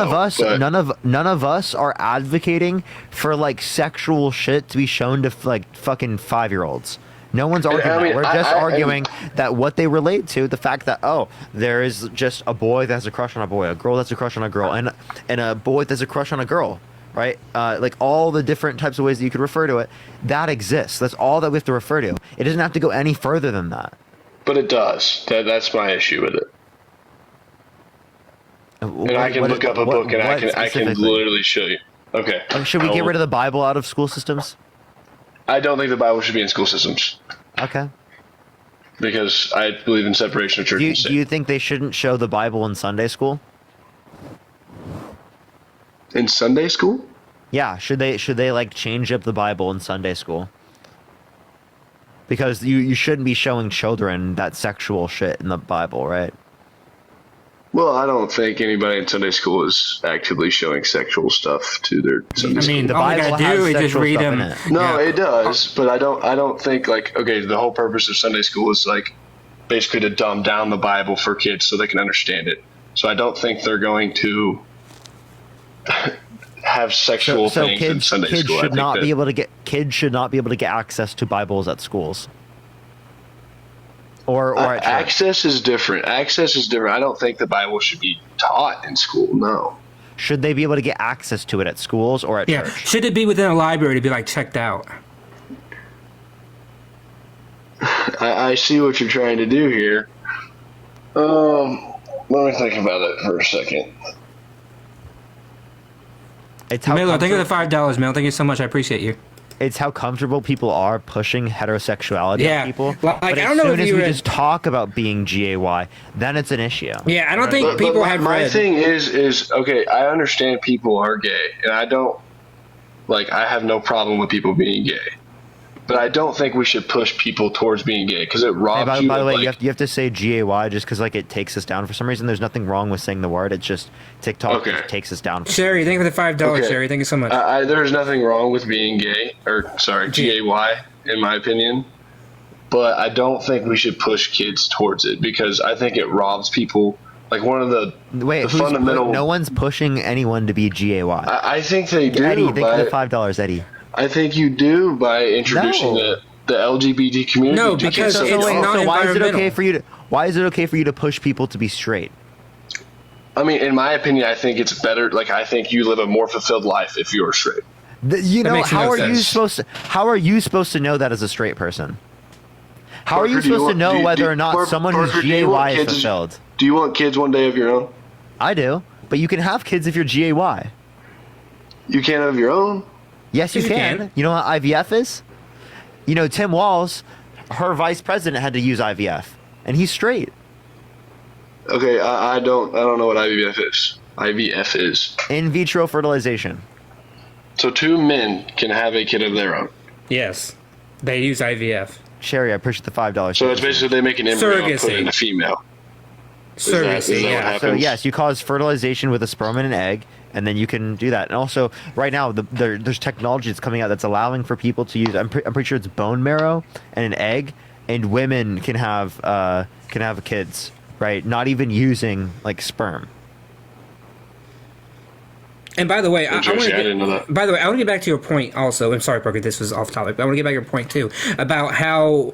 [SPEAKER 1] None of us are advocating for like sexual shit to be shown to like fucking 5-year-olds. No one's arguing that. We're just arguing that what they relate to, the fact that there is just a boy that has a crush on a boy, a girl that's a crush on a girl, and a boy that's a crush on a girl, right? Like all the different types of ways that you could refer to it, that exists. That's all that we have to refer to. It doesn't have to go any further than that.
[SPEAKER 3] But it does. That's my issue with it. And I can look up a book and I can literally show you. Okay.
[SPEAKER 1] Should we get rid of the Bible out of school systems?
[SPEAKER 3] I don't think the Bible should be in school systems.
[SPEAKER 1] Okay.
[SPEAKER 3] Because I believe in separation of church and state.
[SPEAKER 1] Do you think they shouldn't show the Bible in Sunday school?
[SPEAKER 3] In Sunday school?
[SPEAKER 1] Yeah. Should they like change up the Bible in Sunday school? Because you shouldn't be showing children that sexual shit in the Bible, right?
[SPEAKER 3] Well, I don't think anybody in Sunday school is actively showing sexual stuff to their Sunday school.
[SPEAKER 14] I mean, the Bible has sexual stuff in it.
[SPEAKER 3] No, it does, but I don't think like the whole purpose of Sunday school is like basically to dumb down the Bible for kids so they can understand it. So I don't think they're going to have sexual
[SPEAKER 1] So
[SPEAKER 3] things in Sunday
[SPEAKER 1] kids
[SPEAKER 3] school.
[SPEAKER 1] should not be able to get access to Bibles at schools. Or at church.
[SPEAKER 3] Access is different. Access is different. I don't think the Bible should be taught in school. No.
[SPEAKER 1] Should they be able to get access to it at schools or at church?
[SPEAKER 14] Should it be within a library to be like checked out?
[SPEAKER 3] I see what you're trying to do here. Let me think about it for a second.
[SPEAKER 14] Miller, thank you for the $5, Miller. Thank you so much. I appreciate you.
[SPEAKER 1] It's how comfortable people are pushing heterosexuality
[SPEAKER 14] Yeah.
[SPEAKER 1] on people.
[SPEAKER 14] Like,
[SPEAKER 1] but
[SPEAKER 14] I
[SPEAKER 1] as
[SPEAKER 14] don't know
[SPEAKER 1] soon
[SPEAKER 14] if
[SPEAKER 1] as
[SPEAKER 14] you
[SPEAKER 1] we
[SPEAKER 14] read-
[SPEAKER 1] just talk about being GAY, then it's an issue.
[SPEAKER 14] Yeah, I don't think
[SPEAKER 3] But
[SPEAKER 14] people have
[SPEAKER 3] my
[SPEAKER 14] read.
[SPEAKER 3] thing is okay. I understand people are gay, and I don't like. I have no problem with people being gay, but I don't think we should push people towards being gay because it
[SPEAKER 1] Hey,
[SPEAKER 3] robs you.
[SPEAKER 1] by the
[SPEAKER 3] of,
[SPEAKER 1] way,
[SPEAKER 3] like,
[SPEAKER 1] you have to say GAY just because it takes us down for some reason. There's nothing wrong with saying the word. It's just TikTok just takes us down.
[SPEAKER 14] Sherry, thank you for the $5,
[SPEAKER 3] Okay.
[SPEAKER 14] Sherry. Thank you so much.
[SPEAKER 3] There's nothing wrong with being gay, or sorry, GAY, in my opinion. But I don't think we should push kids towards it because I think it robs people. Like one of the fundamental.
[SPEAKER 1] No one's pushing anyone to be GAY.
[SPEAKER 3] I think they do.
[SPEAKER 1] Eddie, thank you for the
[SPEAKER 3] by-
[SPEAKER 1] $5, Eddie.
[SPEAKER 3] I think you do by introducing the LGBT community.
[SPEAKER 14] No,
[SPEAKER 3] to
[SPEAKER 14] because
[SPEAKER 3] kids.
[SPEAKER 14] it's not
[SPEAKER 1] So why is it
[SPEAKER 14] environmental.
[SPEAKER 1] okay for you to? Why is it okay for you to push people to be straight?
[SPEAKER 3] I mean, in my opinion, I think it's better. Like, I think you live a more fulfilled life if you're straight.
[SPEAKER 1] You
[SPEAKER 3] That
[SPEAKER 1] know,
[SPEAKER 3] makes
[SPEAKER 1] how
[SPEAKER 3] no
[SPEAKER 1] are you
[SPEAKER 3] sense.
[SPEAKER 1] supposed to? How are you supposed to know that as a straight person? How are you
[SPEAKER 3] Parker, do you
[SPEAKER 1] supposed to
[SPEAKER 3] want-
[SPEAKER 1] know
[SPEAKER 3] do you-
[SPEAKER 1] whether
[SPEAKER 3] do-
[SPEAKER 1] or not
[SPEAKER 3] Par-
[SPEAKER 1] someone
[SPEAKER 3] Parker,
[SPEAKER 1] who's
[SPEAKER 3] do you want
[SPEAKER 1] GAY is
[SPEAKER 3] kids-
[SPEAKER 1] fulfilled?
[SPEAKER 3] Do you want kids one day of your own?
[SPEAKER 1] I do, but you can have kids if you're GAY.
[SPEAKER 3] You can't have your own?
[SPEAKER 1] Yes, you
[SPEAKER 3] Yes, you
[SPEAKER 1] can.
[SPEAKER 3] can.
[SPEAKER 1] You know what IVF is? You know, Tim Walz, her vice president, had to use IVF, and he's straight.
[SPEAKER 3] Okay, I don't know what IVF is. IVF is.
[SPEAKER 1] In vitro fertilization.
[SPEAKER 3] So two men can have a kid of their own.
[SPEAKER 14] Yes, they use IVF.
[SPEAKER 1] Sherry, I appreciate the $5.
[SPEAKER 3] So it's basically they make an embryo and put it in
[SPEAKER 1] Surrogacy.
[SPEAKER 3] a female. Is that what
[SPEAKER 1] So
[SPEAKER 3] happens?
[SPEAKER 1] yes, you cause fertilization with a sperm and an egg, and then you can do that. And also, right now, there's technology that's coming out that's allowing for people to use. I'm pretty sure it's bone marrow and an egg, and women can have kids, right? Not even using like sperm.
[SPEAKER 14] And by the way, I want
[SPEAKER 3] Interesting,
[SPEAKER 14] to
[SPEAKER 3] I didn't know that.
[SPEAKER 14] By the way, I want to get back to your point also. I'm sorry, Parker, this was off topic, but I want to get back to your point too about how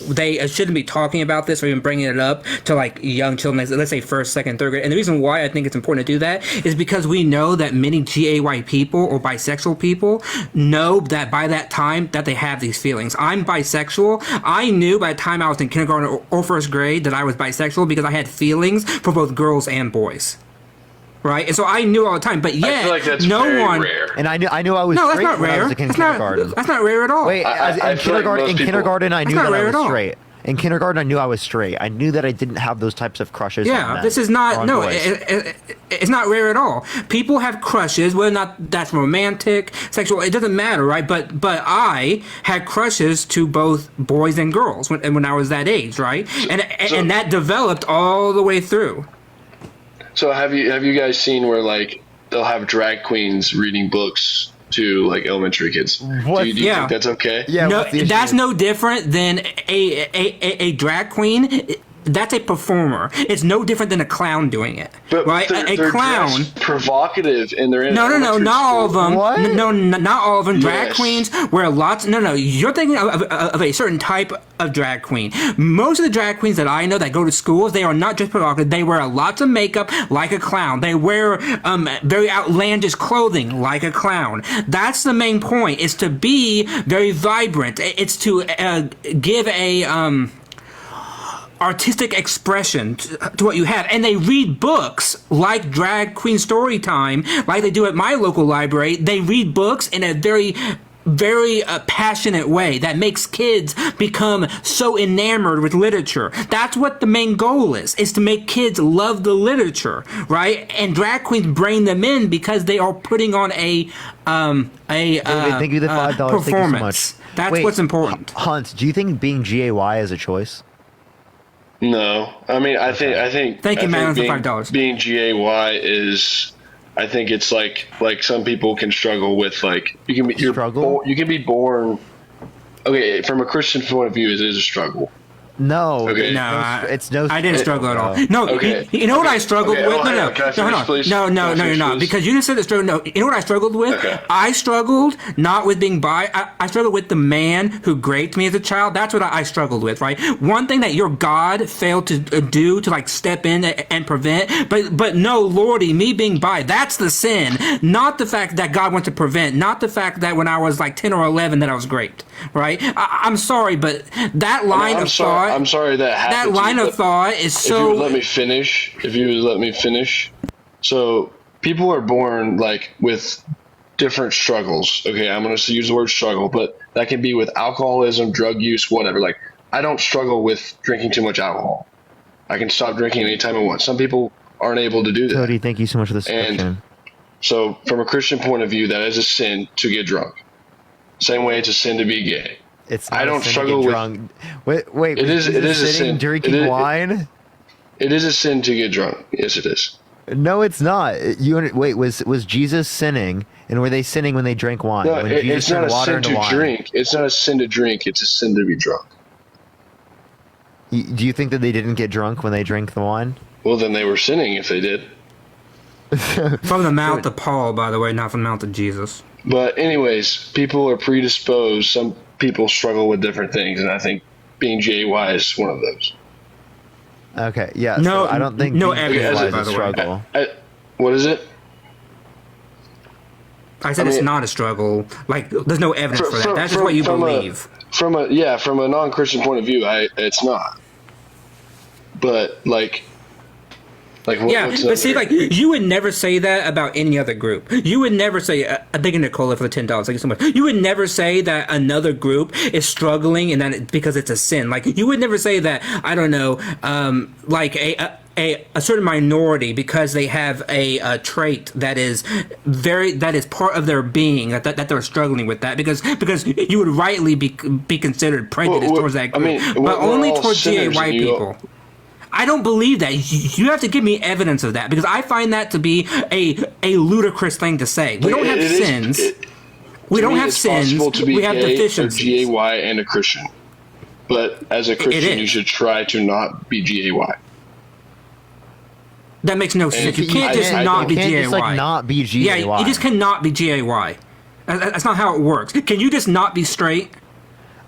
[SPEAKER 14] they shouldn't be talking about this or even bringing it up to like young children, let's say first, second, third grade. And the reason why I think it's important to do that is because we know that many GAY people or bisexual people know that by that time that they have these feelings. I'm bisexual. I knew by the time I was in kindergarten or first grade that I was bisexual because I had feelings for both girls and boys. Right, and so I knew all the time, but yet no one.
[SPEAKER 1] And I knew I was
[SPEAKER 14] No, that's
[SPEAKER 1] straight
[SPEAKER 14] not
[SPEAKER 1] when I
[SPEAKER 14] rare.
[SPEAKER 1] was in
[SPEAKER 14] That's not-
[SPEAKER 1] kindergarten.
[SPEAKER 14] that's not rare at all.
[SPEAKER 1] Wait,
[SPEAKER 14] I
[SPEAKER 1] in
[SPEAKER 14] feel like
[SPEAKER 1] kindergarten,
[SPEAKER 14] most people-
[SPEAKER 1] I
[SPEAKER 14] That's
[SPEAKER 1] knew
[SPEAKER 14] not
[SPEAKER 1] that I
[SPEAKER 14] rare
[SPEAKER 1] was
[SPEAKER 14] at all.
[SPEAKER 1] straight. In kindergarten, I knew I was straight. I knew that I didn't have those types of crushes. on
[SPEAKER 14] Yeah,
[SPEAKER 1] men
[SPEAKER 14] this is
[SPEAKER 1] or
[SPEAKER 14] not
[SPEAKER 1] on
[SPEAKER 14] no.
[SPEAKER 1] boys.
[SPEAKER 14] It's not rare at all. People have crushes, whether or not that's romantic, sexual. It doesn't matter, right? But I had crushes to both boys and girls when I was that age, right? And that developed all the way through.
[SPEAKER 3] So have you guys seen where like they'll have drag queens reading books to like elementary kids? Do you think that's okay?
[SPEAKER 14] No, that's no different than a drag queen. That's a performer. It's no different than a clown doing it, right?
[SPEAKER 3] They're
[SPEAKER 14] Clown.
[SPEAKER 3] dressed provocative and they're in
[SPEAKER 14] No,
[SPEAKER 3] elementary
[SPEAKER 14] not all of
[SPEAKER 3] school.
[SPEAKER 14] them. No, not all of them. Drag
[SPEAKER 3] Yes.
[SPEAKER 14] queens wear lots. No, you're thinking of a certain type of drag queen. Most of the drag queens that I know that go to schools, they are not just provocative. They wear lots of makeup like a clown. They wear very outlandish clothing like a clown. That's the main point. Is to be very vibrant. It's to give a artistic expression to what you have, and they read books like Drag Queen Storytime, like they do at my local library. They read books in a very passionate way that makes kids become so enamored with literature. That's what the main goal is to make kids love the literature, right? And drag queens bring them in because they are putting on a
[SPEAKER 1] thank you the $5.
[SPEAKER 14] performance.
[SPEAKER 1] Thank you so much.
[SPEAKER 14] That's
[SPEAKER 1] Wait,
[SPEAKER 14] what's important.
[SPEAKER 1] Hunt, do you think being GAY is a choice?
[SPEAKER 3] No, I mean I think
[SPEAKER 14] Thank you, man, for
[SPEAKER 3] being,
[SPEAKER 14] $5.
[SPEAKER 3] Being GAY is, I think it's like some people can struggle with like you can be you can be born. Okay, from a Christian point of view, it is a struggle.
[SPEAKER 1] No,
[SPEAKER 3] Okay.
[SPEAKER 1] it's no.
[SPEAKER 14] I didn't struggle at all.
[SPEAKER 1] bro.
[SPEAKER 14] No,
[SPEAKER 3] Okay.
[SPEAKER 14] you know what I struggled
[SPEAKER 3] Okay,
[SPEAKER 14] with?
[SPEAKER 3] hold on,
[SPEAKER 14] No,
[SPEAKER 3] can I finish, please?
[SPEAKER 14] no,
[SPEAKER 3] Can I
[SPEAKER 14] you're
[SPEAKER 3] finish,
[SPEAKER 14] not.
[SPEAKER 3] please?
[SPEAKER 14] Because you just said the struggle. No, you know what I struggled with?
[SPEAKER 3] Okay.
[SPEAKER 14] I struggled not with being bi. I struggled with the man who raped me as a child. That's what I struggled with, right? One thing that your God failed to do to like step in and prevent, but no, Lordy, me being bi, that's the sin, not the fact that God wants to prevent, not the fact that when I was like 10 or 11 that I was raped, right? I'm sorry, but that line of thought.
[SPEAKER 3] I'm sorry that happened.
[SPEAKER 14] That
[SPEAKER 3] to you,
[SPEAKER 14] line of
[SPEAKER 3] but
[SPEAKER 14] thought is
[SPEAKER 3] If you
[SPEAKER 14] so.
[SPEAKER 3] would let me finish. So people are born like with different struggles. Okay, I'm going to use the word struggle, but that can be with alcoholism, drug use, whatever. Like I don't struggle with drinking too much alcohol. I can stop drinking anytime I want. Some people aren't able to do that.
[SPEAKER 1] Cody, thank you so much for this
[SPEAKER 3] And
[SPEAKER 1] question.
[SPEAKER 3] so from a Christian point of view, that is a sin to get drunk. Same way it's a sin to be gay.
[SPEAKER 1] It's
[SPEAKER 3] I
[SPEAKER 1] not a
[SPEAKER 3] don't
[SPEAKER 1] sin to
[SPEAKER 3] struggle
[SPEAKER 1] get
[SPEAKER 3] with.
[SPEAKER 1] drunk. Wait.
[SPEAKER 3] It
[SPEAKER 1] was
[SPEAKER 3] is. It
[SPEAKER 1] Jesus
[SPEAKER 3] is a
[SPEAKER 1] sitting
[SPEAKER 3] sin.
[SPEAKER 1] Drinking wine.
[SPEAKER 3] It is a sin to get drunk. Yes, it is.
[SPEAKER 1] No, it's not. Was Jesus sinning, and were they sinning when they drank wine?
[SPEAKER 3] No,
[SPEAKER 1] when
[SPEAKER 3] it's not a
[SPEAKER 1] turned water
[SPEAKER 3] sin
[SPEAKER 1] into
[SPEAKER 3] to
[SPEAKER 1] wine?
[SPEAKER 3] drink. It's not a sin to drink. It's a sin to be drunk.
[SPEAKER 1] Do you think that they didn't get drunk when they drank the wine?
[SPEAKER 3] Well, then they were sinning if they did.
[SPEAKER 14] From the mouth of Paul, by the way, not from the mouth of Jesus.
[SPEAKER 3] But anyways, people are predisposed. Some people struggle with different things, and I think being GAY is one of those.
[SPEAKER 1] Okay, yeah.
[SPEAKER 14] No,
[SPEAKER 1] so I don't think
[SPEAKER 14] no
[SPEAKER 1] being
[SPEAKER 14] evidence,
[SPEAKER 1] gay is
[SPEAKER 14] by
[SPEAKER 1] a
[SPEAKER 14] the way.
[SPEAKER 1] struggle.
[SPEAKER 3] What is it?
[SPEAKER 14] I said it's not a struggle. Like, there's no evidence for that. That's just what you believe.
[SPEAKER 3] From a non-Christian point of view, it's not. But
[SPEAKER 14] Yeah,
[SPEAKER 3] what's
[SPEAKER 14] but
[SPEAKER 3] up
[SPEAKER 14] see,
[SPEAKER 3] there?
[SPEAKER 14] like, you would never say that about any other group. You would never say, thank you, Nicola, for the $10. Thank you so much. You would never say that another group is struggling and that because it's a sin. Like, you would never say that, I don't know, like a certain minority because they have a trait that is part of their being that they're struggling with that because you would rightly be considered prejudiced towards that group, but only towards GA white people. I don't believe that. You have to give me evidence of that because I find that to be a ludicrous thing to say. We don't have sins. We don't have sins. We have deficiencies.
[SPEAKER 3] GAY and a Christian. But as a Christian, you should try to not be GAY.
[SPEAKER 14] That makes no sense. You can't just not be GAY.
[SPEAKER 1] Just like not be GAY.
[SPEAKER 14] Yeah, you just cannot be GAY. That's not how it works. Can you just not be straight?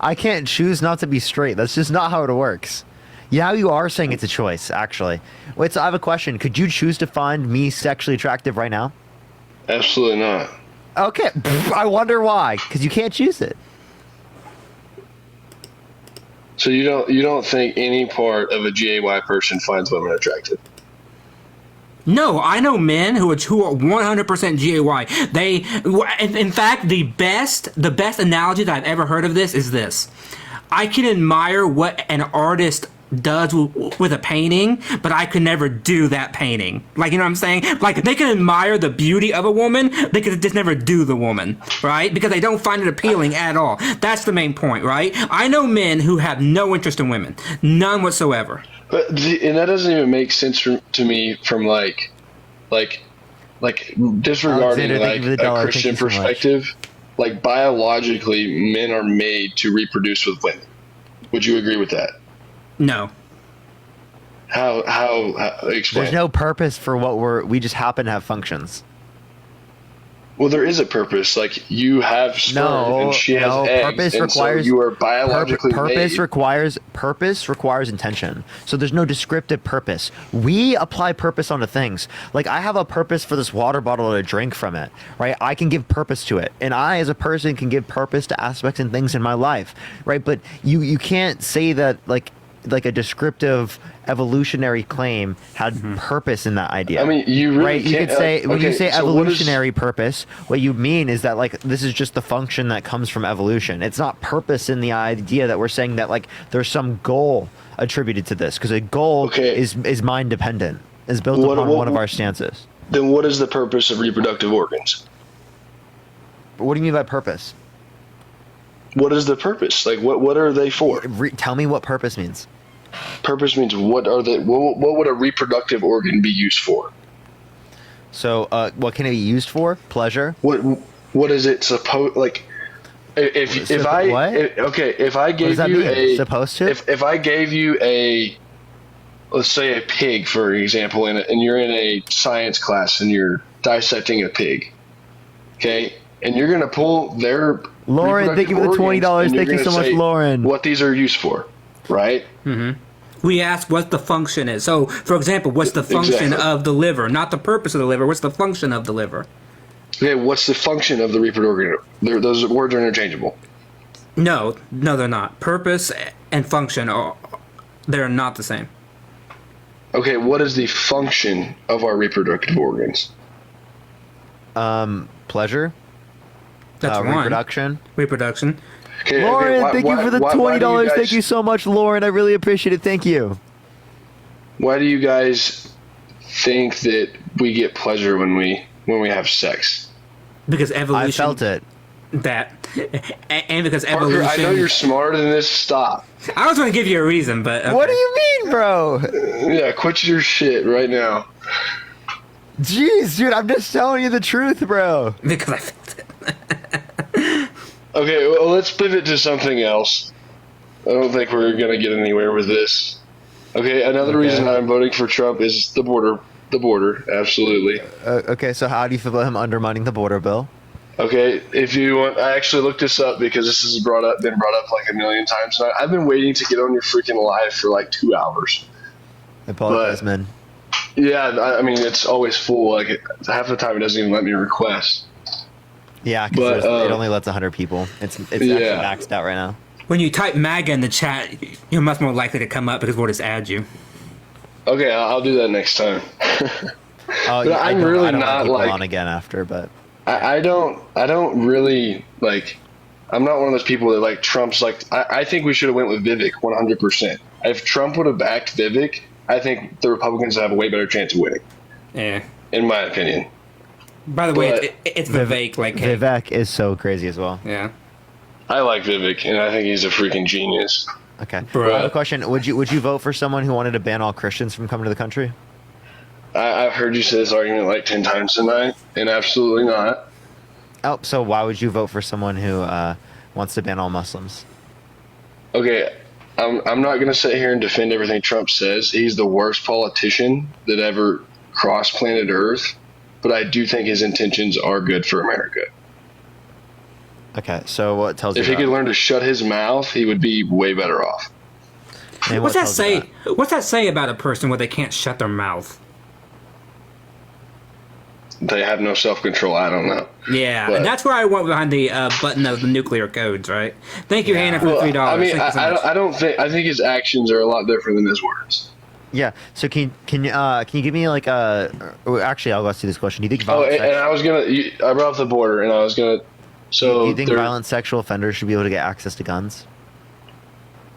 [SPEAKER 1] I can't choose not to be straight. That's just not how it works. Yeah, you are saying it's a choice, actually. Wait, so I have a question. Could you choose to find me sexually attractive right now?
[SPEAKER 3] Absolutely not.
[SPEAKER 1] Okay, I wonder why. Because you can't choose it.
[SPEAKER 3] So you don't think any part of a GAY person finds women attractive?
[SPEAKER 14] No, I know men who are 100% GAY. They, in fact, the best analogy that I've ever heard of this is this. I can admire what an artist does with a painting, but I could never do that painting. Like, you know what I'm saying? Like, they can admire the beauty of a woman, they could just never do the woman, right? Because they don't find it appealing at all. That's the main point, right? I know men who have no interest in women, none whatsoever.
[SPEAKER 3] But and that doesn't even make sense to me from like disregarding
[SPEAKER 1] Alexander,
[SPEAKER 3] like a Christian perspective. Like biologically, men are made to reproduce with women. Would you agree with that?
[SPEAKER 14] No.
[SPEAKER 3] How explain?
[SPEAKER 1] There's no purpose for what we just happen to have functions.
[SPEAKER 3] Well, there is a purpose. Like you have sperm and she has eggs,
[SPEAKER 1] purpose
[SPEAKER 3] and
[SPEAKER 1] requires
[SPEAKER 3] so you are biologically
[SPEAKER 1] purpose
[SPEAKER 3] made.
[SPEAKER 1] requires intention. So there's no descriptive purpose. We apply purpose onto things. Like I have a purpose for this water bottle to drink from it, right? I can give purpose to it, and I, as a person, can give purpose to aspects and things in my life, right? But you can't say that like a descriptive evolutionary claim had purpose in that idea.
[SPEAKER 3] I mean, you really
[SPEAKER 1] right? You
[SPEAKER 3] can't,
[SPEAKER 1] could say when you say
[SPEAKER 3] so what is-
[SPEAKER 1] evolutionary purpose, what you mean is that like this is just the function that comes from evolution. It's not purpose in the idea that we're saying that like there's some goal attributed to this because a goal is mind dependent, is built upon one of our stances.
[SPEAKER 3] Then what is the purpose of reproductive organs?
[SPEAKER 1] What do you mean by purpose?
[SPEAKER 3] What is the purpose? Like what are they for?
[SPEAKER 1] Tell me what purpose means.
[SPEAKER 3] Purpose means what would a reproductive organ be used for?
[SPEAKER 1] So what can it be used for? Pleasure?
[SPEAKER 3] What is it supposed like? If I gave
[SPEAKER 1] that
[SPEAKER 3] you
[SPEAKER 1] mean? Supposed to?
[SPEAKER 3] if I gave you a, let's say a pig for example, and you're in a science class and you're dissecting a pig, okay, and you're gonna pull their
[SPEAKER 1] Lauren, thank you for the $20. Thank you so much, Lauren.
[SPEAKER 3] What these are used for, right?
[SPEAKER 14] Mm-hmm. We ask what the function is. So, for example, what's the function of the liver? Not the purpose of the liver. What's the function of the liver?
[SPEAKER 3] Okay, what's the function of the reproductive organ? Those words are interchangeable.
[SPEAKER 14] No, they're not. Purpose and function they're not the same.
[SPEAKER 3] Okay, what is the function of our reproductive organs?
[SPEAKER 1] Pleasure.
[SPEAKER 14] That's one.
[SPEAKER 1] Reproduction.
[SPEAKER 14] Reproduction.
[SPEAKER 3] Okay,
[SPEAKER 1] Lauren, thank you for the $20.
[SPEAKER 3] guys,
[SPEAKER 1] Thank you so much, Lauren. I really appreciate it. Thank you.
[SPEAKER 3] Why do you guys think that we get pleasure when we have sex?
[SPEAKER 14] Because evolution.
[SPEAKER 1] I felt it.
[SPEAKER 14] And because evolution.
[SPEAKER 3] Parker, I know you're smarter than this. Stop.
[SPEAKER 14] I was going to give you a reason, but okay.
[SPEAKER 1] What do you mean, bro?
[SPEAKER 3] Yeah, quit your shit right now.
[SPEAKER 1] Jeez, dude, I'm just telling you the truth, bro.
[SPEAKER 14] Because I felt it.
[SPEAKER 3] Okay, well, let's pivot to something else. I don't think we're going to get anywhere with this. Okay, another reason I'm voting for Trump is the border. The border, absolutely.
[SPEAKER 1] Okay, so how do you feel about him undermining the border bill?
[SPEAKER 3] Okay, if you want, I actually looked this up because this has been brought up like a million times. And I've been waiting to get on your freaking live for like 2 hours.
[SPEAKER 1] I apologize, man.
[SPEAKER 3] Yeah, I mean, it's always full. Like half the time it doesn't even let me request.
[SPEAKER 1] Yeah, because it only lets 100 people. It's actually maxed out right now.
[SPEAKER 14] When you type MAGA in the chat, you're much more likely to come up because we'll just add you.
[SPEAKER 3] Okay, I'll do that next time.
[SPEAKER 1] Oh, yeah, I'm really not like on again after, but
[SPEAKER 3] I don't really like. I'm not one of those people that like Trump's like. I think we should have went with Vivek 100%. If Trump would have backed Vivek, I think the Republicans have a way better chance of winning.
[SPEAKER 14] Yeah,
[SPEAKER 3] in my opinion.
[SPEAKER 14] By the way, it's Vivek. Like
[SPEAKER 1] Vivek is so crazy as well.
[SPEAKER 14] Yeah,
[SPEAKER 3] I like Vivek, and I think he's a freaking genius.
[SPEAKER 1] Okay. I have a question. Would you vote for someone who wanted to ban all Christians from coming to the country?
[SPEAKER 3] I've heard you say this argument like 10 times tonight, and absolutely not.
[SPEAKER 1] Oh, so why would you vote for someone who wants to ban all Muslims?
[SPEAKER 3] Okay, I'm not going to sit here and defend everything Trump says. He's the worst politician that ever crossed planet Earth, but I do think his intentions are good for America.
[SPEAKER 1] Okay, so what tells you?
[SPEAKER 3] If he could learn to shut his mouth, he would be way better off.
[SPEAKER 14] What's that say? What's that say about a person where they can't shut their mouth?
[SPEAKER 3] They have no self-control. I don't know.
[SPEAKER 14] Yeah, and that's where I went behind the button of the nuclear codes, right? Thank you, Hannah, for $3.
[SPEAKER 3] I mean, I don't think. I think his actions are a lot different than his words.
[SPEAKER 1] Yeah. So can you give me like actually, I'll ask you this question. Do you think?
[SPEAKER 3] And I was gonna. I brought up the border, and I was gonna. So
[SPEAKER 1] do you think violent sexual offenders should be able to get access to guns?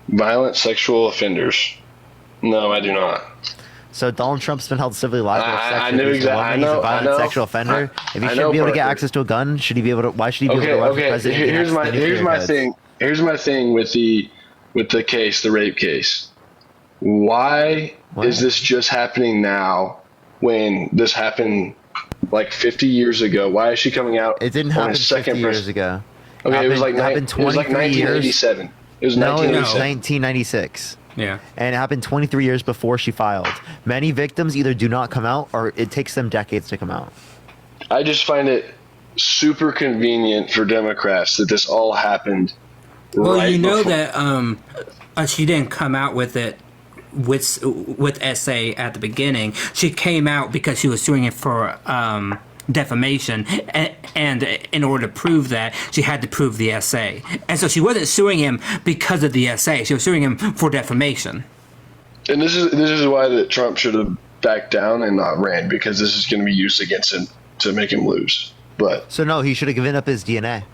[SPEAKER 3] Violent sexual offenders? No, I do not.
[SPEAKER 1] So Donald Trump's been held civilly liable.
[SPEAKER 3] I knew exactly.
[SPEAKER 1] He's a violent sexual offender. If he shouldn't be able to get access to a gun, should he be able to? Why should he be able to run for president?
[SPEAKER 3] Here's my thing. Here's my thing with the case, the rape case. Why is this just happening now when this happened like 50 years ago? Why is she coming out?
[SPEAKER 1] It didn't happen 50 years ago.
[SPEAKER 3] Okay, it was like 1987. It was 1986.
[SPEAKER 1] No, it was 1996.
[SPEAKER 14] Yeah.
[SPEAKER 1] And it happened 23 years before she filed. Many victims either do not come out or it takes them decades to come out.
[SPEAKER 3] I just find it super convenient for Democrats that this all happened.
[SPEAKER 14] Well,
[SPEAKER 3] right
[SPEAKER 14] you know
[SPEAKER 3] before.
[SPEAKER 14] that she didn't come out with it with SA at the beginning. She came out because she was suing it for defamation, and in order to prove that, she had to prove the essay. And so she wasn't suing him because of the essay. She was suing him for defamation.
[SPEAKER 3] And this is why that Trump should have backed down and not ran, because this is going to be used against him to make him lose. But
[SPEAKER 1] so no, he should have given up his DNA.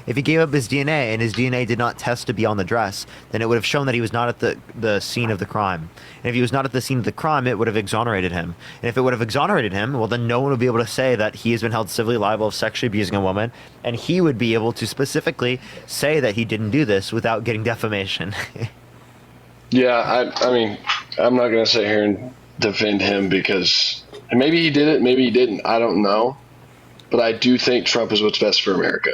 [SPEAKER 1] If he gave up his DNA and his DNA did not test to be on the dress, then it would have shown that he was not at the scene of the crime. And if he was not at the scene of the crime, it would have exonerated him. And if it would have exonerated him, well, then no one would be able to say that he has been held civilly liable of sexually abusing a woman. And he would be able to specifically say that he didn't do this without getting defamation.
[SPEAKER 3] yeah, I mean, I'm not going to sit here and defend him because maybe he did it, maybe he didn't. I don't know. But I do think Trump is what's best for America.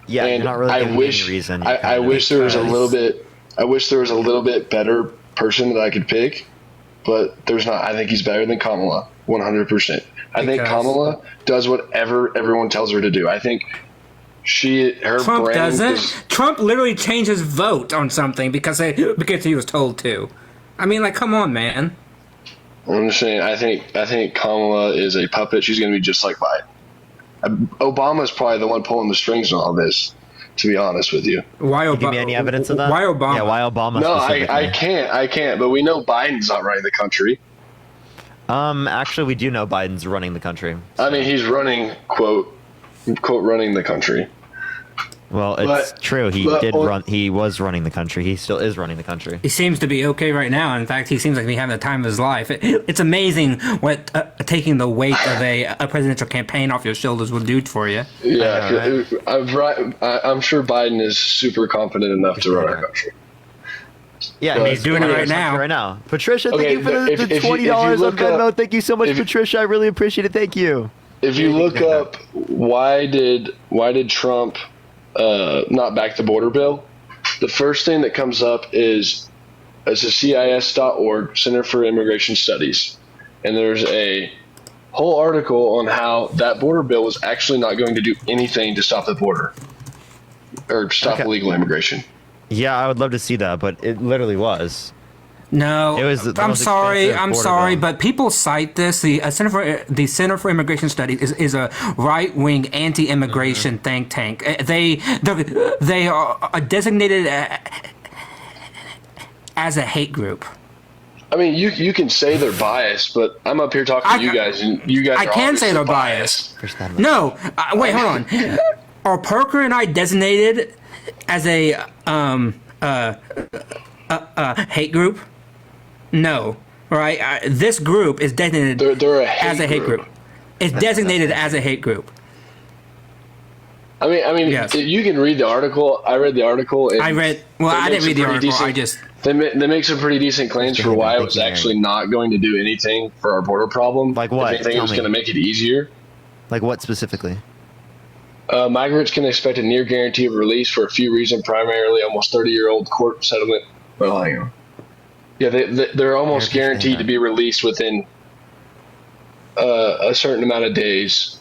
[SPEAKER 1] Yeah,
[SPEAKER 3] and
[SPEAKER 1] you're not really
[SPEAKER 3] I
[SPEAKER 1] giving me
[SPEAKER 3] wish
[SPEAKER 1] any reason.
[SPEAKER 3] I wish there was a little bit. I wish there was a little bit better person that I could pick, but there's not. I think he's better than Kamala, 100%. I think Kamala does whatever everyone tells her to do. I think her
[SPEAKER 14] Trump
[SPEAKER 3] brain
[SPEAKER 14] doesn't. Trump literally changed his vote on something because he was told to. I mean, like, come on, man.
[SPEAKER 3] I'm just saying. I think Kamala is a puppet. She's going to be just like Biden. Obama's probably the one pulling the strings on all this. To be honest with you,
[SPEAKER 14] why Obama?
[SPEAKER 1] Give me any evidence of that?
[SPEAKER 14] Why Obama?
[SPEAKER 1] Yeah, why Obama?
[SPEAKER 3] No, I can't. But we know Biden's not running the country.
[SPEAKER 1] Actually, we do know Biden's running the country.
[SPEAKER 3] I mean, he's running quote running the country.
[SPEAKER 1] Well, it's true. He was running the country. He still is running the country.
[SPEAKER 14] He seems to be okay right now. In fact, he seems like he's having the time of his life. It's amazing what taking the weight of a presidential campaign off your shoulders will do for you.
[SPEAKER 3] Yeah, I'm sure Biden is super confident enough to run our country.
[SPEAKER 1] Yeah, and he's doing it right now. Patricia, thank you for the $20 on Venmo. Thank you so much, Patricia. I really appreciate it. Thank you.
[SPEAKER 3] If you look up why did Trump not back the border bill, the first thing that comes up is a CIS.org, Center for Immigration Studies, and there's a whole article on how that border bill was actually not going to do anything to stop the border or stop illegal immigration.
[SPEAKER 1] Yeah, I would love to see that, but it literally was.
[SPEAKER 14] No,
[SPEAKER 1] it was
[SPEAKER 14] I'm sorry, but people cite this. The Center for Immigration Studies is a right-wing anti-immigration think tank. They are designated as a hate group.
[SPEAKER 3] I mean, you can say they're biased, but I'm up here talking to you guys, and you guys.
[SPEAKER 14] I can say they're biased. No, wait, hold on. Are Parker and I designated as a hate group? No, right? This group is designated as a hate group. It's designated as a hate group.
[SPEAKER 3] I mean, yes. You can read the article. I read the article.
[SPEAKER 14] I didn't read the article.
[SPEAKER 3] They make some pretty decent claims for why it was actually not going to do anything for our border problem.
[SPEAKER 1] Like what?
[SPEAKER 3] If anything, it was going to make it easier.
[SPEAKER 1] Like what specifically?
[SPEAKER 3] Migrants can expect a near guarantee of release for a few reasons, primarily almost 30-year-old court settlement. Well, hang on. Yeah, they're almost guaranteed to be released within a certain amount of days,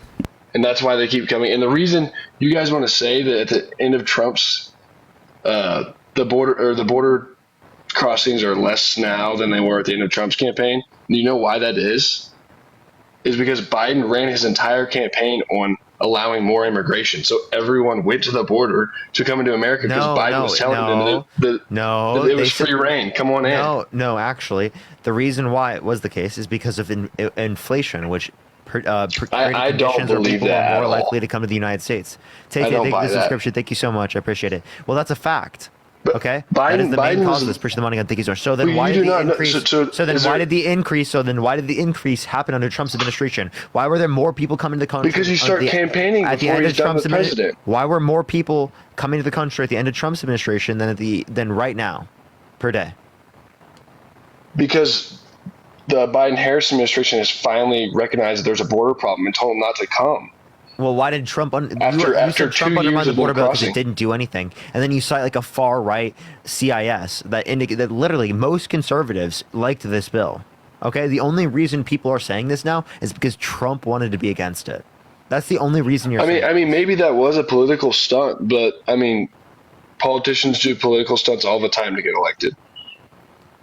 [SPEAKER 3] and that's why they keep coming. And the reason you guys want to say that at the end of Trump's, the border crossings are less now than they were at the end of Trump's campaign. You know why that is? Is because Biden ran his entire campaign on allowing more immigration. So everyone went to the border to come into America because Biden was telling them that it was free reign. Come on in.
[SPEAKER 1] No, actually, the reason why it was the case is because of inflation, which
[SPEAKER 3] I don't believe that
[SPEAKER 1] are more likely to come to the United States. Take the subscription. Thank you so much. I appreciate it. Well, that's a fact. Okay, that is the main cause of this. Push the money on thinking so. So then why did the increase? So then why did the increase happen under Trump's administration? Why were there more people coming to the country?
[SPEAKER 3] Because you start campaigning before he's done with president.
[SPEAKER 1] Why were more people coming to the country at the end of Trump's administration than right now, per day?
[SPEAKER 3] Because the Biden-Harris administration has finally recognized that there's a border problem and told them not to come.
[SPEAKER 1] Well, why did Trump after Trump undermine the border bill because it didn't do anything, and then you cite like a far right CIS that indicate that literally most conservatives liked this bill. Okay, the only reason people are saying this now is because Trump wanted to be against it. That's the only reason you're.
[SPEAKER 3] I mean, maybe that was a political stunt, but I mean, politicians do political stunts all the time to get elected,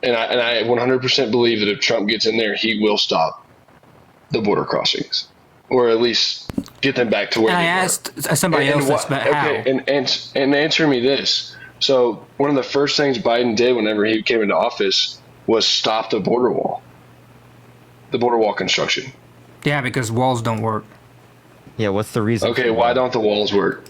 [SPEAKER 3] and I 100% believe that if Trump gets in there, he will stop the border crossings. Or at least get them back to where they were.
[SPEAKER 14] I asked somebody else this, but how?
[SPEAKER 3] Okay, and answer me this. So one of the first things Biden did whenever he came into office was stop the border wall construction.
[SPEAKER 14] Yeah, because walls don't work.
[SPEAKER 1] Yeah, what's the reason?
[SPEAKER 3] Okay, why don't the walls work?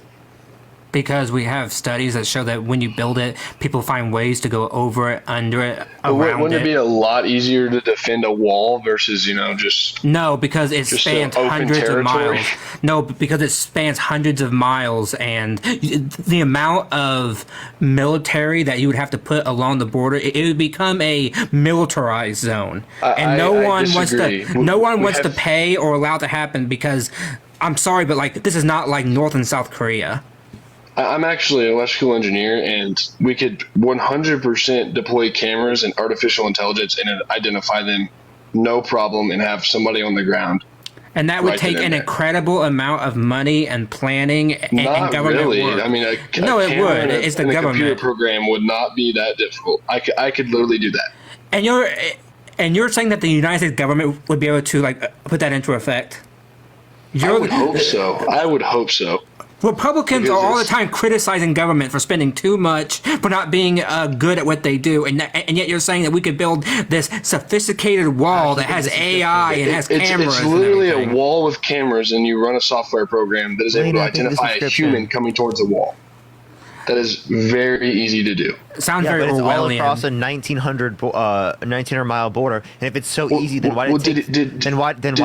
[SPEAKER 14] Because we have studies that show that when you build it, people find ways to go over it, under it, around it.
[SPEAKER 3] Wouldn't it be a lot easier to defend a wall versus, just...
[SPEAKER 14] No, because it spans hundreds of miles. No, because it spans hundreds of miles, and the amount of military that you would have to put along the border, it would become a militarized zone. And no one wants to pay or allow it to happen because, I'm sorry, but this is not like North and South Korea.
[SPEAKER 3] I'm actually an electrical engineer, and we could 100% deploy cameras and artificial intelligence and identify them, no problem, and have somebody on the ground.
[SPEAKER 14] And that would
[SPEAKER 3] right
[SPEAKER 14] take
[SPEAKER 3] then
[SPEAKER 14] an
[SPEAKER 3] and there.
[SPEAKER 14] incredible amount of money and planning and
[SPEAKER 3] Not
[SPEAKER 14] government
[SPEAKER 3] really.
[SPEAKER 14] work.
[SPEAKER 3] I mean,
[SPEAKER 14] No, it
[SPEAKER 3] camera
[SPEAKER 14] would.
[SPEAKER 3] and a-
[SPEAKER 14] It's the
[SPEAKER 3] and a
[SPEAKER 14] government.
[SPEAKER 3] computer program would not be that difficult. I could literally do that.
[SPEAKER 14] And you're saying that the United States government would be able to like put that into effect?
[SPEAKER 3] I would hope so. I would hope so.
[SPEAKER 14] Republicans
[SPEAKER 3] Because
[SPEAKER 14] are all the
[SPEAKER 3] it's-
[SPEAKER 14] time criticizing government for spending too much, for not being good at what they do, and yet you're saying that we could build this sophisticated wall that has AI and has cameras.
[SPEAKER 3] It's literally a wall with cameras, and you run a software program that is able to
[SPEAKER 1] Lena, I think this
[SPEAKER 3] identify a
[SPEAKER 1] description-
[SPEAKER 3] human coming towards a wall. That is very easy to do.
[SPEAKER 14] Sounds
[SPEAKER 1] but it's all across a 1900 mile border. And if it's so easy, then why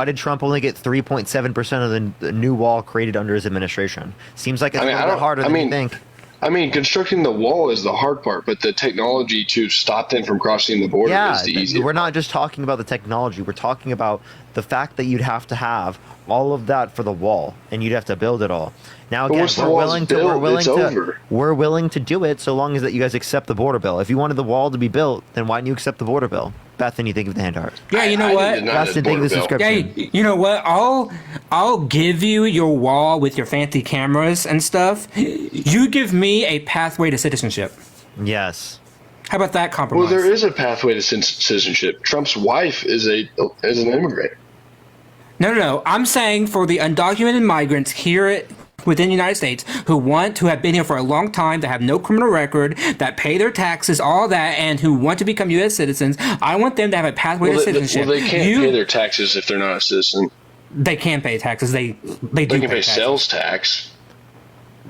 [SPEAKER 1] did Trump only get 3.7% of the new wall created under his administration? Seems like it's a little bit harder than you think.
[SPEAKER 3] I mean, constructing the wall is the hard part, but the technology to stop them from crossing the border is the easy.
[SPEAKER 1] We're not just talking about the technology. We're talking about the fact that you'd have to have all of that for the wall, and you'd have to build it all. Now
[SPEAKER 3] But
[SPEAKER 1] again,
[SPEAKER 3] once the wall's built, it's over.
[SPEAKER 1] we're willing to do it so long as that you guys accept the border bill. If you wanted the wall to be built, then why didn't you accept the border bill? Bethany, think of the hand art.
[SPEAKER 14] Yeah, you know what?
[SPEAKER 1] Boston, think of the subscription.
[SPEAKER 14] Yeah, you know what? I'll give you your wall with your fancy cameras and stuff. You give me a pathway to citizenship.
[SPEAKER 1] Yes.
[SPEAKER 14] How about that compromise?
[SPEAKER 3] Well, there is a pathway to citizenship. Trump's wife is an immigrant.
[SPEAKER 14] No. I'm saying for the undocumented migrants here within the United States who have been here for a long time, that have no criminal record, that pay their taxes, all that, and who want to become U.S. citizens, I want them to have a pathway to citizenship.
[SPEAKER 3] Well, they can't pay their taxes if they're not a citizen.
[SPEAKER 14] They can pay taxes. They do
[SPEAKER 3] They can pay
[SPEAKER 14] taxes.
[SPEAKER 3] sales tax.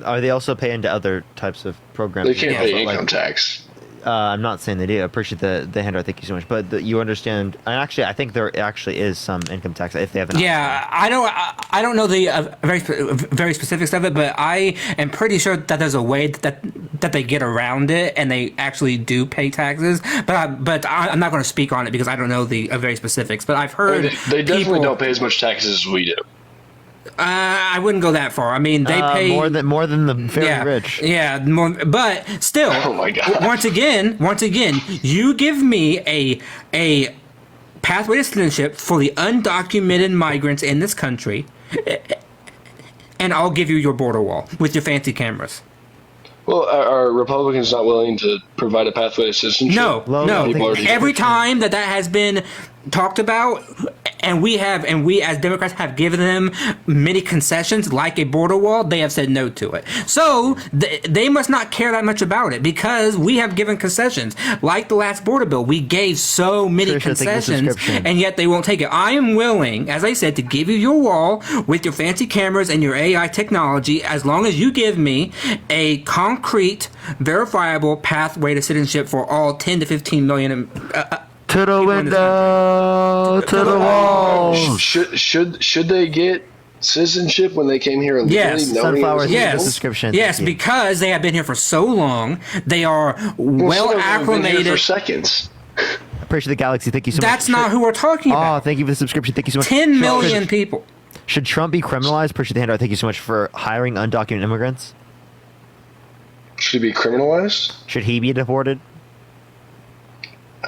[SPEAKER 1] Are they also pay into other types of programs?
[SPEAKER 3] They can't pay
[SPEAKER 1] Like-
[SPEAKER 3] income tax.
[SPEAKER 1] I'm not saying they do. I appreciate the hand art. Thank you so much. But you understand. And actually, I think there actually is some income tax if they have an.
[SPEAKER 14] Yeah, I don't know the very specifics of it, but I am pretty sure that there's a way that they get around it and they actually do pay taxes. But I'm not going to speak on it because I don't know the very specifics. But I've heard
[SPEAKER 3] They definitely don't pay as much taxes as we do.
[SPEAKER 14] I wouldn't go that far. I mean, they pay
[SPEAKER 1] more than the very rich.
[SPEAKER 14] Yeah, more, but still.
[SPEAKER 3] Oh my God.
[SPEAKER 14] Once again, you give me a pathway to citizenship for the undocumented migrants in this country, and I'll give you your border wall with your fancy cameras.
[SPEAKER 3] Well, are Republicans not willing to provide a pathway to citizenship?
[SPEAKER 14] No.
[SPEAKER 3] People already-
[SPEAKER 14] Every time that has been talked about, and we as Democrats have given them many concessions, like a border wall, they have said no to it. So they must not care that much about it because we have given concessions, like the last border bill. We gave so many
[SPEAKER 1] Trisha, take the
[SPEAKER 14] concessions,
[SPEAKER 1] subscription.
[SPEAKER 14] and yet they won't take it. I am willing, as I said, to give you your wall with your fancy cameras and your AI technology, as long as you give me a concrete, verifiable pathway to citizenship for all 10 to 15 million.
[SPEAKER 1] To the window, to the walls.
[SPEAKER 3] Should they get citizenship when they came here illegally?
[SPEAKER 14] Yes,
[SPEAKER 3] knowing it was illegal?
[SPEAKER 1] subscription.
[SPEAKER 14] Yes, because they have been here for so long. They are well
[SPEAKER 3] some of them have been here
[SPEAKER 14] acclimated.
[SPEAKER 3] for seconds.
[SPEAKER 1] Appreciate the galaxy. Thank you so much.
[SPEAKER 14] That's not who we're talking about.
[SPEAKER 1] Oh, thank you for the subscription. Thank you so much.
[SPEAKER 14] 10 million people.
[SPEAKER 1] Should Trump be criminalized? Appreciate the handout. Thank you so much for hiring undocumented immigrants.
[SPEAKER 3] Should he be criminalized?
[SPEAKER 1] Should he be deported?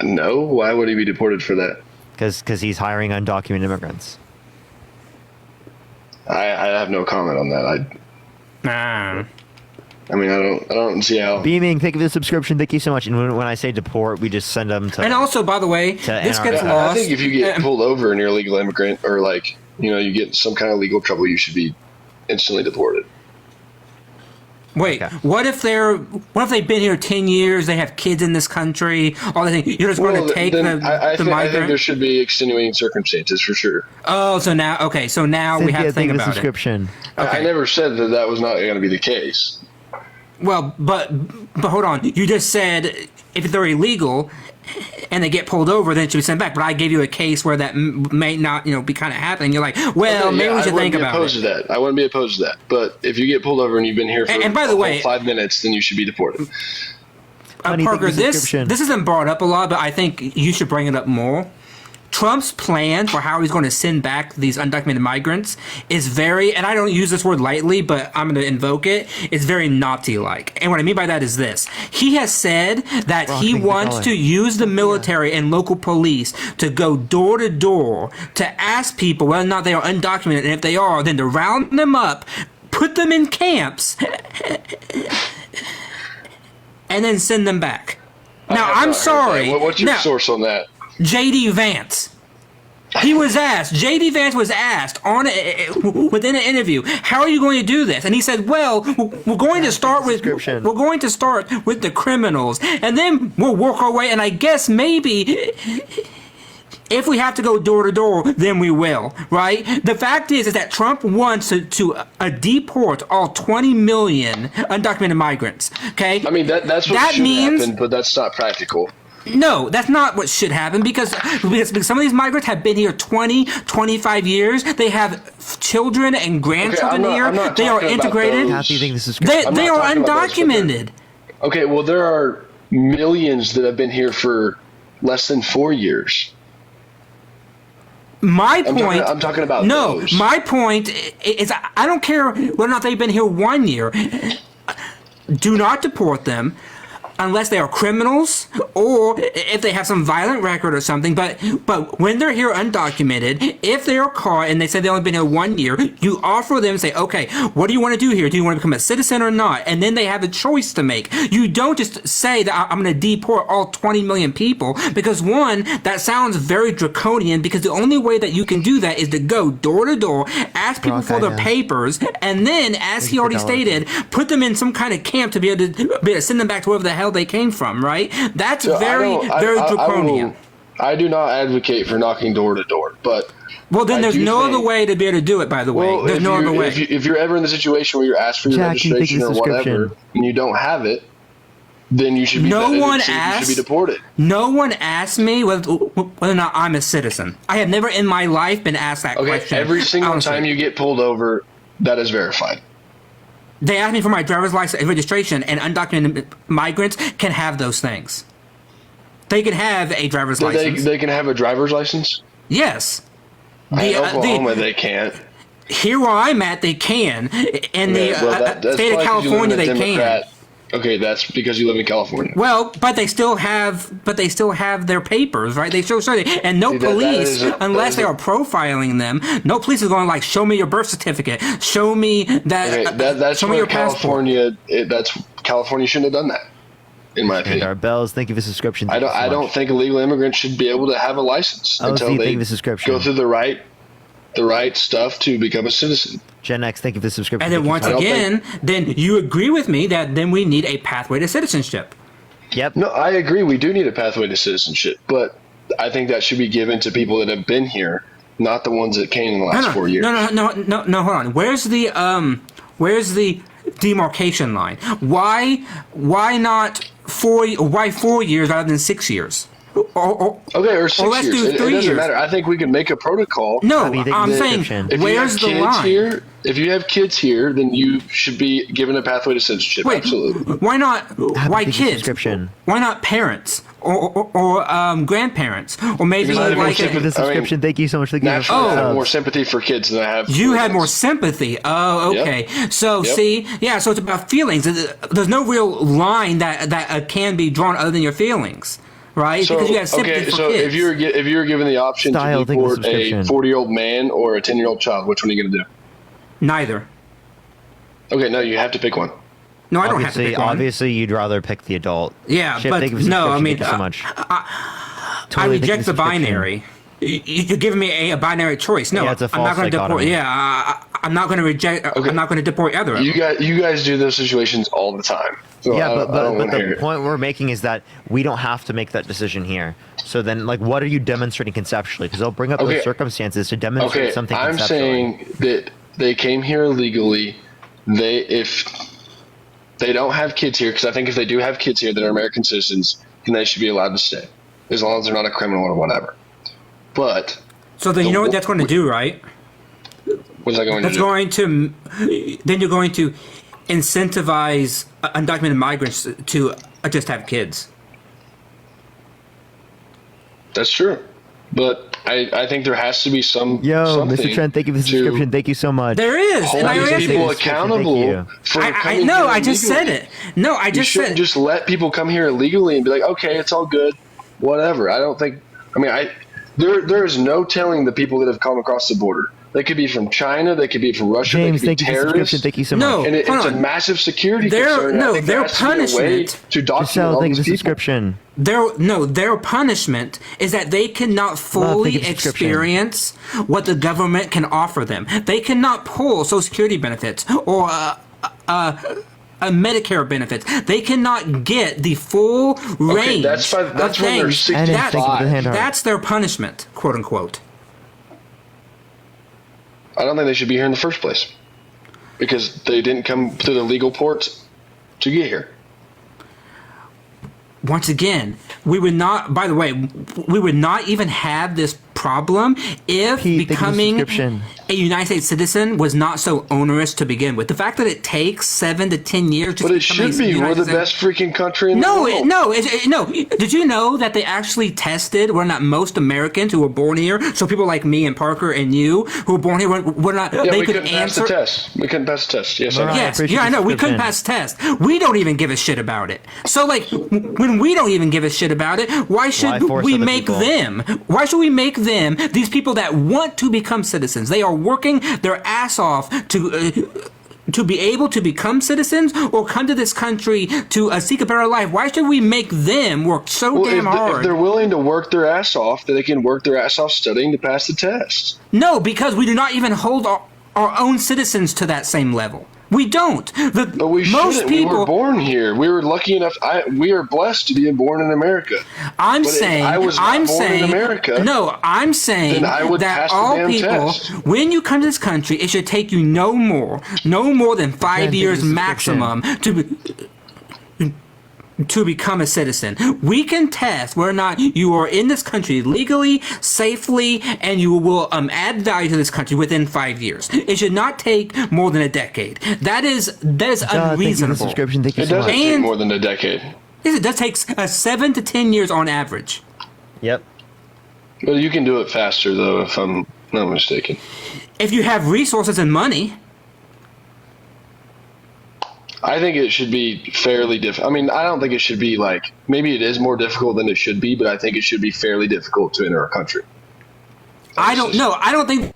[SPEAKER 3] No. Why would he be deported for that?
[SPEAKER 1] Because he's hiring undocumented immigrants.
[SPEAKER 3] I have no comment on that.
[SPEAKER 14] Nah.
[SPEAKER 3] I mean, I don't see how.
[SPEAKER 1] Beaming, thank you for the subscription. Thank you so much. And when I say deport, we just send them to.
[SPEAKER 14] And also, by the way, this
[SPEAKER 1] Antarctica.
[SPEAKER 14] gets lost.
[SPEAKER 3] I think if you get pulled over and you're a legal immigrant, or you get in some kind of legal trouble, you should be instantly deported.
[SPEAKER 14] Wait, what if they've been here 10 years, they have kids in this country, all that thing, you're just going to take
[SPEAKER 3] then
[SPEAKER 14] the
[SPEAKER 3] I think
[SPEAKER 14] migrant?
[SPEAKER 3] there should be extenuating circumstances for sure.
[SPEAKER 14] Oh, so now we have to think about it.
[SPEAKER 1] subscription.
[SPEAKER 3] I never said that was not going to be the case.
[SPEAKER 14] Well, but hold on. You just said if they're illegal and they get pulled over, then it should be sent back. But I gave you a case where that may not, be kind of happening. You're like, well,
[SPEAKER 3] Okay,
[SPEAKER 14] maybe we should think about
[SPEAKER 3] I wouldn't be opposed to that. I wouldn't be opposed to that. But if you get pulled over and you've been here for
[SPEAKER 14] And by the way,
[SPEAKER 3] 5 minutes, then you should be deported.
[SPEAKER 14] Parker, this isn't brought up a lot, but I think you should bring it up more. Trump's plan for how he's going to send back these undocumented migrants is very, and I don't use this word lightly, but I'm going to invoke it, it's very Nazi-like. And what I mean by that is this. He has said that he wants to use the military and local police to go door to door to ask people whether or not they are undocumented, and if they are, then to round them up, put them in camps, and then send them back. Now, I'm sorry.
[SPEAKER 3] What's your source on that?
[SPEAKER 14] J.D. Vance. He was asked, J.D. Vance was asked within an interview, how are you going to do this? And he said, well, we're going to start with the criminals, and then we'll work our way, and I guess maybe if we have to go door to door, then we will, right? The fact is that Trump wants to deport all 20 million undocumented migrants, okay?
[SPEAKER 3] I mean, that's what should happen, but that's not practical.
[SPEAKER 14] No, that's not what should happen because some of these migrants have been here 20, 25 years. They have children and grandchildren here. They are integrated.
[SPEAKER 1] How do you think this is?
[SPEAKER 14] They are undocumented.
[SPEAKER 3] Okay, well, there are millions that have been here for less than 4 years.
[SPEAKER 14] My point.
[SPEAKER 3] I'm talking about those.
[SPEAKER 14] My point is I don't care whether or not they've been here 1 year. Do not deport them unless they are criminals or if they have some violent record or something. But when they're here undocumented, if they are caught and they say they've only been here 1 year, you offer them, say, okay, what do you want to do here? Do you want to become a citizen or not? And then they have a choice to make. You don't just say that I'm going to deport all 20 million people because, one, that sounds very draconian because the only way that you can do that is to go door to door, ask people for their papers, and then, as he already stated, put them in some kind of camp to be able to send them back to wherever the hell they came from, right? That's very draconian.
[SPEAKER 3] I do not advocate for knocking door to door, but
[SPEAKER 14] then there's no other way to be able to do it. By the way, there's no other way.
[SPEAKER 3] If you're ever in the situation where you're asked for your registration or whatever, and you don't have it, then you should be you should be deported.
[SPEAKER 14] No one asked me whether or not I'm a citizen. I have never in my life been asked that question.
[SPEAKER 3] Every single time you get pulled over, that is verified.
[SPEAKER 14] They asked me for my driver's license and registration, and undocumented migrants can have those things. They can have a driver's license.
[SPEAKER 3] They can have a driver's license?
[SPEAKER 14] Yes.
[SPEAKER 3] In Oklahoma, they can't.
[SPEAKER 14] Here where I'm at, they can. In the state of California, they can.
[SPEAKER 3] Okay, that's because you live in California.
[SPEAKER 14] Well, but they still have their papers, right? They still and no police, unless they are profiling them, no police is going like, show me your birth certificate, show me that,
[SPEAKER 3] that's
[SPEAKER 14] show me your passport.
[SPEAKER 3] California shouldn't have done that, in my opinion.
[SPEAKER 1] And our bells, thank you for the subscription.
[SPEAKER 3] I don't think illegal immigrants should be able to have a license until they go through the right stuff to become a citizen.
[SPEAKER 1] Gen X, thank you for the subscription.
[SPEAKER 14] And then once again, then you agree with me that then we need a pathway to citizenship.
[SPEAKER 1] Yep.
[SPEAKER 3] No, I agree. We do need a pathway to citizenship, but I think that should be given to people that have been here, not the ones that came in the last 4 years.
[SPEAKER 14] No, hold on. Where's the demarcation line? Why not 4 years rather than 6 years?
[SPEAKER 3] Or 6
[SPEAKER 14] let's
[SPEAKER 3] years.
[SPEAKER 14] do 3
[SPEAKER 3] it doesn't
[SPEAKER 14] year.
[SPEAKER 3] matter. I think we can make a protocol.
[SPEAKER 14] No, I'm saying, where's the line?
[SPEAKER 3] If you have kids here, then you should be given a pathway to citizenship.
[SPEAKER 14] Wait,
[SPEAKER 3] absolutely.
[SPEAKER 14] Why not? Why kids? Why not parents or grandparents or maybe like
[SPEAKER 1] the subscription? Thank you so much.
[SPEAKER 3] I have more sympathy for kids than I have.
[SPEAKER 14] You had more sympathy. Oh, okay. Yep. So see, so it's about feelings. There's no real line that can be drawn other than your feelings. Right, because you have sympathy for kids.
[SPEAKER 3] if you were given the option to deport a 40-year-old man or a 10-year-old child, which one are you going to do?
[SPEAKER 14] Neither.
[SPEAKER 3] Okay, no, you have to pick one.
[SPEAKER 14] No, I don't have to pick one.
[SPEAKER 1] Obviously, you'd rather pick the adult.
[SPEAKER 14] Yeah,
[SPEAKER 1] Chip,
[SPEAKER 14] but no, I mean,
[SPEAKER 1] thank you so much.
[SPEAKER 14] I reject the binary. You're giving me a binary choice. No,
[SPEAKER 1] it's a false
[SPEAKER 14] I'm not going to deport.
[SPEAKER 1] dichotomy.
[SPEAKER 14] I'm not going to reject. Okay. I'm not going to deport either.
[SPEAKER 3] You guys do those situations all the time. So
[SPEAKER 1] but the point we're making is that we don't have to make that decision here. So then, what are you demonstrating conceptually? Because they'll bring up those circumstances to demonstrate something conceptually.
[SPEAKER 3] I'm saying that they came here illegally. If they don't have kids here, because I think if they do have kids here that are American citizens, then they should be allowed to stay, as long as they're not a criminal or whatever. But
[SPEAKER 14] so then you know what that's going to do, right?
[SPEAKER 3] What's that going to do?
[SPEAKER 14] Then you're going to incentivize undocumented migrants to just have kids.
[SPEAKER 3] That's true, but I think there has to be some.
[SPEAKER 1] Yo,
[SPEAKER 3] something
[SPEAKER 1] Mr. Trent, thank you for the
[SPEAKER 3] to
[SPEAKER 1] subscription. Thank you so much.
[SPEAKER 14] There is,
[SPEAKER 3] hold
[SPEAKER 14] and I
[SPEAKER 3] these
[SPEAKER 14] already
[SPEAKER 3] people
[SPEAKER 14] said-
[SPEAKER 3] accountable. For
[SPEAKER 14] I
[SPEAKER 3] coming
[SPEAKER 14] no,
[SPEAKER 3] here
[SPEAKER 14] I just said
[SPEAKER 3] illegally.
[SPEAKER 14] it. No, I
[SPEAKER 3] You
[SPEAKER 14] just
[SPEAKER 3] shouldn't
[SPEAKER 14] said.
[SPEAKER 3] just let people come here illegally and be like, okay, it's all good, whatever. I don't think. I mean, there is no telling the people that have come across the border. They could be from China. They could be from Russia.
[SPEAKER 1] James,
[SPEAKER 3] they could
[SPEAKER 1] thank
[SPEAKER 3] be
[SPEAKER 1] you for the
[SPEAKER 3] terrorists.
[SPEAKER 1] subscription. Thank you so
[SPEAKER 14] No,
[SPEAKER 1] much.
[SPEAKER 3] And it's
[SPEAKER 14] hold
[SPEAKER 3] a
[SPEAKER 14] on.
[SPEAKER 3] massive security
[SPEAKER 14] Their-
[SPEAKER 3] concern.
[SPEAKER 14] no,
[SPEAKER 3] I think
[SPEAKER 14] their
[SPEAKER 3] there has to be a way
[SPEAKER 14] punishment-
[SPEAKER 3] to document
[SPEAKER 1] Giselle,
[SPEAKER 3] all
[SPEAKER 1] thank you
[SPEAKER 3] these
[SPEAKER 1] for the
[SPEAKER 3] people.
[SPEAKER 1] subscription.
[SPEAKER 14] Their punishment is that they cannot fully
[SPEAKER 1] thank you for subscription.
[SPEAKER 14] experience what the government can offer them. They cannot pull Social Security benefits or Medicare benefits. They cannot get the full range
[SPEAKER 3] that's fine. That's
[SPEAKER 14] of
[SPEAKER 3] when they're
[SPEAKER 14] things.
[SPEAKER 3] 65.
[SPEAKER 1] Thank you for the hand art.
[SPEAKER 14] That's their punishment, quote unquote.
[SPEAKER 3] I don't think they should be here in the first place because they didn't come through the legal ports to get here.
[SPEAKER 14] Once again, we would not, by the way, we would not even have this problem if
[SPEAKER 1] Pete, thank you for the
[SPEAKER 14] becoming
[SPEAKER 1] subscription.
[SPEAKER 14] a United States citizen was not so onerous to begin with. The fact that it takes 7 to 10 years to
[SPEAKER 3] But it
[SPEAKER 14] become
[SPEAKER 3] should
[SPEAKER 14] a
[SPEAKER 3] be. We're
[SPEAKER 14] United
[SPEAKER 3] the
[SPEAKER 14] States-
[SPEAKER 3] best freaking country in the
[SPEAKER 14] No,
[SPEAKER 3] world.
[SPEAKER 14] no. Did you know that they actually tested whether or not most Americans who were born here, so people like me and Parker and you who were born here, were not,
[SPEAKER 3] Yeah,
[SPEAKER 14] they
[SPEAKER 3] we
[SPEAKER 14] could
[SPEAKER 3] couldn't pass the
[SPEAKER 14] answer.
[SPEAKER 3] test. We couldn't pass the test. Yes, I know.
[SPEAKER 1] Mariah,
[SPEAKER 14] Yes,
[SPEAKER 1] appreciate
[SPEAKER 14] yeah, I
[SPEAKER 1] the
[SPEAKER 14] know. We couldn't
[SPEAKER 1] subscription.
[SPEAKER 14] pass tests. We don't even give a shit about it. So, like, when we don't even give a shit about it, why should
[SPEAKER 1] force
[SPEAKER 14] we
[SPEAKER 1] other
[SPEAKER 14] make
[SPEAKER 1] people?
[SPEAKER 14] them? Why should we make them these people that want to become citizens? They are working their ass off to be able to become citizens or come to this country to seek a better life. Why should we make them work so
[SPEAKER 3] Well,
[SPEAKER 14] damn
[SPEAKER 3] if
[SPEAKER 14] hard?
[SPEAKER 3] they're willing to work their ass off, then they can work their ass off studying to pass the test.
[SPEAKER 14] No, because we do not even hold our own citizens to that same level. We don't.
[SPEAKER 3] But we
[SPEAKER 14] most
[SPEAKER 3] shouldn't.
[SPEAKER 14] people.
[SPEAKER 3] We were born here. We were lucky enough. We are blessed to be born in America.
[SPEAKER 14] I'm
[SPEAKER 3] But if
[SPEAKER 14] saying,
[SPEAKER 3] I was not
[SPEAKER 14] I'm
[SPEAKER 3] born
[SPEAKER 14] saying,
[SPEAKER 3] in America,
[SPEAKER 14] no, I'm saying
[SPEAKER 3] then I would
[SPEAKER 14] that
[SPEAKER 3] pass the
[SPEAKER 14] all
[SPEAKER 3] damn
[SPEAKER 14] people,
[SPEAKER 3] test.
[SPEAKER 14] when you come to this country, it should take you no more than 5
[SPEAKER 1] Thank you
[SPEAKER 14] years
[SPEAKER 1] for the subscription.
[SPEAKER 14] maximum to become a citizen. We can test whether or not you are in this country legally, safely, and you will add value to this country within 5 years. It should not take more than a decade. That is
[SPEAKER 1] Thank you for the
[SPEAKER 14] unreasonable.
[SPEAKER 1] subscription. Thank you
[SPEAKER 3] It
[SPEAKER 1] so
[SPEAKER 3] doesn't
[SPEAKER 1] much.
[SPEAKER 3] take
[SPEAKER 14] And-
[SPEAKER 3] more than a decade.
[SPEAKER 14] Yes, it does take 7 to 10 years on average.
[SPEAKER 1] Yep.
[SPEAKER 3] But you can do it faster, though, if I'm not mistaken.
[SPEAKER 14] If you have resources and money.
[SPEAKER 3] I think it should be fairly difficult. I mean, I don't think it should be like, maybe it is more difficult than it should be, but I think it should be fairly difficult to enter our country.
[SPEAKER 14] I don't know. I don't think.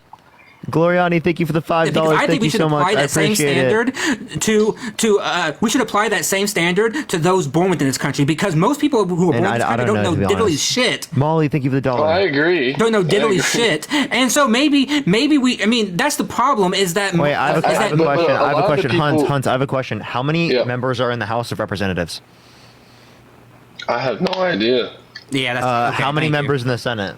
[SPEAKER 1] Gloriani, thank you for the $5.
[SPEAKER 14] Because I
[SPEAKER 1] Thank
[SPEAKER 14] think we
[SPEAKER 1] you
[SPEAKER 14] should
[SPEAKER 1] so much.
[SPEAKER 14] apply
[SPEAKER 1] I
[SPEAKER 14] that same
[SPEAKER 1] appreciate it.
[SPEAKER 14] standard to we should apply that same standard to those born within this country because most people who are born
[SPEAKER 1] And
[SPEAKER 14] in this
[SPEAKER 1] I
[SPEAKER 14] country
[SPEAKER 1] don't
[SPEAKER 14] don't
[SPEAKER 1] know, to
[SPEAKER 14] know
[SPEAKER 1] be
[SPEAKER 14] diddly
[SPEAKER 1] honest.
[SPEAKER 14] shit.
[SPEAKER 1] Molly, thank you for the dollar.
[SPEAKER 3] Oh, I agree.
[SPEAKER 14] Don't know
[SPEAKER 3] I
[SPEAKER 14] diddly
[SPEAKER 3] agree.
[SPEAKER 14] shit, and so maybe we. I mean, that's the problem. Is that
[SPEAKER 1] Wait, I have a
[SPEAKER 3] I-
[SPEAKER 1] question.
[SPEAKER 3] but
[SPEAKER 1] I have
[SPEAKER 3] a
[SPEAKER 1] a
[SPEAKER 3] lot of the
[SPEAKER 1] question.
[SPEAKER 3] people-
[SPEAKER 1] Hunt, I have a question. How many
[SPEAKER 3] Yeah.
[SPEAKER 1] members are in the House of Representatives?
[SPEAKER 3] I have no idea.
[SPEAKER 14] Yeah, that's okay,
[SPEAKER 1] how many
[SPEAKER 14] thank you.
[SPEAKER 1] members in the Senate?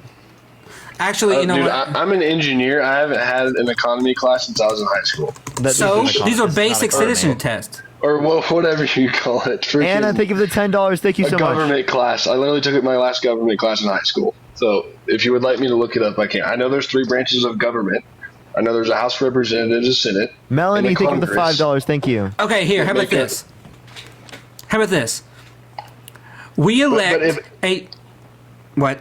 [SPEAKER 14] Actually, you know
[SPEAKER 3] Dude,
[SPEAKER 14] what?
[SPEAKER 3] I'm an engineer. I haven't had an economy class since I was in high school.
[SPEAKER 14] So these are basic citizenship tests.
[SPEAKER 3] Or whatever you call it. Freaking
[SPEAKER 1] Anna, thank you for the $10. Thank you
[SPEAKER 3] a
[SPEAKER 1] so much.
[SPEAKER 3] government class. I literally took it my last government class in high school. So if you would like me to look it up, I can. I know there's 3 branches of government. I know there's a House of Representatives, a Senate.
[SPEAKER 1] Melanie,
[SPEAKER 3] and a
[SPEAKER 1] thank you for the
[SPEAKER 3] Congress.
[SPEAKER 1] $5. Thank you.
[SPEAKER 14] Okay, here. How about
[SPEAKER 3] Make it-
[SPEAKER 14] this? How about this? We elect
[SPEAKER 3] if-
[SPEAKER 14] a what?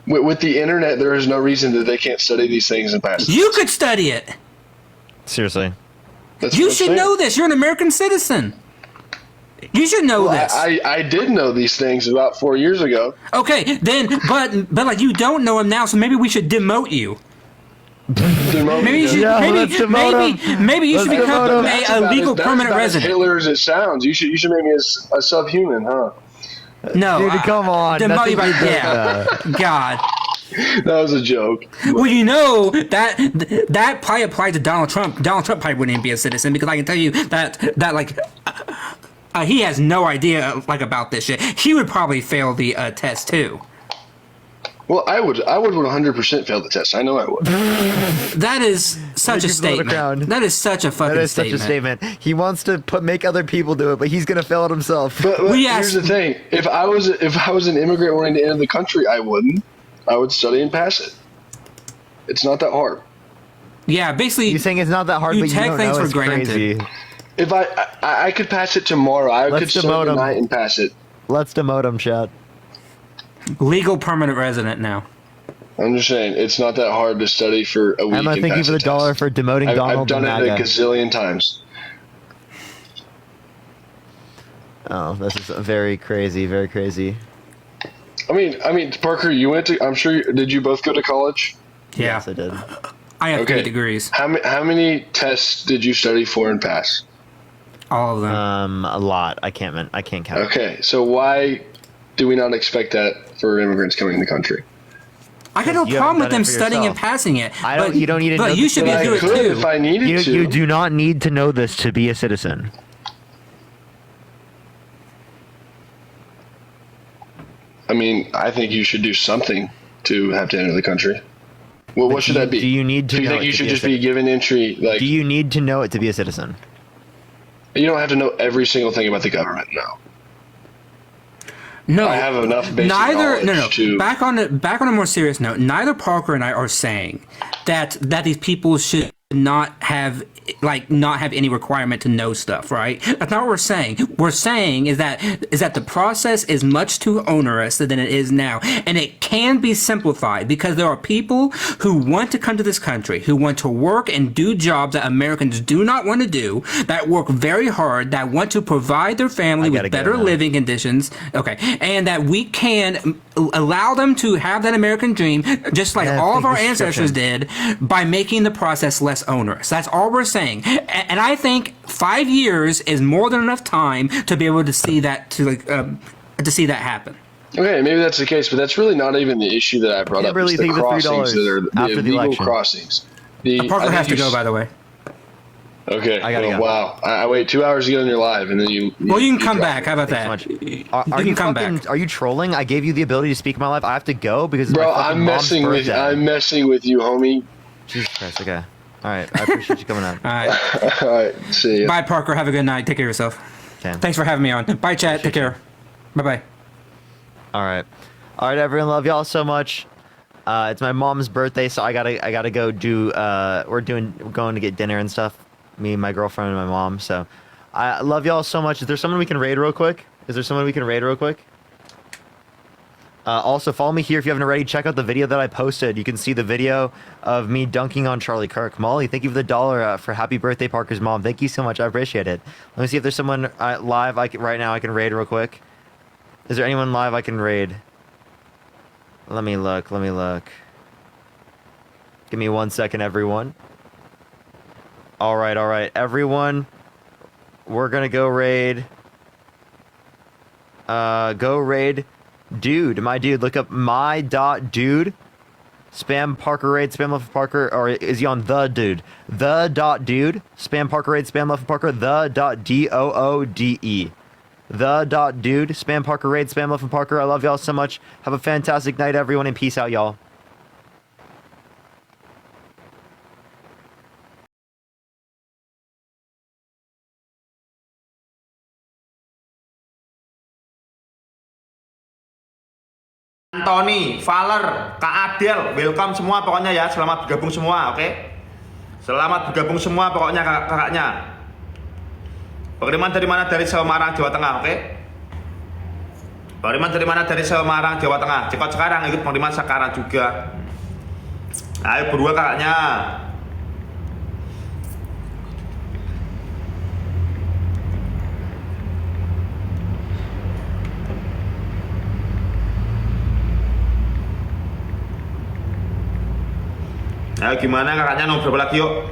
[SPEAKER 3] With the internet, there is no reason that they can't study these things and pass.
[SPEAKER 14] You could study it.
[SPEAKER 1] Seriously.
[SPEAKER 3] That's
[SPEAKER 14] You
[SPEAKER 3] what I'm
[SPEAKER 14] should
[SPEAKER 3] saying.
[SPEAKER 14] know this. You're an American citizen. You should know
[SPEAKER 3] Well,
[SPEAKER 14] this.
[SPEAKER 3] I did know these things about 4 years ago.
[SPEAKER 14] Okay, then, but like you don't know them now, so maybe we should demote you. Maybe you should.
[SPEAKER 1] Yeah,
[SPEAKER 14] maybe
[SPEAKER 1] let's demote
[SPEAKER 14] maybe you should
[SPEAKER 1] Let's
[SPEAKER 14] become
[SPEAKER 1] demote him.
[SPEAKER 3] That's
[SPEAKER 14] a
[SPEAKER 3] about
[SPEAKER 14] legal
[SPEAKER 3] as- that's
[SPEAKER 14] permanent
[SPEAKER 3] about
[SPEAKER 14] resident.
[SPEAKER 3] As Hitler as it sounds. You should make me a subhuman, huh?
[SPEAKER 14] No,
[SPEAKER 1] Dude, come on.
[SPEAKER 14] Demote
[SPEAKER 1] That's
[SPEAKER 14] you by
[SPEAKER 1] what you did.
[SPEAKER 14] yeah. God.
[SPEAKER 3] That was a joke.
[SPEAKER 14] Well, you know that probably applied to Donald Trump. Donald Trump probably wouldn't even be a citizen because I can tell you that like he has no idea like about this shit. He would probably fail the test too.
[SPEAKER 3] Well, I would 100% fail the test. I know I would.
[SPEAKER 14] That is such a
[SPEAKER 1] Make people look around.
[SPEAKER 14] statement. That is such a fucking
[SPEAKER 1] That is such
[SPEAKER 14] statement.
[SPEAKER 1] a statement. He wants to make other people do it, but he's gonna fail it himself.
[SPEAKER 3] But
[SPEAKER 14] We
[SPEAKER 3] here's
[SPEAKER 14] asked-
[SPEAKER 3] the thing: if I was an immigrant wanting to enter the country, I wouldn't. I would study and pass it. It's not that hard.
[SPEAKER 14] Yeah, basically,
[SPEAKER 1] You're saying it's not that hard,
[SPEAKER 14] you
[SPEAKER 1] but you
[SPEAKER 14] take
[SPEAKER 1] don't
[SPEAKER 14] things
[SPEAKER 1] know
[SPEAKER 14] for
[SPEAKER 1] it's
[SPEAKER 14] granted.
[SPEAKER 1] crazy.
[SPEAKER 3] If I could pass it tomorrow, I
[SPEAKER 1] Let's
[SPEAKER 3] could study
[SPEAKER 1] demote him.
[SPEAKER 3] tonight and pass it.
[SPEAKER 1] Let's demote him, chat.
[SPEAKER 14] legal permanent resident now.
[SPEAKER 3] I'm just saying, it's not that hard to study for a week.
[SPEAKER 1] Emma,
[SPEAKER 3] and
[SPEAKER 1] thank you
[SPEAKER 3] pass
[SPEAKER 1] for the
[SPEAKER 3] a test.
[SPEAKER 1] dollar for demoting Donald.
[SPEAKER 3] I've done
[SPEAKER 1] to
[SPEAKER 3] it a
[SPEAKER 1] MAGA.
[SPEAKER 3] gazillion times.
[SPEAKER 1] Oh, this is very crazy, very crazy.
[SPEAKER 3] I mean, Parker, you went to. I'm sure. Did you both go to college?
[SPEAKER 14] Yeah.
[SPEAKER 1] Yes, I did.
[SPEAKER 14] I have 3 degrees.
[SPEAKER 3] How many tests did you study for and pass?
[SPEAKER 14] All of them.
[SPEAKER 1] A lot. I can't count.
[SPEAKER 3] Okay, so why do we not expect that for immigrants coming in the country?
[SPEAKER 14] I got no
[SPEAKER 1] You
[SPEAKER 14] problem with
[SPEAKER 1] haven't done
[SPEAKER 14] them
[SPEAKER 1] it for
[SPEAKER 14] studying and
[SPEAKER 1] yourself.
[SPEAKER 14] passing it.
[SPEAKER 1] I don't. You don't need to.
[SPEAKER 14] But
[SPEAKER 1] know
[SPEAKER 14] you
[SPEAKER 1] this
[SPEAKER 14] should be
[SPEAKER 1] to
[SPEAKER 14] able to do
[SPEAKER 3] I
[SPEAKER 14] it
[SPEAKER 3] could
[SPEAKER 14] too.
[SPEAKER 3] if I needed
[SPEAKER 1] you,
[SPEAKER 3] to.
[SPEAKER 1] you do not need to know this to be a citizen.
[SPEAKER 3] I mean, I think you should do something to have to enter the country. Well, what should that be?
[SPEAKER 1] Do you need to?
[SPEAKER 3] Do you
[SPEAKER 1] know
[SPEAKER 3] think
[SPEAKER 1] it
[SPEAKER 3] you
[SPEAKER 1] to
[SPEAKER 3] should
[SPEAKER 1] be a
[SPEAKER 3] just be
[SPEAKER 1] citizen?
[SPEAKER 3] given entry? Like,
[SPEAKER 1] Do you need to know it to be a citizen?
[SPEAKER 3] you don't have to know every single thing about the government. No.
[SPEAKER 14] No,
[SPEAKER 3] I have enough basic
[SPEAKER 14] neither.
[SPEAKER 3] knowledge to.
[SPEAKER 14] Back on a more serious note, neither Parker and I are saying that these people should not have any requirement to know stuff, right? That's not what we're saying. We're saying is that the process is much too onerous than it is now, and it can be simplified because there are people who want to come to this country, who want to work and do jobs that Americans do not want to do, that work very hard, that want to provide their family with better living conditions, okay, and that we can allow them to have that American dream, just like all of our ancestors did, by making the process less onerous. That's all we're saying. And I think 5 years is more than enough time to be able to see that to see that happen.
[SPEAKER 3] Okay, maybe that's the case, but that's really not even the issue that I brought up.
[SPEAKER 1] Kimberly,
[SPEAKER 3] It's the
[SPEAKER 1] think of the
[SPEAKER 3] crossings
[SPEAKER 1] $3
[SPEAKER 3] that are the
[SPEAKER 1] after the
[SPEAKER 3] illegal
[SPEAKER 1] election.
[SPEAKER 3] crossings.
[SPEAKER 14] Parker has to go, by the way.
[SPEAKER 3] Okay.
[SPEAKER 1] I gotta
[SPEAKER 3] well,
[SPEAKER 1] go.
[SPEAKER 3] Wow. I wait 2 hours to get on your live, and then you.
[SPEAKER 14] Well, you can come
[SPEAKER 3] drop
[SPEAKER 14] back.
[SPEAKER 3] it.
[SPEAKER 14] How about
[SPEAKER 1] Thanks
[SPEAKER 14] that?
[SPEAKER 1] so much. Are
[SPEAKER 14] You
[SPEAKER 1] you
[SPEAKER 14] can come
[SPEAKER 1] fucking? Are you trolling? I gave you the ability to speak in my life. I have to go because it's
[SPEAKER 3] Bro,
[SPEAKER 1] my fucking
[SPEAKER 3] I'm
[SPEAKER 1] mom's
[SPEAKER 3] messing with.
[SPEAKER 1] birthday.
[SPEAKER 3] I'm messing with you, homie.
[SPEAKER 1] Jesus Christ. Okay. All right. I appreciate you coming on.
[SPEAKER 14] All right.
[SPEAKER 3] All right. See ya.
[SPEAKER 14] Bye, Parker. Have a good night. Take care of yourself.
[SPEAKER 1] Okay.
[SPEAKER 14] Thanks for having me on. Bye, chat. Take care. Bye bye.
[SPEAKER 1] All right. All right, everyone. Love y'all so much. It's my mom's birthday, so I gotta go do. We're going to get dinner and stuff. Me, my girlfriend, and my mom. So, I love y'all so much. Is there someone we can raid real quick? Also, follow me here if you haven't already. Check out the video that I posted. You can see the video of me dunking on Charlie Kirk. Molly, thank you for the $1 for happy birthday, Parker's mom. Thank you so much. I appreciate it. Let me see if there's someone live right now I can raid real quick. Is there anyone live I can raid? Let me look. Give me 1 second, everyone. All right, everyone. We're gonna go raid. Dude, my dude. Look up my.dude. Spam Parker raid. Spam love for Parker. Or is he on the dude? The.dude. Spam Parker raid. Spam love for Parker. The.doode. The.dude. Spam Parker raid. Spam love for Parker. I love y'all so much. Have a fantastic night, everyone, and peace out, y'all.
[SPEAKER 6] Anthony, Valer, Kak Adel, welcome semua pokoknya ya. Selamat bergabung semua, oke? Selamat bergabung semua pokoknya kakaknya. Pengiriman dari mana? Dari Semarang, Jawa Tengah, oke? Pengiriman dari mana? Dari Semarang, Jawa Tengah. Cekot sekarang, ikut pengiriman sekarang juga. Ayo berdua kakaknya. Ayo gimana kakaknya, nomor berapa lagi yuk?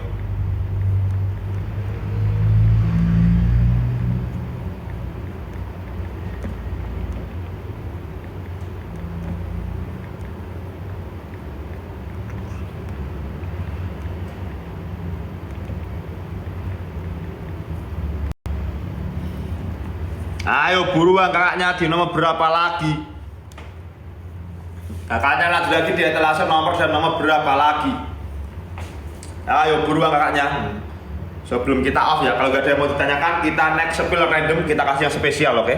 [SPEAKER 6] Ayo buruan kakaknya, di nomor berapa lagi? Kakaknya lagi-lagi di etalase nomor dan nomor berapa lagi? Ayo buruan kakaknya. Sebelum kita off ya, kalau gak ada yang mau ditanyakan, kita next spill random, kita kasih yang spesial, oke?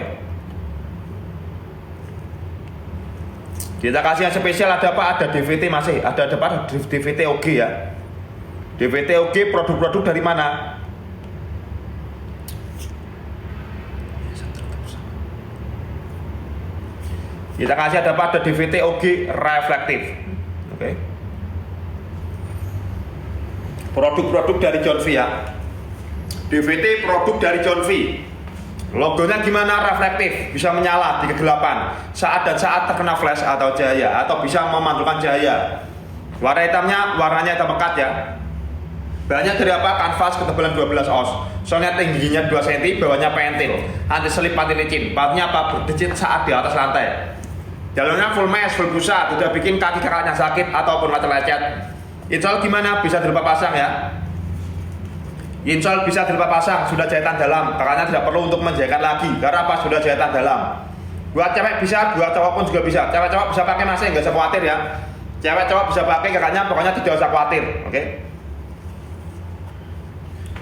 [SPEAKER 6] Kita kasih yang spesial. Ada apa? Ada DVT masih. Ada apa? Ada DVT OG ya. DVT OG produk-produk dari mana? Kita kasih ada apa? Ada DVT OG reflektif. Oke. Produk-produk dari John V ya. DVT produk dari John V. Logonya gimana? Reflektif, bisa menyala di kegelapan saat dan saat terkena flash atau cahaya, atau bisa memantulkan cahaya. Warna hitamnya warnanya hitam pekat ya. Bahannya dari apa? Kanvas ketebalan 12 oz. Soalnya tingginya 2 cm, bawahnya pentil. Anti selip, anti licin. Bahannya apa? Berdecit saat di atas lantai. Jalurnya full mesh, full busa, tidak bikin kaki kakaknya sakit ataupun lecet-lecet. Install gimana? Bisa dilupa pasang ya. Install bisa dilupa pasang, sudah jahitan dalam. Kakaknya tidak perlu untuk menjahitkan lagi. Karena apa? Sudah jahitan dalam. Buat cewek bisa, buat cowok pun juga bisa. Cewek-cowok bisa pakai masih, nggak usah khawatir ya. Cewek-cowok bisa pakai, kakaknya pokoknya tidak usah khawatir. Oke?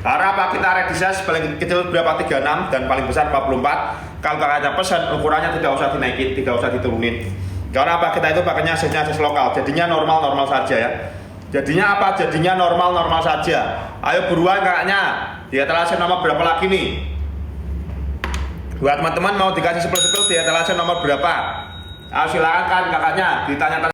[SPEAKER 6] Karena apa? Kita ready size paling kecil berapa? 36 dan paling besar 44. Kalau kakaknya pesan, ukurannya tidak usah dinaikin, tidak usah diturunin. Karena apa? Kita itu pakainya size lokal, jadinya normal-normal saja ya. Jadinya apa? Jadinya normal-normal saja. Ayo buruan kakaknya. Di etalase nomor berapa lagi nih? Buat teman-teman mau dikasih sepil-sepil di etalase nomor berapa? Ayo silakan kan kakaknya, ditanya